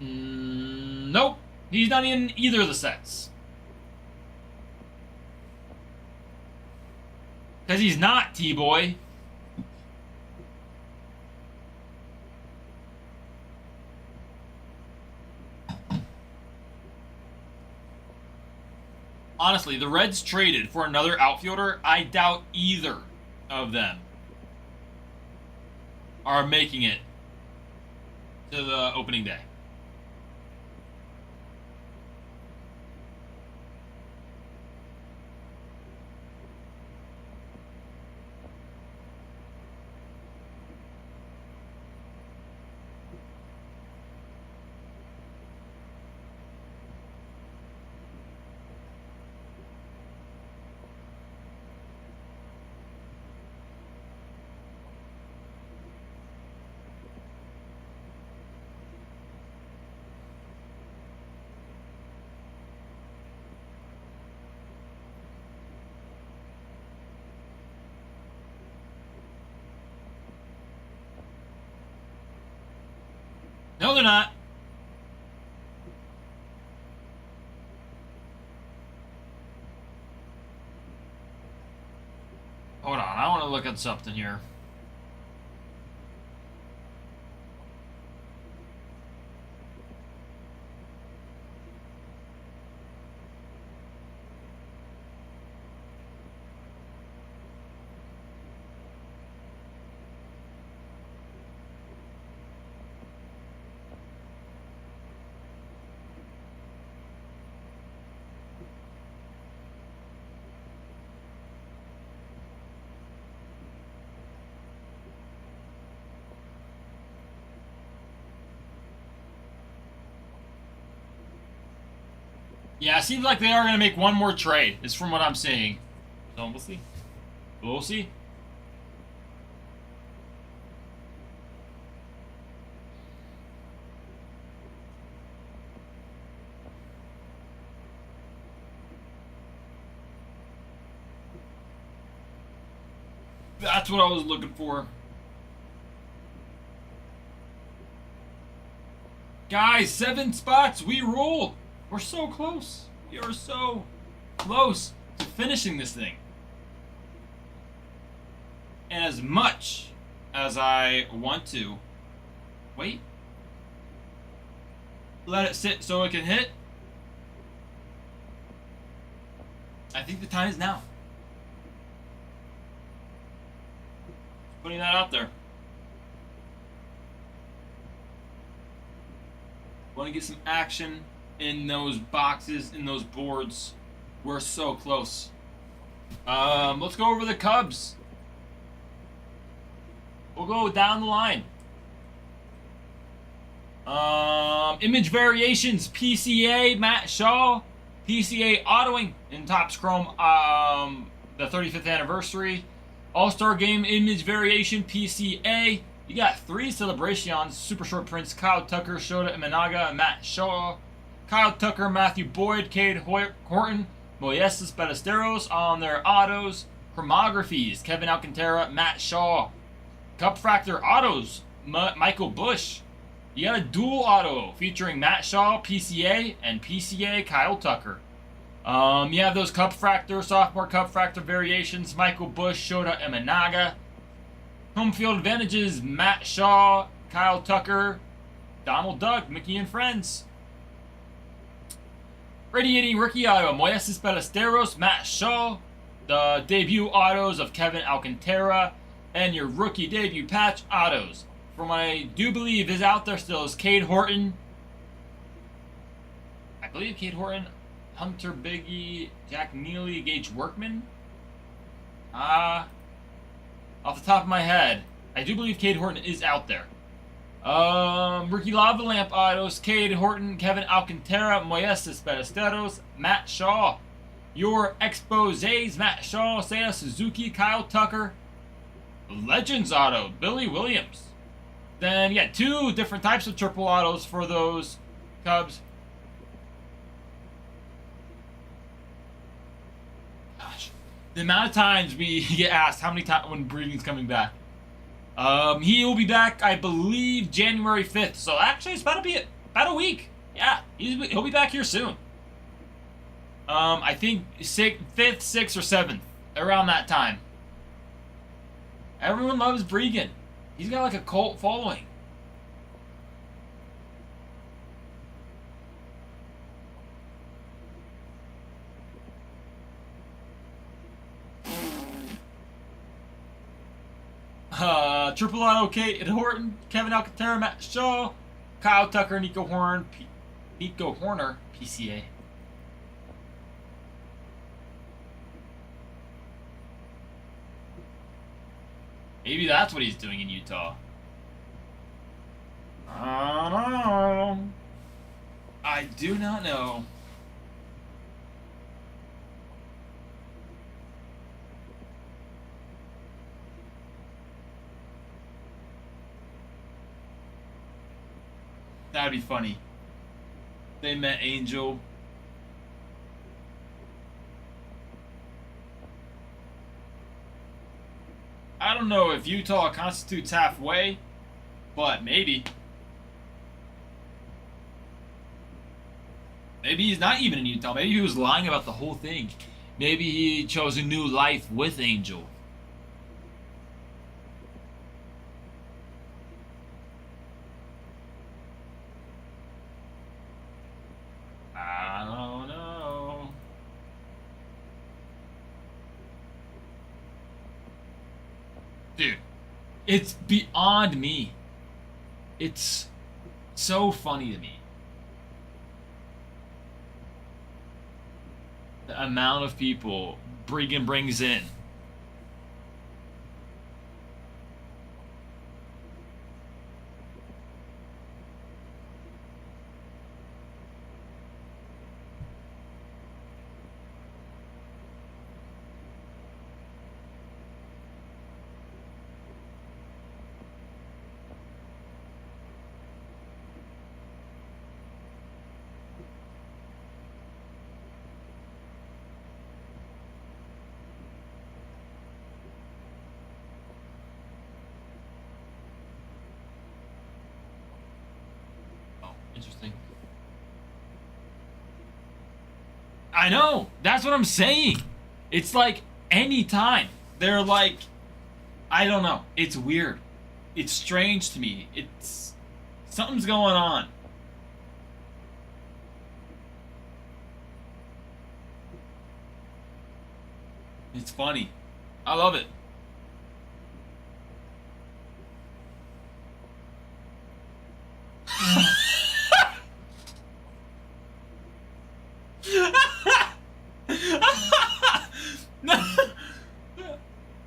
Nope. He's not in either of the sets. Because he's not, T-Boy. Honestly, the Reds traded for another outfielder. I doubt either of them are making it to the opening day. No, they're not. Hold on, I want to look at something here. Yeah, it seems like they are going to make one more trade, is from what I'm seeing. So we'll see. We'll see. That's what I was looking for. Guys, 7 spots. We rule. We're so close. We are so close to finishing this thing. And as much as I want to wait, let it sit so it can hit, I think the time is now. Putting that out there. Want to get some action in those boxes, in those boards. We're so close. Let's go over the Cubs. We'll go down the line. Image variations, PCA, Matt Shaw, PCA Autoing in Topps Chrome, the 35th anniversary. All-Star Game Image Variation PCA. You got 3 Celebrations, Super Short Prints, Kyle Tucker, Shota Imanaga, Matt Shaw, Kyle Tucker, Matthew Boyd, Cade Horton, Moises Ballesteros on their autos. Chromographies, Kevin Alcantara, Matt Shaw. Cup Fractor autos, Michael Bush. You got a dual auto featuring Matt Shaw, PCA, and PCA Kyle Tucker. You have those Cup Fractor, Sophomore Cup Fractor variations, Michael Bush, Shota Imanaga. Home field advantages, Matt Shaw, Kyle Tucker, Donald Duck, Mickey and Friends. Radiating rookie auto, Moises Ballesteros, Matt Shaw. The debut autos of Kevin Alcantara. And your rookie debut patch autos. From what I do believe is out there still is Cade Horton. I believe Cade Horton, Hunter Biggie, Jack Neely, Gage Workman. Off the top of my head, I do believe Cade Horton is out there. Rookie Lava Lamp autos, Cade Horton, Kevin Alcantara, Moises Ballesteros, Matt Shaw. Your exposés, Matt Shaw, Seiya Suzuki, Kyle Tucker. Legends auto, Billy Williams. Then you got 2 different types of triple autos for those Cubs. Gosh, the amount of times we get asked how many times when Breeding's coming back. He will be back, I believe, January 5th. So actually, it's about a week. Yeah, he'll be back here soon. I think 5th, 6th, or 7th, around that time. Everyone loves Bregan. He's got like a cult following. Triple auto, Cade Horton, Kevin Alcantara, Matt Shaw, Kyle Tucker, Nico Horner, PCA. Maybe that's what he's doing in Utah. I don't know. I do not know. That'd be funny. They met Angel. I don't know if Utah constitutes halfway, but maybe. Maybe he's not even in Utah. Maybe he was lying about the whole thing. Maybe he chose a new life with Angel. I don't know. Dude, it's beyond me. It's so funny to me. The amount of people Bregan brings in. Interesting. I know. That's what I'm saying. It's like anytime. They're like, I don't know. It's weird. It's strange to me. It's something's going on. It's funny. I love it.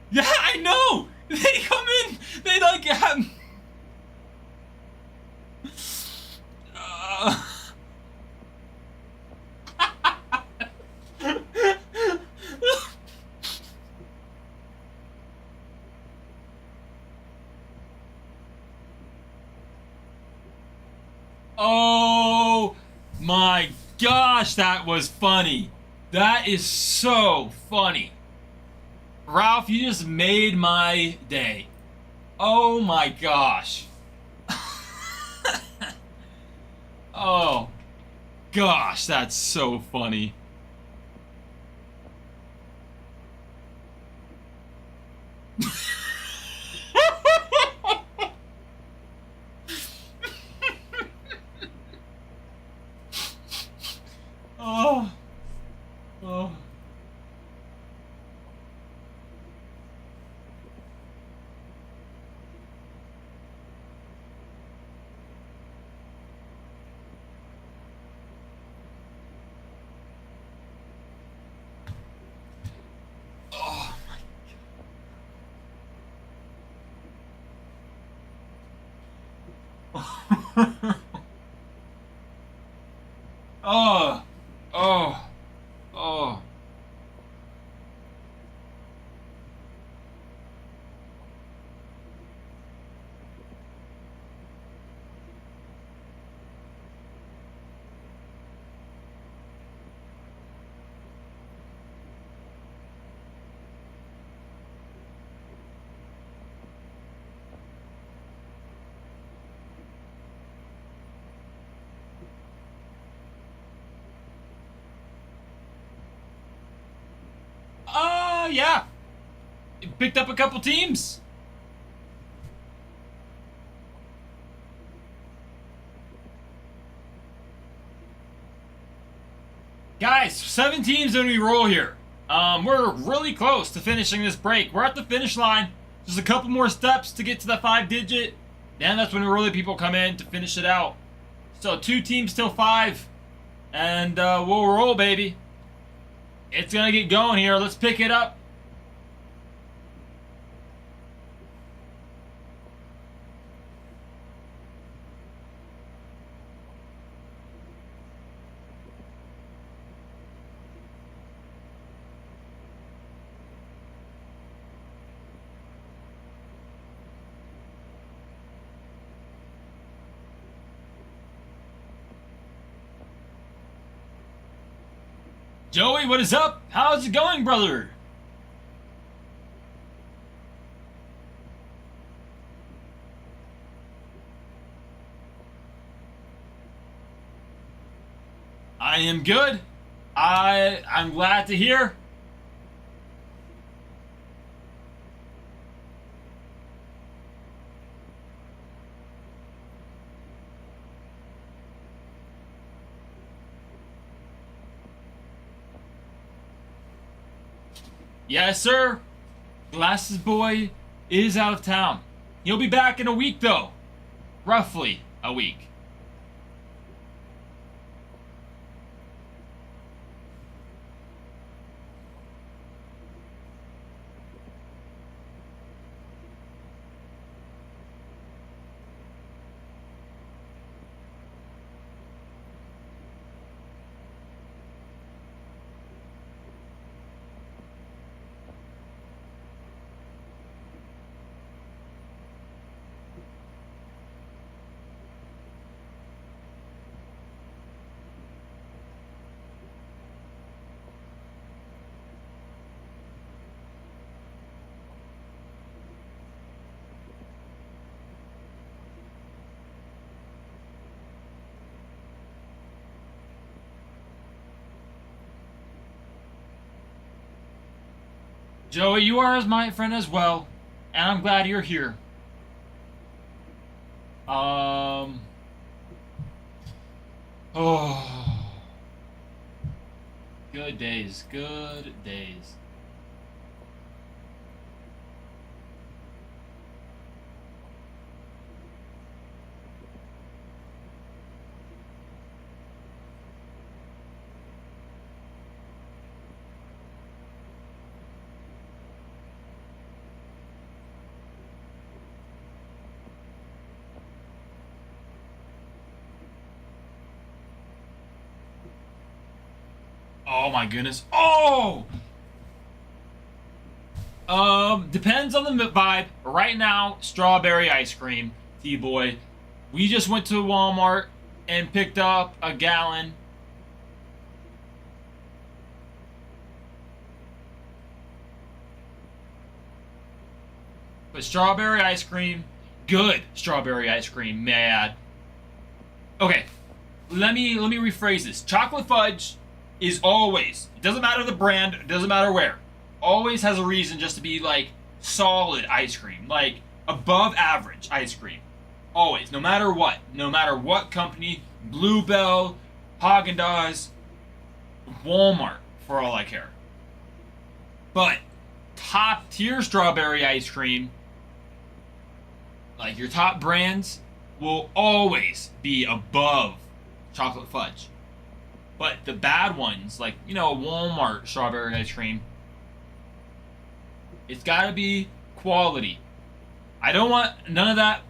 Yeah, I know. They come in. They like have. Oh my gosh, that was funny. That is so funny. Ralph, you just made my day. Oh my gosh. Oh gosh, that's so funny. Oh. Oh. Oh my God. Oh. Oh. Oh. Yeah. Picked up a couple teams. Guys, 7 teams when we roll here. We're really close to finishing this break. We're at the finish line. Just a couple more steps to get to the 5-digit. Then that's when really people come in to finish it out. So 2 teams till 5. And we'll roll, baby. It's gonna get going here. Let's pick it up. Joey, what is up? How's it going, brother? I am good. I'm glad to hear. Yes, sir. Glasses boy is out of town. He'll be back in a week, though. Roughly a week. Joey, you are as my friend as well, and I'm glad you're here. Oh. Good days, good days. Oh my goodness. Oh! Depends on the vibe. Right now, strawberry ice cream, T-Boy. We just went to Walmart and picked up a gallon. But strawberry ice cream, good strawberry ice cream, may I add. Okay, let me rephrase this. Chocolate fudge is always, it doesn't matter the brand, it doesn't matter where, always has a reason just to be like solid ice cream, like above average ice cream. Always, no matter what company, Bluebell, Haagen-Dazs, Walmart, for all I care. But top tier strawberry ice cream, like your top brands, will always be above chocolate fudge. But the bad ones, like, you know, Walmart strawberry ice cream, it's gotta be quality. I don't want none of that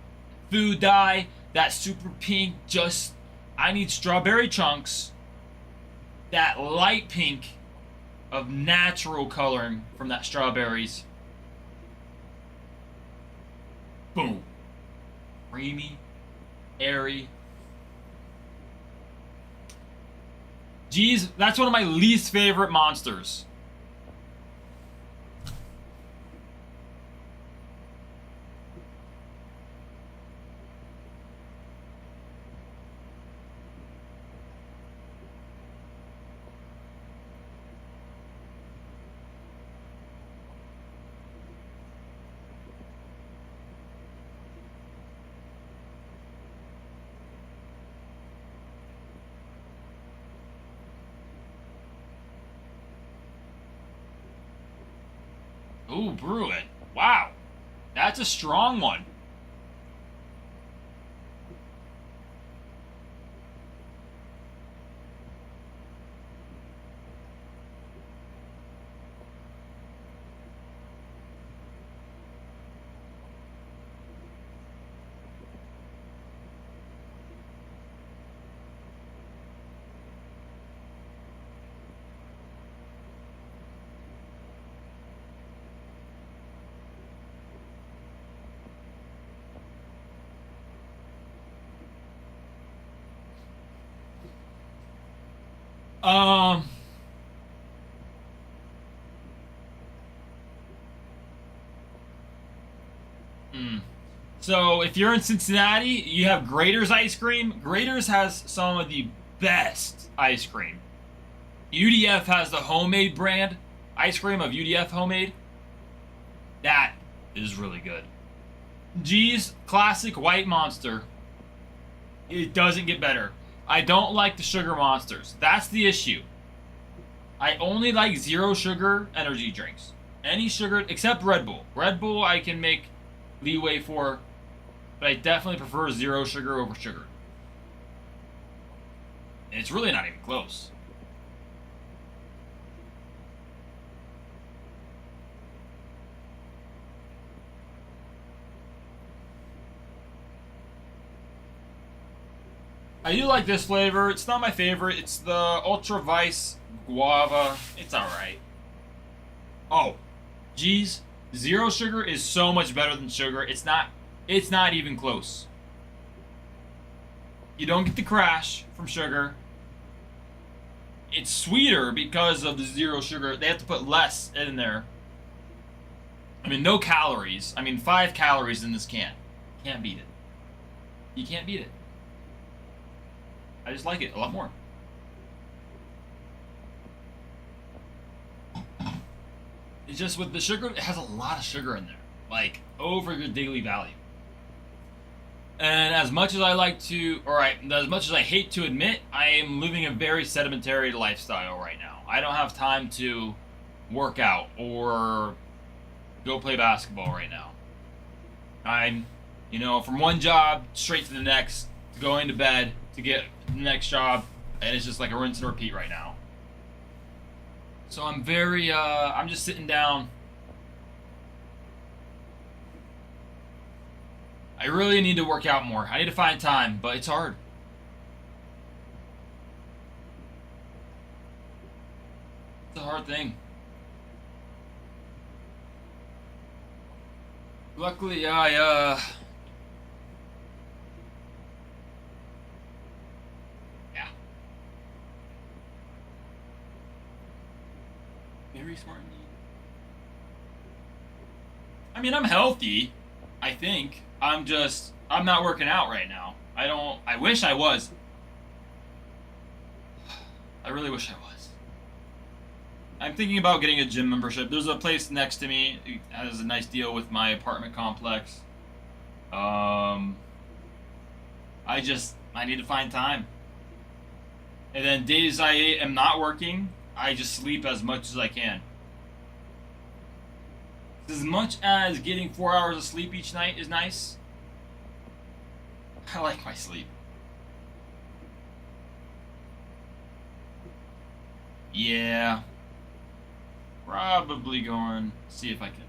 food dye, that super pink, just, I need strawberry chunks, that light pink of natural coloring from that strawberries. Boom. Creamy, airy. Geez, that's one of my least favorite monsters. Ooh, brew it. Wow. That's a strong one. Um. So if you're in Cincinnati, you have Grater's ice cream. Grater's has some of the best ice cream. UDF has the homemade brand ice cream of UDF homemade. That is really good. G's classic white monster. It doesn't get better. I don't like the sugar monsters. That's the issue. I only like zero sugar energy drinks. Any sugar except Red Bull. Red Bull I can make leeway for, but I definitely prefer zero sugar over sugar. And it's really not even close. I do like this flavor. It's not my favorite. It's the Ultra Vice Guava. It's alright. Oh, geez. Zero sugar is so much better than sugar. It's not even close. You don't get the crash from sugar. It's sweeter because of the zero sugar. They have to put less in there. I mean, no calories. I mean, 5 calories in this can. Can't beat it. You can't beat it. I just like it a lot more. It's just with the sugar, it has a lot of sugar in there. Like, over your daily value. And as much as I like to, as much as I hate to admit, I am living a very sedentary lifestyle right now. I don't have time to work out or go play basketball right now. I'm, from one job straight to the next, to going to bed, to get the next job, and it's just like a rinse and repeat right now. So I'm very, I'm just sitting down. I really need to work out more. I need to find time, but it's hard. It's a hard thing. Luckily, very smart indeed. I mean, I'm healthy. I think. I'm not working out right now. I wish I was. I really wish I was. I'm thinking about getting a gym membership. There's a place next to me. It has a nice deal with my apartment complex. I need to find time. And then days I am not working, I just sleep as much as I can. As much as getting 4 hours of sleep each night is nice, I like my sleep. Yeah. Probably going to see if I can.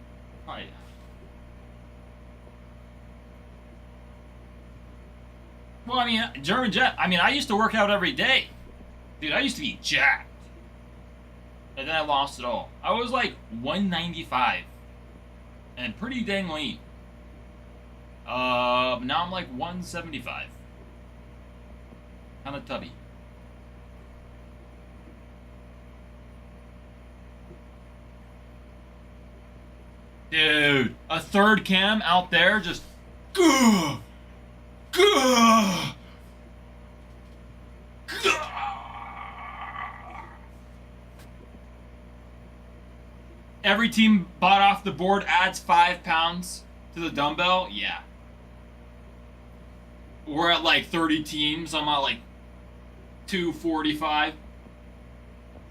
Oh, yeah. Well, I mean, German Jet. I mean, I used to work out every day. Dude, I used to be jacked. And then I lost it all. I was like 195. And pretty dang lean. Now I'm like 175. Kind of tubby. Dude, a third cam out there just... Gah! Gah! Gah! Every team bought off the board adds 5 pounds to the dumbbell. Yeah. We're at like 30 teams. I'm at like 245.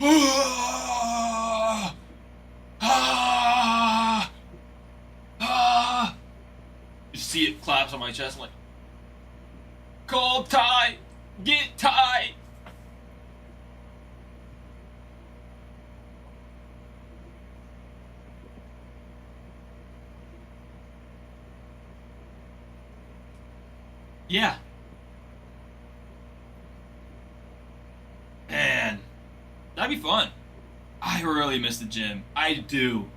Ah! Ah! Ah! You see it claps on my chest. I'm like, call tight, get tight. Yeah. Man, that'd be fun. I really miss the gym. I do.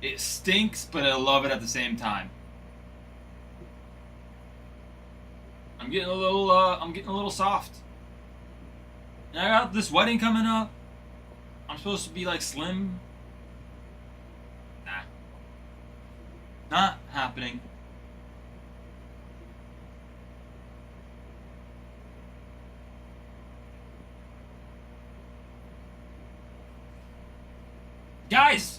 It stinks, but I love it at the same time. I'm getting a little soft. And I got this wedding coming up. I'm supposed to be like slim. Nah. Not happening. Guys!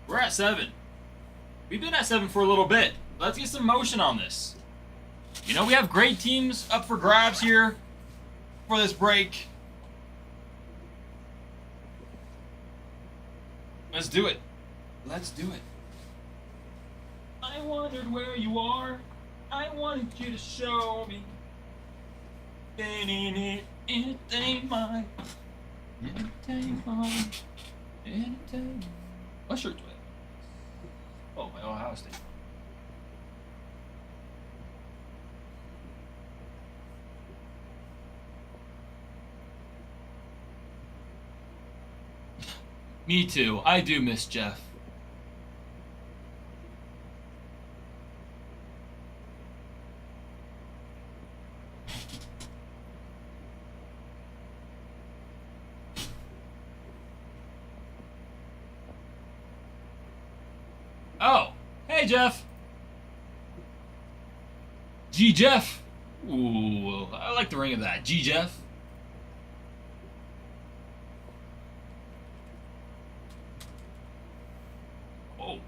We're at 7. We've been at 7 for a little bit. Let's get some motion on this. You know, we have great teams up for grabs here for this break. Let's do it. Let's do it. I wondered where you are. I wanted you to show me. It ain't mine. It ain't mine. It ain't. What shirt do I have? Oh, my Ohio State. Me too. I do miss Jeff. Oh, hey Jeff. G Jeff. Ooh, I like the ring of that. G Jeff. Oh.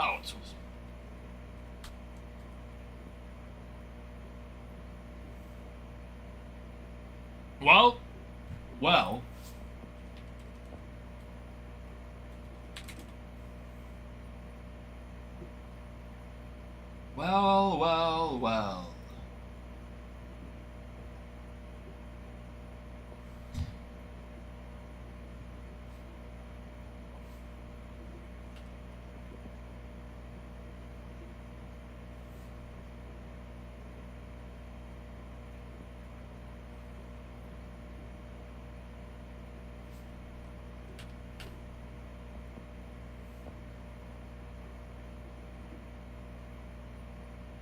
Oh, it's awesome. Well. Well, well, well.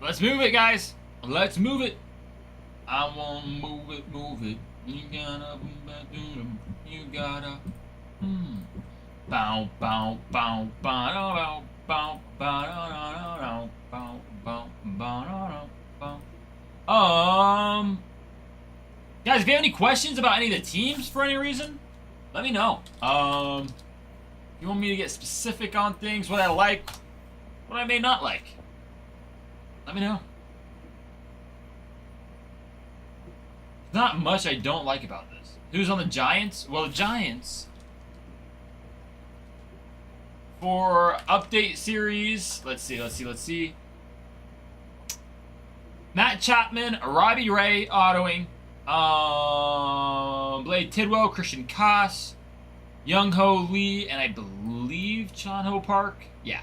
Let's move it, guys. Let's move it. I want to move it, move it. You gotta, you gotta. Bow, bow, bow, bow, bow, bow, bow, bow, bow, bow, bow. Guys, if you have any questions about any of the teams for any reason, let me know. You want me to get specific on things, what I like, what I may not like. Let me know. Not much I don't like about this. Who's on the Giants? Well, the Giants, for update series, let's see. Matt Chapman, Robbie Ray autoing, Blade Tidwell, Christian Koss, Young Ho Lee, and I believe Chan Ho Park. Yeah.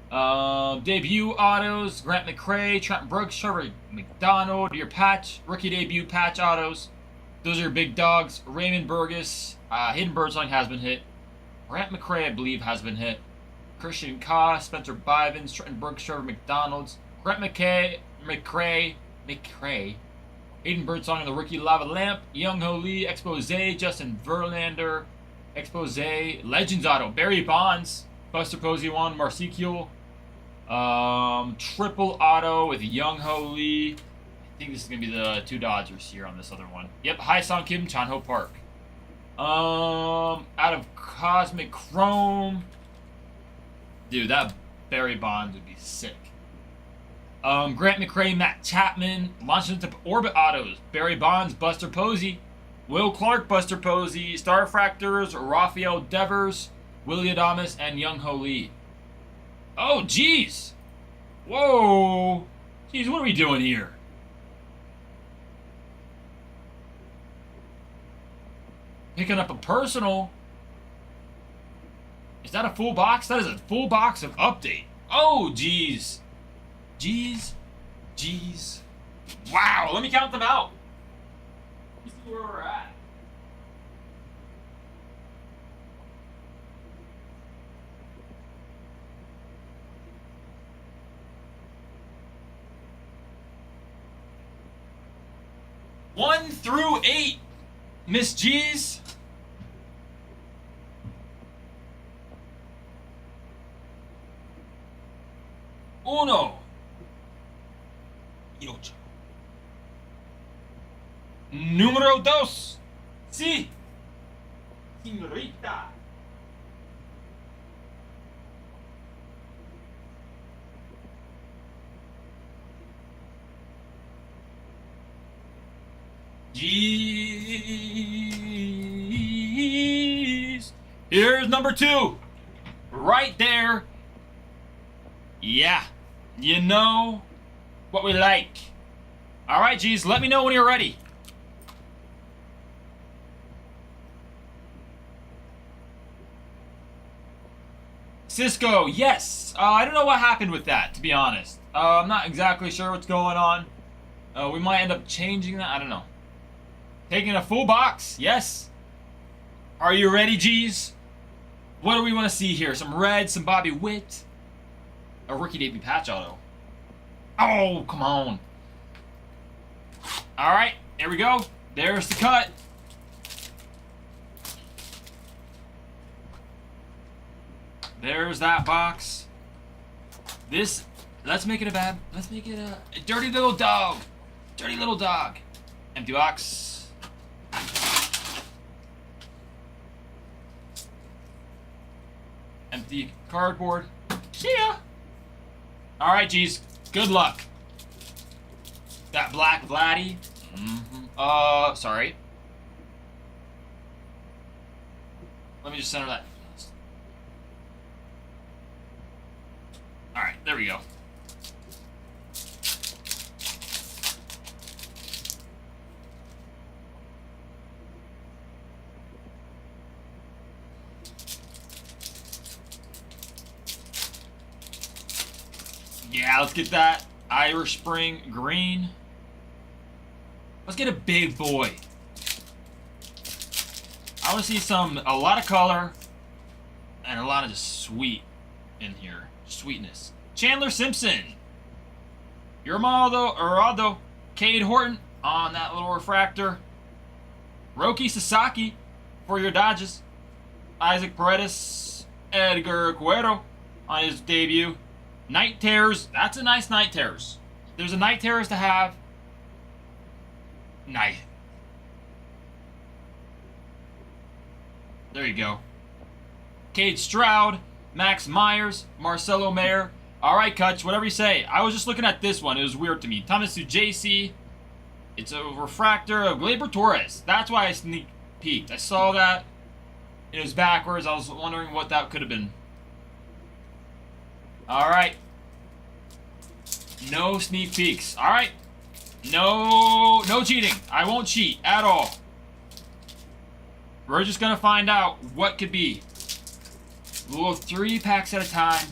Debut autos, Grant McCray, Trent Brooks, Trevor McDonald, your patch, rookie debut patch autos. Those are your big dogs. Raymond Burgess, Hayden Birdsong has been hit. Grant McCray, I believe, has been hit. Christian Koss, Spencer Bivens, Trent Brooks, Trevor McDonald's, Grant McCray, Hayden Birdsong and the rookie Lava Lamp, Young Ho Lee, Expose, Justin Verlander, Expose, Legends auto, Barry Bonds, Buster Posey 1, Marsekiel. Triple auto with Young Ho Lee. I think this is going to be the two Dodgers here on this other one. Yep, Hai Song Kim, Chan Ho Park. Out of Cosmic Chrome. Dude, that Barry Bonds would be sick. Grant McCray, Matt Chapman. Launching into Orbit Autos. Barry Bonds, Buster Posey. Will Clark, Buster Posey. Starfractors, Rafael Devers, Willie Adames, and Young Ho Lee. Oh, jeez. Whoa. Jeez, what are we doing here? Picking up a personal. Is that a full box? That is a full box of update. Oh, jeez. Jeez. Jeez. Wow, let me count them out. Let's see where we're at. One through 8, Miss G's. Uno. Y ocho. Número dos. Sí. Señorita. Jeez. Here's number 2. Right there. Yeah. You know what we like. All right, G's. Let me know when you're ready. Cisco, yes. I don't know what happened with that, to be honest. I'm not exactly sure what's going on. We might end up changing that. I don't know. Taking a full box, yes. Are you ready, G's? What do we want to see here? Some red, some Bobby Witt. A rookie debut patch auto. Oh, come on. All right, here we go. There's the cut. There's that box. This, let's make it a dirty little dog. Dirty little dog. Empty box. Empty cardboard. See ya. All right, G's. Good luck. That black Vladdy. Sorry. Let me just center that. All right, there we go. Yeah, let's get that Irish Spring green. Let's get a big boy. I want to see a lot of color and a lot of just sweet in here. Sweetness. Chandler Simpson. Geraldo. Cade Horton on that little refractor. Roki Sasaki for your Dodgers. Isaac Paredes. Edgar Guerrero on his debut. Night Terrors. That's a nice Night Terrors. There's a Night Terrors to have. Night. There you go. Cade Stroud, Max Myers, Marcelo Mayer. All right, Kutch, whatever you say. I was just looking at this one. It was weird to me. Thomas JC. It's a refractor of Gleyber Torres. That's why I sneak peeked. I saw that. It was backwards. I was wondering what that could have been. All right. No sneak peeks. All right. No cheating. I won't cheat at all. We're just going to find out what could be. We'll go 3 packs at a time.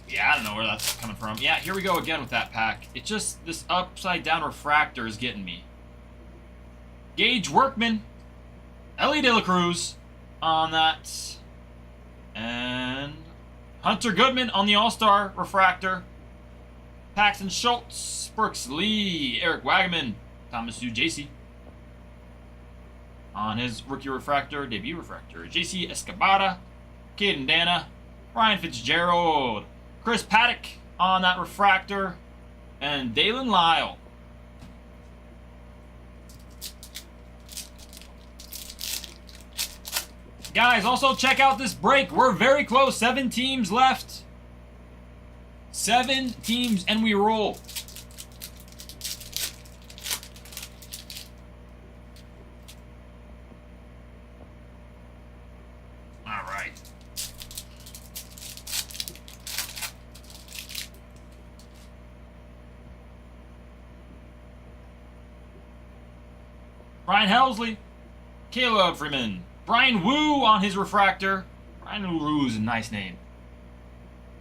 Yeah, I don't know where that's coming from. Yeah, here we go again with that pack. It's just this upside down refractor is getting me. Gage Workman. Ellie De La Cruz on that. And Hunter Goodman on the All-Star refractor. Paxton Schultz, Brooks Lee, Eric Wagaman, Thomas JC on his rookie refractor, debut refractor. JC Escabada, Caden Dana, Ryan Fitzgerald, Chris Paddock on that refractor, and Dalen Lyle. Guys, also check out this break. We're very close. 7 teams left. 7 teams, and we roll. All right. Brian Helsley, Caleb Freeman, Brian Wu on his refractor. Brian Wu is a nice name.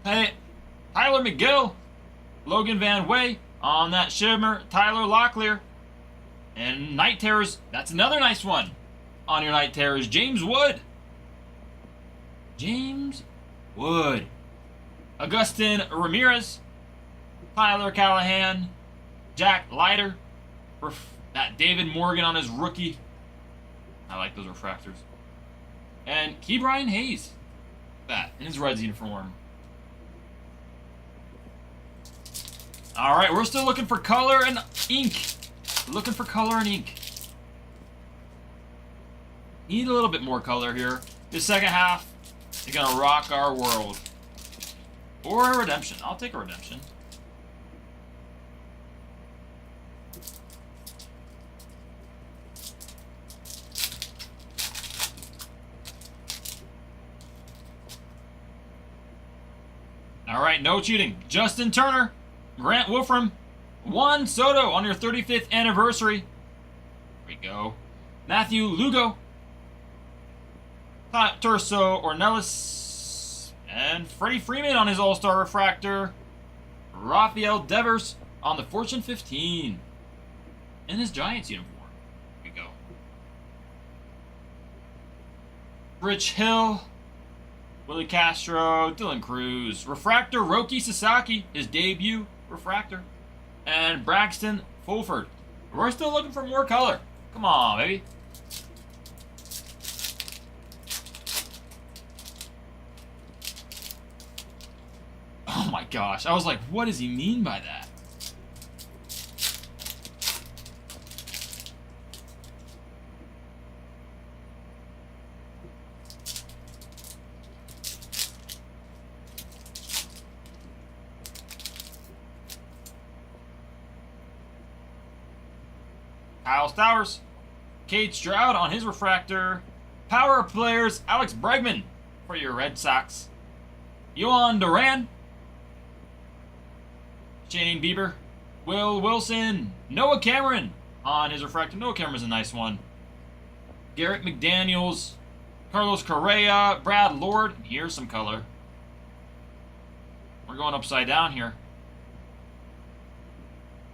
Hey, Tyler McGill, Logan Van Way on that shimmer. Tyler Locklear. And Night Terrors, that's another nice one on your Night Terrors. James Wood. James Wood. Augustin Ramirez. Tyler Callahan. Jack Leiter. That David Morgan on his rookie. I like those refractors. And Key Brian Hayes. That in his Reds uniform. All right, we're still looking for color and ink. Looking for color and ink. Need a little bit more color here. This second half is gonna rock our world. Or a redemption. I'll take a redemption. All right, no cheating. Justin Turner, Grant Wolfram, Juan Soto on your 35th anniversary. There we go. Matthew Lugo, Turso Ornelas, and Freddie Freeman on his All-Star refractor. Rafael Devers on the Fortune 15 in his Giants uniform. There we go. Rich Hill, Willie Castro, Dylan Cruz, refractor Roki Sasaki, his debut refractor, and Braxton Fulford. We're still looking for more color. Come on, baby. Oh my gosh, I was like, what does he mean by that? Kyle Stowers, Cade Stroud on his refractor, power players Alex Bregman for your Red Sox, Yohan Duran, Shane Bieber, Will Wilson, Noah Cameron on his refractor. No camera's a nice one. Garrett McDaniels, Carlos Correa, Brad Lord. Here's some color. We're going upside down here.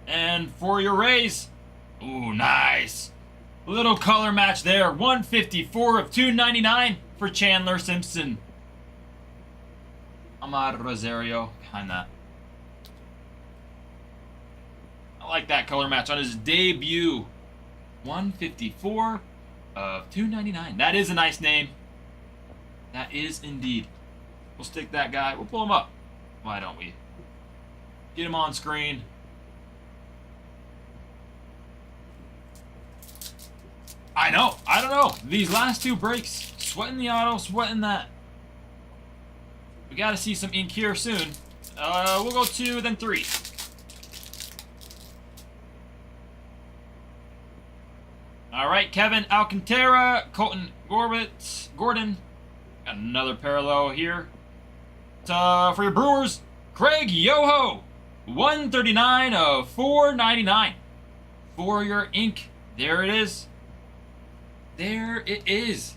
And for your Rays, ooh, nice. Little color match there. 154 of 299 for Chandler Simpson. Ahmad Rosario behind that. I like that color match on his debut. 154 of 299. That is a nice name. That is indeed. We'll stick that guy. We'll pull him up. Why don't we? Get him on screen. I know. I don't know. These last two breaks, sweating the auto, sweating that. We got to see some ink here soon. We'll go 2, then 3. All right, Kevin Alcantara, Colton Gordon. Got another parallel here. For your Brewers, Craig Yoho, 139 of 499. For your ink, there it is. There it is.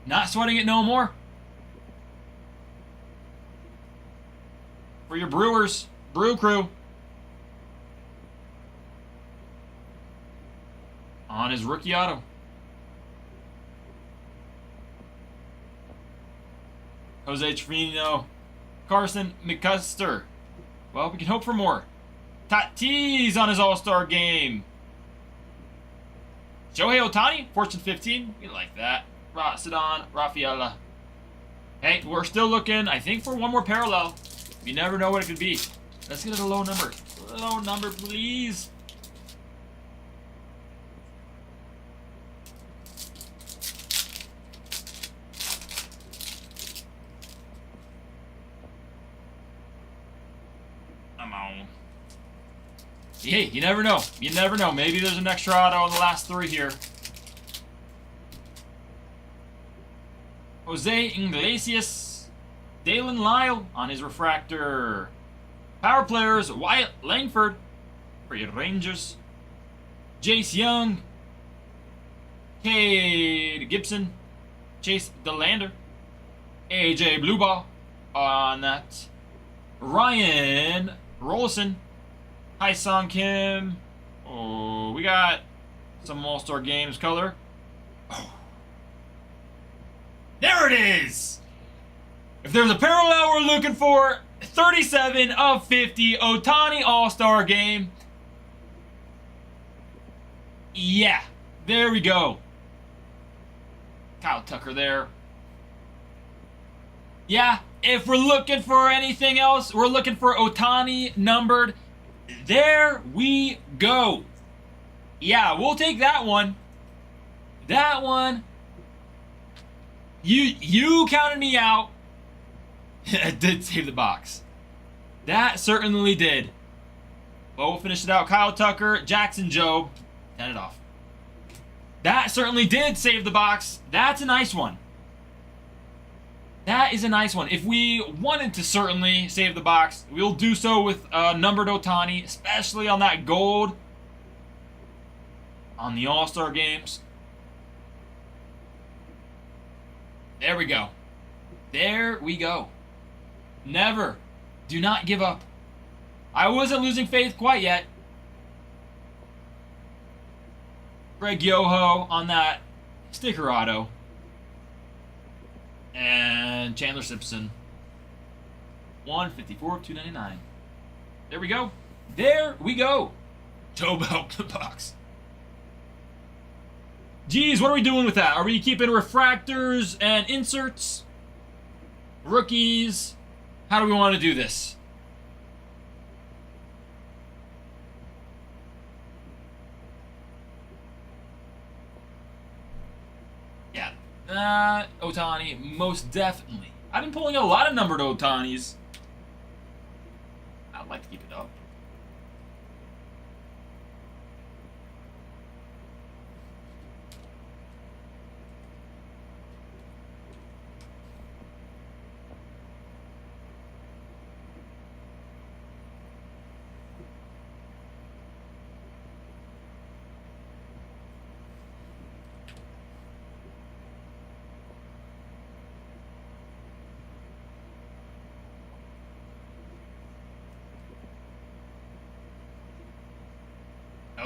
Not sweating it no more. For your Brewers, Brew Crew. On his rookie auto. Jose Trevino, Carson McCuster. Well, we can hope for more. Tatis on his All-Star game. Shohei Ohtani, Fortune 15. We like that. Sidon Rafaela. Hey, we're still looking, I think, for one more parallel. You never know what it could be. Let's get it a low number. Low number, please. Come on. Hey, you never know. You never know. Maybe there's an extra auto in the last 3 here. Jose Iglesias, Dalen Lyle on his refractor. Power players, Wyatt Langford for your Rangers. Jace Young, Cade Gibson, Chase DeLander, AJ Blueball on that. Ryan Rollison, Sung Kim. Oh, we got some All-Star Games color. Oh. There it is! If there's a parallel we're looking for, 37 of 50 Ohtani All-Star Game. Yeah, there we go. Kyle Tucker there. Yeah, if we're looking for anything else, we're looking for Ohtani numbered. There we go. Yeah, we'll take that one. That one. You counted me out. It did save the box. That certainly did. But we'll finish it out. Kyle Tucker, Jackson Jobe. 10 it off. That certainly did save the box. That's a nice one. That is a nice one. If we wanted to certainly save the box, we'll do so with numbered Ohtani, especially on that gold on the All-Star Games. There we go. There we go. Never. Do not give up. I wasn't losing faith quite yet. Greg Yoho on that sticker auto. And Chandler Simpson. 154 of 299. There we go. There we go. Tobe out the box. Geez, what are we doing with that? Are we keeping refractors and inserts? Rookies? How do we want to do this? Yeah. Ohtani, most definitely. I've been pulling a lot of numbered Ohtanis. I'd like to keep it up.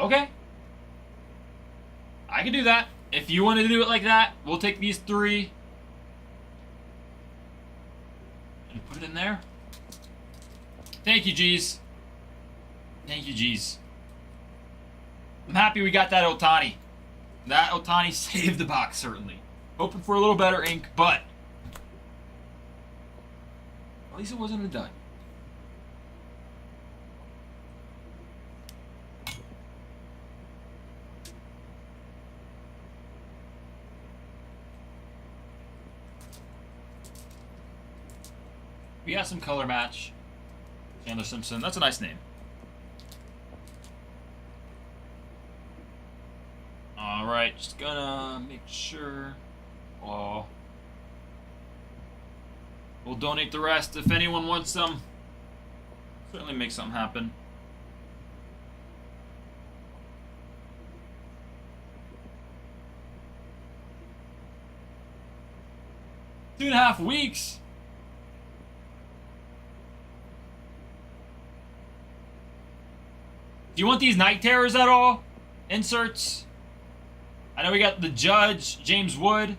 Okay. I can do that. If you want to do it like that, we'll take these 3 and put it in there. Thank you, G's. Thank you, G's. I'm happy we got that Otani. That Otani saved the box, certainly. Hoping for a little better ink, but at least it wasn't a dud. We got some color match. Chandler Simpson. That's a nice name. Alright, just gonna make sure. Oh. We'll donate the rest if anyone wants some. Certainly make something happen. Two and a half weeks. Do you want these Night Terrors at all? Inserts? I know we got the Judge, James Wood.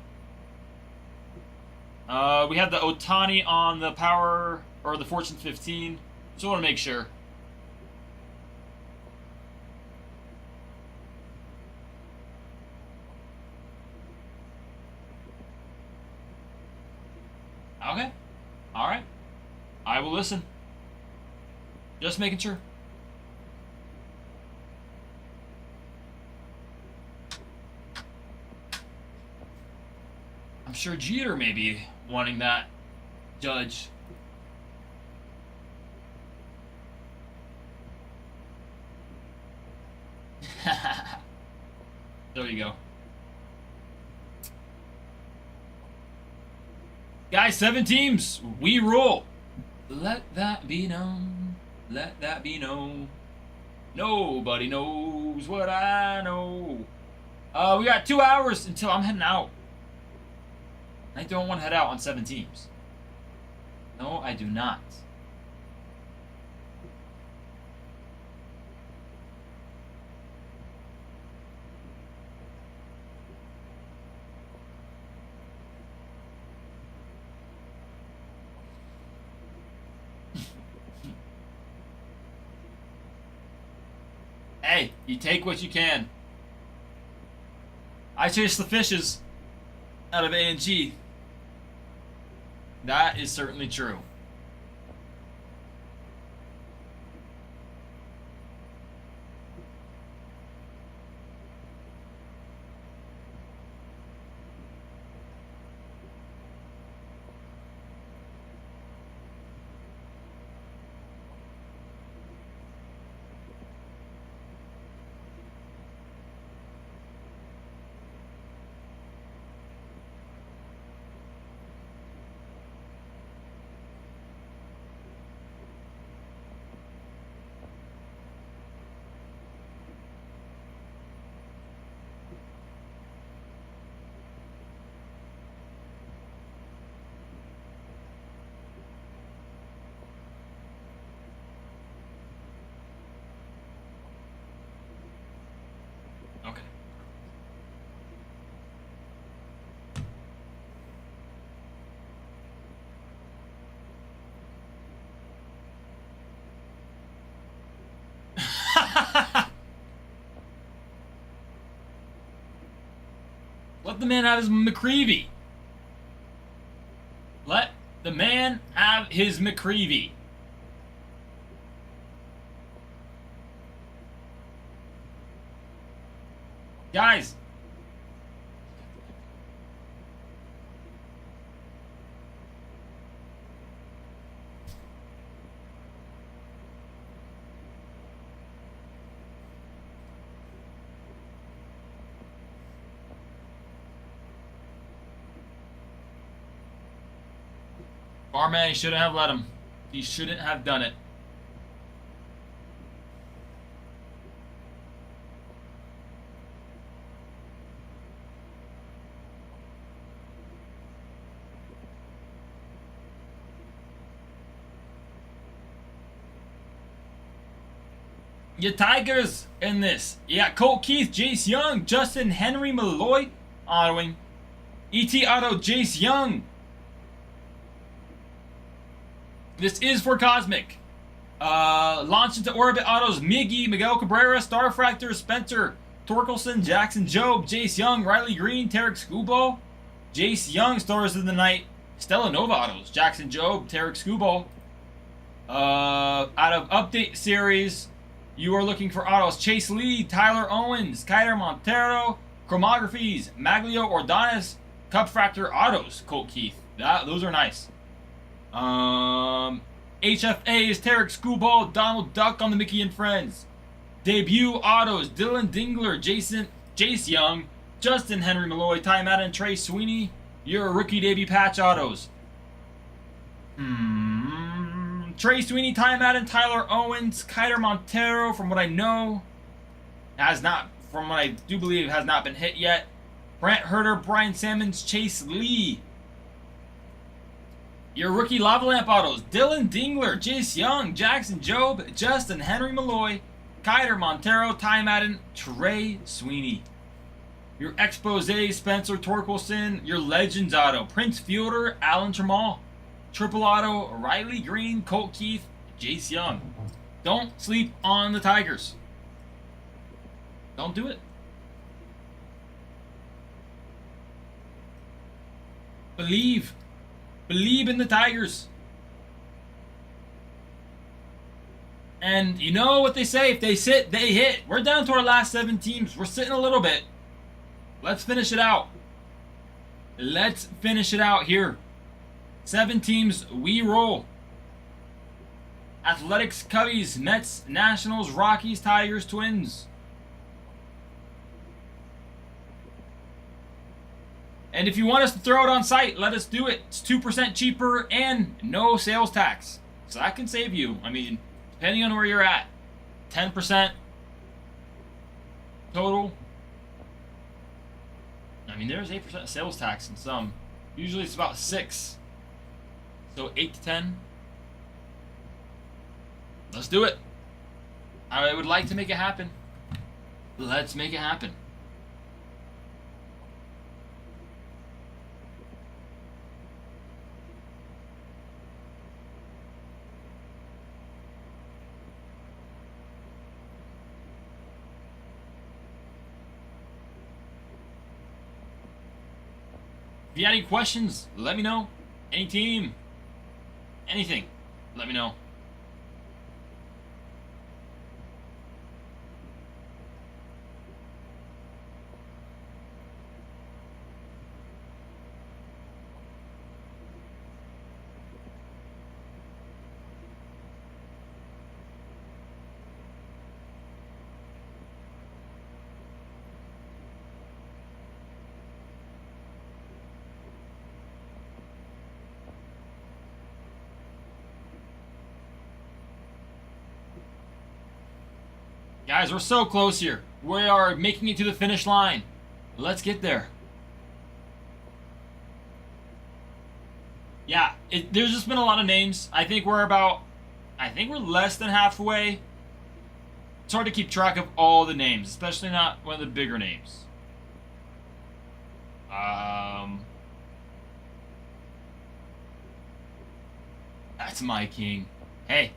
We have the Otani on the Power, or the Fortune 15. Just want to make sure. Okay. Alright. I will listen. Just making sure. I'm sure Jeter may be wanting that, Judge. There you go. Guys, 7 teams. We rule. Let that be known. Let that be known. Nobody knows what I know. We got 2 hours until I'm heading out. I don't want to head out on 7 teams. No, I do not. Hey, you take what you can. I chase the fishes out of A&G. That is certainly true. Okay. Let the man have his McCreevy. Let the man have his McCreevy. Guys. Barman, he shouldn't have let him. He shouldn't have done it. Your Tigers in this. You got Colt Keith, Jace Young, Justin Henry Malloy, autoing. ET Auto, Jace Young. This is for Cosmic. Launch into Orbit Autos, Miggy, Miguel Cabrera, Starfractor, Spencer, Torkelson, Jackson Job, Jace Young, Riley Green, Tarek Scuball, Jace Young, Stars of the Night, Stella Nova Autos, Jackson Job, Tarek Scuball. Out of Update Series, you are looking for autos. Chase Lee, Tyler Owens, Kyler Montero, Chromographies, Maglio Ordonis, Cup Fractor Autos, Colt Keith. Those are nice. HFA is Tarek Scuball, Donald Duck on the Mickey and Friends. Debut Autos, Dylan Dingler, Jace Young, Justin Henry Malloy, Ty Madden, Trey Sweeney. Your rookie debut patch autos. Trey Sweeney, Ty Madden, Tyler Owens, Kyler Montero, from what I know, from what I do believe, has not been hit yet. Brant Herter, Brian Sammons, Chase Lee. Your rookie Lava Lamp autos, Dylan Dingler, Jace Young, Jackson Job, Justin Henry Malloy, Kyler Montero, Ty Madden, Trey Sweeney. Your Expose, Spencer Torkelson. Your Legends auto, Prince Fielder, Alan Trammell. Triple auto, Riley Green, Colt Keith, Jace Young. Don't sleep on the Tigers. Don't do it. Believe. Believe in the Tigers. And you know what they say, if they sit, they hit. We're down to our last 7 teams. We're sitting a little bit. Let's finish it out. Let's finish it out here. 7 teams, we roll. Athletics, Cubbies, Mets, Nationals, Rockies, Tigers, Twins. And if you want us to throw it on site, let us do it. It's 2% cheaper and no sales tax. So that can save you. I mean, depending on where you're at. 10% total. I mean, there's 8% sales tax in some. Usually it's about 6. So 8 to 10. Let's do it. I would like to make it happen. Let's make it happen. If you have any questions, let me know. Any team, anything, let me know. Guys, we're so close here. We are making it to the finish line. Let's get there. Yeah, there's just been a lot of names. I think we're less than halfway. It's hard to keep track of all the names, especially not one of the bigger names. That's my king. Hey,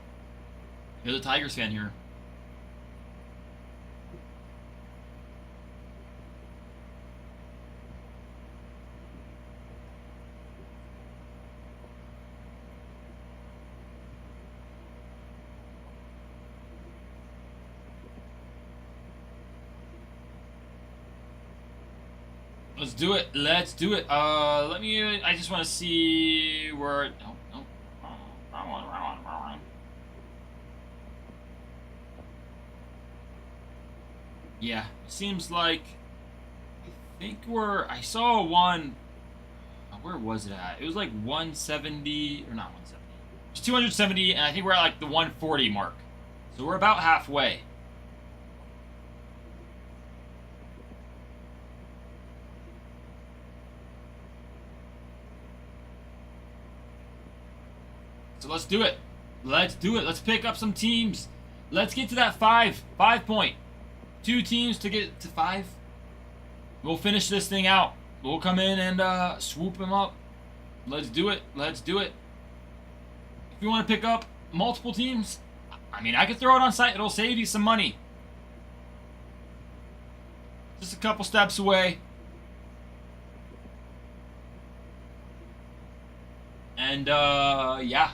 you're the Tigers fan here. Let's do it. Let's do it. I just want to see where. No. Wrong one. Yeah, it seems like. I saw one. Where was it at? It was like 170, or not 170. It was 270, and I think we're at like the 140 mark. So we're about halfway. So let's do it. Let's do it. Let's pick up some teams. Let's get to that 5 point. 2 teams to get to 5. We'll finish this thing out. We'll come in and swoop them up. Let's do it. Let's do it. If you want to pick up multiple teams, I mean, I could throw it on site. It'll save you some money. Just a couple steps away. And, yeah.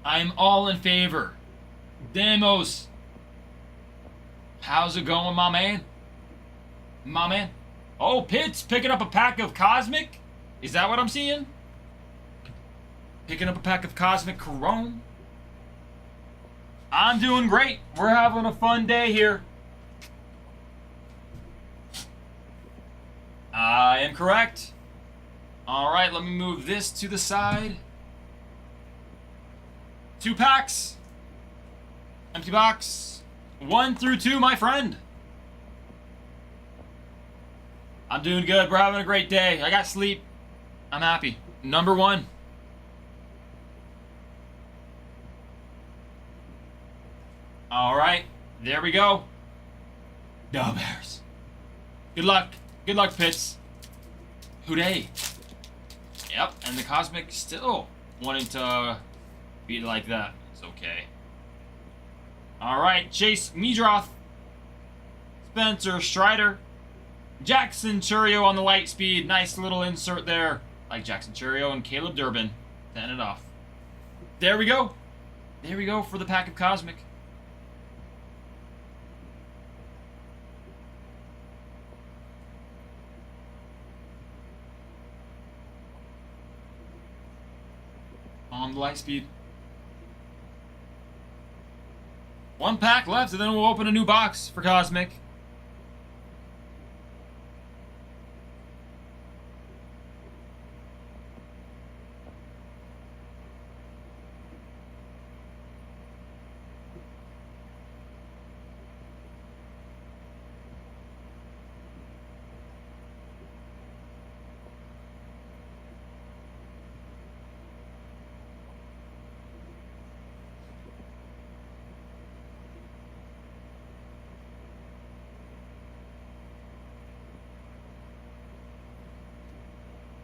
I'm all in favor. Demos. How's it going, my man? My man. Oh, Pitts picking up a pack of Cosmic? Is that what I'm seeing? Picking up a pack of Cosmic Corone. I'm doing great. We're having a fun day here. I am correct. Alright, let me move this to the side. 2 packs. Empty box. 1 through 2, my friend. I'm doing good. We're having a great day. I got sleep. I'm happy. Number 1. Alright, there we go. No Bears. Good luck. Good luck, Pitts. Hooray. Yep, and the Cosmic still wanting to be like that. It's okay. Alright, Chase Meadroth. Spencer Strider. Jackson Churio on the light speed. Nice little insert there. Like Jackson Churio and Caleb Durbin. To end it off. There we go. There we go for the pack of Cosmic. On the light speed. 1 pack left, and then we'll open a new box for Cosmic.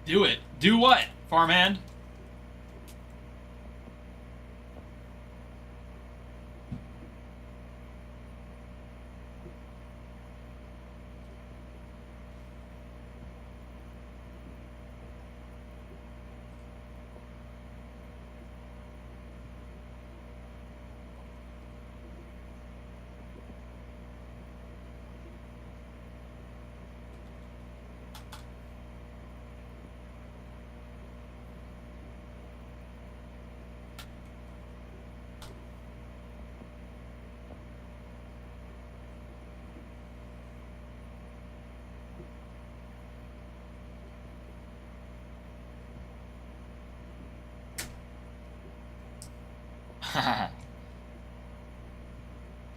Do it. Do what, farmhand?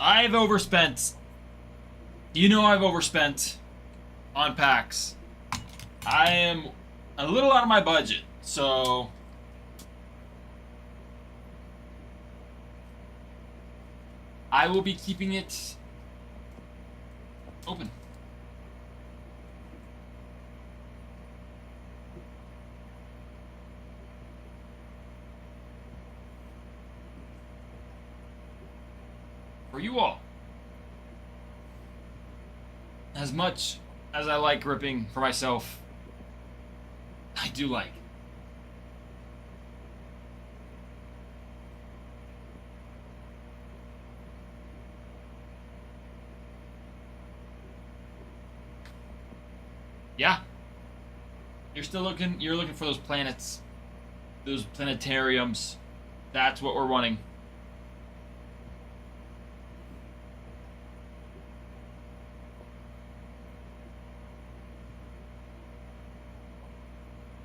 I've overspent. You know I've overspent on packs. I am a little out of my budget, so I will be keeping it open. For you all. As much as I like ripping for myself, I do like. Yeah. You're looking for those planets. Those planetariums. That's what we're running.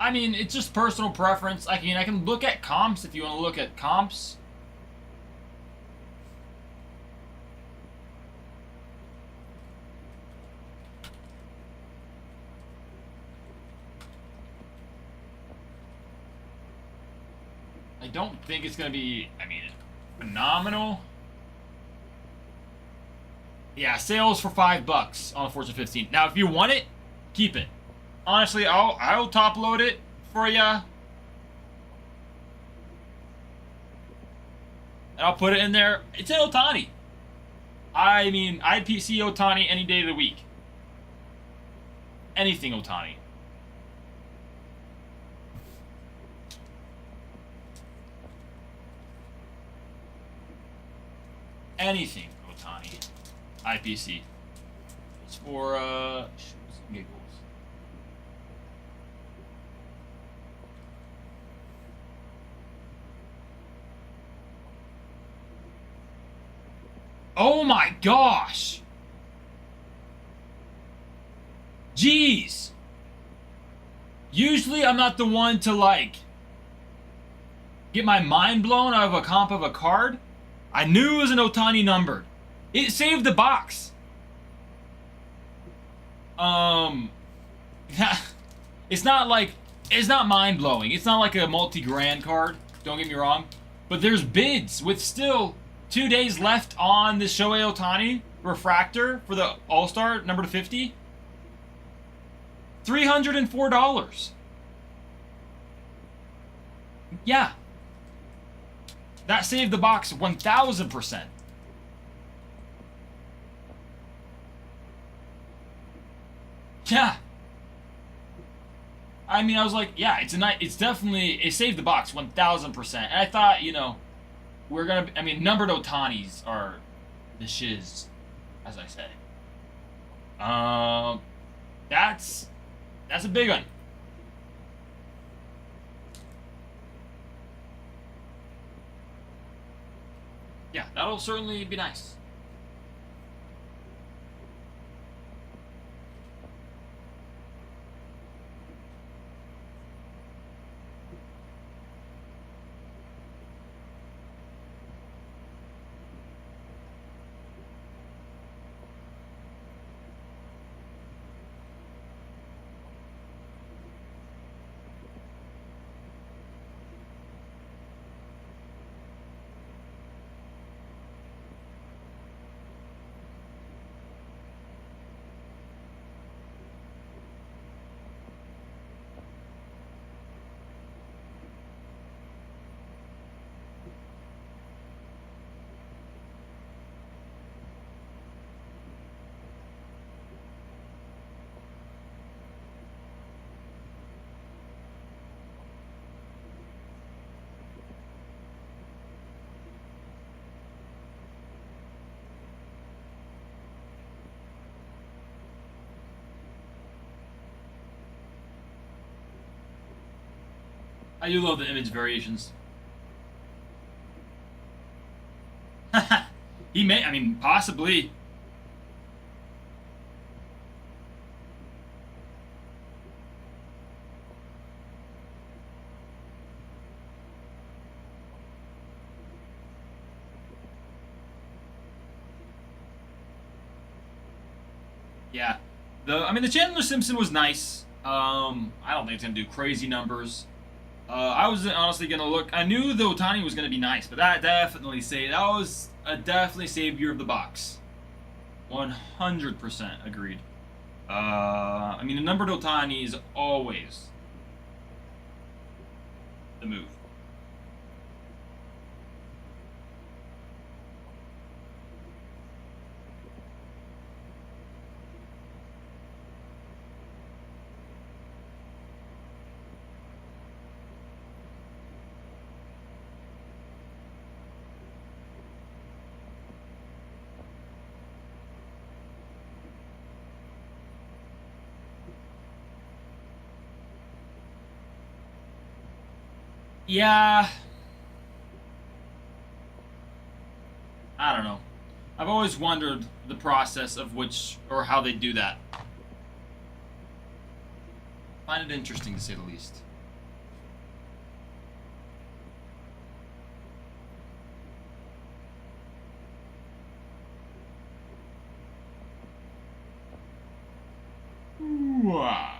I mean, it's just personal preference. I can look at comps if you want to look at comps. don't think it's going to be, phenomenal. Yeah, sales for $5 on the Forza 15. Now, if you want it, keep it. Honestly, I'll top load it for ya. And I'll put it in there. It's an Otani. I mean, I'd PC Otani any day of the week. Anything Otani. Anything Otani. IPC. It's for, shoots and giggles. Oh my gosh! Jeez! Usually I'm not the one to, like, get my mind blown out of a comp of a card. I knew it was an Otani numbered. It saved the box. It's not like, it's not mind blowing. It's not like a multi-grand card. Don't get me wrong. But there's bids with still 2 days left on the Shohei Ohtani refractor for the All-Star number to 50. $304. Yeah. That saved the box 1,000%. Yeah. I mean, I was like, yeah, it's definitely, it saved the box 1,000%. And I thought, you know, we're gonna, I mean, numbered Otanis are the shiz, as I say. That's a big one. Yeah, that'll certainly be nice. I do love the image variations. He may, I mean, possibly. Yeah. The Chandler Simpson was nice. I don't think it's gonna do crazy numbers. I was honestly gonna look. I knew the Otani was gonna be nice, but that definitely was a definitely savior of the box. 100% agreed. I mean, the numbered Otani is always the move. Yeah. I don't know. I've always wondered the process of which, or how they do that. Find it interesting, to say the least. Ooh-ah.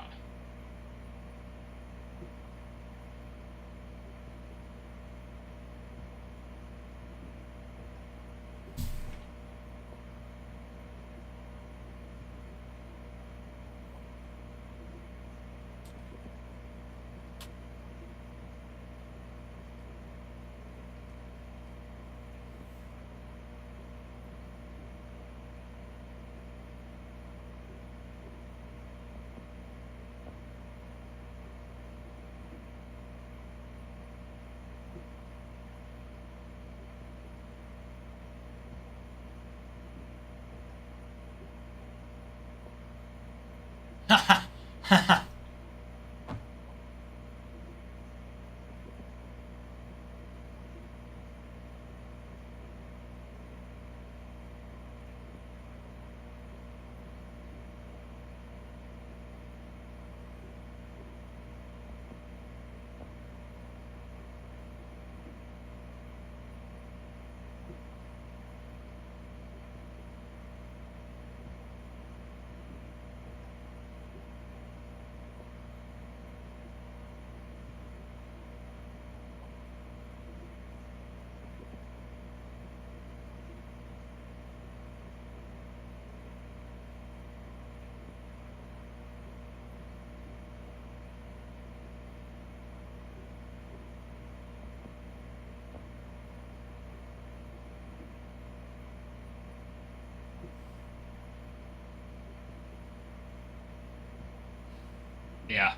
Yeah.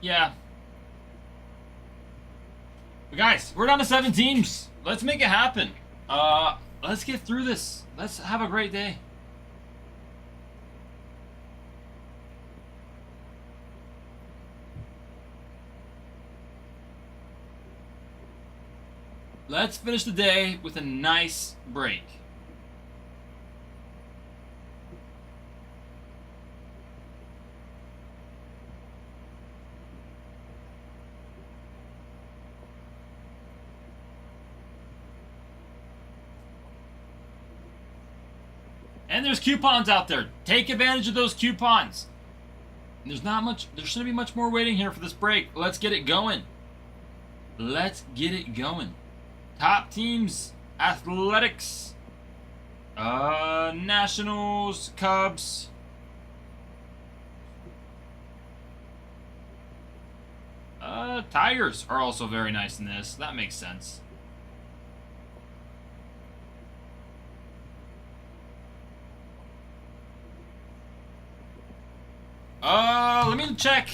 Yeah. But guys, we're down to 7 teams. Let's make it happen. Let's get through this. Let's have a great day. Let's finish the day with a nice break. And there's coupons out there. Take advantage of those coupons. And there shouldn't be much more waiting here for this break. Let's get it going. Let's get it going. Top teams, Athletics, Nationals, Cubs. Tigers are also very nice in this. That makes sense. Let me check.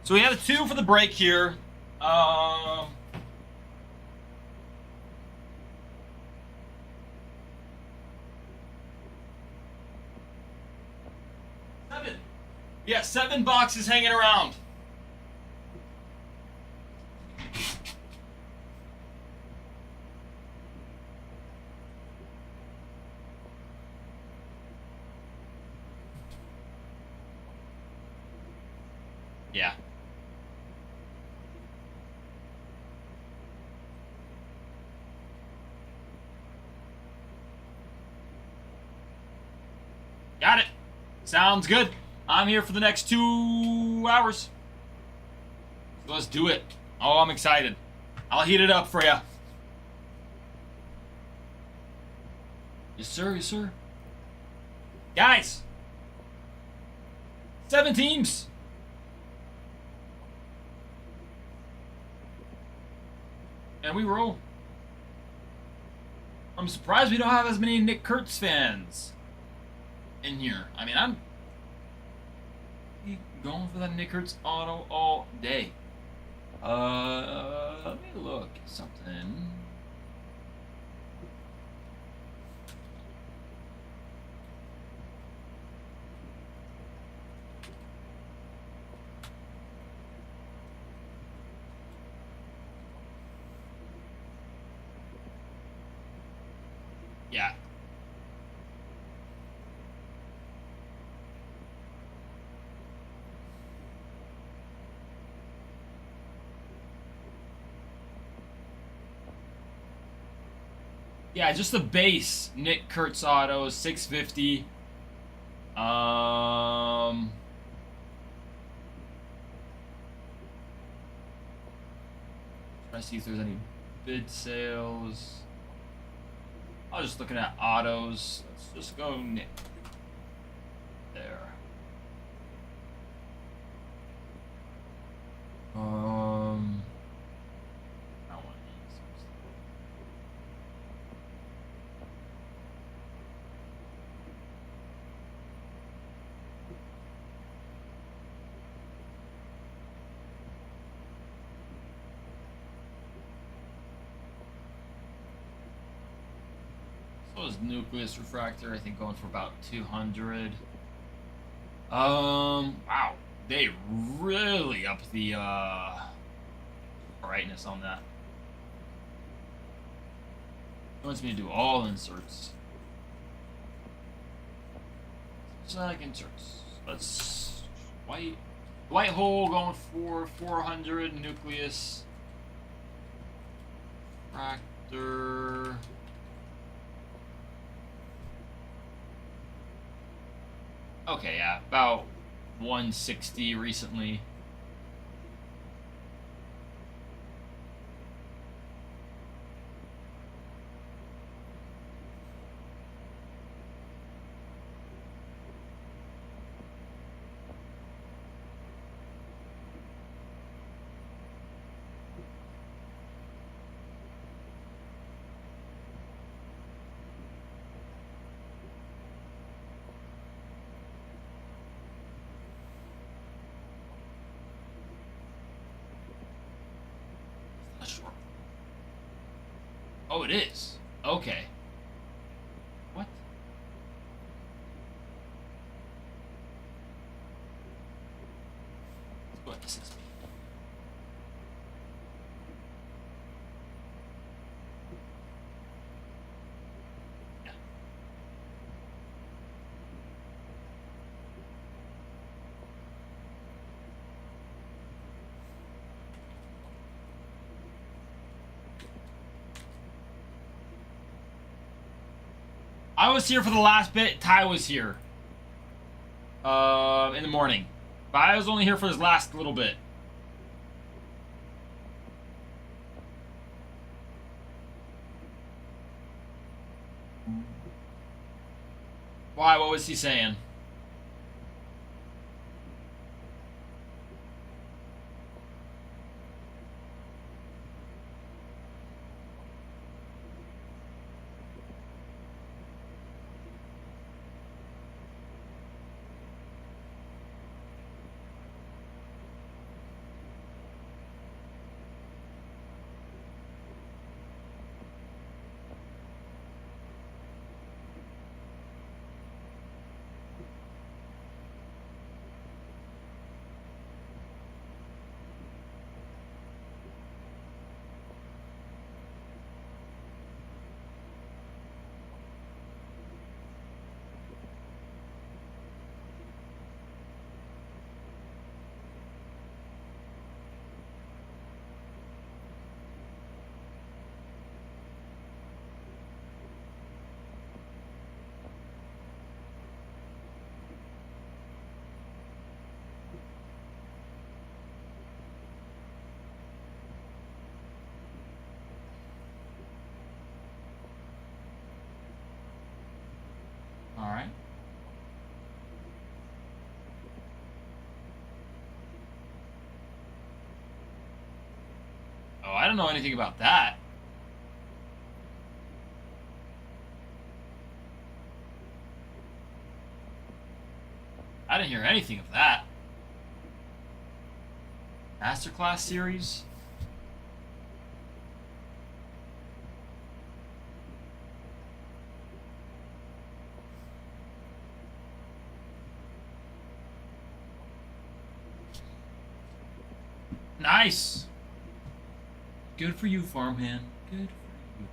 So we have a 2 for the break here. Seven. Yeah, 7 boxes hanging around. Yeah. Got it. Sounds good. I'm here for the next 2 hours. So let's do it. Oh, I'm excited. I'll heat it up for you. Yes, sir. Yes, sir. Guys. 7 teams. And we roll. I'm surprised we don't have as many Nick Kurtz fans in here. I mean, I'm going for that Nick Kurtz auto all day. Let me look at something. Yeah. Yeah, just the base Nick Kurtz auto, 650. Try to see if there's any bid sales. I was just looking at autos. Let's just go Nick. There. I want these. So is Nucleus Refractor, I think, going for about 200. Wow. They really upped the brightness on that. It wants me to do all inserts. Select inserts. Let's white hole going for 400 nucleus. Fractor. Okay, yeah, about 160 recently. Sure. Oh, it is. Okay. What? What does this mean? Yeah. I was here for the last bit. Ty was here. In the morning. But I was only here for this last little bit. Why? What was he saying? All right. Oh, I don't know anything about that. I didn't hear anything of that. Masterclass series? Nice. Good for you, farmhand. Good for you.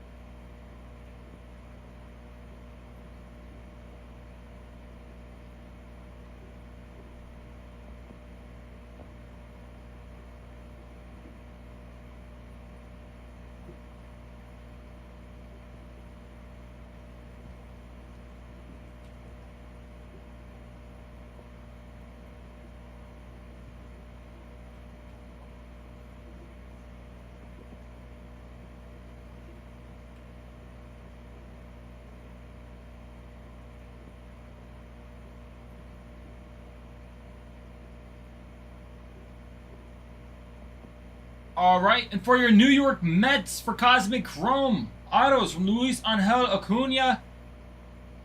All right, and for your New York Mets for Cosmic Chrome, autos from Luis Angel Acuna,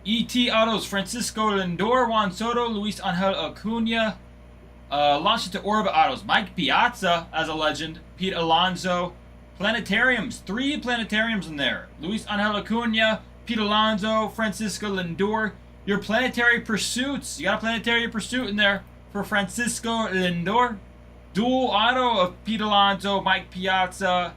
ET autos Francisco Lindor, Juan Soto, Luis Angel Acuna, launched to Orbit autos Mike Piazza as a legend, Pete Alonso, planetariums, 3 planetariums in there, Luis Angel Acuna, Pete Alonso, Francisco Lindor, Your Planetary Pursuits. You got a Planetary Pursuit in there for Francisco Lindor. Dual auto of Pete Alonso, Mike Piazza.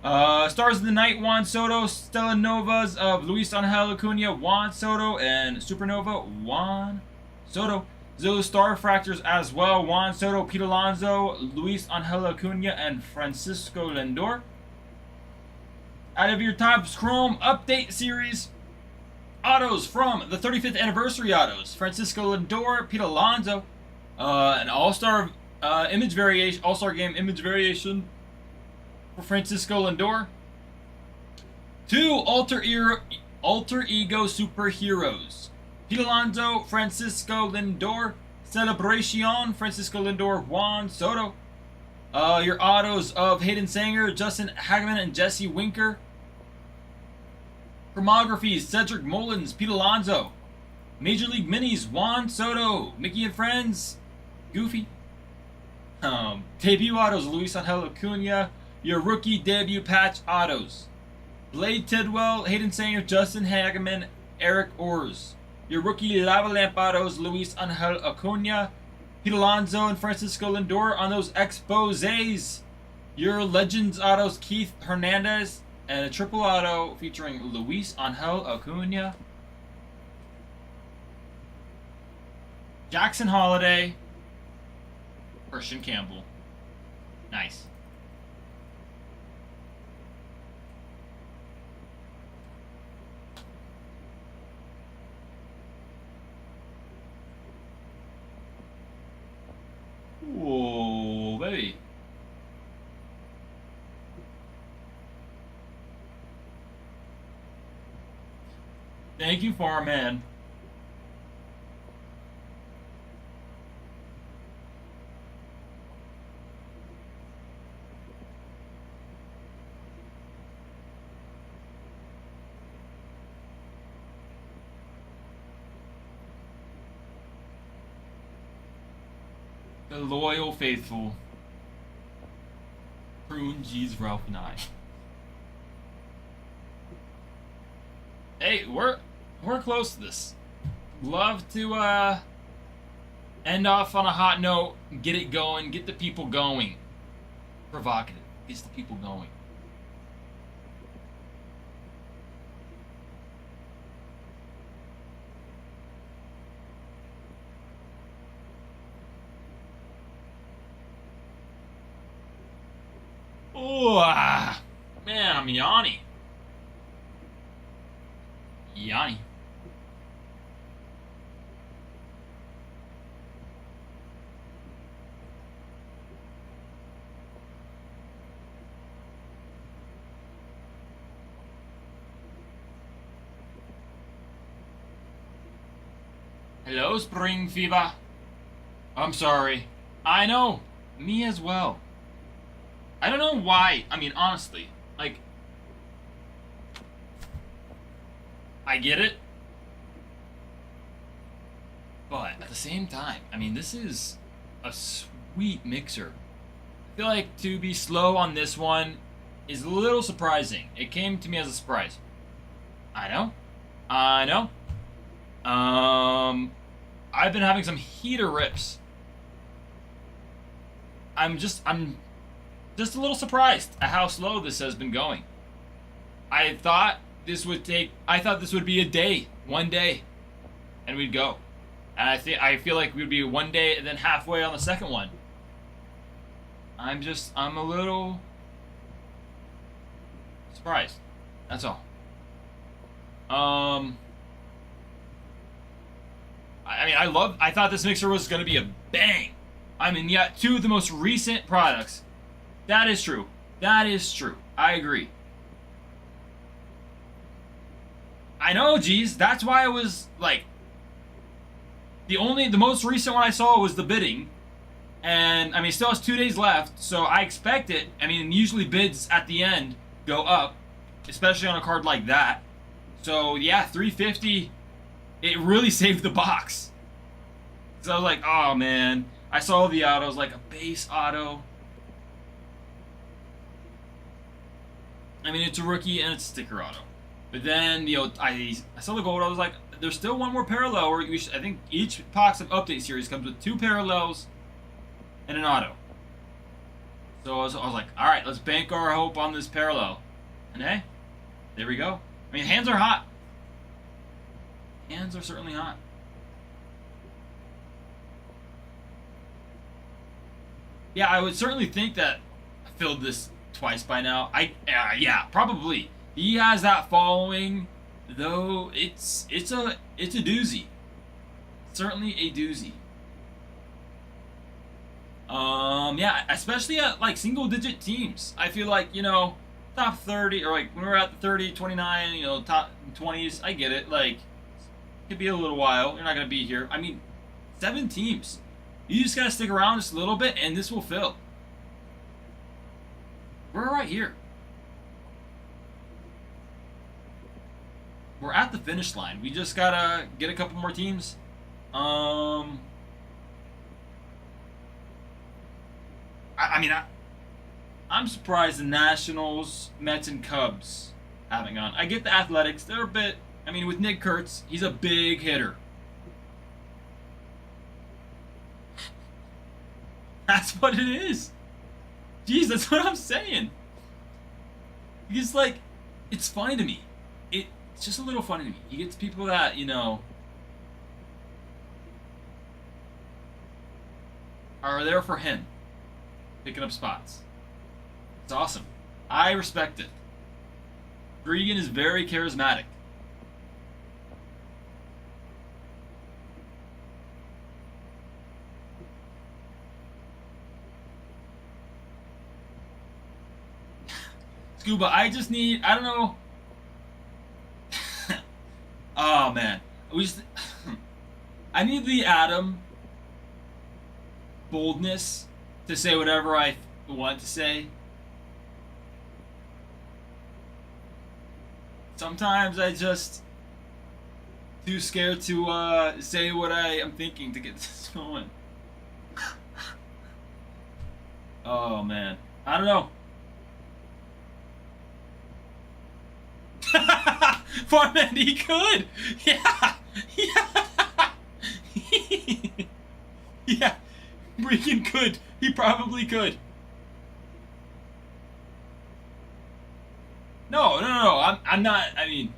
Stars of the Night, Juan Soto. Stella Novas of Luis Angel Acuna, Juan Soto. And Supernova, Juan Soto. Those Star Fractors as well. Juan Soto, Pete Alonso, Luis Angel Acuna, and Francisco Lindor. Out of your Topps Chrome Update Series, autos from the 35th Anniversary autos. Francisco Lindor, Pete Alonso, an All-Star image variation, All-Star Game image variation for Francisco Lindor. 2 Alter Ego Superheroes. Pete Alonso, Francisco Lindor. Celebration, Francisco Lindor, Juan Soto. Your autos of Hayden Sanger, Justin Hageman, and Jesse Winker. Chromographies, Cedric Mullins, Pete Alonso. Major League Minis, Juan Soto, Mickey and Friends, Goofy. Debut autos, Luis Angel Acuna. Your rookie debut patch autos. Blade Tidwell, Hayden Sanger, Justin Hageman, Eric Orrs. Your rookie Lava Lamp autos, Luis Angel Acuna. Pete Alonso and Francisco Lindor on those exposés. Your Legends autos, Keith Hernandez, and a triple auto featuring Luis Angel Acuna. Jackson Holiday, Christian Campbell. Nice. Whoa, baby. Thank you, Farman. The loyal faithful. Prune, G's, Ralph, and I. Hey, we're close to this. Love to end off on a hot note, get it going, get the people going. Provocative, gets the people going. Oh, man, I'm yawning. Yanni. Hello, Spring Fever. I'm sorry. I know. Me as well. I don't know why. I mean, honestly, like, I get it. But at the same time, I mean, this is a sweet mixer. I feel like to be slow on this one is a little surprising. It came to me as a surprise. I know. I've been having some heater rips. I'm just a little surprised at how slow this has been going. I thought this would be a day, one day, and we'd go. And I feel like we'd be one day and then halfway on the second one. I'm a little surprised. That's all. I thought this mixer was gonna be a bang. I mean, yeah, 2 of the most recent products. That is true. I agree. I know, geez. That's why I was like, the most recent one I saw was the bidding, and I mean, it still has 2 days left, so I expect it. I mean, usually bids at the end go up, especially on a card like that. So yeah, $350. It really saved the box. So I was like, oh man. I saw the autos, like a base auto. I mean, it's a rookie and it's a sticker auto. But then I saw the gold. I was like, there's still one more parallel. Where I think each Pox of Update series comes with 2 parallels and an auto. So I was like, all right, let's bank our hope on this parallel. And hey, there we go. I mean, hands are hot. Hands are certainly hot. Yeah, I would certainly think that I filled this twice by now. Yeah, probably. He has that following, though. It's a doozy. Certainly a doozy. Yeah, especially at like single digit teams. I feel like, you know, top 30 or like when we're at the 30, 29, you know, top 20s, I get it. Like, it could be a little while. You're not going to be here. I mean, 7 teams. You just got to stick around just a little bit and this will fill. We're right here. We're at the finish line. We just got to get a couple more teams. I'm surprised the Nationals, Mets, and Cubs haven't gone. I get the Athletics. They're a bit... I mean, with Nick Kurtz, he's a big hitter. That's what it is. Jeez, that's what I'm saying. Because, like, it's funny to me. It's just a little funny to me. He gets people that, you know... are there for him. Picking up spots. It's awesome. I respect it. Regan is very charismatic. Scuba, I just need, I don't know. Oh man. I need the Adam boldness to say whatever I want to say. Sometimes I just too scared to say what I am thinking to get this going. Oh man, I don't know. Farman, he could. Yeah, yeah, Regan could. He probably could. No. I'm not. I mean,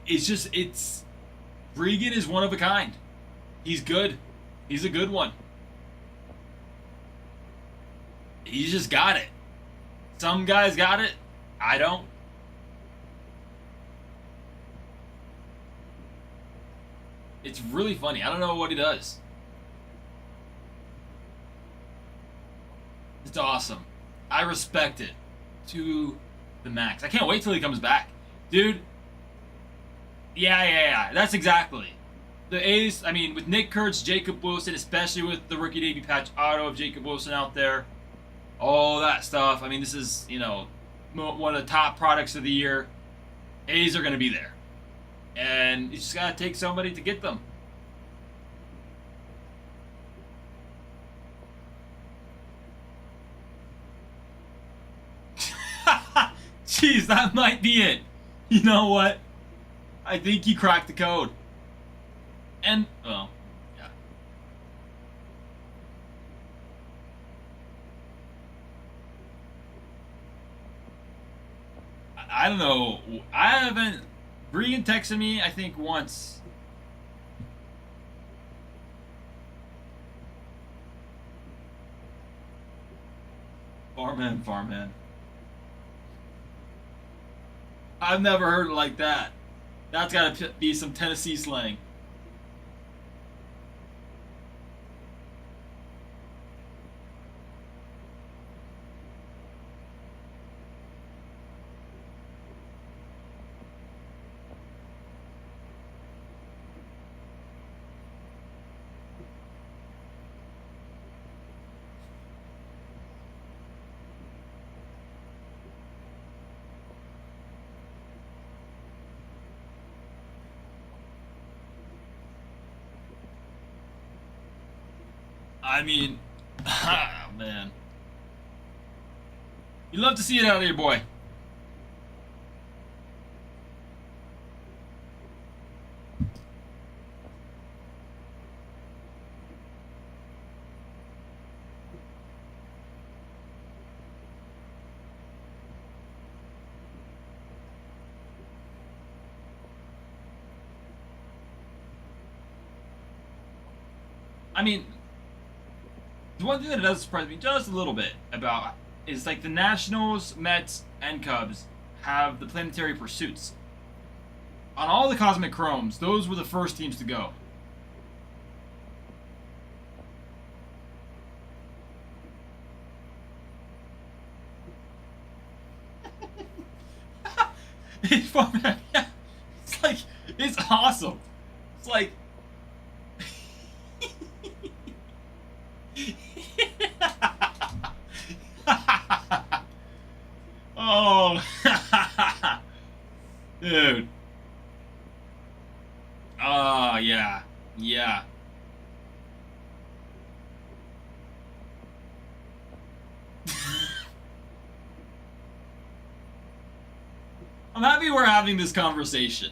it's just, it's. Regan is one of a kind. He's good. He's a good one. He's just got it. Some guys got it. I don't. It's really funny. I don't know what he does. It's awesome. I respect it to the max. I can't wait till he comes back. Dude. Yeah. That's exactly. The A's, I mean, with Nick Kurtz, Jacob Wilson, especially with the rookie debut patch auto of Jacob Wilson out there, all that stuff. I mean, this is, you know, one of the top products of the year. A's are going to be there. And you just got to take somebody to get them. Jeez, that might be it. You know what? I think he cracked the code. And, well, yeah. I don't know. I haven't... Regan texted me, I think, once. Farmhand. I've never heard it like that. That's gotta be some Tennessee slang. I mean, man. You love to see it out of your boy. I mean, the one thing that does surprise me just a little bit about is like the Nationals, Mets, and Cubs have the planetary pursuits. On all the Cosmic Chromes, those were the first teams to go. It's fun, man. Yeah. It's like, it's awesome. It's like, oh, dude. Oh, yeah. Yeah. I'm happy we're having this conversation.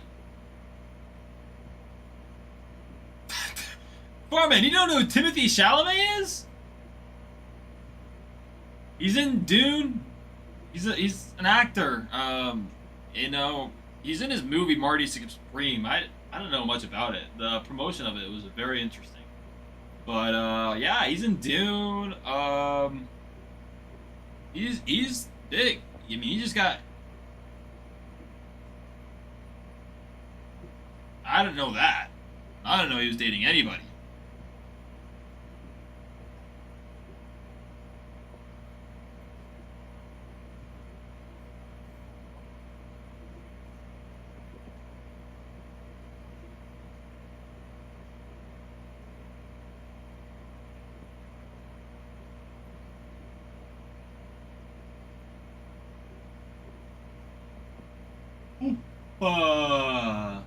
Foreman, you don't know who Timothy Chalamet is? He's in Dune. He's an actor. You know, he's in his movie Marty Supreme. I don't know much about it. The promotion of it was very interesting. But yeah, he's in Dune. He's big. I mean, he just got. I didn't know that. I didn't know he was dating anybody. Uh,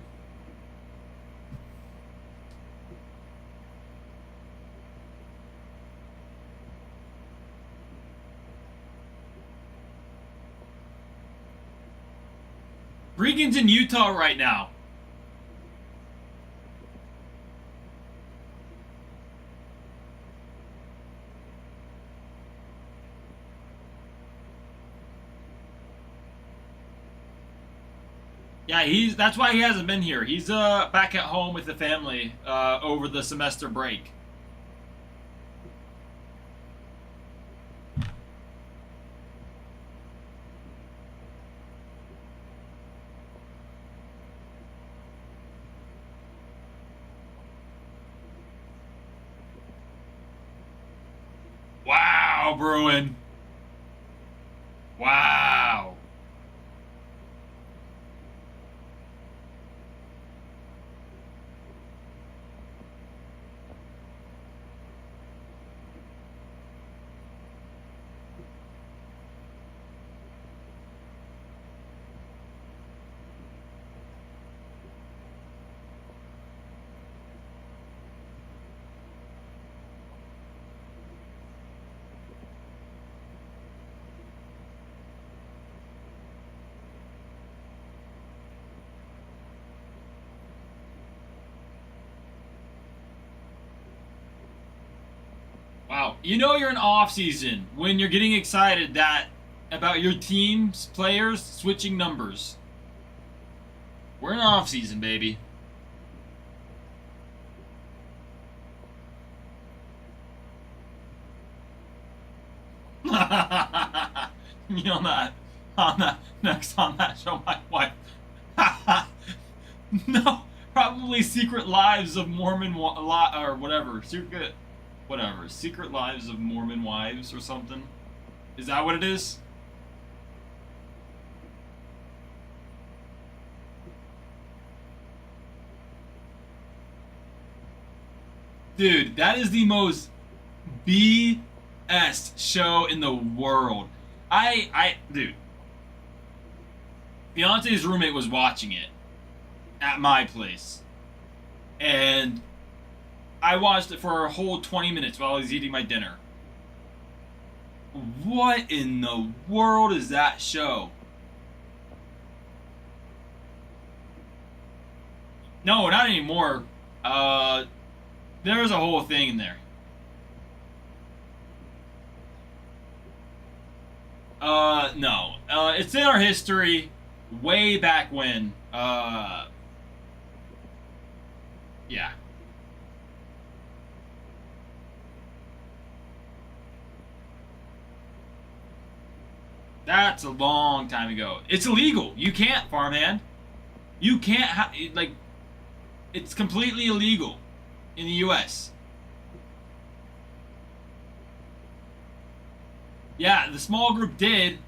Regan's in Utah right now. Yeah, that's why he hasn't been here. He's back at home with the family over the semester break. Wow, Bruin. Wow. Wow, you know you're in off season when you're getting excited about your team's players switching numbers. We're in off season, baby. You know that next on that show, my wife. No, probably Secret Lives of Mormon or whatever. Secret Lives of Mormon Wives or something. Is that what it is? Dude, that is the most BS show in the world. Dude. Beyonce's roommate was watching it at my place. And I watched it for a whole 20 minutes while I was eating my dinner. What in the world is that show? No, not anymore. There's a whole thing in there. No. It's in our history way back when. Yeah. That's a long time ago. It's illegal. You can't, farmhand. You can't like, it's completely illegal in the U.S. Yeah, the small group did.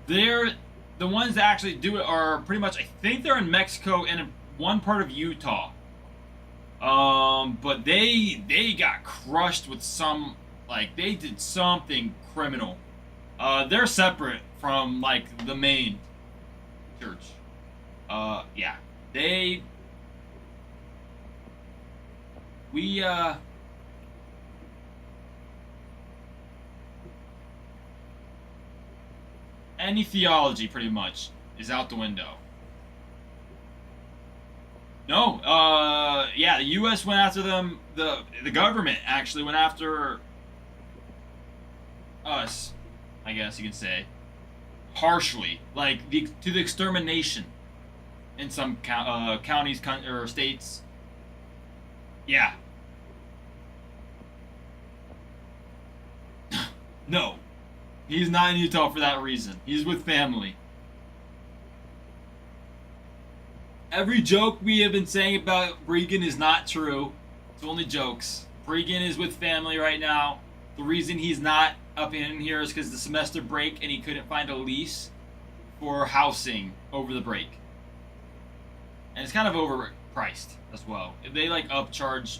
They're the ones that actually do it are pretty much, I think they're in Mexico and in one part of Utah. But they got crushed with some, like, they did something criminal. They're separate from, like, the main church. Yeah. Any theology, pretty much, is out the window. No, yeah, the U.S. went after them. The government actually went after us, I guess you could say, harshly, like to the extermination in some counties or states. Yeah. No, he's not in Utah for that reason. He's with family. Every joke we have been saying about Bregan is not true. It's only jokes. Bregan is with family right now. The reason he's not up in here is because the semester break and he couldn't find a lease for housing over the break. And it's kind of overpriced as well. If they like upcharge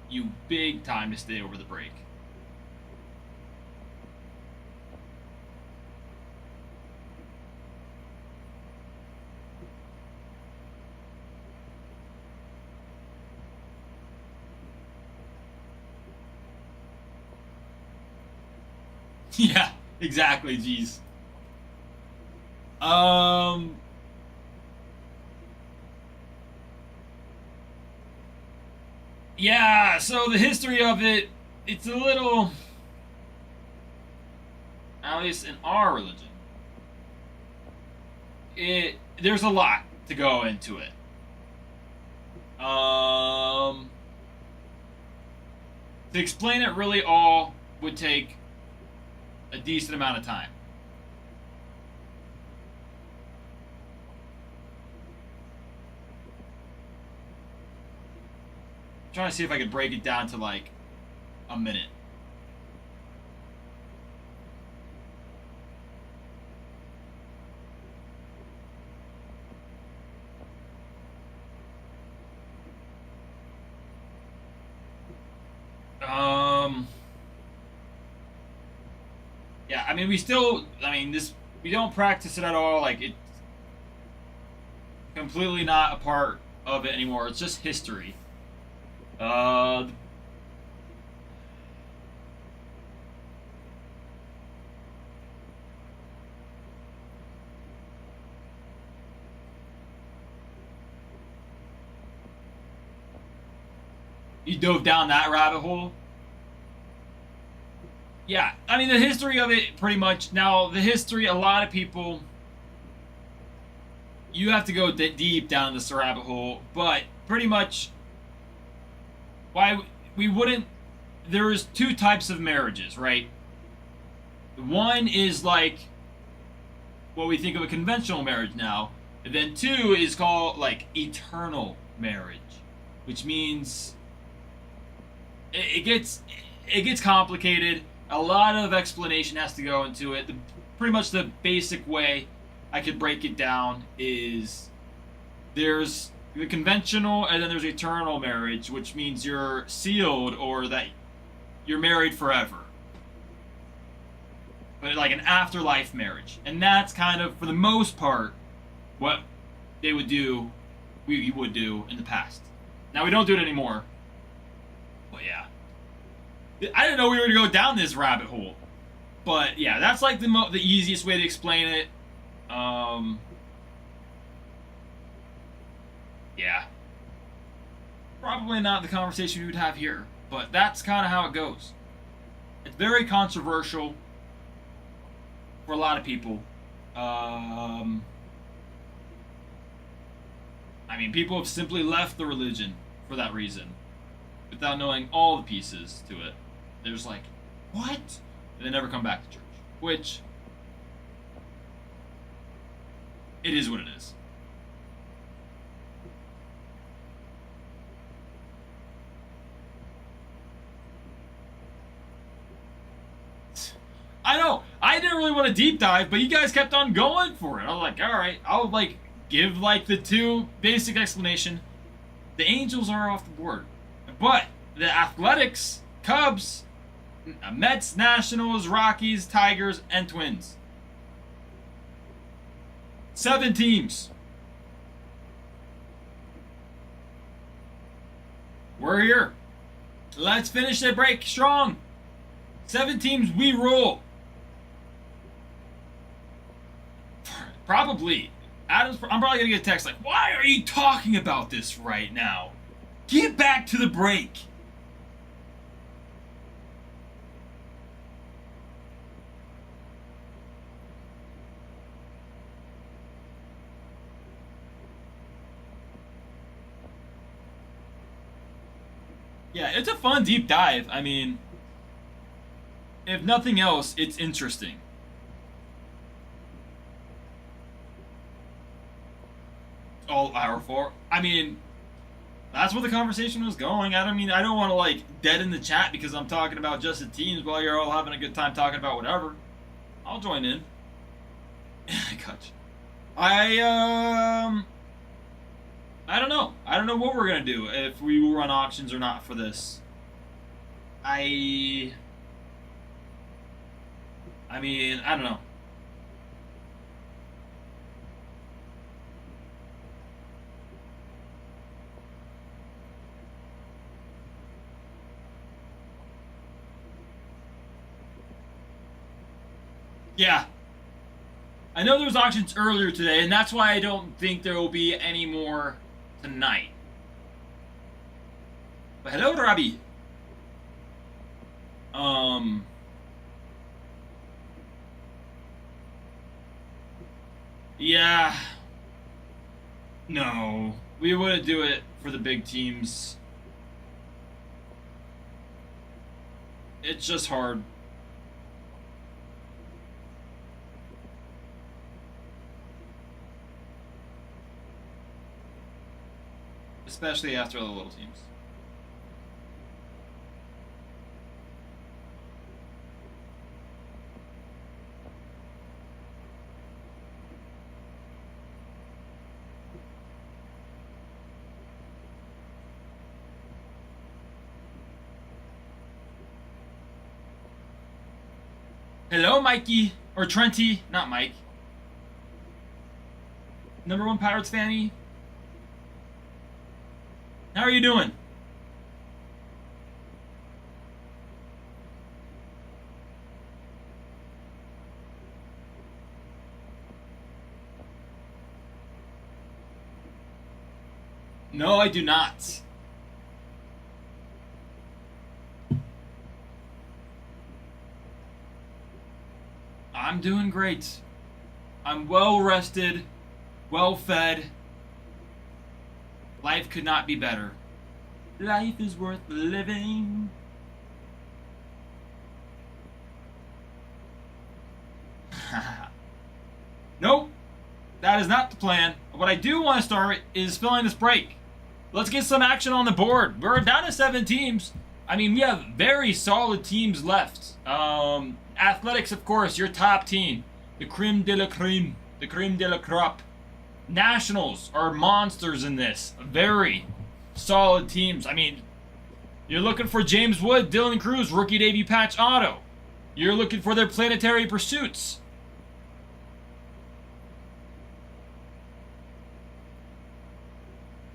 you big time to stay over the break. Yeah, exactly, jeez. Yeah, so the history of it, it's a little, at least in our religion, there's a lot to go into it. To explain it really all would take a decent amount of time. I'm trying to see if I could break it down to like a minute. Yeah, I mean, we don't practice it at all. Like, it's completely not a part of it anymore. It's just history. You dove down that rabbit hole? Yeah, I mean, the history of it, pretty much. Now, the history, a lot of people, you have to go deep down this rabbit hole, but pretty much, why we wouldn't, there's two types of marriages, right? One is like what we think of a conventional marriage now, and then two is called like eternal marriage, which means it gets complicated. A lot of explanation has to go into it. Pretty much the basic way I could break it down is there's the conventional and then there's eternal marriage, which means you're sealed or that you're married forever. But like an afterlife marriage. And that's kind of, for the most part, what they would do, we would do in the past. Now, we don't do it anymore. But yeah. I didn't know we were going to go down this rabbit hole. But yeah, that's like the easiest way to explain it. Yeah. Probably not the conversation we would have here, but that's kind of how it goes. It's very controversial for a lot of people. I mean, people have simply left the religion for that reason, without knowing all the pieces to it. They're just like, what? And they never come back to church. Which, it is what it is. I know, I didn't really want to deep dive, but you guys kept on going for it. I was like, alright, I'll like give like the two basic explanation. The Angels are off the board. But the Athletics, Cubs, Mets, Nationals, Rockies, Tigers, and Twins. 7 teams. We're here. Let's finish the break strong. 7 teams, we roll. Probably. I'm probably gonna get a text like, why are you talking about this right now? Get back to the break. Yeah, it's a fun deep dive. I mean, if nothing else, it's interesting. All hour 4. I mean, that's where the conversation was going. I don't want to like deaden the chat because I'm talking about just the teams while you're all having a good time talking about whatever. I'll join in. Gotcha. I don't know. I don't know what we're gonna do if we will run auctions or not for this. I mean, I don't know. Yeah. I know there was auctions earlier today, and that's why I don't think there will be any more tonight. But hello, Robbie. Yeah. No. We wouldn't do it for the big teams. It's just hard. Especially after the little teams. Hello, Mikey. Or Trenty. Not Mike. #1 Pirates fanny. How are you doing? No, I do not. I'm doing great. I'm well rested, well fed. Life could not be better. Life is worth living. Nope. That is not the plan. What I do want to start is filling this break. Let's get some action on the board. We're down to 7 teams. I mean, we have very solid teams left. Athletics, of course, your top team. The creme de la creme. The creme de la crop. Nationals are monsters in this. Very solid teams. I mean, you're looking for James Wood, Dylan Cruz, rookie debut patch auto. You're looking for their planetary pursuits.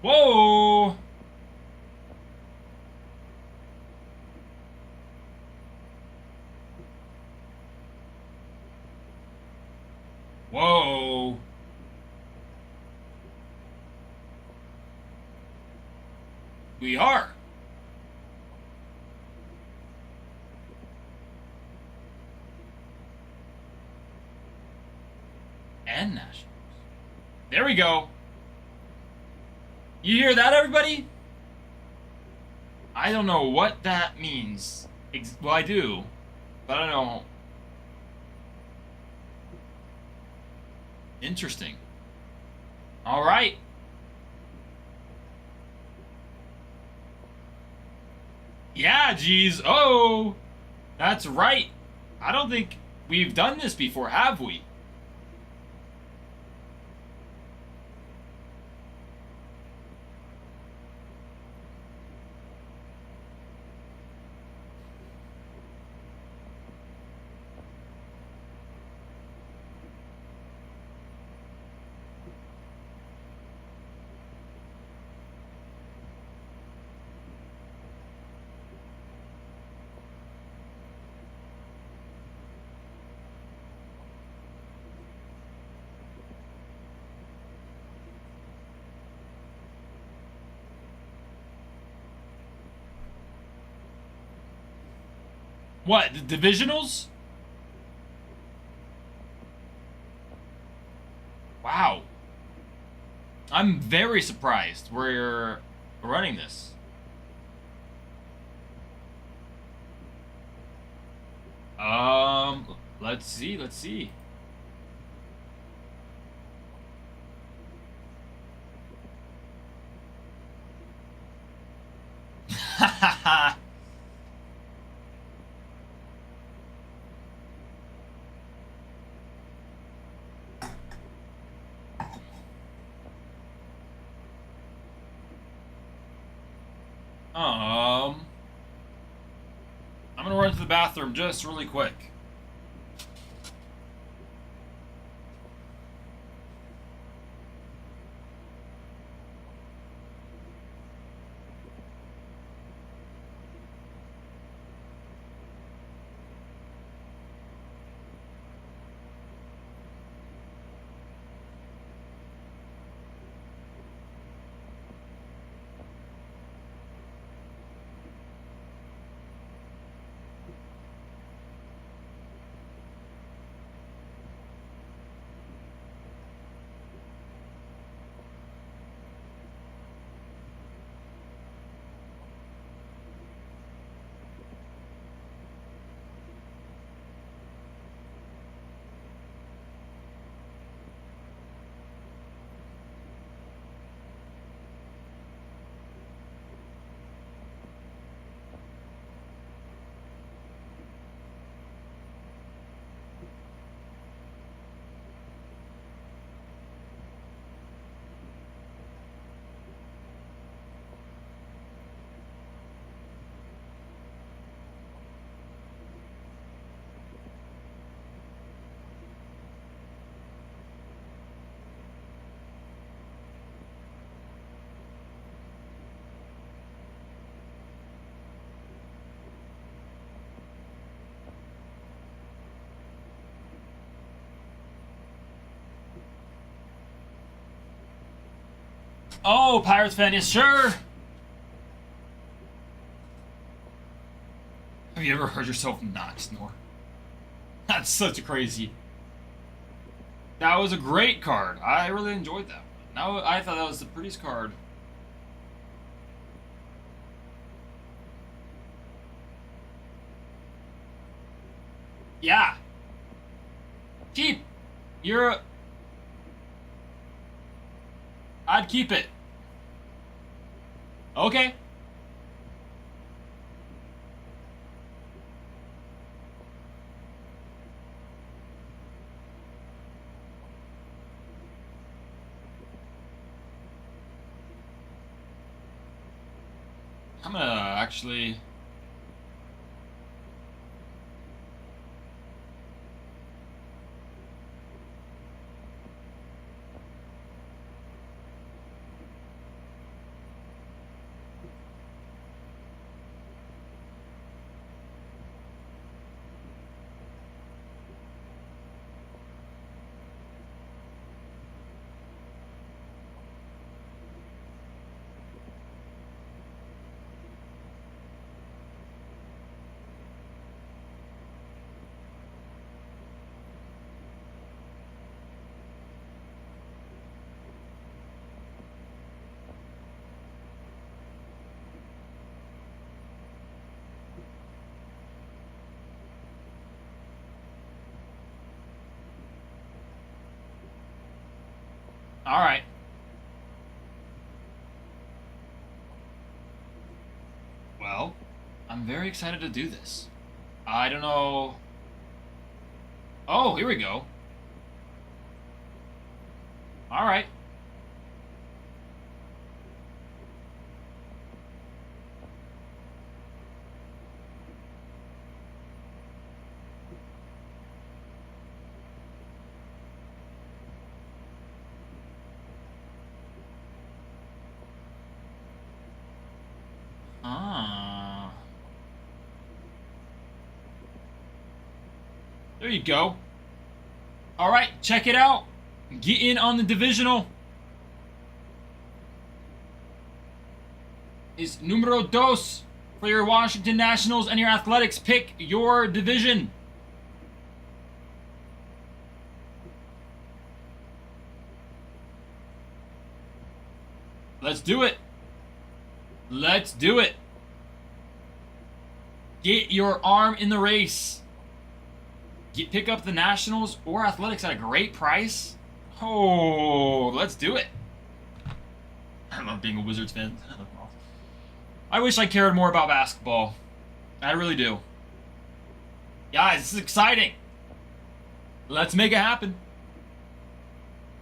Whoa! Whoa! We are. And nationals. There we go. You hear that, everybody? I don't know what that means. Well, I do, but I don't know. Interesting. All right. Yeah, geez. Oh, that's right. I don't think we've done this before, have we? What, the divisionals? Wow. I'm very surprised we're running this. Let's see. Ha ha ha. I'm gonna run to the bathroom just really quick. Oh, Pirates fan, yes, sure. Have you ever heard yourself not snore? That's such a crazy. That was a great card. I really enjoyed that one. Now I thought that was the prettiest card. Yeah. Keep. You're a... I'd keep it. Okay. I'm gonna actually... All right. Well, I'm very excited to do this. I don't know. Oh, here we go. All right. Ah. There you go. All right, check it out. Get in on the divisional. Is numero dos for your Washington Nationals and your Athletics. Pick your division. Let's do it. Let's do it. Get your arm in the race. Pick up the Nationals or Athletics at a great price. Oh, let's do it. I love being a Wizards fan. I wish I cared more about basketball. I really do. Guys, this is exciting. Let's make it happen.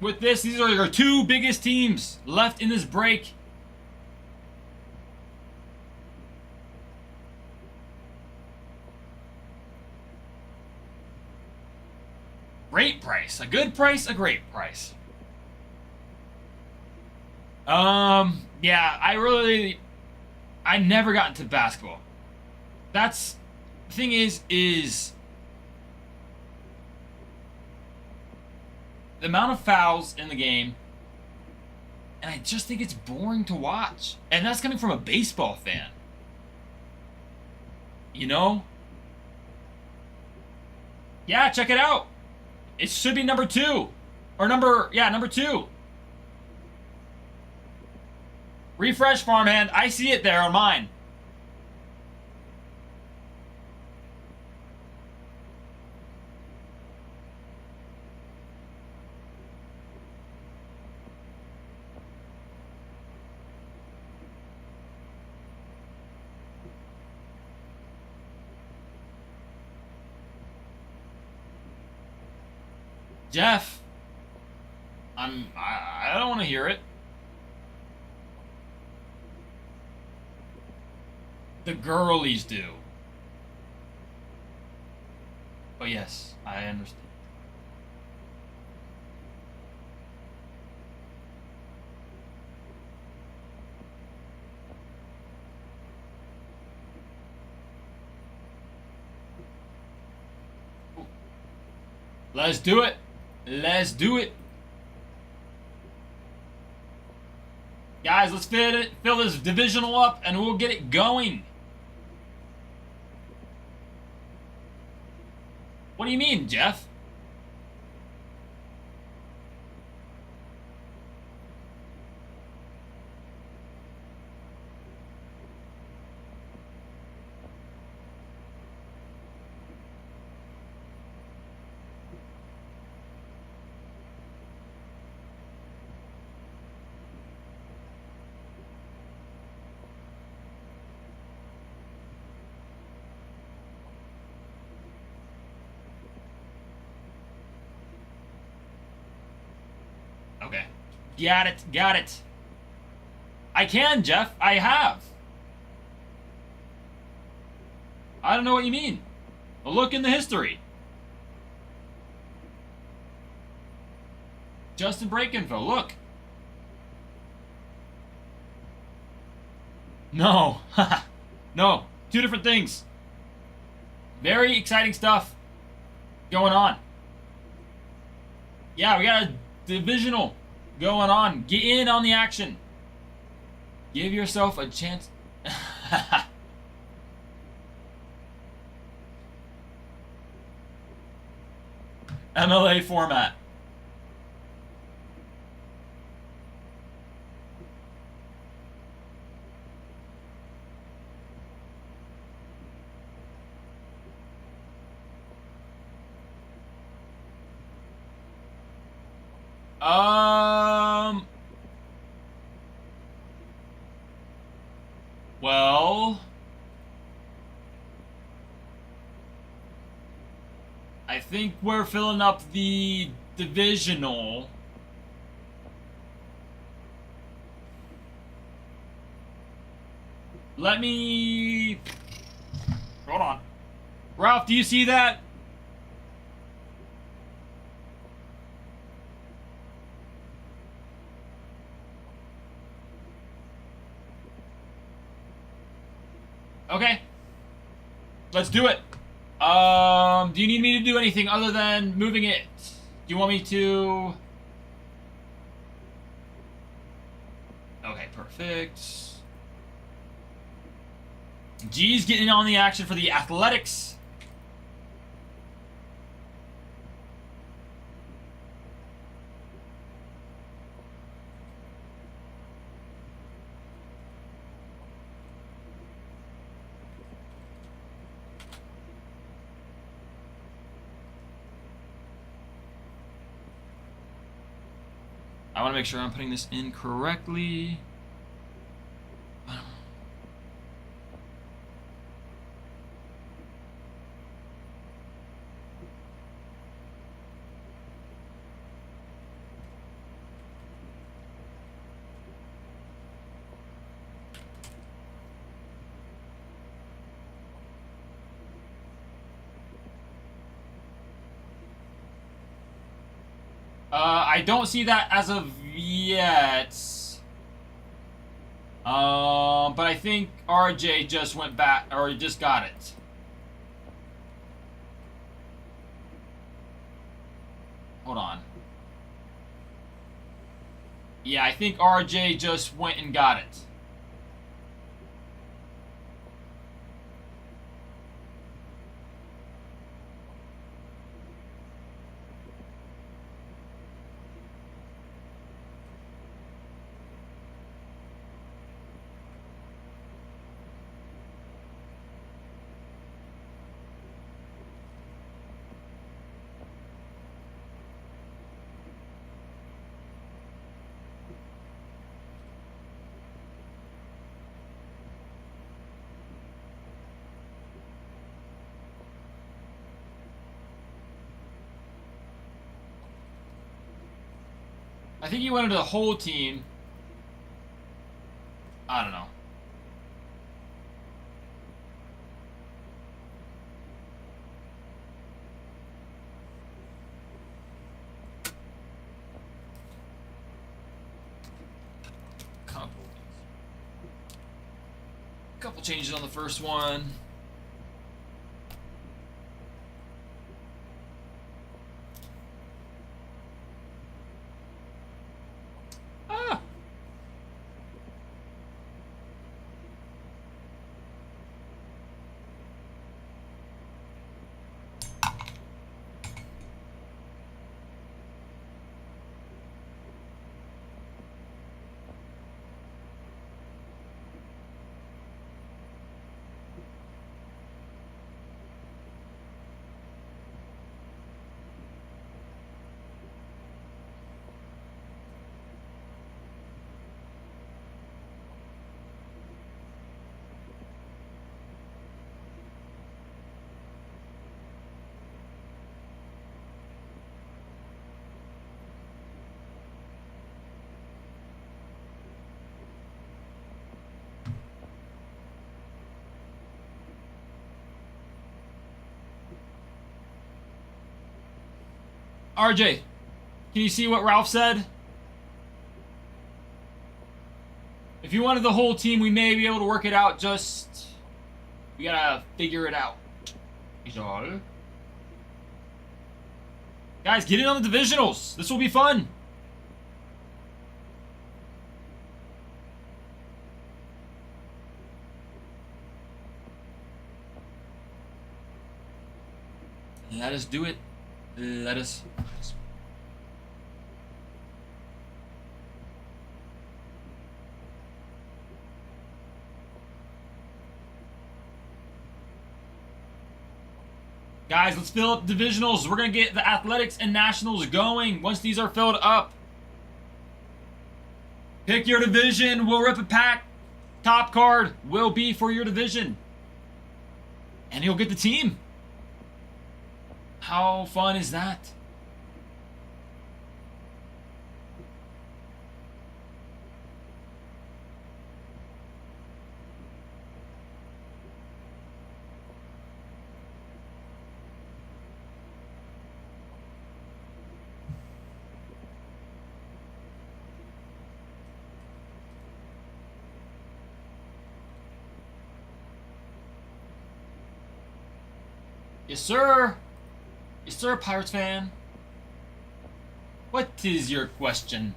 With this, these are your two biggest teams left in this break. Great price. A good price, a great price. Yeah, I never got into basketball. The thing is the amount of fouls in the game, and I just think it's boring to watch. And that's coming from a baseball fan. You know? Yeah, check it out. It should be number 2. Or number 2. Refresh, farmhand. I see it there on mine. Jeff, I don't want to hear it. The girlies do. But yes, I understand. Let's do it. Let's do it. Guys, let's fill this divisional up and we'll get it going. What do you mean, Jeff? Okay. Got it. I can, Jeff. I have. I don't know what you mean. Well, look in the history. Justin Break Info, look. No. No. 2 different things. Very exciting stuff going on. Yeah, we got a divisional going on. Get in on the action. Give yourself a chance. MLA format. Well, I think we're filling up the divisional. Let me... Hold on. Ralph, do you see that? Okay. Let's do it. Do you need me to do anything other than moving it? Do you want me to... Okay, perfect. G's getting on the action for the Athletics. I want to make sure I'm putting this in correctly. I don't see that as of yet. But I think RJ just went back, or just got it. Hold on. Yeah, I think RJ just went and got it. I think he went into the whole team. I don't know. Couple changes on the first one. RJ, can you see what Ralph said? If you wanted the whole team, we may be able to work it out, just... we gotta figure it out. Is all. Guys, get in on the divisionals. This will be fun. Let us do it. Let us. Guys, let's fill up divisionals. We're going to get the Athletics and Nationals going once these are filled up. Pick your division. We'll rip a pack. top card will be for your division. And he'll get the team. How fun is that? Yes, sir. Yes, sir, Pirates fan. What is your question?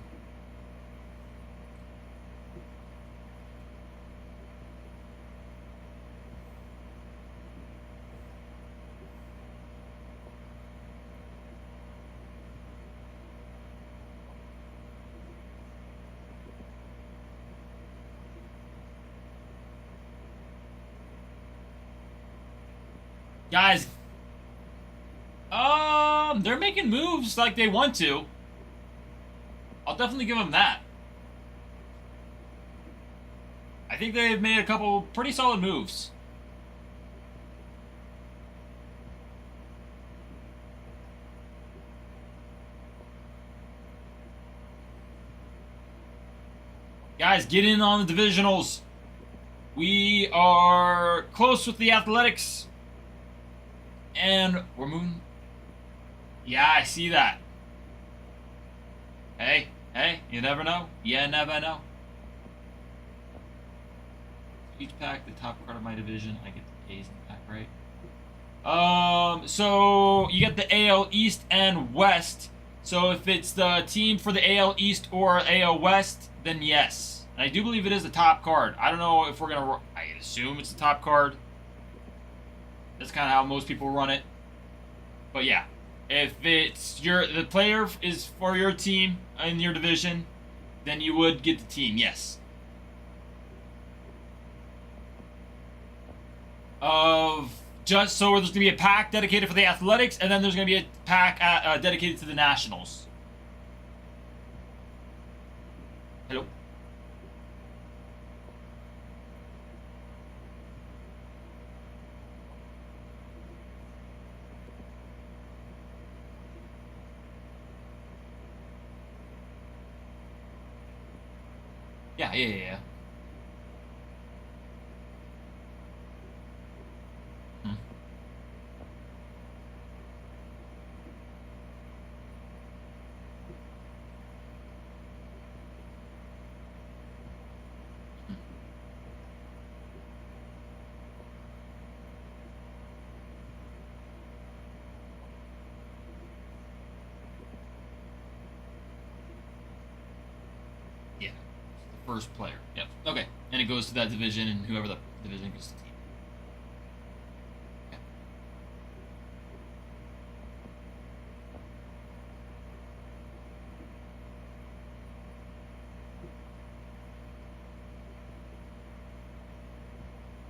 Guys, they're making moves like they want to. I'll definitely give them that. I think they've made a couple pretty solid moves. Guys, get in on the divisionals. We are close with the Athletics. And we're moving. Yeah, I see that. Hey, you never know. You never know. Each pack, the top card of my division, I get the A's in the pack, right? So you get the AL East and West. So if it's the team for the AL East or AL West, then yes. And I do believe it is the top card. I don't know if we're gonna. I assume it's the top card. That's kind of how most people run it. But yeah, if it's the player is for your team in your division, then you would get the team, yes. Just so there's gonna be a pack dedicated for the Athletics, and then there's gonna be a pack dedicated to the Nationals. Hello. Yeah. Hmm. Yeah. First player. Yep. Okay. And it goes to that division, and whoever the division goes to the team. Okay.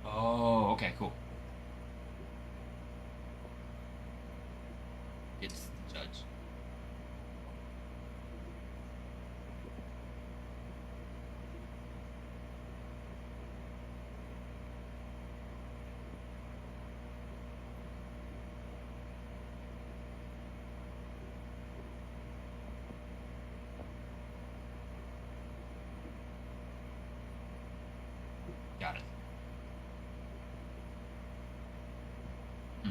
Oh, okay, cool. It's the judge. Got it. Hmm.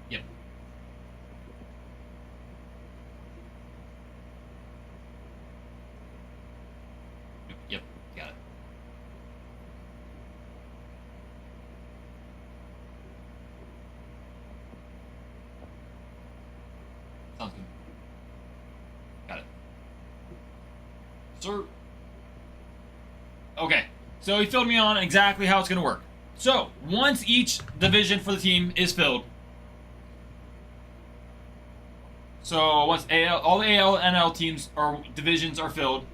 Yep. Yep. Got it. Sounds good. Got it. Sir. Okay. So he filled me on exactly how it's going to work. So, once each division for the team is filled. So, once all the AL and NL teams or divisions are filled,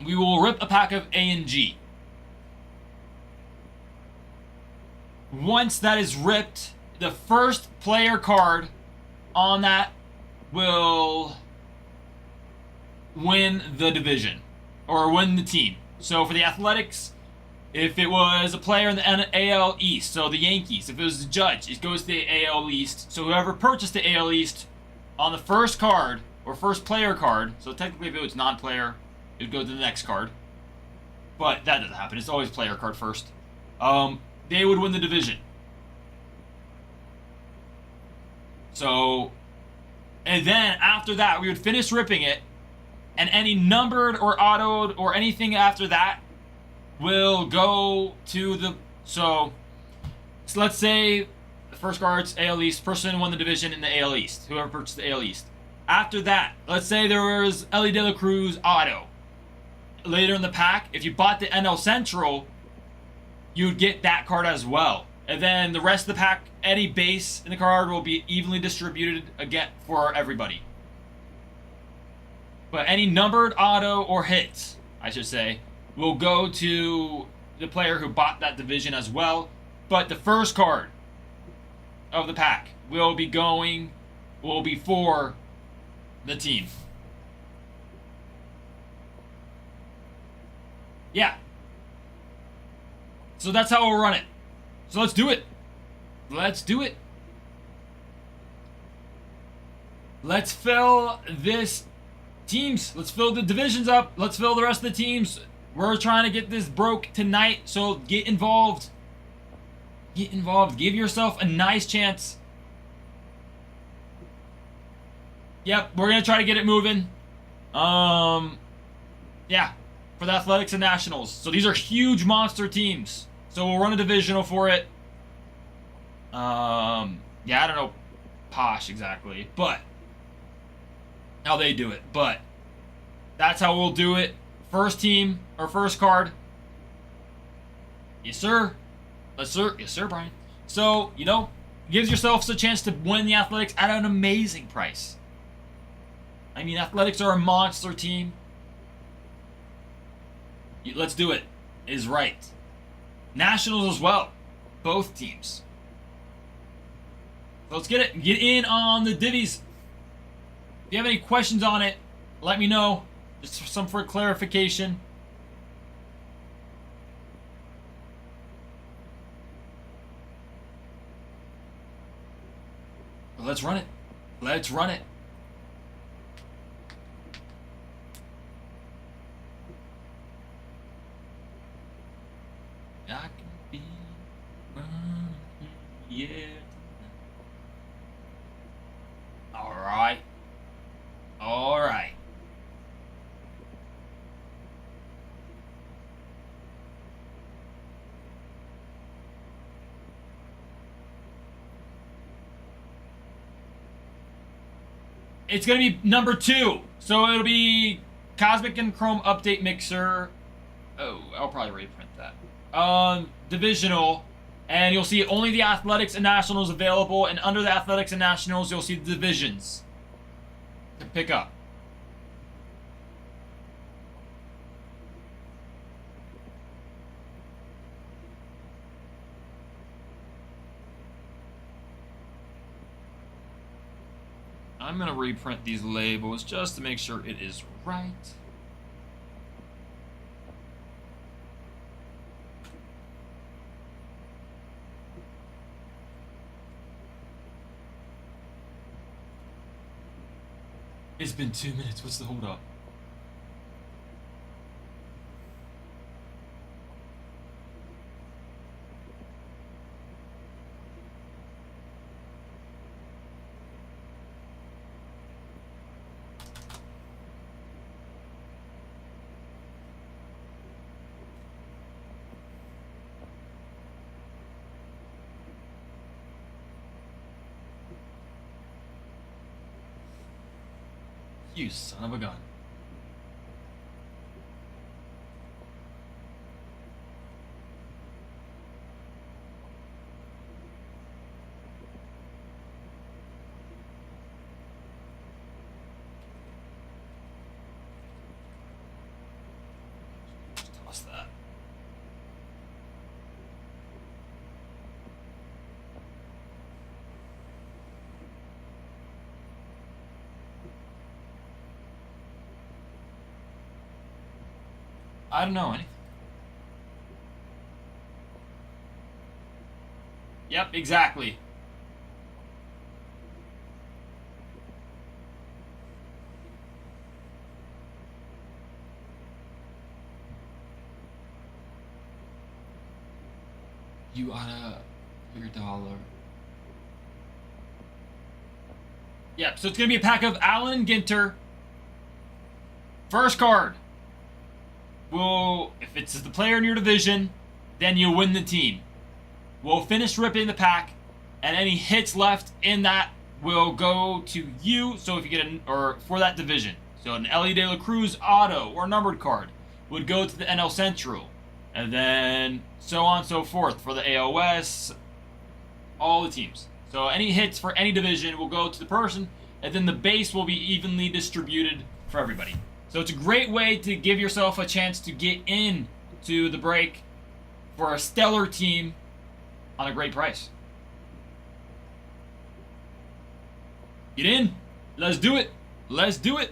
we will rip a pack of A and G. Once that is ripped, the first player card on that will win the division or win the team. So for the Athletics, if it was a player in the AL East, so the Yankees, if it was the Judge, it goes to the AL East. So whoever purchased the AL East on the first card or first player card, so technically if it was non-player, it would go to the next card. But that doesn't happen. It's always player card first. They would win the division. So, and then after that, we would finish ripping it, and any numbered or autoed or anything after that will go to the. So let's say the first card's AL East, person won the division in the AL East, whoever purchased the AL East. After that, let's say there was Ellie De La Cruz auto. Later in the pack, if you bought the NL Central, you'd get that card as well. And then the rest of the pack, any base in the card will be evenly distributed again for everybody. But any numbered auto or hits, I should say, will go to the player who bought that division as well. But the first card of the pack will be for the team. Yeah. So that's how we'll run it. So let's do it. Let's do it. Let's fill this teams. Let's fill the divisions up. Let's fill the rest of the teams. We're trying to get this broke tonight, so get involved. Get involved. Give yourself a nice chance. Yep, we're going to try to get it moving. Yeah, for the Athletics and Nationals. So these are huge monster teams. So we'll run a divisional for it. Yeah, I don't know Posh exactly, but how they do it. But that's how we'll do it. First team or first card. Yes, sir. Yes, sir. Yes, sir, Brian. So, gives yourself a chance to win the Athletics at an amazing price. I mean, Athletics are a monster team. Let's do it. Is right. Nationals as well. Both teams. So let's get it. Get in on the divvies. If you have any questions on it, let me know. Just some for clarification. Let's run it. Let's run it. I can be running, yeah. All right. All right. It's going to be number 2. So it'll be Cosmic and Chrome Update Mixer. Oh, I'll probably reprint that. Divisional. And you'll see only the Athletics and Nationals available. And under the Athletics and Nationals, you'll see the divisions to pick up. I'm going to reprint these labels just to make sure it is right. It's been 2 minutes. What's the hold up? You son of a gun. Just toss that. I don't know anything. Yep, exactly. You oughta your dollar. Yep, so it's gonna be a pack of Allen Ginter. First card. Well, if it's the player in your division, then you win the team. We'll finish ripping the pack, and any hits left in that will go to you. So if you get or for that division, so an Ellie De La Cruz auto or numbered card would go to the NL Central, and then so on and so forth for the AOS, all the teams. So any hits for any division will go to the person, and then the base will be evenly distributed for everybody. So it's a great way to give yourself a chance to get in to the break for a stellar team on a great price. Get in. Let's do it. Let's do it.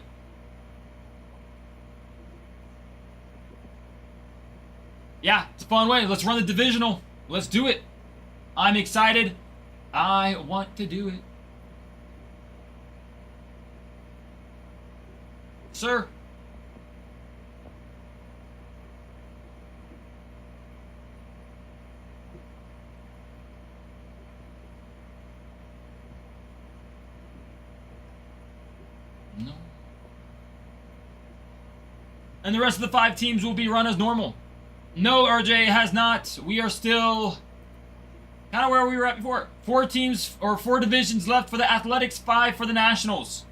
Yeah, it's a fun way. Let's run the divisional. Let's do it. I'm excited. I want to do it. Sir. No. And the rest of the 5 teams will be run as normal. No, RJ has not. We are still kind of where we were at before. 4 teams or 4 divisions left for the Athletics, 5 for the Nationals.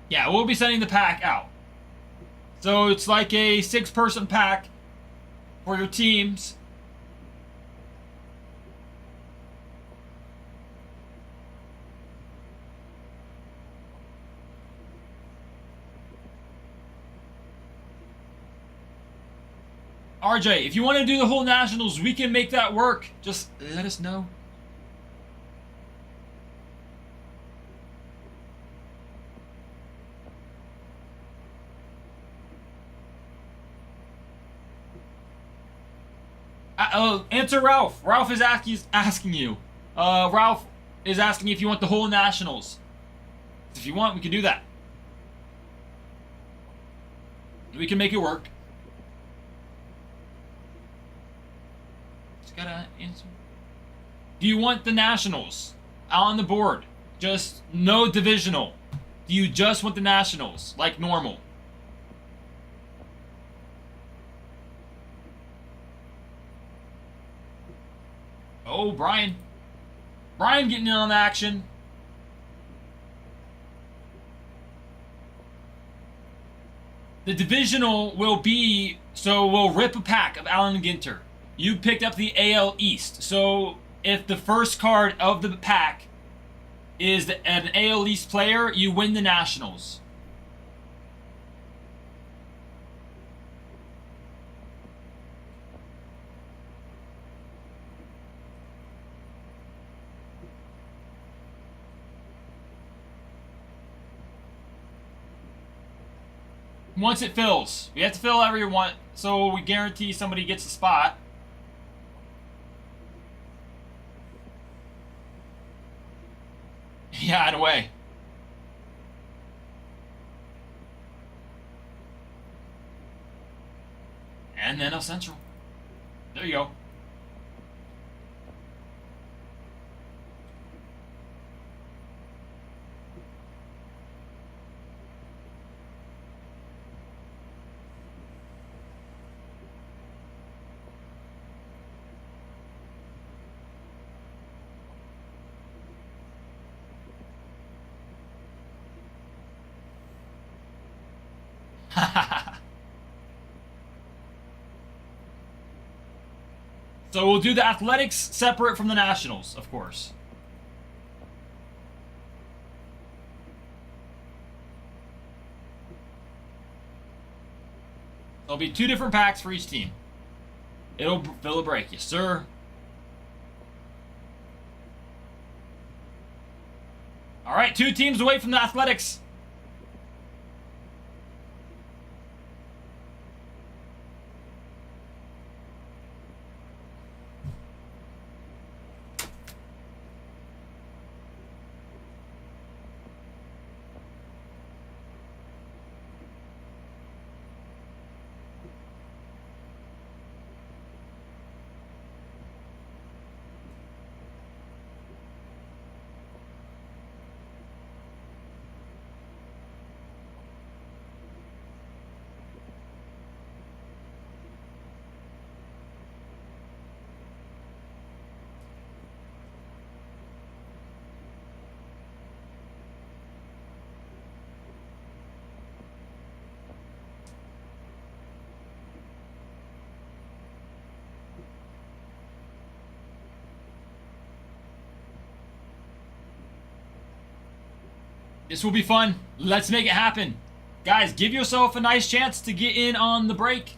Yeah, we'll be sending the pack out. So it's like a 6-person pack for your teams. RJ, if you want to do the whole Nationals, we can make that work. Just let us know. Answer Ralph. Ralph is asking you. Ralph is asking if you want the whole Nationals. If you want, we can do that. We can make it work. Just gotta answer. Do you want the Nationals on the board? Just no divisional. Do you just want the Nationals like normal? Oh, Brian. Brian getting in on the action. The divisional will be, so we'll rip a pack of Allen Ginter. You picked up the AL East. So if the first card of the pack is an AL East player, you win the Nationals. Once it fills, we have to fill every one, so we guarantee somebody gets a spot. Yeah, in a way. And then El Central. There you go. So we'll do the Athletics separate from the Nationals, of course. There'll be 2 different packs for each team. It'll fill a break, yes sir. right, 2 teams away from the Athletics. This will be fun. Let's make it happen. Guys, give yourself a nice chance to get in on the break.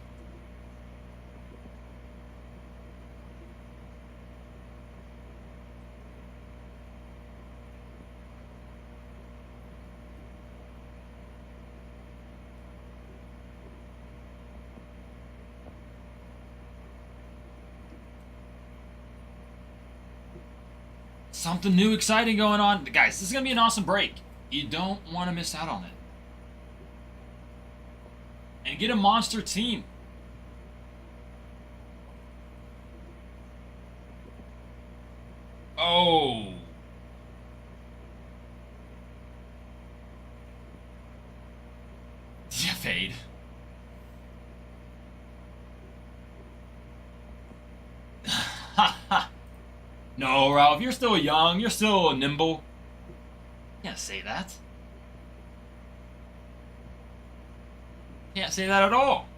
Something new, exciting going on. Guys, this is going to be an awesome break. You don't want to miss out on it. And get a monster team. Oh. Yeah, fade. Ha ha. No, Ralph, you're still young. You're still nimble. Can't say that. Can't say that at all.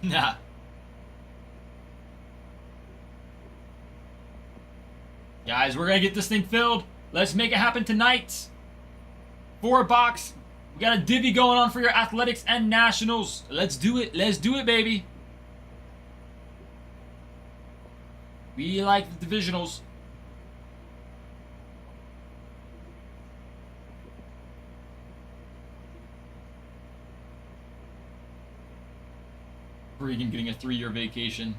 Nah. Guys, we're gonna get this thing filled. Let's make it happen tonight. 4 box. We got a divvy going on for your Athletics and Nationals. Let's do it. Let's do it, baby. We like the divisionals. Freaking getting a 3-year vacation.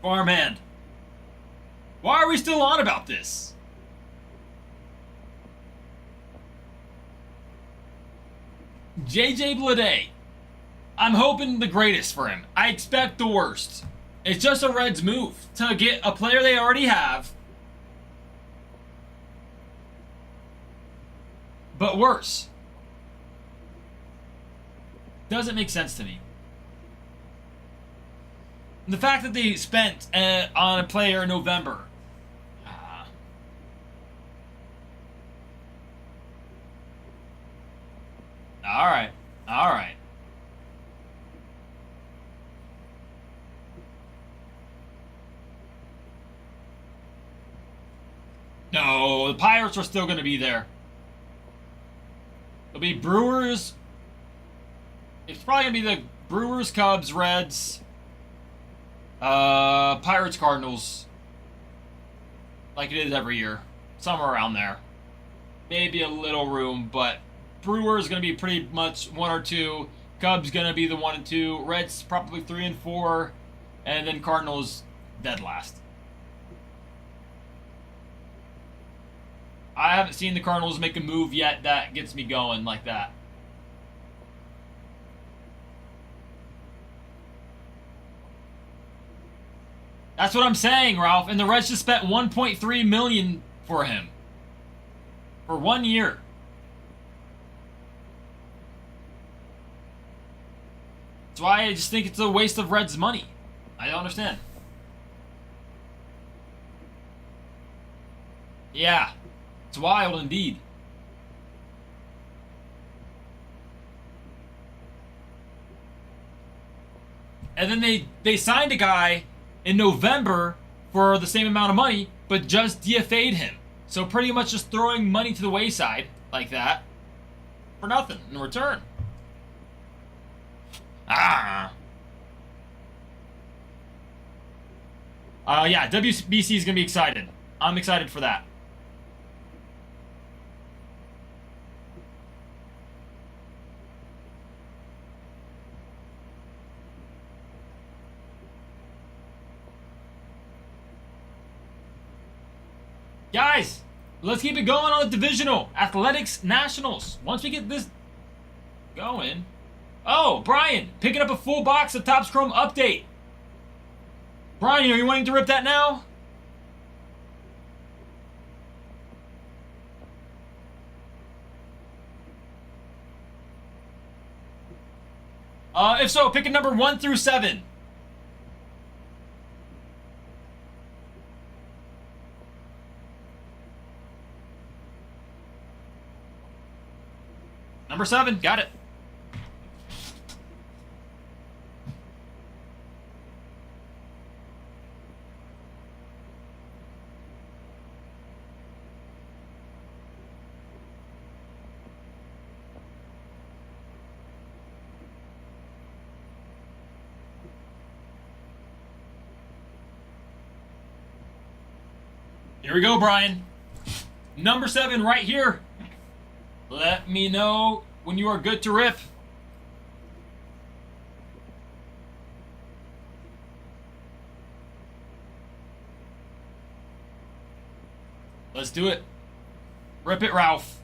Farmhand. Why are we still on about this? JJ Bleday. I'm hoping the greatest for him. I expect the worst. It's just a Reds move to get a player they already have, but worse. Doesn't make sense to me. The fact that they spent on a player in November. All right. All right. No, the Pirates are still going to be there. It'll be Brewers. It's probably going to be the Brewers, Cubs, Reds, Pirates, Cardinals. Like it is every year. Somewhere around there. Maybe a little room, but Brewers going to be pretty much 1 or 2. Cubs going to be the 1 and 2. Reds probably 3 and 4. And then Cardinals dead last. I haven't seen the Cardinals make a move yet that gets me going like that. That's what I'm saying, Ralph. And the Reds just spent $1.3 million for him. For 1 year. That's why I just think it's a waste of Reds' money. I don't understand. Yeah. It's wild indeed. And then they signed a guy in November for the same amount of money, but just DFA'd him. So pretty much just throwing money to the wayside like that for nothing in return. Yeah, WBC is going to be excited. I'm excited for that. Guys, let's keep it going on the divisional. Athletics Nationals. Once we get this going. Oh, Brian, picking up a full box of Topps Chrome Update. Brian, are you wanting to rip that now? If so, pick a number 1 through 7. Number 7, got it. Here we go, Brian. Number 7 right here. Let me know when you are good to rip. Let's do it. Rip it, Ralph.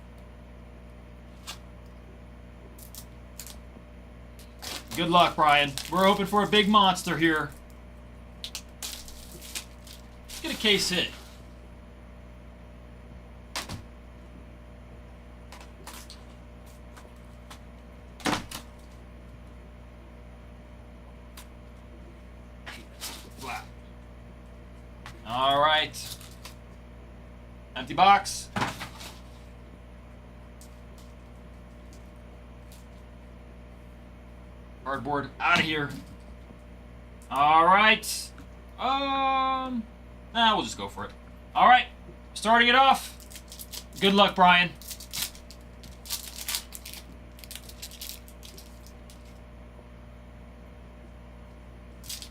Good luck, Brian. We're hoping for a big monster here. Let's get a case hit. All right. Empty box. Cardboard out of here. All right. We'll just go for it. All right. Starting it off. Good luck, Brian.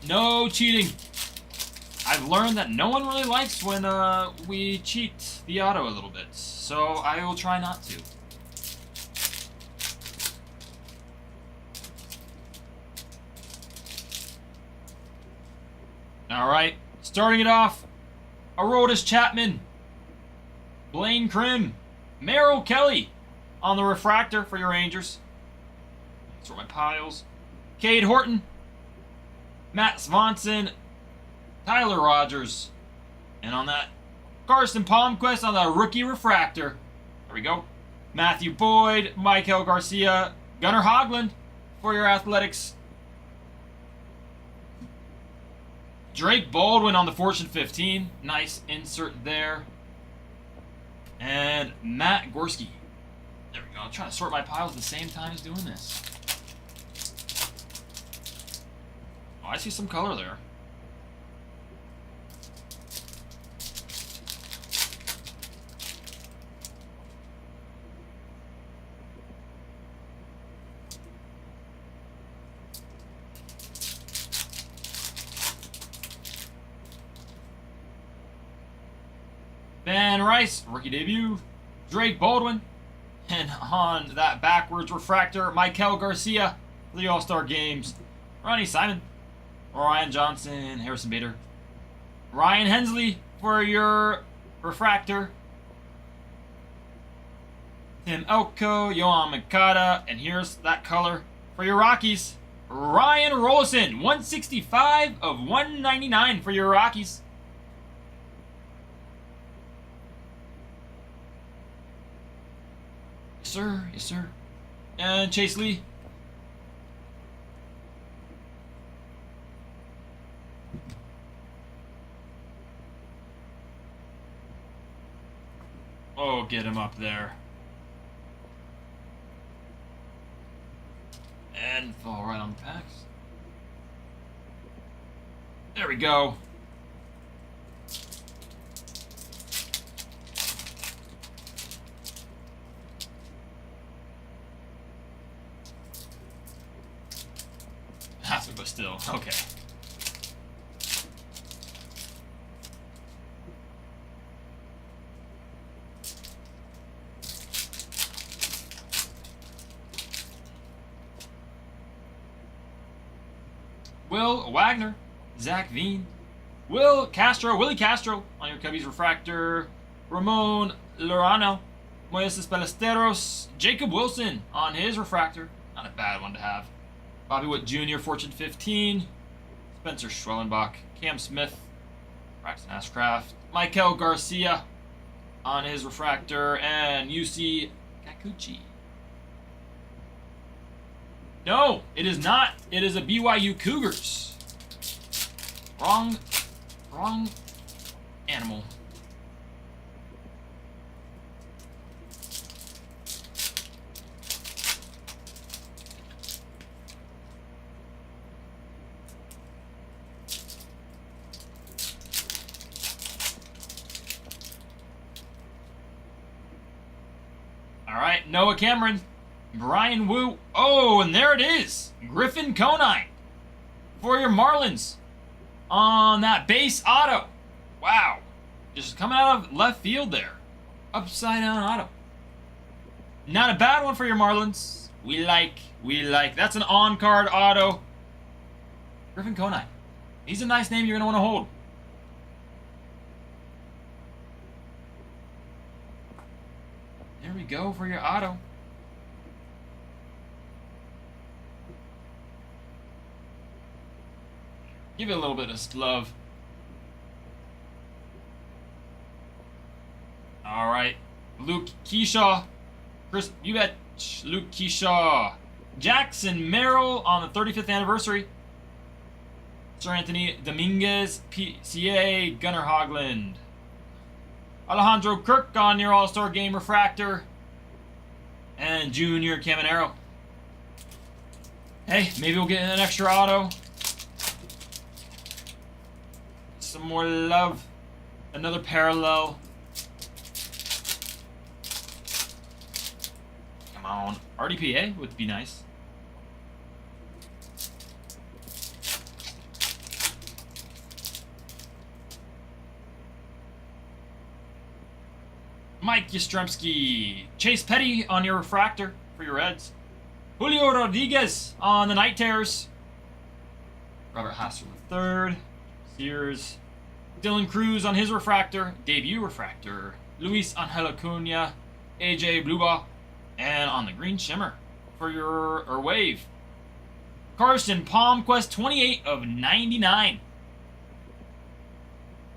No cheating. I've learned that no one really likes when we cheat the auto a little bit, so I will try not to. All right, starting it off, Aroldis Chapman, Blaine Crim, Merrill Kelly on the refractor for your Rangers. Sort my piles. Cade Horton, Matt Swanson, Tyler Rogers, and on that, Carson Palmquist on the rookie refractor. There we go. Matthew Boyd, Michael Garcia, Gunnar Hoglund for your Athletics. Drake Baldwin on the Fortune 15. Nice insert there. And Matt Gorski. There we go. I'm trying to sort my piles at the same time as doing this. Oh, I see some color there. Van Rice, rookie debut. Drake Baldwin. And on that backwards refractor, Michael Garcia for the All-Star Games. Ronnie Simon. Ryan Johnson, Harrison Bader. Ryan Hensley for your refractor. Tim Elko, Yohan Moncada. And here's that color for your Rockies. Ryan Rollison, 165 of 199 for your Rockies. Sir, yes sir. And Chase Lee. Oh, get him up there. And fall right on the packs. There we go. But still, okay. Will Wagner, Zach Veen, Willie Castro on your Cubbies refractor, Ramon Lorano, Moises Ballesteros, Jacob Wilson on his refractor. Not a bad one to have. Bobby Witt Jr., Fortune 15. Spencer Schwellenbach. Cam Smith. Braxton Ashcraft. Michael Garcia on his refractor. And UC Kikuchi. No, it is not. It is a BYU Cougars. Wrong animal. All right, Noah Cameron, Brian Wu. Oh, and there it is. Griffin Conine for your Marlins on that base auto. Wow. Just coming out of left field there. Upside down auto. Not a bad one for your Marlins. We like. That's an on-card auto. Griffin Conine. He's a nice name you're going to want to hold. There we go for your auto. Give it a little bit of love. All right. Luke Keyshaw. Chris, you bet. Luke Keyshaw. Jackson Merrill on the 35th anniversary. Sir Anthony Dominguez, PCA, Gunnar Hogland. Alejandro Kirk on your All-Star Game refractor. And Junior Caminero. Hey, maybe we'll get an extra auto. Some more love. Another parallel. Come on. RDPA would be nice. Mike Yastrzemski. Chase Petty on your refractor for your Reds. Julio Rodriguez on the Night Terrors. Robert Hassler III. Sears. Dylan Cruz on his refractor. Debut refractor. Luis Angel Acuna. AJ Bluba. And on the Green Shimmer for your wave. Carson Palmquist, 28 of 99.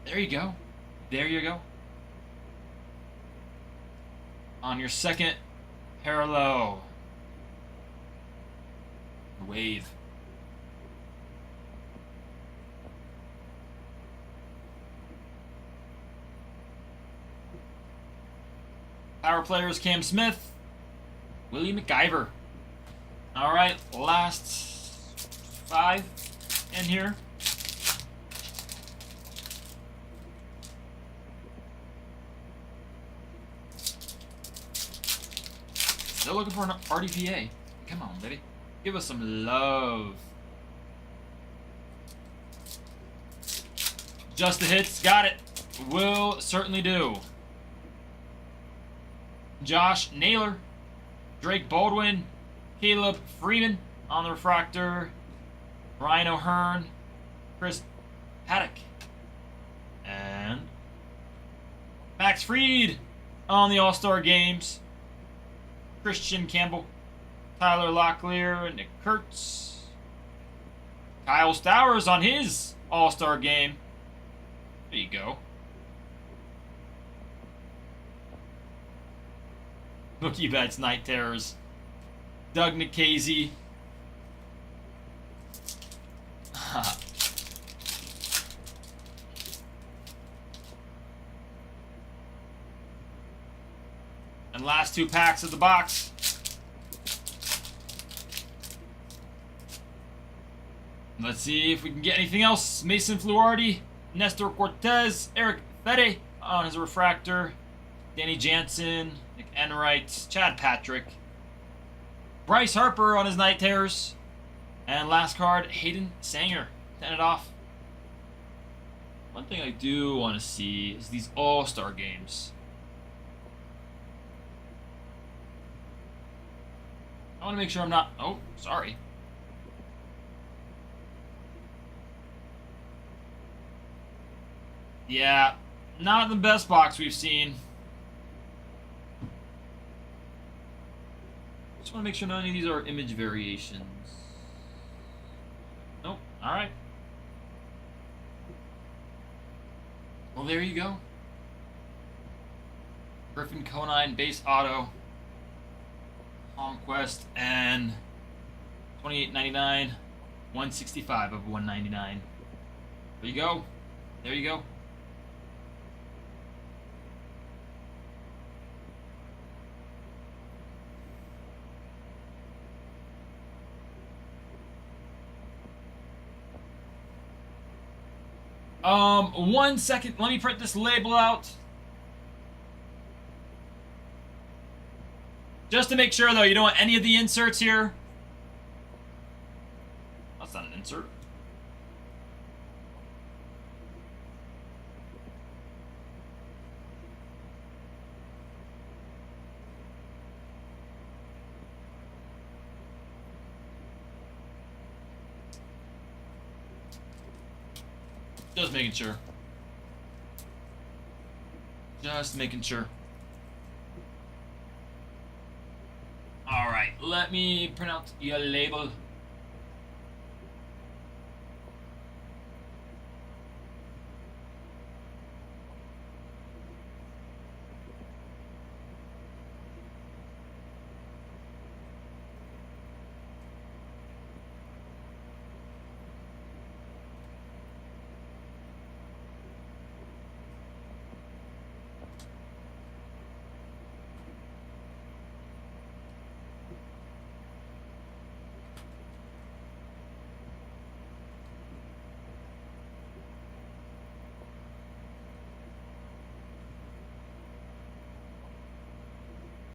There you go. There you go. On your second parallel. Wave. Power players Cam Smith, Willie McIver. All right, last 5 in here. Still looking for an RDPA. Come on, baby. Give us some love. Just the hits. Got it. Will certainly do. Josh Naylor. Drake Baldwin. Caleb Freeman on the refractor. Ryan O'Hearn. Chris Paddock. And Max Fried on the All-Star Games. Christian Campbell. Tyler Locklear. Nick Kurtz. Kyle Stowers on his All-Star Game. There you go. Mookie Betts, Night Terrors. Doug Nikhazy. And last 2 packs of the box. Let's see if we can get anything else. Mason Fluharty, Nestor Cortez, Eric Fede on his refractor, Danny Jansen, Nick Enright, Chad Patrick, Bryce Harper on his Night Terrors, and last card, Hayden Sanger. 10 it off. One thing I do want to see is these All-Star games. I want to make sure I'm not... Oh, sorry. Yeah, not the best box we've seen. Just want to make sure none of these are image variations. Nope. Alright. Well, there you go. Griffin Conine base auto. Conquest and $28.99. 165 of 199. There you go. There you go. One second. Let me print this label out. Just to make sure, though, you don't want any of the inserts here. That's not an insert. Just making sure. Just making sure. Alright, let me print out your label.